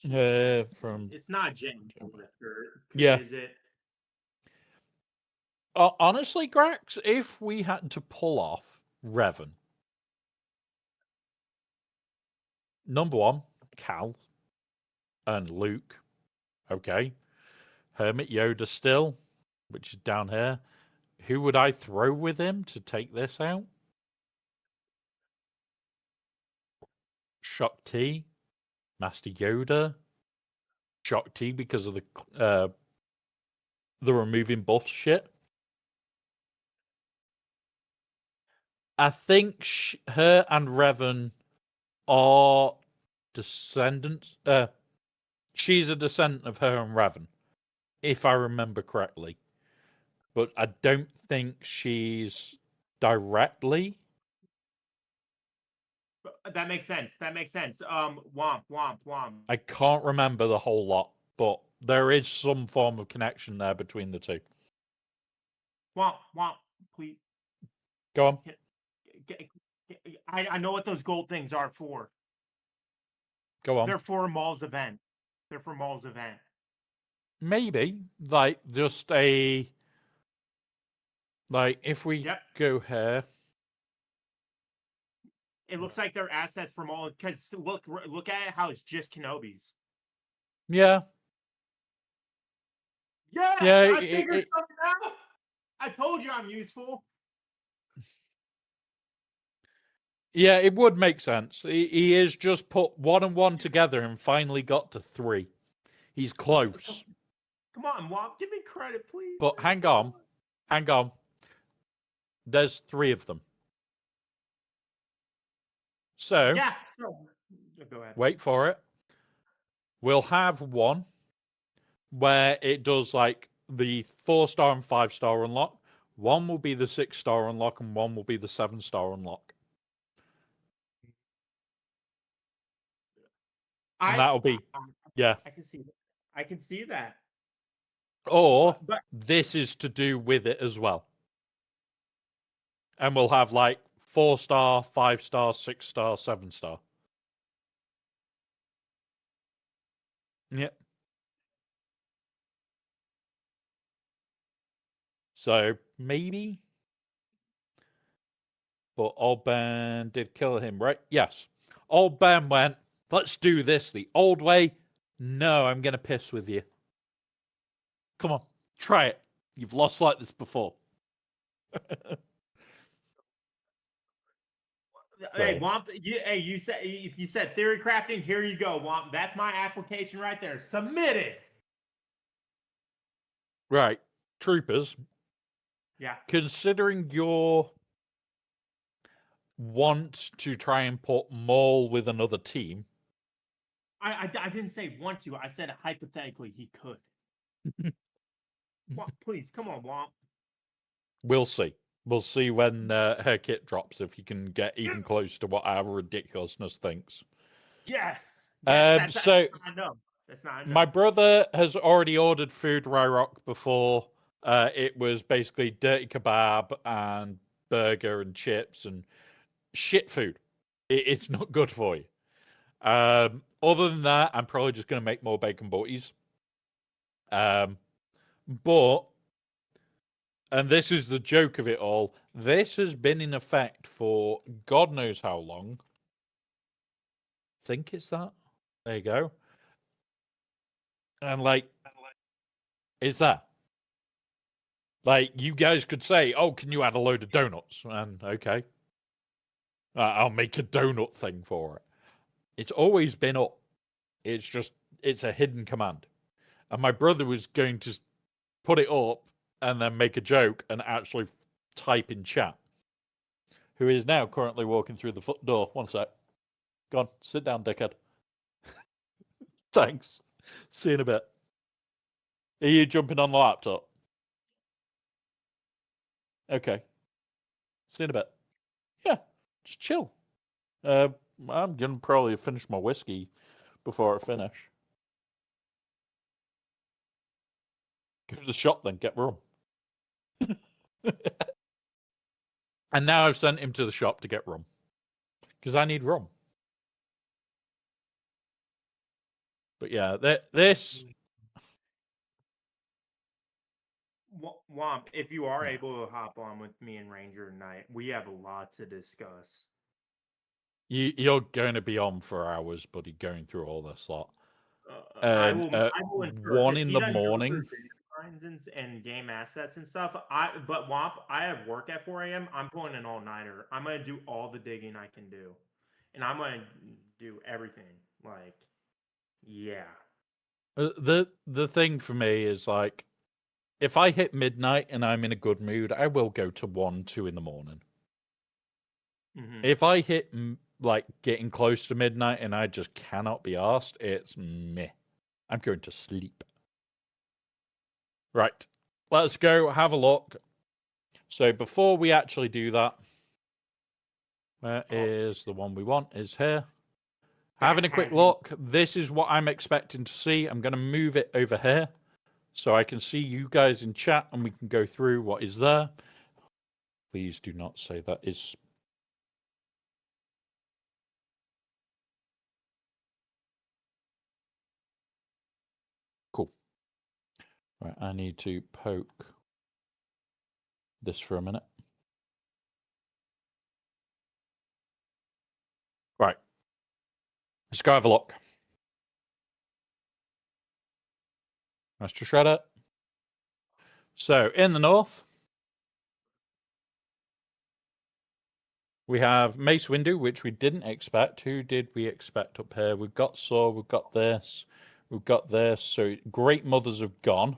From It's not James Lifter. Yeah. Is it? Honestly, Grax, if we had to pull off Revan, number one, Cal and Luke. Okay. Hermit Yoda still, which is down here. Who would I throw with him to take this out? Shock T, Master Yoda, Shock T because of the removing buff shit. I think her and Revan are descendants. She's a descendant of her and Revan, if I remember correctly. But I don't think she's directly. That makes sense. That makes sense. Womp, womp, womp. I can't remember the whole lot, but there is some form of connection there between the two. Womp, womp, please. Go on. I know what those gold things are for. Go on. They're for Maul's event. They're for Maul's event. Maybe. Like, just a... Like, if we go here... It looks like they're assets for Maul, because look at it, how it's just Kenobi's. Yeah. Yes! Yeah, I figured something out! I told you I'm useful. Yeah, it would make sense. He is just put 1 and 1 together and finally got to 3. He's close. Come on, Womp, give me credit, please. But hang on. Hang on. There's 3 of them. So, yeah, go ahead. Wait for it. We'll have one where it does like the 4-star and 5-star unlock. One will be the 6-star unlock, and one will be the 7-star unlock. And that'll be, yeah. I can see that. I can see that. Or But this is to do with it as well. And we'll have like 4-star, 5-star, 6-star, 7-star. Yep. So maybe. But Old Ben did kill him, right? Yes. Old Ben went, let's do this the old way. No, I'm going to piss with you. Come on, try it. You've lost like this before. Hey, Womp, you said theory crafting. Here you go, Womp. That's my application right there. Submitted. Right. Troopers. Yeah. Considering your want to try and put Maul with another team. I didn't say want to. I said hypothetically he could. Womp, please, come on, Womp. We'll see. We'll see when her kit drops if you can get even close to what our ridiculousness thinks. Yes. So I know. That's not enough. My brother has already ordered food Ryrock before. It was basically dirty kebab and burger and chips and shit food. It's not good for you. Other than that, I'm probably just going to make more bacon butties. But, and this is the joke of it all, this has been in effect for God knows how long. I think it's that. There you go. And like, is that? Like, you guys could say, oh, can you add a load of donuts? And okay. I'll make a donut thing for it. It's always been up. It's just, it's a hidden command. And my brother was going to put it up and then make a joke and actually type in chat. Who is now currently walking through the door. One sec. Go on, sit down, dickhead. Thanks. See you in a bit. Are you jumping on the laptop? Okay. See you in a bit. Yeah, just chill. I'm gonna probably finish my whiskey before I finish. Go to the shop then, get rum. And now I've sent him to the shop to get rum. Because I need rum. But yeah, this... Womp, if you are able to hop on with me and Ranger tonight, we have a lot to discuss. You're going to be on for hours, buddy, going through all this lot. I And will ensure, 1 'cause in he the doesn't go morning... through video finds and game assets and stuff. But Womp, I have work at 4 a.m. I'm pulling an all-nighter. I'm gonna do all the digging I can do, and I'm gonna do everything. Like, yeah. The thing for me is like, if I hit midnight and I'm in a good mood, I will go to 1, 2 in the morning. Mm-hmm. If I hit like getting close to midnight and I just cannot be asked, it's meh. I'm going to sleep. Right. Let's go have a look. So before we actually do that, where is the one we want? Is here. Having a quick look. This is what I'm expecting to see. I'm going to move it over here so I can see you guys in chat and we can go through what is there. Please do not say that is... Cool. Right, I need to poke this for a minute. Right. Let's go have a look. Let's just shred it. So, in the north, we have Mace Windu, which we didn't expect. Who did we expect up here? We've got Saw, we've got this, we've got this. So, Great Mothers have gone.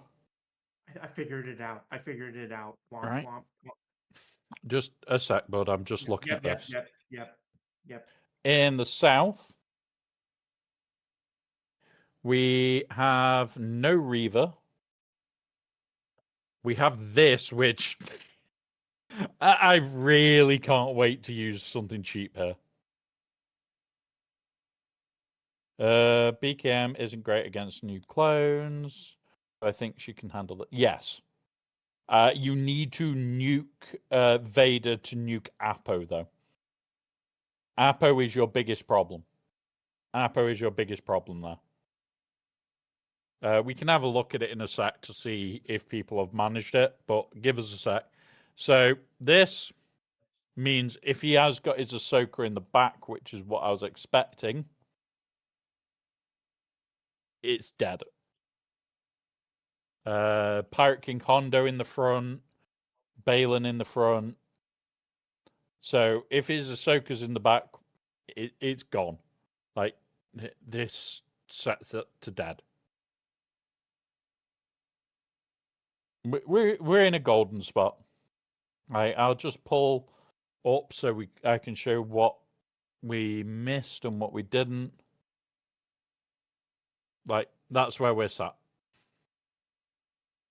I figured it out. Womp, Right. womp, womp. Just a sec, bud. I'm just looking at this. Yep. In the south, we have no Reaver. We have this, which I really can't wait to use something cheap here. BKM isn't great against new clones. I think she can handle it. Yes. You need to nuke Vader to nuke Apo, though. Apo is your biggest problem. Apo is your biggest problem there. We can have a look at it in a sec to see if people have managed it, but give us a sec. So this means if he has got his Ahsoka in the back, which is what I was expecting, it's dead. Pirate King Hondo in the front, Balin in the front. So if his Ahsoka's in the back, it's gone. Like, this sets it to dead. We're in a golden spot. I'll just pull up so I can show what we missed and what we didn't. Like, that's where we're sat.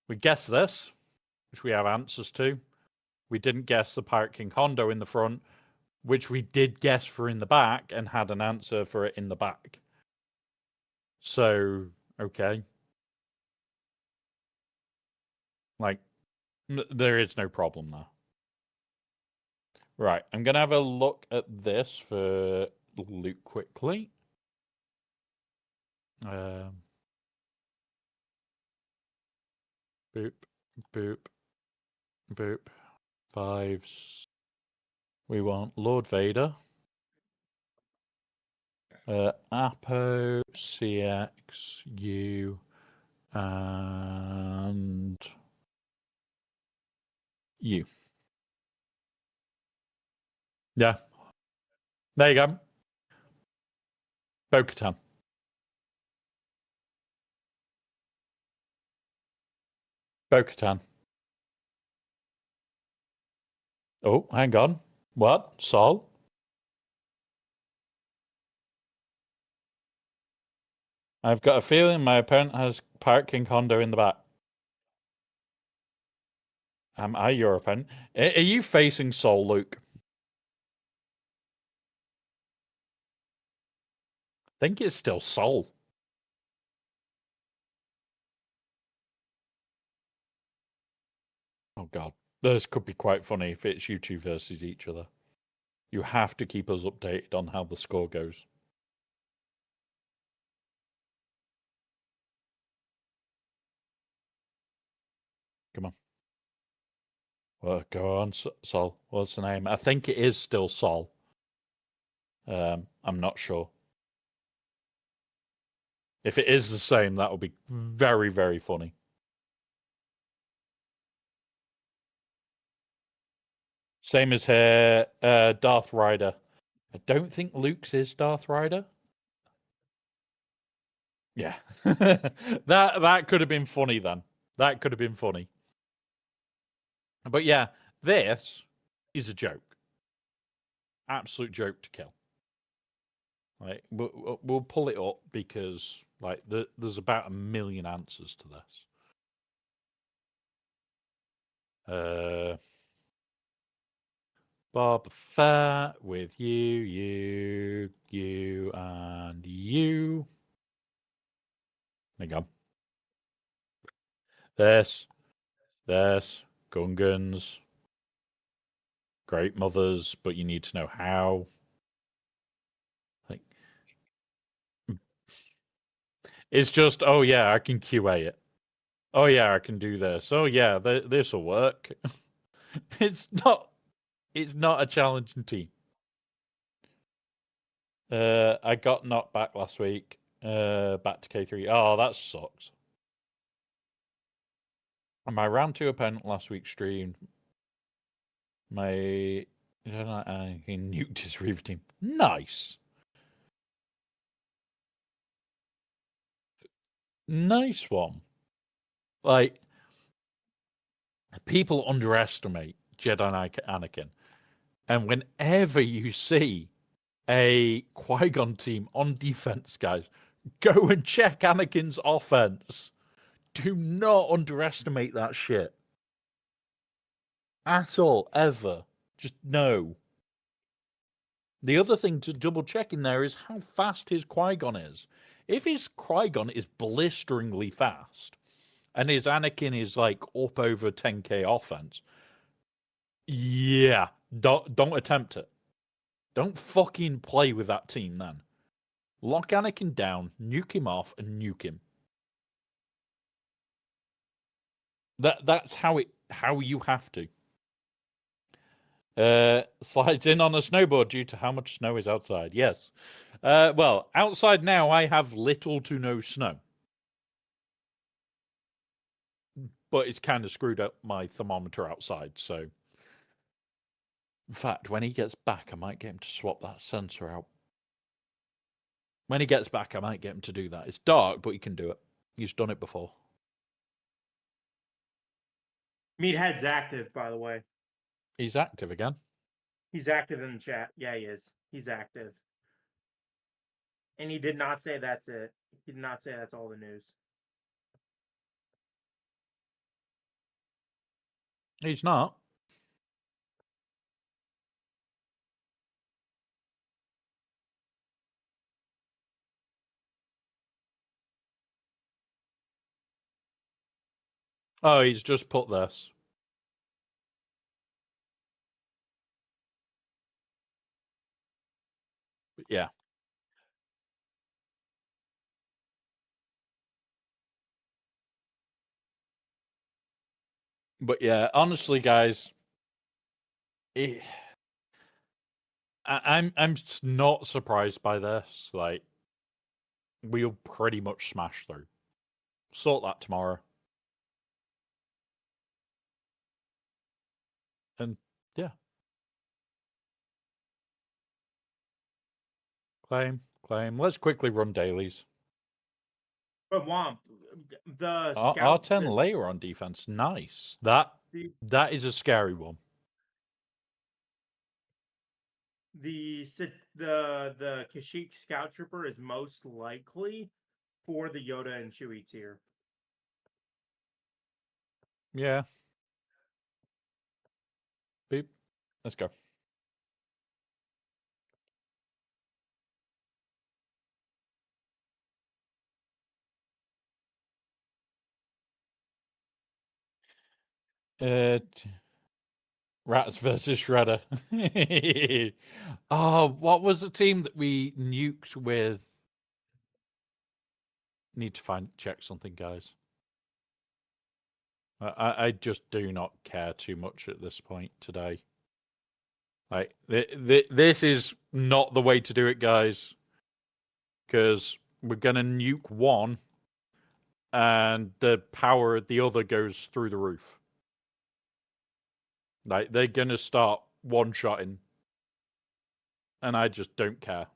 We guessed this, which we have answers to. We didn't guess the Pirate King Hondo in the front, which we did guess for in the back and had an answer for it in the back. So, okay. Like, there is no problem there. Right, I'm going to have a look at this for loot quickly. Boop, boop, boop. 5s. We want Lord Vader. Apo, CX, U, and U. Yeah. There you go. Bo-Katan. Bo-Katan. Oh, hang on. What? Sol? I've got a feeling my opponent has Pirate King Hondo in the back. Am I your opponent? Are you facing Sol, Luke? I think it's still Sol. Oh, God. This could be quite funny if it's you two versus each other. You have to keep us updated on how the score goes. Come on. Well, go on, Sol. What's the name? I think it is still Sol. I'm not sure. If it is the same, that would be very, very funny. Same as here, Darth Rider. I don't think Luke's is Darth Rider. Yeah. that could have been funny then. That could have been funny. But yeah, this is a joke. Absolute joke to kill. Like we'll pull it up because like there's about 1 million answers to this. Bob Fett with you, and you. There you go. This, Gungans, great mothers, but you need to know how. Like, it's just, oh yeah, I can QA it. Oh yeah, I can do this. Oh yeah, this will work. It's not a challenging team. I got knocked back last week. Back to K3. Oh, that sucks. And my round 2 opponent last week streamed. He nuked his Reaver team. Nice. Nice one. Like, people underestimate Jedi Knight Anakin. And whenever you see a Qui-Gon team on defense, guys, go and check Anakin's offense. Do not underestimate that shit. At all, ever. Just no. The other thing to double check in there is how fast his Qui-Gon is. If his Qui-Gon is blisteringly fast, and his Anakin is like up over 10k offense, yeah, don't attempt it. Don't fucking play with that team then. Lock Anakin down, nuke him off, and nuke him. That's how you have to. Slides in on a snowboard due to how much snow is outside. Yes. Well, outside now I have little to no snow. But it's kind of screwed up my thermometer outside, so... In fact, when he gets back, I might get him to swap that sensor out. When he gets back, I might get him to do that. It's dark, but he can do it. He's done it before. Meathead's active, by the way. He's active again. He's active in the chat. Yeah, he is. He's active. And he did not say that's it. He did not say that's all the news. He's not. Oh, he's just put this. Yeah. But yeah, honestly, guys, I'm not surprised by this. Like, we'll pretty much smash through. Sort that tomorrow. And yeah. Claim. Let's quickly run dailies. But Womp, the R10 layer on defense. Nice. That is a scary one. the Kashyyyk Scout Trooper is most likely for the Yoda and Chewie tier. Yeah. Beep. Let's go. Rats versus Shredder. Oh, what was the team that we nuked with? Need to check something, guys. I just do not care too much at this point today. Like this is not the way to do it, guys. Because we're gonna nuke one, and the power of the other goes through the roof. Like they're gonna start one-shotting, and I just don't care.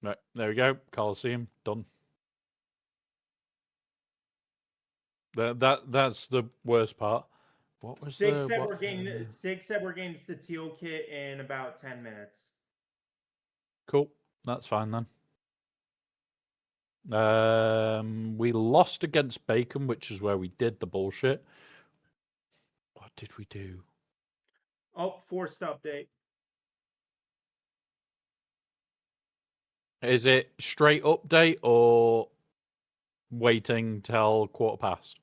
Right, there we go. Coliseum done. That's the worst part. What was Six the said what? we're getting the teal kit in about 10 minutes. Cool. That's fine then. We lost against Bacon, which is where we did the bullshit. What did we do? Oh, forced update. Is it straight update or waiting till quarter past?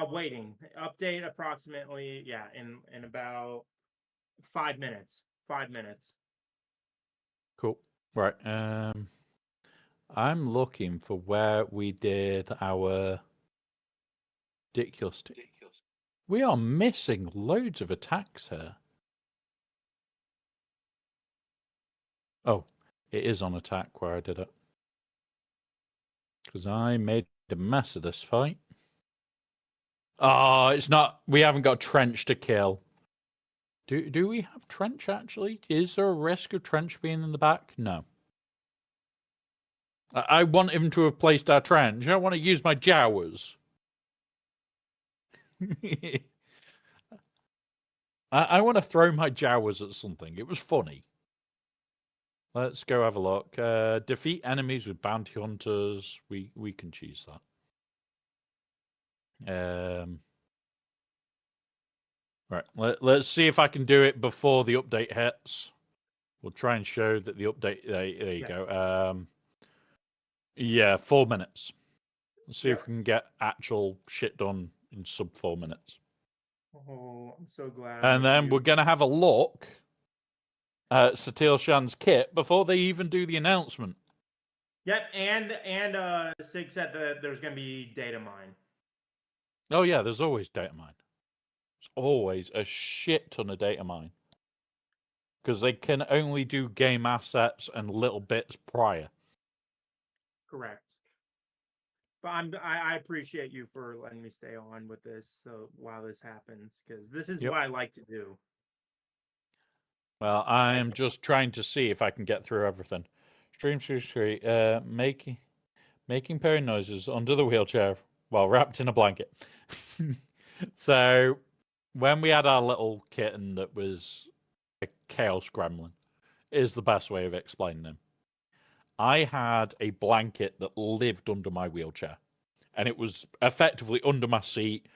Waiting. Update approximately, yeah, in about 5 minutes. 5 minutes. Cool. Right. I'm looking for where we did our ridiculous. We are missing loads of attacks here. Oh, it is on attack where I did it. Because I made a mess of this fight. Oh, it's not. We haven't got Trench to kill. Do we have Trench actually? Is there a risk of Trench being in the back? No. I want him to have placed our Trench. I don't want to use my Jawas. I want to throw my Jawas at something. It was funny. Let's go have a look. Defeat enemies with bounty hunters. We can choose that. Right. Let's see if I can do it before the update hits. We'll try and show that the update. There you go. Yeah, 4 minutes. Let's see if we can get actual shit done in sub 4 minutes. Oh, I'm so glad. And then we're gonna have a look at Satil Shan's kit before they even do the announcement. Yep, and Sig said that there's gonna be data mine. Oh yeah, there's always data mine. There's always a shit ton of data mine. Because they can only do game assets and little bits prior. Correct. But I appreciate you for letting me stay on with this so while this happens, because this is what I like to do. Well, I'm just trying to see if I can get through everything. Stream making purring noises under the wheelchair while wrapped in a blanket. So when we had our little kitten that was a chaos gremlin, is the best way of explaining him. I had a blanket that lived under my wheelchair, and it was effectively under my seat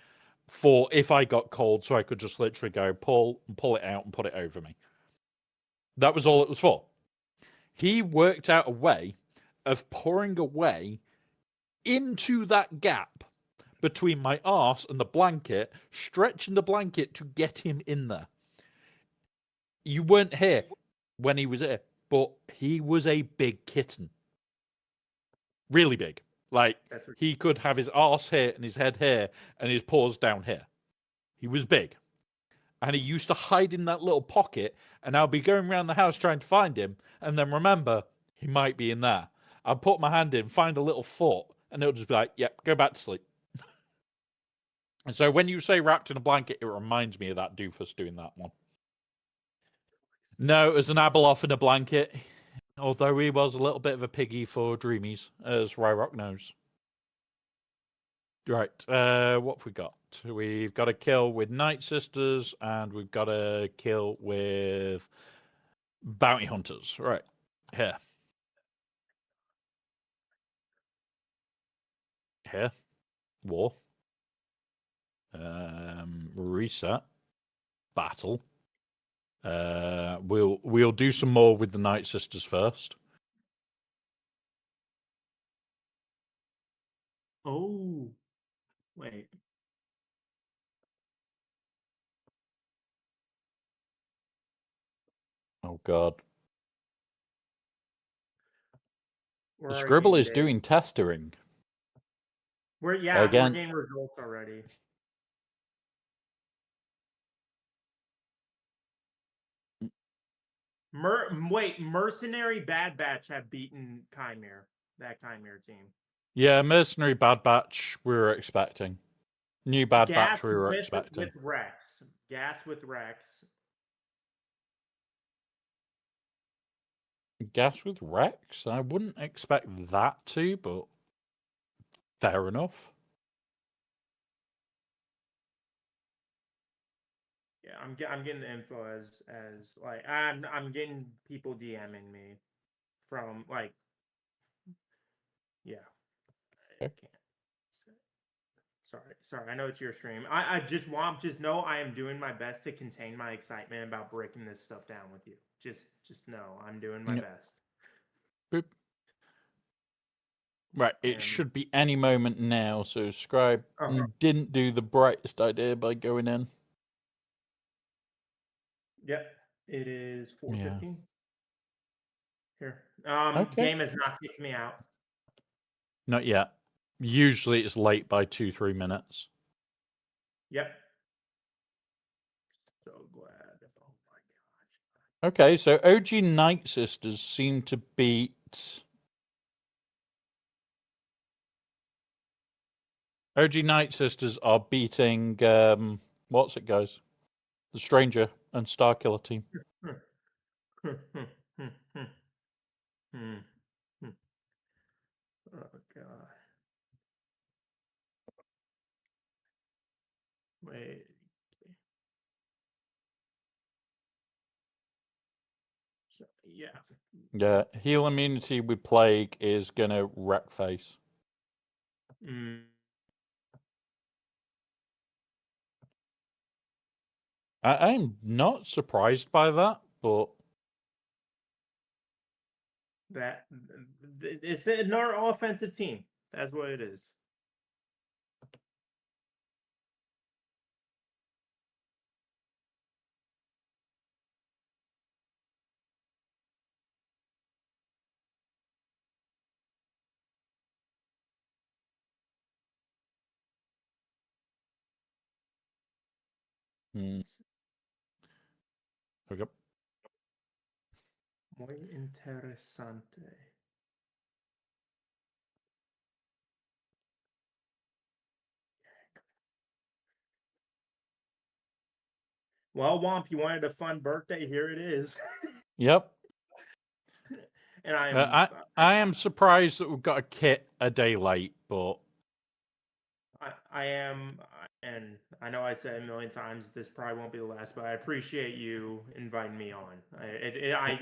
for if I got cold, so I could just literally go pull it out and put it over me. That was all it was for. He worked out a way of pouring away into that gap between my arse and the blanket, stretching the blanket to get him in there. You weren't here when he was here, but he was a big kitten. Really big. Like, he could have his arse here and his head here and his paws down here. He was big. And he used to hide in that little pocket, and I'll be going around the house trying to find him, and then remember, he might be in there. I'll put my hand in, find a little foot, and it'll just be like, yep, go back to sleep. And so when you say wrapped in a blanket, it reminds me of that doofus doing that one. No, it was an Abeloth in a blanket, although he was a little bit of a piggy for dreamies, as Ryrock knows. Right. What have we got? We've got a kill with Night Sisters, and we've got a kill with Bounty Hunters. Right. Here. Here. War. Reset. Battle. We'll do some more with the Night Sisters first. Oh, wait. Oh God. Where The are Scribble you, is Dave? doing testering. We're Again. getting results already. Mercenary Bad Batch have beaten Chimere. That Chimere team. Yeah, Mercenary Bad Batch we were expecting. New Bad Batch we were expecting. With Rex. Gas with Rex. Gas with Rex? I wouldn't expect that to, but fair enough. Yeah, I'm getting the info as like I'm getting people DMing me from like yeah. I Okay. can't. Sorry. I know it's your stream. I just know I am doing my best to contain my excitement about breaking this stuff down with you. Just know I'm doing my best. Boop. Right, it should be any moment now. So Scribe didn't do the brightest idea by going in. Yep, it is 4:15. Here, Okay. game has not kicked me out. Not yet. Usually it's late by 2-3 minutes. Yep. So glad. Oh my gosh. Okay, so OG Night Sisters seem to beat. OG Night Sisters are beating. What's it, guys? The Stranger and Starkiller team. Oh god. Wait. So, yeah. Yeah, heal immunity with Plague is gonna wreck face. I'm not surprised by that, but That it's another offensive team. That's what it is. okay. Muy interesante. Well, Womp, you wanted a fun birthday. Here it is. Yep. And I am surprised that we've got a kit a day late, but I am, and I know I said a million times this probably won't be the last, but I appreciate you inviting me on.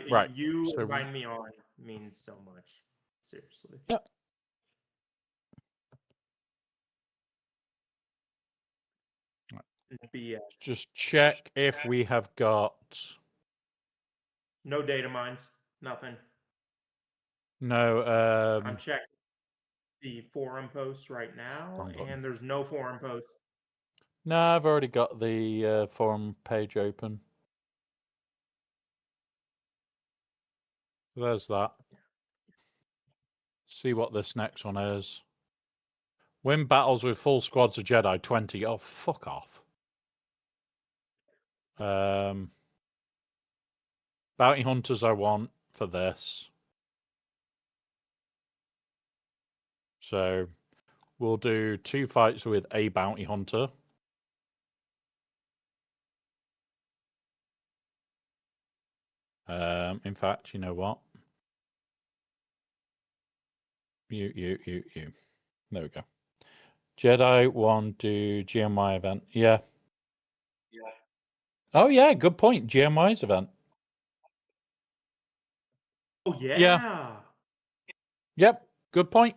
right. You So, inviting me on means so much. Seriously. Yep. BS. Just check if we have got No data mines. Nothing. no. I'm checking the forum posts right now, Wrong button. and there's no forum posts. No, I've already got the forum page open. There's that. See what this next one is. Win battles with full squads of Jedi 20. Oh, fuck off. Bounty Hunters I want for this. So we'll do 2 fights with a Bounty Hunter. In fact, you know what? You. There we go. Jedi 1 do GMY event. Yeah. Oh, yeah, good point. GMY's event. Oh yeah. Yeah. Yep, good point.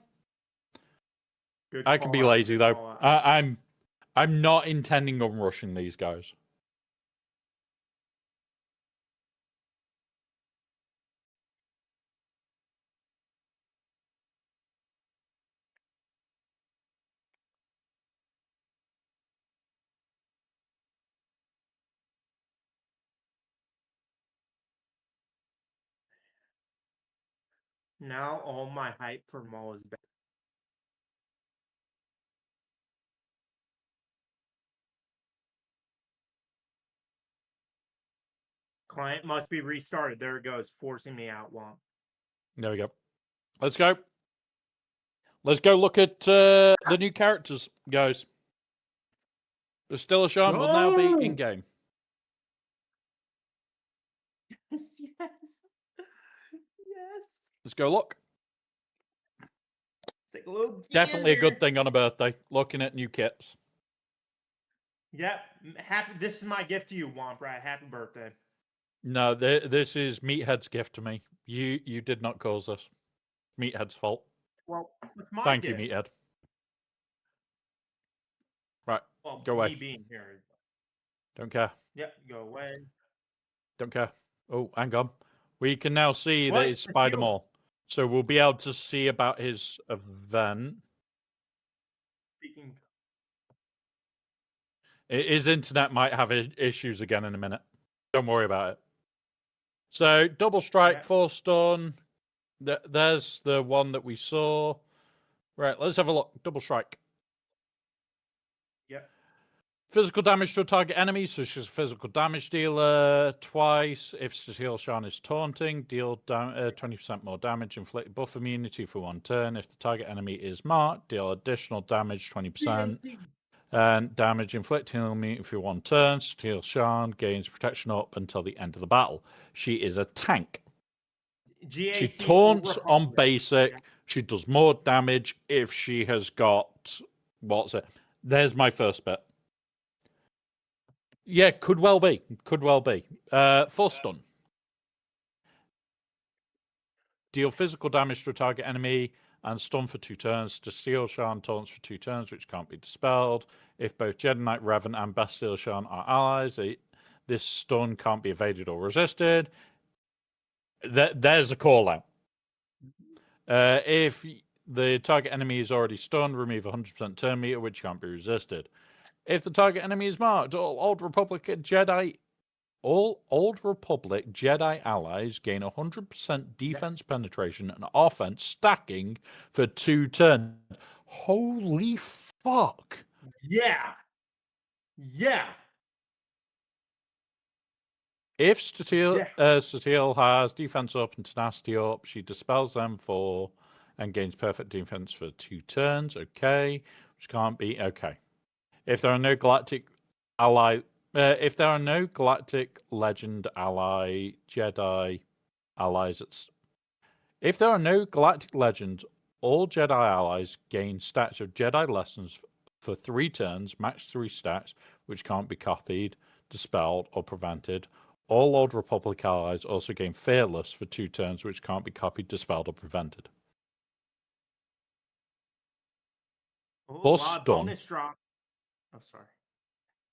Good I can be call out, lazy, good though. call out. I'm not intending on rushing these guys. Now all my hype for Maul is back. Client must be restarted. There it goes, forcing me out. Womp. There we go. Let's go. Let's go look at the new characters, guys. The Still Sean will now be in game. Yes, yes, yes. Let's go look. Let's take a little. Definitely a gander. good thing on a birthday. Looking at new kits. Yep. Happy. This is my gift to you, Womp Rat. Happy birthday. No, this is Meathead's gift to me. You did not cause this. Meathead's fault. Well, it's my Thank gift. you, Meathead. Right, Well, go away. me being here. Don't care. Yep. Go away. Don't care. Oh, hang on. We can now see What? that it's Spider Mall. So we'll be able to see about his event. Speaking. His internet might have issues again in a minute. Don't worry about it. So double strike, Yeah. 4 stun. There's the one that we saw. Right, let's have a look. Double strike. Yep. Physical damage to a target enemy, so she's a physical damage dealer twice. If Cecile Shan is taunting, deal 20% more damage, inflict buff immunity for 1 turn. If the target enemy is marked, deal additional damage 20%. And damage inflicting immunity for 1 turn. Cecile Shan gains protection up until the end of the battle. She is a tank. GAC She taunts or on Republic. basic. Yeah. She does more damage if she has got... What's it? There's my first bit. Yeah, could well be. Could well be. 4 stun. Deal physical damage to a target enemy and stun for 2 turns. Steel Shan taunts for 2 turns, which can't be dispelled. If both Jedi Knight Revan and Bastille Shan are allies, this stun can't be evaded or resisted. There's a call out. If the target enemy is already stunned, remove 100% turn meter, which can't be resisted. If the target enemy is marked, all Old Republic Jedi allies gain 100% defense penetration and offense stacking for 2 turns. Holy fuck! Yeah. Yeah. If Steel has defense up and tenacity up, she dispels them and gains perfect defense for 2 turns. Okay, which can't be okay. If there are no galactic if there are no galactic legend ally Jedi allies, if there are no galactic legends, all Jedi allies gain stats of Jedi lessons for 3 turns, max 3 stats, which can't be copied, dispelled, or prevented. All Old Republic allies also gain Fearless for 2 turns, which can't be copied, dispelled, or prevented. Oh, Stun. bonus drop. Oh, sorry.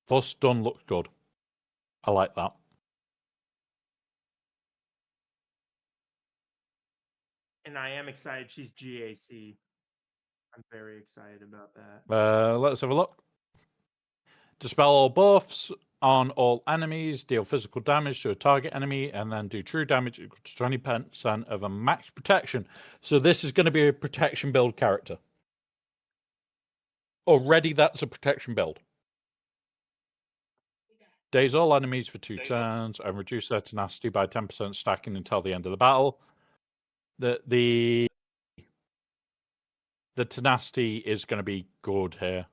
For stun looks good. I like that. And I am excited she's GAC. I'm very excited about that. Let's have a look. Dispel all buffs on all enemies, deal physical damage to a target enemy, and then do true damage equal to 20% of a max protection. So this is going to be a protection build character. Already that's a protection build. Daze all enemies for 2 turns and reduce their tenacity by 10% stacking until the end of the battle. The tenacity is going to be good here.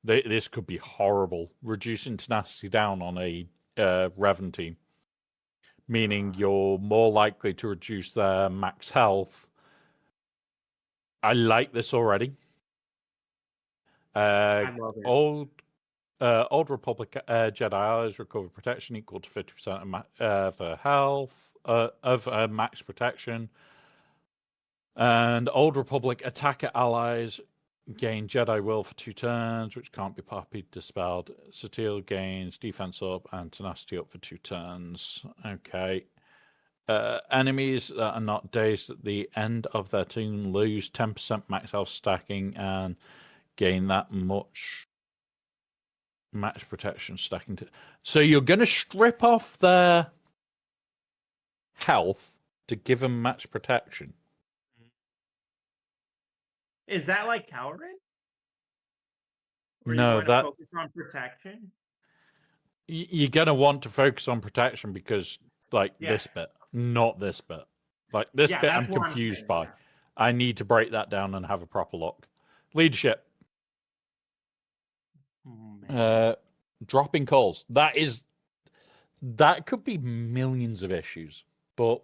This could be horrible. Reducing tenacity down on a Revan team, meaning you're more likely to reduce their max health. I like this already. I love it. Old Republic Jedi allies recover protection equal to 50% of their health of max protection, and Old Republic attacker allies gain Jedi will for 2 turns, which can't be poppy dispelled. Satele gains defense up and tenacity up for 2 turns. Okay. Enemies that are not dazed at the end of their turn lose 10% max health stacking and gain that much max protection stacking. So you're going to strip off their health to give them max protection. Is that like Cowrin? Or No, you want to focus on protection? You're going to want to focus on protection because, like, Yeah. this bit, not this bit. Like, this Yeah, bit I'm that's what I'm confused saying, by. yeah. I need to break that down and have a proper look. Leadership. Dropping calls. That could be millions of issues, but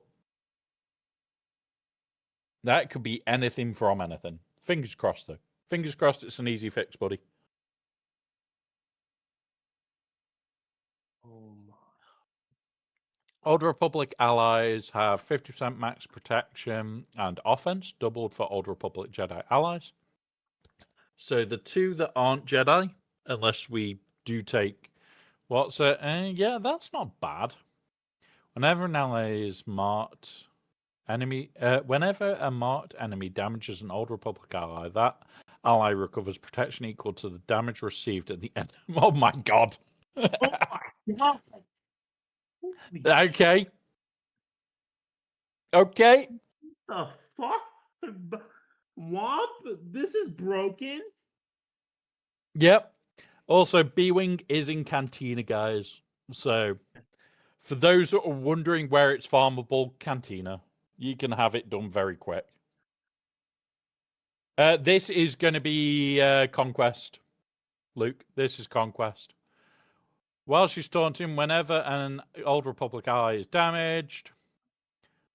that could be anything from anything. Fingers crossed, though. Fingers crossed it's an easy fix, buddy. Oh my. Old Republic allies have 50% max protection and offense, doubled for Old Republic Jedi allies. So the 2 that aren't Jedi, unless we do take what's it? Yeah, that's not bad. Whenever an ally is marked enemy, whenever a marked enemy damages an Old Republic ally, that ally recovers protection equal to the damage received at the end. Oh my god! Oh my god! Okay. Okay. The fuck? Womp? This is broken? Yep. Also, B-Wing is in Cantina, guys. So, for those that are wondering where it's farmable, Cantina. You can have it done very quick. This is going to be Conquest, Luke. This is Conquest. While she's taunting, whenever an Old Republic ally is damaged,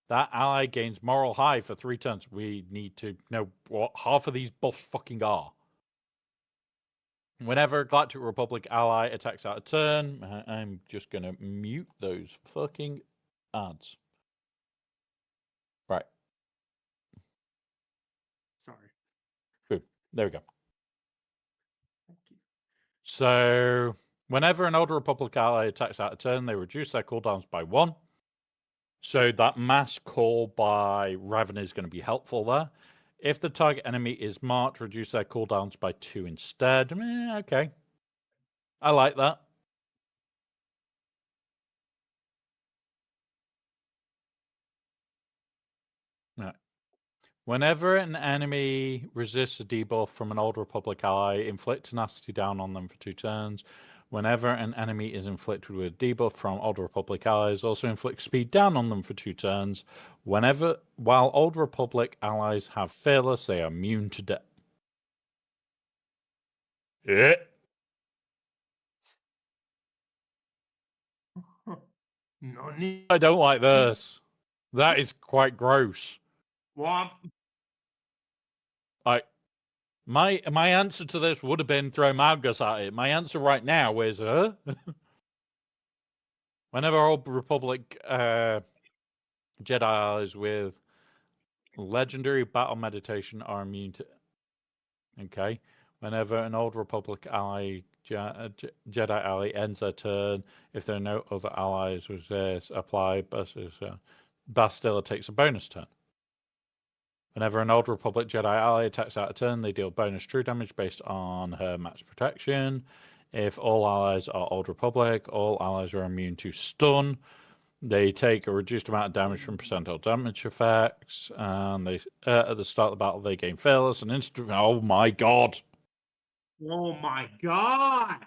that ally gains moral high for 3 turns. We need to know what half of these buffs fucking are. Whenever a Galactic Republic ally attacks out a turn, I'm just going to mute those fucking ads. Right. Sorry. Boom. There we go. Thank you. So, whenever an Old Republic ally attacks out a turn, they reduce their cooldowns by 1. So that mass call by Raven is going to be helpful there. If the target enemy is marked, reduce their cooldowns by 2 instead. Okay. I like that. Right. Whenever an enemy resists a debuff from an Old Republic ally, inflict tenacity down on them for 2 turns. Whenever an enemy is inflicted with a debuff from Old Republic allies, also inflict speed down on them for 2 turns. While Old Republic allies have Fearless, they are immune to death. Yeah. No need. I don't like this. That is quite gross. Womp. My answer to this would have been throw Malgus at it. My answer right now is whenever Old Republic Jedi allies with legendary battle meditation are immune to. Okay. Whenever an Old Republic ally Jedi ally ends their turn, if there are no other allies with this, apply Bastilla takes a bonus turn. Whenever an Old Republic Jedi ally attacks out a turn, they deal bonus true damage based on her max protection. If all allies are Old Republic, all allies are immune to stun. They take a reduced amount of damage from percentile damage effects, and they at the start of the battle they gain Fearless and instant. Oh my god! Oh my god!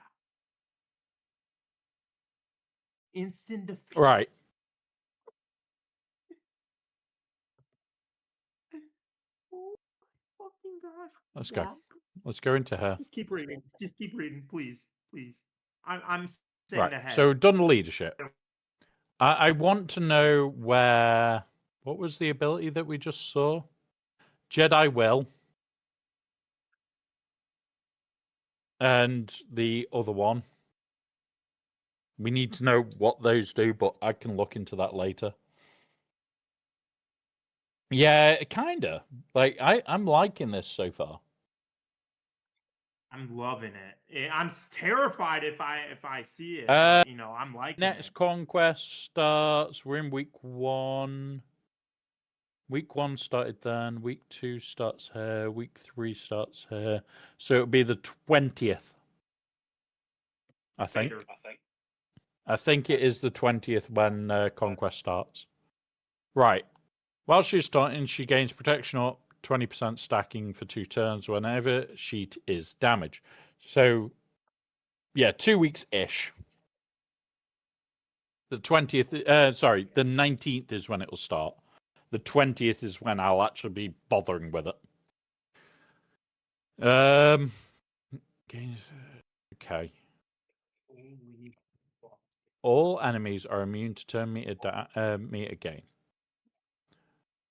Instant defeat. Right. Oh my fucking gosh. Let's go. Womp. Let's go into her. Just keep reading. Just keep reading, please. Please. I'm staying Right. ahead. So we've done the leadership. I want to know where. What was the ability that we just saw? Jedi Will. and the other one. We need to know what those do, but I can look into that later. Yeah, kinda. Like I'm liking this so far. I'm loving it. I'm terrified if I see it, Uh, but you know, I'm liking Next it. conquest starts. We're in week 1. Week 1 started then. Week 2 starts here. Week 3 starts here. So it'll be the 20th. I think. Later. I think it is the 20th when conquest starts. Right. While she's starting, she gains protection up 20% stacking for 2 turns whenever she is damaged. So, yeah, 2 weeks ish. The 20th, sorry, the 19th is when it will start. The 20th is when I'll actually be bothering with it. Okay. All enemies are immune to turn meter gain.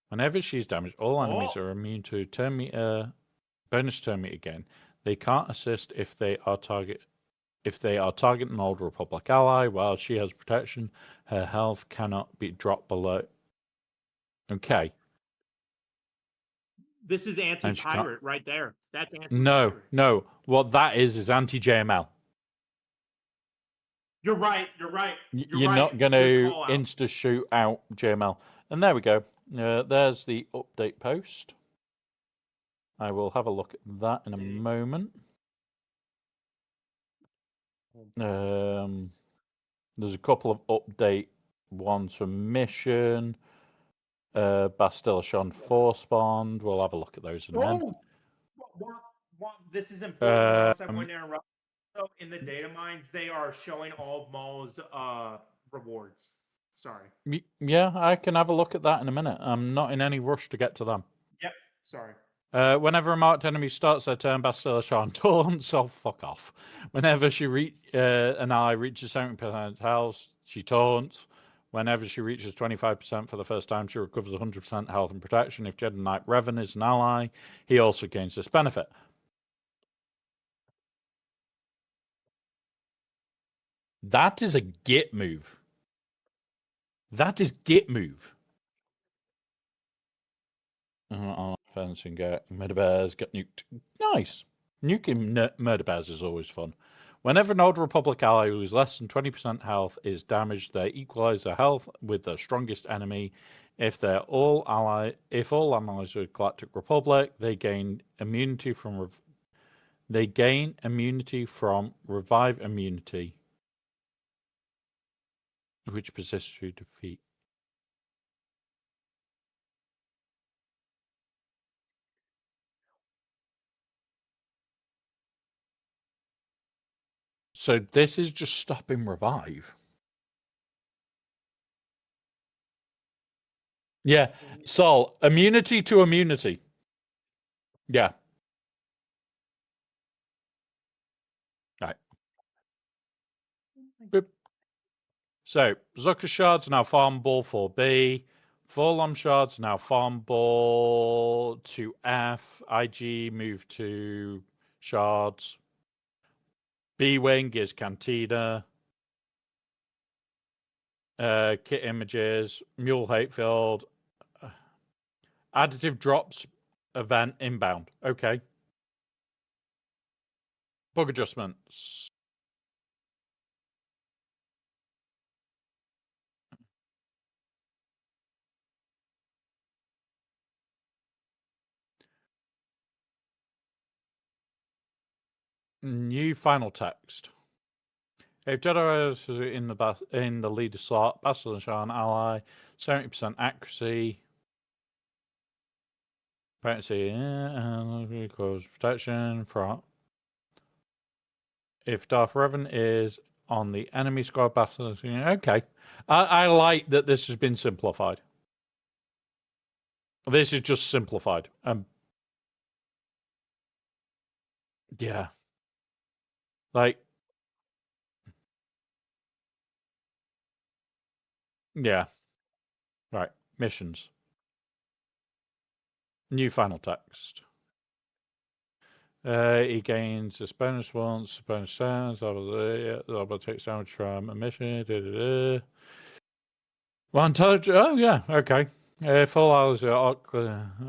Whenever she's damaged, all enemies are immune to bonus turn meter gain. They can't assist if they are targeting an Old Republic ally. While she has protection, her health cannot be dropped below. Okay. This is anti-pirate right there. That's anti-pirate. No. What that is anti-JML. You're right. You're not going to insta shoot out JML. And there we go. There's the update post. I will have a look at that in a moment. There's a couple of update ones for mission. Bastillachon Force Bond. We'll have a look at those in a minute. This is important. Ross, I'm going to interrupt. So in the data mines, they are showing all of Maul's rewards. Sorry. Yeah, I can have a look at that in a minute. I'm not in any rush to get to them. Yep. Sorry. Whenever a marked enemy starts their turn, Bastillachon taunts. Oh, fuck off. Whenever an ally reaches 70% health, she taunts. Whenever she reaches 25% for the first time, she recovers 100% health and protection. If Jedi Knight Revan is an ally, he also gains this benefit. That is a git move. That is git move. Fencing, murder bears get nuked. Nice. Nuking murder bears is always fun. Whenever an Old Republic ally who is less than 20% health is damaged, they equalize their health with their strongest enemy. If all allies are Galactic Republic, they gain immunity from revive immunity, which persists through defeat. So this is just stopping revive. Yeah. Sol, immunity to immunity. Yeah. Right. Boop. So, Zucker shards now farmable for B. Forlom shards now farmable to F. IG move to shards. B wing is Cantina. Kit images. Mule Hatefield. Additive drops event inbound. Okay. Bug adjustments. New final text. If Jedi is in the leader slot, Bastillachon ally, 70% accuracy, potency, and cause protection from. If Darth Revan is on the enemy squad, Bastillachon. Okay, I like that this has been simplified. This is just simplified. Yeah, like. Yeah. Right. Missions. New final text. He gains a bonus once, bonus sounds. Zalbar takes damage from a mission. One touch. Oh, yeah, okay. Full hours are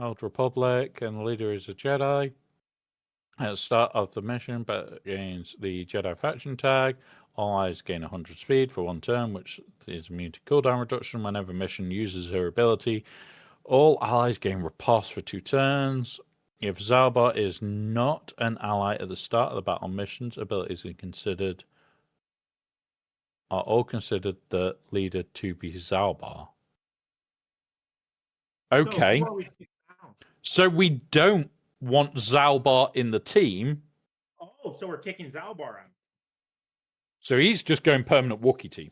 Old Republic, and the leader is a Jedi. At the start of the mission, but gains the Jedi faction tag. All allies gain 100 speed for 1 turn, which is immune to cooldown reduction whenever mission uses her ability. All allies gain riposte for 2 turns. If Zalbar is not an ally at the start of the battle, missions abilities are all considered the leader to be Zalbar. Okay. So we don't want Zalbar in the team. Oh, so we're kicking Zalbar out. So he's just going permanent Wookiee team.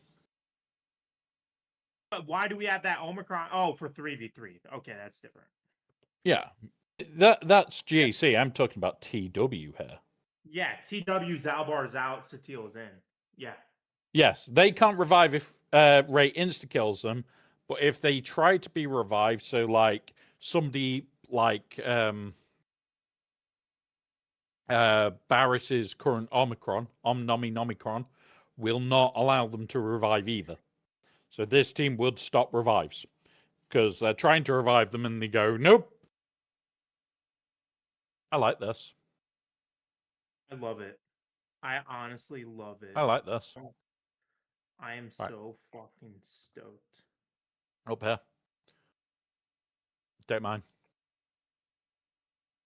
But why do we have that Omicron? Oh, for 3v3. Okay, that's different. Yeah. That's GAC. I'm talking about TW here. Yeah, TW Zalbar's out, Satil is in. Yeah. Yes, they can't revive if Ray insta-kills them, but if they try to be revived, so like somebody like Barris's current Omicron, will not allow them to revive either. So this team would stop revives because they're trying to revive them and they go, nope. I like this. I love it. I honestly love it. I like this. I am so fucking stoked. Up here. Date mine.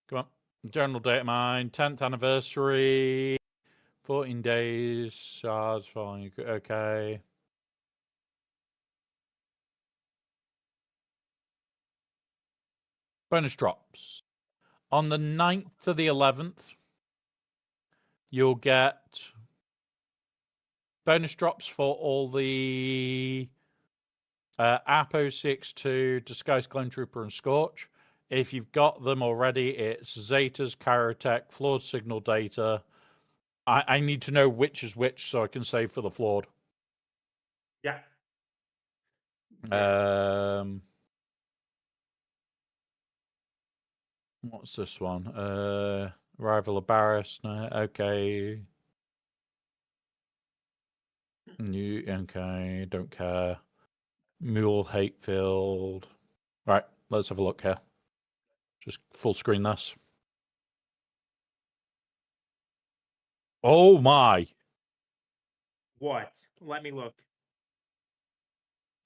Come on. General data mine. 10th anniversary. 14 days. Shards falling. Okay. Bonus drops. On the 9th to the 11th, you'll get bonus drops for all the Apo 6-2, Disguised Clone Trooper, and Scorch. If you've got them already, it's Zetas, Kyrotech, Flawed Signal Data. I need to know which is which so I can save for the Flawed. Yeah. What's this one? Rival of Barris. No, okay. New, okay, don't care. Mule Hatefield. Right, let's have a look here. Just full screen this. Oh my. What? Let me look.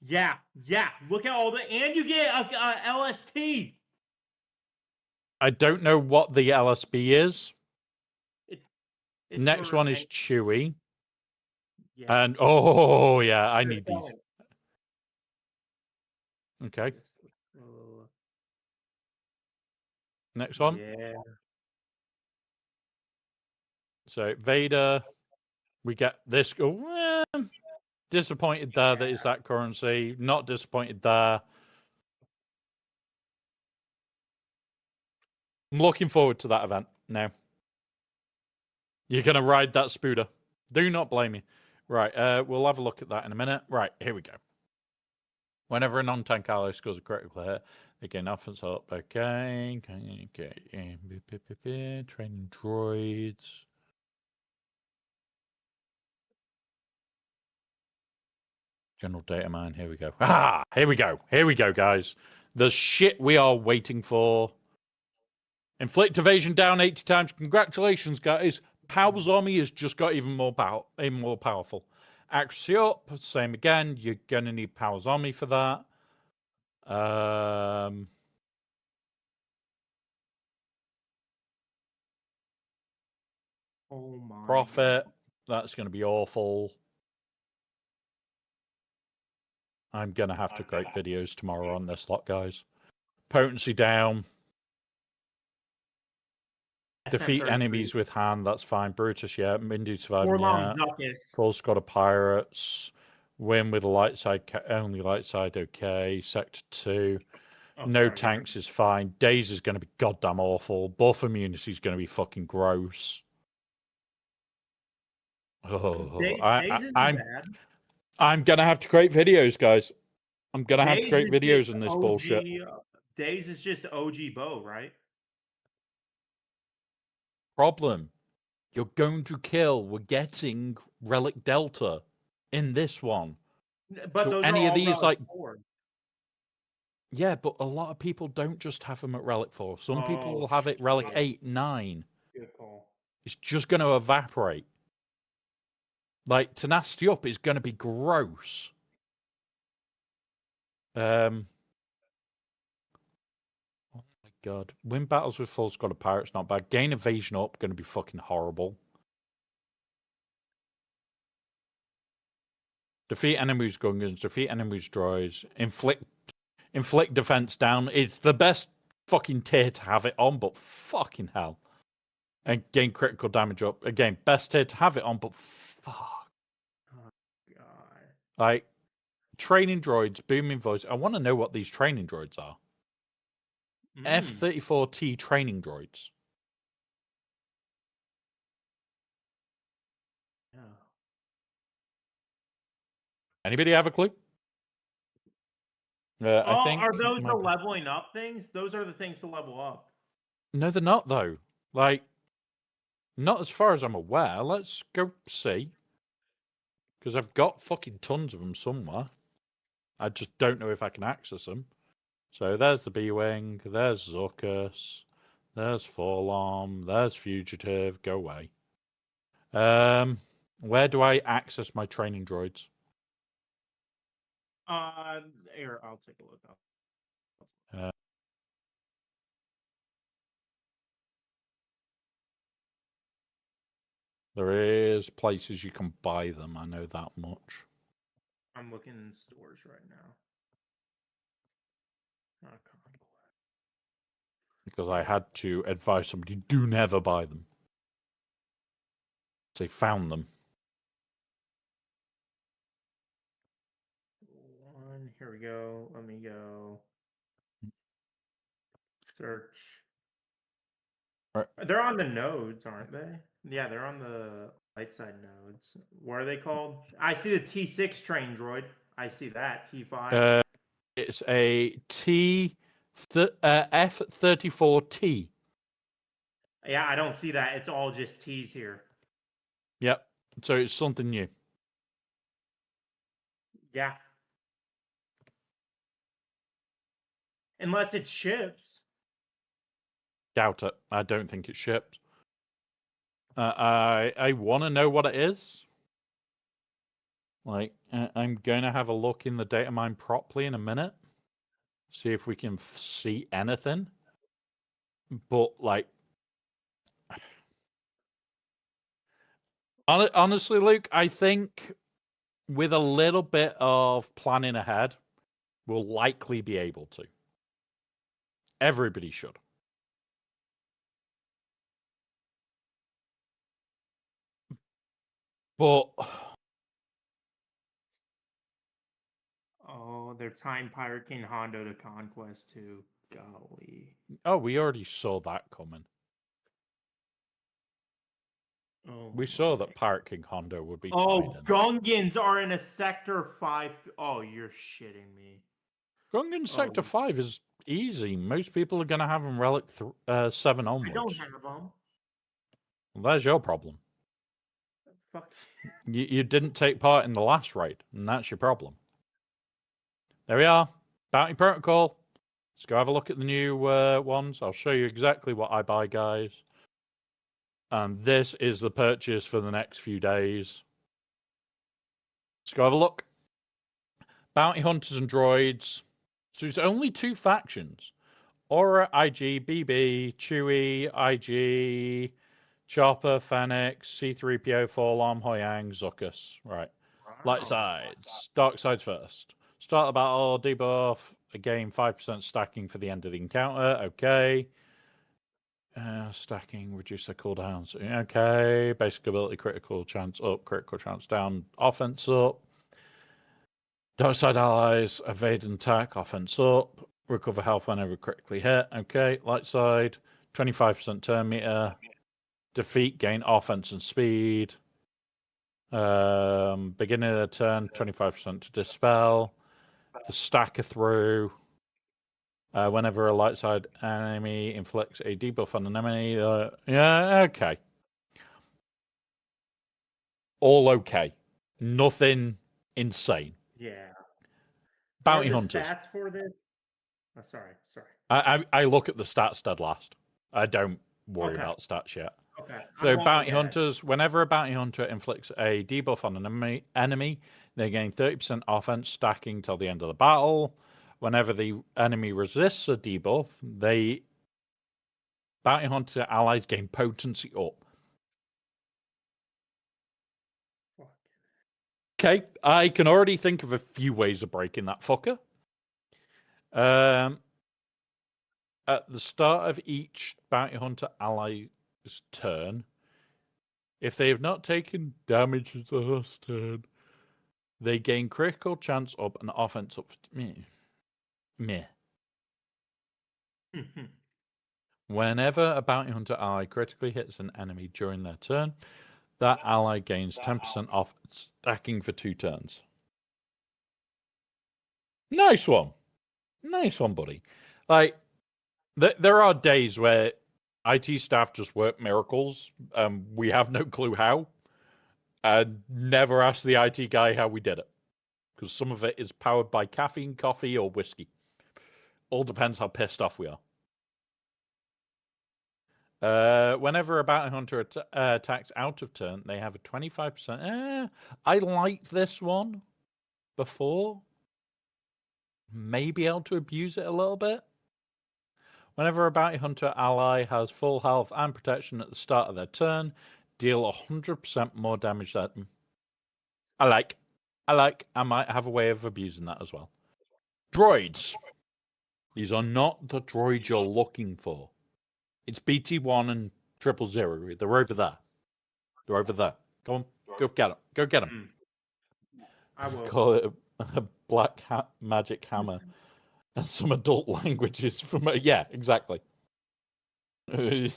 Yeah. Look at all the, and you get a LST. I don't know what the LSB is. It's Next for one is Chewy. Yeah. And oh yeah, I need these. Okay. Next one. Yeah. So Vader, we get this. Disappointed there that it's that currency. Not disappointed there. I'm looking forward to that event now. You're gonna ride that Spooder. Do not blame me. Right, we'll have a look at that in a minute. Right, here we go. Whenever a non-tank ally scores a critical hit, they gain offense up. Okay. Training droids. General data mine. Here we go. Here we go, guys. The shit we are waiting for. Inflict evasion down 80 times. Congratulations, guys. Powers Army has just got even more powerful. Accuracy up. Same again. You're going to need Powers Army for that. Oh my Profit. God. That's going to be awful. I'm going to have to create videos tomorrow on this lot, guys. Potency down. Defeat enemies with hand, that's fine. Brutus, yeah. Mindu surviving, yeah. Full squad of pirates. Win with a light side, only light side, okay. Sector 2. No tanks is fine. Days is going to be goddamn awful. Buff immunity is going to be fucking gross. Oh, I'm going to have to create videos, guys. I'm going to have to create videos in this bullshit. Days is just OG Bow, right? problem. You're going to kill. We're getting Relic Delta in this one. But So those any are of all these, Relic like, 4. yeah, but a lot of people don't just have them at Relic 4. Some people Oh, will have it Relic shit. 8, 9. Good call. It's just going to evaporate. Like, Tenacity Up is going to be gross. Oh my god. Win battles with full squad of pirates, not bad. Gain evasion up, going to be fucking horrible. Defeat enemies Gungans, defeat enemies droids, inflict defense down. It's the best fucking tier to have it on, but fucking hell. And gain critical damage up. Again, best tier to have it on, but fuck. Oh, God. Like, training droids, booming voice. I want to know what these training droids are. F-34T training droids. Yeah. Anybody have a clue? I think. Are those the my- leveling up things? Those are the things to level up. No, they're not, though. Like, not as far as I'm aware. Let's go see. Because I've got fucking tons of them somewhere. I just don't know if I can access them. So there's the B-Wing, there's Zuckuss, there's Forlorn, there's Fugitive, go away. Where do I access my training droids? Here, I'll take a look. There is places you can buy them, I know that much. I'm looking in stores right now. Not Conquest. Because I had to advise somebody, do never buy them. They found them. Here we go. Let me go. Search. Right. They're on the nodes, aren't they? Yeah, they're on the light side nodes. What are they called? I see the T6 train droid. I see that. T5. It's a F-34T. Yeah, I don't see that. It's all just T's here. Yep. So it's something new. Yeah. Unless it ships. Doubt it. I don't think it shipped. I want to know what it is. Like, I'm going to have a look in the data mine properly in a minute. See if we can see anything. But, like, honestly, Luke, I think with a little bit of planning ahead, we'll likely be able to. Everybody should. But Oh, they're tying Pirate King Hondo to Conquest too. Golly. oh, we already saw that coming. Oh, We saw my. that Pirate King Hondo would be Oh, tied in. Gungans are in a Sector 5. Oh, you're shitting me. Gungan Sector 5 is easy. Most people are going to have them Relic 7 onwards. I don't have them. Well, there's your problem. Fuck. You didn't take part in the last raid, and that's your problem. There we are. Bounty Protocol. Let's go have a look at the new ones. I'll show you exactly what I buy, guys. And this is the purchase for the next few days. Let's go have a look. Bounty Hunters and Droids. So there's only 2 factions. Aura, IG, BB, Chewie, IG, Chopper, Fennec, C-3PO, Forlorn, Hoyang, Zuckuss. Right. Light sides. Dark sides first. Start the battle, debuff. Again, 5% stacking for the end of the encounter. Okay. Stacking, reduce their cooldowns. Okay. Basic ability, critical chance up, critical chance down, offense up. Dark side allies, evade and attack, offense up. Recover health whenever critically hit. Okay. Light side, 25% turn meter. Defeat, gain offense and speed. Beginning of the turn, 25% to dispel. The stacker through. Whenever a light side enemy inflicts a debuff on an enemy, yeah, okay. All okay. Nothing insane. Yeah. Bounty Are the hunters. stats for this? Oh, sorry. I look at the stats dead last. I don't worry Okay. about stats yet. Okay. So bounty hunters, whenever a bounty hunter inflicts a debuff on an enemy, they gain 30% offense stacking till the end of the battle. Whenever the enemy resists a debuff, bounty hunter allies gain potency up. Okay, I can already think of a few ways of breaking that fucker. At the start of each bounty hunter ally's turn, if they have not taken damage the last turn, they gain critical chance up and offense up. Meh. Whenever a bounty hunter ally critically hits an enemy during their turn, that ally gains 10% off stacking for 2 turns. Nice one. Nice one, buddy. Like, there are days where IT staff just work miracles. We have no clue how. And never ask the IT guy how we did it. Because some of it is powered by caffeine, coffee, or whiskey. All depends how pissed off we are. Whenever a bounty hunter attacks out of turn, they have a 25%. I liked this one before. May be able to abuse it a little bit. Whenever a bounty hunter ally has full health and protection at the start of their turn, deal 100% more damage than them. I like. I might have a way of abusing that as well. Droids. These are not the droids you're looking for. It's BT1 and 000. They're over there. They're over there. Go on. Go get them. Go get them. I will. Call it a black magic hammer and some adult languages from... yeah, exactly. And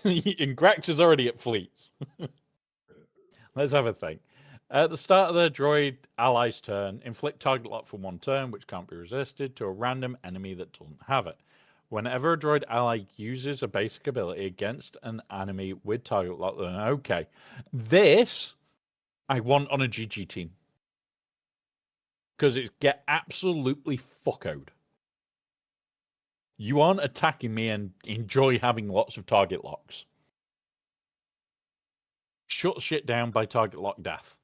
Grax is already at fleets. Let's have a think. At the start of the droid ally's turn, inflict target lock for 1 turn, which can't be resisted, to a random enemy that doesn't have it. Whenever a droid ally uses a basic ability against an enemy with target lock, then okay. This I want on a GG team. Because it get absolutely fuckoed. You aren't attacking me and enjoy having lots of target locks. Shut shit down by target lock death.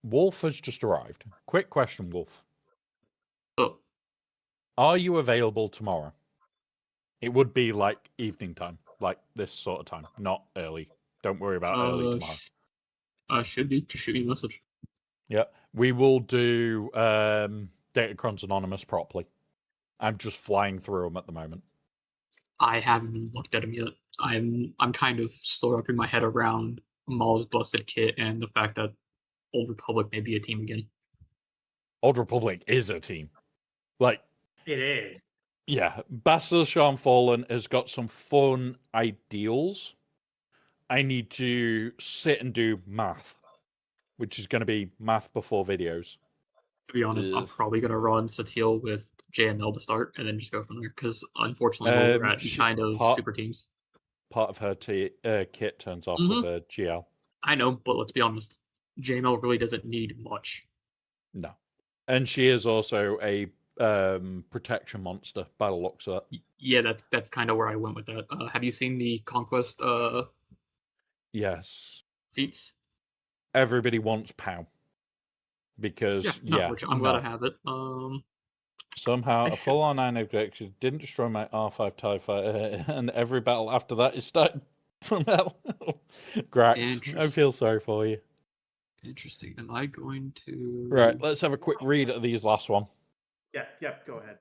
Wolf has just arrived. Quick question, Wolf. Oh, Are you available tomorrow? It would be like evening time, like this sort of time, not early. Don't worry about early tomorrow. I should be. Just shoot me a message. Yeah, we will do Datacrons Anonymous properly. I'm just flying through them at the moment. I haven't even looked at them yet. I'm kind of still wrapping my head around Maul's busted kit and the fact that Old Republic may be a team again. Old Republic is a team. Like, it is. Yeah, Bastila Fallen has got some fun ideals. I need to sit and do math, which is going to be math before videos. To be honest, I'm probably going to run Satil with JML to start and then just go from there. Because unfortunately, we're at kind of super teams. Part of her kit turns off with a GL. I know, but let's be honest. JML really doesn't need much. No. And she is also a protection monster by the looks of it. Yeah, that's kind of where I went with that. Have you seen the Conquest Yes. feats? Everybody wants POW. Because, I'm glad I have it. Somehow, a full-on 9 objection didn't destroy my R5 TIE fighter, and every battle after that is started from hell. Grax, I feel sorry for you. Interesting. Am I going to... Right, let's have a quick read of these last one. Yep, go ahead.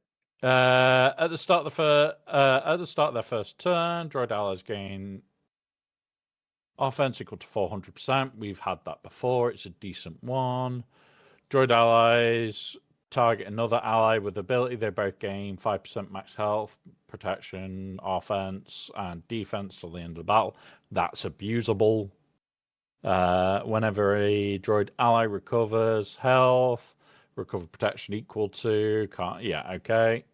At the start of their first turn, droid allies gain offense equal to 400%. We've had that before. It's a decent one. Droid allies target another ally with ability. They both gain 5% max health, protection, offense, and defense till the end of the battle. That's abusable. Whenever a droid ally recovers health Recover protection equal to... Can't... Yeah, okay.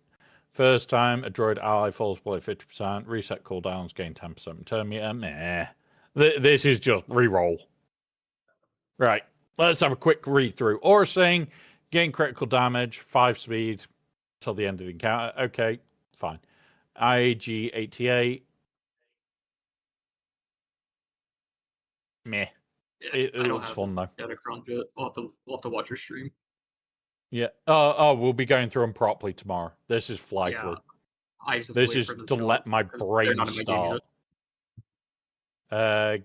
First time a droid ally falls below 50%. Reset cooldowns, gain 10% turn meter. Meh. This is just reroll. Right. Let's have a quick read through. Aura Sing, gain critical damage, 5 speed till the end of the encounter. Okay, fine. IG 88. Meh. It looks fun though. Datacron yet. We'll have to watch your stream. Yeah. Oh, we'll be going through them properly tomorrow. This is fly through. I just have This wait is for them to show let up, my 'cause they're brain not in my game start.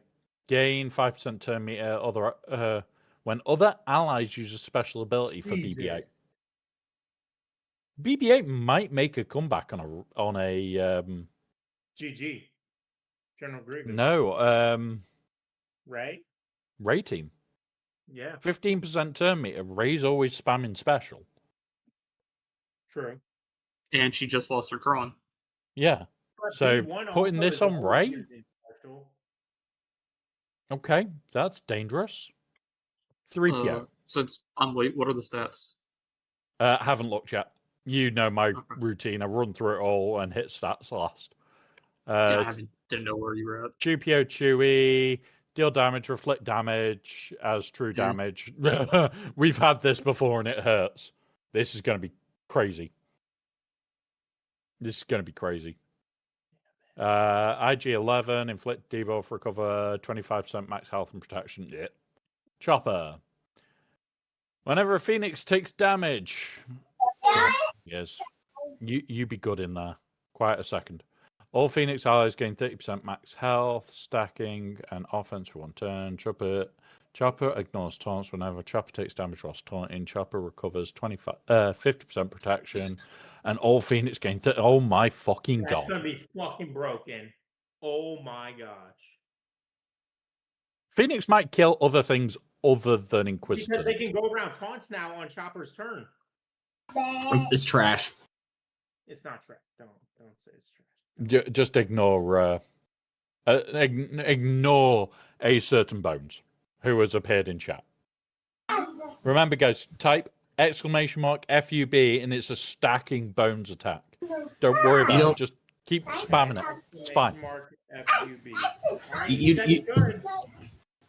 Gain 5% turn meter. When other allies use a special ability for BB-8. Jesus. BB-8 might make a comeback on a GG. General Grievous. no Ray? Ray team. Yeah, 15% turn meter. Ray's always spamming special. true. And she just lost her Kron. Yeah. But So, B1 putting also this is on always Ray? using special. Okay, that's dangerous. 3PO. So it's wait, what are the stats? Haven't looked yet. You know my Okay. routine. I run through it all and hit stats last. Yeah, didn't know where you were at. 2PO Chewy, deal damage, reflect damage as true damage. We've had this before and it hurts. This is going to be crazy. This is going to be crazy. IG-11, inflict debuff, recover 25% max health and protection. Yeah. Chopper. Whenever a Phoenix takes damage. Yes. You be good in there. Quiet a second. All Phoenix allies gain 30% max health, stacking, and offense for 1 turn. Chopper ignores taunts whenever Chopper takes damage whilst taunting. Chopper recovers 50% protection, and all Phoenix gain. Oh my fucking That's god! gonna be fucking broken. Oh my gosh. Phoenix might kill other things other than Inquisitor. Because they can go around taunts now on Chopper's turn. It's trash. It's not trash. Don't say it's trash. Just ignore ignore a certain Bones who has appeared in chat. Remember, guys, type !FUB and it's a stacking Bones attack. Don't worry about it. Just keep spamming it. It's fine. Mark FUB. Right, You- that's you- good.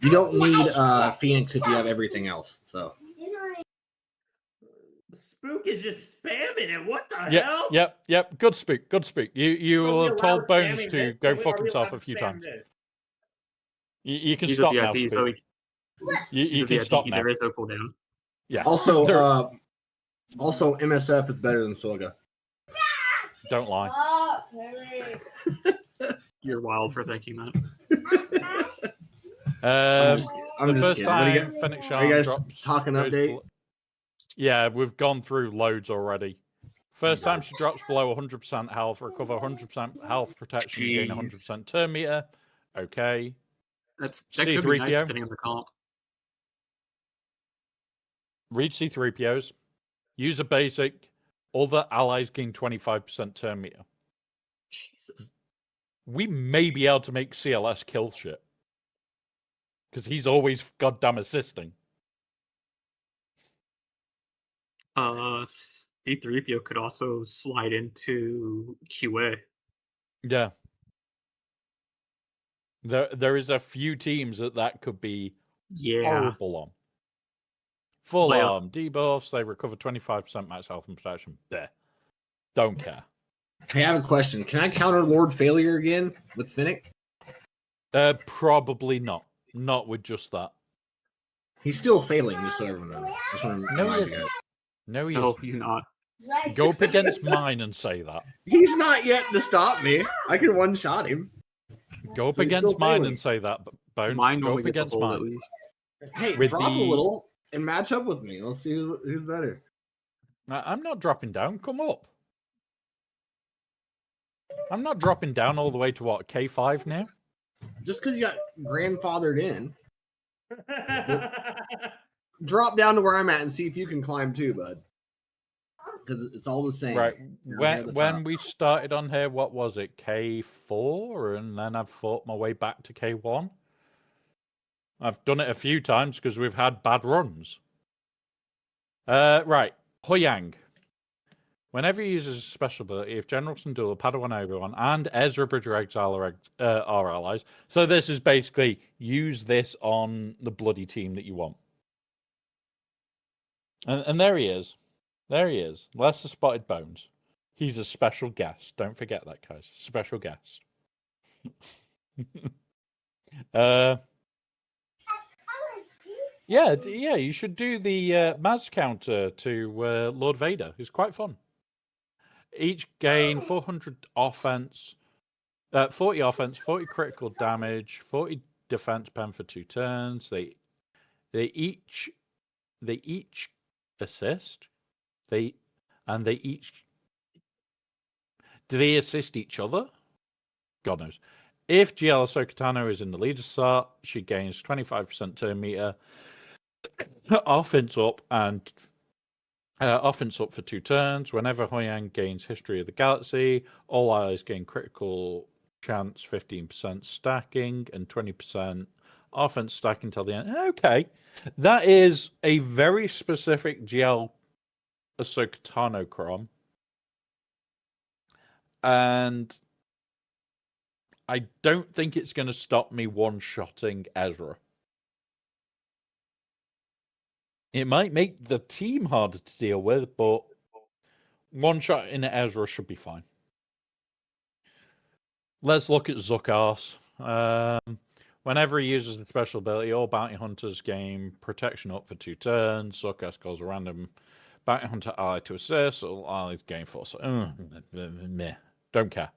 You don't need Phoenix if you have everything else. So Spook is just spamming it. What the hell? Yep. Good speak. You Are will we have told allowed Bones spamming to this? go Are we fuck himself allowed a few to spam times. this? You can He's stop a now, VIP, Speak. so You can stop now. there is no cooldown. Yeah. also, There- MSF is better than Swilga. Don't lie. You're wild for thinking that. I'm The just first kidding. What do you time got? Fennec Are you guys drops. talking goes update? Yeah, we've gone through loads already. First time she drops below 100% health, recover 100% health protection, gain 100% turn meter. Okay. That could be nice C3PO. depending on the comp. Read C3POs. Use a basic. Other allies gain 25% turn meter. Jesus. We may be able to make CLS kill shit. Because he's always goddamn assisting. C3PO could also slide into QA. Yeah. There is a few teams that could be horrible on. Full arm, debuffs, they recover 25% max health and protection. There. Don't care. Hey, I have a question. Can I counter Lord Failure again with Finnick? Probably not. Not with just that. He's still failing, just so everyone knows. Just want to No, he remind you isn't. guys. No, he No, isn't. he's not. Go up against mine and say that. He's not yet to stop me. I can one shot him. Go up So he's against still mine failing. and say that. Bones, Mine go normally up gets a against hold at mine. least. Hey, With drop the- a little and match up with me. Let's see who's better. I'm not dropping down. Come up. I'm not dropping down all the way to what, K5 now? Just because you got grandfathered in, drop down to where I'm at and see if you can climb too, bud. Because it's all the same. Right. You're near the When top. we started on here, what was it? K4? And then I've fought my way back to K1. I've done it a few times because we've had bad runs. Right. Hoyang. Whenever he uses a special ability, if Generals can duel Padawan Obi-Wan and Ezra Bridger Exile are allies. So this is basically use this on the bloody team that you want. And there he is. There he is. Lester Spotted Bones. He's a special guest. Don't forget that, guys. Special guest. Yeah, you should do the Maz counter to Lord Vader. It's quite fun. Each gain 400 offense, 40 offense, 40 critical damage, 40 defense pen for 2 turns. They each assist. They each. Do they assist each other? God knows. If Giella Ahsoka Tano is in the leader slot, she gains 25% turn meter, offense up, and offense up for 2 turns. Whenever Hoyang gains History of the Galaxy, all allies gain critical chance, 15% stacking, and 20% offense stacking until the end. Okay. That is a very specific GL Ahsoka Tano cron. And I don't think it's going to stop me one-shotting Ezra. It might make the team harder to deal with, but one shot in Ezra should be fine. Let's look at Zuckars. Whenever he uses a special ability, all bounty hunters gain protection up for 2 turns. Zuckars calls a random bounty hunter ally to assist. All allies gain force. Meh. Don't care.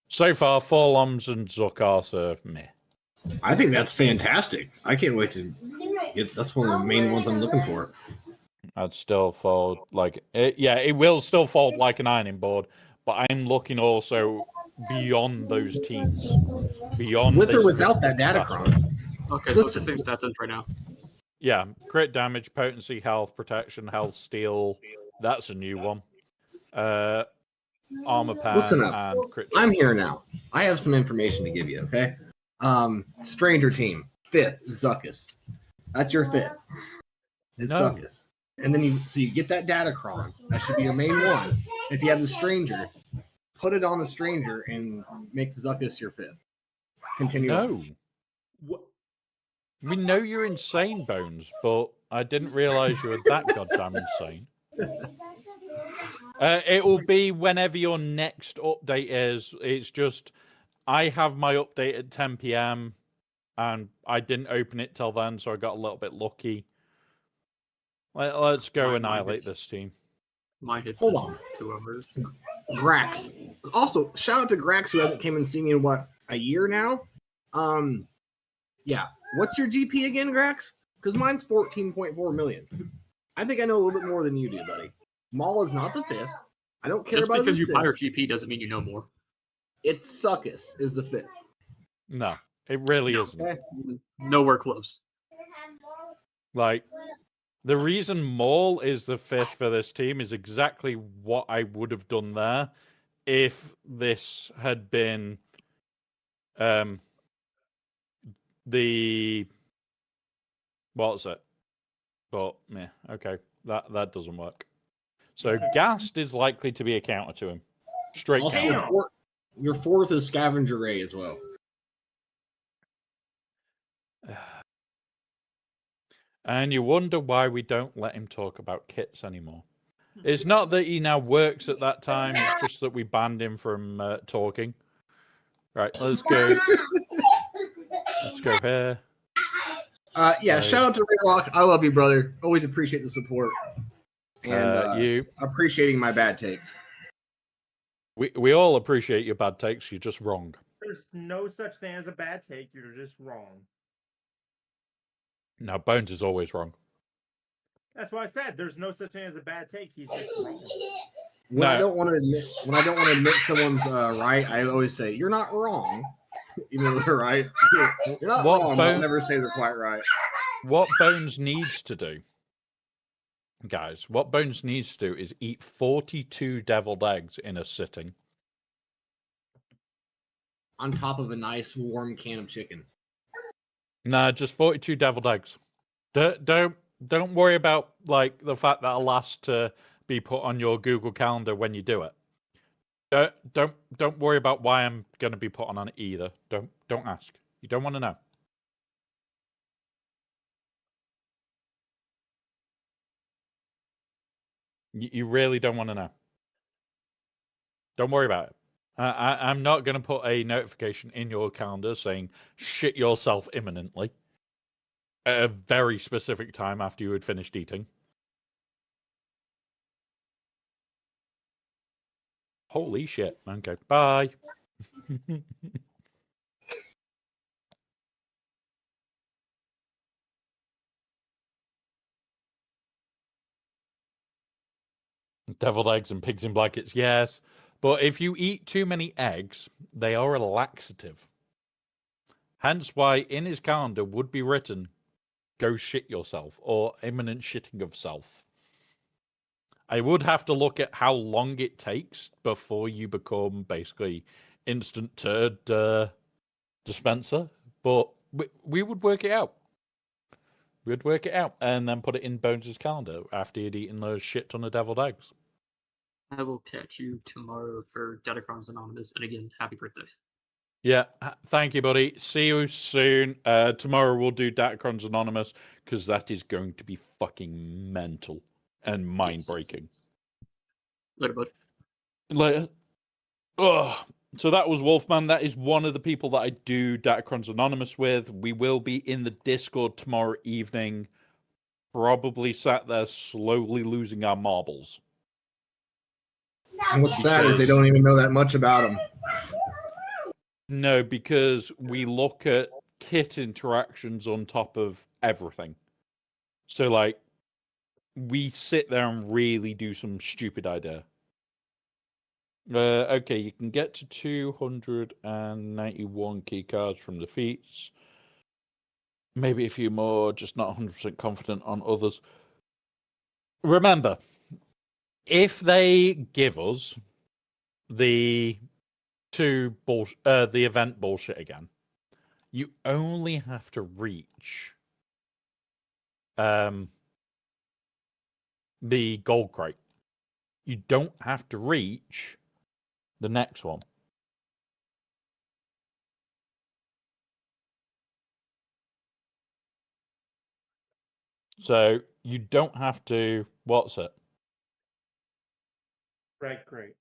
So far, Forloms and Zuckars are meh. I think that's fantastic. I can't wait to get. That's one of the main ones I'm looking for. I'd still fold like it will still fold like an ironing board, but I'm looking also beyond those teams, beyond with or this without that Datacron. Okay, so it's the same stats as right now. Yeah, crit damage, potency, health, protection, health, steal. That's a new one. Armor pen. Listen up. And crit. I'm here now. I have some information to give you. Okay. Stranger team 5th Zuckus. That's your 5th. It's No. Zuckus. And then you get that Datacron. That should be your main one. If you have the Stranger, put it on the Stranger and make Zuckus your 5th. Continue. No. What? We know you're insane, Bones, but I didn't realize you were that goddamn insane. It will be whenever your next update is. It's just I have my update at 10 p.m. and I didn't open it till then, so I got a little bit lucky. Let's go annihilate this team. My hits. Hold on. 2 hours. Grax. Also, shout out to Grax who hasn't came and seen me in a year now. Yeah. What's your GP again, Grax? Because mine's 14.4 million. I think I know a little bit more than you do, buddy. Maul is not the 5th. I don't care Just about because his you buy her assists. GP doesn't mean you know more. It's Suckus is the 5th. No, it really No. isn't. Okay. Nowhere close. Like, the reason Maul is the 5th for this team is exactly what I would have done there if this had been the what's it? But yeah, okay, that doesn't work. So Gast is likely to be a counter to him. Straight Also, counter. your 4th is Scavenger Ray as well. And you wonder why we don't let him talk about kits anymore. It's not that he now works at that time, it's just that we banned him from talking. Right, let's go. Let's go here. Yeah, shout out to Raylock. I love you, brother. Always appreciate the support. And You. appreciating my bad takes. We all appreciate your bad takes, you're just wrong. There's no such thing as a bad take. You're just wrong. No, Bones is always wrong. That's why I said there's no such thing as a bad take. He's just wrong. When No. I don't want to admit someone's right, I always say you're not wrong, even though they're right. You're not What wrong. Bone- I'll never say they're quite right. What Bones needs to do, guys, what Bones needs to do is eat 42 deviled eggs in a sitting. On top of a nice warm can of chicken. Nah, just 42 deviled eggs. Don't don't worry about like the fact that I'll ask to be put on your Google Calendar when you do it. Don't worry about why I'm going to be put on it either. Don't ask. You don't want to know. You really don't want to know. Don't worry about it. I'm not going to put a notification in your calendar saying shit yourself imminently at a very specific time after you had finished eating. Holy shit. Okay, bye. Deviled eggs and pigs in blankets, yes. But if you eat too many eggs, they are a laxative. Hence why in his calendar would be written, go shit yourself, or imminent shitting of self. I would have to look at how long it takes before you become basically instant turd dispenser, but we would work it out. We'd work it out and then put it in Bones' calendar after he'd eaten a shit ton of deviled eggs. I will catch you tomorrow for Datacrons Anonymous, and again, happy birthday. Yeah, thank you, buddy. See you soon. Tomorrow we'll do Datacrons Anonymous because that is going to be fucking mental and mind-breaking. Later, bud. Later. Ugh. So that was Wolfman. That is one of the people that I do Datacrons Anonymous with. We will be in the Discord tomorrow evening, probably sat there slowly losing our marbles. And what's sad is they don't even know that much about him. No, because we look at kit interactions on top of everything. So, like, we sit there and really do some stupid idea. Okay, you can get to 291 key cards from the feats. Maybe a few more, just not 100% confident on others. Remember, if they give us the the event bullshit again, you only have to reach the gold crate. You don't have to reach the next one. So you don't have to. What's it? Right, great.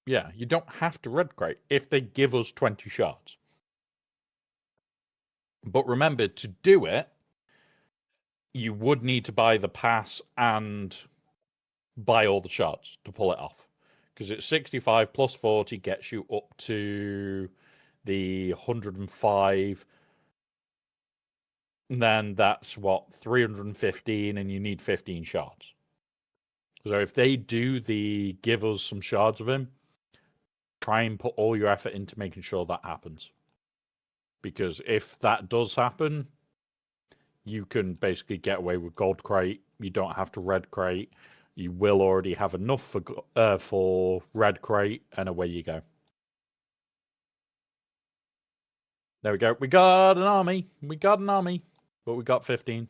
Yeah, you don't have to red crate if they give us 20 shards. But remember, to do it, you would need to buy the pass and buy all the shards to pull it off. Because it's 65 plus 40 gets you up to the 105. And then that's what, 315, and you need 15 shards. So if they do the give us some shards of him, try and put all your effort into making sure that happens. Because if that does happen, you can basically get away with gold crate. You don't have to red crate. You will already have enough for red crate, and away you go. There we go. We got an army. We got an army, but we got 15.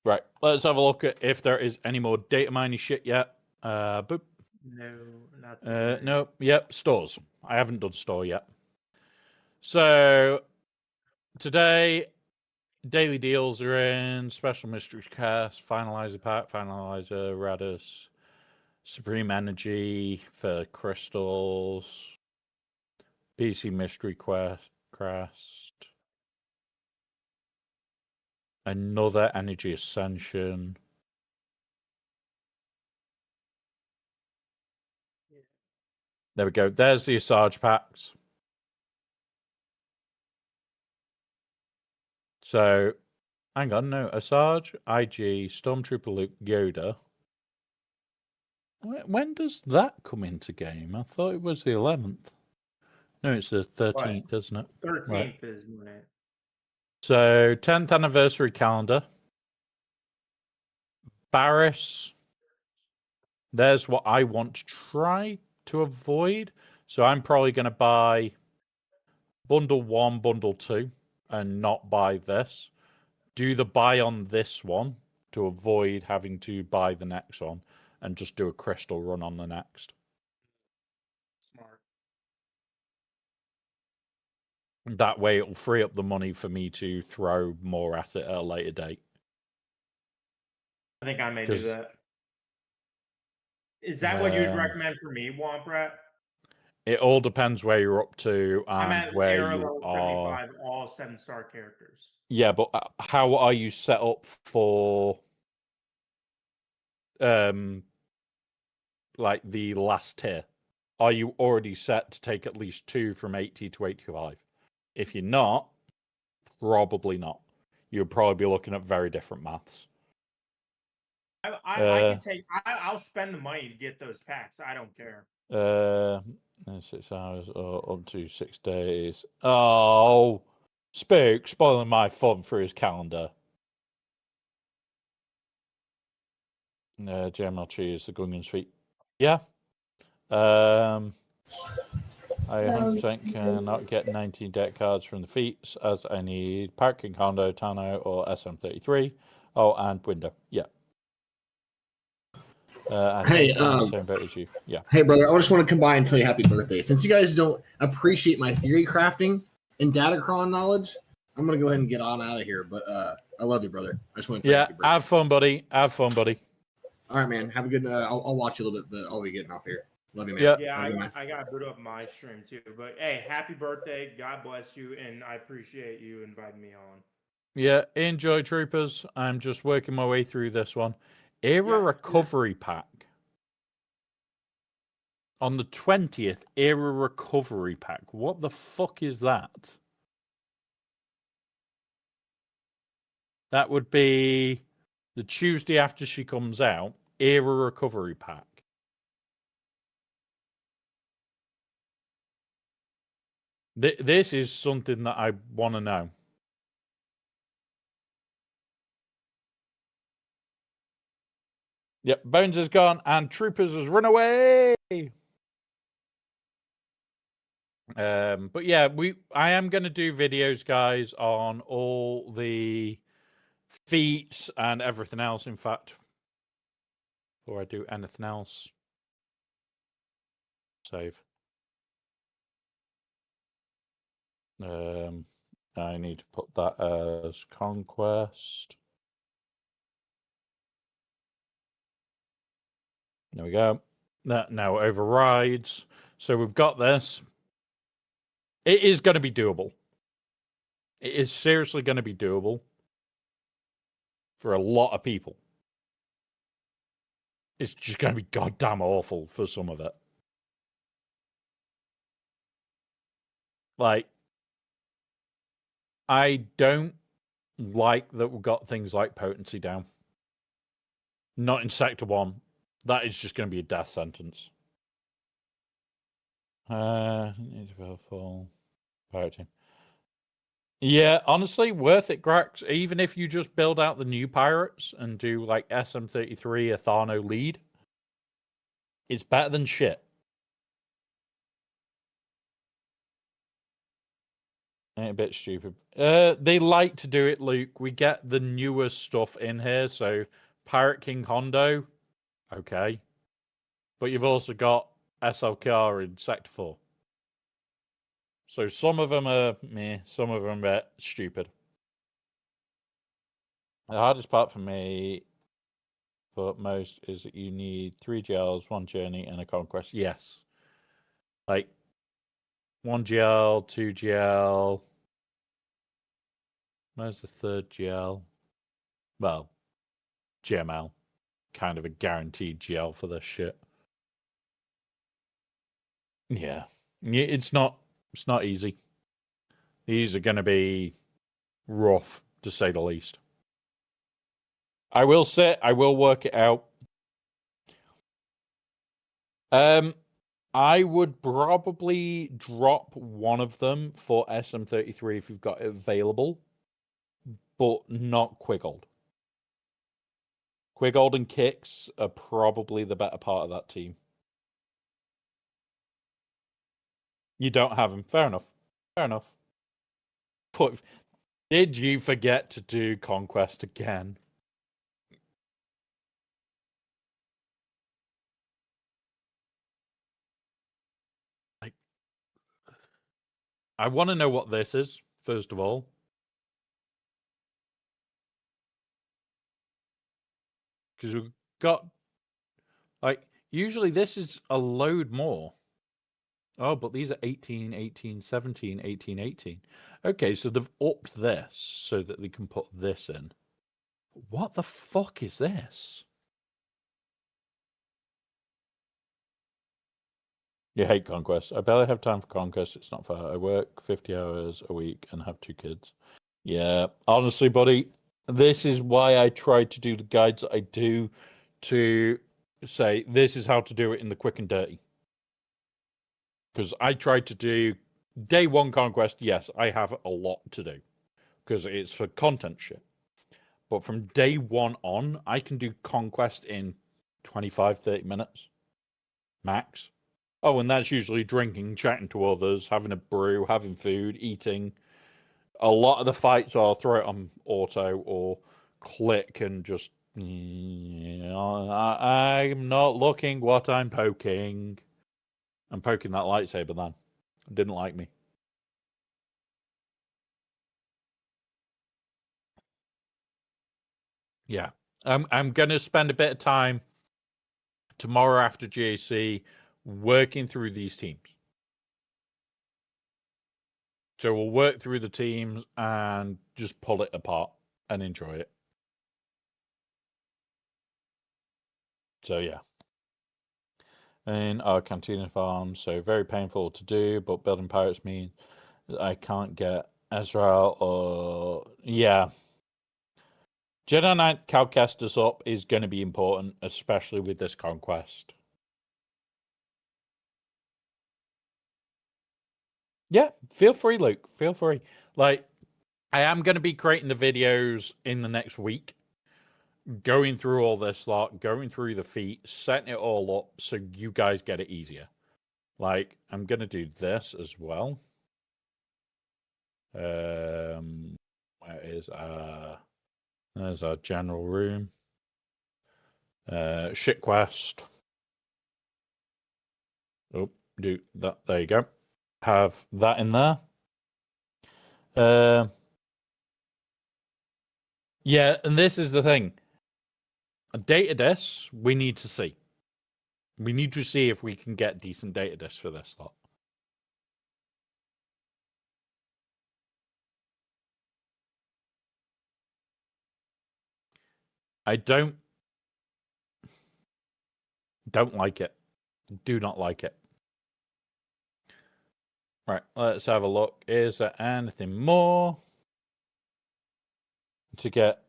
Right. Let's have a look at if there is any more data mining shit yet. Boop. No, not No. Yep. Stores. I haven't done store yet. So today, daily deals are in. Special mystery cast, finalizer pack, finalizer, Radis, supreme energy for crystals, PC mystery quest, another energy ascension. There we go. There's the Asajj packs. So, hang on, no. Asajj, IG, Stormtrooper Luke, Yoda. When does that come into game? I thought it was the 11th. No, it's the 13th, isn't it? 13th Right. is when it. So, 10th anniversary calendar. Barris. There's what I want to try to avoid. So, I'm probably going to buy bundle 1, bundle 2, and not buy this. Do the buy on this one to avoid having to buy the next one, and just do a crystal run on the next. Smart. That way it'll free up the money for me to throw more at it at a later date. I think I may do 'Cause, that. Is that what you'd recommend for me, Womp Rat? It all depends where you're up to I'm and at where era you level are. 75, all 7-star characters. Yeah, but how are you set up for like the last tier? Are you already set to take at least 2 from 80 to 85? If you're not, probably not. You'll probably be looking at very different maths. I can take. I'll spend the money to get those packs. I don't care. 6 hours or up to 6 days. Oh, Spook spoiling my fun for his calendar. GML cheese, the Gungan's feet. Yeah. I 100% cannot get 19 deck cards from the feats as I need Parking Hondo, Tano, or SM33. Oh, and Window. Yeah. I Hey, think I'm in the same boat as you. Yeah. Hey, brother, I just want to come by and tell you happy birthday. Since you guys don't appreciate my theory crafting and data crawling knowledge, I'm gonna go ahead and get on out of here. But I love you, brother. I just want to tell you happy birthday. Have fun, buddy. Have fun, buddy. All right, man. Have a good. I'll watch you a little bit, but I'll be getting off here. Love you, man. Yeah. Yeah, Love you, man. I got to boot up my stream too. But hey, happy birthday. God bless you, and I appreciate you inviting me on. Yeah, enjoy, troopers. I'm just working my way through this one. Era Recovery Pack. On the 20th, Era Recovery Pack. What the fuck is that? That would be the Tuesday after she comes out. Era Recovery Pack. This is something that I want to know. Yep, Bones is gone and Troopers has run away. But yeah, I am going to do videos, guys, on all the feats and everything else. In fact, before I do anything else, save. I need to put that as conquest. There we go. That now overrides. So we've got this. It is going to be doable. It is seriously going to be doable for a lot of people. It's just going to be goddamn awful for some of it. Like, I don't like that we've got things like potency down. Not in Sector 1. That is just going to be a death sentence. Need to go full power team. Yeah, honestly, worth it, Grax. Even if you just build out the new pirates and do like SM33 Athano lead, it's better than shit. Ain't a bit stupid. They like to do it, Luke. We get the newest stuff in here, so Pirate King Hondo, okay. But you've also got SLKR in Sector 4. So some of them are meh, some of them are stupid. The hardest part for me, for most, is that you need 3 GLs, 1 journey, and a conquest. Yes. Like, 1 GL, 2 GL. Where's the 3rd GL? Well, GML. Kind of a guaranteed GL for this shit. Yeah. It's not easy. These are going to be rough, to say the least. I will say, I will work it out. I would probably drop one of them for SM33 if you've got it available, but not Quiggold. Quiggold and Kicks are probably the better part of that team. You don't have him. Fair enough. Fair enough. But did you forget to do conquest again? I want to know what this is, first of all. Because we've got, like, usually this is a load more. Oh, but these are 18, 18, 17, 18, 18. Okay, so they've upped this so that they can put this in. What the fuck is this? You hate Conquest. I barely have time for Conquest. It's not fair. I work 50 hours a week and have 2 kids. Yeah, honestly, buddy, this is why I try to do the guides that I do to say this is how to do it in the quick and dirty. Because I tried to do day 1 Conquest. Yes, I have a lot to do because it's for content shit. But from day 1 on, I can do Conquest in 25, 30 minutes max. Oh, and that's usually drinking, chatting to others, having a brew, having food, eating. A lot of the fights I'll throw it on auto or click and just, I'm not looking what I'm poking. I'm poking that lightsaber then. It didn't like me. Yeah. I'm going to spend a bit of time tomorrow after GAC working through these teams. So we'll work through the teams and just pull it apart and enjoy it. So yeah. In our Cantina farm, so very painful to do, but building pirates means I can't get Ezreal or... Yeah. Jedi Knight Calcasters up is going to be important, especially with this conquest. Yeah, feel free, Luke. Feel free. Like, I am going to be creating the videos in the next week, going through all this lot, going through the feat, setting it all up so you guys get it easier. Like, I'm going to do this as well. Where is there's our general room. Shit quest. Oh, do that. There you go. Have that in there. Yeah, and this is the thing. Data discs, we need to see. We need to see if we can get decent data discs for this lot. I don't like it. Do not like it. Right, let's have a look. Is there anything more to get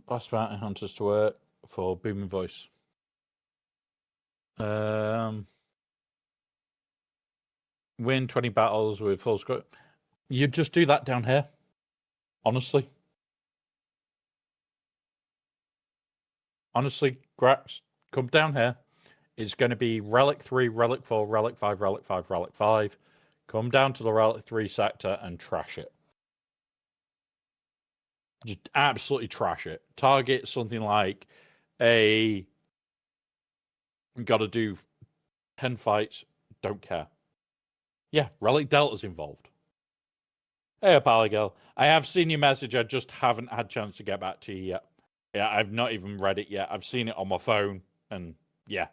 Boss Bounty Hunters to work for Booming Voice? Win 20 battles with full scope. You just do that down here. Honestly. Honestly, Grax, come down here. It's going to be Relic 3, Relic 4, Relic 5, Relic 5, Relic 5. Come down to the Relic 3 sector and trash it. Just absolutely trash it. Target something like a... Got to do 10 fights. Don't care. Yeah, Relic Delta's involved. Hey, Apologel. I have seen your message. I just haven't had a chance to get back to you yet. Yeah, I've not even read it yet. I've seen it on my phone. And yeah,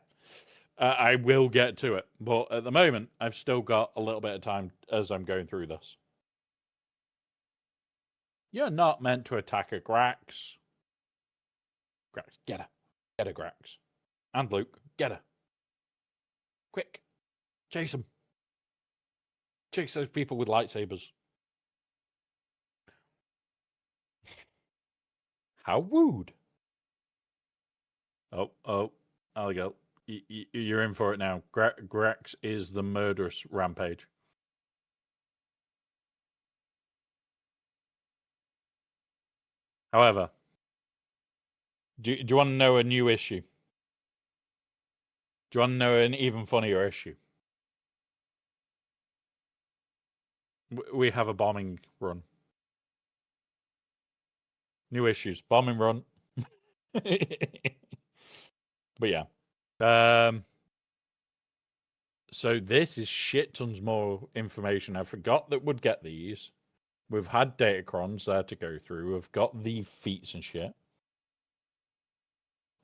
I will get to it. But at the moment, I've still got a little bit of time as I'm going through this. You're not meant to attack a Grax. Grax, get her. Get her, Grax. And Luke, get her. Quick. Chase them. Chase those people with lightsabers. How rude. Oh, there we go. You're in for it now. Grax is the murderous rampage. However, do you want to know a new issue? Do you want to know an even funnier issue? We have a bombing run. New issues. Bombing run. But yeah. So this is shit tons more information. I forgot that we'd get these. We've had datacrons there to go through. We've got the feats and shit.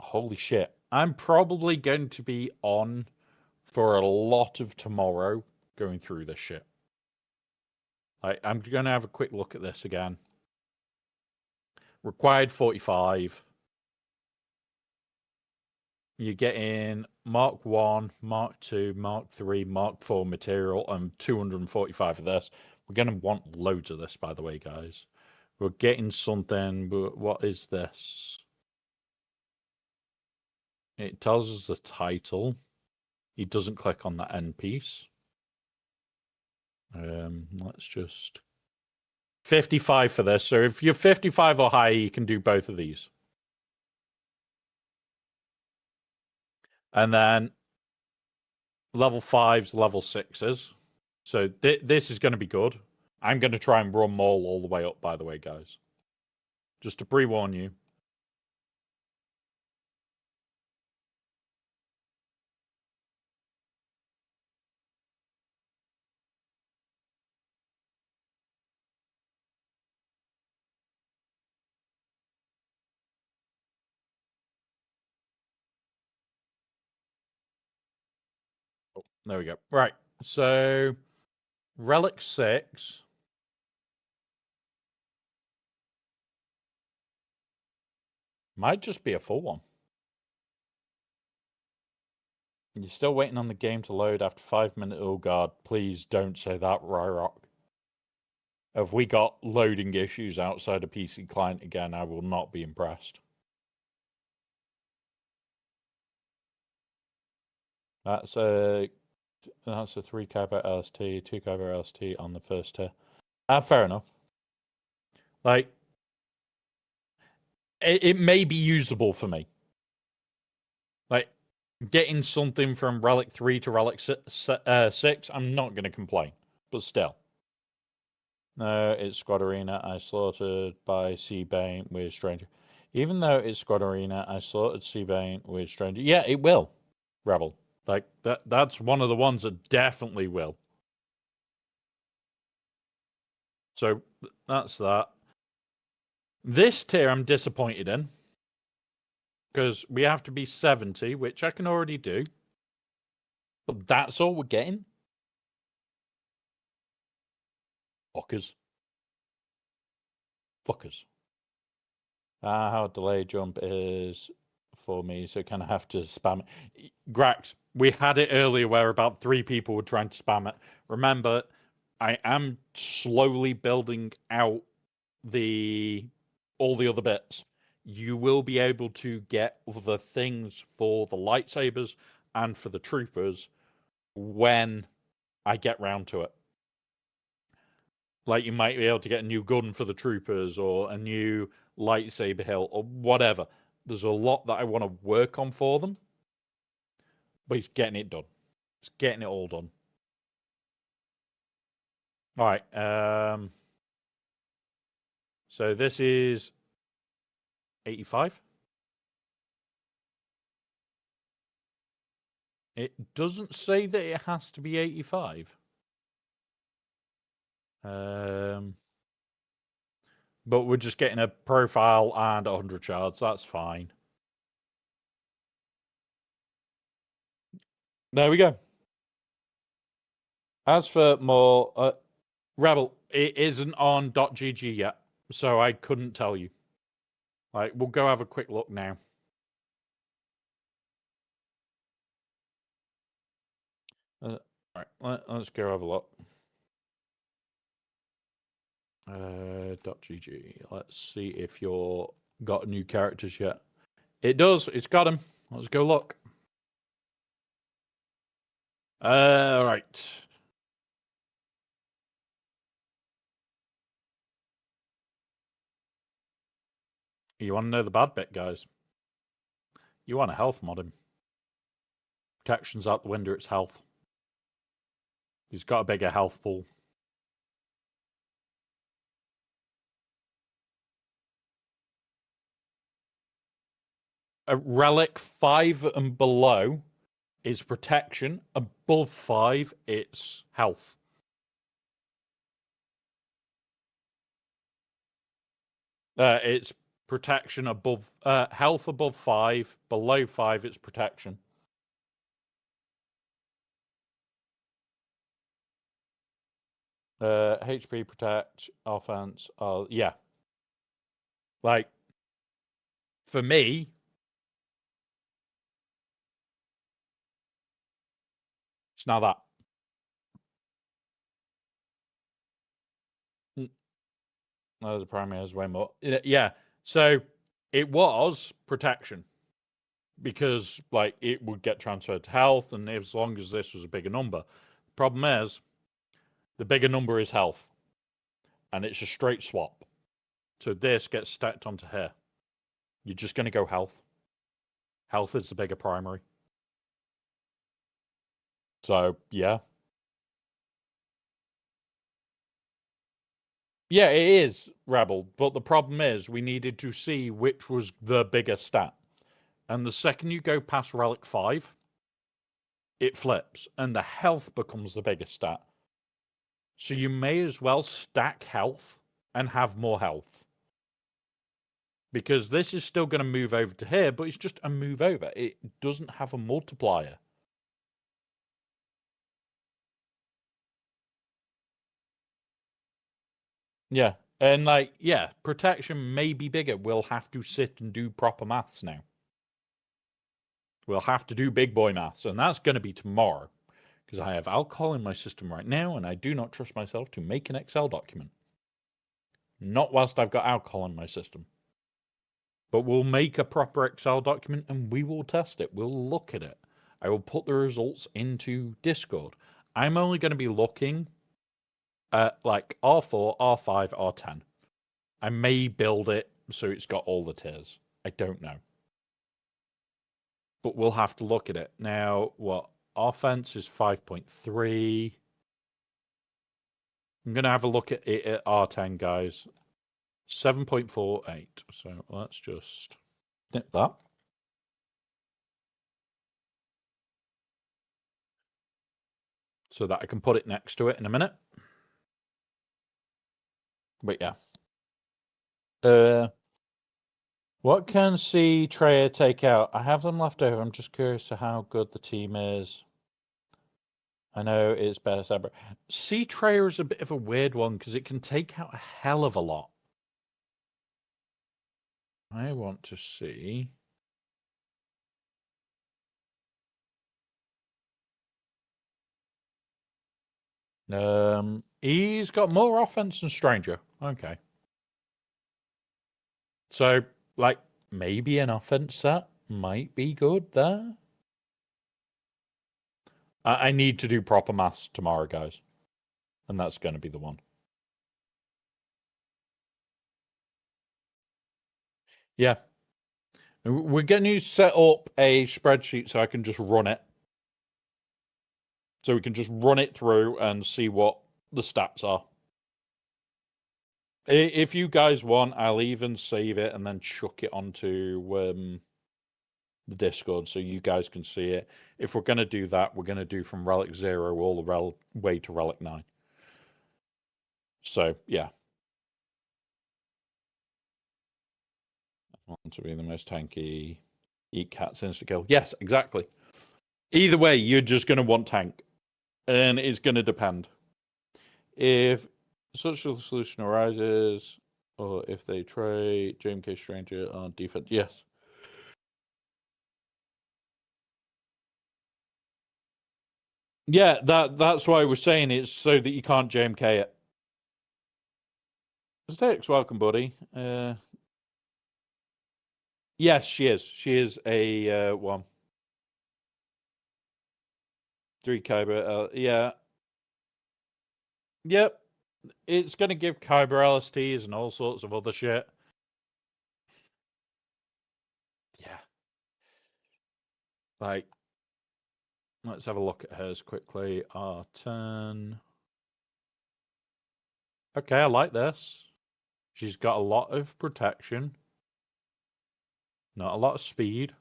Holy shit. I'm probably going to be on for a lot of tomorrow going through this shit. I'm going to have a quick look at this again. Required 45. You're getting Mark 1, Mark 2, Mark 3, Mark 4 material, and 245 of this. We're going to want loads of this, by the way, guys. We're getting something. What is this? It tells us the title. He doesn't click on that end piece. Let's just 55 for this. So if you're 55 or higher, you can do both of these. And then level 5s, level 6s. So this is going to be good. I'm going to try and run them all the way up, by the way, guys. Just to pre-warn you. Oh, there we go. Right. So Relic 6. Might just be a full one. You're still waiting on the game to load after 5 minutes. Oh, God. Please don't say that, Ryrock. Have we got loading issues outside a PC client again? I will not be impressed. That's a 3 Kyber LST, 2 Kyber LST on the first tier. Fair enough. Like, it may be usable for me. Like, getting something from Relic 3 to Relic 6, I'm not going to complain. But still. No, it's Squad Arena. I slaughtered by Seabane with Stranger. Even though it's Squad Arena, I slaughtered Seabane with Stranger. Yeah, it will, Rebel. Like, that's one of the ones that definitely will. So, that's that. This tier I'm disappointed in. Because we have to be 70, which I can already do. But that's all we're getting. Fuckers. Fuckers. How delay jump is for me, so kind of have to spam it. Grax, we had it earlier where about 3 people were trying to spam it. Remember, I am slowly building out all the other bits. You will be able to get the things for the lightsabers and for the troopers when I get round to it. Like, you might be able to get a new gun for the troopers or a new lightsaber hilt or whatever. There's a lot that I want to work on for them. But he's getting it done. He's getting it all done. All right. So this is 85. It doesn't say that it has to be 85. But we're just getting a profile and 100 shards. That's fine. There we go. As for more, Rebel, it isn't on .gg yet, so I couldn't tell you. Like, we'll go have a quick look now. All right, let's go have a look. .gg. Let's see if you're got new characters yet. It does. It's got them. Let's go look. All right. You want to know the bad bit, guys? You want to health mod him. Protection's out the window, it's health. He's got a bigger health pool. A relic 5 and below is protection. Above 5, it's health. It's protection above health above 5. Below 5, it's protection. HP, protect, offense. Yeah. Like, for me, it's not that. No, the primary is way more. Yeah. So it was protection because, like, it would get transferred to health, and as long as this was a bigger number. Problem is, the bigger number is health, and it's a straight swap. So this gets stacked onto here. You're just going to go health. Health is the bigger primary. So, yeah. Yeah, it is Rebel, but the problem is we needed to see which was the bigger stat. And the second you go past Relic 5, it flips, and the health becomes the biggest stat. So you may as well stack health and have more health. Because this is still going to move over to here, but it's just a move over. It doesn't have a multiplier. Yeah. And like, yeah, protection may be bigger. We'll have to sit and do proper maths now. We'll have to do big boy maths, and that's going to be tomorrow. Because I have alcohol in my system right now, and I do not trust myself to make an Excel document. Not whilst I've got alcohol in my system. But we'll make a proper Excel document, and we will test it. We'll look at it. I will put the results into Discord. I'm only going to be looking at like R4, R5, R10. I may build it so it's got all the tiers. I don't know. But we'll have to look at it. Now, what? Offense is 5.3. I'm going to have a look at it at R10, guys. 7.48. So let's just snip that. So that I can put it next to it in a minute. But yeah. What can C Treya take out? I have them left over. I'm just curious to how good the team is. I know it's best ever. C Treya is a bit of a weird one because it can take out a hell of a lot. I want to see. He's got more offense than Stranger. Okay. So, like, maybe an offense set might be good there. I need to do proper maths tomorrow, guys. And that's going to be the one. Yeah. We're going to set up a spreadsheet so I can just run it. So we can just run it through and see what the stats are. If you guys want, I'll even save it and then chuck it onto the Discord so you guys can see it. If we're going to do that, we're going to do from Relic 0 all the way to Relic 9. So, yeah. I want to be the most tanky. Eat cats insta-kill. Yes, exactly. Either way, you're just going to want tank. And it's going to depend. If such a solution arises, or if they trade JMK Stranger on defense, yes. Yeah, that's why I was saying it's so that you can't JMK it. Stakes, welcome, buddy. Yes, she is. She is a 1. 3 Kyber. Yeah. Yep. It's going to give Kyber LSTs and all sorts of other shit. Yeah. Like, let's have a look at hers quickly. R10. Okay, I like this. She's got a lot of protection. Not a lot of speed.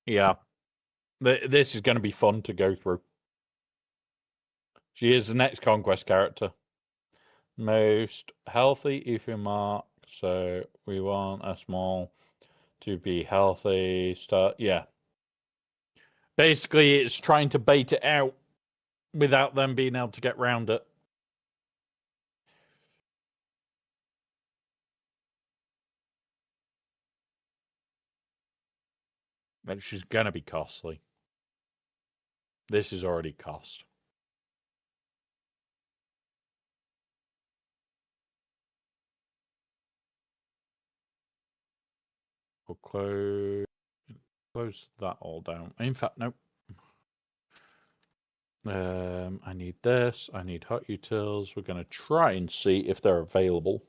Yeah. This is going to be fun to go through. She is the next conquest character. Most healthy Ethan mark. So we want a small to be healthy. Start. Yeah. Basically, it's trying to bait it out without them being able to get round it. Which is going to be costly. This is already cost. We'll close that all down. In fact, nope. I need this. I need hot utils. We're going to try and see if they're available.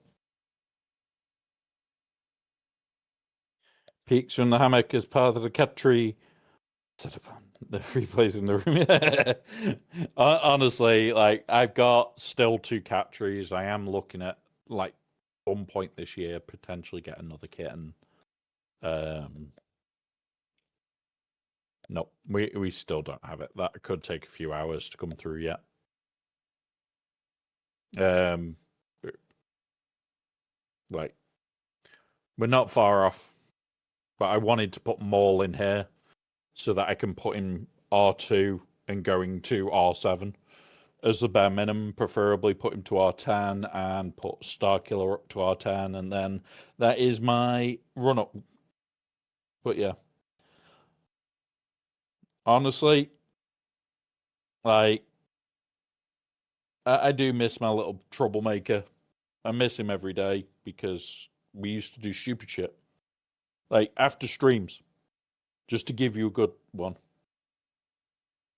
Peaks from the hammock as part of the cat tree. The free place in the room. Honestly, like I've got still 2 cat trees. I am looking at like some point this year potentially get another kitten. No, we still don't have it. That could take a few hours to come through yet. Like we're not far off, but I wanted to put Maul in here so that I can put in R2 and going to R7 as the bare minimum, preferably put him to R10 and put Starkiller up to R10, and then that is my run-up. But yeah. Honestly, like, I do miss my little troublemaker. I miss him every day because we used to do stupid shit. Like, after streams, just to give you a good one.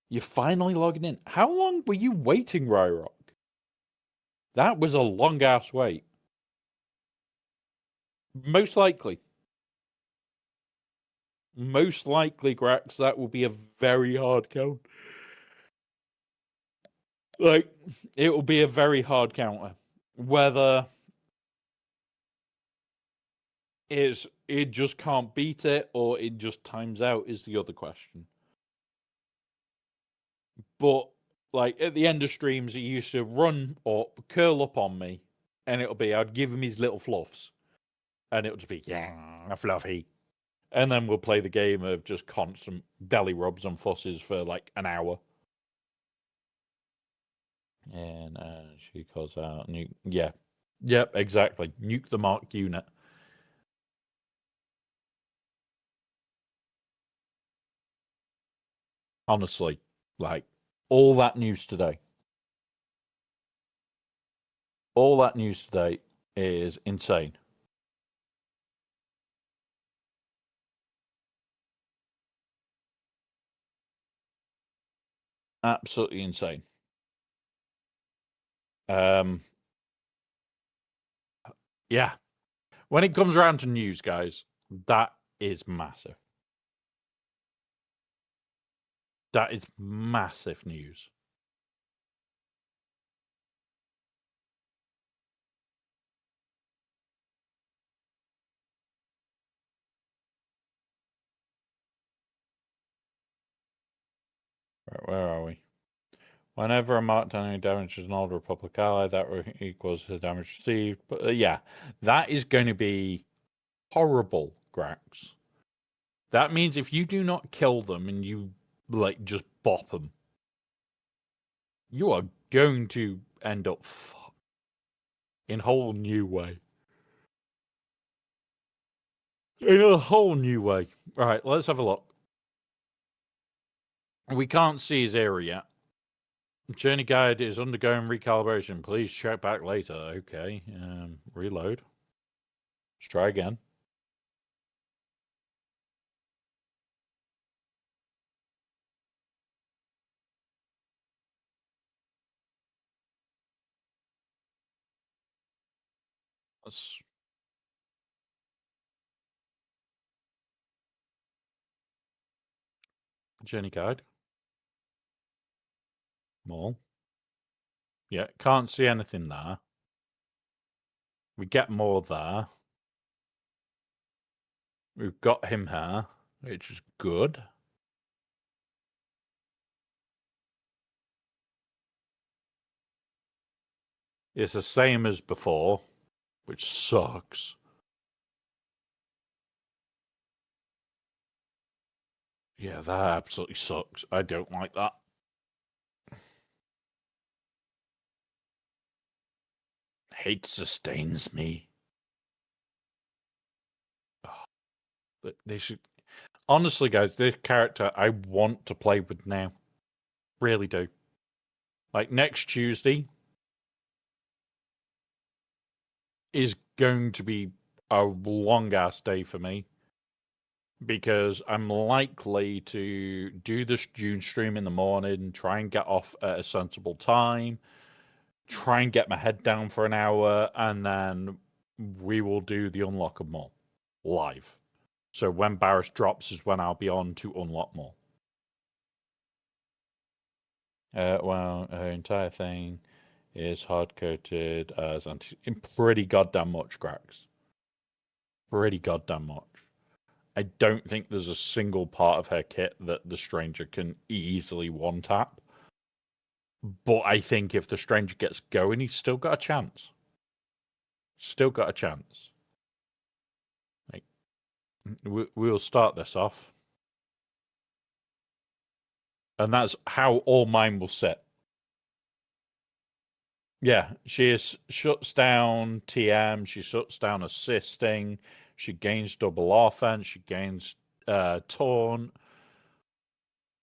You're finally logging in. How long were you waiting, Ryrock? That was a long-ass wait. Most likely, Grax, that will be a very hard count. Like, it will be a very hard counter. Whether it just can't beat it or it just times out is the other question. But, like, at the end of streams, he used to run or curl up on me, and it'll be, I'd give him his little fluffs, and it would just be, yeah, fluffy. And then we'll play the game of just constant belly rubs and fusses for like an hour. And she calls out, yeah. Yep, exactly. Nuke the marked unit. Honestly, like, all that news today. All that news today is insane. Absolutely insane. Yeah. When it comes around to news, guys, that is massive. That is massive news. Right, where are we? Whenever a marked enemy damages an old Republic ally, that equals the damage received. But yeah, that is going to be horrible, Grax. That means if you do not kill them and you like just bop them, you are going to end up fucked in a whole new way. In a whole new way. All right, let's have a look. We can't see his area yet. Journey guide is undergoing recalibration. Please check back later. Okay. Reload. Let's try again. That's... Journey guide. Mall. Yeah, can't see anything there. We get more there. We've got him here, which is good. It's the same as before, which sucks. Yeah, that absolutely sucks. I don't like that. Hate sustains me. Oh, they should... Honestly, guys, this character I want to play with now. Really do. Like, next Tuesday is going to be a long-ass day for me. Because I'm likely to do this June stream in the morning, try and get off at a sensible time, try and get my head down for an hour, and then we will do the unlock of more live. So when Barris drops is when I'll be on to unlock more. Well, her entire thing is hard-coded as pretty goddamn much, Grax. Pretty goddamn much. I don't think there's a single part of her kit that the stranger can easily one-tap. But I think if the stranger gets going, he's still got a chance. Still got a chance. Like, we'll start this off. And that's how all mine will sit. Yeah, she shuts down TM, she shuts down assisting, she gains double offense, she gains taunt.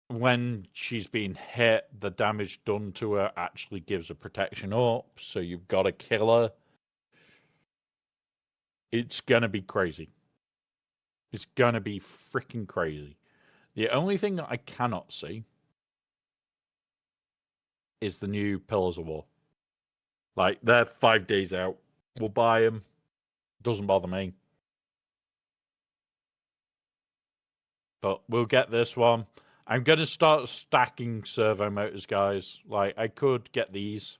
When she's been hit, the damage done to her actually gives her protection up, so you've got to kill her. It's gonna be crazy. It's gonna be freaking crazy. The only thing that I cannot see is the new Pillars of War. Like, they're 5 days out. We'll buy them. Doesn't bother me. But we'll get this one. I'm going to start stacking servo motors, guys. Like, I could get these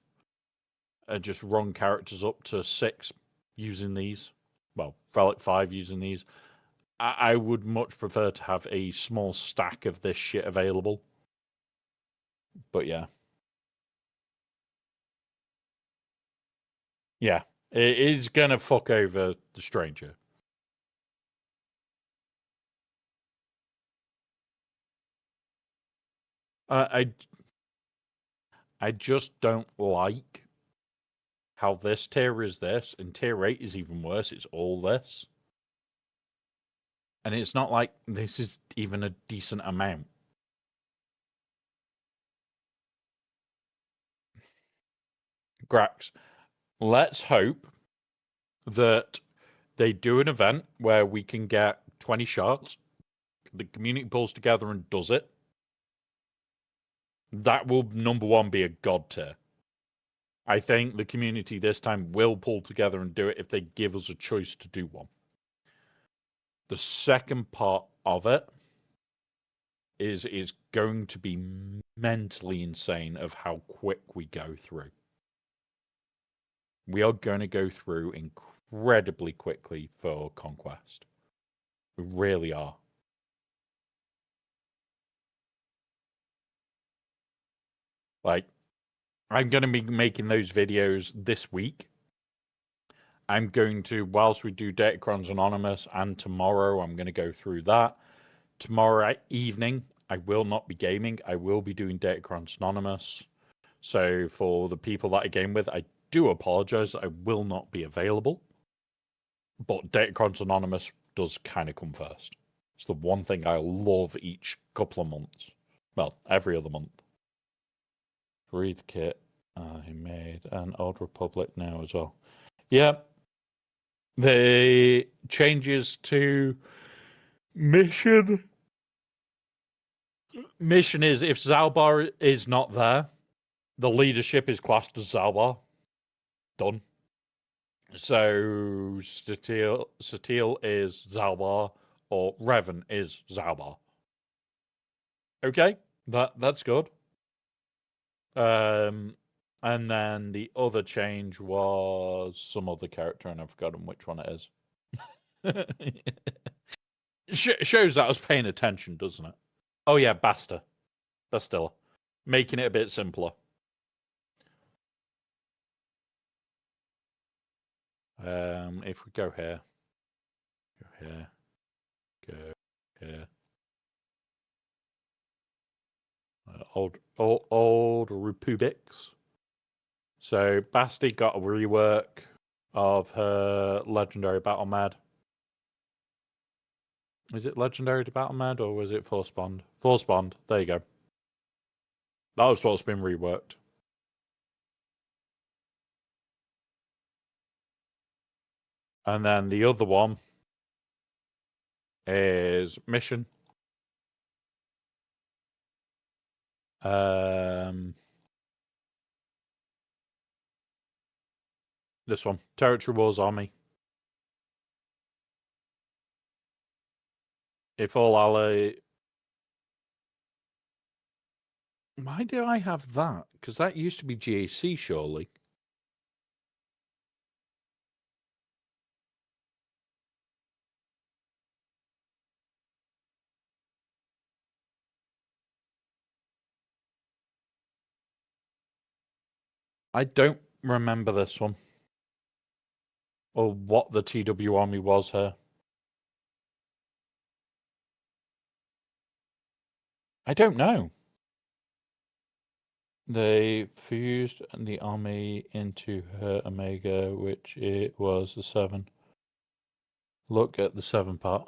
and just run characters up to 6 using these. Well, Relic 5 using these. I would much prefer to have a small stack of this shit available. But yeah. Yeah. It is going to fuck over the stranger. I just don't like how this tier is this, and tier 8 is even worse. It's all this. And it's not like this is even a decent amount. Grax, let's hope that they do an event where we can get 20 shots, the community pulls together and does it. That will, number one, be a god tier. I think the community this time will pull together and do it if they give us a choice to do one. The second part of it is going to be mentally insane of how quick we go through. We are going to go through incredibly quickly for Conquest. We really are. Like, I'm going to be making those videos this week. I'm going to, whilst we do Datacrons Anonymous, and tomorrow I'm going to go through that. Tomorrow evening, I will not be gaming. I will be doing Datacrons Anonymous. So for the people that I game with, I do apologize. I will not be available. But Datacrons Anonymous does kind of come first. It's the one thing I love each couple of months. Well, every other month. Read kit I made an Old Republic now as well. Yeah. The changes to mission. Mission is if Zalbar is not there, the leadership is classed as Zalbar. Done. So Steel is Zalbar, or Revan is Zalbar. Okay, that's good. And then the other change was some other character, and I've forgotten which one it is. Shows that I was paying attention, doesn't it? Oh yeah, Bastilla. Making it a bit simpler. If we go here, go here. Old Republics. So Basti got a rework of her legendary battle med. Is it legendary to battle med or was it Force Bond? Force Bond. There you go. That was what's been reworked. And then the other one is Mission. This one, Territory Wars Army. If all ally. Why do I have that? Because that used to be GAC, surely. I don't remember this one. Or what the TW Army was here. I don't know. They fused the army into her Omega, which it was the 7. Look at the 7 part.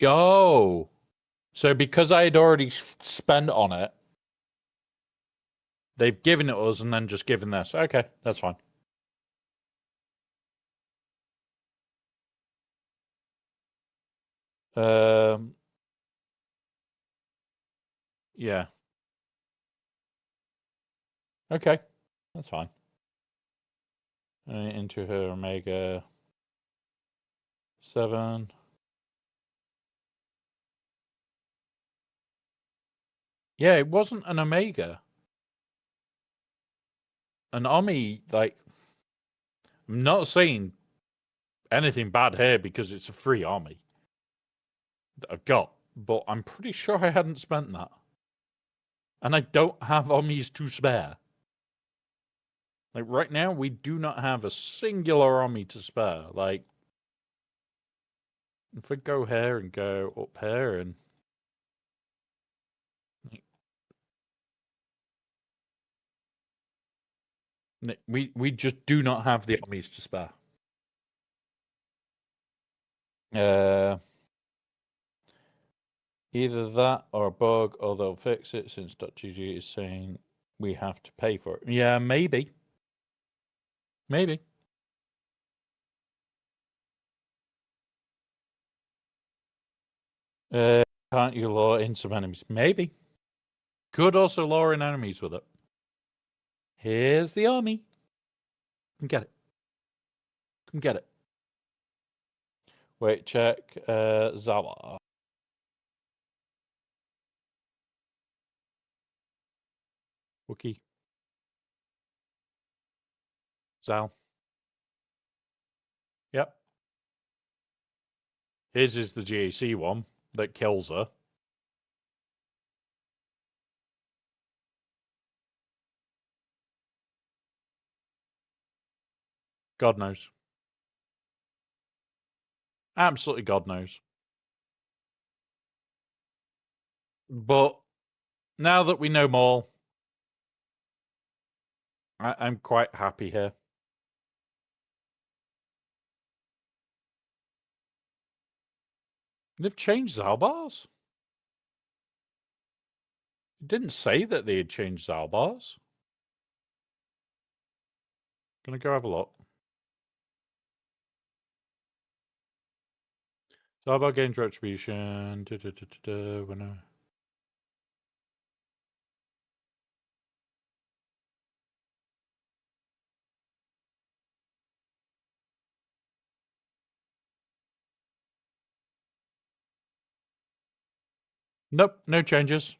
Oh! So because I had already spent on it, they've given it us and then just given this. Okay, that's fine. Yeah. Okay, that's fine. Into her Omega 7. Yeah, it wasn't an Omega. An Omni, like, I'm not saying anything bad here because it's a free army that I've got, but I'm pretty sure I hadn't spent that. And I don't have armies to spare. Like, right now, we do not have a singular army to spare. Like, if I go here and go up here and... We just do not have the armies to spare. Either that or a bug, or they'll fix it since .gg is saying we have to pay for it. Yeah, maybe. Maybe. Can't you lure in some enemies? Maybe. Could also lure in enemies with it. Here's the army. Come get it. Come get it. Wait, check. Zawa. Wookie. Zal. Yep. His is the GAC one that kills her. God knows. Absolutely God knows. But now that we know more, I'm quite happy here. They've changed Zalbars. It didn't say that they had changed Zalbars. Gonna go have a look. Zalbar gains retribution. Nope, no changes.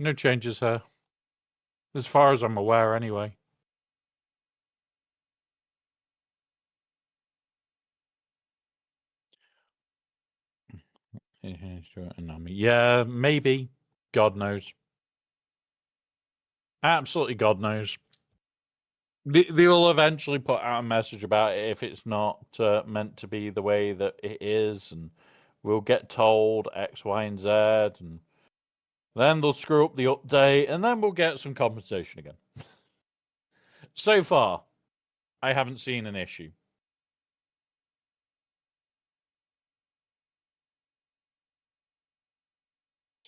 No changes here. As far as I'm aware, anyway. Yeah, maybe. God knows. Absolutely God knows. They will eventually put out a message about it if it's not meant to be the way that it is, and we'll get told X, Y, and Z, and then they'll screw up the update, and then we'll get some compensation again. So far, I haven't seen an issue.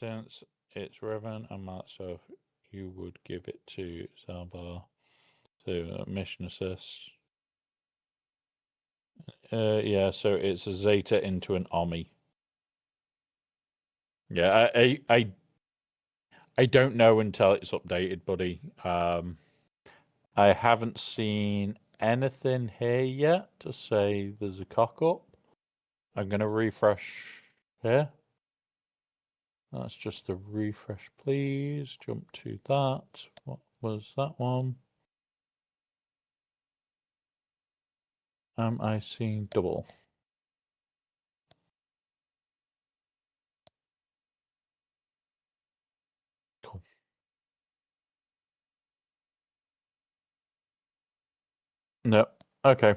Since it's relevant, I'm not so you would give it to Zalbar to mission assist. Yeah, so it's a Zeta into an Omi. Yeah, I don't know until it's updated, buddy. I haven't seen anything here yet to say there's a cock up. I'm gonna refresh here. That's just a refresh, please. Jump to that. What was that one? Am I seeing double? Cool. No. Okay.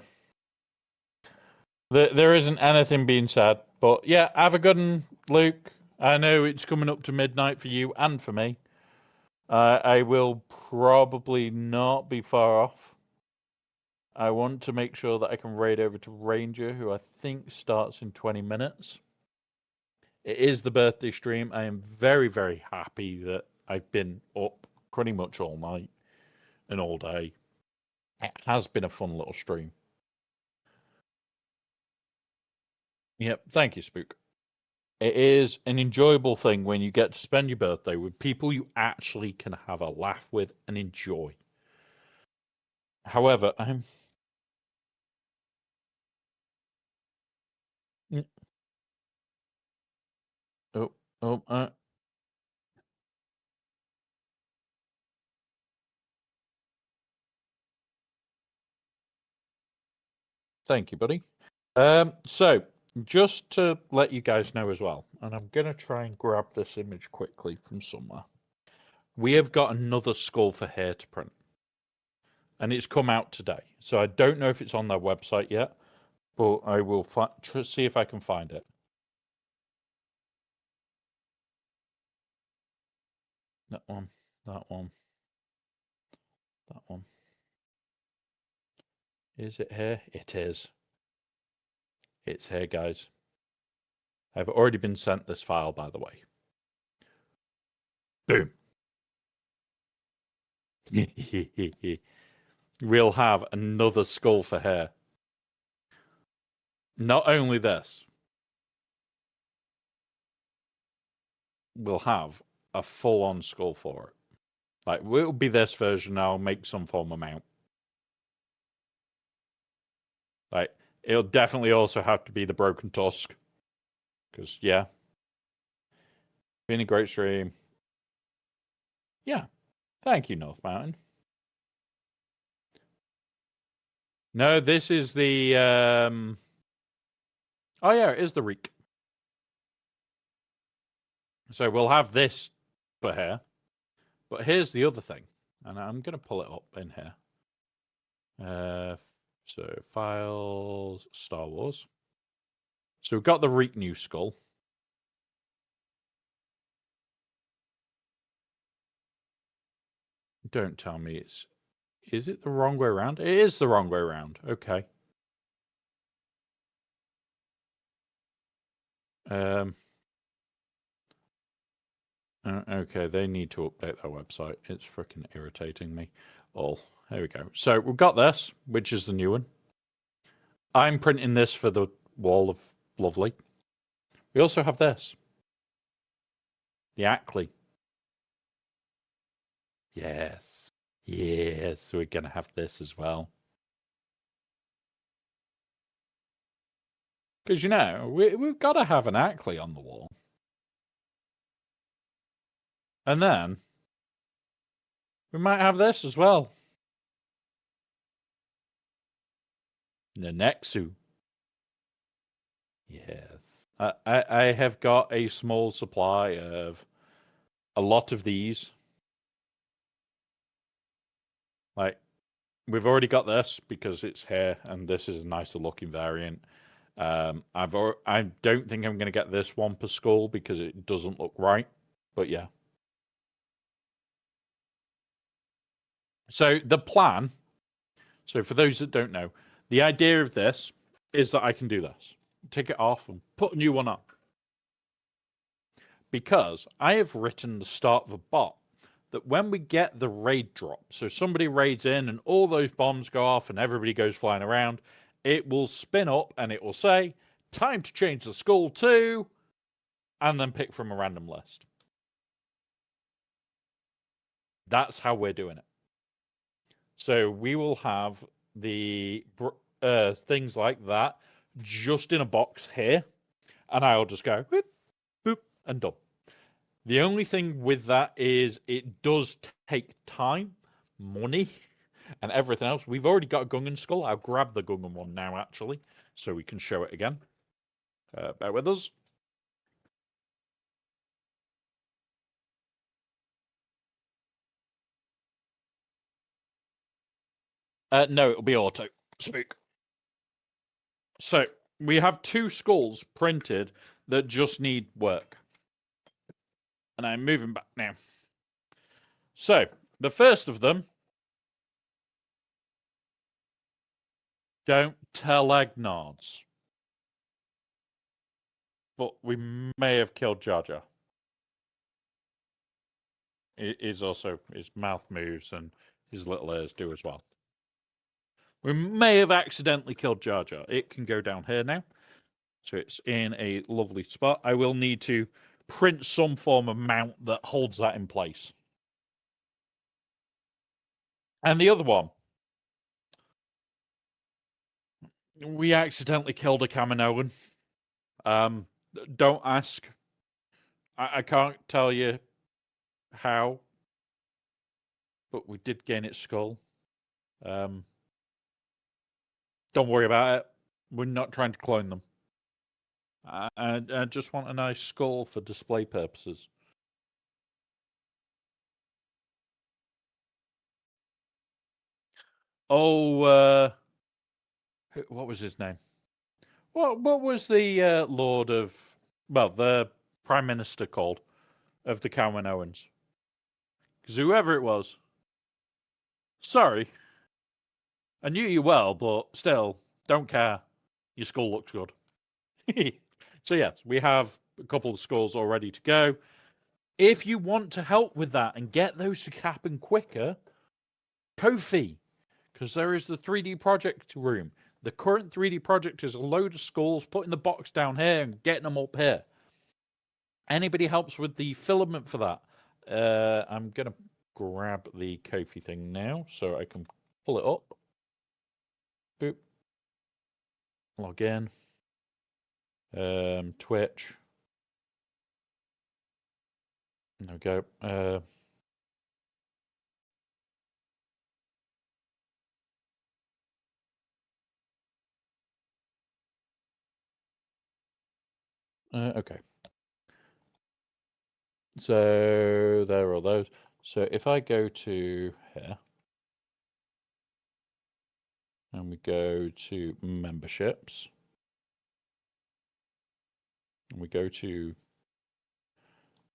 There isn't anything being said, but yeah, have a good one, Luke. I know it's coming up to midnight for you and for me. I will probably not be far off. I want to make sure that I can raid over to Ranger, who I think starts in 20 minutes. It is the birthday stream. I am very, very happy that I've been up pretty much all night and all day. It has been a fun little stream. Yep, thank you, Spook. It is an enjoyable thing when you get to spend your birthday with people you actually can have a laugh with and enjoy. However, I'm... Oh, thank you, buddy. So, just to let you guys know as well, and I'm going to try and grab this image quickly from somewhere. We have got another skull for hair to print. And it's come out today. So I don't know if it's on their website yet, but I will see if I can find it. That one, that one, that one. Is it here? It is. It's here, guys. I've already been sent this file, by the way. Boom. We'll have another skull for hair. Not only this, we'll have a full-on skull for it. Like, it'll be this version. I'll make some form of mount. Like, it'll definitely also have to be the broken tusk. Because, yeah. Been a great stream. Yeah. Thank you, North Mountain. No, this is the... Oh, yeah, it is the Reek. So we'll have this for here. But here's the other thing. And I'm going to pull it up in here. So, files, Star Wars. So we've got the Reek new skull. Don't tell me it's... Is it the wrong way around? It is the wrong way around. Okay. Okay, they need to update their website. It's freaking irritating me. Oh, there we go. So we've got this, which is the new one. I'm printing this for the Wall of Lovely. We also have this. The Ackley. Yes. Yes, we're going to have this as well. Because, you know, we've got to have an Ackley on the wall. And then we might have this as well. Nenexu. Yes. I have got a small supply of a lot of these. Like, we've already got this because it's here, and this is a nicer looking variant. I don't think I'm going to get this one per skull because it doesn't look right. But yeah. So the plan. So for those that don't know, the idea of this is that I can do this. Take it off and put a new one on. Because I have written the start of a bot that when we get the raid drop, so somebody raids in and all those bombs go off and everybody goes flying around, it will spin up and it will say, time to change the skull to, and then pick from a random list. That's how we're doing it. So we will have the things like that just in a box here, and I'll just go boop, boop, and done. The only thing with that is it does take time, money, and everything else. We've already got a Gungan skull. I'll grab the Gungan one now, actually, so we can show it again. Bear with us. No, it'll be auto. Speak. So we have 2 skulls printed that just need work. And I'm moving back now. So the first of them. Don't tell Agnards. But we may have killed Jar Jar. It is also, his mouth moves and his little ears do as well. We may have accidentally killed Jar Jar. It can go down here now. So it's in a lovely spot. I will need to print some form of mount that holds that in place. And the other one. We accidentally killed a Kaminoan. Don't ask. I can't tell you how. But we did gain its skull. Don't worry about it. We're not trying to clone them. I just want a nice skull for display purposes. Oh, what was his name? What was the Lord of, well, the Prime Minister called of the Kaminoans? Because whoever it was, sorry, I knew you well, but still, don't care. Your skull looks good. So yes, we have a couple of skulls all ready to go. If you want to help with that and get those to happen quicker, Ko-fi, because there is the 3D project room. The current 3D project is a load of skulls, putting the box down here and getting them up here. Anybody helps with the filament for that? I'm going to grab the Ko-fi thing now so I can pull it up. Boop. Log in. Twitch. There we go. Okay. So there are all those. So if I go to here and we go to memberships and we go to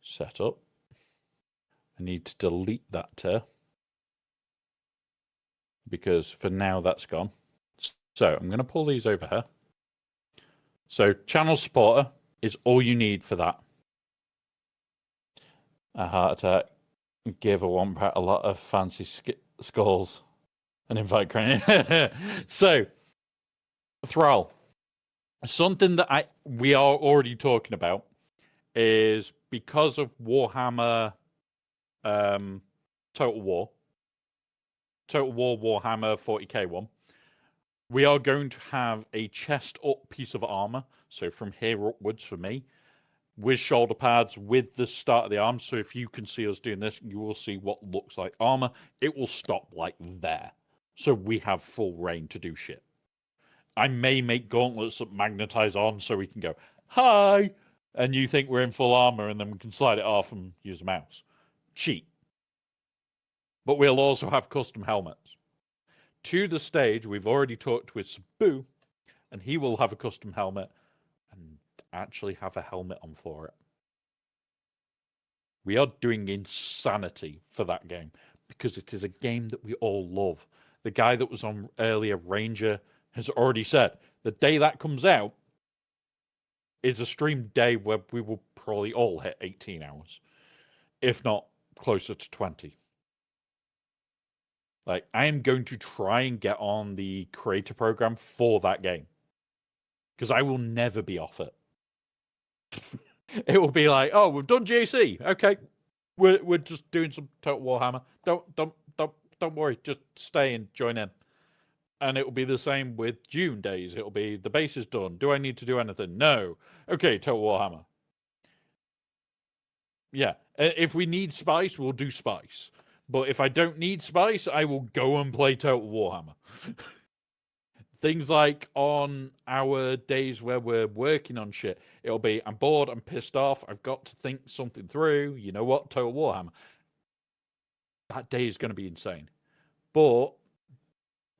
setup, I need to delete that tier because for now that's gone. So I'm going to pull these over here. So channel supporter is all you need for that. A heart attack. Give a Wombat a lot of fancy skulls and invite Crane. So, Thrall. Something that we are already talking about is because of Warhammer Total War Warhammer 40k one, We are going to have a chest up piece of armor. So from here upwards for me, with shoulder pads, with the start of the arm. So if you can see us doing this, you will see what looks like armor. It will stop like there. So we have full reign to do shit. I may make gauntlets that magnetize on so we can go, hi, and you think we're in full armor, and then we can slide it off and use a mouse. Cheat. But we'll also have custom helmets. To the stage, we've already talked with Sabu, and he will have a custom helmet and actually have a helmet on for it. We are doing insanity for that game because it is a game that we all love. The guy that was on earlier, Ranger, has already said the day that comes out is a stream day where we will probably all hit 18 hours, if not closer to 20. Like, I am going to try and get on the creator program for that game because I will never be off it. It will be like, oh, we've done JC. Okay, we're just doing some Total Warhammer. Don't worry, just stay and join in. And it will be the same with June days. It'll be the base is done. Do I need to do anything? No. Okay, Total Warhammer. Yeah, if we need spice, we'll do spice. But if I don't need spice, I will go and play Total Warhammer. Things like on our days where we're working on shit, it'll be, I'm bored, I'm pissed off, I've got to think something through. You know what? Total Warhammer. That day is going to be insane. But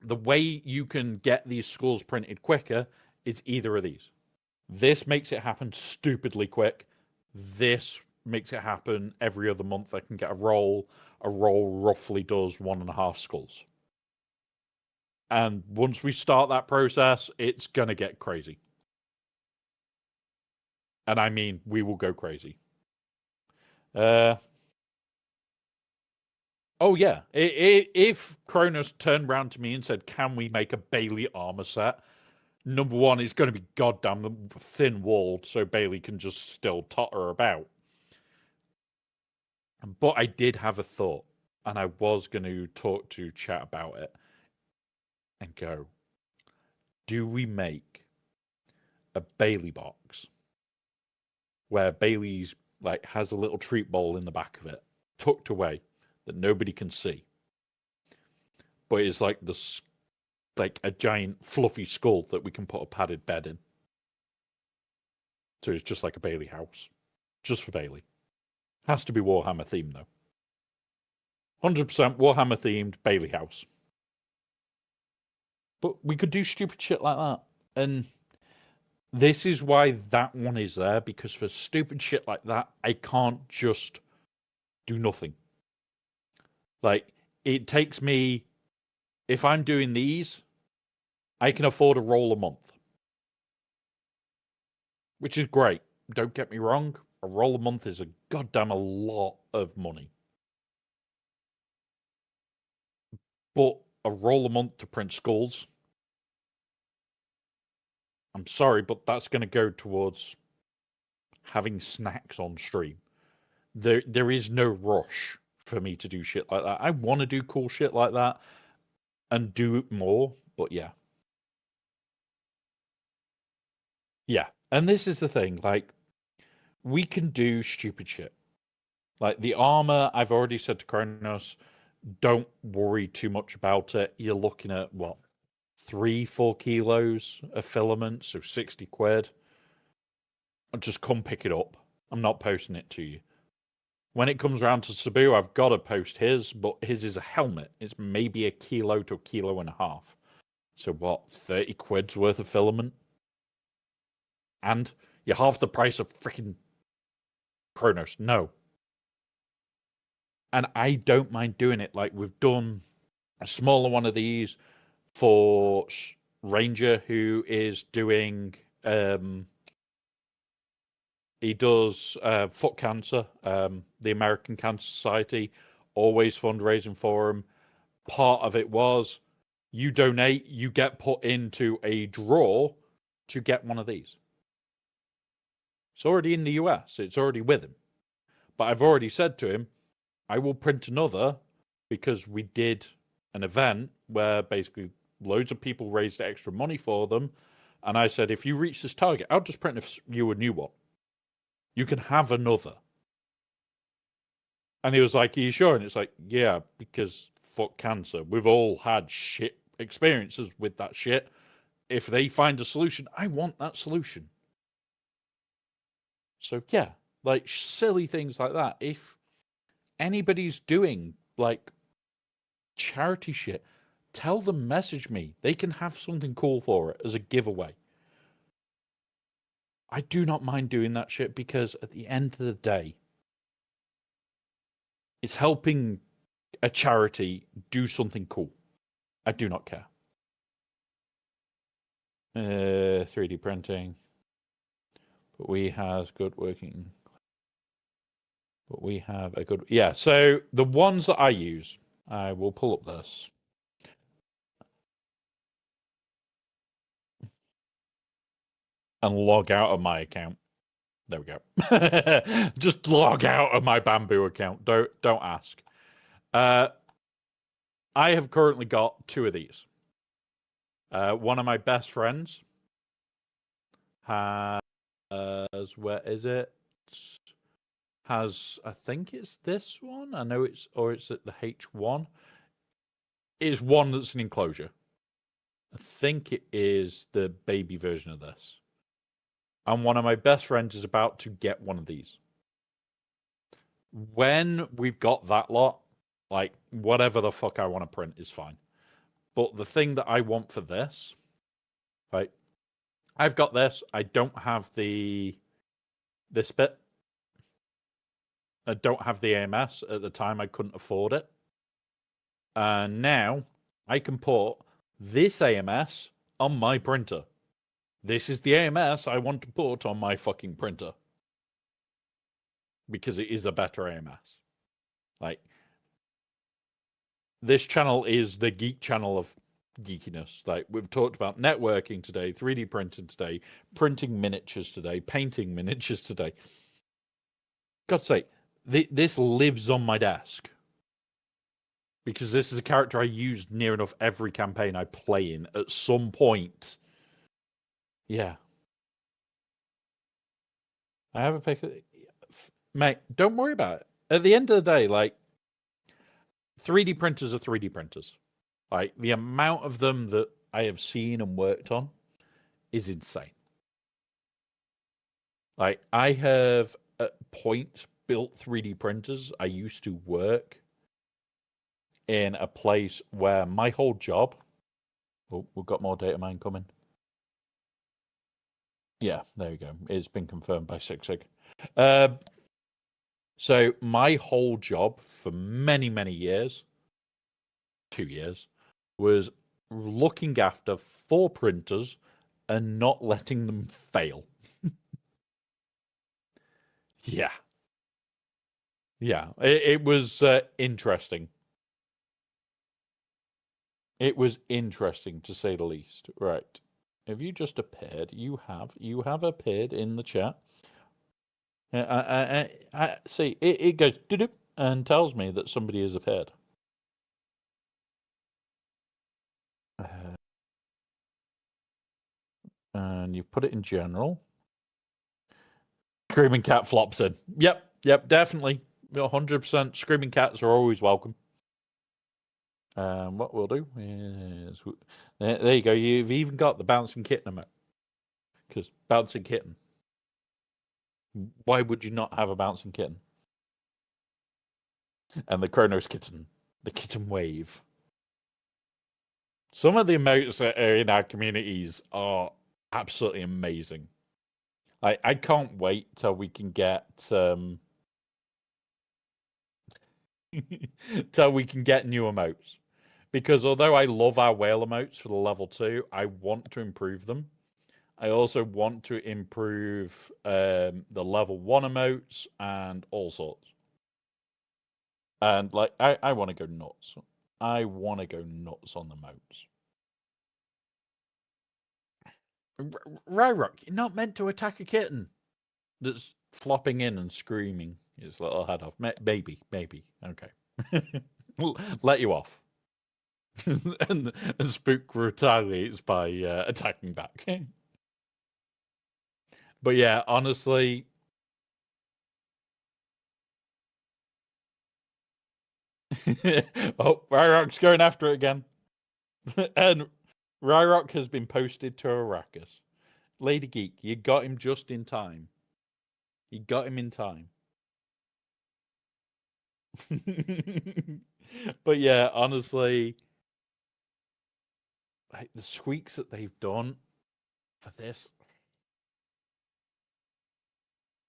the way you can get these skulls printed quicker is either of these. This makes it happen stupidly quick. This makes it happen every other month. I can get a roll. A roll roughly does 1.5 skulls. And once we start that process, it's going to get crazy. And I mean, we will go crazy. Oh, yeah. If Kronos turned around to me and said, can we make a Bailey armor set? Number one, it's going to be goddamn thin-walled, so Bailey can just still totter about. But I did have a thought, and I was going to talk to chat about it and go, do we make a Bailey box where Bailey's like has a little treat bowl in the back of it, tucked away, that nobody can see, but it's like like a giant fluffy skull that we can put a padded bed in. So it's just like a Bailey house, just for Bailey. Has to be Warhammer themed though. 100% Warhammer themed Bailey house. But we could do stupid shit like that, and this is why that one is there, because for stupid shit like that, I can't just do nothing. Like, it takes me, if I'm doing these, I can afford a roll a month. Which is great. Don't get me wrong. A roll a month is a goddamn a lot of money. But a roll a month to print skulls, I'm sorry, but that's going to go towards having snacks on stream. There is no rush for me to do shit like that. I want to do cool shit like that and do it more, but yeah. Yeah, and this is the thing, like, we can do stupid shit. Like, the armor, I've already said to Kronos, don't worry too much about it. You're looking at, what, 3-4 kilos of filament, so 60 quid. And just come pick it up. I'm not posting it to you. When it comes around to Sabu, I've got to post his, but his is a helmet. It's maybe 1 kilo to 1.5 kilos. So what, 30 quid's worth of filament? And you're half the price of freaking Kronos. No. And I don't mind doing it. Like, we've done a smaller one of these for Ranger, who is doing... he does foot cancer, the American Cancer Society, always fundraising for him. Part of it was, you donate, you get put into a draw to get one of these. It's already in the US. It's already with him. But I've already said to him, I will print another, because we did an event where basically loads of people raised extra money for them. And I said, if you reach this target, I'll just print you a new one. You can have another. And he was like, are you sure? And it's like, yeah, because fuck cancer. We've all had shit experiences with that shit. If they find a solution, I want that solution. So yeah, like silly things like that. If anybody's doing like charity shit, tell them, message me. They can have something cool for it as a giveaway. I do not mind doing that shit because at the end of the day, it's helping a charity do something cool. I do not care. 3D printing. But we have good working. But we have a good... Yeah, so the ones that I use, I will pull up this. And log out of my account. There we go. Just log out of my Bamboo account. Don't ask. I have currently got 2 of these. One of my best friends has, where is it? Has, I think it's this one. I know it's at the H1. Is one that's an enclosure. I think it is the baby version of this. And one of my best friends is about to get one of these. When we've got that lot, like, whatever the fuck I want to print is fine. But the thing that I want for this, right? I've got this. I don't have this bit. I don't have the AMS. At the time, I couldn't afford it. And now, I can put this AMS on my printer. This is the AMS I want to put on my fucking printer. Because it is a better AMS. Like, this channel is the geek channel of geekiness. Like, we've talked about networking today, 3D printing today, printing miniatures today, painting miniatures today. God's sake, this lives on my desk. Because this is a character I use near enough every campaign I play in at some point. Yeah. I have a pick. Mate, don't worry about it. At the end of the day, like, 3D printers are 3D printers. Like, the amount of them that I have seen and worked on is insane. Like, I have, at point, built 3D printers. I used to work in a place where my whole job... Oh, we've got more data mine coming. Yeah, there we go. It's been confirmed by SigSig. So my whole job for many, many years, 2 years, was looking after 4 printers and not letting them fail. Yeah. Yeah, it was interesting. It was interesting, to say the least. Right. Have you just appeared? You have appeared in the chat. I see. It goes doo-doo and tells me that somebody has appeared. And you've put it in general. Screaming cat flops in. Yep, definitely. 100%. Screaming cats are always welcome. What we'll do is... There you go. You've even got the bouncing kitten emote. Because bouncing kitten. Why would you not have a bouncing kitten? And the Kronos kitten. The kitten wave. Some of the emotes that are in our communities are absolutely amazing. I can't wait till we can get till we can get new emotes. Because although I love our whale emotes for the level 2, I want to improve them. I also want to improve the level 1 emotes and all sorts. And like I want to go nuts. I want to go nuts on the emotes. Ryrock, you're not meant to attack a kitten that's flopping in and screaming his little head off. Maybe. Okay. Let you off. and Spook retaliates by attacking back. But yeah, honestly, oh, Ryrock's going after it again. And Ryrock has been posted to Arrakis. Lady Geek, you got him just in time. You got him in time. But yeah, honestly, like the squeaks that they've done for this.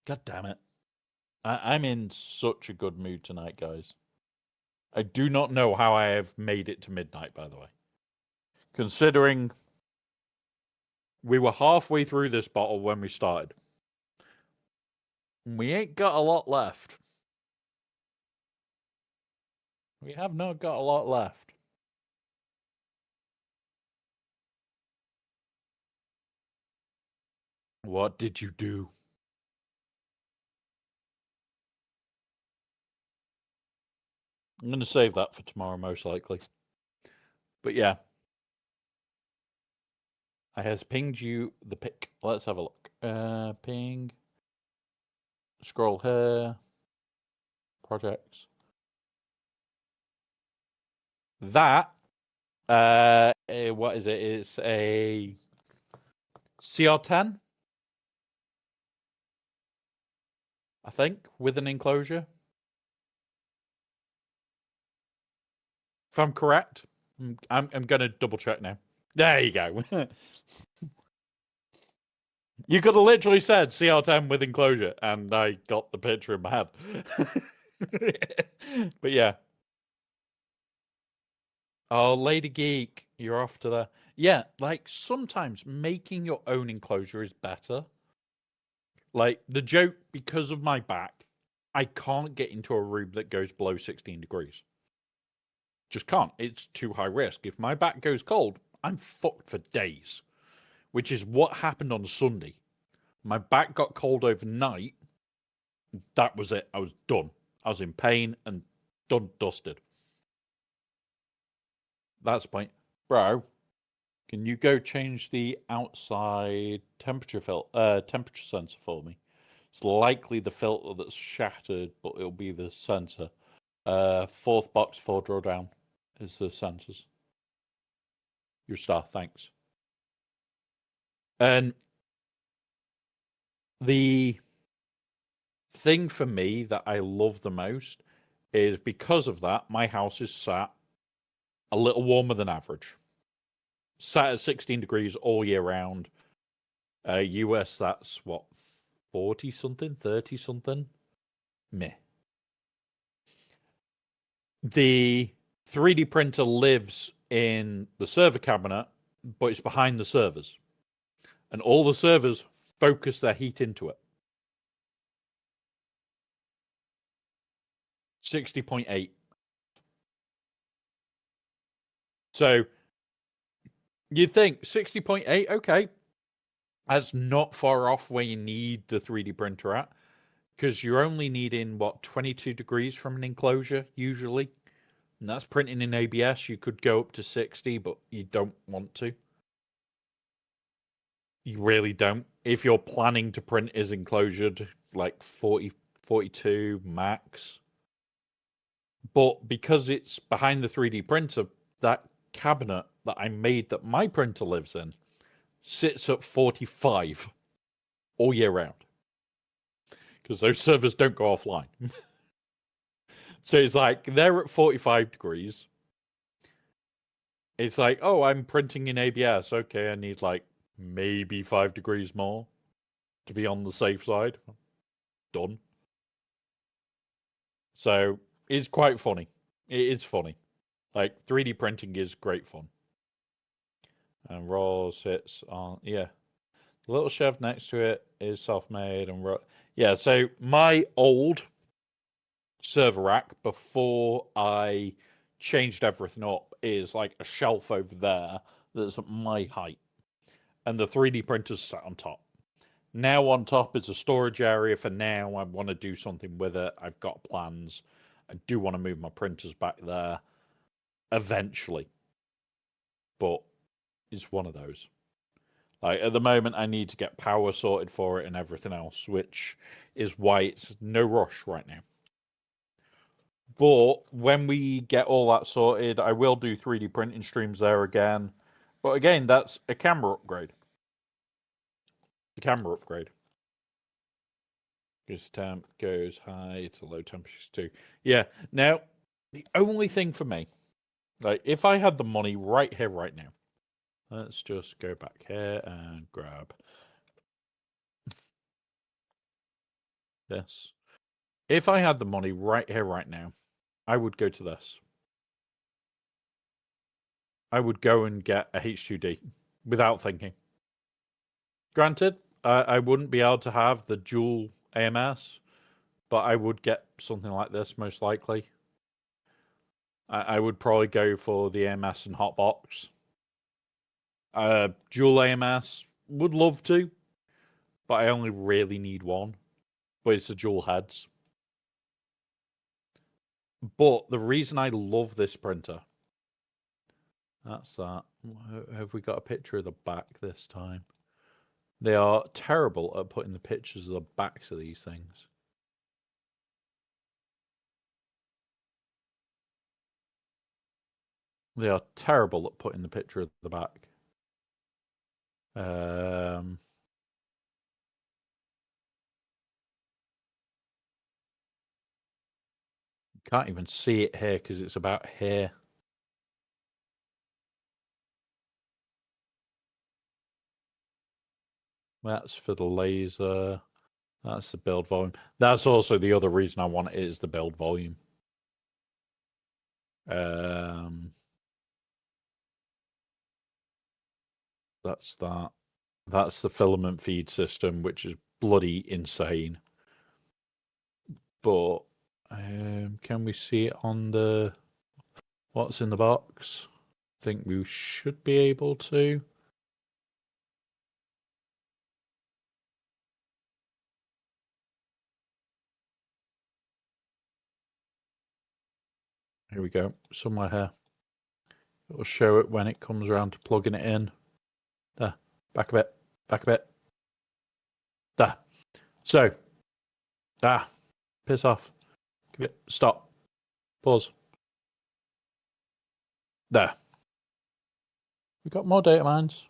God damn it. I'm in such a good mood tonight, guys. I do not know how I have made it to midnight, by the way. Considering we were halfway through this bottle when we started. We ain't got a lot left. We have not got a lot left. What did you do? I'm going to save that for tomorrow, most likely. But yeah. I has pinged you the pic. Let's have a look. Ping. Scroll here. Projects. That. What is it? It's a CR10. I think, with an enclosure. If I'm correct, I'm going to double check now. There you go. You could have literally said CR10 with enclosure, and I got the picture in my head. But yeah. Oh, Lady Geek, you're off to there. Yeah, like sometimes making your own enclosure is better. Like the joke, because of my back, I can't get into a room that goes below 16 degrees. Just can't. It's too high risk. If my back goes cold, I'm fucked for days. Which is what happened on Sunday. My back got cold overnight. That was it. I was done. I was in pain and done, dusted. That's the point. Bro, can you go change the outside temperature temperature sensor for me? It's likely the filter that's shattered, but it'll be the sensor. Fourth box, 4 drawdown is the sensors. Your star, thanks. And the thing for me that I love the most is because of that, my house is sat a little warmer than average. Sat at 16 degrees all year round. US, that's what, 40 something, 30 something? Meh. The 3D printer lives in the server cabinet, but it's behind the servers. And all the servers focus their heat into it. 60.8. So you'd think 60.8, okay. That's not far off where you need the 3D printer at. Because you're only needing, what, 22 degrees from an enclosure, usually. And that's printing in ABS. You could go up to 60, but you don't want to. You really don't. If you're planning to print as enclosured, like 40, 42 max. But because it's behind the 3D printer, that cabinet that I made that my printer lives in sits at 45 all year round. Because those servers don't go offline. So it's like, they're at 45 degrees. It's like, oh, I'm printing in ABS. Okay, I need like maybe 5 degrees more to be on the safe side. Done. So it's quite funny. It is funny. Like 3D printing is great fun. And raw sits on, yeah. The little shelf next to it is self-made and raw. Yeah, so my old server rack before I changed everything up is like a shelf over there that's at my height. And the 3D printer's sat on top. Now on top is a storage area for now. I want to do something with it. I've got plans. I do want to move my printers back there eventually. but it's one of those. Like, at the moment, I need to get power sorted for it and everything else, which is why it's no rush right now. But when we get all that sorted, I will do 3D printing streams there again. But again, that's a camera upgrade. The camera upgrade. Goes temp, goes high to low temperatures too. Yeah. Now, the only thing for me, like, if I had the money right here, right now, let's just go back here and grab this. If I had the money right here, right now, I would go to this. I would go and get a H2D without thinking. Granted, I wouldn't be able to have the dual AMS, but I would get something like this most likely. I would probably go for the AMS and Hotbox. Dual AMS, would love to, but I only really need one. But it's the dual heads. But the reason I love this printer, that's that. Have we got a picture of the back this time? They are terrible at putting the pictures of the backs of these things. They are terrible at putting the picture of the back. Can't even see it here because it's about here. That's for the laser. That's the build volume. That's also the other reason I want it is the build volume. That's that. That's the filament feed system, which is bloody insane. But can we see it on the what's in the box? I think we should be able to. Here we go. Somewhere here. It'll show it when it comes around to plugging it in. There. Back a bit. Back a bit. There. So. Piss off. Give it. Stop. Pause. There. We've got more data mines.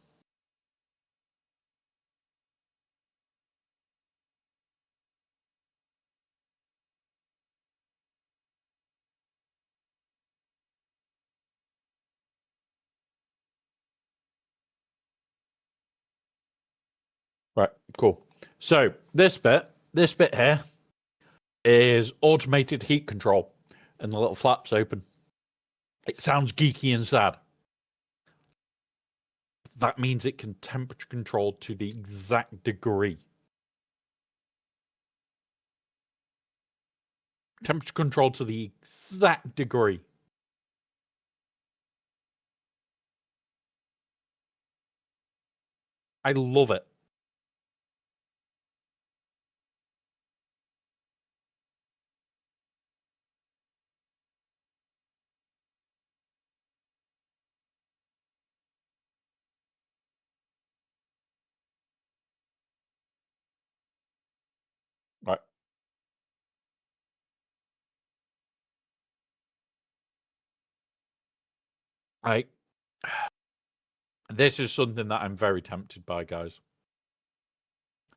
Right, cool. So this bit here is automated heat control, and the little flaps open. It sounds geeky and sad. That means it can temperature control to the exact degree. Temperature control to the exact degree. I love it. Right. This is something that I'm very tempted by, guys.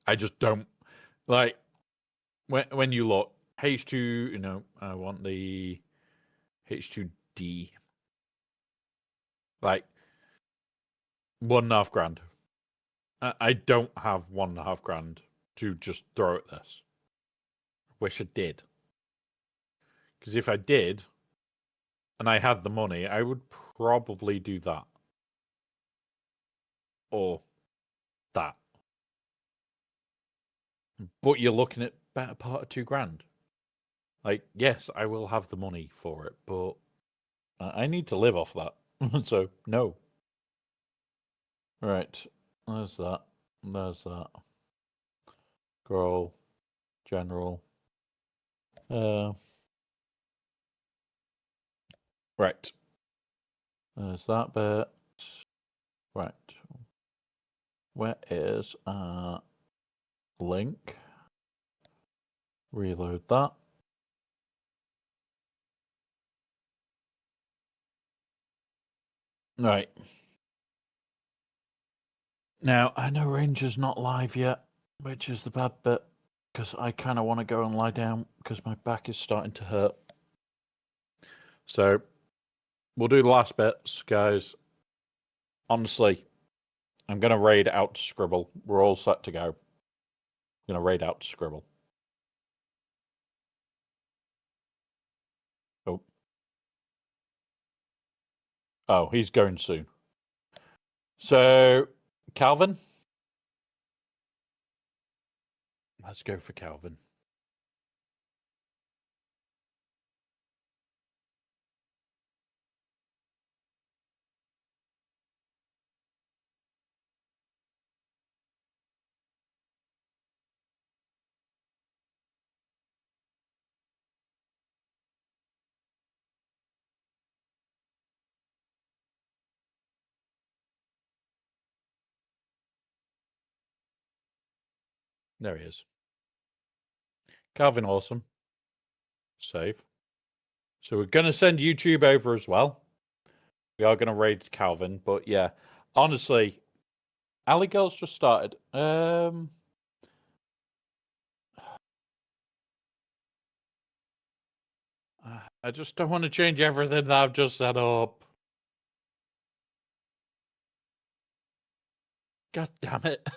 I just don't like when you look H2, you know, I want the H2D. Like $1.5 grand. I don't have $1.5 grand to just throw at this. Wish I did. Because if I did, and I had the money, I would probably do that. Or that. But you're looking at better part of $2 grand. Like, yes, I will have the money for it, but I need to live off that. So, no. Right. There's that. There's that. Scroll. General. Right. There's that bit. Right. Where is link? Reload that. Right. Now, I know Ranger's not live yet, which is the bad bit, because I kind of want to go and lie down because my back is starting to hurt. So, we'll do the last bits, guys. Honestly, I'm going to raid out to Scribble. We're all set to go. I'm going to raid out to Scribble. Oh. Oh, he's going soon. So, Calvin? Let's go for Calvin. There he is. Calvin, awesome. Save. So we're going to send YouTube over as well. We are going to raid Calvin, but yeah, honestly, Alley Girls just started. I just don't want to change everything that I've just set up. God damn it.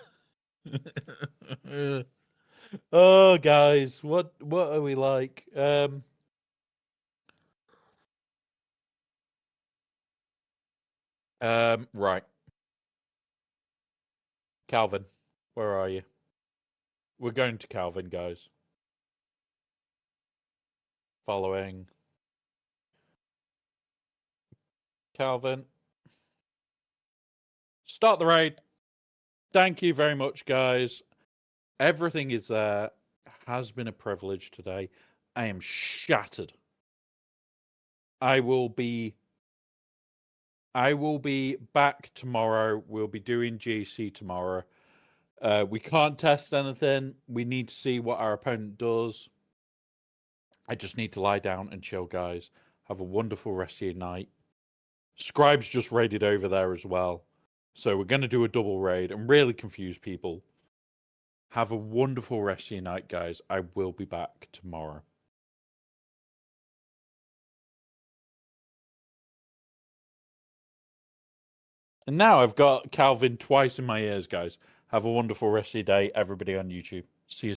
Oh, guys, what are we like? Right. Calvin, where are you? We're going to Calvin, guys. Following Calvin. Start the raid. Thank you very much, guys. Everything is there. Has been a privilege today. I am shattered. I will be back tomorrow. We'll be doing GC tomorrow. We can't test anything. We need to see what our opponent does. I just need to lie down and chill, guys. Have a wonderful rest of your night. Scribe's just raided over there as well. So we're going to do a double raid and really confuse people. Have a wonderful rest of your night, guys. I will be back tomorrow. And now I've got Calvin twice in my ears, guys. Have a wonderful rest of your day, everybody on YouTube. See you